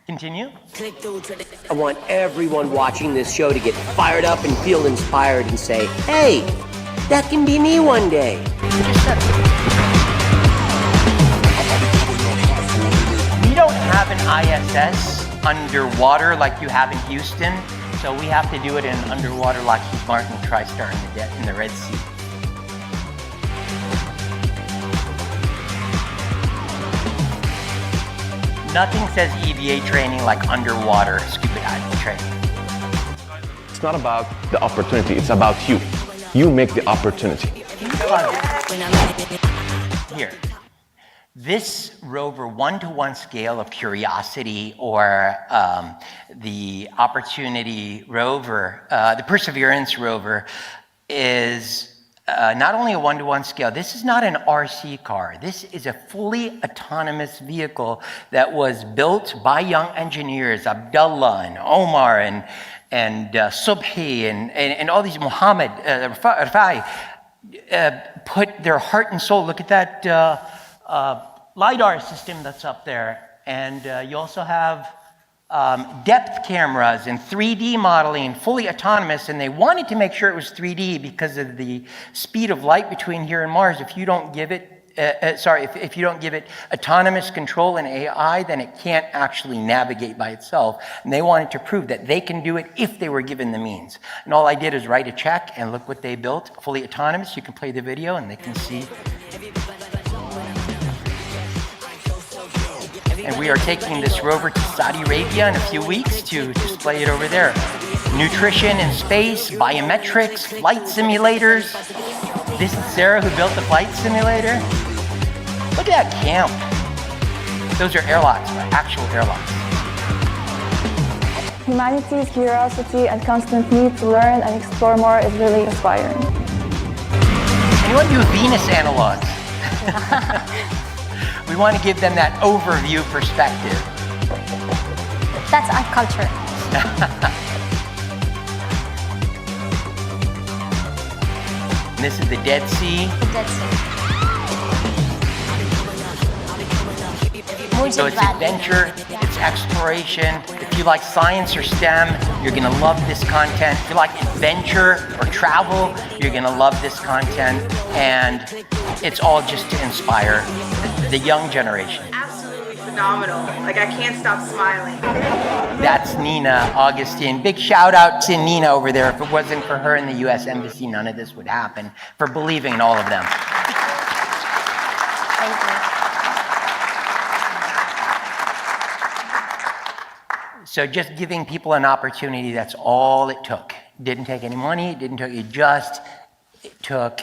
Continue. I want everyone watching this show to get fired up and feel inspired and say, hey, that can be me one day. We don't have an ISS underwater like you have in Houston, so we have to do it in underwater Lockheed Martin TriStar in the Red Sea. Nothing says EVA training like underwater scuba diving training. It's not about the opportunity, it's about you. You make the opportunity. Here. This rover one-to-one scale of Curiosity, or the Opportunity rover, the Perseverance rover, is not only a one-to-one scale. This is not an RC car. This is a fully autonomous vehicle that was built by young engineers, Abdullah and Omar and Subhi and all these, Muhammad, Rafai, put their heart and soul. Look at that LiDAR system that's up there. And you also have depth cameras and 3D modeling, fully autonomous, and they wanted to make sure it was 3D because of the speed of light between here and Mars. If you don't give it, if you don't give it autonomous control and AI, then it can't actually navigate by itself. And they wanted to prove that they can do it if they were given the means. And all I did is write a check, and look what they built, fully autonomous. You can play the video, and they can see. And we are taking this rover to Saudi Arabia in a few weeks to display it over there. Nutrition in space, biometrics, flight simulators. This is Sarah who built the flight simulator. Look at that camp. Those are airlocks, actual airlocks. Humanity's curiosity and constant need to learn and explore more is really inspiring. Anyone do Venus analogs? We want to give them that overview perspective. That's our culture. And this is the Dead Sea. The Dead Sea. So it's adventure, it's exploration. If you like science or STEM, you're gonna love this content. If you like adventure or travel, you're gonna love this content. And it's all just to inspire the young generation. Absolutely phenomenal. Like, I can't stop smiling. That's Nina Augustine. Big shout out to Nina over there. If it wasn't for her in the US Embassy, none of this would happen, for believing in all of them. Thank you. So just giving people an opportunity, that's all it took. Didn't take any money, it took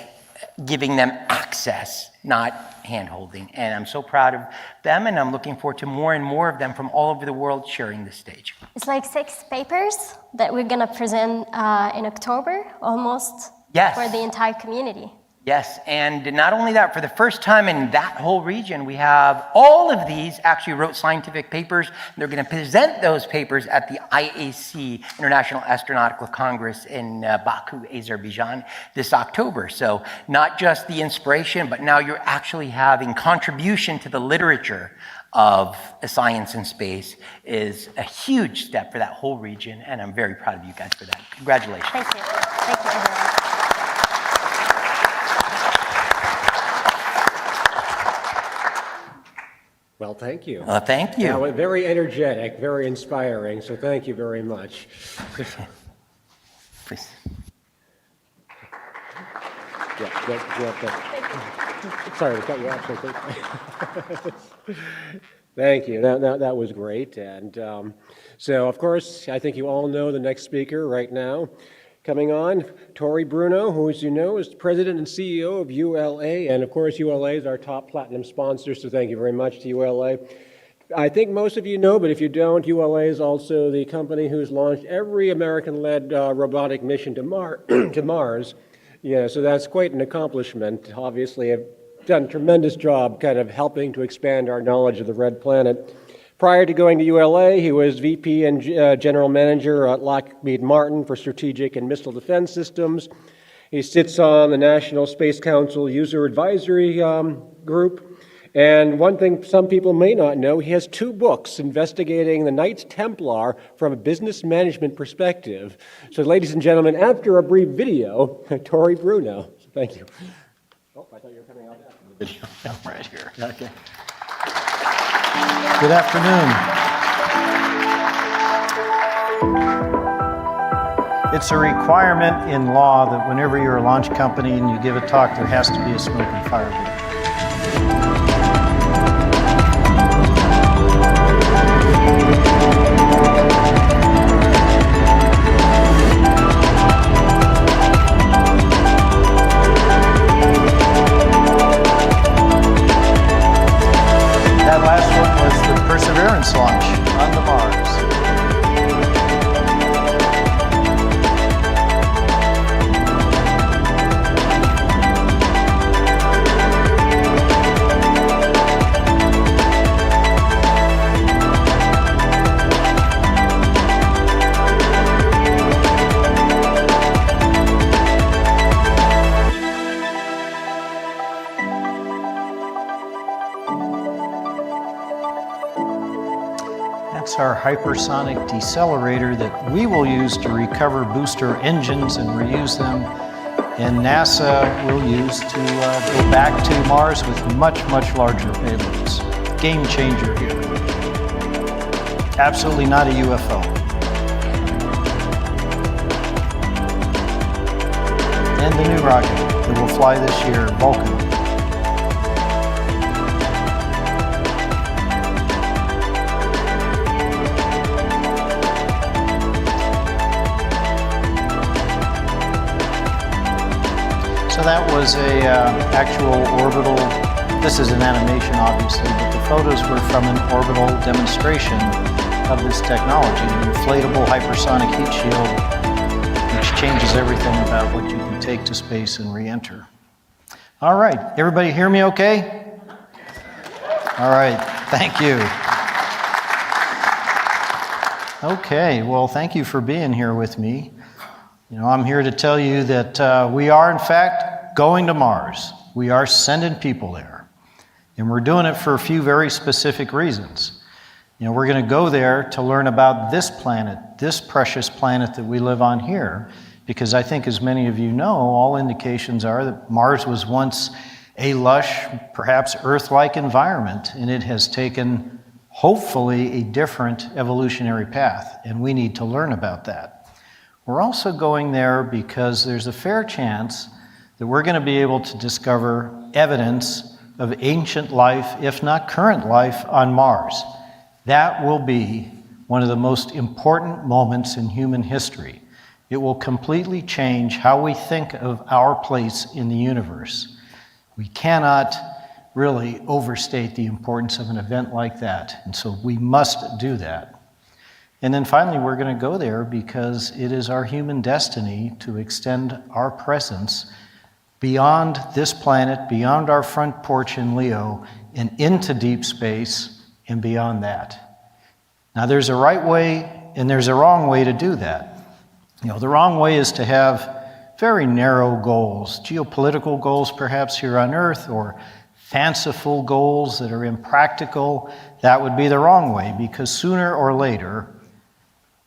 giving them access, not hand-holding. And I'm so proud of them, and I'm looking forward to more and more of them from all over the world sharing this stage. It's like 6 papers that we're gonna present in October, almost, Yes. for the entire community. Yes, and not only that, for the first time in that whole region, we have all of these actually wrote scientific papers. They're going to present those papers at the IAC, International Astronautical Congress in Baku, Azerbaijan, this October. So not just the inspiration, but now you're actually having contribution to the literature of science and space is a huge step for that whole region, and I'm very proud of you guys for that. Congratulations. Thank you. Thank you, everyone. Well, thank you. Thank you. Yeah, very energetic, very inspiring, so thank you very much. Please. Sorry, to cut you off so quick. Thank you. That was great. And so, of course, I think you all know the next speaker right now. Coming on, Tori Bruno, who, as you know, is President and CEO of ULA. And, of course, ULA is our top platinum sponsor, so thank you very much to ULA. I think most of you know, but if you don't, ULA is also the company who's launched every American-led robotic mission to Mars. Yeah, so that's quite an accomplishment. Obviously, have done a tremendous job kind of helping to expand our knowledge of the red planet. Prior to going to ULA, he was VP and General Manager at Lockheed Martin for Strategic and Missile Defense Systems. He sits on the National Space Council User Advisory Group. And one thing some people may not know, he has 2 books investigating the Knights Templar from a business management perspective. So, ladies and gentlemen, after a brief video, Tori Bruno. Thank you. Oh, I thought you were coming out after the video. I'm right here. Okay. Good afternoon. It's a requirement in law that whenever you're a launch company and you give a talk, there has to be a smoking fire booth. Perseverance launch on the Mars. Our hypersonic decelerator that we will use to recover booster engines and reuse them, and NASA will use to go back to Mars with much, much larger payloads. Game changer here. Absolutely not a UFO. And the new rocket that will fly this year, Vulcan. So that was a actual orbital, this is an animation obviously, but the photos were from an orbital demonstration of this technology, an inflatable hypersonic heat shield, which changes everything about what you can take to space and re-enter. All right, everybody hear me okay? All right, thank you. Okay, well, thank you for being here with me. You know, I'm here to tell you that we are, in fact, going to Mars. We are sending people there. And we're doing it for a few very specific reasons. You know, we're going to go there to learn about this planet, this precious planet that we live on here, because I think, as many of you know, all indications are that Mars was once a lush, perhaps Earth-like environment, and it has taken, hopefully, a different evolutionary path, and we need to learn about that. We're also going there because there's a fair chance that we're going to be able to discover evidence of ancient life, if not current life, on Mars. That will be one of the most important moments in human history. It will completely change how we think of our place in the universe. We cannot really overstate the importance of an event like that, and so we must do that. And then finally, we're going to go there because it is our human destiny to extend our presence beyond this planet, beyond our front porch in Leo, and into deep space and beyond that. Now, there's a right way and there's a wrong way to do that. You know, the wrong way is to have very narrow goals, geopolitical goals perhaps here on Earth, or fanciful goals that are impractical. That would be the wrong way, because sooner or later,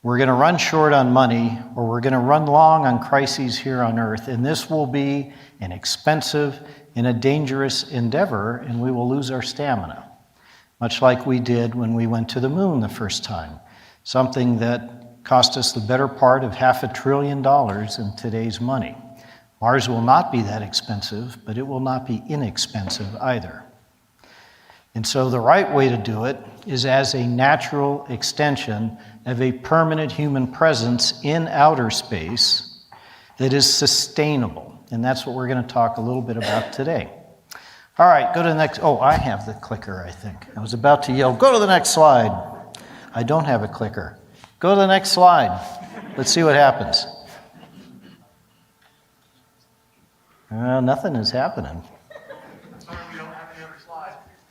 we're going to run short on money, or we're going to run long on crises here on Earth, and this will be an expensive and a dangerous endeavor, and we will lose our stamina, much like we did when we went to the moon the first time, something that cost us the better part of $500 billion in today's money. Mars will not be that expensive, but it will not be inexpensive either. And so the right way to do it is as a natural extension of a permanent human presence in outer space that is sustainable. And that's what we're going to talk a little bit about today. All right, go to the next. Oh, I have the clicker, I think. I was about to yell, go to the next slide. I don't have a clicker. Go to the next slide. Let's see what happens. Nothing is happening.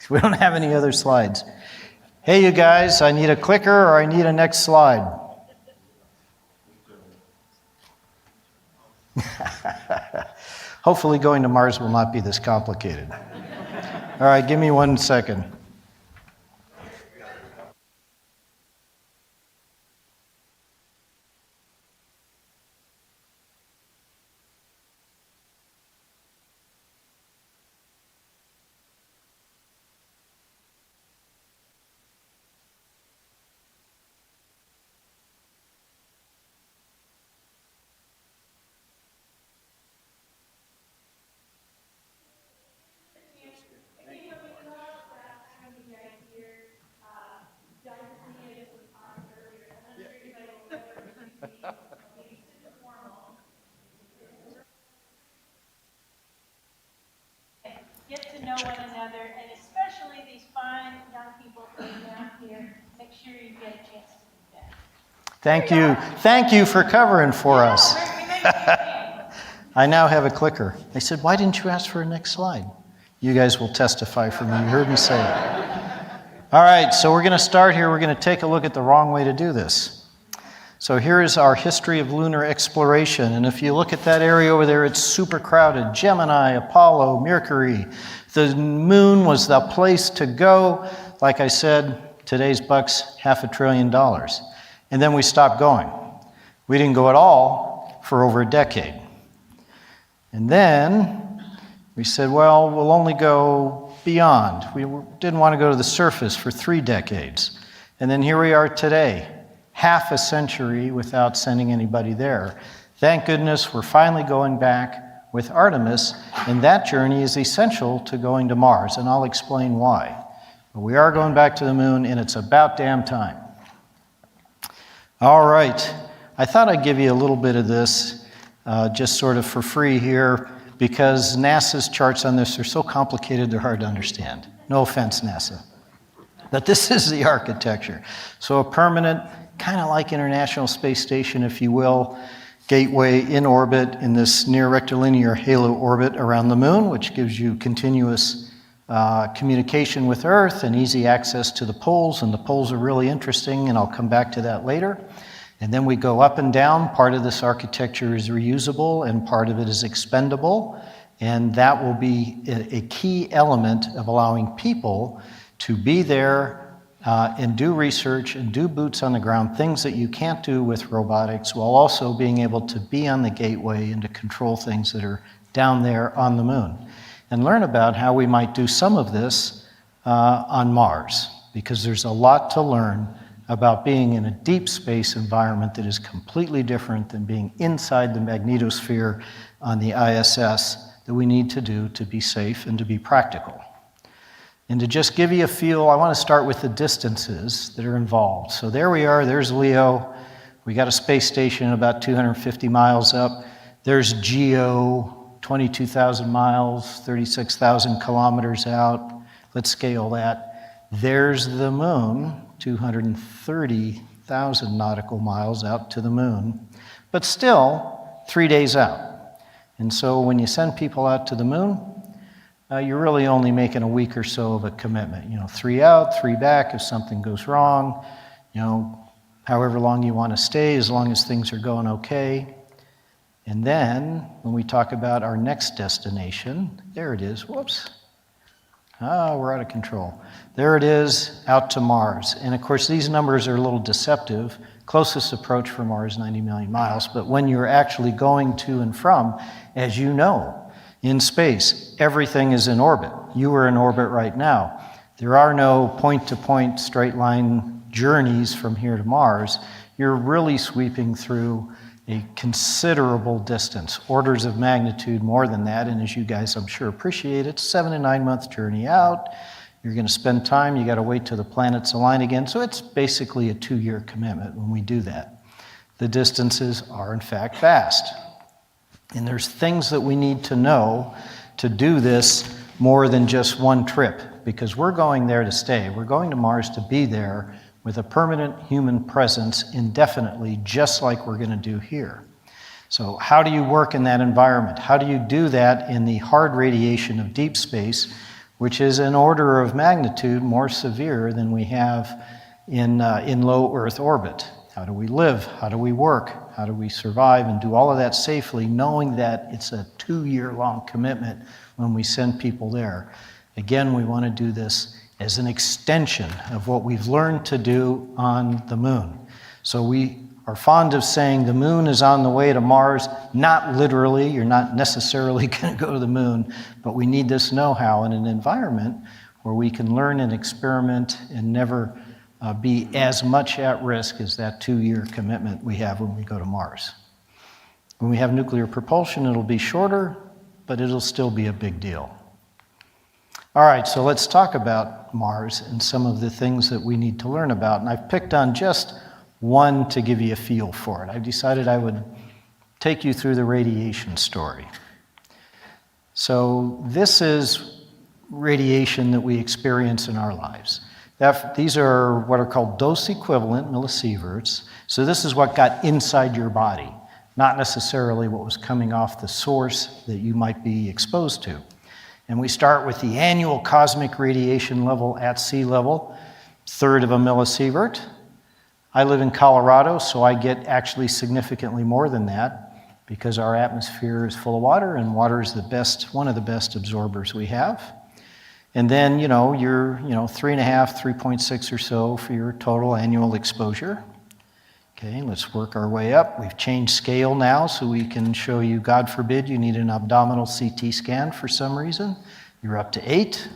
We don't have any other slides. Hey, you guys, I need a clicker or I need a next slide. Hopefully going to Mars will not be this complicated. All right, give me 1 second. Get to know one another, and especially these fine young people coming down here, make sure you get a chance to do that. Thank you. Thank you for covering for us. I now have a clicker. They said, why didn't you ask for a next slide? You guys will testify for me. You heard me say it. All right, so we're going to start here. We're going to take a look at the wrong way to do this. So here is our history of lunar exploration. And if you look at that area over there, it's super crowded. Gemini, Apollo, Mercury. The moon was the place to go. Like I said, today's bucks, $500 billion. And then we stopped going. We didn't go at all for over a decade. And then we said, well, we'll only go beyond. We didn't want to go to the surface for 3 decades. And then here we are today. Half a century without sending anybody there. Thank goodness we're finally going back with Artemis, and that journey is essential to going to Mars, and I'll explain why. But we are going back to the moon, and it's about damn time. All right, I thought I'd give you a little bit of this, just sort of for free here, because NASA's charts on this are so complicated they're hard to understand. No offense, NASA. But this is the architecture. So a permanent, kind of like International Space Station, if you will, gateway in orbit in this near rectilinear halo orbit around the moon, which gives you continuous communication with Earth and easy access to the poles, and the poles are really interesting, and I'll come back to that later. And then we go up and down. Part of this architecture is reusable, and part of it is expendable. And that will be a key element of allowing people to be there and do research and do boots on the ground, things that you can't do with robotics, while also being able to be on the gateway and to control things that are down there on the moon. And learn about how we might do some of this on Mars, because there's a lot to learn about being in a deep space environment that is completely different than being inside the magnetosphere on the ISS that we need to do to be safe and to be practical. And to just give you a feel, I want to start with the distances that are involved. So there we are, there's Leo. We got a space station about 250 miles up. There's Geo, 22,000 miles, 36,000 kilometers out. Let's scale that. There's the moon, 230,000 nautical miles out to the moon, but still 3 days out. And so when you send people out to the moon, you're really only making a week or so of a commitment. 3 out, 3 back if something goes wrong, however long you want to stay, as long as things are going okay. And then when we talk about our next destination, there it is, whoops. We're out of control. There it is, out to Mars. And of course, these numbers are a little deceptive. Closest approach for Mars, 90 million miles. But when you're actually going to and from, as you know, in space, everything is in orbit. You are in orbit right now. There are no point-to-point straight line journeys from here to Mars. You're really sweeping through a considerable distance, orders of magnitude more than that. And as you guys, I'm sure, appreciate, it's 7 to 9 month journey out. You're going to spend time. You got to wait till the planets align again. So it's basically a 2-year commitment when we do that. The distances are, in fact, vast. And there's things that we need to know to do this more than just one trip, because we're going there to stay. We're going to Mars to be there with a permanent human presence indefinitely, just like we're going to do here. So how do you work in that environment? How do you do that in the hard radiation of deep space, which is an order of magnitude more severe than we have in low Earth orbit? How do we live? How do we work? How do we survive and do all of that safely, knowing that it's a 2-year-long commitment when we send people there? Again, we want to do this as an extension of what we've learned to do on the moon. So we are fond of saying the moon is on the way to Mars. Not literally, you're not necessarily going to go to the moon, but we need this know-how in an environment where we can learn and experiment and never be as much at risk as that 2-year commitment we have when we go to Mars. When we have nuclear propulsion, it'll be shorter, but it'll still be a big deal. All right, so let's talk about Mars and some of the things that we need to learn about. And I've picked on just one to give you a feel for it. I've decided I would take you through the radiation story. So this is radiation that we experience in our lives. These are what are called dose equivalent millisieverts. So this is what got inside your body, not necessarily what was coming off the source that you might be exposed to. And we start with the annual cosmic radiation level at sea level, 1/3 of a millisievert. I live in Colorado, so I get actually significantly more than that because our atmosphere is full of water, and water is one of the best absorbers we have. And then, you're 3.5, 3.6 or so for your total annual exposure. Okay, let's work our way up. We've changed scale now so we can show you, God forbid, you need an abdominal CT scan for some reason. You're up to 8.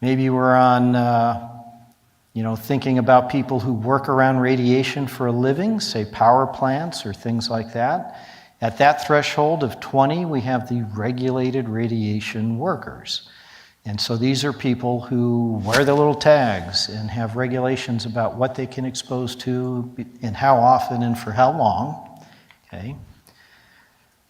Maybe we're on, thinking about people who work around radiation for a living, say power plants or things like that. At that threshold of 20, we have the regulated radiation workers. And so these are people who wear the little tags and have regulations about what they can expose to and how often and for how long. Okay.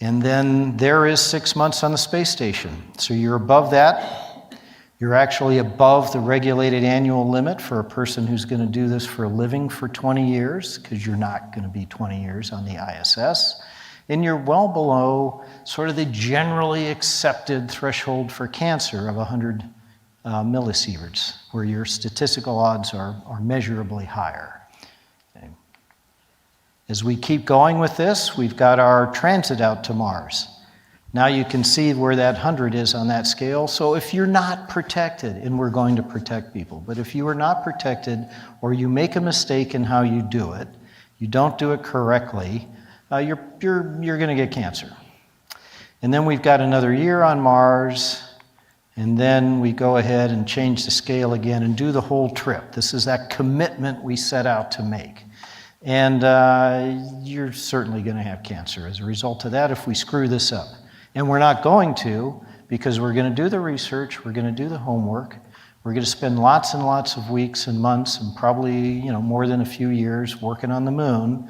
And then there is 6 months on the space station. So you're above that. You're actually above the regulated annual limit for a person who's going to do this for a living for 20 years, because you're not going to be 20 years on the ISS. And you're well below sort of the generally accepted threshold for cancer of 100 millisieverts, where your statistical odds are measurably higher. Okay. As we keep going with this, we've got our transit out to Mars. Now you can see where that 100 is on that scale. So if you're not protected, and we're going to protect people, but if you are not protected or you make a mistake in how you do it, you don't do it correctly, you're going to get cancer. And then we've got another year on Mars, and then we go ahead and change the scale again and do the whole trip. This is that commitment we set out to make. And you're certainly going to have cancer as a result of that if we screw this up. And we're not going to, because we're going to do the research, we're going to do the homework, we're going to spend lots and lots of weeks and months and probably more than a few years working on the moon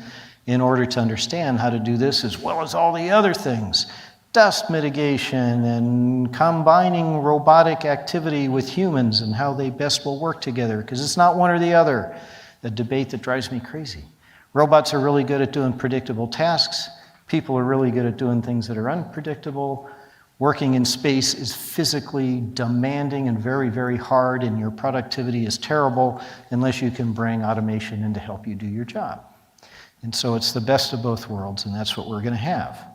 in order to understand how to do this as well as all the other things. Dust mitigation and combining robotic activity with humans and how they best will work together, because it's not one or the other. The debate that drives me crazy. Robots are really good at doing predictable tasks. People are really good at doing things that are unpredictable. Working in space is physically demanding and very, very hard, and your productivity is terrible unless you can bring automation in to help you do your job. And so it's the best of both worlds, and that's what we're going to have.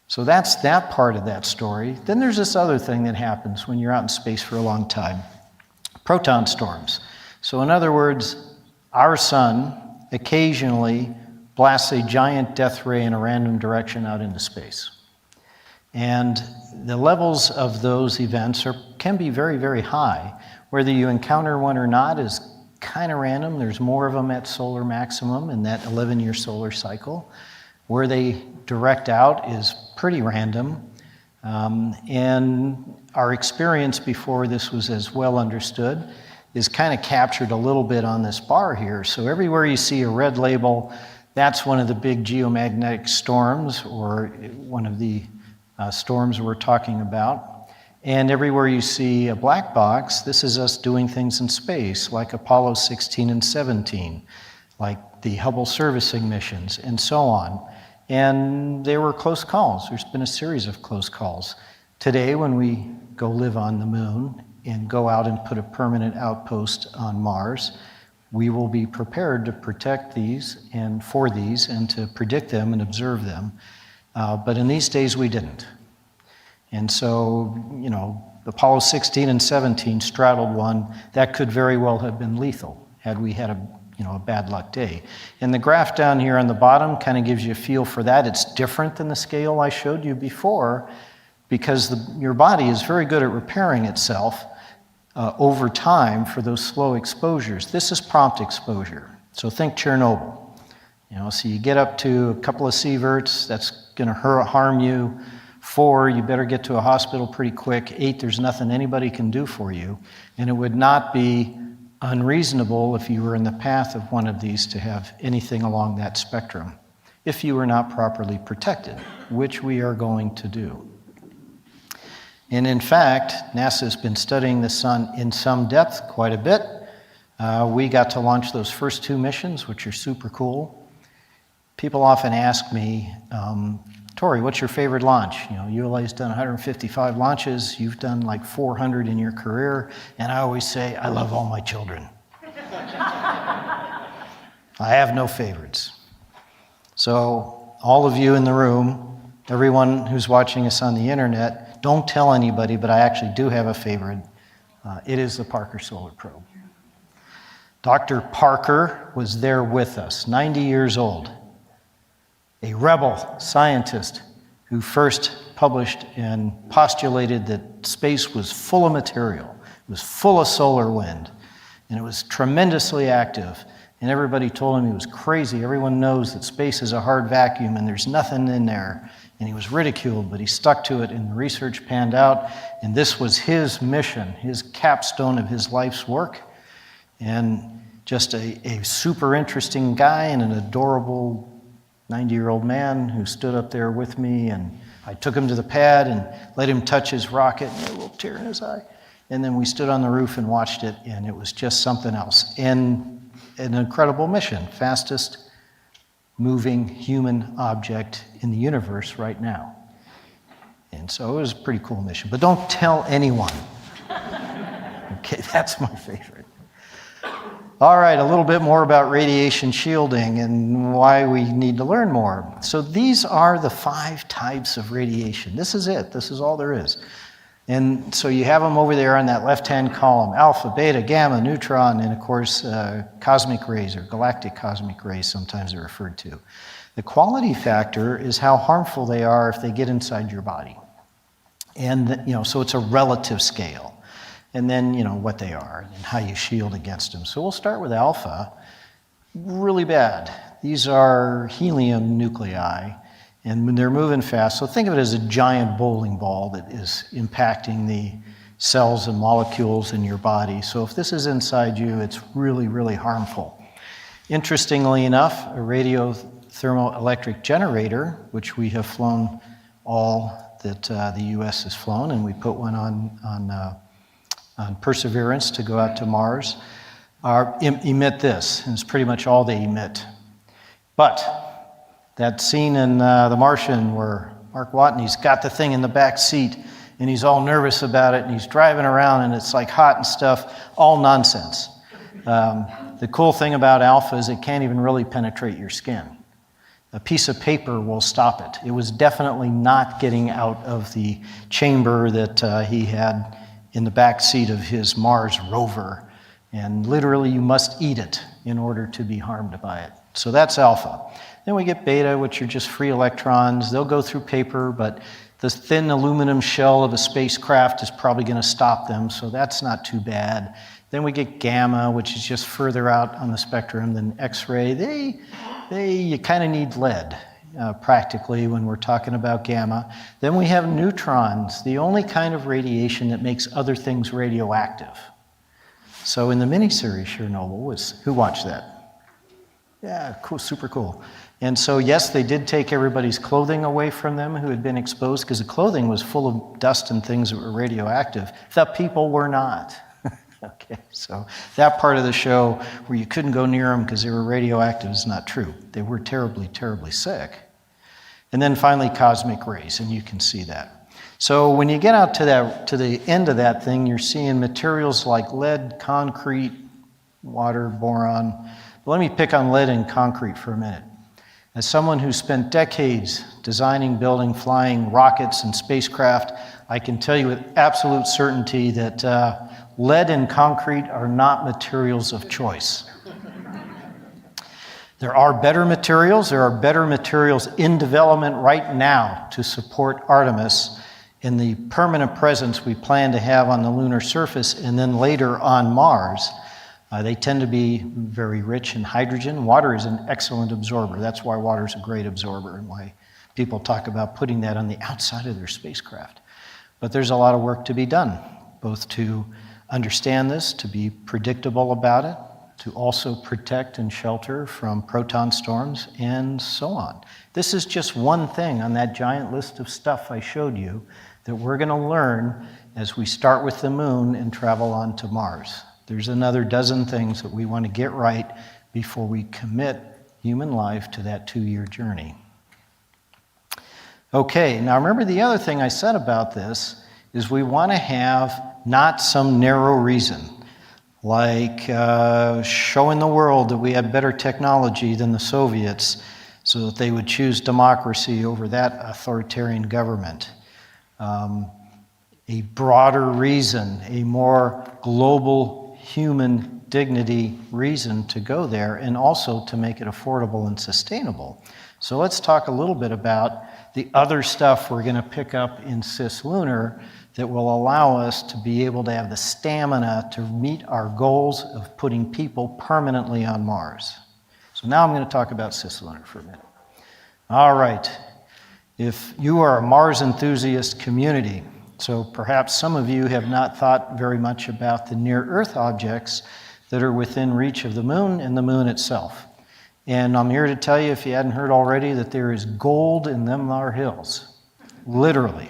So that's that part of that story. Then there's this other thing that happens when you're out in space for a long time. Proton storms. So in other words, our sun occasionally blasts a giant death ray in a random direction out into space. And the levels of those events can be very, very high. Whether you encounter one or not is kind of random. There's more of them at solar maximum in that 11-year solar cycle. Where they direct out is pretty random. And our experience before this was as well understood is kind of captured a little bit on this bar here. So everywhere you see a red label, that's one of the big geomagnetic storms, or one of the storms we're talking about. And everywhere you see a black box, this is us doing things in space, like Apollo 16 and 17, like the Hubble servicing missions, and so on. And they were close calls. There's been a series of close calls. Today, when we go live on the moon and go out and put a permanent outpost on Mars, we will be prepared to protect these and for these and to predict them and observe them. But in these days, we didn't. And so, Apollo 16 and 17 straddled one that could very well have been lethal had we had a bad luck day. And the graph down here on the bottom kind of gives you a feel for that. It's different than the scale I showed you before because your body is very good at repairing itself over time for those slow exposures. This is prompt exposure. So think Chernobyl. So you get up to a couple of sieverts, that's going to harm you. 4, you better get to a hospital pretty quick. 8, there's nothing anybody can do for you. And it would not be unreasonable if you were in the path of one of these to have anything along that spectrum, if you were not properly protected, which we are going to do. And in fact, NASA has been studying the sun in some depth quite a bit. We got to launch those first 2 missions, which are super cool. People often ask me, Tori, what's your favorite launch? ULA's done 155 launches. You've done like 400 in your career. And I always say, I love all my children. I have no favorites. So all of you in the room, everyone who's watching us on the internet, don't tell anybody, but I actually do have a favorite. It is the Parker Solar Probe. Dr. Parker was there with us, 90 years old. A rebel scientist who first published and postulated that space was full of material, it was full of solar wind, and it was tremendously active. And everybody told him he was crazy. Everyone knows that space is a hard vacuum and there's nothing in there. And he was ridiculed, but he stuck to it, and the research panned out. And this was his mission, his capstone of his life's work. And just a super interesting guy and an adorable 90-year-old man who stood up there with me, and I took him to the pad and let him touch his rocket, and he had a little tear in his eye. And then we stood on the roof and watched it, and it was just something else. And an incredible mission, fastest moving human object in the universe right now. And so it was a pretty cool mission, but don't tell anyone. Okay, that's my favorite. All right, a little bit more about radiation shielding and why we need to learn more. So these are the 5 types of radiation. This is it. This is all there is. And so you have them over there on that left-hand column: alpha, beta, gamma, neutron, and of course cosmic rays, or galactic cosmic rays sometimes they're referred to. The quality factor is how harmful they are if they get inside your body. And so it's a relative scale. And then, what they are and how you shield against them. So we'll start with alpha. Really bad. These are helium nuclei, and they're moving fast. So think of it as a giant bowling ball that is impacting the cells and molecules in your body. So if this is inside you, it's really, really harmful. Interestingly enough, a radiothermoelectric generator, which we have flown all that the U.S. has flown, and we put one on Perseverance to go out to Mars, emit this, and it's pretty much all they emit. But that scene in The Martian where Mark Watney's got the thing in the back seat and he's all nervous about it and he's driving around and it's like hot and stuff, all nonsense. The cool thing about alpha is it can't even really penetrate your skin. A piece of paper will stop it. It was definitely not getting out of the chamber that he had in the back seat of his Mars rover, and literally you must eat it in order to be harmed by it. So that's alpha. Then we get beta, which are just free electrons. They'll go through paper, but the thin aluminum shell of a spacecraft is probably going to stop them, so that's not too bad. Then we get gamma, which is just further out on the spectrum than X-ray. You kind of need lead. Practically when we're talking about gamma. Then we have neutrons, the only kind of radiation that makes other things radioactive. So in the miniseries Chernobyl, who watched that? Yeah, cool, super cool. And so yes, they did take everybody's clothing away from them who had been exposed, because the clothing was full of dust and things that were radioactive. The people were not. Okay, so that part of the show where you couldn't go near them because they were radioactive is not true. They were terribly, terribly sick. And then finally, cosmic rays, and you can see that. So when you get out to the end of that thing, you're seeing materials like lead, concrete, water, boron. But let me pick on lead and concrete for a minute. As someone who spent decades designing, building, flying rockets and spacecraft, I can tell you with absolute certainty that lead and concrete are not materials of choice. There are better materials. There are better materials in development right now to support Artemis in the permanent presence we plan to have on the lunar surface and then later on Mars. They tend to be very rich in hydrogen. Water is an excellent absorber. That's why water is a great absorber and why people talk about putting that on the outside of their spacecraft. But there's a lot of work to be done, both to understand this, to be predictable about it, to also protect and shelter from proton storms, and so on. This is just one thing on that giant list of stuff I showed you that we're going to learn as we start with the moon and travel on to Mars. There's another dozen things that we want to get right before we commit human life to that 2-year journey. Okay, now remember the other thing I said about this is we want to have not some narrow reason, like showing the world that we had better technology than the Soviets so that they would choose democracy over that authoritarian government. A broader reason, a more global human dignity reason to go there, and also to make it affordable and sustainable. So let's talk a little bit about the other stuff we're going to pick up in cislunar that will allow us to be able to have the stamina to meet our goals of putting people permanently on Mars. So now I'm going to talk about cislunar for a minute. All right. If you are a Mars enthusiast community, so perhaps some of you have not thought very much about the near-Earth objects that are within reach of the moon and the moon itself. And I'm here to tell you, if you hadn't heard already, that there is gold in them thar hills, literally.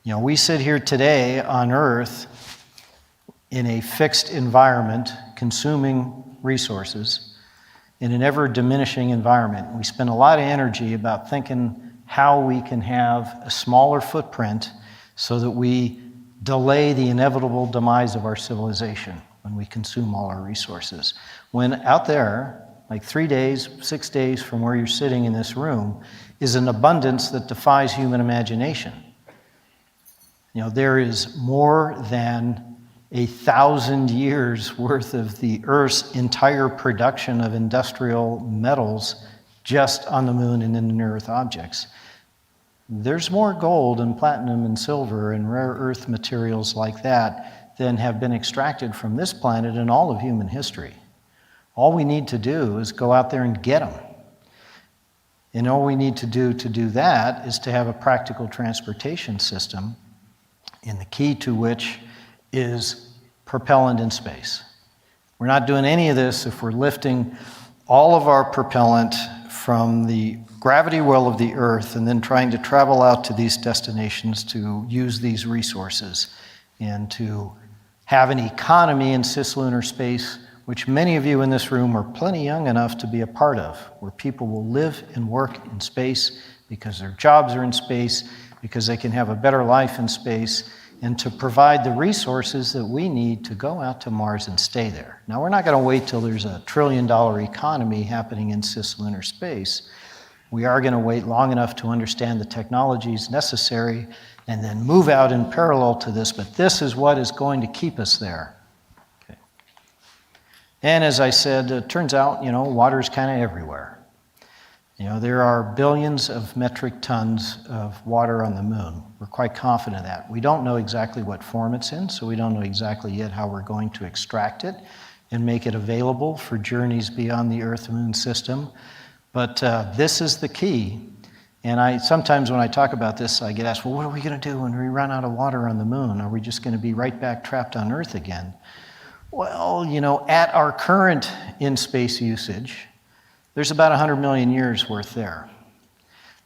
You know, we sit here today on Earth in a fixed environment, consuming resources, in an ever-diminishing environment. We spend a lot of energy about thinking how we can have a smaller footprint so that we delay the inevitable demise of our civilization. when we consume all our resources. When out there, like 3 days, 6 days from where you're sitting in this room, is an abundance that defies human imagination. There is more than 1,000 years worth of the Earth's entire production of industrial metals just on the moon and in the near Earth objects. There's more gold and platinum and silver and rare earth materials like that than have been extracted from this planet in all of human history. All we need to do is go out there and get them. And all we need to do that is to have a practical transportation system, and the key to which is propellant in space. We're not doing any of this if we're lifting all of our propellant from the gravity well of the Earth and then trying to travel out to these destinations to use these resources and to have an economy in cislunar space, which many of you in this room are plenty young enough to be a part of, where people will live and work in space because their jobs are in space, because they can have a better life in space, and to provide the resources that we need to go out to Mars and stay there. Now, we're not going to wait till there's a $1 trillion economy happening in cislunar space. We are going to wait long enough to understand the technologies necessary and then move out in parallel to this, but this is what is going to keep us there. Okay. And as I said, it turns out, water is kind of everywhere. There are billions of metric tons of water on the moon. We're quite confident of that. We don't know exactly what form it's in, so we don't know exactly yet how we're going to extract it and make it available for journeys beyond the Earth-Moon system. But this is the key. And sometimes when I talk about this, I get asked, well, what are we going to do when we run out of water on the moon? Are we just going to be right back trapped on Earth again? Well, at our current in-space usage, there's about 100 million years worth there.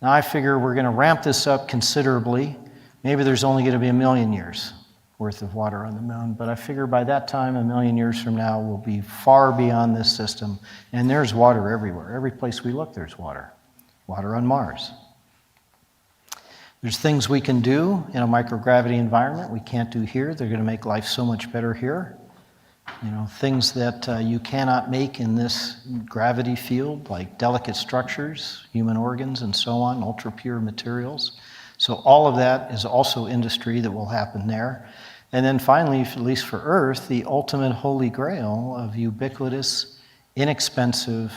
Now I figure we're going to ramp this up considerably. Maybe there's only going to be 1 million years worth of water on the moon, but I figure by that time, 1 million years from now, we'll be far beyond this system, and there's water everywhere. Every place we look, there's water. Water on Mars. There's things we can do in a microgravity environment we can't do here. They're going to make life so much better here. Things that you cannot make in this gravity field, like delicate structures, human organs, and so on, ultra-pure materials. So all of that is also industry that will happen there. And then finally, at least for Earth, the ultimate holy grail of ubiquitous, inexpensive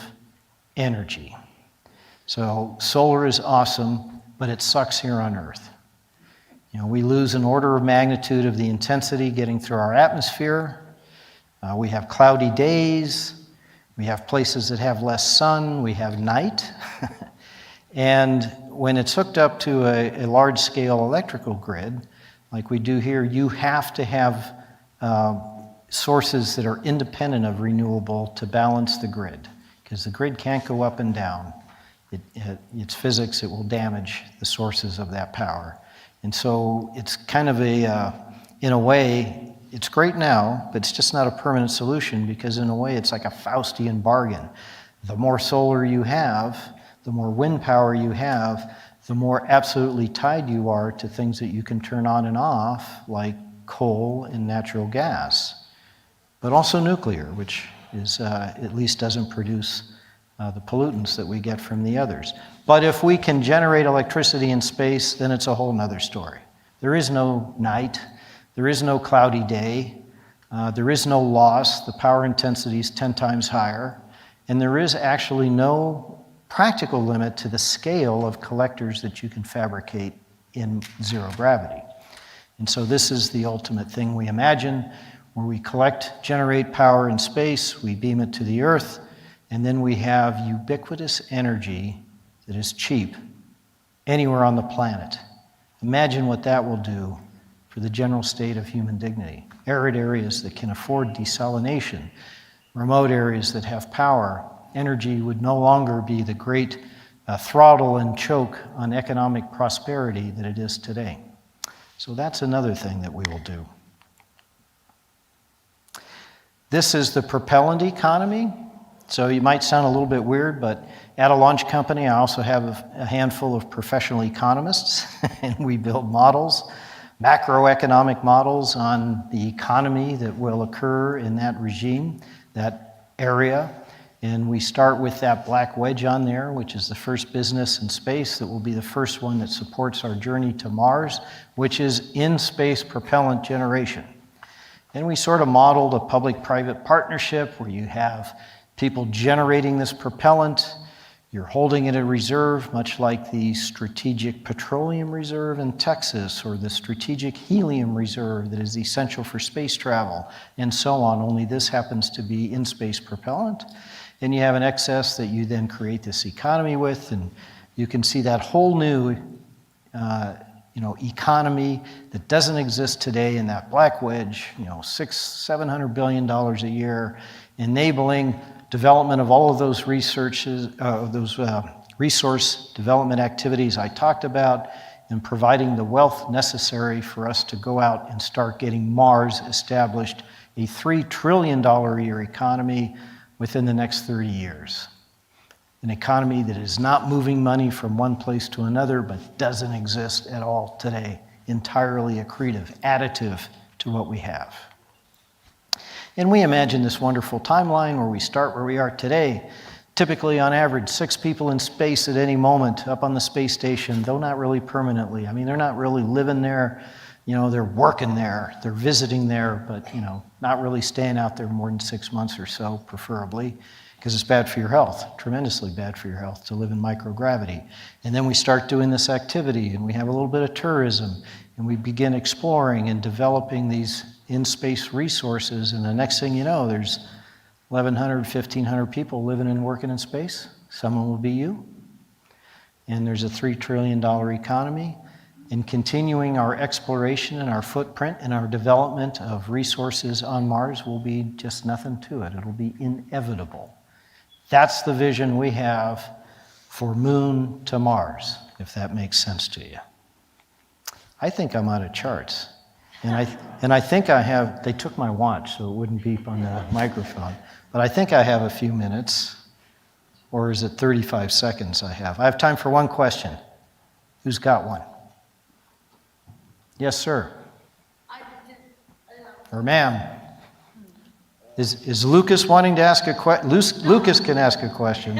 energy. So solar is awesome, but it sucks here on Earth. We lose an order of magnitude of the intensity getting through our atmosphere. We have cloudy days, we have places that have less sun, we have night. And when it's hooked up to a large-scale electrical grid, like we do here, you have to have sources that are independent of renewable to balance the grid, because the grid can't go up and down. It's physics, it will damage the sources of that power. And so it's kind of in a way, it's great now, but it's just not a permanent solution, because in a way it's like a Faustian bargain. The more solar you have, the more wind power you have, the more absolutely tied you are to things that you can turn on and off, like coal and natural gas, but also nuclear, which is at least doesn't produce the pollutants that we get from the others. But if we can generate electricity in space, then it's a whole nother story. There is no night. There is no cloudy day. There is no loss. The power intensity is 10 times higher. And there is actually no practical limit to the scale of collectors that you can fabricate in zero gravity. And so this is the ultimate thing we imagine, where we generate power in space, we beam it to the Earth, and then we have ubiquitous energy that is cheap anywhere on the planet. Imagine what that will do for the general state of human dignity. Arid areas that can afford desalination, remote areas that have power. Energy would no longer be the great throttle and choke on economic prosperity that it is today. So that's another thing that we will do. This is the propellant economy. So it might sound a little bit weird, but at a launch company, I also have a handful of professional economists, and we build models macroeconomic models on the economy that will occur in that regime, that area. And we start with that black wedge on there, which is the first business in space that will be the first one that supports our journey to Mars, which is in-space propellant generation. And we sort of modeled a public-private partnership where you have people generating this propellant. You're holding it in reserve, much like the Strategic Petroleum Reserve in Texas or the Strategic Helium Reserve that is essential for space travel, and so on, only this happens to be in-space propellant. And you have an excess that you then create this economy with, and you can see that whole new economy that doesn't exist today in that black wedge, $600-700 billion a year, enabling development of all of those resource development activities I talked about, and providing the wealth necessary for us to go out and start getting Mars established, a $3 trillion a year economy within the next 30 years. An economy that is not moving money from one place to another, but doesn't exist at all today. Entirely accretive, additive to what we have. And we imagine this wonderful timeline where we start where we are today. Typically, on average, 6 people in space at any moment up on the space station, though not really permanently. I mean, they're not really living there. They're working there, they're visiting there, but, not really staying out there more than 6 months or so, preferably, because it's bad for your health, tremendously bad for your health to live in microgravity. And then we start doing this activity, and we have a little bit of tourism, and we begin exploring and developing these in-space resources, and the next thing you know, there's 1,100, 1,500 people living and working in space. Someone will be you. And there's a $3 trillion economy. And continuing our exploration and our footprint and our development of resources on Mars will be just nothing to it. It'll be inevitable. That's the vision we have for Moon to Mars, if that makes sense to you. I think I'm out of charts. And I think I have, they took my watch so it wouldn't beep on the microphone, but I think I have a few minutes, or is it 35 seconds I have? I have time for one question. Who's got one? Yes, sir. Or ma'am. Is Lucas wanting to ask a question? Lucas can ask a question.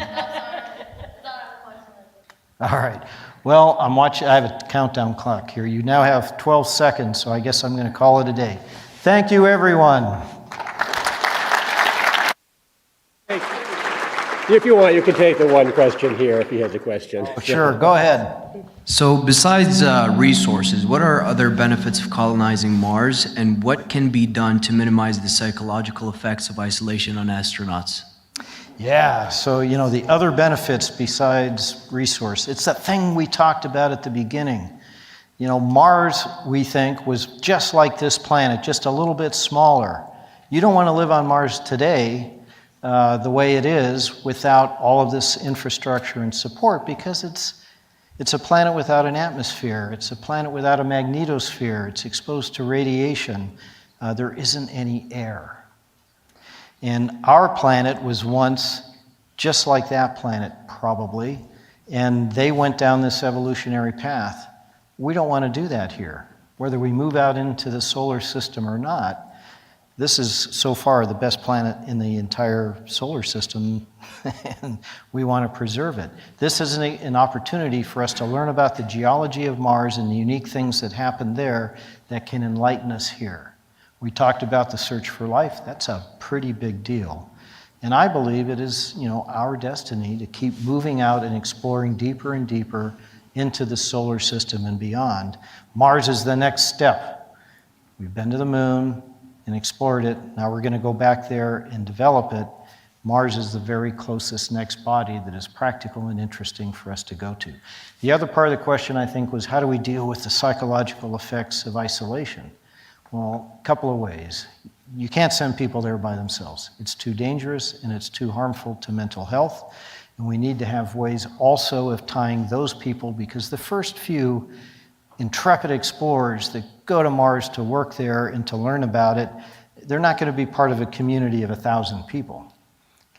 All right. Well, I'm watching. I have a countdown clock here. You now have 12 seconds, so I guess I'm going to call it a day. Thank you, everyone. If you want, you can take the one question here if he has a question. Sure, go ahead. So besides resources, what are other benefits of colonizing Mars, and what can be done to minimize the psychological effects of isolation on astronauts? Yeah, so the other benefits besides resource, it's that thing we talked about at the beginning. Mars, we think, was just like this planet, just a little bit smaller. You don't want to live on Mars today the way it is without all of this infrastructure and support, because it's a planet without an atmosphere. It's a planet without a magnetosphere. It's exposed to radiation. There isn't any air. And our planet was once just like that planet, probably, and they went down this evolutionary path. We don't want to do that here. Whether we move out into the solar system or not, this is so far the best planet in the entire solar system, and we want to preserve it. This is an opportunity for us to learn about the geology of Mars and the unique things that happen there that can enlighten us here. We talked about the search for life. That's a pretty big deal. And I believe it is, our destiny to keep moving out and exploring deeper and deeper into the solar system and beyond. Mars is the next step. We've been to the moon and explored it. Now we're going to go back there and develop it. Mars is the very closest next body that is practical and interesting for us to go to. The other part of the question, I think, was how do we deal with the psychological effects of isolation? Well, a couple of ways. You can't send people there by themselves. It's too dangerous and it's too harmful to mental health. And we need to have ways also of tying those people, because the first few intrepid explorers that go to Mars to work there and to learn about it, they're not going to be part of a community of 1,000 people.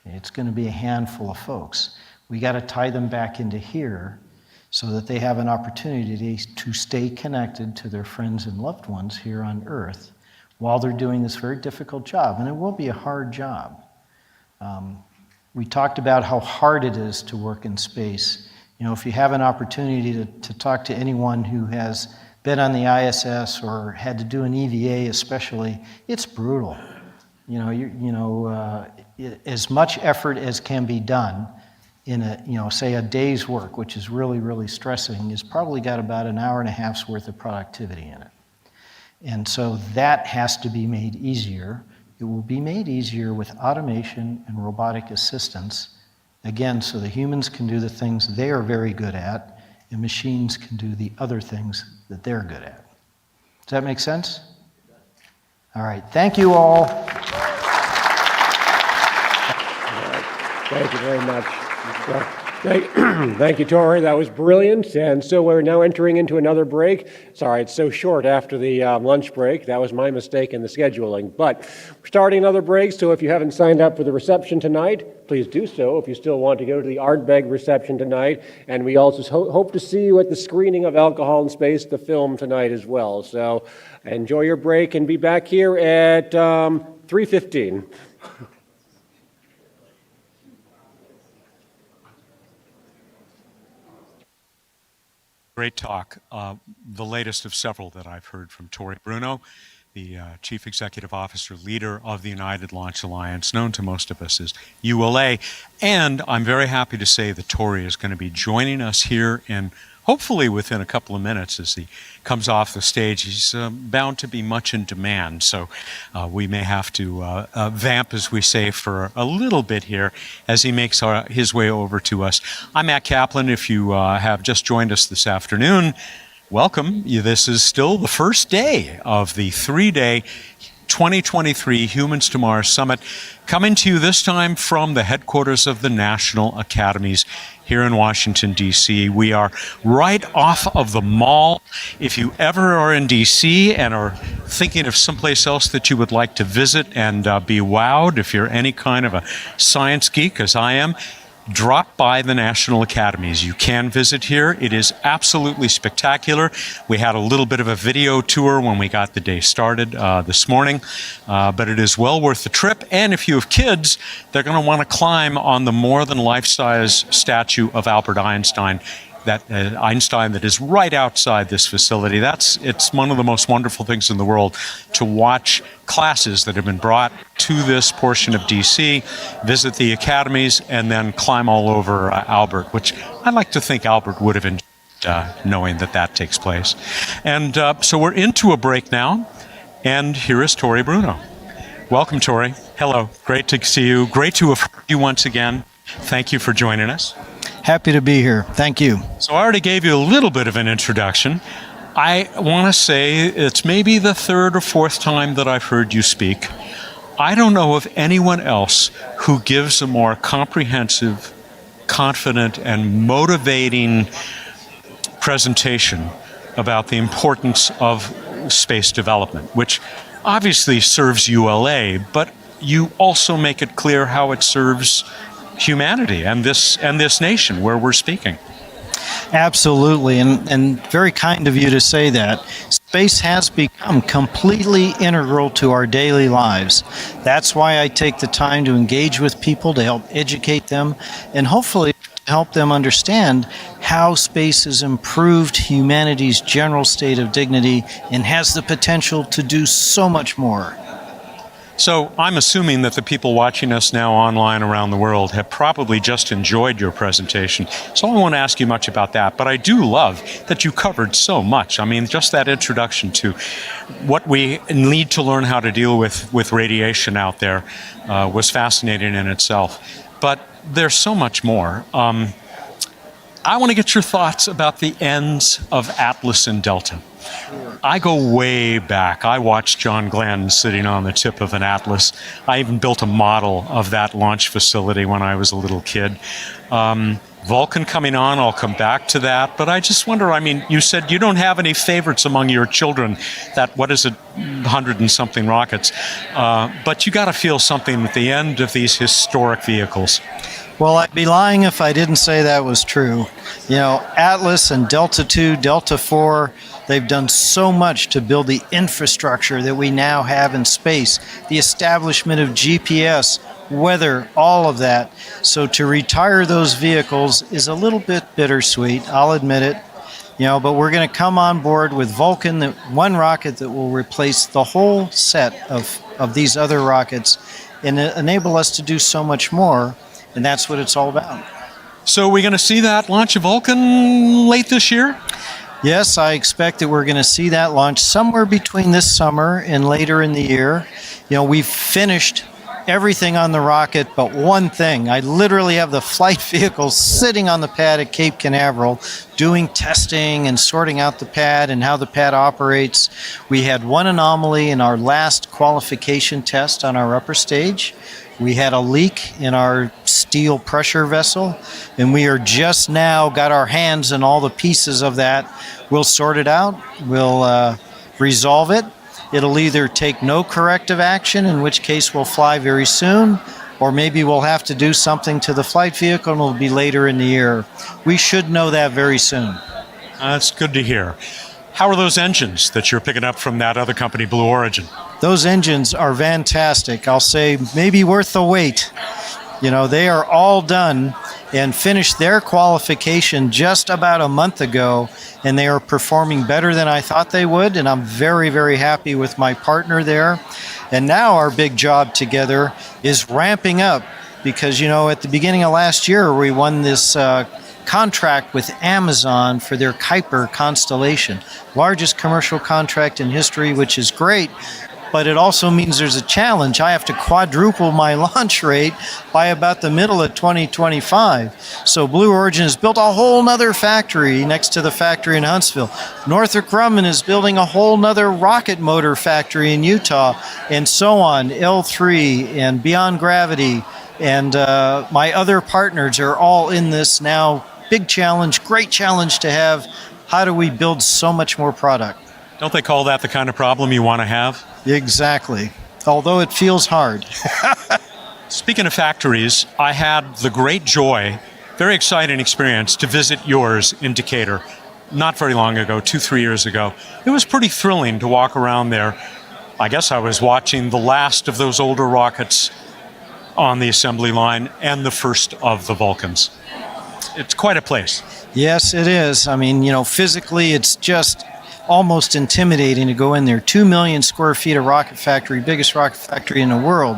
Okay, it's going to be a handful of folks. We got to tie them back into here so that they have an opportunity to stay connected to their friends and loved ones here on Earth while they're doing this very difficult job. And it will be a hard job. We talked about how hard it is to work in space. You know, if you have an opportunity to talk to anyone who has been on the ISS or had to do an EVA especially, it's brutal. You know, as much effort as can be done in a, you know, say a day's work, which is really, really stressing, is probably got about an hour and a half's worth of productivity in it. And so that has to be made easier. It will be made easier with automation and robotic assistance, again, so the humans can do the things they are very good at, and machines can do the other things that they're good at. Does that make sense? All right, thank you all. Thank you very much. Thank you, Tori. That was brilliant. And so we're now entering into another break. Sorry, it's so short after the lunch break. That was my mistake in the scheduling. But we're starting another break, so if you haven't signed up for the reception tonight, please do so if you still want to go to the Ardbeg reception tonight. And we also hope to see you at the screening of Alcohol in Space, the film, tonight as well. So enjoy your break and be back here at 3:15. Great talk. The latest of several that I've heard from Tori Bruno, the Chief Executive Officer, leader of the United Launch Alliance, known to most of us as ULA. And I'm very happy to say that Tori is going to be joining us here in hopefully within a couple of minutes as he comes off the stage. He's bound to be much in demand, so we may have to vamp, as we say, for a little bit here as he makes his way over to us. I'm Matt Kaplan. If you have just joined us this afternoon, welcome. This is still the first day of the 3-day 2023 Humans to Mars Summit, coming to you this time from the headquarters of the National Academies here in Washington, D.C. We are right off of the mall. If you ever are in D.C. and are thinking of someplace else that you would like to visit and be wowed, if you're any kind of a science geek, as I am, drop by the National Academies. You can visit here. It is absolutely spectacular. We had a little bit of a video tour when we got the day started this morning, but it is well worth the trip. And if you have kids, they're going to want to climb on the more than life-size statue of Albert Einstein, that Einstein that is right outside this facility. It's one of the most wonderful things in the world to watch classes that have been brought to this portion of DC, visit the academies, and then climb all over Albert, which I like to think Albert would have enjoyed knowing that takes place. And so we're into a break now, and here is Tori Bruno. Welcome, Tori. Hello. Great to see you. Great to have heard you once again. Thank you for joining us. Happy to be here. Thank you. So I already gave you a little bit of an introduction. I want to say it's maybe the third or fourth time that I've heard you speak. I don't know of anyone else who gives a more comprehensive, confident, and motivating presentation about the importance of space development, which obviously serves ULA, but you also make it clear how it serves humanity and this nation where we're speaking. Absolutely, and very kind of you to say that. Space has become completely integral to our daily lives. That's why I take the time to engage with people, to help educate them, and hopefully help them understand how space has improved humanity's general state of dignity and has the potential to do so much more. So I'm assuming that the people watching us now online around the world have probably just enjoyed your presentation. So I won't ask you much about that, but I do love that you covered so much. I mean, just that introduction to what we need to learn how to deal with radiation out there was fascinating in itself. But there's so much more. I want to get your thoughts about the ends of Atlas and Delta. I go way back. I watched John Glenn sitting on the tip of an Atlas. I even built a model of that launch facility when I was a little kid. Vulcan coming on, I'll come back to that. But I just wonder, I mean, you said you don't have any favorites among your children, that, 100 and something rockets. But you got to feel something at the end of these historic vehicles. Well, I'd be lying if I didn't say that was true. You know, Atlas and Delta 2, Delta 4, they've done so much to build the infrastructure that we now have in space, the establishment of GPS, weather, all of that. So to retire those vehicles is a little bit bittersweet, I'll admit it. You know, but we're going to come on board with Vulcan, one rocket that will replace the whole set of these other rockets and enable us to do so much more. And that's what it's all about. So we're going to see that launch of Vulcan late this year? Yes, I expect that we're going to see that launch somewhere between this summer and later in the year. You know, we've finished everything on the rocket but one thing. I literally have the flight vehicle sitting on the pad at Cape Canaveral doing testing and sorting out the pad and how the pad operates. We had one anomaly in our last qualification test on our upper stage. We had a leak in our steel pressure vessel, and we are just now got our hands on all the pieces of that. We'll sort it out. We'll resolve it. It'll either take no corrective action, in which case we'll fly very soon, or maybe we'll have to do something to the flight vehicle, and it'll be later in the year. We should know that very soon. That's good to hear. How are those engines that you're picking up from that other company, Blue Origin? Those engines are fantastic. I'll say maybe worth the wait. You know, they are all done and finished their qualification just about a month ago, and they are performing better than I thought they would, and I'm very, very happy with my partner there. And now our big job together is ramping up because, you know, at the beginning of last year, we won this contract with Amazon for their Kuiper constellation, largest commercial contract in history, which is great. But it also means there's a challenge. I have to quadruple my launch rate by about the middle of 2025. So Blue Origin has built a whole nother factory next to the factory in Huntsville. Northrop Grumman is building a whole nother rocket motor factory in Utah, and so on. L3 and Beyond Gravity and my other partners are all in this now. Big challenge, great challenge to have. How do we build so much more product? Don't they call that the kind of problem you want to have? Exactly. Although it feels hard. Speaking of factories, I had the great joy, very exciting experience to visit yours in Decatur not very long ago, 2-3 years ago. It was pretty thrilling to walk around there. I guess I was watching the last of those older rockets on the assembly line and the first of the Vulcans. It's quite a place. Yes, it is. I mean, you know, physically it's just almost intimidating to go in there. 2 million square feet of rocket factory, biggest rocket factory in the world.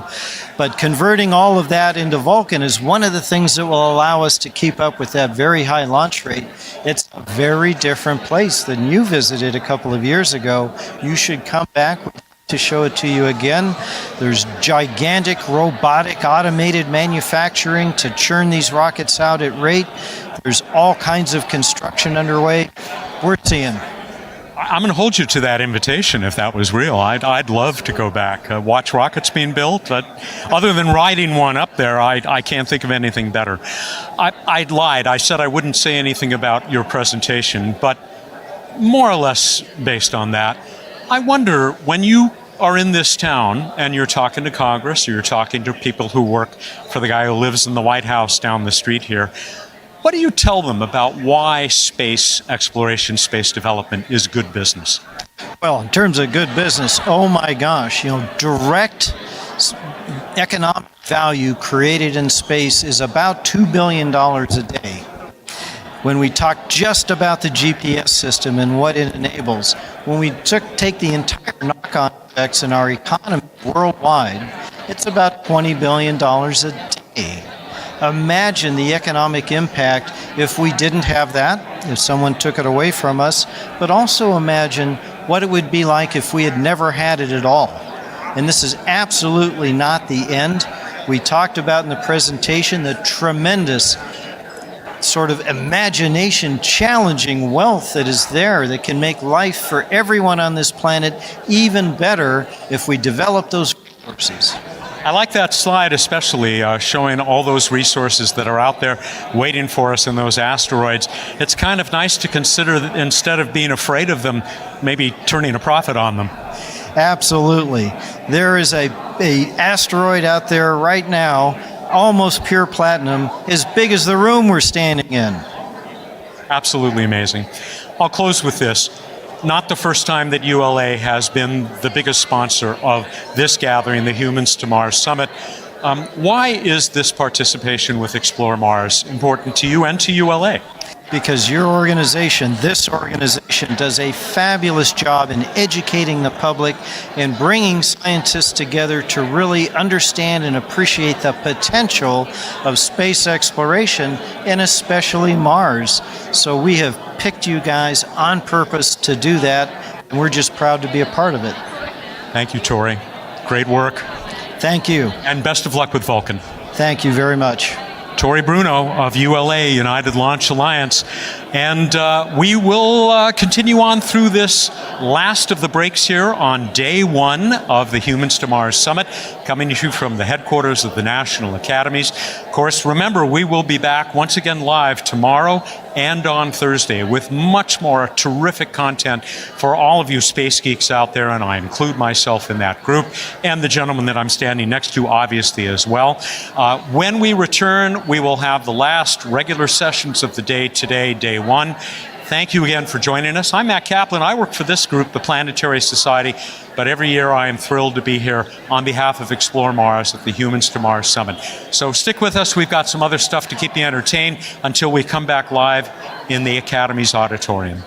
But converting all of that into Vulcan is one of the things that will allow us to keep up with that very high launch rate. It's a very different place than you visited a couple of years ago. You should come back to show it to you again. There's gigantic robotic automated manufacturing to churn these rockets out at rate. There's all kinds of construction underway. We're seeing. I'm going to hold you to that invitation if that was real. I'd love to go back, watch rockets being built. But other than riding one up there, I can't think of anything better. I lied. I said I wouldn't say anything about your presentation, but more or less based on that, I wonder when you are in this town and you're talking to Congress or you're talking to people who work for the guy who lives in the White House down the street here, what do you tell them about why space exploration, space development is good business? Well, in terms of good business, oh my gosh, you know, direct economic value created in space is about $2 billion a day. When we talk just about the GPS system and what it enables, when we take the entire knock-on effects in our economy worldwide, it's about $20 billion a day. Imagine the economic impact if we didn't have that, if someone took it away from us, but also imagine what it would be like if we had never had it at all. And this is absolutely not the end. We talked about in the presentation the tremendous sort of imagination challenging wealth that is there that can make life for everyone on this planet even better if we develop those resources. I like that slide especially, showing all those resources that are out there waiting for us in those asteroids. It's kind of nice to consider that instead of being afraid of them, maybe turning a profit on them. Absolutely. There is a asteroid out there right now almost pure platinum, as big as the room we're standing in. Absolutely amazing. I'll close with this. Not the first time that ULA has been the biggest sponsor of this gathering, the Humans to Mars Summit. Why is this participation with Explore Mars important to you and to ULA? Because your organization, this organization, does a fabulous job in educating the public and bringing scientists together to really understand and appreciate the potential of space exploration, and especially Mars. So we have picked you guys on purpose to do that, and we're just proud to be a part of it. Thank you, Tori. Great work. Thank you. And best of luck with Vulcan. Thank you very much. Tori Bruno of ULA, United Launch Alliance. And we will continue on through this last of the breaks here on day one of the Humans to Mars Summit, coming to you from the headquarters of the National Academies. Of course, remember, we will be back once again live tomorrow and on Thursday with much more terrific content for all of you space geeks out there, and I include myself in that group, and the gentleman that I'm standing next to, obviously, as well. When we return, we will have the last regular sessions of the day today, day one. Thank you again for joining us. I'm Matt Kaplan. I work for this group, the Planetary Society, but every year I am thrilled to be here on behalf of Explore Mars at the Humans to Mars Summit. So stick with us. We've got some other stuff to keep you entertained until we come back live in the Academy's auditorium.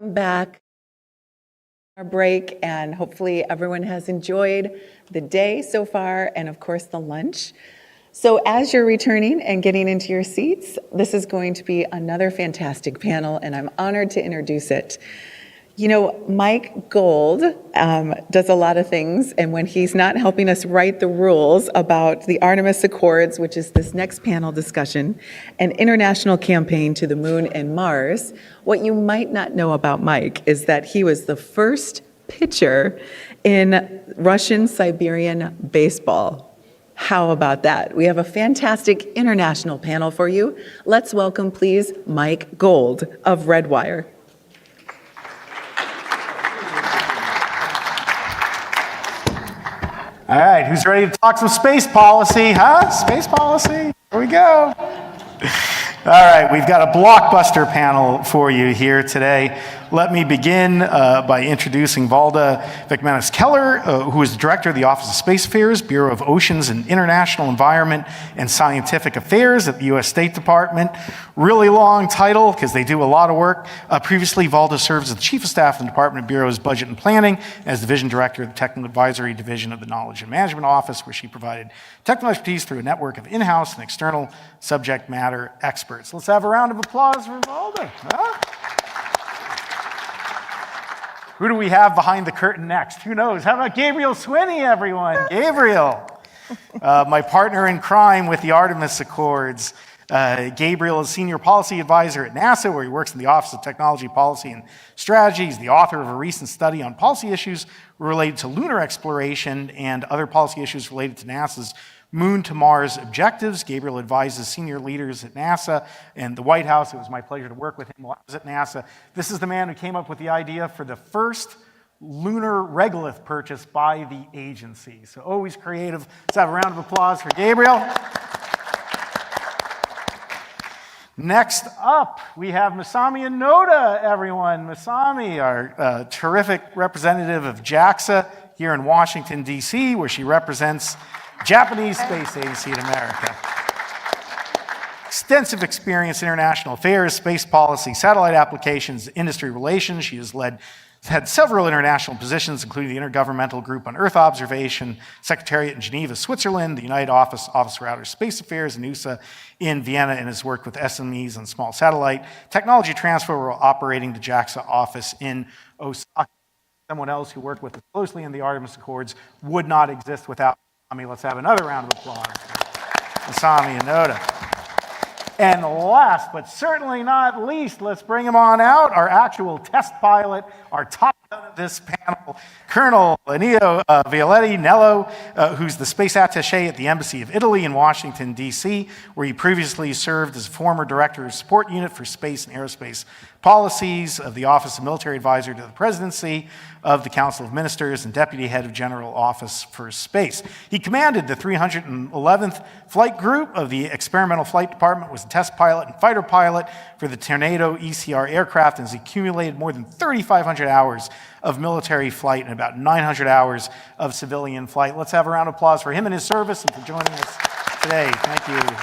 Back our break, and hopefully everyone has enjoyed the day so far, and of course the lunch. So as you're returning and getting into your seats, this is going to be another fantastic panel, and I'm honored to introduce it. You know, Mike Gold does a lot of things, and when he's not helping us write the rules about the Artemis Accords, which is this next panel discussion, an international campaign to the moon and Mars, what you might not know about Mike is that he was the first pitcher in Russian Siberian baseball. How about that? We have a fantastic international panel for you. Let's welcome, please, Mike Gold of Redwire. All right, who's ready to talk some space policy, huh? Space policy, here we go. All right, we've got a blockbuster panel for you here today. Let me begin by introducing Valda Vikmanis-Keller, who is the Director of the Office of Space Affairs, Bureau of Oceans and International Environment and Scientific Affairs at the U.S. State Department. Really long title because they do a lot of work. Previously, Valda served as the Chief of Staff in the Department of Bureau's Budget and Planning, as Division Director of the Technical Advisory Division of the Knowledge and Management Office, where she provided technical expertise through a network of in-house and external subject matter experts. Let's have a round of applause for Valda. Huh? Who do we have behind the curtain next? Who knows? How about Gabriel Swinney, everyone? Gabriel, my partner in crime with the Artemis Accords. Gabriel is Senior Policy Advisor at NASA, where he works in the Office of Technology, Policy, and Strategy. He's the author of a recent study on policy issues related to lunar exploration and other policy issues related to NASA's Moon to Mars objectives. Gabriel advises senior leaders at NASA and the White House. It was my pleasure to work with him while I was at NASA. This is the man who came up with the idea for the first lunar regolith purchase by the agency. So always creative. Let's have a round of applause for Gabriel. Next up, we have Masami Inoda, everyone. Masami, our terrific representative of JAXA here in Washington, D.C., where she represents Japanese Space Agency in America. Extensive experience in international affairs, space policy, satellite applications, industry relations. She has had several international positions, including the Intergovernmental Group on Earth Observation, Secretariat in Geneva, Switzerland, the United Office for Outer Space Affairs, and USA in Vienna, and has worked with SMEs on small satellite technology transfer while operating the JAXA office in Osaka. Someone else who worked with us closely in the Artemis Accords would not exist without Masami. Let's have another round of applause. Masami Inoda. And last, but certainly not least, let's bring him on out, our actual test pilot, our top gun of this panel, Colonel Ennio Violetti Nello, who's the space attaché at the Embassy of Italy in Washington, D.C., where he previously served as former Director of Support Unit for Space and Aerospace Policies of the Office of Military Advisor to the Presidency of the Council of Ministers and Deputy Head of General Office for Space. He commanded the 311th Flight Group of the Experimental Flight Department, was a test pilot and fighter pilot for the Tornado ECR aircraft, and has accumulated more than 3,500 hours of military flight and about 900 hours of civilian flight. Let's have a round of applause for him and his service and for joining us today. Thank you.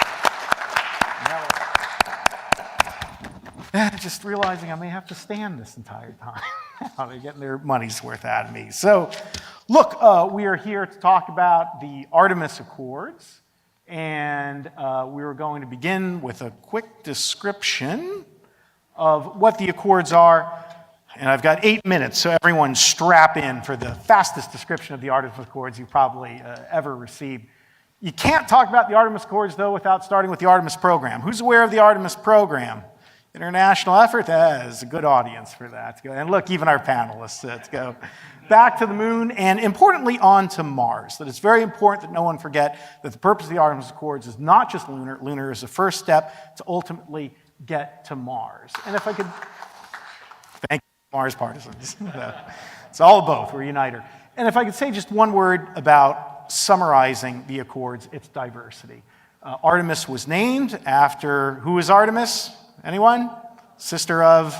Just realizing I may have to stand this entire time. They're getting their money's worth out of me. So, look, we are here to talk about the Artemis Accords, and we were going to begin with a quick description of what the Accords are. And I've got 8 minutes, so everyone strap in for the fastest description of the Artemis Accords you've probably ever received. You can't talk about the Artemis Accords, though, without starting with the Artemis program. Who's aware of the Artemis program? International effort? That is a good audience for that. And look, even our panelists. Let's go back to the moon and, importantly, on to Mars. That it's very important that no one forget that the purpose of the Artemis Accords is not just lunar. Lunar is the first step to ultimately get to Mars. And if I could... Thank you, Mars partisans. It's all of both. We're a uniter. And if I could say just one word about summarizing the Accords, it's diversity. Artemis was named after... Who is Artemis? Anyone? Sister of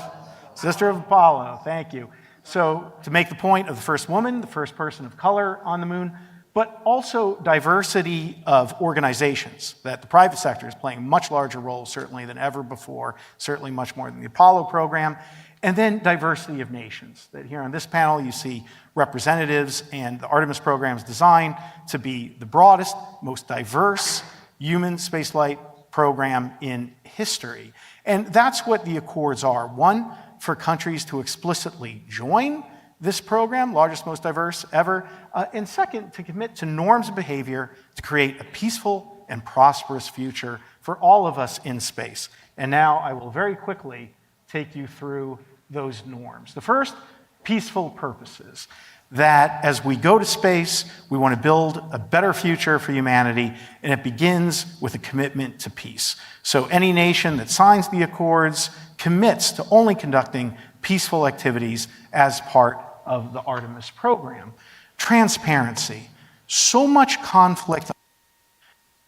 Apollo. Thank you. So to make the point of the first woman, the first person of color on the moon, but also diversity of organizations, that the private sector is playing a much larger role certainly than ever before, certainly much more than the Apollo program. And then diversity of nations. That here on this panel you see representatives, and the Artemis program is designed to be the broadest, most diverse human spaceflight program in history. And that's what the Accords are. One, for countries to explicitly join this program, largest, most diverse ever. And second, to commit to norms of behavior to create a peaceful and prosperous future for all of us in space. And now I will very quickly take you through those norms. The first, peaceful purposes. That as we go to space, we want to build a better future for humanity, and it begins with a commitment to peace. So any nation that signs the Accords commits to only conducting peaceful activities as part of the Artemis program. Transparency. So much conflict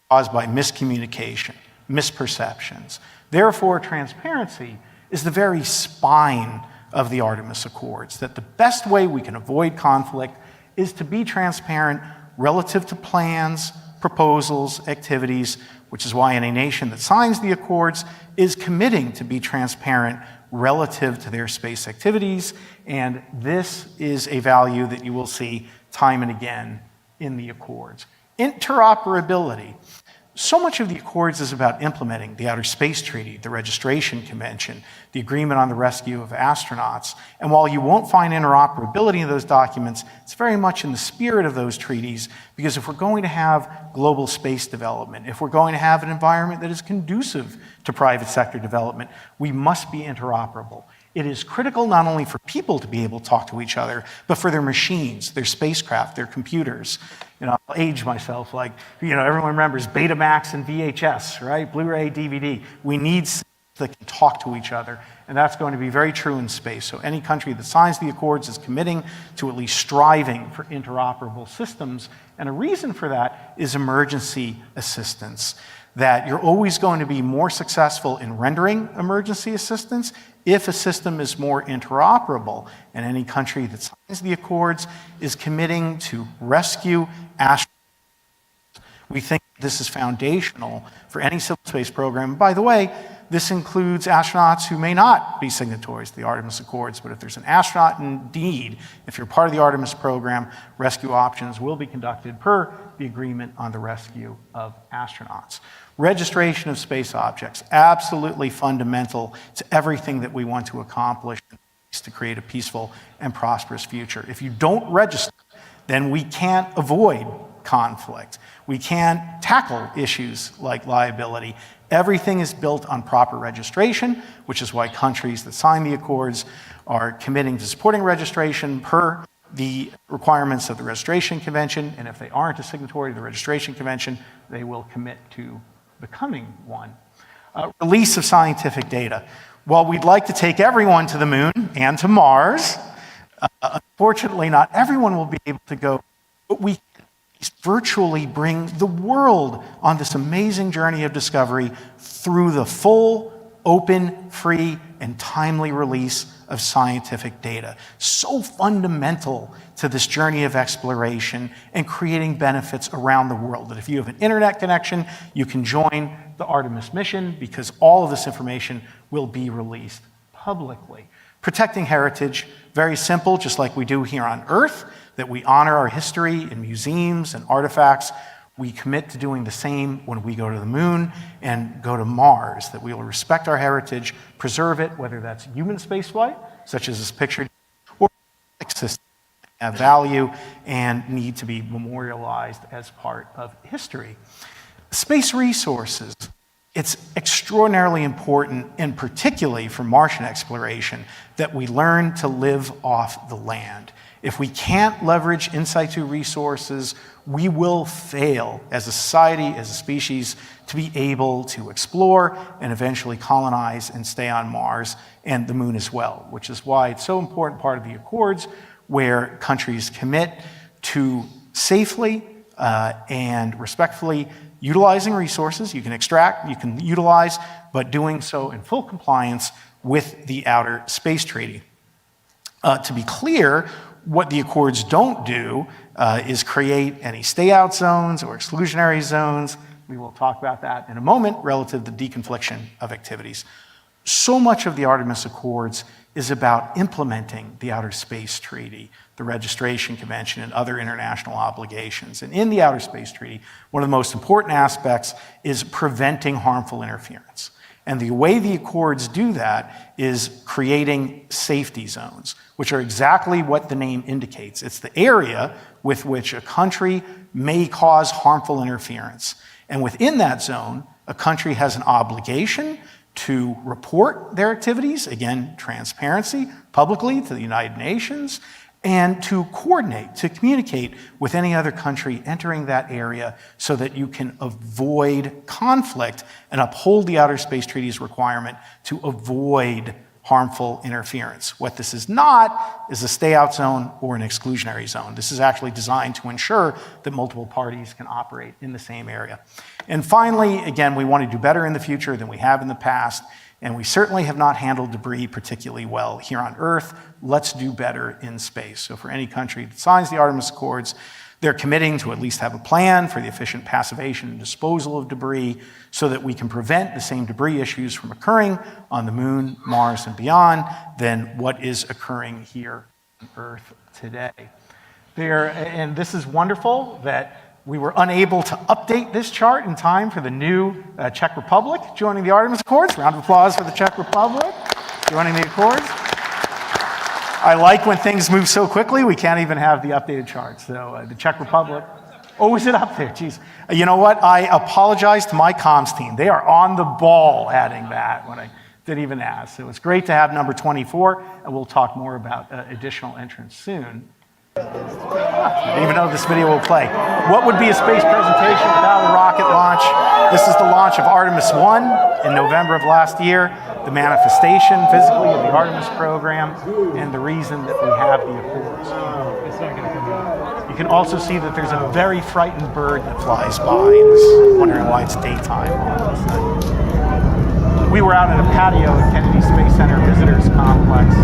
caused by miscommunication, misperceptions. Therefore, transparency is the very spine of the Artemis Accords, that the best way we can avoid conflict is to be transparent relative to plans, proposals, activities, which is why any nation that signs the Accords is committing to be transparent relative to their space activities, and this is a value that you will see time and again in the Accords. Interoperability. So much of the Accords is about implementing the Outer Space Treaty, the Registration Convention, the Agreement on the Rescue of Astronauts. And while you won't find interoperability in those documents, it's very much in the spirit of those treaties, because if we're going to have global space development, if we're going to have an environment that is conducive to private sector development, we must be interoperable. It is critical not only for people to be able to talk to each other, but for their machines, their spacecraft, their computers. I'll age myself, like, everyone remembers Betamax and VHS, right? Blu-ray, DVD. We need systems that can talk to each other, and that's going to be very true in space. So any country that signs the Accords is committing to at least striving for interoperable systems, and a reason for that is emergency assistance. That you're always going to be more successful in rendering emergency assistance if a system is more interoperable. And any country that signs the Accords is committing to rescue astronauts. We think this is foundational for any civil space program. By the way, this includes astronauts who may not be signatories to the Artemis Accords, but if there's an astronaut in need, if you're part of the Artemis program, rescue options will be conducted per the Agreement on the Rescue of Astronauts. Registration of space objects, absolutely fundamental to everything that we want to accomplish to create a peaceful and prosperous future. If you don't register, then we can't avoid conflict. We can't tackle issues like liability. Everything is built on proper registration, which is why countries that sign the Accords are committing to supporting registration per the requirements of the Registration Convention, and if they aren't a signatory to the Registration Convention, they will commit to becoming one. Release of scientific data. While we'd like to take everyone to the moon and to Mars, unfortunately not everyone will be able to go, but we virtually bring the world on this amazing journey of discovery through the full, open, free, and timely release of scientific data. So fundamental to this journey of exploration and creating benefits around the world, that if you have an internet connection, you can join the Artemis mission because all of this information will be released publicly. Protecting heritage, very simple, just like we do here on Earth, that we honor our history in museums and artifacts. We commit to doing the same when we go to the moon and go to Mars, that we will respect our heritage, preserve it, whether that's human spaceflight, such as this picture, or systems that have value and need to be memorialized as part of history. Space resources. It's extraordinarily important, and particularly for Martian exploration, that we learn to live off the land. If we can't leverage in situ resources, we will fail as a society, as a species, to be able to explore and eventually colonize and stay on Mars and the moon as well, which is why it's so important part of the Accords where countries commit to safely and respectfully utilizing resources. You can extract, you can utilize, but doing so in full compliance with the Outer Space Treaty. To be clear, what the Accords don't do is create any stay-out zones or exclusionary zones. We will talk about that in a moment relative to deconfliction of activities. So much of the Artemis Accords is about implementing the Outer Space Treaty, the Registration Convention, and other international obligations. And in the Outer Space Treaty, one of the most important aspects is preventing harmful interference. And the way the Accords do that is creating safety zones, which are exactly what the name indicates. It's the area with which a country may cause harmful interference. And within that zone, a country has an obligation to report their activities, again, transparency, publicly to the United Nations, and to coordinate, to communicate with any other country entering that area so that you can avoid conflict and uphold the Outer Space Treaty's requirement to avoid harmful interference. What this is not is a stay-out zone or an exclusionary zone. This is actually designed to ensure that multiple parties can operate in the same area. And finally, again, we want to do better in the future than we have in the past, and we certainly have not handled debris particularly well here on Earth. Let's do better in space. So for any country that signs the Artemis Accords, they're committing to at least have a plan for the efficient passivation and disposal of debris so that we can prevent the same debris issues from occurring on the Moon, Mars, and beyond than what is occurring here on Earth today. And this is wonderful that we were unable to update this chart in time for the new Czech Republic joining the Artemis Accords. Round of applause for the Czech Republic joining the Accords. I like when things move so quickly, we can't even have the updated chart. So the Czech Republic, oh, is it up there? Jeez. You know what? I apologize to my comms team. They are on the ball adding that when I didn't even ask. So it's great to have number 24, and we'll talk more about additional entrants soon. I don't even know if this video will play. What would be a space presentation without a rocket launch? This is the launch of Artemis 1 in November of last year, the manifestation physically of the Artemis program, and the reason that we have the Accords. You can also see that there's a very frightened bird that flies by and is wondering why it's daytime on this thing. We were out at a patio at Kennedy Space Center Visitors Complex.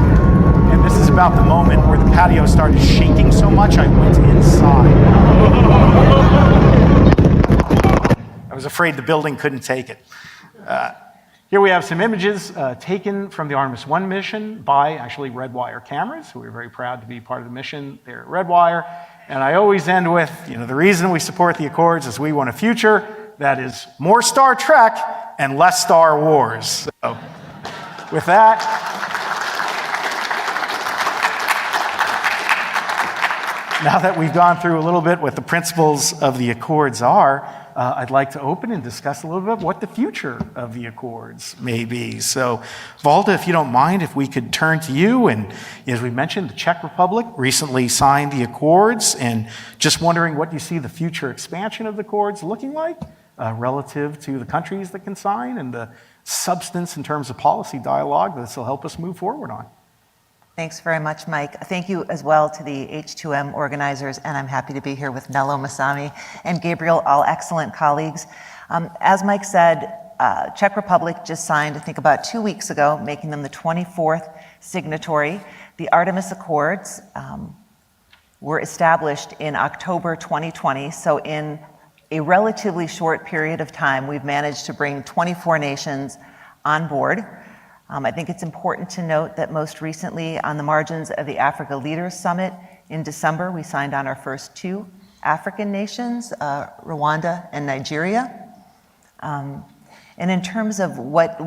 And this is about the moment where the patio started shaking so much I went inside. I was afraid the building couldn't take it. Here we have some images taken from the Artemis 1 mission by actually Redwire cameras, so we're very proud to be part of the mission there at Redwire. And I always end with, the reason we support the Accords is we want a future that is more Star Trek and less Star Wars. So with that, now that we've gone through a little bit what the principles of the Accords are, I'd like to open and discuss a little bit what the future of the Accords may be. So, Valda, if you don't mind, if we could turn to you. And as we mentioned, the Czech Republic recently signed the Accords, and just wondering what you see the future expansion of the Accords looking like relative to the countries that can sign and the substance in terms of policy dialogue that this will help us move forward on. Thanks very much, Mike. Thank you as well to the H2M organizers, and I'm happy to be here with Nello Masami and Gabriel, all excellent colleagues. As Mike said, Czech Republic just signed, I think about 2 weeks ago, making them the 24th signatory. The Artemis Accords were established in October 2020, so in a relatively short period of time, we've managed to bring 24 nations on board. I think it's important to note that most recently, on the margins of the Africa Leaders Summit in December, we signed on our first 2 African nations, Rwanda and Nigeria. And in terms of what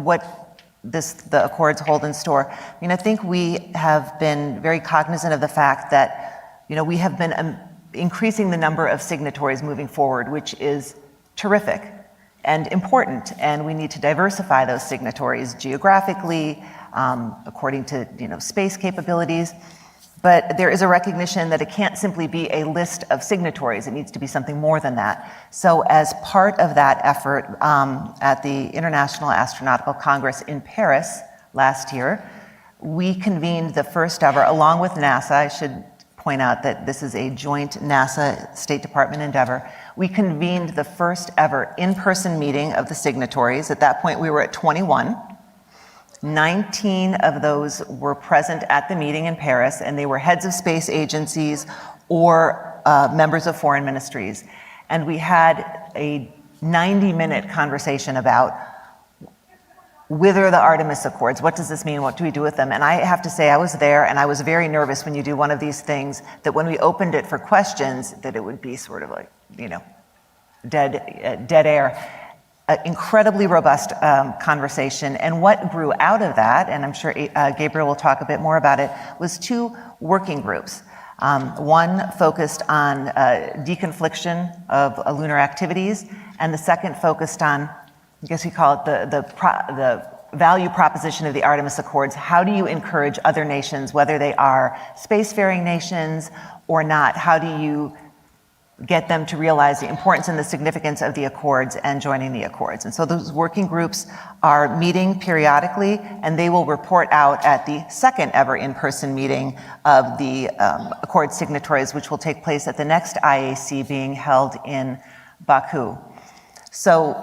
the Accords hold in store, I think we have been very cognizant of the fact that, we have been increasing the number of signatories moving forward, which is terrific and important, and we need to diversify those signatories geographically, according to space capabilities. But there is a recognition that it can't simply be a list of signatories. It needs to be something more than that. So as part of that effort, at the International Astronautical Congress in Paris last year, we convened the first ever, along with NASA. I should point out that this is a joint NASA State Department endeavor. We convened the first ever in-person meeting of the signatories. At that point, we were at 21. 19 of those were present at the meeting in Paris, and they were heads of space agencies or members of foreign ministries. And we had a 90-minute conversation about wither the Artemis Accords. What does this mean? What do we do with them? And I have to say, I was there and I was very nervous when you do one of these things, that when we opened it for questions, that it would be sort of like, dead air. Incredibly robust conversation. And what grew out of that, and I'm sure Gabriel will talk a bit more about it, was 2 working groups. One focused on deconfliction of lunar activities, and the second focused on, I guess we call it the value proposition of the Artemis Accords. How do you encourage other nations, whether they are spacefaring nations or not, how do you get them to realize the importance and the significance of the Accords and joining the Accords? And so those working groups are meeting periodically, and they will report out at the second ever in-person meeting of the Accord signatories, which will take place at the next IAC being held in Baku. So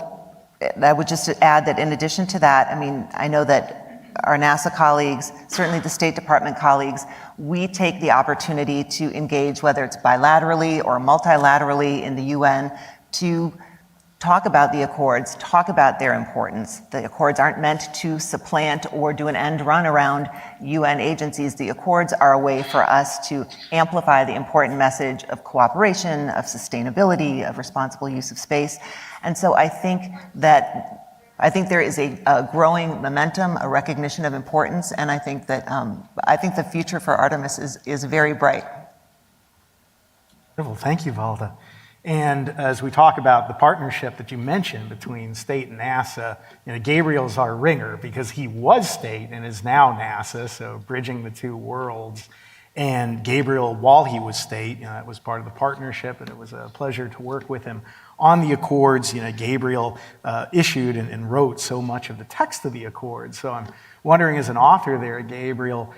I would just add that in addition to that, I know that our NASA colleagues, certainly the State Department colleagues, we take the opportunity to engage, whether it's bilaterally or multilaterally in the UN, to talk about the Accords, talk about their importance. The Accords aren't meant to supplant or do an end run around UN agencies. The Accords are a way for us to amplify the important message of cooperation, of sustainability, of responsible use of space. And so I think there is a growing momentum, a recognition of importance, and I think the future for Artemis is very bright. Wonderful. Thank you, Valda. And as we talk about the partnership that you mentioned between state and NASA, Gabriel's our ringer because he was state and is now NASA, so bridging the 2 worlds. And Gabriel, while he was state, that was part of the partnership, and it was a pleasure to work with him on the Accords. Gabriel issued and wrote so much of the text of the Accords. So I'm wondering, as an author there, Gabriel,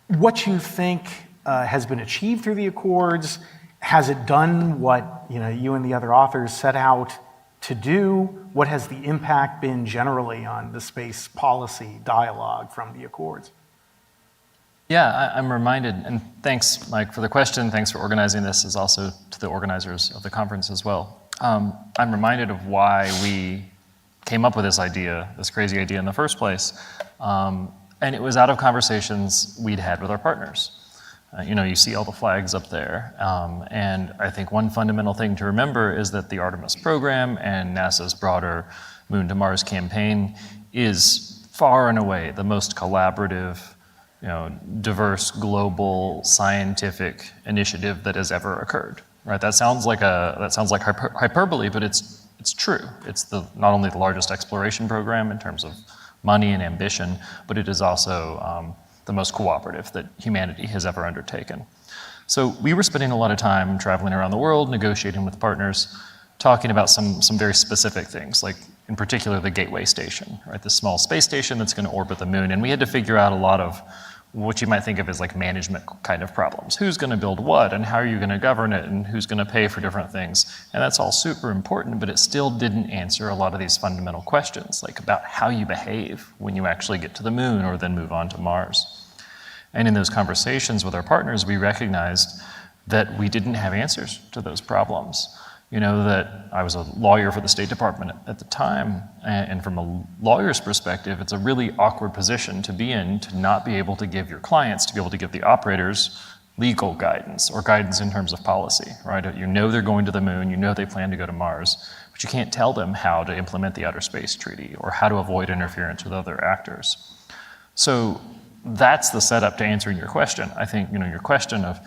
what you think has been achieved through the Accords. Has it done what you and the other authors set out to do? What has the impact been generally on the space policy dialogue from the Accords? Yeah, I'm reminded, and thanks, Mike, for the question. Thanks for organizing this, as also to the organizers of the conference as well. I'm reminded of why we came up with this idea, this crazy idea in the first place. And it was out of conversations we'd had with our partners. You see all the flags up there. And I think one fundamental thing to remember is that the Artemis program and NASA's broader Moon to Mars campaign is far and away the most collaborative, diverse, global, scientific initiative that has ever occurred. Right? That sounds like hyperbole, but it's true. It's not only the largest exploration program in terms of money and ambition, but it is also the most cooperative that humanity has ever undertaken. So we were spending a lot of time traveling around the world, negotiating with partners, talking about some very specific things, like in particular the Gateway Station, right? The small space station that's going to orbit the moon. And we had to figure out a lot of what you might think of as like management kind of problems. Who's going to build what, and how are you going to govern it, and who's going to pay for different things? And that's all super important, but it still didn't answer a lot of these fundamental questions, like about how you behave when you actually get to the moon or then move on to Mars. And in those conversations with our partners, we recognized that we didn't have answers to those problems. That I was a lawyer for the State Department at the time, and from a lawyer's perspective, it's a really awkward position to be in, to not be able to give your clients, to be able to give the operators legal guidance or guidance in terms of policy, right? They're going to the moon, they plan to go to Mars, but you can't tell them how to implement the Outer Space Treaty or how to avoid interference with other actors. So that's the setup to answering your question. I think, your question of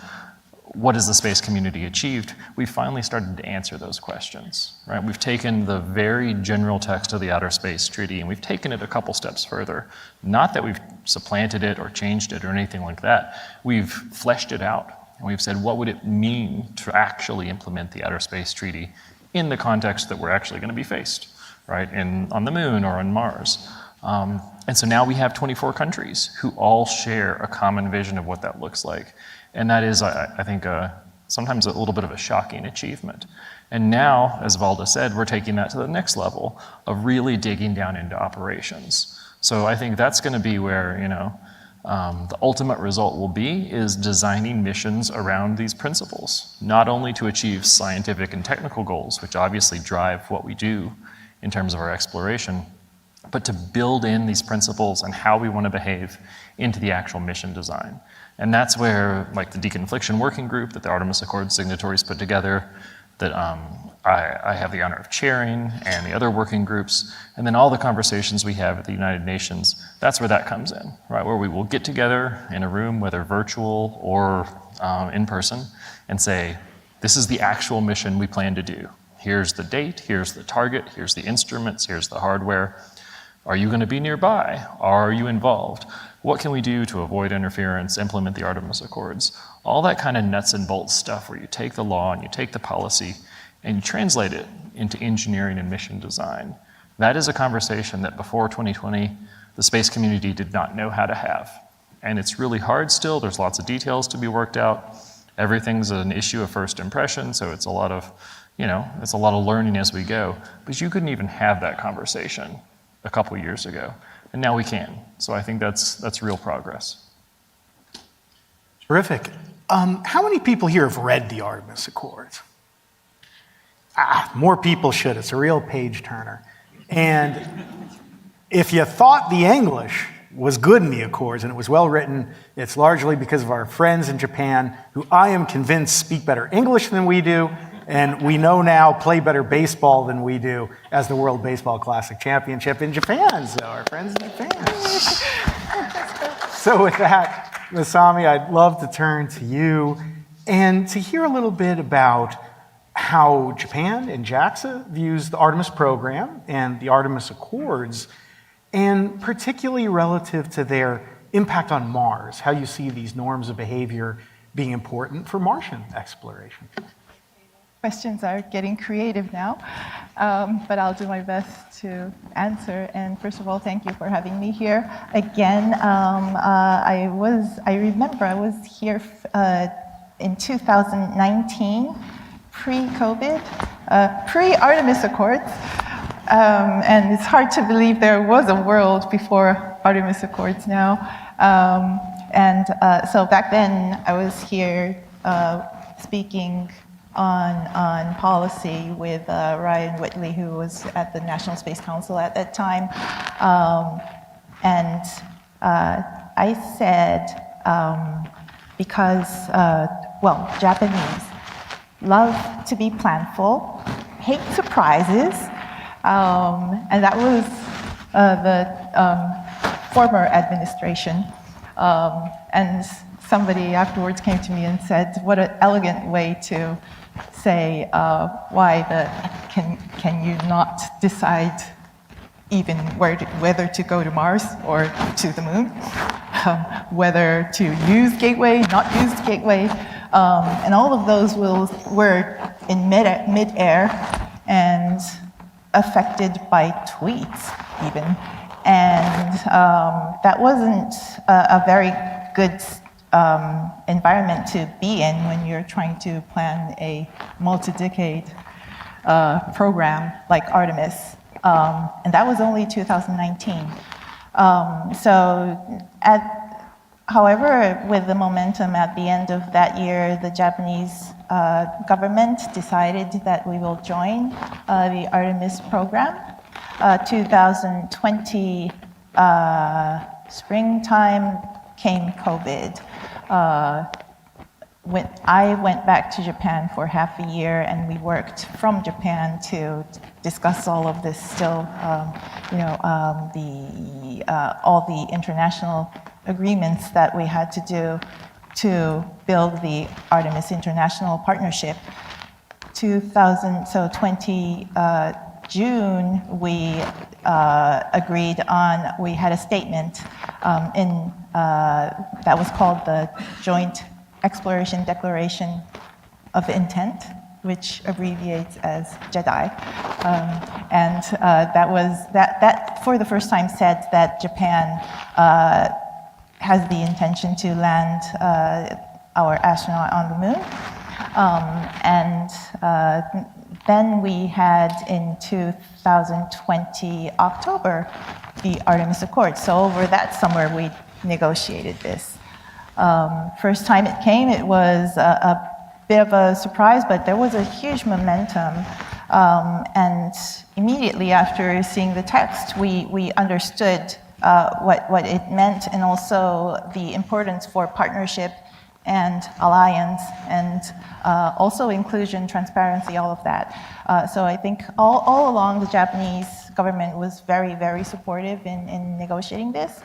what has the space community achieved, we finally started to answer those questions, right? We've taken the very general text of the Outer Space Treaty and we've taken it a couple steps further. Not that we've supplanted it or changed it or anything like that. We've fleshed it out and we've said, what would it mean to actually implement the Outer Space Treaty in the context that we're actually going to be faced, right? On the moon or on Mars. And so now we have 24 countries who all share a common vision of what that looks like. And that is, I think, sometimes a little bit of a shocking achievement. And now, as Valda said, we're taking that to the next level of really digging down into operations. So I think that's going to be where, the ultimate result will be, is designing missions around these principles, not only to achieve scientific and technical goals, which obviously drive what we do in terms of our exploration, but to build in these principles and how we want to behave into the actual mission design. And that's where, like, the deconfliction working group that the Artemis Accord signatories put together, that I have the honor of chairing, and the other working groups, and then all the conversations we have at the United Nations, that's where that comes in, right? Where we will get together in a room, whether virtual or in person, and say, this is the actual mission we plan to do. Here's the date, here's the target, here's the instruments, here's the hardware. Are you going to be nearby? Are you involved? What can we do to avoid interference, implement the Artemis Accords? All that kind of nuts and bolts stuff where you take the law and you take the policy and you translate it into engineering and mission design. That is a conversation that before 2020, the space community did not know how to have. And it's really hard still. There's lots of details to be worked out. Everything's an issue of first impression, so it's a lot of, it's a lot of learning as we go. But you couldn't even have that conversation a couple years ago, and now we can. So I think that's real progress. Terrific. How many people here have read the Artemis Accords? More people should. It's a real page turner. And if you thought the English was good in the Accords and it was well written, it's largely because of our friends in Japan, who I am convinced speak better English than we do, and we know now play better baseball than we do as the World Baseball Classic Championship in Japan. So our friends in Japan. So with that, Masami, I'd love to turn to you and to hear a little bit about how Japan and JAXA views the Artemis program and the Artemis Accords, and particularly relative to their impact on Mars, how you see these norms of behavior being important for Martian exploration. Questions are getting creative now, but I'll do my best to answer. And first of all, thank you for having me here again. I remember I was here in 2019, pre-COVID, pre-Artemis Accords. And it's hard to believe there was a world before Artemis Accords now. So back then I was here speaking on policy with Ryan Whitley, who was at the National Space Council at that time. I said, because, Japanese love to be planful, hate surprises, and that was the former administration. And somebody afterwards came to me and said, what an elegant way to say can you not decide even whether to go to Mars or to the moon, whether to use Gateway, not use Gateway, and all of those were in mid-air and affected by tweets even. And that wasn't a very good environment to be in when you're trying to plan a multi-decade program like Artemis. And that was only 2019. However, with the momentum at the end of that year, the Japanese government decided that we will join the Artemis program. 2020 springtime came COVID. I went back to Japan for half a year, and we worked from Japan to discuss all of this still, all the international agreements that we had to do to build the Artemis International Partnership. 2020 June, we agreed on, we had a statement that was called the Joint Exploration Declaration of Intent, which abbreviates as JEDI. That for the first time said that Japan has the intention to land our astronaut on the moon. Then we had in 2020 October the Artemis Accord. So over that summer we negotiated this. First time it came, it was a bit of a surprise, but there was a huge momentum And immediately after seeing the text, we understood what it meant, and also the importance for partnership and alliance, and also inclusion, transparency, all of that. So I think all along the Japanese government was very, very supportive in negotiating this.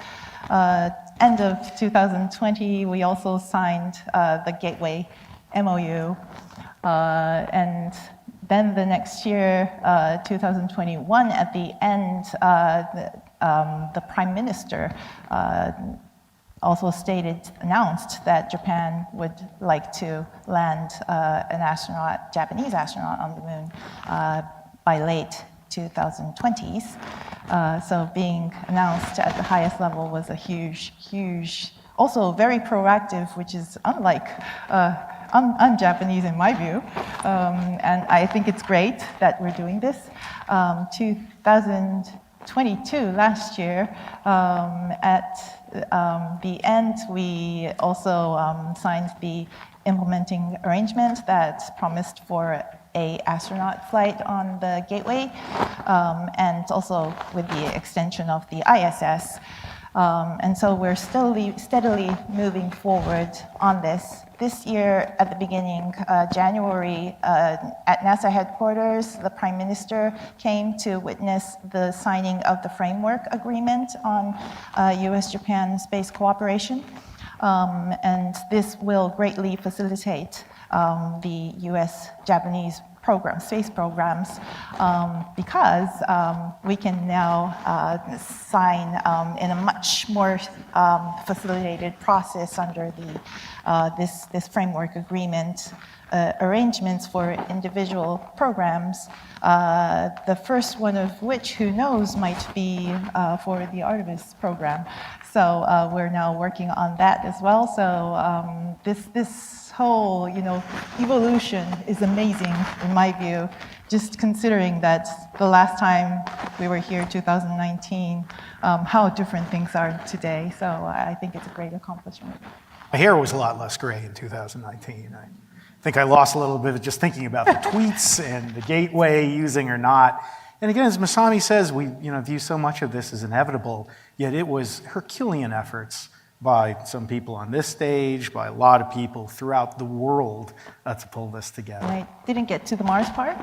End of 2020, we also signed the Gateway MOU, and then the next year, 2021, at the end, the Prime Minister also announced that Japan would like to land an Japanese astronaut on the moon by late 2020s. So being announced at the highest level was a huge, also very proactive, which is unlike un-Japanese in my view. And I think it's great that we're doing this. 2022, last year, at the end, we also signed the implementing arrangement that promised for a astronaut flight on the Gateway, and also with the extension of the ISS. And so we're steadily moving forward on this. This year, at the beginning, January, at NASA headquarters, the Prime Minister came to witness the signing of the framework agreement on US-Japan space cooperation. And this will greatly facilitate the US-Japanese space programs, because we can now sign in a much more facilitated process under this framework agreement arrangements for individual programs. The first one of which, who knows, might be for the Artemis program. So we're now working on that as well. So this whole, evolution is amazing in my view, just considering that the last time we were here, 2019, how different things are today. So I think it's a great accomplishment. My hair was a lot less gray in 2019. I think I lost a little bit of just thinking about the tweets and the Gateway using or not. And again, as Masami says, we view so much of this as inevitable, yet it was Herculean efforts by some people on this stage, by a lot of people throughout the world to pull this together. I didn't get to the Mars part,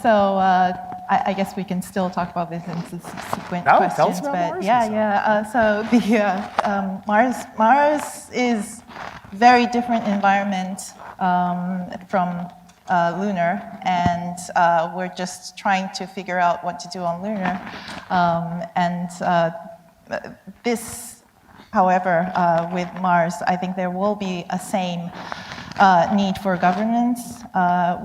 so I guess we can still talk about this in subsequent questions. Tell us about Mars. So the Mars is very different environment from Lunar, and we're just trying to figure out what to do on Lunar. However, with Mars, I think there will be a same need for governance,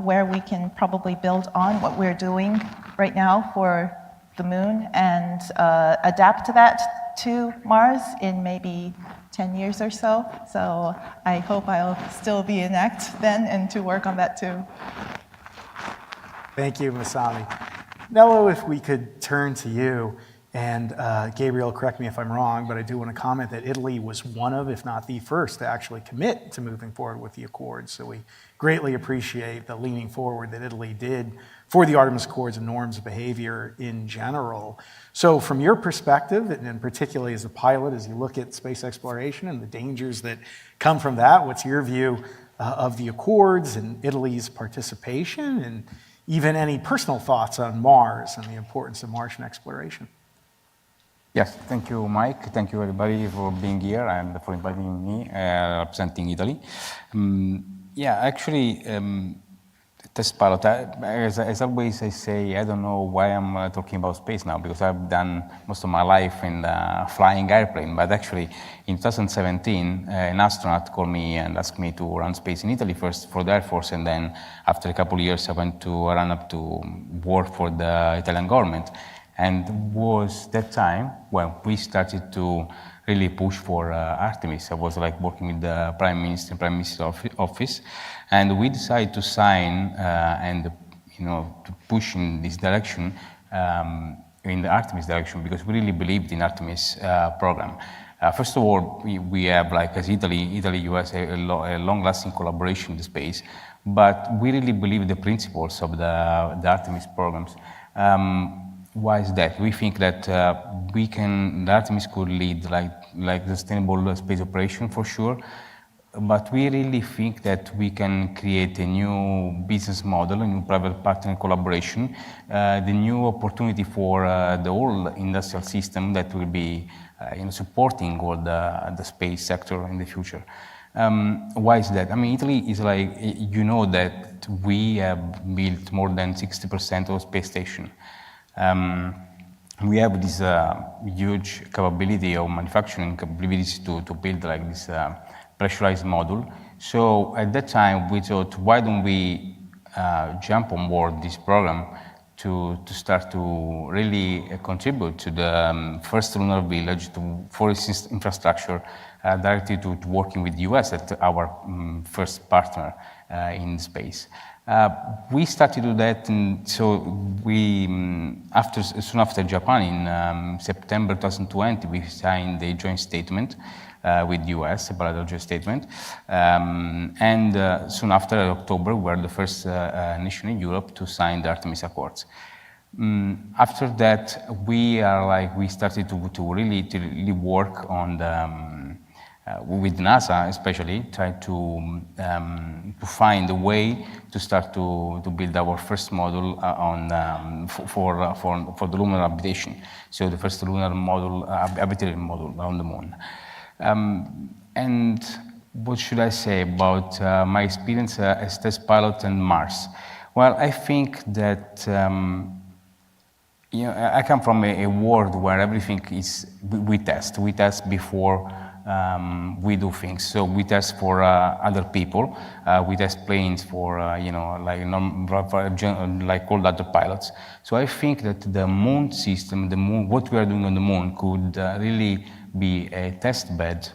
where we can probably build on what we're doing right now for the moon and adapt to that to Mars in maybe 10 years or so. So I hope I'll still be in ACT then and to work on that too. Thank you, Masami. Nello, if we could turn to you. And Gabriel, correct me if I'm wrong, but I do want to comment that Italy was one of, if not the first, to actually commit to moving forward with the Accords. So we greatly appreciate the leaning forward that Italy did for the Artemis Accords and norms of behavior in general. So from your perspective, and particularly as a pilot, as you look at space exploration and the dangers that come from that, what's your view of the Accords and Italy's participation, and even any personal thoughts on Mars and the importance of Martian exploration? Yes, thank you, Mike. Thank you, everybody, for being here and for inviting me, representing Italy. Test pilot, as always I say, I don't know why I'm talking about space now, because I've done most of my life in the flying airplane. But actually, in 2017, an astronaut called me and asked me to run space in Italy first for the Air Force, and then after a couple of years, I went to run up to work for the Italian government. And was that time when we started to really push for Artemis. I was like working with the Prime Minister's office, and we decided to sign and to push in this direction, in the Artemis direction, because we really believed in Artemis program. First of all, we have, like as Italy, US, a long-lasting collaboration in the space. but we really believe the principles of the Artemis programs. Why is that? We think that the Artemis could lead like sustainable space operation for sure, but we really think that we can create a new business model, a new private partner collaboration, the new opportunity for the whole industrial system that will be supporting all the space sector in the future. Why is that? I mean, Italy is like, you know that we have built more than 60% of space station. We have this huge capability of manufacturing capabilities to build like this pressurized module. So at that time, we thought, why don't we jump on board this program to start to really contribute to the first lunar village, for its infrastructure, directly to working with the US as our first partner in space. We started to do that, and so we, soon after Japan, in September 2020, we signed a joint statement with the US, a bilateral joint statement, and soon after October, we were the first nation in Europe to sign the Artemis Accords. After that, we started to really work on the with NASA, especially, try to find a way to start to build our first module for the lunar habitation. So the first lunar module, habitable module on the moon. And what should I say about my experience as test pilot and Mars? Well, I think that I come from a world where everything is we test before. We do things. So we test for other people. We test planes for, like all other pilots. So I think that the moon system, what we are doing on the moon could really be a test bed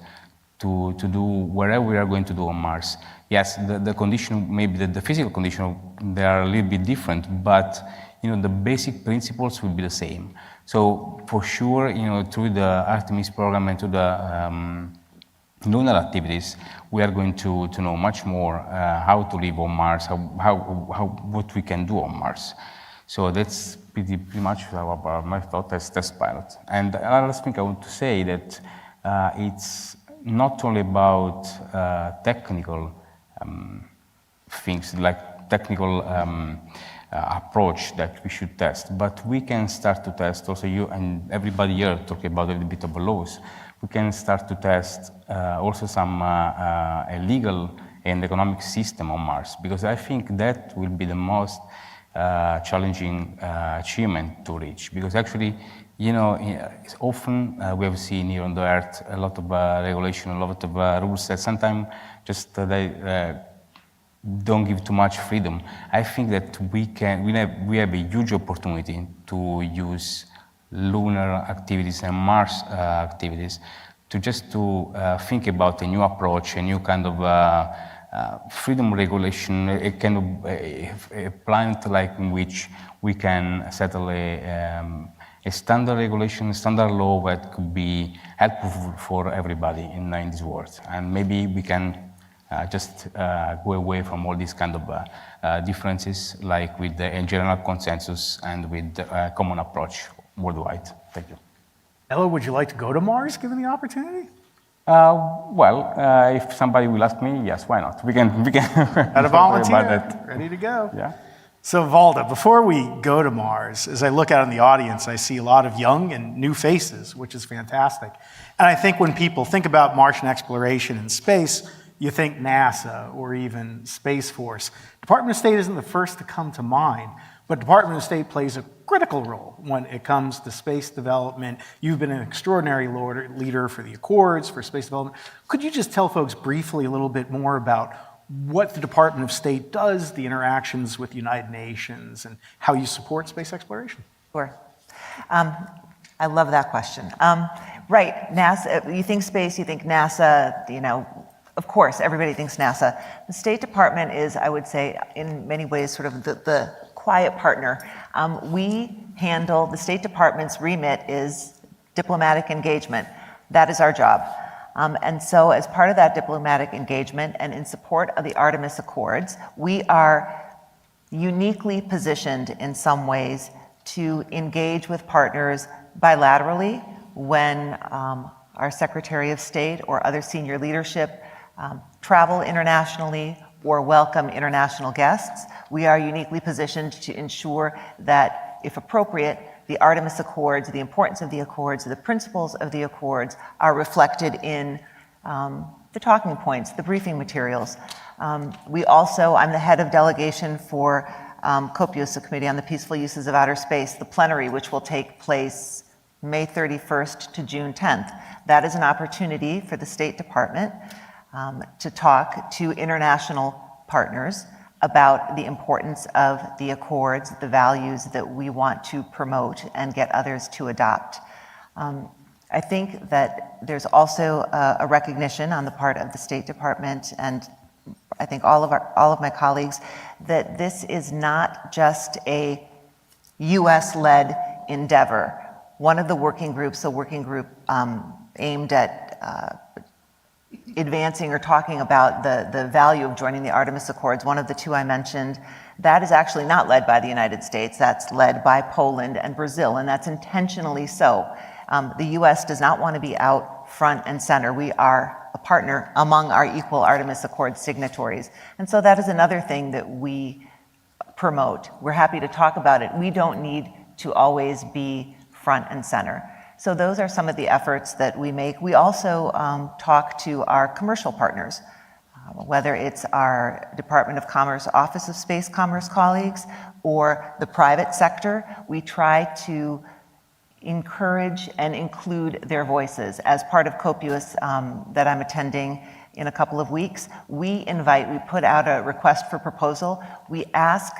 to do wherever we are going to do on Mars. Yes, the condition, maybe the physical condition, they are a little bit different, but the basic principles will be the same. So for sure, through the Artemis program and to the lunar activities, we are going to know much more how to live on Mars, what we can do on Mars. So that's pretty much my thought as test pilot. And the last thing I want to say that it's not only about technical things, like technical approach that we should test, but we can start to test also. You and everybody here talking about a little bit of laws. We can start to test also some a legal and economic system on Mars, because I think that will be the most challenging achievement to reach. Because actually, it's often we have seen here on the Earth a lot of regulation, a lot of rules that sometimes just they don't give too much freedom. I think that we have a huge opportunity to use lunar activities and Mars activities to think about a new approach, a new kind of freedom regulation, a kind of a planet like in which we can settle a standard regulation, a standard law that could be helpful for everybody in this world. And maybe we can just go away from all these kind of differences, like with the general consensus and with the common approach worldwide. Thank you. Ella, would you like to go to Mars, given the opportunity? If somebody will ask me, yes, why not? We can At a volunteer, ready to go. Yeah. So Valda, before we go to Mars, as I look out in the audience, I see a lot of young and new faces, which is fantastic. And I think when people think about Martian exploration in space, you think NASA or even Space Force. Department of State isn't the first to come to mind, but Department of State plays a critical role when it comes to space development. You've been an extraordinary leader for the Accords, for space development. Could you just tell folks briefly a little bit more about what the Department of State does, the interactions with the United Nations, and how you support space exploration? Sure. I love that question. Right, NASA, you think space, you think NASA, of course, everybody thinks NASA. The State Department is, I would say, in many ways, sort of the quiet partner. The State Department's remit is diplomatic engagement. That is our job. And so as part of that diplomatic engagement and in support of the Artemis Accords, we are uniquely positioned in some ways to engage with partners bilaterally when our Secretary of State or other senior leadership travel internationally or welcome international guests. We are uniquely positioned to ensure that, if appropriate, the Artemis Accords, the importance of the Accords, the principles of the Accords are reflected in the talking points, the briefing materials. We also, I'm the head of delegation for COPIOS, the Committee on the Peaceful Uses of Outer Space, the plenary, which will take place May 31st to June 10th. That is an opportunity for the State Department to talk to international partners about the importance of the Accords, the values that we want to promote and get others to adopt. I think that there's also a recognition on the part of the State Department, and I think all of my colleagues, that this is not just a US-led endeavor. One of the working groups, a working group aimed at advancing or talking about the value of joining the Artemis Accords, one of the two I mentioned, that is actually not led by the United States, that's led by Poland and Brazil, and that's intentionally so. The US does not want to be out front and center. We are a partner among our equal Artemis Accord signatories. And so that is another thing that we promote. We're happy to talk about it. We don't need to always be front and center. So those are some of the efforts that we make. We also talk to our commercial partners, whether it's our Department of Commerce Office of Space Commerce colleagues or the private sector. We try to encourage and include their voices. As part of COPIOS that I'm attending in a couple of weeks, we put out a request for proposal. We ask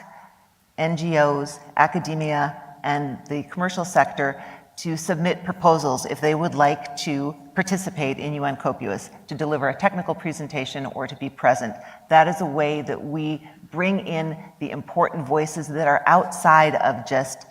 NGOs, academia, and the commercial sector to submit proposals if they would like to participate in UN COPIOS, to deliver a technical presentation or to be present. That is a way that we bring in the important voices that are outside of just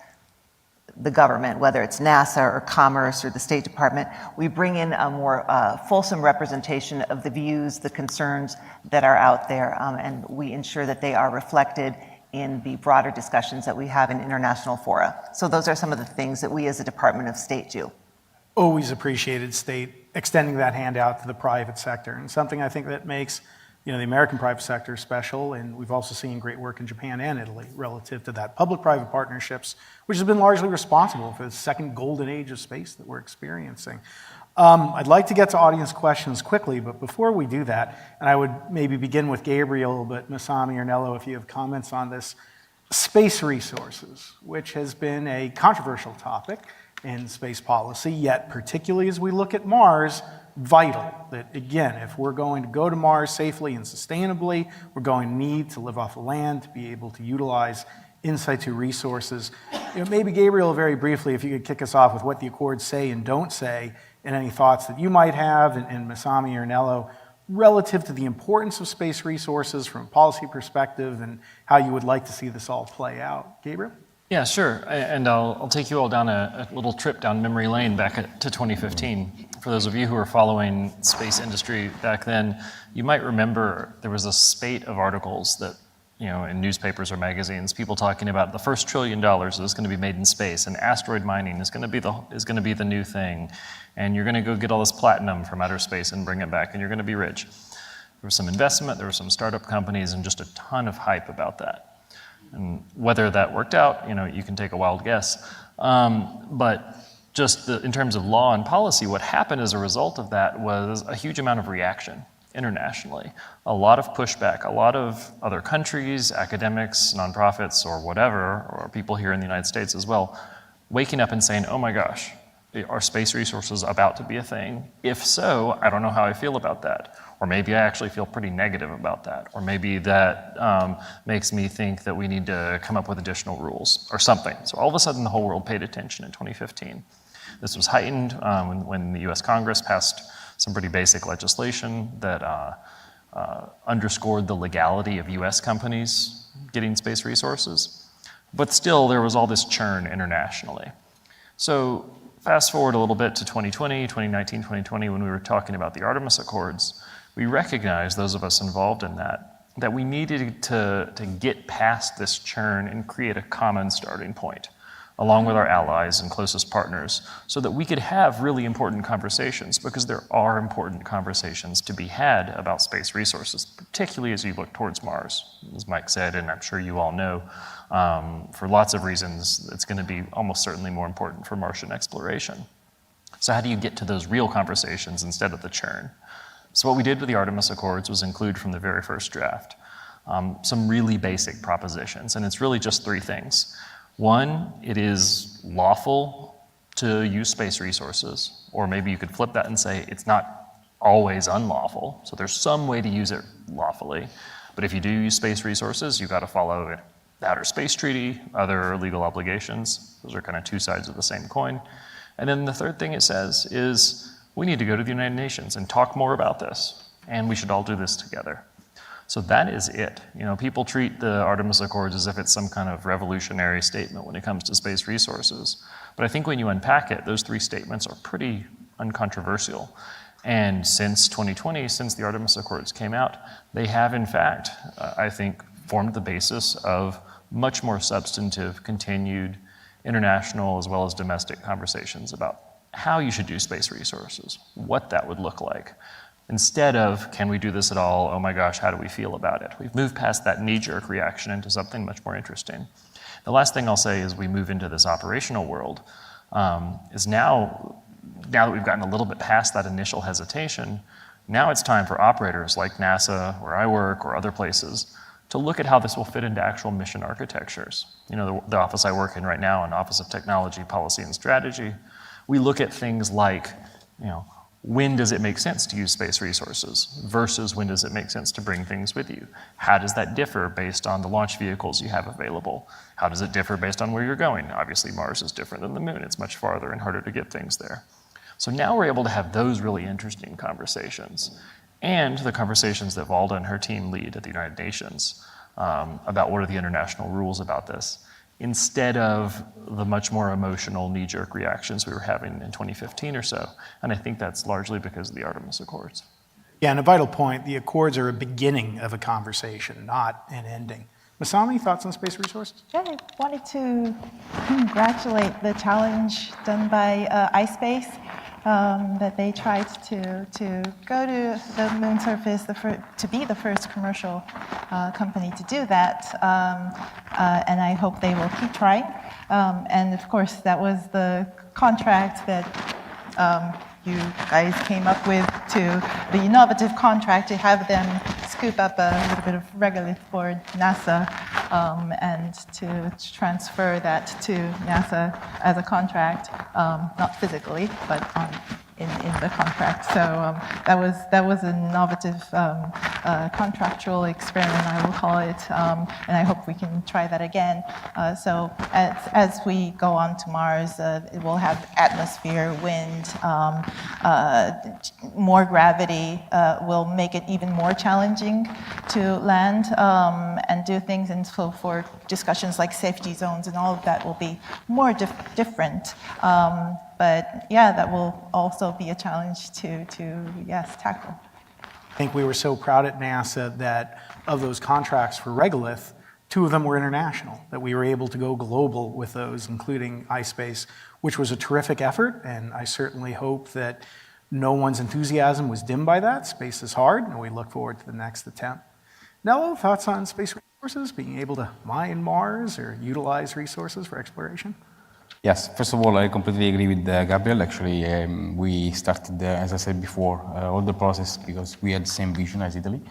the government, whether it's NASA or Commerce or the State Department. We bring in a more fulsome representation of the views, the concerns that are out there, and we ensure that they are reflected in the broader discussions that we have in international fora. So those are some of the things that we as a Department of State do. Always appreciated State extending that hand out to the private sector, and something I think that makes the American private sector special, and we've also seen great work in Japan and Italy relative to that public-private partnerships, which has been largely responsible for the second golden age of space that we're experiencing. I'd like to get to audience questions quickly, but before we do that, and I would maybe begin with Gabriel, but Masami or Nello, if you have comments on this, space resources, which has been a controversial topic in space policy, yet particularly as we look at Mars, vital. That again, if we're going to go to Mars safely and sustainably, we're going to need to live off the land, to be able to utilize in situ resources. Maybe Gabriel, very briefly, if you could kick us off with what the Accords say and don't say, and any thoughts that you might have, and Masami or Nello, relative to the importance of space resources from a policy perspective and how you would like to see this all play out. Gabriel? Yeah, sure. And I'll take you all down a little trip down memory lane back to 2015. For those of you who were following space industry back then, you might remember there was a spate of articles that, in newspapers or magazines, people talking about the first $1 trillion is going to be made in space, and asteroid mining is going to be the new thing, and you're going to go get all this platinum from outer space and bring it back, and you're going to be rich. There was some investment, there were some startup companies, and just a ton of hype about that. And whether that worked out, you can take a wild guess. But just in terms of law and policy, what happened as a result of that was a huge amount of reaction internationally. A lot of pushback, a lot of other countries, academics, nonprofits, or whatever, or people here in the United States as well, waking up and saying, oh my gosh, are space resources about to be a thing? If so, I don't know how I feel about that. Or maybe I actually feel pretty negative about that. Or maybe that makes me think that we need to come up with additional rules or something. So all of a sudden, the whole world paid attention in 2015. This was heightened when the US Congress passed some pretty basic legislation that underscored the legality of US companies getting space resources. But still, there was all this churn internationally. So fast forward a little bit to 2020, 2019, 2020, when we were talking about the Artemis Accords, we recognized, those of us involved in that we needed to get past this churn and create a common starting point, along with our allies and closest partners, so that we could have really important conversations, because there are important conversations to be had about space resources, particularly as you look towards Mars. As Mike said, and I'm sure you all know, for lots of reasons, it's going to be almost certainly more important for Martian exploration. So how do you get to those real conversations instead of the churn? So what we did with the Artemis Accords was include from the very first draft some really basic propositions, and it's really just three things. One, it is lawful to use space resources, or maybe you could flip that and say it's not always unlawful, so there's some way to use it lawfully. But if you do use space resources, you've got to follow the Outer Space Treaty, other legal obligations. Those are kind of two sides of the same coin. And then the third thing it says is we need to go to the United Nations and talk more about this, and we should all do this together. So that is it. You know, people treat the Artemis Accords as if it's some kind of revolutionary statement when it comes to space resources. But I think when you unpack it, those three statements are pretty uncontroversial. And since 2020, since the Artemis Accords came out, they have in fact, I think, formed the basis of much more substantive, continued international as well as domestic conversations about how you should do space resources, what that would look like. Instead of, can we do this at all? Oh my gosh, how do we feel about it? We've moved past that knee-jerk reaction into something much more interesting. The last thing I'll say as we move into this operational world is now that we've gotten a little bit past that initial hesitation, now it's time for operators like NASA, where I work, or other places, to look at how this will fit into actual mission architectures. You know, the office I work in right now, an Office of Technology, Policy, and Strategy, we look at things like, you know, when does it make sense to use space resources versus when does it make sense to bring things with you? How does that differ based on the launch vehicles you have available? How does it differ based on where you're going? Obviously, Mars is different than the Moon. It's much farther and harder to get things there. So now we're able to have those really interesting conversations, and the conversations that Valda and her team lead at the United Nations about what are the international rules about this, instead of the much more emotional knee-jerk reactions we were having in 2015 or so. And I think that's largely because of the Artemis Accords. Yeah, and a vital point, the Accords are a beginning of a conversation, not an ending. Masami, thoughts on space resources? Yeah, I wanted to congratulate the challenge done by iSpace, that they tried to go to the moon surface, to be the first commercial company to do that, and I hope they will keep trying. And of course, that was the contract that you guys came up with, the innovative contract to have them scoop up a little bit of regolith for NASA and to transfer that to NASA as a contract, not physically, but in the contract. So that was an innovative contractual experiment, I will call it, and I hope we can try that again. So as we go on to Mars, it will have atmosphere, wind, more gravity will make it even more challenging to land and do things. And so for discussions like safety zones and all of that will be more different. But yeah, that will also be a challenge to tackle. I think we were so proud at NASA that of those contracts for regolith, 2 of them were international, that we were able to go global with those, including iSpace, which was a terrific effort, and I certainly hope that no one's enthusiasm was dimmed by that. Space is hard, and we look forward to the next attempt. Nello, thoughts on space resources, being able to mine Mars or utilize resources for exploration? Yes, first of all, I completely agree with Gabriel. Actually, we started, as I said before, all the process because we had the same vision as Italy.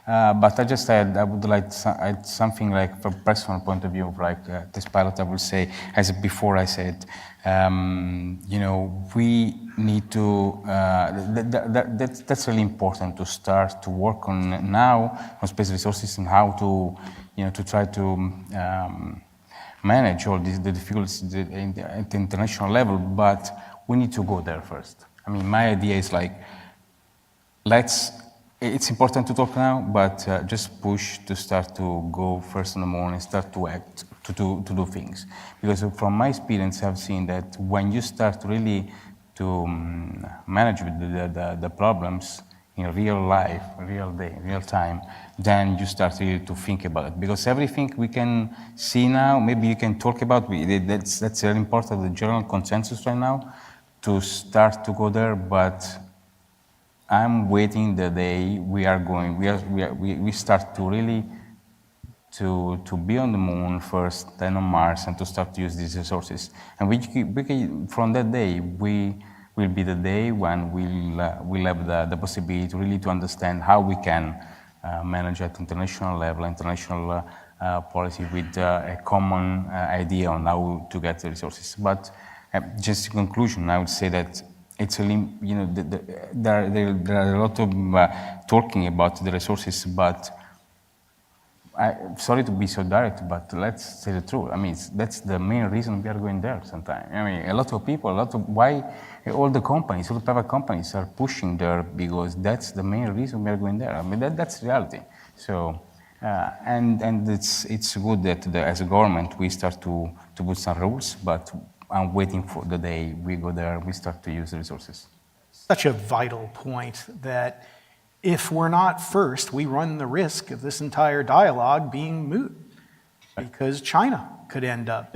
But I would like to add something like from a personal point of view, like this pilot, I will say, as before I said, you know, we need to, that's really important to start to work on now on space resources and how to, you know, to try to manage all the difficulties at the international level, but we need to go there first. I mean, my idea is like, let's it's important to talk now, but just push to start to go first on the morning, start to act, to do things. Because from my experience, I've seen that when you start really to manage with the problems in real life, real day, real time, then you start really to think about it. Because everything we can see now, maybe you can talk about, that's very important, the general consensus right now, to start to go there, but I'm waiting the day we start to really to be on the moon first, then on Mars, and to start to use these resources. And from that day, will be the day when we'll have the possibility to really to understand how we can manage at international level, international policy with a common idea on how to get the resources. But just in conclusion, I would say that it's really, there are a lot of talking about the resources, but sorry to be so direct, but let's say the truth. I mean, that's the main reason we are going there sometimes. I mean, a lot of people, why all the companies, all the private companies are pushing there because that's the main reason we are going there. I mean, that's reality. So, and it's good that as a government we start to put some rules, but I'm waiting for the day we go there, we start to use the resources. Such a vital point that if we're not first, we run the risk of this entire dialogue being moot because China could end up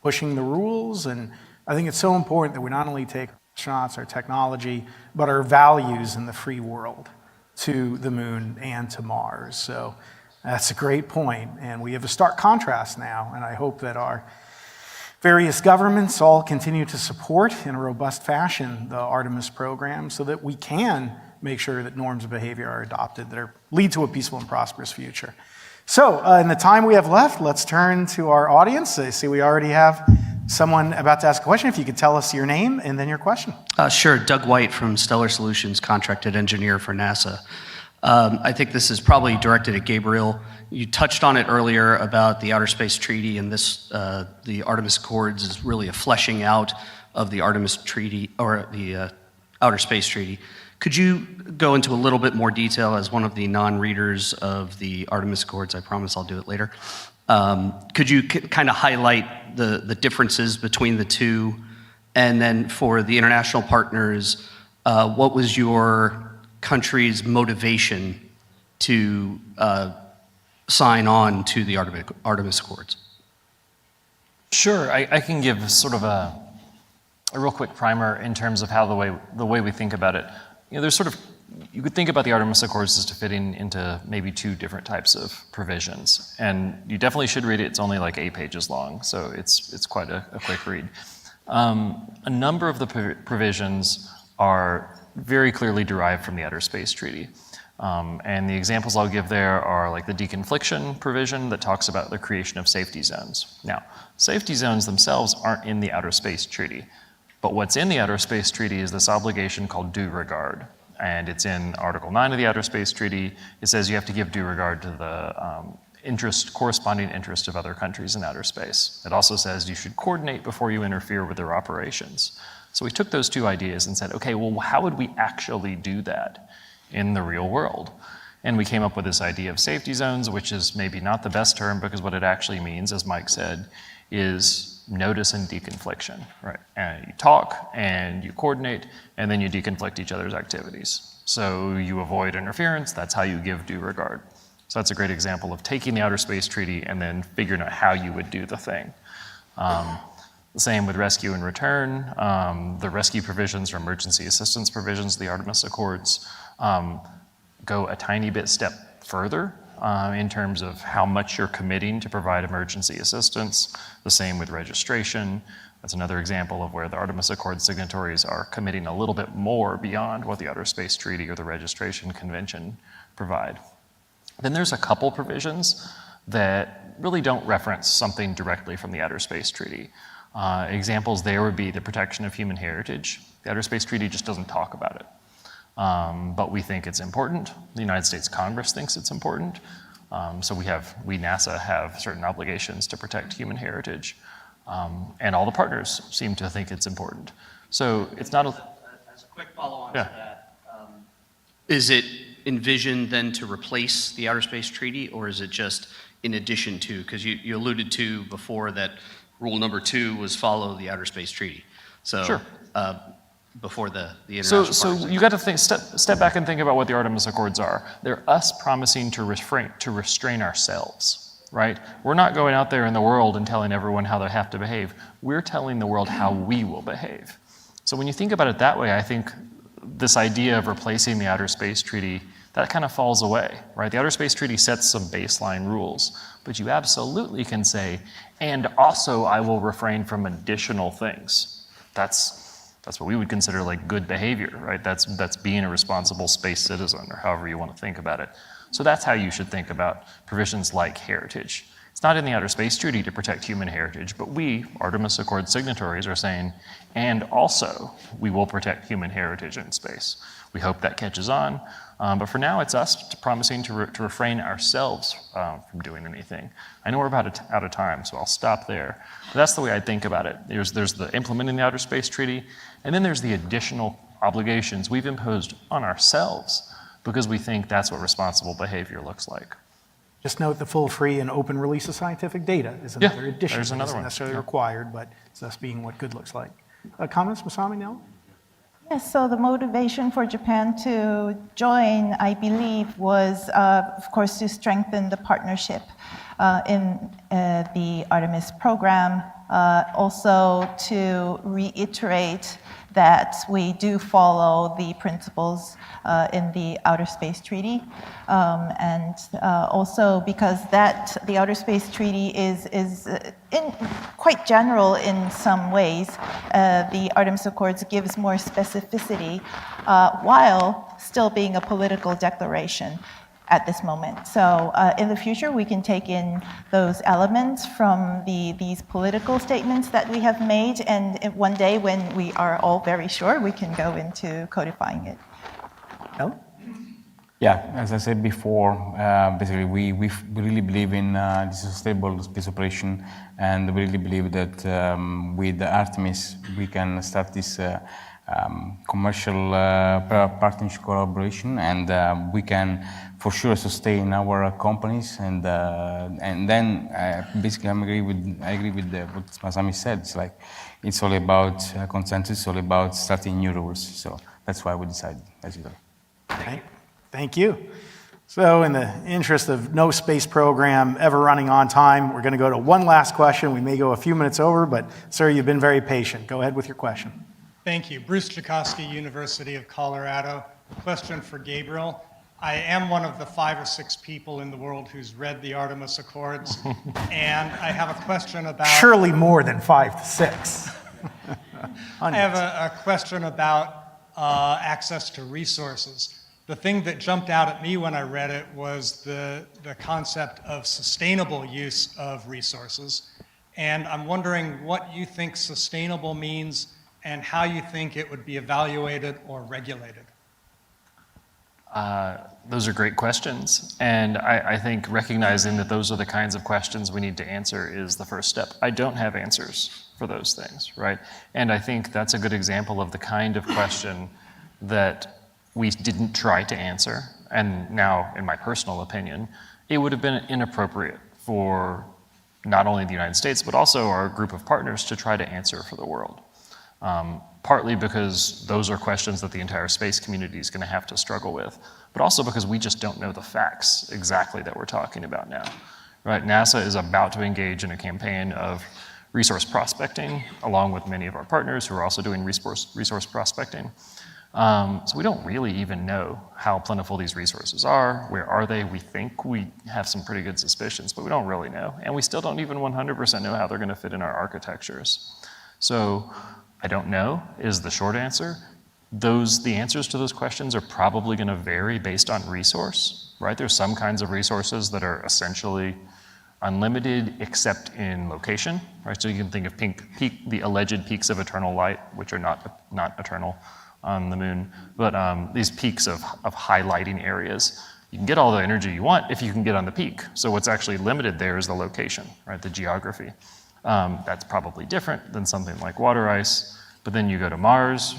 pushing the rules. And I think it's so important that we not only take astronauts, our technology, but our values in the free world to the moon and to Mars. So that's a great point. And we have a stark contrast now. And I hope that our various governments all continue to support in a robust fashion the Artemis program so that we can make sure that norms of behavior are adopted that lead to a peaceful and prosperous future. So in the time we have left, let's turn to our audience. I see we already have someone about to ask a question. If you could tell us your name and then your question. Sure, Doug White from Stellar Solutions, contracted engineer for NASA. I think this is probably directed at Gabriel. You touched on it earlier about the Outer Space Treaty, and the Artemis Accords is really a fleshing out of the Artemis Treaty, or the Outer Space Treaty. Could you go into a little bit more detail as one of the non-readers of the Artemis Accords? I promise I'll do it later. Could you kind of highlight the differences between the two? And then for the international partners, what was your country's motivation to sign on to the Artemis Accords? Sure, I can give sort of a real quick primer in terms of how the way we think about it. There's sort of, you could think about the Artemis Accords as to fitting into maybe two different types of provisions. And you definitely should read it. It's only like 8 pages long, so it's quite a quick read. A number of the provisions are very clearly derived from the Outer Space Treaty. And the examples I'll give there are like the deconfliction provision that talks about the creation of safety zones. Now, safety zones themselves aren't in the Outer Space Treaty, but what's in the Outer Space Treaty is this obligation called due regard. And it's in Article 9 of the Outer Space Treaty. It says you have to give due regard to the corresponding interest of other countries in outer space. It also says you should coordinate before you interfere with their operations. So we took those two ideas and said, okay, well, how would we actually do that in the real world? And we came up with this idea of safety zones, which is maybe not the best term because what it actually means, as Mike said, is notice and deconfliction, right? And you talk and you coordinate and then you deconflict each other's activities. So you avoid interference, that's how you give due regard. So that's a great example of taking the Outer Space Treaty and then figuring out how you would do the thing. The same with rescue and return. The rescue provisions or emergency assistance provisions, the Artemis Accords, go a tiny bit step further in terms of how much you're committing to provide emergency assistance. The same with registration. That's another example of where the Artemis Accord signatories are committing a little bit more beyond what the Outer Space Treaty or the Registration Convention provide. Then there's a couple provisions that really don't reference something directly from the Outer Space Treaty. Examples there would be the protection of human heritage. The Outer Space Treaty just doesn't talk about it. But we think it's important. The United States Congress thinks it's important. So we NASA have certain obligations to protect human heritage. And all the partners seem to think it's important. So it's not As a quick follow-on Yeah. to that, is it envisioned then to replace the Outer Space Treaty, or is it just in addition to? Because you alluded to before that rule number 2 was follow the Outer Space Treaty. So Sure. before the international So partners. you got to think, step back and think about what the Artemis Accords are. They're us promising to restrain ourselves, right? We're not going out there in the world and telling everyone how they have to behave. We're telling the world how we will behave. So when you think about it that way, I think this idea of replacing the Outer Space Treaty, that kind of falls away, right? The Outer Space Treaty sets some baseline rules, but you absolutely can say, and also I will refrain from additional things. That's what we would consider like good behavior, right? That's being a responsible space citizen, or however you want to think about it. So that's how you should think about provisions like heritage. It's not in the Outer Space Treaty to protect human heritage, but we, Artemis Accord signatories, are saying, and also we will protect human heritage in space. We hope that catches on, but for now it's us promising to refrain ourselves from doing anything. I know we're about out of time, so I'll stop there. But that's the way I think about it. There's the implementing the Outer Space Treaty, and then there's the additional obligations we've imposed on ourselves because we think that's what responsible behavior looks like. Just note the full, free, and open release of scientific data is another addition. There's another It isn't one. necessarily required, but it's thus being what good looks like. Comments, Masami, now? Yes, so the motivation for Japan to join, I believe, was, of course, to strengthen the partnership in the Artemis program, also to reiterate that we do follow the principles in the Outer Space Treaty, and also because the Outer Space Treaty is quite general in some ways. The Artemis Accords gives more specificity while still being a political declaration at this moment. So in the future, we can take in those elements from these political statements that we have made, and one day when we are all very sure, we can go into codifying it. Ellen? Yeah, as I said before, basically we really believe in this sustainable space operation, and we really believe that with the Artemis we can start this commercial partnership collaboration, and we can for sure sustain our companies, and then basically I agree with what Masami said. It's like it's all about consensus, it's all about starting new rules. So that's why we decided as you do. Thank you. So in the interest of no space program ever running on time, we're going to go to one last question. We may go a few minutes over, but sir, you've been very patient. Go ahead with your question. Thank you. Bruce Jakosky, University of Colorado. Question for Gabriel. I am one of the 5 or 6 people in the world who's read the Artemis Accords, and I have a question about... Surely more than 5 to 6. I have a question about access to resources. The thing that jumped out at me when I read it was the concept of sustainable use of resources, and I'm wondering what you think sustainable means and how you think it would be evaluated or regulated. Those are great questions, and I think recognizing that those are the kinds of questions we need to answer is the first step. I don't have answers for those things, right? And I think that's a good example of the kind of question that we didn't try to answer, and now, in my personal opinion, it would have been inappropriate for not only the United States, but also our group of partners to try to answer for the world. Partly because those are questions that the entire space community is going to have to struggle with, but also because we just don't know the facts exactly that we're talking about now. Right? NASA is about to engage in a campaign of resource prospecting, along with many of our partners who are also doing resource prospecting. So we don't really even know how plentiful these resources are. Where are they? We think we have some pretty good suspicions, but we don't really know. And we still don't even 100% know how they're going to fit in our architectures. So I don't know is the short answer. The answers to those questions are probably going to vary based on resource, right? There's some kinds of resources that are essentially unlimited except in location, right? So you can think of the alleged peaks of eternal light, which are not eternal on the moon, but these peaks of highlighting areas. You can get all the energy you want if you can get on the peak. So what's actually limited there is the location, right? The geography. That's probably different than something like water ice, but then you go to Mars.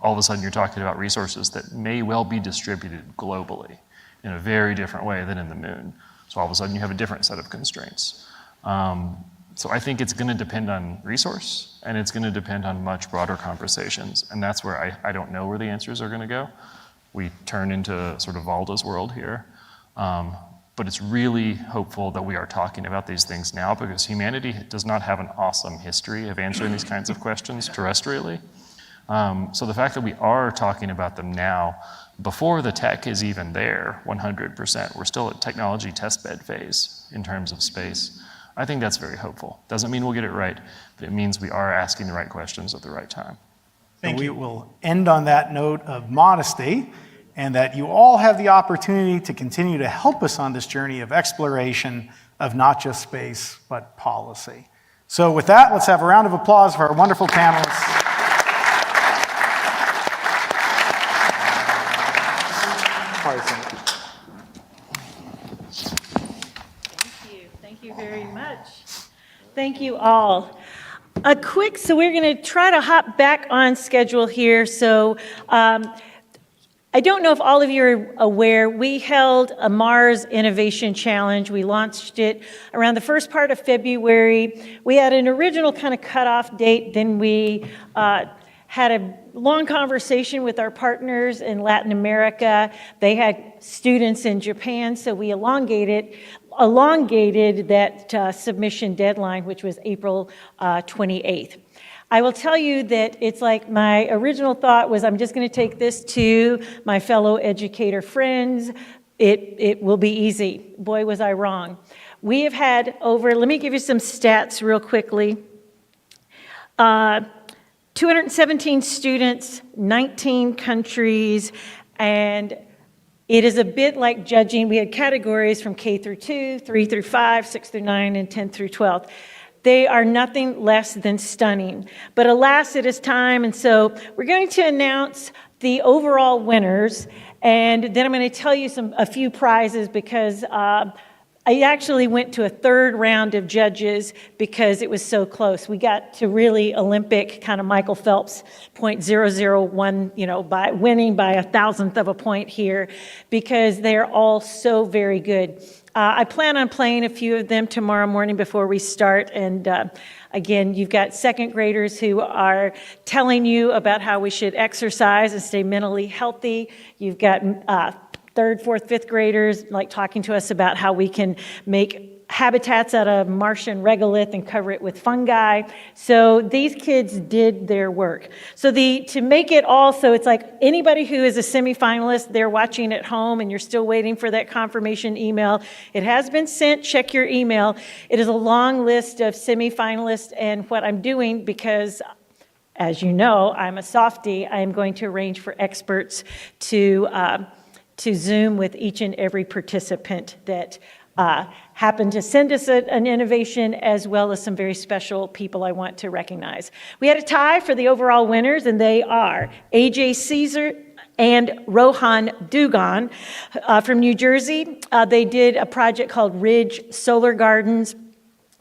all of a sudden you're talking about resources that may well be distributed globally in a very different way than in the moon. So all of a sudden you have a different set of constraints. So I think it's going to depend on resource, and it's going to depend on much broader conversations. And that's where I don't know where the answers are going to go. We turn into sort of Valda's world here. But it's really hopeful that we are talking about these things now, because humanity does not have an awesome history of answering these kinds of questions terrestrially. So the fact that we are talking about them now, before the tech is even there, 100%, we're still at technology testbed phase in terms of space. I think that's very hopeful. Doesn't mean we'll get it right, but it means we are asking the right questions at the right time. We will end on that note of modesty, and that you all have the opportunity to continue to help us on this journey of exploration of not just space, but policy. So with that, let's have a round of applause for our wonderful panelists. Thank you very much. Thank you all. So we're going to try to hop back on schedule here. So I don't know if all of you are aware, we held a Mars Innovation Challenge. We launched it around the first part of February. We had an original kind of cutoff date. Then we had a long conversation with our partners in Latin America. They had students in Japan, so we elongated that submission deadline, which was April 28th. I will tell you that it's like my original thought was I'm just going to take this to my fellow educator friends. It will be easy. Boy, was I wrong. We have had let me give you some stats real quickly. 217 students, 19 countries, and it is a bit like judging. We had categories from K through 2, 3 through 5, 6 through 9, and 10 through 12. They are nothing less than stunning. But alas, it is time, and so we're going to announce the overall winners, and then I'm going to tell you a few prizes, because I actually went to a third round of judges because it was so close. We got to really Olympic kind of Michael Phelps, .001, by winning by 1,000th of a point here, because they're all so very good. I plan on playing a few of them tomorrow morning before we start. And again, you've got second graders who are telling you about how we should exercise and stay mentally healthy. You've got third, fourth, fifth graders like talking to us about how we can make habitats out of Martian regolith and cover it with fungi. So these kids did their work. So to make it all, so it's like anybody who is a semifinalist, they're watching at home and you're still waiting for that confirmation email. It has been sent. Check your email. It is a long list of semifinalists, and what I'm doing, because as you know, I'm a softie, I am going to arrange for experts to Zoom with each and every participant that happened to send us an innovation, as well as some very special people I want to recognize. We had a tie for the overall winners, and they are AJ Caesar and Rohan Dugan from New Jersey. They did a project called Ridge Solar Gardens.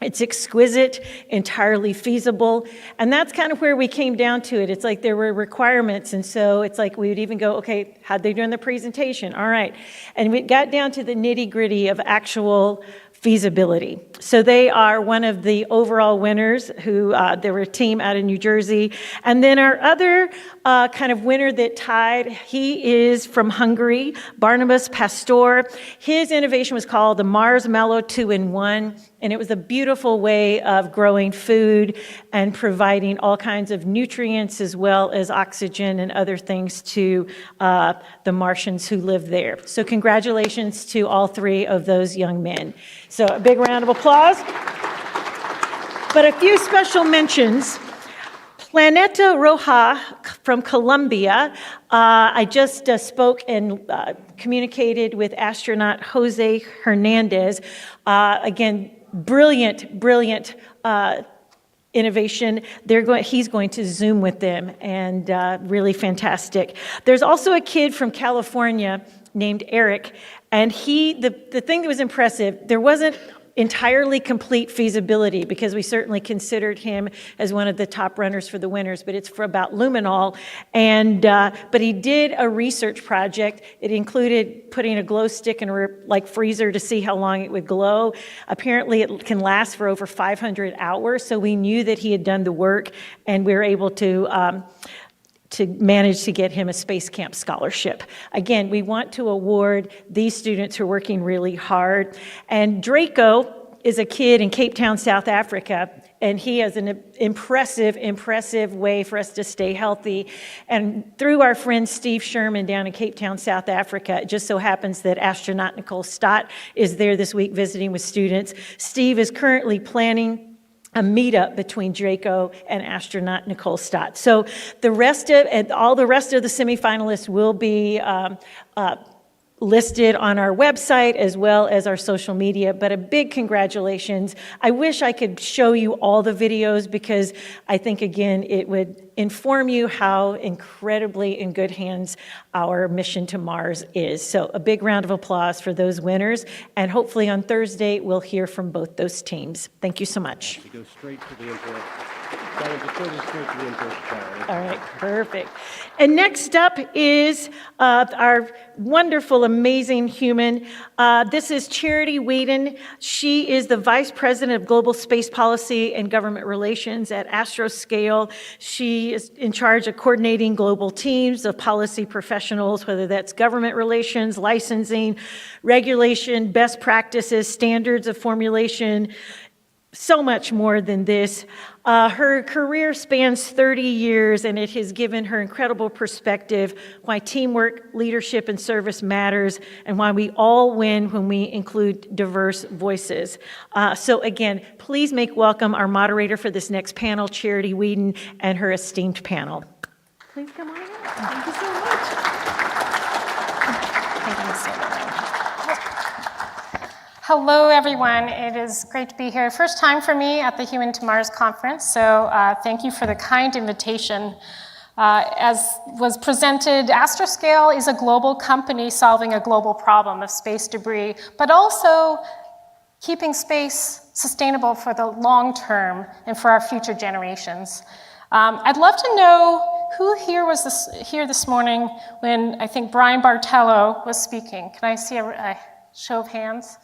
It's exquisite, entirely feasible, and that's kind of where we came down to it. It's like there were requirements, and so it's like we would even go, okay, how'd they do in the presentation? All right, and we got down to the nitty-gritty of actual feasibility. So they are one of the overall winners who, there were a team out of New Jersey. And then our other kind of winner that tied, he is from Hungary, Barnabas Pastor. His innovation was called the Mars Mallow 2-in-1, and it was a beautiful way of growing food and providing all kinds of nutrients as well as oxygen and other things to the Martians who live there. So congratulations to all three of those young men. So a big round of applause. But a few special mentions. Planeta Roja from Colombia. I just spoke and communicated with astronaut Jose Hernandez. Again, brilliant innovation. He's going to Zoom with them, and really fantastic. There's also a kid from California named Eric, and the thing that was impressive, there wasn't entirely complete feasibility, because we certainly considered him as one of the top runners for the winners, but it's for about luminol. And, but he did a research project. It included putting a glow stick in a freezer to see how long it would glow. Apparently it can last for over 500 hours, so we knew that he had done the work, and we were able to manage to get him a Space Camp scholarship. Again, we want to award these students who are working really hard. And Draco is a kid in Cape Town, South Africa, and he has an impressive way for us to stay healthy. And through our friend Steve Sherman down in Cape Town, South Africa, it just so happens that Astronautical Sciences is there this week visiting with students. Steve is currently planning a meetup between Draco and Astronautical Sciences. So all the rest of the semifinalists will be listed on our website as well as our social media, but a big congratulations. I wish I could show you all the videos, because I think, again, it would inform you how incredibly in good hands our mission to Mars is. So a big round of applause for those winners, and hopefully on Thursday we'll hear from both those teams. Thank you so much. Go straight to the input. Straight to the input. All right, perfect. And next up is our wonderful, amazing human. This is Charity Whedon. She is the Vice President of Global Space Policy and Government Relations at Astroscale. She is in charge of coordinating global teams of policy professionals, whether that's government relations, licensing, regulation, best practices, standards of formulation, so much more than this. Her career spans 30 years, and it has given her incredible perspective why teamwork, leadership, and service matters, and why we all win when we include diverse voices. So again, please make welcome our moderator for this next panel, Charity Whedon, and her esteemed panel. Please come on in. Thank you so much. Thank you so much. Hello, everyone. It is great to be here. First time for me at the Human to Mars conference, so thank you for the kind invitation. As was presented, Astroscale is a global company solving a global problem of space debris, but also keeping space sustainable for the long term and for our future generations. I'd love to know who here was here this morning when I think Brian Bartello was speaking. Can I see a show of hands?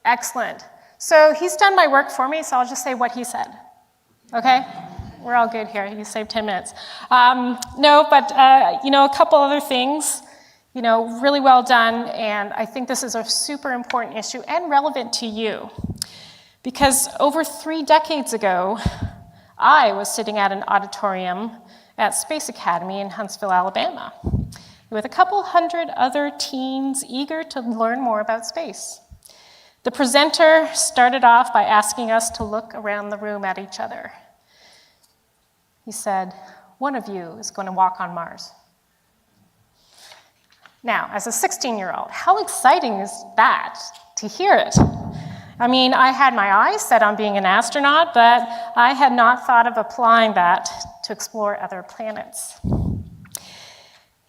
Excellent. So he's done my work for me, so I'll just say what he said. Okay? We're all good here. You saved 10 minutes. No, but a couple other things. Really well done, and I think this is a super important issue and relevant to you. Because over 3 decades ago, I was sitting at an auditorium at Space Academy in Huntsville, Alabama, with a couple hundred other teens eager to learn more about space. The presenter started off by asking us to look around the room at each other. He said, "One of you is going to walk on Mars." Now, as a 16-year-old, how exciting is that to hear it? I mean, I had my eyes set on being an astronaut, but I had not thought of applying that to explore other planets.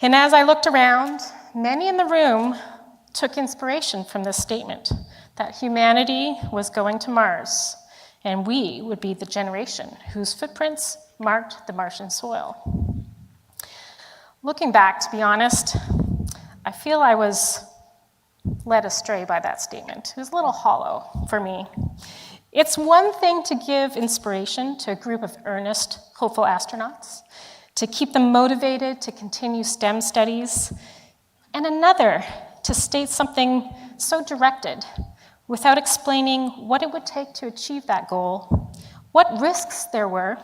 And as I looked around, many in the room took inspiration from this statement, that humanity was going to Mars, and we would be the generation whose footprints marked the Martian soil. Looking back, to be honest, I feel I was led astray by that statement. It was a little hollow for me. It's one thing to give inspiration to a group of earnest, hopeful astronauts, to keep them motivated to continue STEM studies, and another to state something so directed without explaining what it would take to achieve that goal, what risks there were,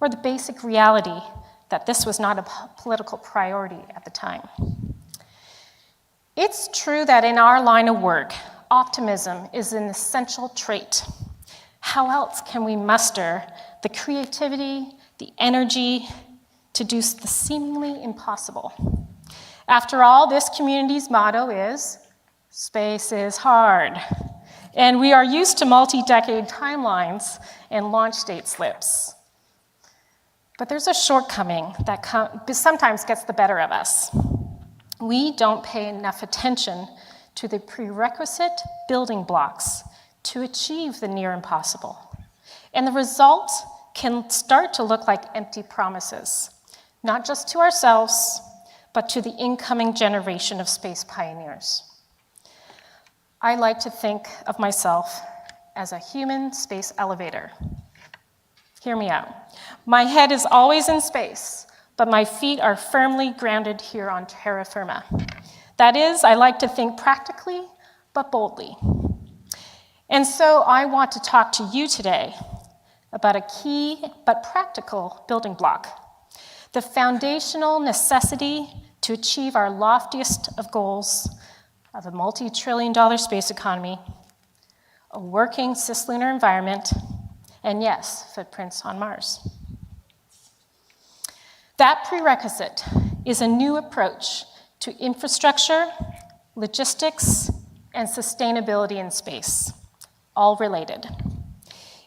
or the basic reality that this was not a political priority at the time. It's true that in our line of work, optimism is an essential trait. How else can we muster the creativity, the energy to do the seemingly impossible? After all, this community's motto is, "Space is hard." And we are used to multi-decade timelines and launch date slips. But there's a shortcoming that sometimes gets the better of us. We don't pay enough attention to the prerequisite building blocks to achieve the near impossible. And the result can start to look like empty promises, not just to ourselves, but to the incoming generation of space pioneers. I like to think of myself as a human space elevator. Hear me out. My head is always in space, but my feet are firmly grounded here on terra firma. That is, I like to think practically, but boldly. And so I want to talk to you today about a key but practical building block, the foundational necessity to achieve our loftiest of goals of a multi-trillion-dollar space economy, a working cislunar environment, and yes, footprints on Mars. That prerequisite is a new approach to infrastructure, logistics, and sustainability in space, all related.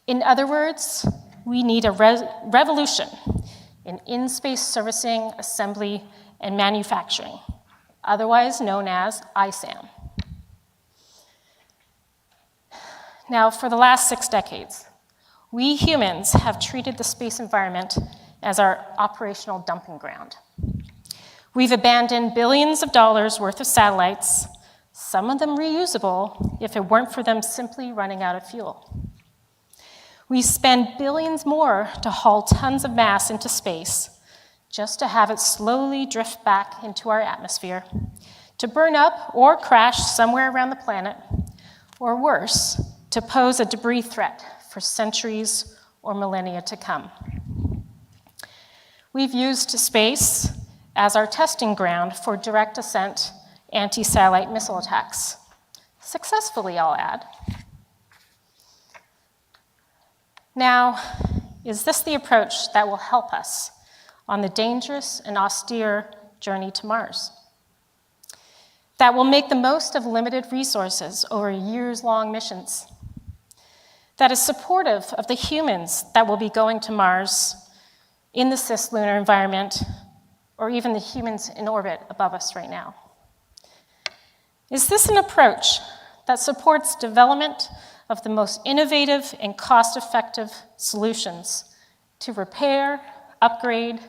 In other words, we need a revolution in in-space servicing, assembly, and manufacturing, otherwise known as ISAM. Now, for the last 6 decades, we humans have treated the space environment as our operational dumping ground. We've abandoned billions of dollars worth of satellites, some of them reusable if it weren't for them simply running out of fuel. We spend billions more to haul tons of mass into space just to have it slowly drift back into our atmosphere, to burn up or crash somewhere around the planet, or worse, to pose a debris threat for centuries or millennia to come. We've used space as our testing ground for direct ascent anti-satellite missile attacks. Successfully, I'll add. Now, is this the approach that will help us on the dangerous and austere journey to Mars? That will make the most of limited resources over years-long missions? That is supportive of the humans that will be going to Mars in the cislunar environment, or even the humans in orbit above us right now? Is this an approach that supports development of the most innovative and cost-effective solutions to repair, upgrade,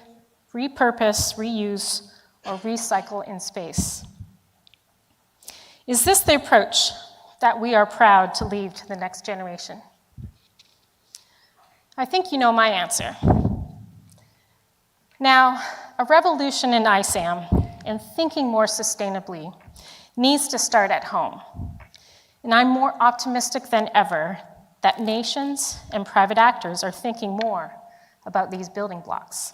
repurpose, reuse, or recycle in space? Is this the approach that we are proud to leave to the next generation? I think you know my answer. Now, a revolution in ISAM and thinking more sustainably needs to start at home. And I'm more optimistic than ever that nations and private actors are thinking more about these building blocks.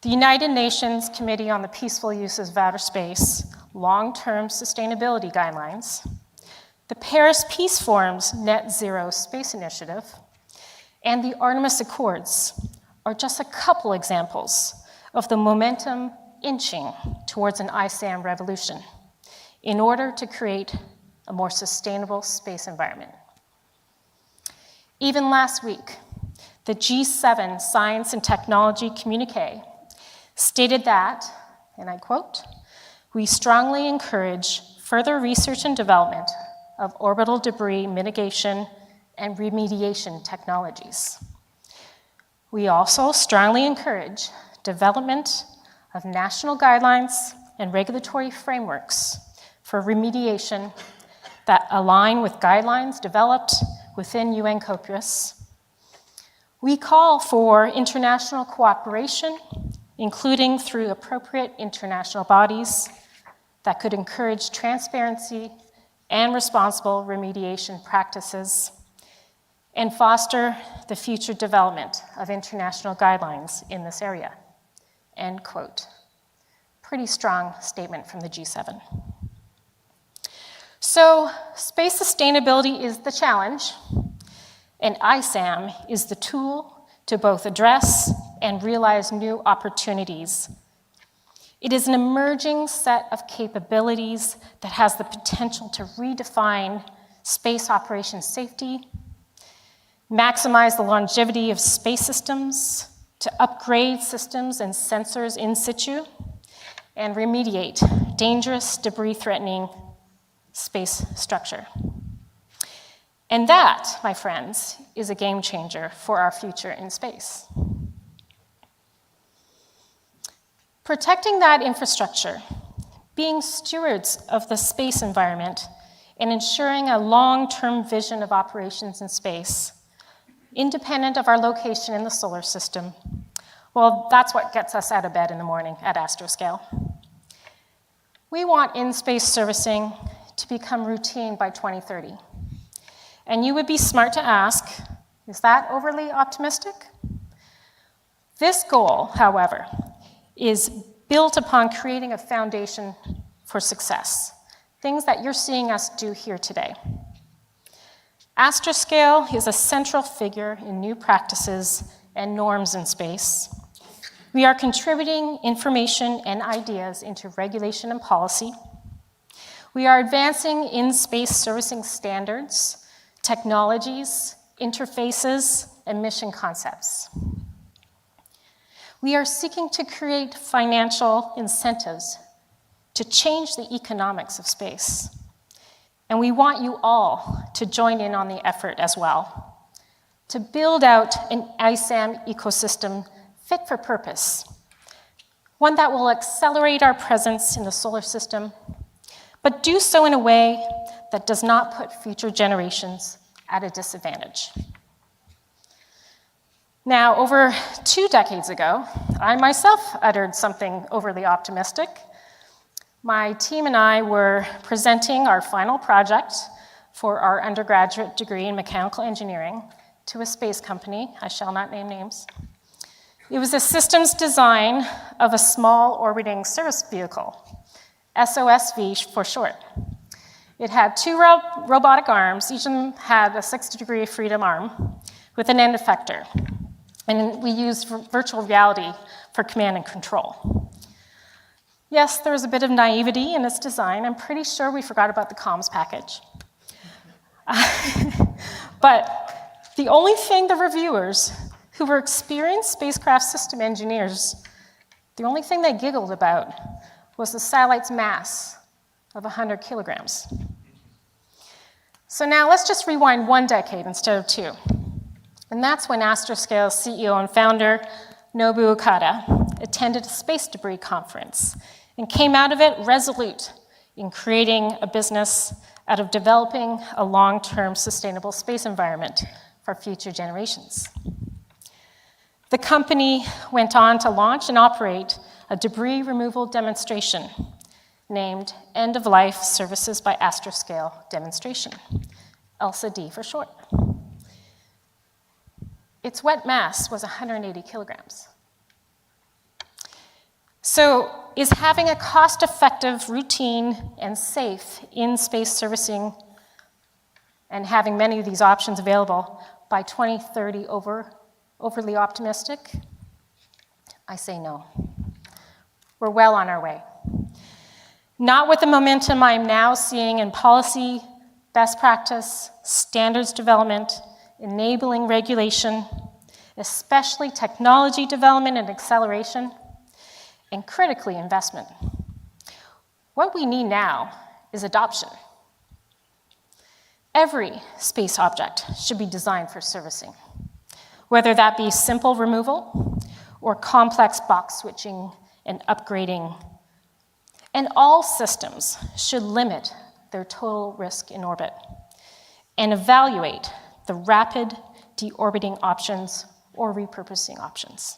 The United Nations Committee on the Peaceful Uses of Outer Space long-term sustainability guidelines, the Paris Peace Forum's Net Zero Space Initiative, and the Artemis Accords are just a couple examples of the momentum inching towards an ISAM revolution in order to create a more sustainable space environment. Even last week, the G7 Science and Technology Communiqué stated that, and I quote, "We strongly encourage further research and development of orbital debris mitigation and remediation technologies. We also strongly encourage development of national guidelines and regulatory frameworks for remediation that align with guidelines developed within UN COPUOS. We call for international cooperation, including through appropriate international bodies that could encourage transparency and responsible remediation practices, and foster the future development of international guidelines in this area." End quote. Pretty strong statement from the G7. So, space sustainability is the challenge, and ISAM is the tool to both address and realize new opportunities. It is an emerging set of capabilities that has the potential to redefine space operations safety, maximize the longevity of space systems, to upgrade systems and sensors in situ, and remediate dangerous, debris-threatening space structure. And that, my friends, is a game changer for our future in space. Protecting that infrastructure, being stewards of the space environment, and ensuring a long-term vision of operations in space, independent of our location in the solar system, well, that's what gets us out of bed in the morning at Astroscale. We want in-space servicing to become routine by 2030. And you would be smart to ask, is that overly optimistic? This goal, however, is built upon creating a foundation for success, things that you're seeing us do here today. Astroscale is a central figure in new practices and norms in space. We are contributing information and ideas into regulation and policy. We are advancing in-space servicing standards, technologies, interfaces, and mission concepts. We are seeking to create financial incentives to change the economics of space. And we want you all to join in on the effort as well, to build out an ISAM ecosystem fit for purpose, one that will accelerate our presence in the solar system, but do so in a way that does not put future generations at a disadvantage. Now, over 2 decades ago, I myself uttered something overly optimistic. My team and I were presenting our final project for our undergraduate degree in mechanical engineering to a space company. I shall not name names. It was a systems design of a small orbiting service vehicle, SOSV for short. It had 2 robotic arms. Each of them had a 60-degree freedom arm with an end effector. And we used virtual reality for command and control. Yes, there was a bit of naivety in its design. I'm pretty sure we forgot about the comms package. But the only thing the reviewers, who were experienced spacecraft system engineers, the only thing they giggled about was the satellite's mass of 100 kilograms. So now let's just rewind 1 decade instead of 2. And that's when Astroscale's CEO and founder, Nobu Okada, attended a space debris conference and came out of it resolute in creating a business out of developing a long-term sustainable space environment for future generations. The company went on to launch and operate a debris removal demonstration named End of Life Services by Astroscale Demonstration, ELSA-D for short. Its wet mass was 180 kilograms. So, is having a cost-effective, routine, and safe in-space servicing and having many of these options available by 2030 overly optimistic? I say no. We're well on our way. Not with the momentum I'm now seeing in policy, best practice, standards development, enabling regulation, especially technology development and acceleration, and critically, investment. What we need now is adoption. Every space object should be designed for servicing, whether that be simple removal or complex box switching and upgrading. And all systems should limit their total risk in orbit and evaluate the rapid deorbiting options or repurposing options.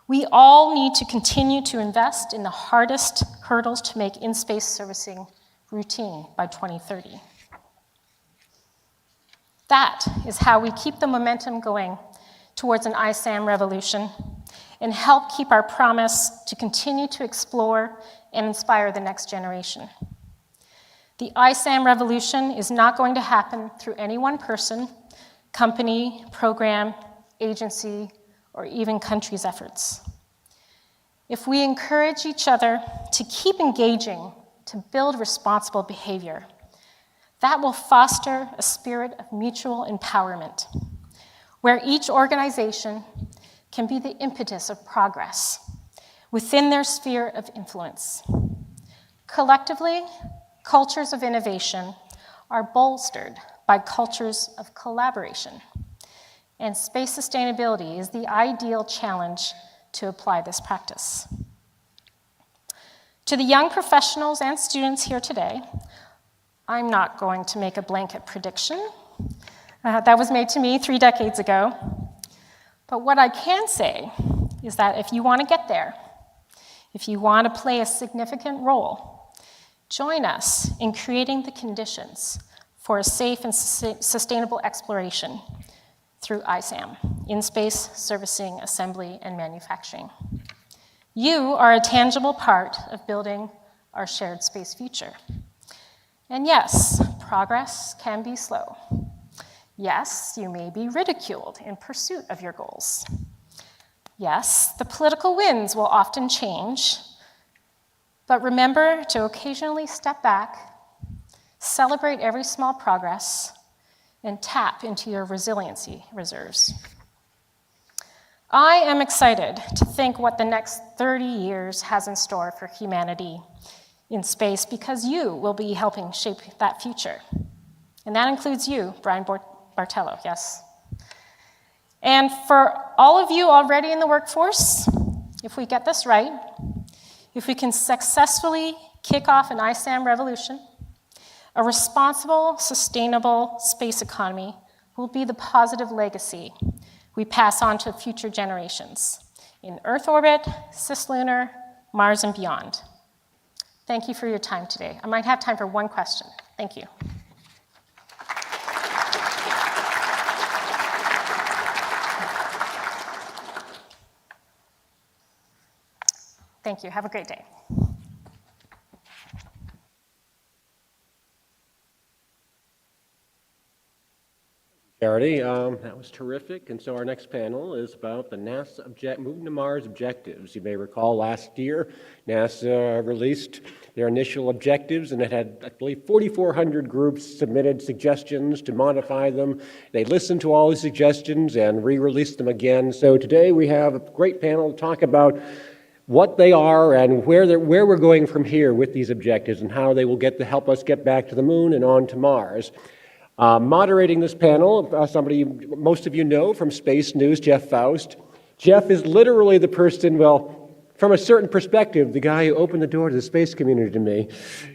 We all need to continue to invest in the hardest hurdles to make in-space servicing routine by 2030. That is how we keep the momentum going towards an ISAM revolution and help keep our promise to continue to explore and inspire the next generation. The ISAM revolution is not going to happen through any one person, company, program, agency, or even country's efforts. If we encourage each other to keep engaging to build responsible behavior, that will foster a spirit of mutual empowerment, where each organization can be the impetus of progress within their sphere of influence. Collectively, cultures of innovation are bolstered by cultures of collaboration. And space sustainability is the ideal challenge to apply this practice. To the young professionals and students here today, I'm not going to make a blanket prediction. That was made to me 3 decades ago. But what I can say is that if you want to get there, if you want to play a significant role, join us in creating the conditions for a safe and sustainable exploration through ISAM, in-space servicing, assembly, and manufacturing. You are a tangible part of building our shared space future. And yes, progress can be slow. Yes, you may be ridiculed in pursuit of your goals. Yes, the political winds will often change, but remember to occasionally step back, celebrate every small progress, and tap into your resiliency reserves. I am excited to think what the next 30 years has in store for humanity in space, because you will be helping shape that future. And that includes you, Brian Bartello, yes. And for all of you already in the workforce, if we get this right, if we can successfully kick off an ISAM revolution, a responsible, sustainable space economy will be the positive legacy we pass on to future generations in Earth orbit, cislunar, Mars, and beyond. Thank you for your time today. I might have time for one question. Thank you. Thank you. Have a great day. Charity, that was terrific. And so our next panel is about the NASA Moving to Mars objectives. You may recall last year, NASA released their initial objectives, and it had, I believe, 4,400 groups submitted suggestions to modify them. They listened to all the suggestions and re-released them again. So today we have a great panel to talk about what they are and where we're going from here with these objectives and how they will help us get back to the moon and on to Mars. Moderating this panel, somebody most of you know from Space News, Jeff Faust. Jeff is literally the person, well, from a certain perspective, the guy who opened the door to the space community to me.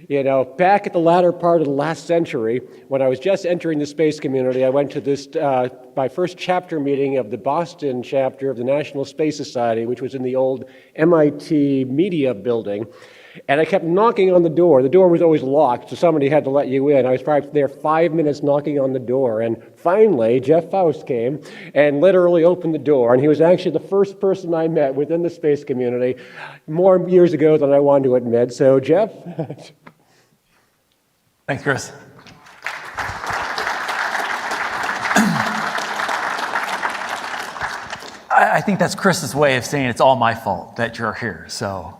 You know, back at the latter part of the last century, when I was just entering the space community, I went to this, my first chapter meeting of the Boston chapter of the National Space Society, which was in the old MIT Media building. And I kept knocking on the door. The door was always locked, so somebody had to let you in. I was probably there 5 minutes knocking on the door. And finally, Jeff Faust came and literally opened the door. And he was actually the first person I met within the space community more years ago than I wanted to admit. So, Jeff? Thanks, Chris. I think that's Chris's way of saying it's all my fault that you're here. So.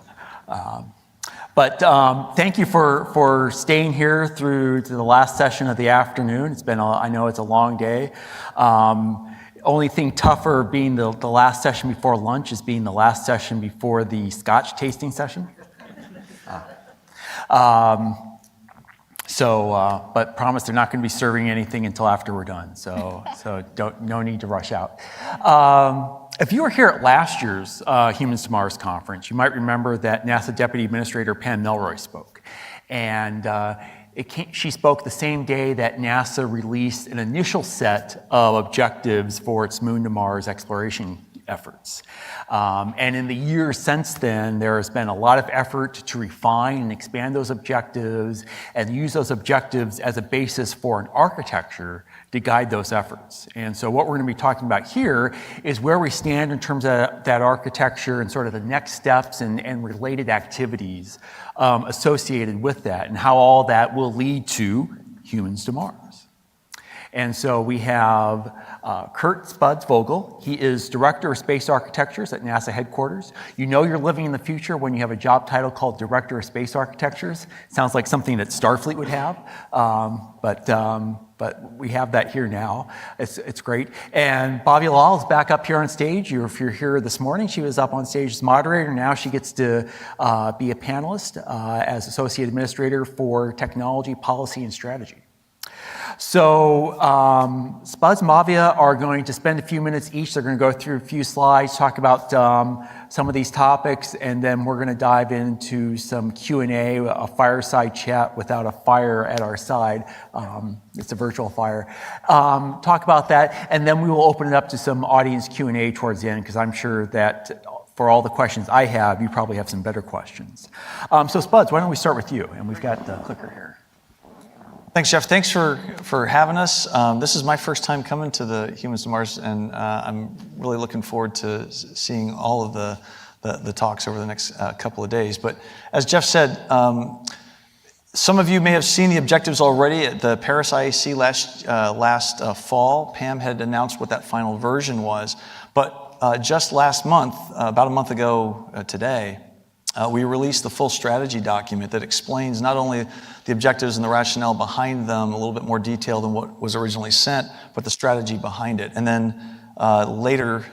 But thank you for staying here through to the last session of the afternoon. It's been, I know it's a long day. Only thing tougher being the last session before lunch is being the last session before the Scotch tasting session. But promise they're not going to be serving anything until after we're done. So no need to rush out. If you were here at last year's Humans to Mars conference, you might remember that NASA Deputy Administrator Pam Melroy spoke. And she spoke the same day that NASA released an initial set of objectives for its Moon to Mars exploration efforts. And in the years since then, there has been a lot of effort to refine and expand those objectives and use those objectives as a basis for an architecture to guide those efforts. And so what we're going to be talking about here is where we stand in terms of that architecture and sort of the next steps and related activities associated with that and how all that will lead to Humans to Mars. And so we have Kurt Spuds Vogel. He is Director of Space Architectures at NASA headquarters. You know you're living in the future when you have a job title called Director of Space Architectures. Sounds like something that Starfleet would have, but we have that here now. It's great. And Bobby Lal is back up here on stage. If you're here this morning, she was up on stage as moderator. Now she gets to be a panelist as Associate Administrator for Technology, Policy, and Strategy. So Spuz and Mavia are going to spend a few minutes each. They're going to go through a few slides, talk about some of these topics, and then we're going to dive into some Q&A, a fireside chat without a fire at our side. It's a virtual fire. Talk about that, and then we will open it up to some audience Q&A towards the end, because I'm sure that for all the questions I have, you probably have some better questions. So Spuz, why don't we start with you? And we've got the clicker here. Thanks, Jeff. Thanks for having us. This is my first time coming to the Humans to Mars, and I'm really looking forward to seeing all of the talks over the next couple of days. But as Jeff said, some of you may have seen the objectives already at the Paris IAC last fall. Pam had announced what that final version was. But just last month, about a month ago today, we released the full strategy document that explains not only the objectives and the rationale behind them, a little bit more detail than what was originally sent, but the strategy behind it. And then later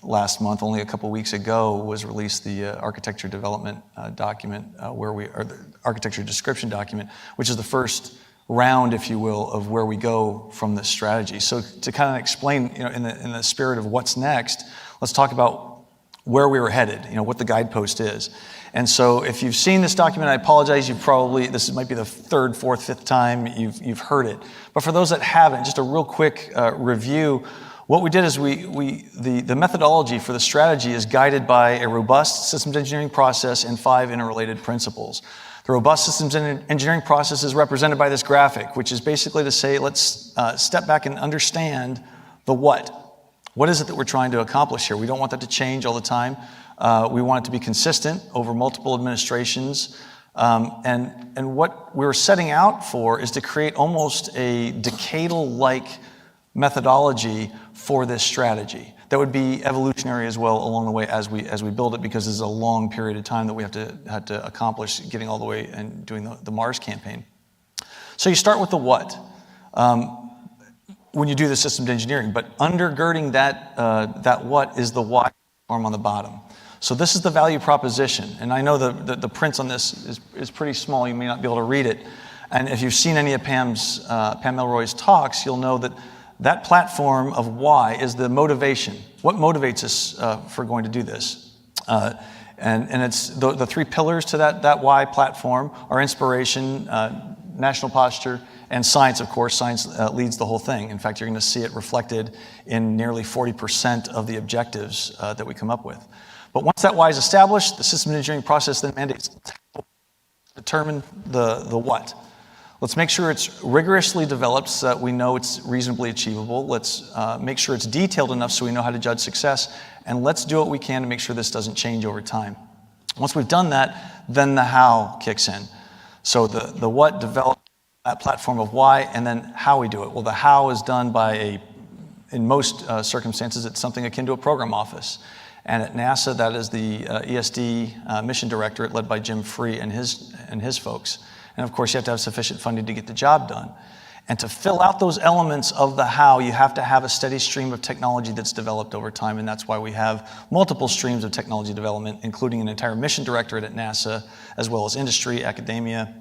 last month, only a couple weeks ago, was released the architecture development document, or the architecture description document, which is the first round, if you will, of where we go from this strategy. So to kind of explain, in the spirit of what's next, let's talk about where we were headed, what the guidepost is. And so if you've seen this document, I apologize, this might be the third, fourth, fifth time you've heard it. But for those that haven't, just a real quick review. What we did is the methodology for the strategy is guided by a robust systems engineering process and 5 interrelated principles. The robust systems engineering process is represented by this graphic, which is basically to say, let's step back and understand the what. What is it that we're trying to accomplish here? We don't want that to change all the time. We want it to be consistent over multiple administrations. And what we're setting out for is to create almost a decadal-like methodology for this strategy that would be evolutionary as well along the way as we build it, because there's a long period of time that we have to accomplish getting all the way and doing the Mars campaign. So you start with the what. When you do the systems engineering, but undergirding that what is the why form on the bottom. So this is the value proposition, and I know the print on this is pretty small. You may not be able to read it, and if you've seen any of Pam Melroy's talks, you'll know that platform of why is the motivation. What motivates us for going to do this? And it's the 3 pillars to that why platform are inspiration, national posture, and science, of course. Science leads the whole thing. In fact, you're going to see it reflected in nearly 40% of the objectives that we come up with. But once that why is established, the system engineering process then mandates determine the what. Let's make sure it's rigorously developed so that we know it's reasonably achievable. Let's make sure it's detailed enough so we know how to judge success. And let's do what we can to make sure this doesn't change over time. Once we've done that, then the how kicks in. So the what develops that platform of why, and then how we do it. Well, the how is done by in most circumstances, it's something akin to a program office. And at NASA, that is the ESD mission directorate led by Jim Free and his folks. And of course, you have to have sufficient funding to get the job done. And to fill out those elements of the how, you have to have a steady stream of technology that's developed over time. And that's why we have multiple streams of technology development, including an entire mission directorate at NASA, as well as industry, academia,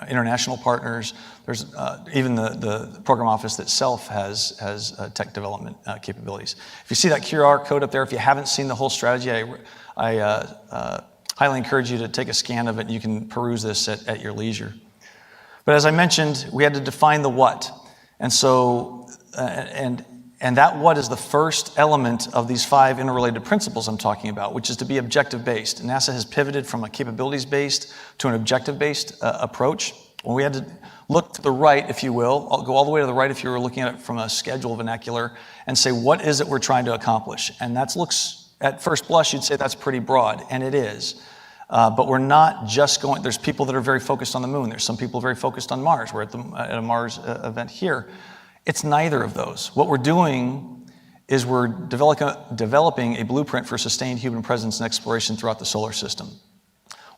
international partners. There's even the program office itself has tech development capabilities. If you see that QR code up there, if you haven't seen the whole strategy, I highly encourage you to take a scan of it, and you can peruse this at your leisure. But as I mentioned, we had to define the what. And so, and that what is the first element of these 5 interrelated principles I'm talking about, which is to be objective-based. NASA has pivoted from a capabilities-based to an objective-based approach. When we had to look to the right, if you will, I'll go all the way to the right if you were looking at it from a schedule vernacular, and say, what is it we're trying to accomplish? And that looks, at first blush, you'd say that's pretty broad, and it is. But we're not just going, there's people that are very focused on the moon. There's some people very focused on Mars. We're at a Mars event here. It's neither of those. What we're doing is we're developing a blueprint for sustained human presence and exploration throughout the solar system.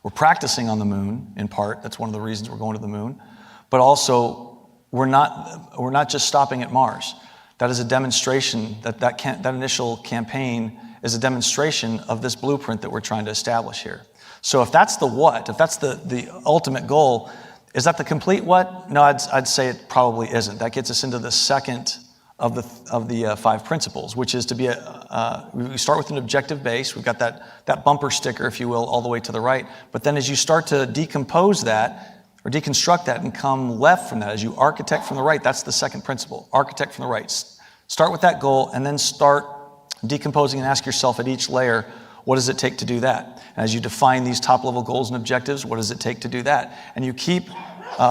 We're practicing on the moon, in part. That's one of the reasons we're going to the moon. But also, we're not just stopping at Mars. That is a demonstration, that initial campaign is a demonstration of this blueprint that we're trying to establish here. So if that's the what, if that's the ultimate goal, Is that the complete what? No, I'd say it probably isn't. That gets us into the second of the 5 principles, which is to be we start with an objective base. We've got that bumper sticker, if you will, all the way to the right. But then as you start to decompose that or deconstruct that and come left from that, as you architect from the right, that's the second principle. Architect from the right. Start with that goal and then start decomposing and ask yourself at each layer, what does it take to do that? And as you define these top-level goals and objectives, what does it take to do that? And you keep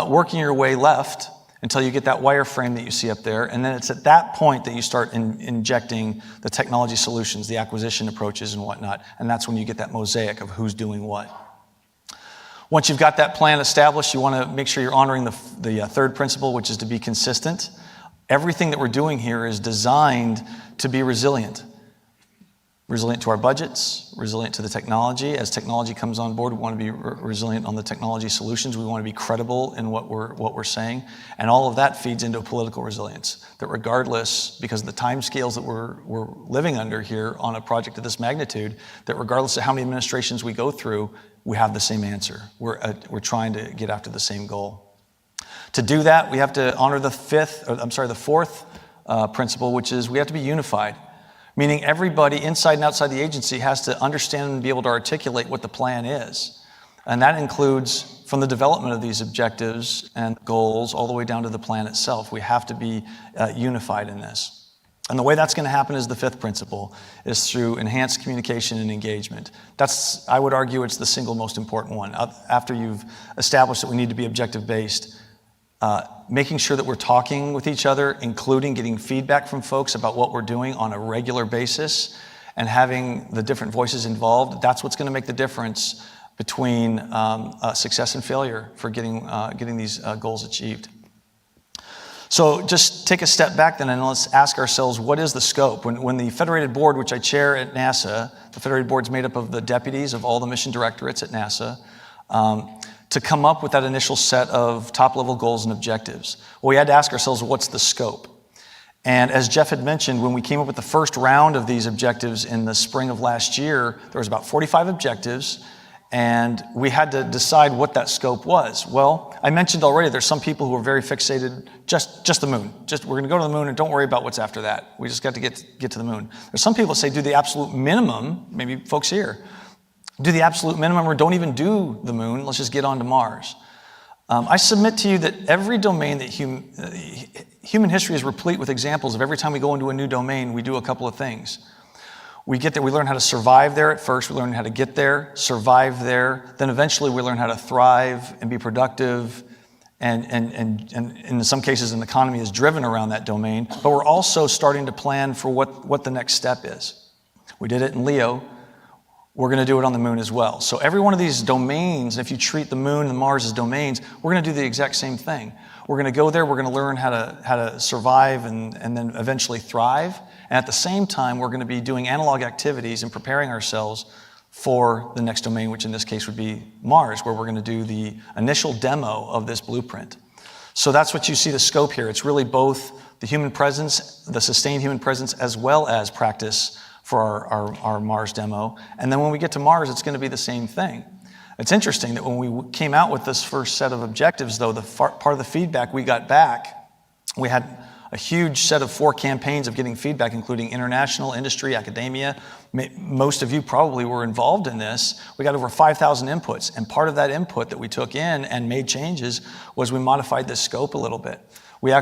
working your way left until you get that wireframe that you see up there. And then it's at that point that you start injecting the technology solutions, the acquisition approaches and whatnot. And that's when you get that mosaic of who's doing what. Once you've got that plan established, you want to make sure you're honoring the third principle, which is to be consistent. Everything that we're doing here is designed to be resilient. Resilient to our budgets, resilient to the technology. As technology comes on board, we want to be resilient on the technology solutions. We want to be credible in what we're saying. And all of that feeds into political resilience. That regardless, because of the time scales that we're living under here on a project of this magnitude, that regardless of how many administrations we go through, we have the same answer. We're trying to get after the same goal. To do that, we have to honor the fourth principle, which is we have to be unified. Meaning everybody inside and outside the agency has to understand and be able to articulate what the plan is. And that includes from the development of these objectives and goals all the way down to the plan itself. We have to be unified in this. And the way that's going to happen is the fifth principle, is through enhanced communication and engagement. That's, I would argue, it's the single most important one. After you've established that we need to be objective-based, making sure that we're talking with each other, including getting feedback from folks about what we're doing on a regular basis, and having the different voices involved, that's what's going to make the difference between success and failure for getting these goals achieved. So just take a step back then and let's ask ourselves, what is the scope? When the Federated Board, which I chair at NASA, the Federated Board is made up of the deputies of all the mission directorates at NASA, to come up with that initial set of top-level goals and objectives. Well, we had to ask ourselves, what's the scope? And as Jeff had mentioned, when we came up with the first round of these objectives in the spring of last year, there was about 45 objectives, and we had to decide what that scope was. Well, I mentioned already there's some people who are very fixated, just the moon. We're going to go to the moon and don't worry about what's after that. We just got to get to the moon. There's some people that say do the absolute minimum, maybe folks here, do the absolute minimum or don't even do the moon, let's just get on to Mars. I submit to you that every domain that human history is replete with examples of every time we go into a new domain, we do a couple of things. We get there, we learn how to survive there at first, we learn how to get there, survive there, then eventually we learn how to thrive and be productive, and in some cases an economy is driven around that domain, but we're also starting to plan for what the next step is. We did it in Leo. We're going to do it on the moon as well. So every one of these domains, if you treat the moon and Mars as domains, we're going to do the exact same thing. We're going to go there, we're going to learn how to survive and then eventually thrive. And at the same time, we're going to be doing analog activities and preparing ourselves for the next domain, which in this case would be Mars, where we're going to do the initial demo of this blueprint. So that's what you see the scope here. It's really both the human presence, the sustained human presence, as well as practice for our Mars demo. And then when we get to Mars, it's going to be the same thing. It's interesting that when we came out with this first set of objectives, though, part of the feedback we got back, we had a huge set of 4 campaigns of getting feedback, including international, industry, academia. Most of you probably were involved in this. We got over 5,000 inputs, and part of that input that we took in and made changes was we modified this scope a little bit. We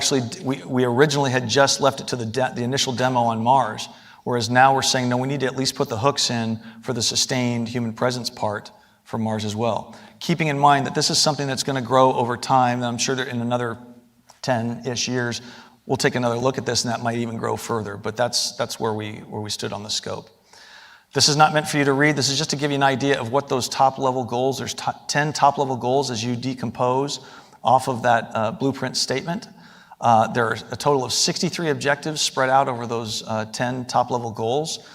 originally had just left it to the initial demo on Mars, whereas now we're saying, no, we need to at least put the hooks in for the sustained human presence part for Mars as well. Keeping in mind that this is something that's going to grow over time, and I'm sure that in another 10-ish years, we'll take another look at this, and that might even grow further. But that's where we stood on the scope. This is not meant for you to read. This is just to give you an idea of what those top-level goals. There's 10 top-level goals as you decompose off of that blueprint statement. There are a total of 63 objectives spread out over those 10 top-level goals.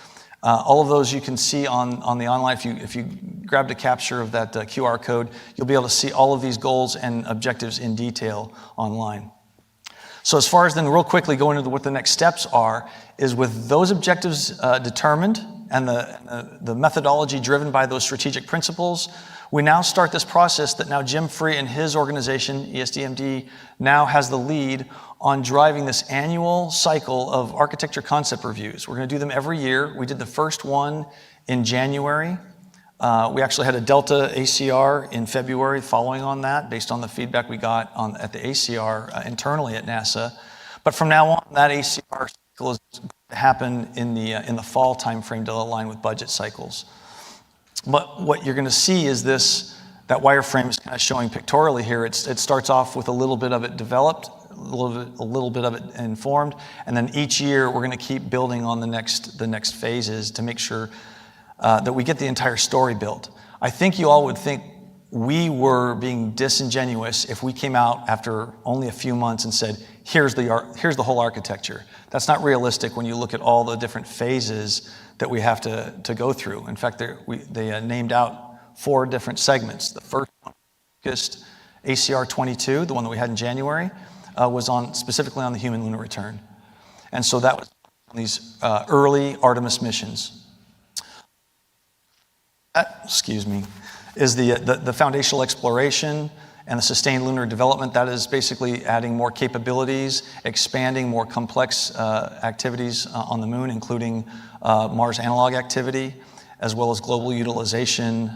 All of those you can see on the online. If you grabbed a capture of that QR code, you'll be able to see all of these goals and objectives in detail online. So as far as then real quickly going into what the next steps are, is with those objectives determined and the methodology driven by those strategic principles, we now start this process that now Jim Free and his organization, ESDMD, now has the lead on driving this annual cycle of architecture concept reviews. We're going to do them every year. We did the first one in January. We actually had a Delta ACR in February following on that, based on the feedback we got at the ACR internally at NASA. But from now on, that ACR cycle is going to happen in the fall timeframe to align with budget cycles. But what you're going to see is that wireframe is kind of showing pictorially here. It starts off with a little bit of it developed, a little bit of it informed, and then each year we're going to keep building on the next phases to make sure that we get the entire story built. I think you all would think we were being disingenuous if we came out after only a few months and said, here's the whole architecture. That's not realistic when you look at all the different phases that we have to go through. In fact, they named out 4 different segments. The first one, focused ACR 22, the one that we had in January, was specifically on the human lunar return. And so that was on these early Artemis missions. Is the foundational exploration and the sustained lunar development. That is basically adding more capabilities, expanding more complex activities on the moon, including Mars analog activity, as well as global utilization,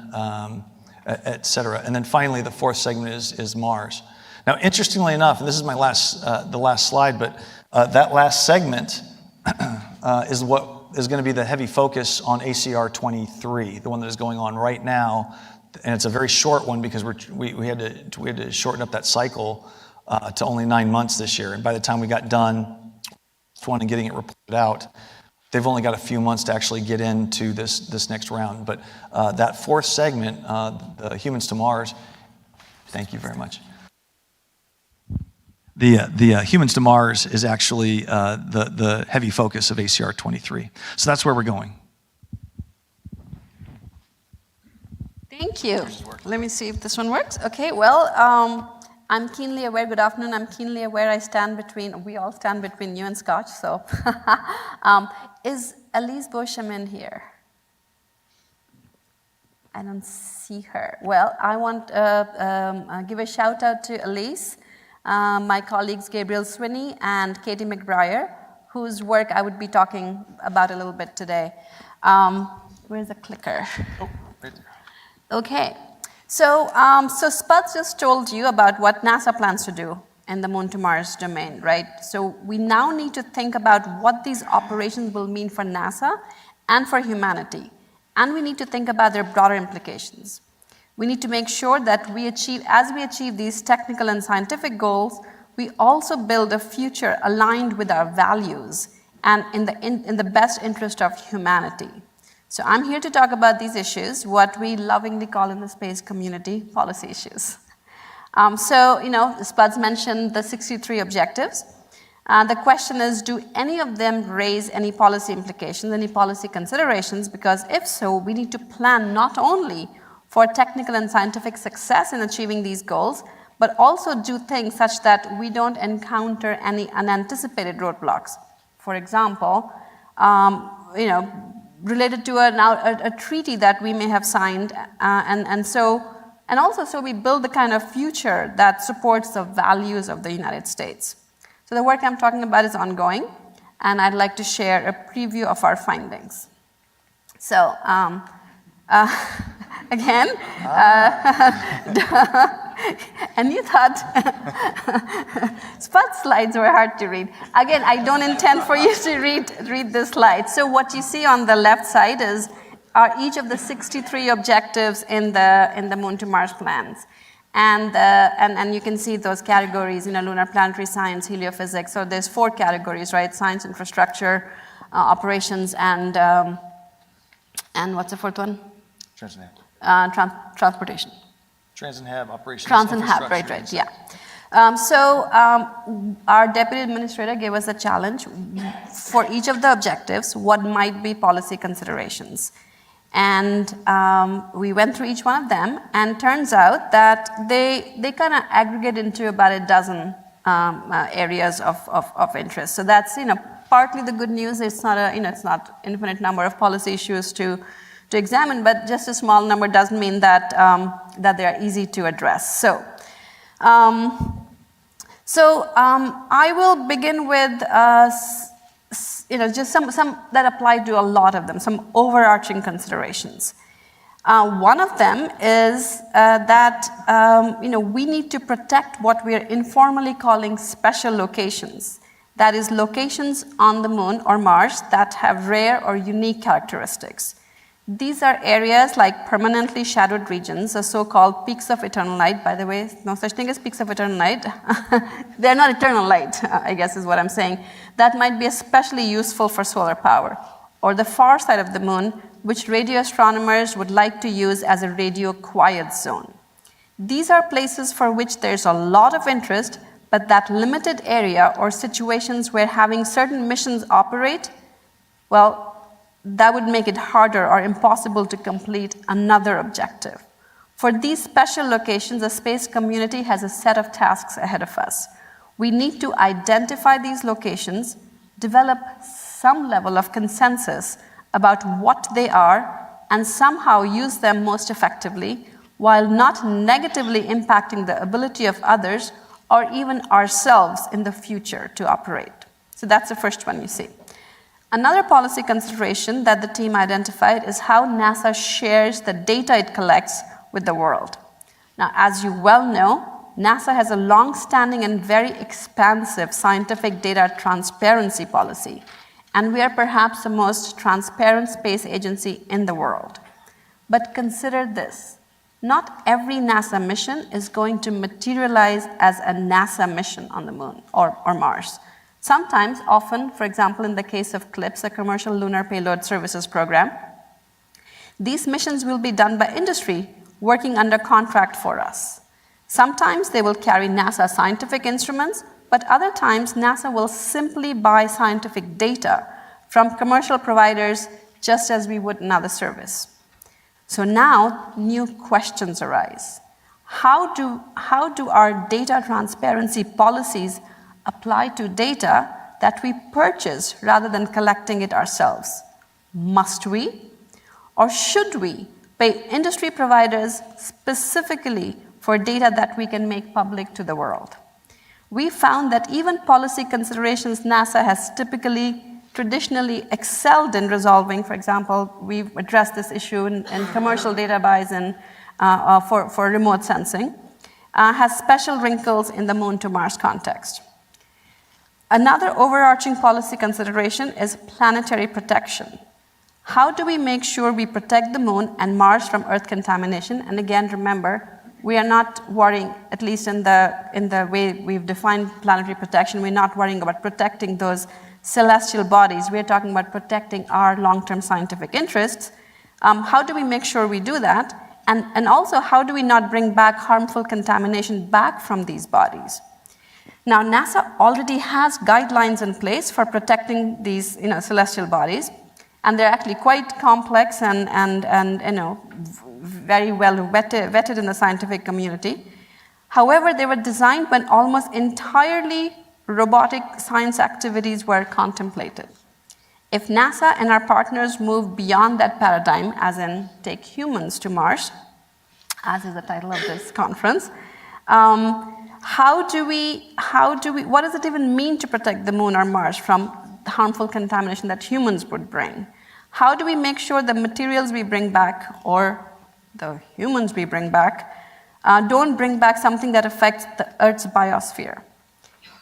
et cetera. And then finally, the 4th segment is Mars. Now, interestingly enough, and this is my the last slide, but that last segment is what is going to be the heavy focus on ACR 23, the one that is going on right now. And it's a very short one because we had to shorten up that cycle to only 9 months this year. And by the time we got done, and getting it reported out, they've only got a few months to actually get into this next round. But that 4th segment, the Humans to Mars, thank you very much. The Humans to Mars is actually the heavy focus of ACR 23. So that's where we're going. Thank you. Let me see if this one works. Okay, well, I'm keenly aware, good afternoon, I'm keenly aware we all stand between you and Scotch, so. Is Elise Beauchemin here? I don't see her. Well, I want to give a shout out to Elise, my colleagues Gabriel Swinney and Katie McBriar, whose work I would be talking about a little bit today. Where's the clicker? Oh, right there. Okay, so Spuds just told you about what NASA plans to do in the Moon to Mars domain, right? So we now need to think about what these operations will mean for NASA and for humanity. And we need to think about their broader implications. We need to make sure that as we achieve these technical and scientific goals, we also build a future aligned with our values and in the best interest of humanity. So I'm here to talk about these issues, what we lovingly call in the space community policy issues. Spuds mentioned the 63 objectives. The question is, do any of them raise any policy implications, any policy considerations? Because if so, we need to plan not only for technical and scientific success in achieving these goals, but also do things such that we don't encounter any unanticipated roadblocks. For example, related to a treaty that we may have signed, and also so we build the kind of future that supports the values of the United States. So the work I'm talking about is ongoing, and I'd like to share a preview of our findings. So, again, and you thought Spud's slides were hard to read. Again, I don't intend for you to read this slide. So what you see on the left side are each of the 63 objectives in the Moon to Mars plans. And you can see those categories, lunar planetary science, heliophysics. So there's 4 categories, right? Science, infrastructure, operations, and what's the 4th one? Transportation. Trans and Hab operations. Trans and Hab, right, yeah. Our deputy administrator gave us a challenge for each of the objectives, what might be policy considerations. And we went through each one of them, and turns out that they kind of aggregate into about a dozen areas of interest. So that's, partly the good news. It's not it's not infinite number of policy issues to examine, but just a small number doesn't mean that that they are easy to address. So I will begin with just some that apply to a lot of them, some overarching considerations. One of them is that we need to protect what we are informally calling special locations. That is, locations on the moon or Mars that have rare or unique characteristics. These are areas like permanently shadowed regions, the so-called peaks of eternal light. By the way, no such thing as peaks of eternal light. They're not eternal light, I guess is what I'm saying. That might be especially useful for solar power. Or the far side of the moon, which radio astronomers would like to use as a radio quiet zone. These are places for which there's a lot of interest, but that limited area or situations where having certain missions operate, well, that would make it harder or impossible to complete another objective. For these special locations, the space community has a set of tasks ahead of us. We need to identify these locations, develop some level of consensus about what they are, and somehow use them most effectively while not negatively impacting the ability of others or even ourselves in the future to operate. So that's the first one you see. Another policy consideration that the team identified is how NASA shares the data it collects with the world. Now, as you well know, NASA has a long-standing and very expansive scientific data transparency policy, and we are perhaps the most transparent space agency in the world. But consider this. Not every NASA mission is going to materialize as a NASA mission on the moon or Mars. Sometimes, often, for example, in the case of CLPS, a commercial lunar payload services program, these missions will be done by industry working under contract for us. Sometimes they will carry NASA scientific instruments, but other times NASA will simply buy scientific data from commercial providers just as we would another service. So now new questions arise. How do our data transparency policies apply to data that we purchase rather than collecting it ourselves? Must we? Or should we pay industry providers specifically for data that we can make public to the world? We found that even policy considerations NASA has traditionally excelled in resolving. For example, we've addressed this issue in commercial data buys for remote sensing, has special wrinkles in the Moon to Mars context. Another overarching policy consideration is planetary protection. How do we make sure we protect the Moon and Mars from Earth contamination? And again, remember, we are not worrying, at least in the way we've defined planetary protection, we're not worrying about protecting those celestial bodies. We're talking about protecting our long-term scientific interests. How do we make sure we do that? And also, how do we not bring back harmful contamination back from these bodies? Now, NASA already has guidelines in place for protecting these celestial bodies, and they're actually quite complex and very well vetted in the scientific community. However, they were designed when almost entirely robotic science activities were contemplated. If NASA and our partners move beyond that paradigm, as in take humans to Mars, as is the title of this conference, what does it even mean to protect the Moon or Mars from harmful contamination that humans would bring? How do we make sure the materials we bring back, or the humans we bring back, don't bring back something that affects the Earth's biosphere?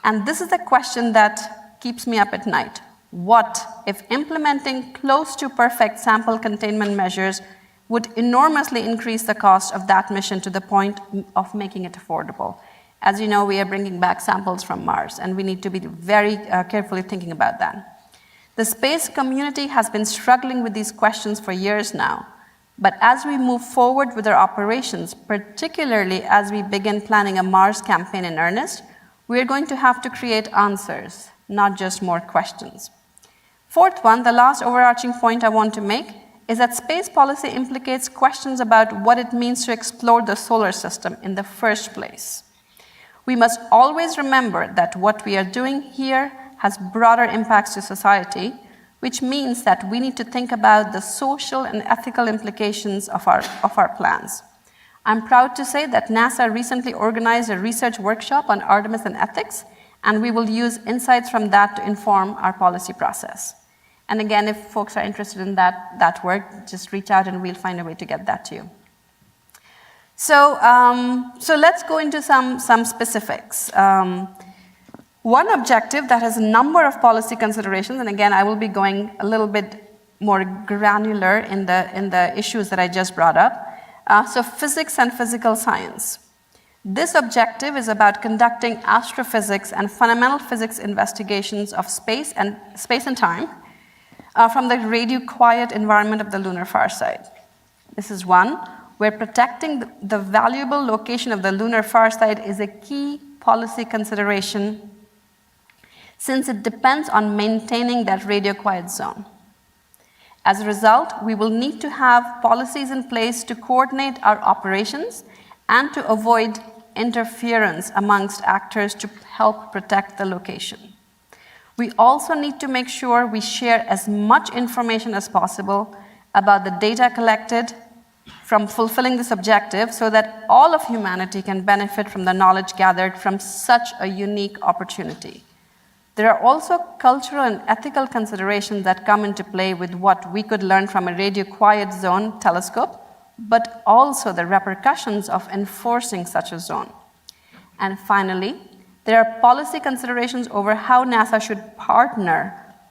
And this is the question that keeps me up at night. What if implementing close to perfect sample containment measures would enormously increase the cost of that mission to the point of making it affordable? As you know, we are bringing back samples from Mars, and we need to be very carefully thinking about that. The space community has been struggling with these questions for years now, but as we move forward with our operations, particularly as we begin planning a Mars campaign in earnest, we are going to have to create answers, not just more questions. Fourth one, the last overarching point I want to make, is that space policy implicates questions about what it means to explore the solar system in the first place. We must always remember that what we are doing here has broader impacts to society, which means that we need to think about the social and ethical implications of our plans. I'm proud to say that NASA recently organized a research workshop on Artemis and ethics, and we will use insights from that to inform our policy process. And again, if folks are interested in that work, just reach out and we'll find a way to get that to you. So let's go into some specifics. One objective that has a number of policy considerations, and again, I will be going a little bit more granular in the issues that I just brought up. So physics and physical science. This objective is about conducting astrophysics and fundamental physics investigations of space and time from the radio-quiet environment of the lunar far side. This is one where protecting the valuable location of the lunar far side is a key policy consideration since it depends on maintaining that radio-quiet zone. As a result, we will need to have policies in place to coordinate our operations and to avoid interference amongst actors to help protect the location. We also need to make sure we share as much information as possible about the data collected from fulfilling this objective so that all of humanity can benefit from the knowledge gathered from such a unique opportunity. There are also cultural and ethical considerations that come into play with what we could learn from a radio-quiet zone telescope, but also the repercussions of enforcing such a zone. And finally, there are policy considerations over how NASA should partner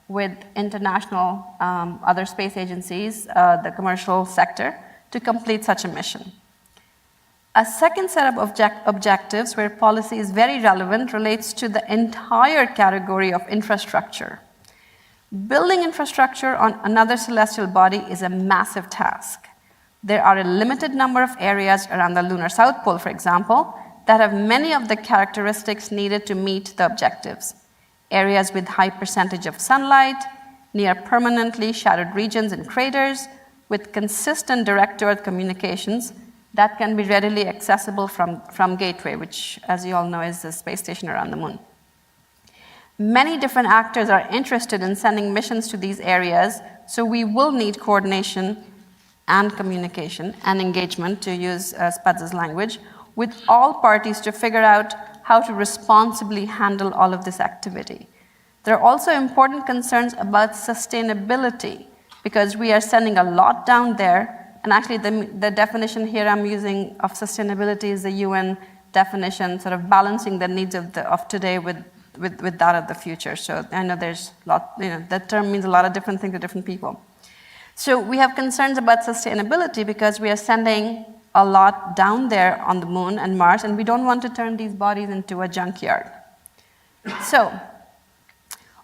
with international other space agencies, the commercial sector, to complete such a mission. A second set of objectives where policy is very relevant relates to the entire category of infrastructure. Building infrastructure on another celestial body is a massive task. There are a limited number of areas around the lunar South Pole, for example, that have many of the characteristics needed to meet the objectives. Areas with high percentage of sunlight, near permanently shadowed regions and craters, with consistent direct-to-Earth communications that can be readily accessible from Gateway, which, as you all know, is the space station around the moon. Many different actors are interested in sending missions to these areas, so we will need coordination and communication and engagement, to use Spuds' language, with all parties to figure out how to responsibly handle all of this activity. There are also important concerns about sustainability, because we are sending a lot down there. And actually, the definition here I'm using of sustainability is the UN definition, sort of balancing the needs of today with that of the future. So I know there's a lot, that term means a lot of different things to different people. So we have concerns about sustainability because we are sending a lot down there on the moon and Mars, and we don't want to turn these bodies into a junkyard. So,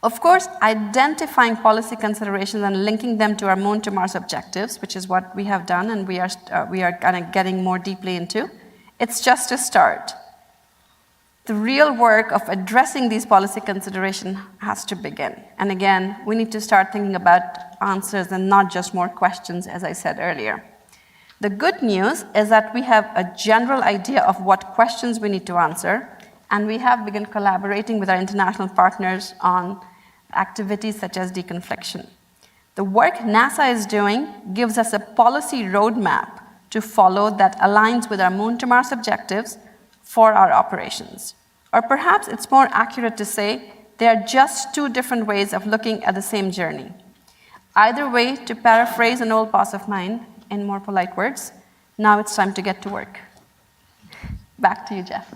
of course, identifying policy considerations and linking them to our Moon to Mars objectives, which is what we have done and we are kind of getting more deeply into, it's just a start. The real work of addressing these policy considerations has to begin. And again, we need to start thinking about answers and not just more questions, as I said earlier. The good news is that we have a general idea of what questions we need to answer, and we have begun collaborating with our international partners on activities such as deconfliction. The work NASA is doing gives us a policy roadmap to follow that aligns with our Moon to Mars objectives for our operations. Or perhaps it's more accurate to say they are just two different ways of looking at the same journey. Either way, to paraphrase an old boss of mine in more polite words, now it's time to get to work. Back to you, Jeff.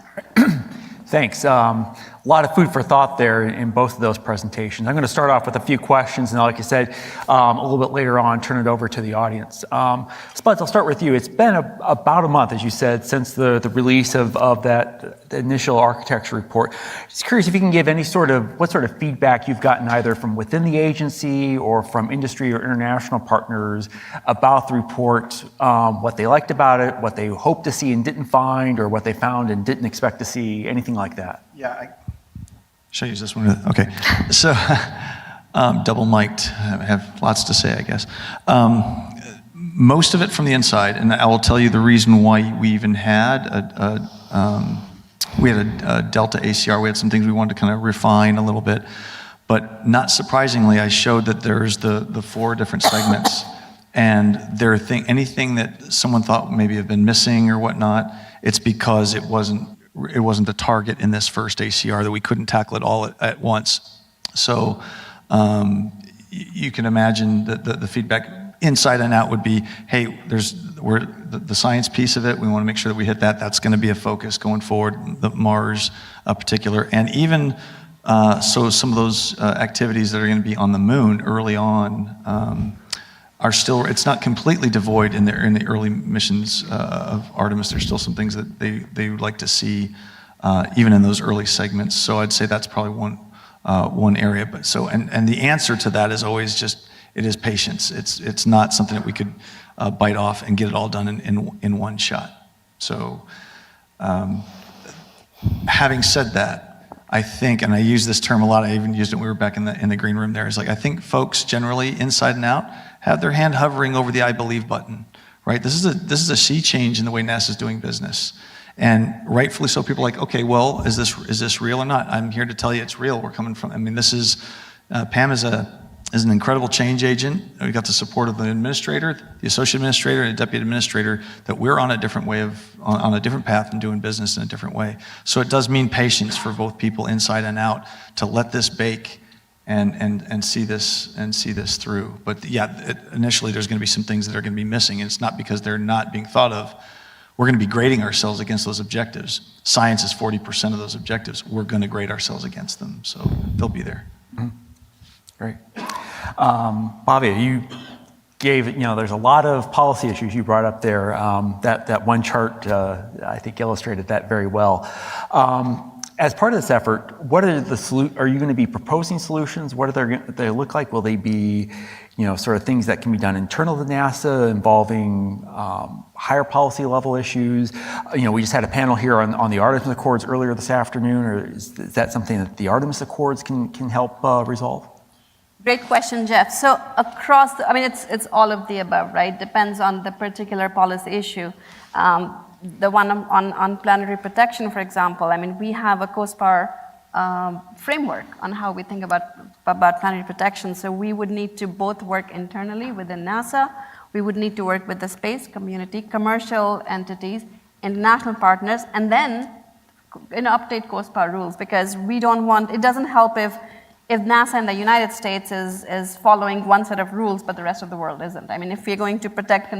Thanks. A lot of food for thought there in both of those presentations. I'm going to start off with a few questions, and like I said, a little bit later on, turn it over to the audience. Spuds, I'll start with you. It's been about a month, as you said, since the release of that initial architecture report. Just curious if you can give what sort of feedback you've gotten either from within the agency or from industry or international partners about the report, what they liked about it, what they hoped to see and didn't find, or what they found and didn't expect to see, anything like that. Yeah. Should I use this one? Okay. So, double mic'd. I have lots to say, I guess. Most of it from the inside, and I will tell you the reason why we even had a Delta ACR. We had some things we wanted to kind of refine a little bit. But not surprisingly, I showed that there's the 4 different segments. And anything that someone thought maybe have been missing or whatnot, it's because it wasn't the target in this first ACR, that we couldn't tackle it all at once. So you can imagine that the feedback inside and out would be, hey, the science piece of it, we want to make sure that we hit that. That's going to be a focus going forward, the Mars particular. And even so some of those activities that are going to be on the moon early on are still, it's not completely devoid in the early missions of Artemis. There's still some things that they would like to see even in those early segments. So I'd say that's probably one area. But so, and the answer to that is always just, it is patience. It's not something that we could bite off and get it all done in one shot. So having said that, I think, and I use this term a lot, I even used it when we were back in the green room there, is like, I think folks generally, inside and out, have their hand hovering over the I believe button, right? This is a sea change in the way NASA's doing business. And rightfully so, people are like, okay, well, is this real or not? I'm here to tell you it's real. We're coming from, I mean, this is, Pam is an incredible change agent. We got the support of the administrator, the associate administrator, and the deputy administrator, that we're on a different way on a different path and doing business in a different way. So it does mean patience for both people inside and out to let this bake and see this through. But yeah, initially there's going to be some things that are going to be missing, and it's not because they're not being thought of. We're going to be grading ourselves against those objectives. Science is 40% of those objectives. We're going to grade ourselves against them, so they'll be there. Mm-hmm. Great. Bobby, you gave, there's a lot of policy issues you brought up there. That one chart, I think, illustrated that very well. As part of this effort, what are are you going to be proposing solutions? What are they look like? Will they be, sort of things that can be done internal to NASA involving higher policy level issues? We just had a panel here on the Artemis Accords earlier this afternoon. Or is that something that the Artemis Accords can help resolve? Great question, Jeff. So across, it's all of the above, right? Depends on the particular policy issue. The one on planetary protection, for example, we have a COSPAR framework on how we think about planetary protection. So we would need to both work internally within NASA. We would need to work with the space community, commercial entities, international partners, and then update COSPAR rules, because it doesn't help if NASA in the United States is following one set of rules, but the rest of the world isn't. If we're going to protect,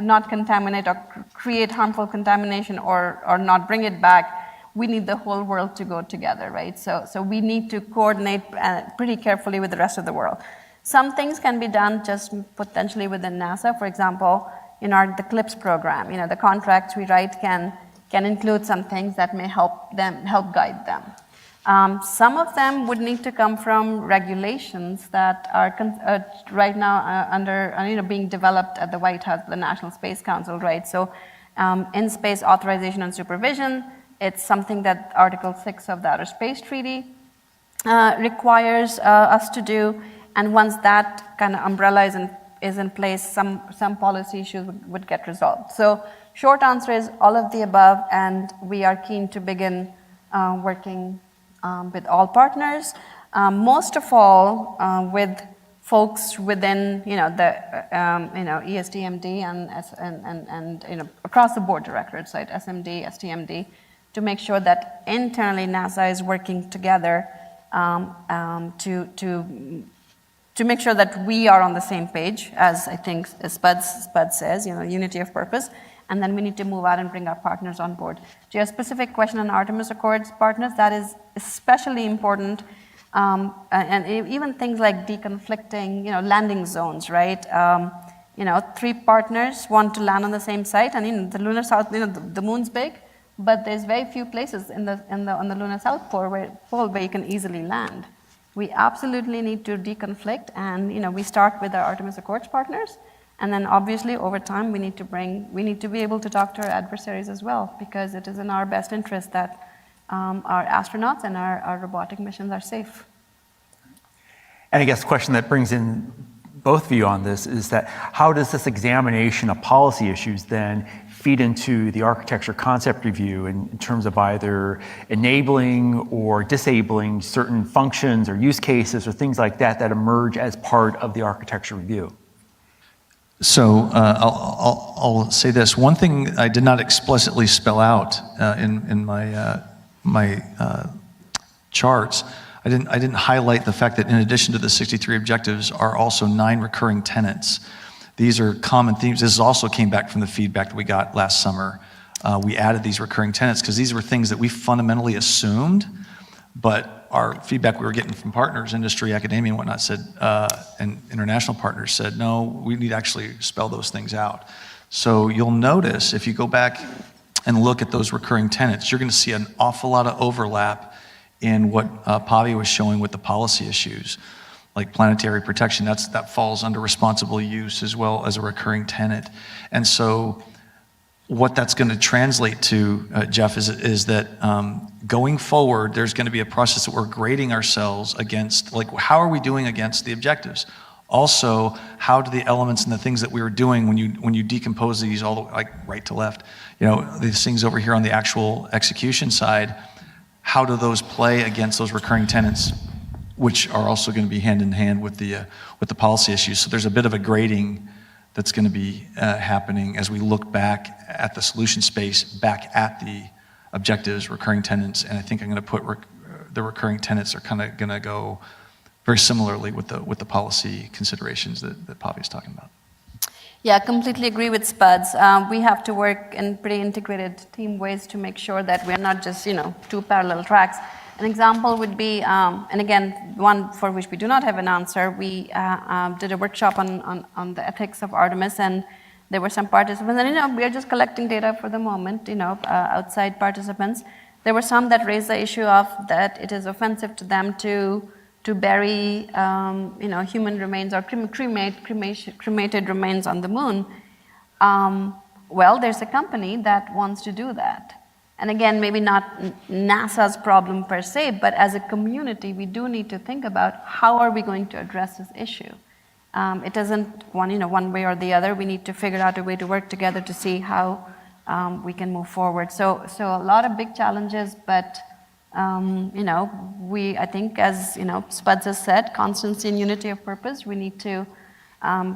not contaminate or create harmful contamination or not bring it back, we need the whole world to go together, right? So we need to coordinate pretty carefully with the rest of the world. Some things can be done just potentially within NASA. For example, the CLIPS program, the contracts we write can include some things that may help guide them. Some of them would need to come from regulations that are right now being developed at the White House, the National Space Council, right? So in-space authorization and supervision, it's something that Article 6 of the Outer Space Treaty requires us to do. And once that kind of umbrella is in place, some policy issues would get resolved. So short answer is all of the above, and we are keen to begin working with all partners, most of all with folks within the ESDMD and across the board directorates, right? SMD, STMD, to make sure that internally NASA is working together to make sure that we are on the same page, as I think Spud says, unity of purpose. And then we need to move out and bring our partners on board. To your specific question on Artemis Accords partners, that is especially important. And even things like deconflicting, landing zones, right? 3 partners want to land on the same site. And the lunar south, the moon's big, but there's very few places on the lunar south pole where you can easily land. We absolutely need to deconflict, and we start with our Artemis Accords partners. And then obviously over time we need to be able to talk to our adversaries as well, because it is in our best interest that our astronauts and our robotic missions are safe. And I guess the question that brings in both of you on this, is that how does this examination of policy issues then feed into the architecture concept review in terms of either enabling or disabling certain functions or use cases or things like that that emerge as part of the architecture review? So I'll say this. One thing I did not explicitly spell out in my charts, I didn't highlight the fact that in addition to the 63 objectives are also 9 recurring tenets. These are common themes. This also came back from the feedback that we got last summer. We added these recurring tenets because these were things that we fundamentally assumed, but our feedback we were getting from partners, industry, academia, and whatnot said, and international partners said, no, we need to actually spell those things out. So you'll notice if you go back and look at those recurring tenets, you're going to see an awful lot of overlap in what Pavi was showing with the policy issues, like planetary protection. That falls under responsible use as well as a recurring tenet. And so what that's going to translate to, Jeff, is that going forward, there's going to be a process that we're grading ourselves against, like how are we doing against the objectives? Also, how do the elements and the things that we were doing when you decompose these all the like right to left, these things over here on the actual execution side, how do those play against those recurring tenets, which are also going to be hand in hand with the policy issues? So there's a bit of a grading that's going to be happening as we look back at the solution space, back at the objectives, recurring tenets, and I think I'm going to put the recurring tenets are kind of going to go very similarly with the policy considerations that Pavi is talking about. Yeah, I completely agree with Spuds. We have to work in pretty integrated team ways to make sure that we're not just, 2 parallel tracks. An example would be, and again, one for which we do not have an answer, we did a workshop on the ethics of Artemis, and there were some participants, and we are just collecting data for the moment, outside participants. There were some that raised the issue of that it is offensive to them to bury, human remains or cremated remains on the moon. Well, there's a company that wants to do that. And again, maybe not NASA's problem per se, but as a community, we do need to think about how are we going to address this issue. It isn't one way or the other. We need to figure out a way to work together to see how we can move forward. So a lot of big challenges, but I think as Spuds has said, constancy and unity of purpose. We need to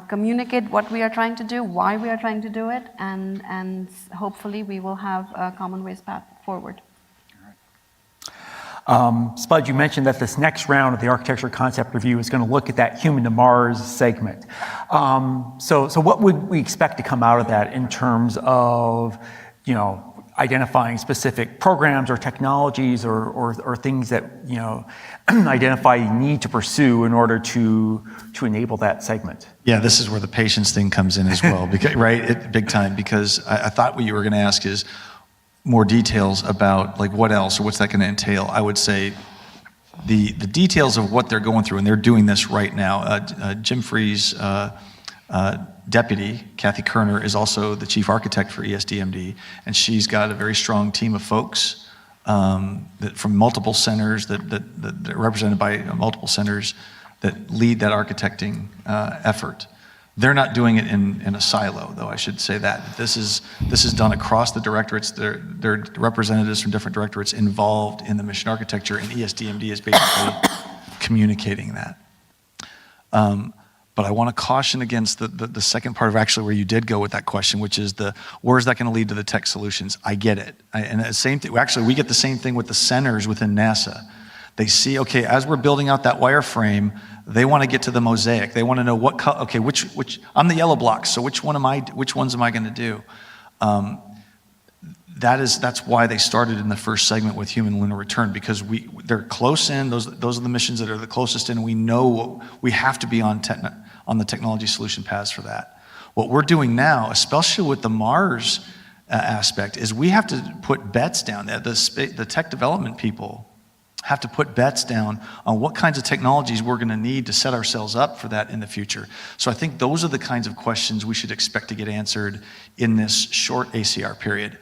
communicate what we are trying to do, why we are trying to do it, and hopefully we will have a common ways path forward. Spud, you mentioned that this next round of the architecture concept review is going to look at that human to Mars segment. So what would we expect to come out of that in terms of, identifying specific programs or technologies or things that, identify you need to pursue in order to enable that segment? Yeah, this is where the patience thing comes in as well, because, right, big time, because I thought what you were going to ask is more details about like what else or what's that going to entail. I would say the details of what they're going through, and they're doing this right now. Jim Free's deputy, Kathy Kerner, is also the chief architect for ESDMD, and she's got a very strong team of folks that from multiple centers that are represented by multiple centers that lead that architecting effort. They're not doing it in a silo, though, I should say that. This is done across the directorates. There are representatives from different directorates involved in the mission architecture, and ESDMD is basically communicating that. But I want to caution against the second part of actually where you did go with that question, which is where is that going to lead to the tech solutions? I get it. And the same thing, actually, we get the same thing with the centers within NASA. They see, okay, as we're building out that wireframe, they want to get to the mosaic. They want to know what, okay, which I'm the yellow blocks, so which ones am I going to do? That's why they started in the first segment with human lunar return, because they're close in. Those are the missions that are the closest in. We know we have to be on the technology solution paths for that. What we're doing now, especially with the Mars aspect, is we have to put bets down there. The tech development people have to put bets down on what kinds of technologies we're going to need to set ourselves up for that in the future. So I think those are the kinds of questions we should expect to get answered in this short ACR period.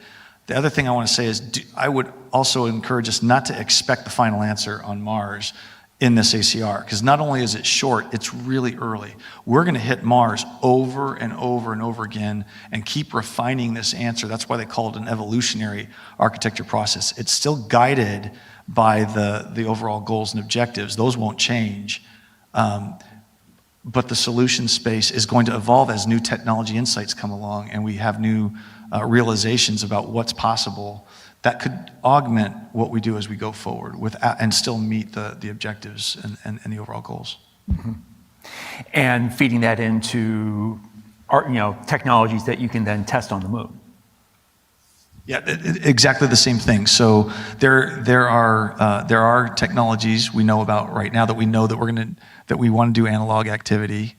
The other thing I want to say is I would also encourage us not to expect the final answer on Mars in this ACR, because not only is it short, it's really early. We're going to hit Mars over and over and over again and keep refining this answer. That's why they call it an evolutionary architecture process. It's still guided by the overall goals and objectives. Those won't change. But the solution space is going to evolve as new technology insights come along and we have new realizations about what's possible that could augment what we do as we go forward and still meet the objectives and the overall goals. Mm-hmm. And feeding that into technologies that you can then test on the moon. Yeah, exactly the same thing. So there are technologies we know about right now that we know that we want to do analog activity.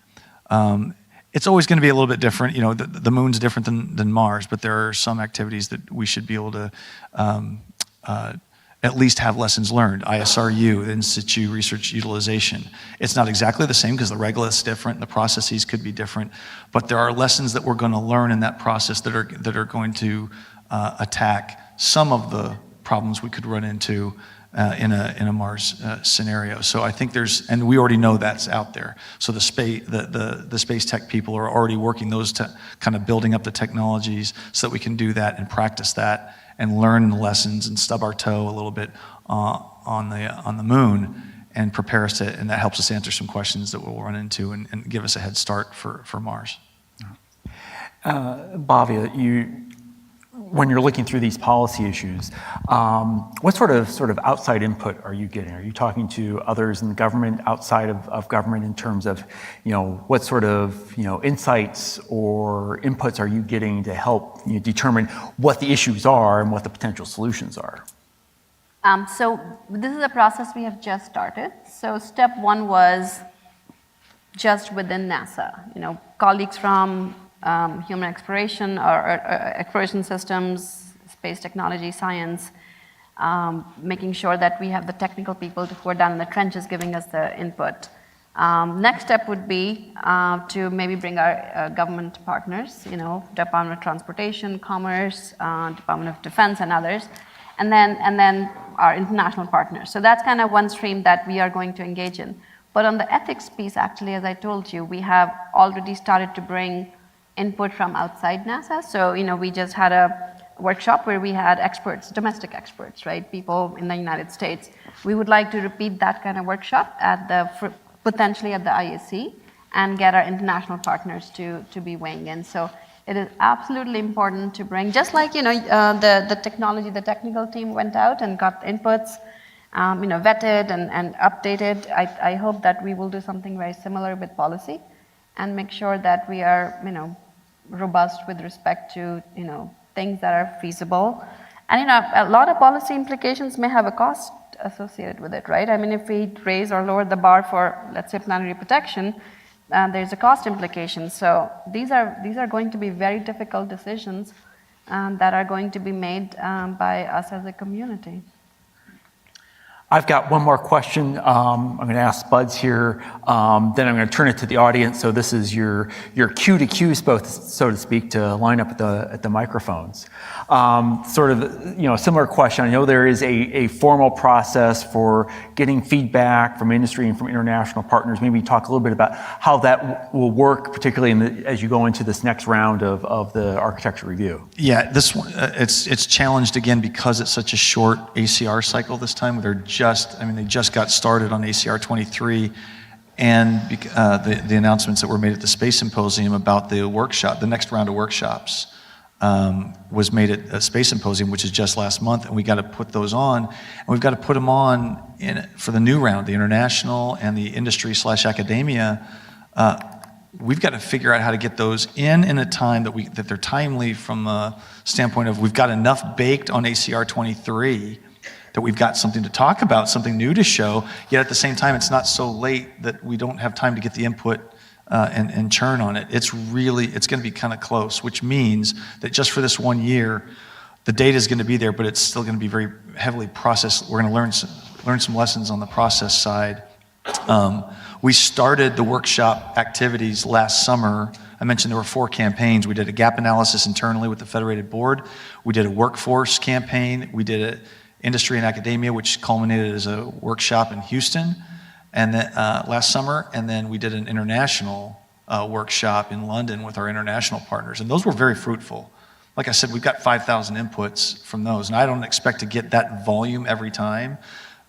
It's always going to be a little bit different. The moon's different than Mars, but there are some activities that we should be able to at least have lessons learned. ISRU, in situ research utilization. It's not exactly the same because the regolith's different, the processes could be different, but there are lessons that we're going to learn in that process that are going to attack some of the problems we could run into in a Mars scenario. So I think and we already know that's out there. So the space tech people are already working those kind of building up the technologies so that we can do that and practice that and learn the lessons and stub our toe a little bit on the moon and prepare us and that helps us answer some questions that we'll run into and give us a head start for Mars. Bhavya, when you're looking through these policy issues, what sort of outside input are you getting? Are you talking to others in the government, outside of government, in terms of, what sort of, insights or inputs are you getting to help determine what the issues are and what the potential solutions are? So this is a process we have just started. So step one was just within NASA, colleagues from human exploration or exploration systems, space technology, science, making sure that we have the technical people who are down in the trenches giving us the input. Next step would be to maybe bring our government partners, Department of Transportation, Commerce, Department of Defense and others, and then our international partners. So that's kind of one stream that we are going to engage in. But on the ethics piece, actually, as I told you, we have already started to bring input from outside NASA. So, we just had a workshop where we had experts, domestic experts, right? People in the United States. We would like to repeat that kind of workshop potentially at the IAC and get our international partners to be weighing in. So it is absolutely important to bring, just like, the technology, the technical team went out and got inputs, vetted and updated. I hope that we will do something very similar with policy and make sure that we are, robust with respect to, things that are feasible. And, a lot of policy implications may have a cost associated with it, right? I mean, if we raise or lower the bar for, let's say, planetary protection, there's a cost implication. So these are going to be very difficult decisions that are going to be made by us as a community. I've got one more question. I'm going to ask Buds here, then I'm going to turn it to the audience. So this is your cue to cue, so to speak, to line up at the microphones. Sort of, a similar question. I know there is a formal process for getting feedback from industry and from international partners. Maybe talk a little bit about how that will work, particularly as you go into this next round of the architecture review. Yeah, this one, it's challenged again because it's such a short ACR cycle this time. They just got started on ACR 23, and the announcements that were made at the Space Symposium about the workshop, the next round of workshops, was made at a Space Symposium, which is just last month, and we got to put those on, and we've got to put them on for the new round, the international and the industry/academia. We've got to figure out how to get those in a time that they're timely from a standpoint of we've got enough baked on ACR 23 that we've got something to talk about, something new to show, yet at the same time, it's not so late that we don't have time to get the input and churn on it. It's going to be kind of close, which means that just for this 1 year, the data is going to be there, but it's still going to be very heavily processed. We're going to learn some lessons on the process side. We started the workshop activities last summer. I mentioned there were 4 campaigns. We did a gap analysis internally with the Federated Board. We did a workforce campaign. We did a industry and academia, which culminated as a workshop in Houston. and then, last summer, and then we did an international workshop in London with our international partners, and those were very fruitful. Like I said, we've got 5,000 inputs from those, and I don't expect to get that volume every time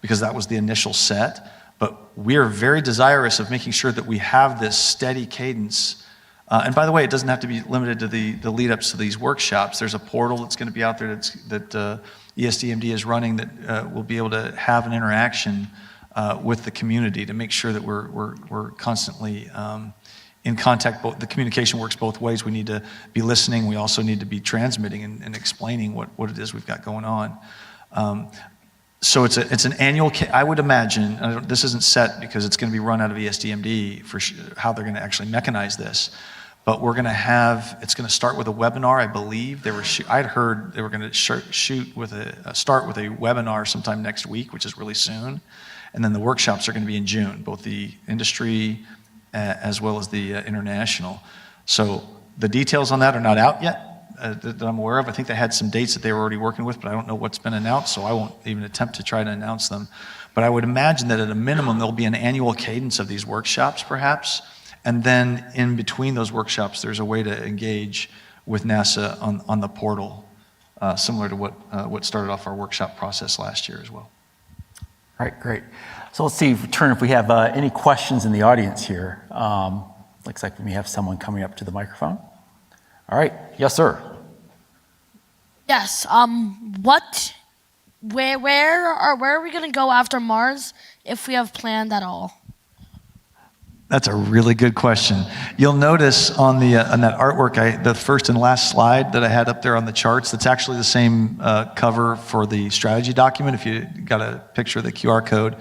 because that was the initial set, but we are very desirous of making sure that we have this steady cadence. And by the way, it doesn't have to be limited to the lead-ups to these workshops. There's a portal that's going to be out there that ESDMD is running that will be able to have an interaction with the community to make sure that we're constantly in contact. The communication works both ways. We need to be listening. We also need to be transmitting and explaining what it is we've got going on. So it's an annual, I would imagine, this isn't set because it's going to be run out of ESDMD for how they're going to actually mechanize this. But we're going to have, it's going to start with a webinar, I believe. I'd heard they were going to start with a webinar sometime next week, which is really soon. And then the workshops are going to be in June, both the industry as well as the international. So the details on that are not out yet that I'm aware of. I think they had some dates that they were already working with, but I don't know what's been announced, so I won't even attempt to try to announce them. But I would imagine that at a minimum, there'll be an annual cadence of these workshops, perhaps. And then in between those workshops, there's a way to engage with NASA on the portal, similar to what started off our workshop process last year as well. All right, great. So let's see, if we have any questions in the audience here. Looks like we may have someone coming up to the microphone. All right, yes, sir. Yes. Where are we going to go after Mars, if we have planned at all? That's a really good question. You'll notice on that artwork, the first and last slide that I had up there on the charts, that's actually the same cover for the strategy document. If you got a picture of the QR code,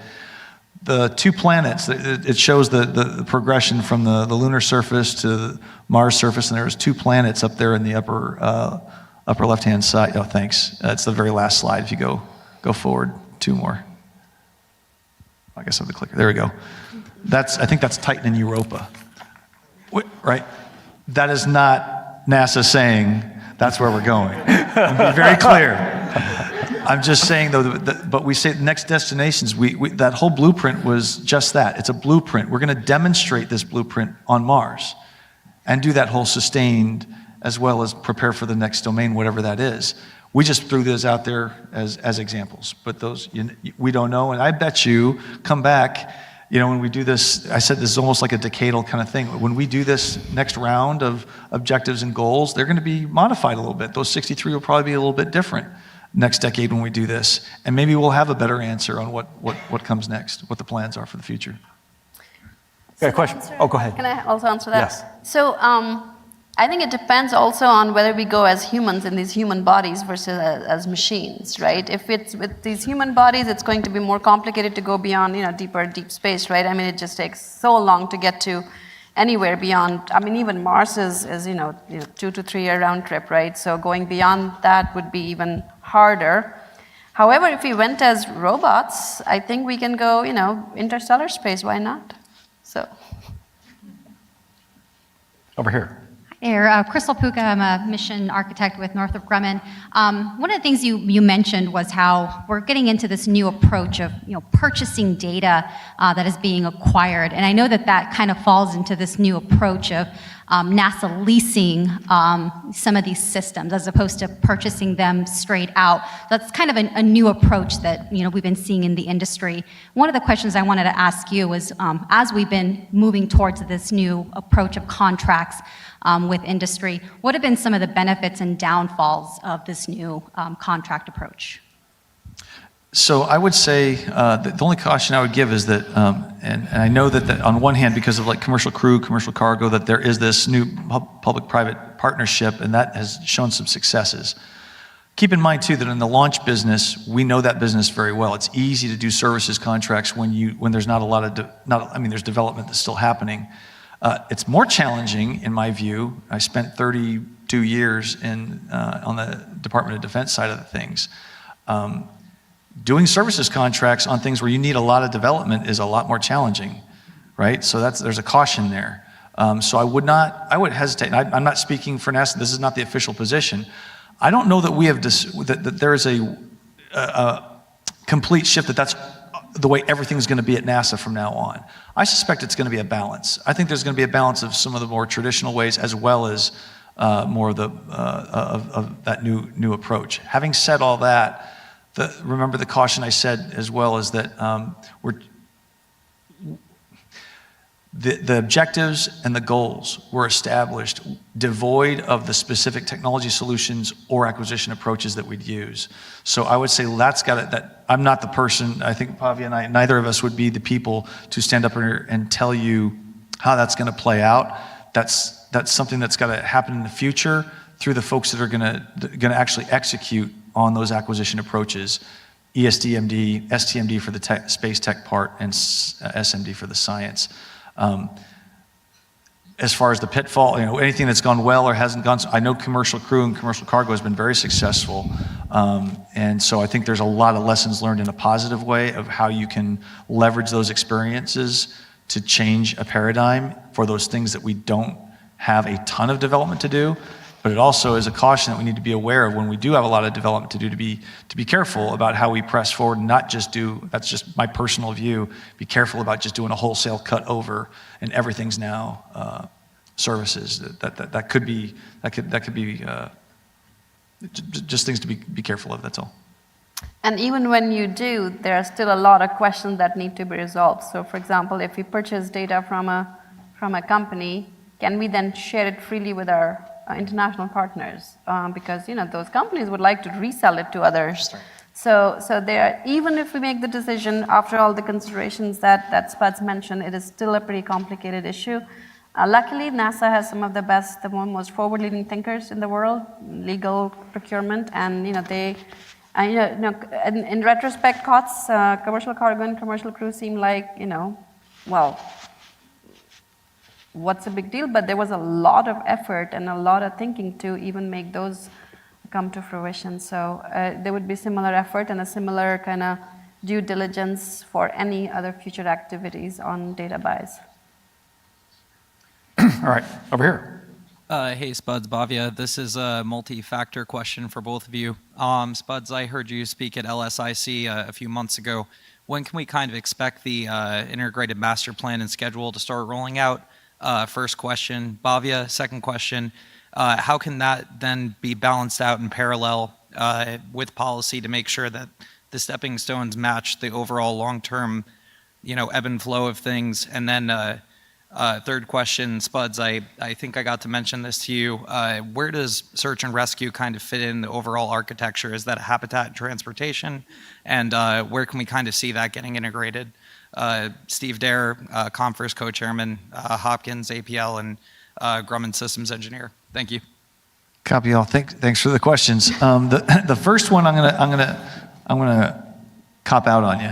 the two planets, it shows the progression from the lunar surface to the Mars surface, and there's two planets up there in the upper left-hand side. Oh, thanks. That's the very last slide. If you go forward two more. I guess I have the clicker. There we go. I think that's Titan and Europa, right? That is not NASA saying that's where we're going. Be very clear. I'm just saying, though, but we say the next destinations, that whole blueprint was just that. It's a blueprint. We're going to demonstrate this blueprint on Mars and do that whole sustained as well as prepare for the next domain, whatever that is. We just threw those out there as examples, but those, we don't know. And I bet you, come back, when we do this, I said this is almost like a decadal kind of thing. When we do this next round of objectives and goals, they're going to be modified a little bit. Those 63 will probably be a little bit different next decade when we do this. And maybe we'll have a better answer on what comes next, what the plans are for the future. Got a question? Oh, go ahead. Can I also answer that? Yes. So I think it depends also on whether we go as humans in these human bodies versus as machines, right? If it's with these human bodies, it's going to be more complicated to go beyond, deep space, right? I mean, it just takes so long to get to anywhere beyond. I mean, even Mars is 2 to 3 year round trip, right? So going beyond that would be even harder. However, if we went as robots, I think we can go, interstellar space. Why not? So. Over here. There, Crystal Puka, I'm a mission architect with Northrop Grumman. One of the things you mentioned was how we're getting into this new approach of purchasing data that is being acquired, and I know that kind of falls into this new approach of NASA leasing some of these systems as opposed to purchasing them straight out. That's kind of a new approach that we've been seeing in the industry. One of the questions I wanted to ask you was, as we've been moving towards this new approach of contracts with industry, what have been some of the benefits and downfalls of this new contract approach? So I would say the only caution I would give is that, and I know that on one hand, because of commercial crew, commercial cargo, that there is this new public-private partnership, and that has shown some successes. Keep in mind too that in the launch business, we know that business very well. It's easy to do services contracts when there's not a lot of there's development that's still happening. It's more challenging, in my view. I spent 32 years on the Department of Defense side of the things. Doing services contracts on things where you need a lot of development is a lot more challenging, right? So there's a caution there. So I would hesitate. I'm not speaking for NASA. This is not the official position. I don't know that we have that there is a complete shift that's the way everything's going to be at NASA from now on. I suspect it's going to be a balance. I think there's going to be a balance of some of the more traditional ways as well as more of the of that new approach. Having said all that, remember the caution I said as well is that the objectives and the goals were established devoid of the specific technology solutions or acquisition approaches that we'd use. So I would say that's got it. That I'm not the person. I think Pavia and I, neither of us would be the people to stand up here and tell you how that's going to play out. That's something that's got to happen in the future through the folks that are going to actually execute on those acquisition approaches. ESDMD, STMD for the space tech part, and SMD for the science. As far as the pitfall, anything that's gone well or hasn't gone, I know commercial crew and commercial cargo has been very successful. And so I think there's a lot of lessons learned in a positive way of how you can leverage those experiences to change a paradigm for those things that we don't have a ton of development to do. But it also is a caution that we need to be aware of when we do have a lot of development to do, to be careful about how we press forward and not just do, that's just my personal view, be careful about just doing a wholesale cut over and everything's now services. That could be just things to be careful of, that's all. And even when you do, there are still a lot of questions that need to be resolved. So for example, if we purchase data from a company, can we then share it freely with our international partners? Because those companies would like to resell it to others. So there, even if we make the decision after all the considerations that Spuds mentioned, it is still a pretty complicated issue. Luckily, NASA has some of the best, the most forward-leaning thinkers in the world, legal procurement, and they, in retrospect, COTS, commercial cargo and commercial crew seem like, well, what's the big deal? But there was a lot of effort and a lot of thinking to even make those come to fruition. So there would be similar effort and a similar kind of due diligence for any other future activities on data buys. All right, over here. Hey, Spuds, Bhavya. This is a multi-factor question for both of you. Spuds, I heard you speak at LSIC a few months ago. When can we kind of expect the integrated master plan and schedule to start rolling out? First question. Bhavya, second question. How can that then be balanced out in parallel with policy to make sure that the stepping stones match the overall long-term, ebb and flow of things? And then third question, Spuds, I think I got to mention this to you. Where does search and rescue kind of fit in the overall architecture? Is that a habitat and transportation? And where can we kind of see that getting integrated? Steve Dare, Conference co-chairman, Hopkins, APL, and Grumman systems engineer. Thank you. Copy all. Thanks for the questions. The first one, I'm gonna cop out on you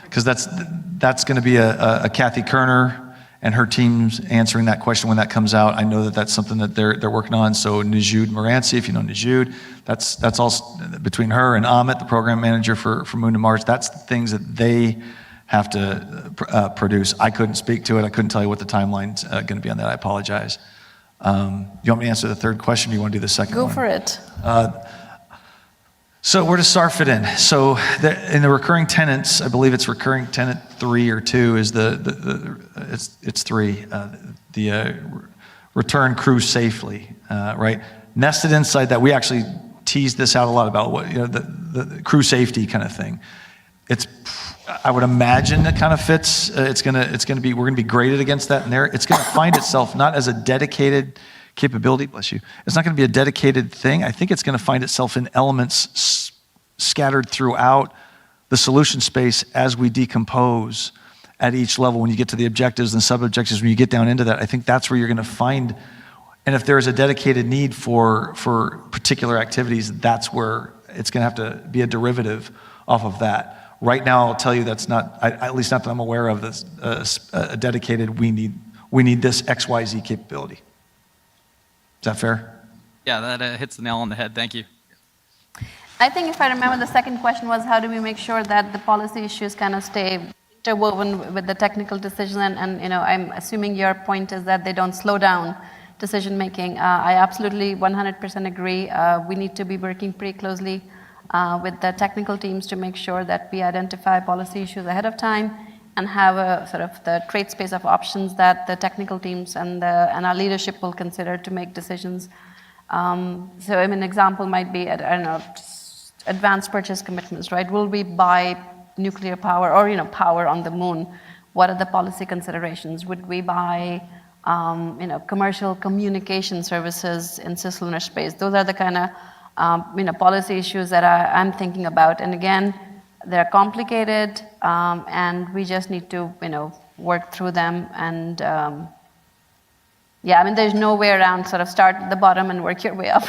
because that's going to be a Kathy Kerner and her team's answering that question when that comes out. I know that that's something that they're working on. So Najud Moranci, if you know Najud, that's all between her and Amit, the program manager for Mund to Mars. That's the things that they have to produce. I couldn't speak to it. I couldn't tell you what the timeline's going to be on that. I apologize. You want me to answer the third question, or you want to do the second one? Go for it. So where does SAR fit in? So in the recurring tenants, I believe it's recurring tenant 3 or 2 is it's 3, the return crew safely, right? Nested inside that, we actually teased this out a lot about what, the crew safety kind of thing. I would imagine it kind of fits. We're gonna be graded against that in there. It's gonna find itself not as a dedicated capability, bless you. It's not gonna be a dedicated thing. I think it's gonna find itself in elements scattered throughout the solution space as we decompose at each level. When you get to the objectives and sub-objectives, when you get down into that, I think that's where you're gonna find, and if there's a dedicated need for particular activities, that's where it's gonna have to be a derivative off of that. Right now, I'll tell you that's not, at least not that I'm aware of, this a dedicated, we need this XYZ capability. Is that fair? Yeah, that hits the nail on the head. Thank you. I think if I remember, the second question was how do we make sure that the policy issues kind of stay interwoven with the technical decision, and I'm assuming your point is that they don't slow down decision making. I absolutely 100% agree. We need to be working pretty closely with the technical teams to make sure that we identify policy issues ahead of time and have a sort of the trade space of options that the technical teams and our leadership will consider to make decisions. So I mean, an example might be, I don't know, advanced purchase commitments, right? Will we buy nuclear power or, power on the moon? What are the policy considerations? Would we buy, commercial communication services in cislunar space? Those are the kind of, policy issues that I'm thinking about. And again, they're complicated, and we just need to, work through them. And yeah, I mean, there's no way around sort of start at the bottom and work your way up.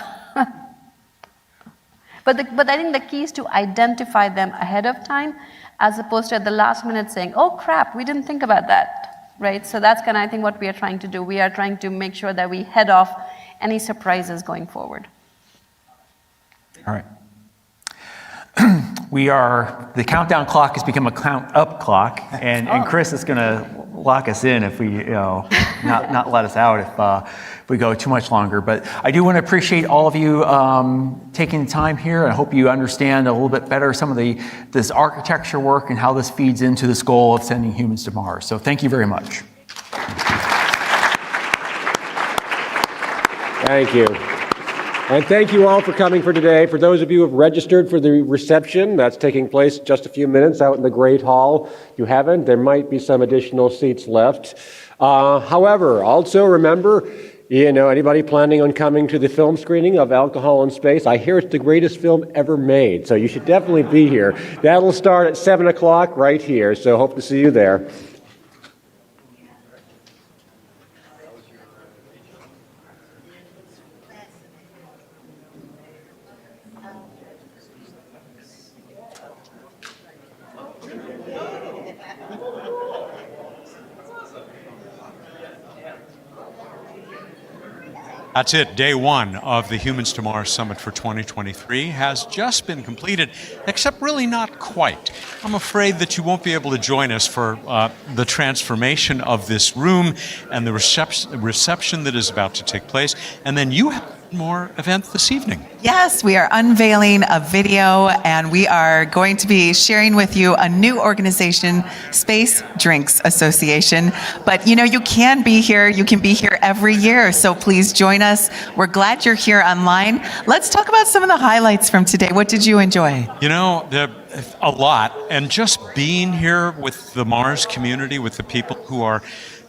But I think the key is to identify them ahead of time, as opposed to at the last minute saying, oh crap, we didn't think about that, right? So that's kind of, I think, what we are trying to do. We are trying to make sure that we head off any surprises going forward. All right. The countdown clock has become a count up clock, and Chris is going to lock us in if we, not let us out if we go too much longer. But I do want to appreciate all of you taking the time here. I hope you understand a little bit better some of this architecture work and how this feeds into this goal of sending humans to Mars. So thank you very much. Thank you. And thank you all for coming for today. For those of you who have registered for the reception, that's taking place just a few minutes out in the Great Hall. If you haven't, there might be some additional seats left. However, also remember, anybody planning on coming to the film screening of Alcohol in Space, I hear it's the greatest film ever made, so you should definitely be here. That'll start at 7 o'clock right here, so hope to see you there. That's it. Day one of the Humans to Mars Summit for 2023 has just been completed, except really not quite. I'm afraid that you won't be able to join us for the transformation of this room and the reception that is about to take place. And then you have one more event this evening. Yes, we are unveiling a video, and we are going to be sharing with you a new organization, Space Drinks Association. But you can be here. You can be here every year, so please join us. We're glad you're here online. Let's talk about some of the highlights from today. What did you enjoy? A lot. And just being here with the Mars community, with the people who are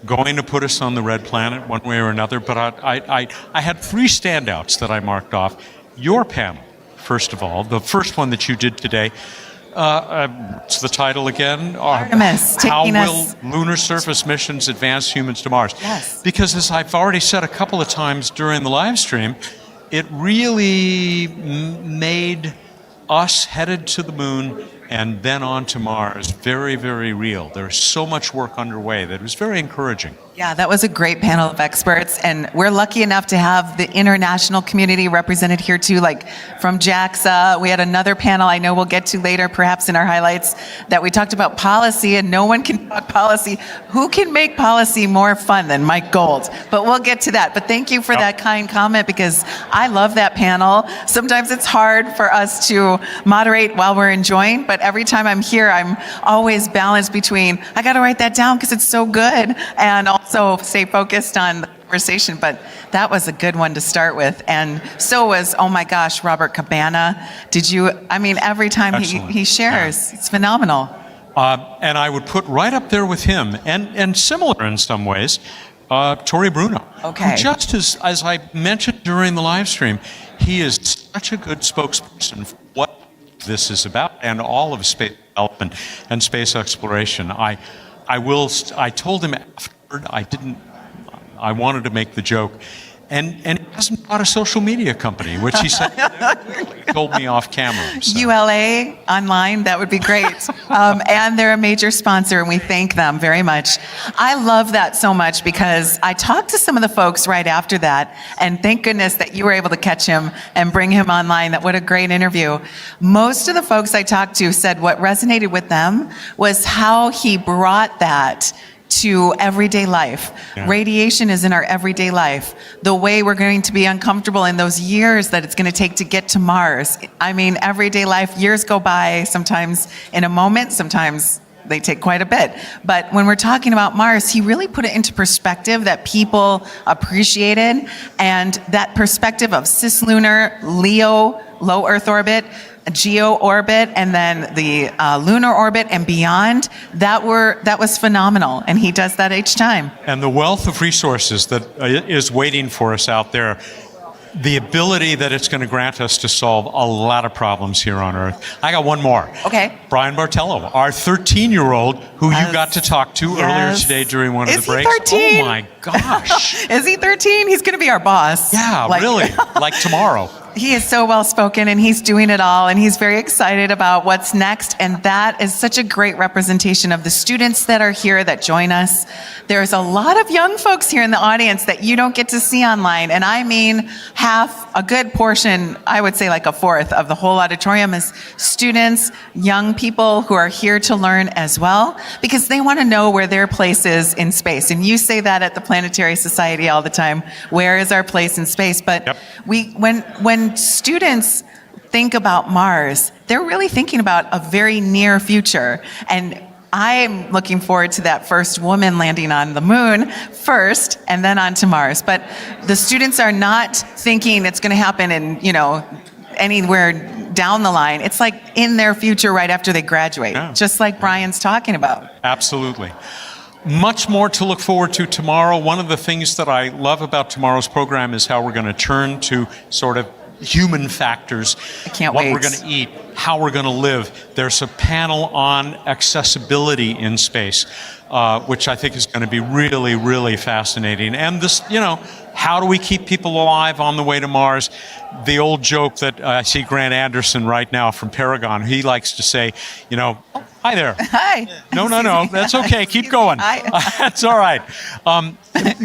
going to put us on the red planet one way or another. But I had three standouts that I marked off. Your panel, first of all, the first one that you did today. What's the title again? Artemis. How will lunar surface missions advance humans to Mars? Yes. Because as I've already said a couple of times during the live stream, it really made us headed to the moon and then on to Mars very, very real. There's so much work underway that was very encouraging. Yeah, that was a great panel of experts, and we're lucky enough to have the international community represented here too, like from JAXA. We had another panel I know we'll get to later, perhaps in our highlights, that we talked about policy, and no one can talk policy. Who can make policy more fun than Mike Gold? But we'll get to that. But thank you for that kind comment, because I love that panel. Sometimes it's hard for us to moderate while we're enjoying, but every time I'm here, I'm always balanced between, I got to write that down because it's so good, and also stay focused on the conversation. But that was a good one to start with. And so was, oh my gosh, Robert Cabana. Every time he shares, it's phenomenal. And I would put right up there with him, and similar in some ways, Tori Bruno. Okay. Who just as I mentioned during the live stream, he is such a good spokesperson for what this is about and all of space development and space exploration. I told him afterward, I wanted to make the joke, and he hasn't bought a social media company, which he said he told me off camera. So. ULA online, that would be great. And they're a major sponsor, and we thank them very much. I love that so much, because I talked to some of the folks right after that, and thank goodness that you were able to catch him and bring him online. What a great interview. Most of the folks I talked to said what resonated with them was how he brought that to everyday life. Yeah. Radiation is in our everyday life. The way we're going to be uncomfortable in those years that it's going to take to get to Mars. I mean, everyday life, years go by, sometimes in a moment, sometimes they take quite a bit. But when we're talking about Mars, he really put it into perspective that people appreciated. And that perspective of cislunar, LEO, low Earth orbit, geo orbit, and then the lunar orbit and beyond, that was phenomenal. And he does that each time. And the wealth of resources that is waiting for us out there, the ability that it's going to grant us to solve a lot of problems here on Earth. I got one more. Okay. Brian Bartello, our 13-year-old, who you got to talk to earlier today during one of the breaks. Is he 13? Oh my gosh. Is he 13? He's going to be our boss. Yeah, really. Like tomorrow. He is so well spoken and he's doing it all and he's very excited about what's next. And that is such a great representation of the students that are here that join us. There's a lot of young folks here in the audience that you don't get to see online. And I mean, a good portion, I would say like a fourth of the whole auditorium is students, young people who are here to learn as well, because they want to know where their place is in space. And you say that at the Planetary Society all the time, where is our place in space? But when students think about Mars, they're really thinking about a very near future. And I'm looking forward to that first woman landing on the moon first and then onto Mars. But the students are not thinking it's going to happen in, anywhere down the line. It's like in their future right after they graduate, just like Brian's talking about. Absolutely. Much more to look forward to tomorrow. One of the things that I love about tomorrow's program is how we're going to turn to sort of human factors. I can't what wait. We're going to eat, how we're going to live. There's a panel on accessibility in space, which I think is going to be really, really fascinating. And this, how do we keep people alive on the way to Mars? The old joke that I see Grant Anderson right now from Paragon, he likes to say, hi there. Hi. No, that's okay. Keep going. That's all right.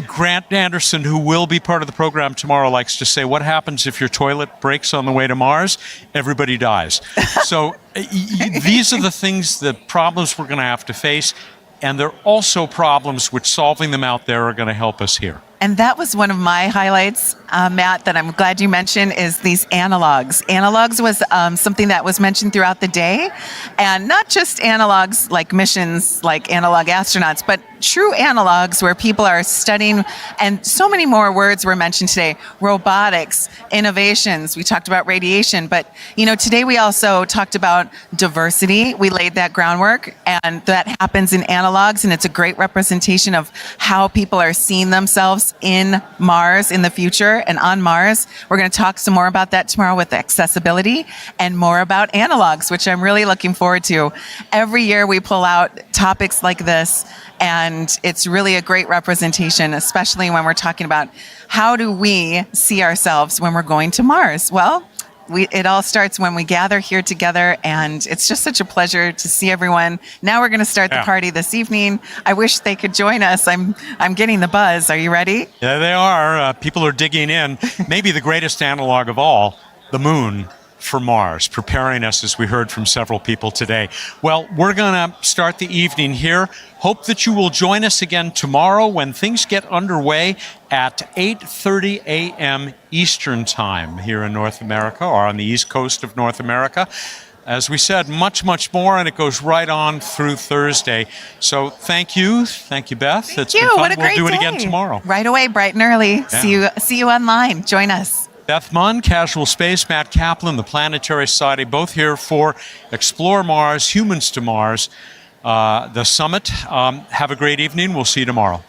Grant Anderson, who will be part of the program tomorrow, likes to say, what happens if your toilet breaks on the way to Mars? Everybody dies. So these are the things, the problems we're going to have to face. And they're also problems which solving them out there are going to help us here. And that was one of my highlights, Matt, that I'm glad you mentioned, is these analogs. Analogs was something that was mentioned throughout the day. And not just analogs like missions, like analog astronauts, but true analogs where people are studying. And so many more words were mentioned today. Robotics, innovations. We talked about radiation. But, today we also talked about diversity. We laid that groundwork. And that happens in analogs. And it's a great representation of how people are seeing themselves in Mars in the future and on Mars. We're going to talk some more about that tomorrow with accessibility and more about analogs, which I'm really looking forward to. Every year we pull out topics like this, and it's really a great representation, especially when we're talking about how do we see ourselves when we're going to Mars. Well, it all starts when we gather here together, and it's just such a pleasure to see everyone. Now we're going to start the party this evening. I wish they could join us. I'm getting the buzz. Are you ready? Yeah, they are. People are digging in. Maybe the greatest analog of all, the moon for Mars, preparing us, as we heard from several people today. Well, we're going to start the evening here. Hope that you will join us again tomorrow when things get underway at 8:30 a.m. Eastern Time here in North America, or on the East Coast of North America. As we said, much, much more, and it goes right on through Thursday. So thank you. Thank you, Beth. It's been fun. What a great We'll do it day. again tomorrow. Right away, bright and early. Yeah. See you online. Join us. Beth Mund, Casual Space, Matt Kaplan, the Planetary Society, both here for Explore Mars, Humans to Mars, the summit. Have a great evening. We'll see you tomorrow.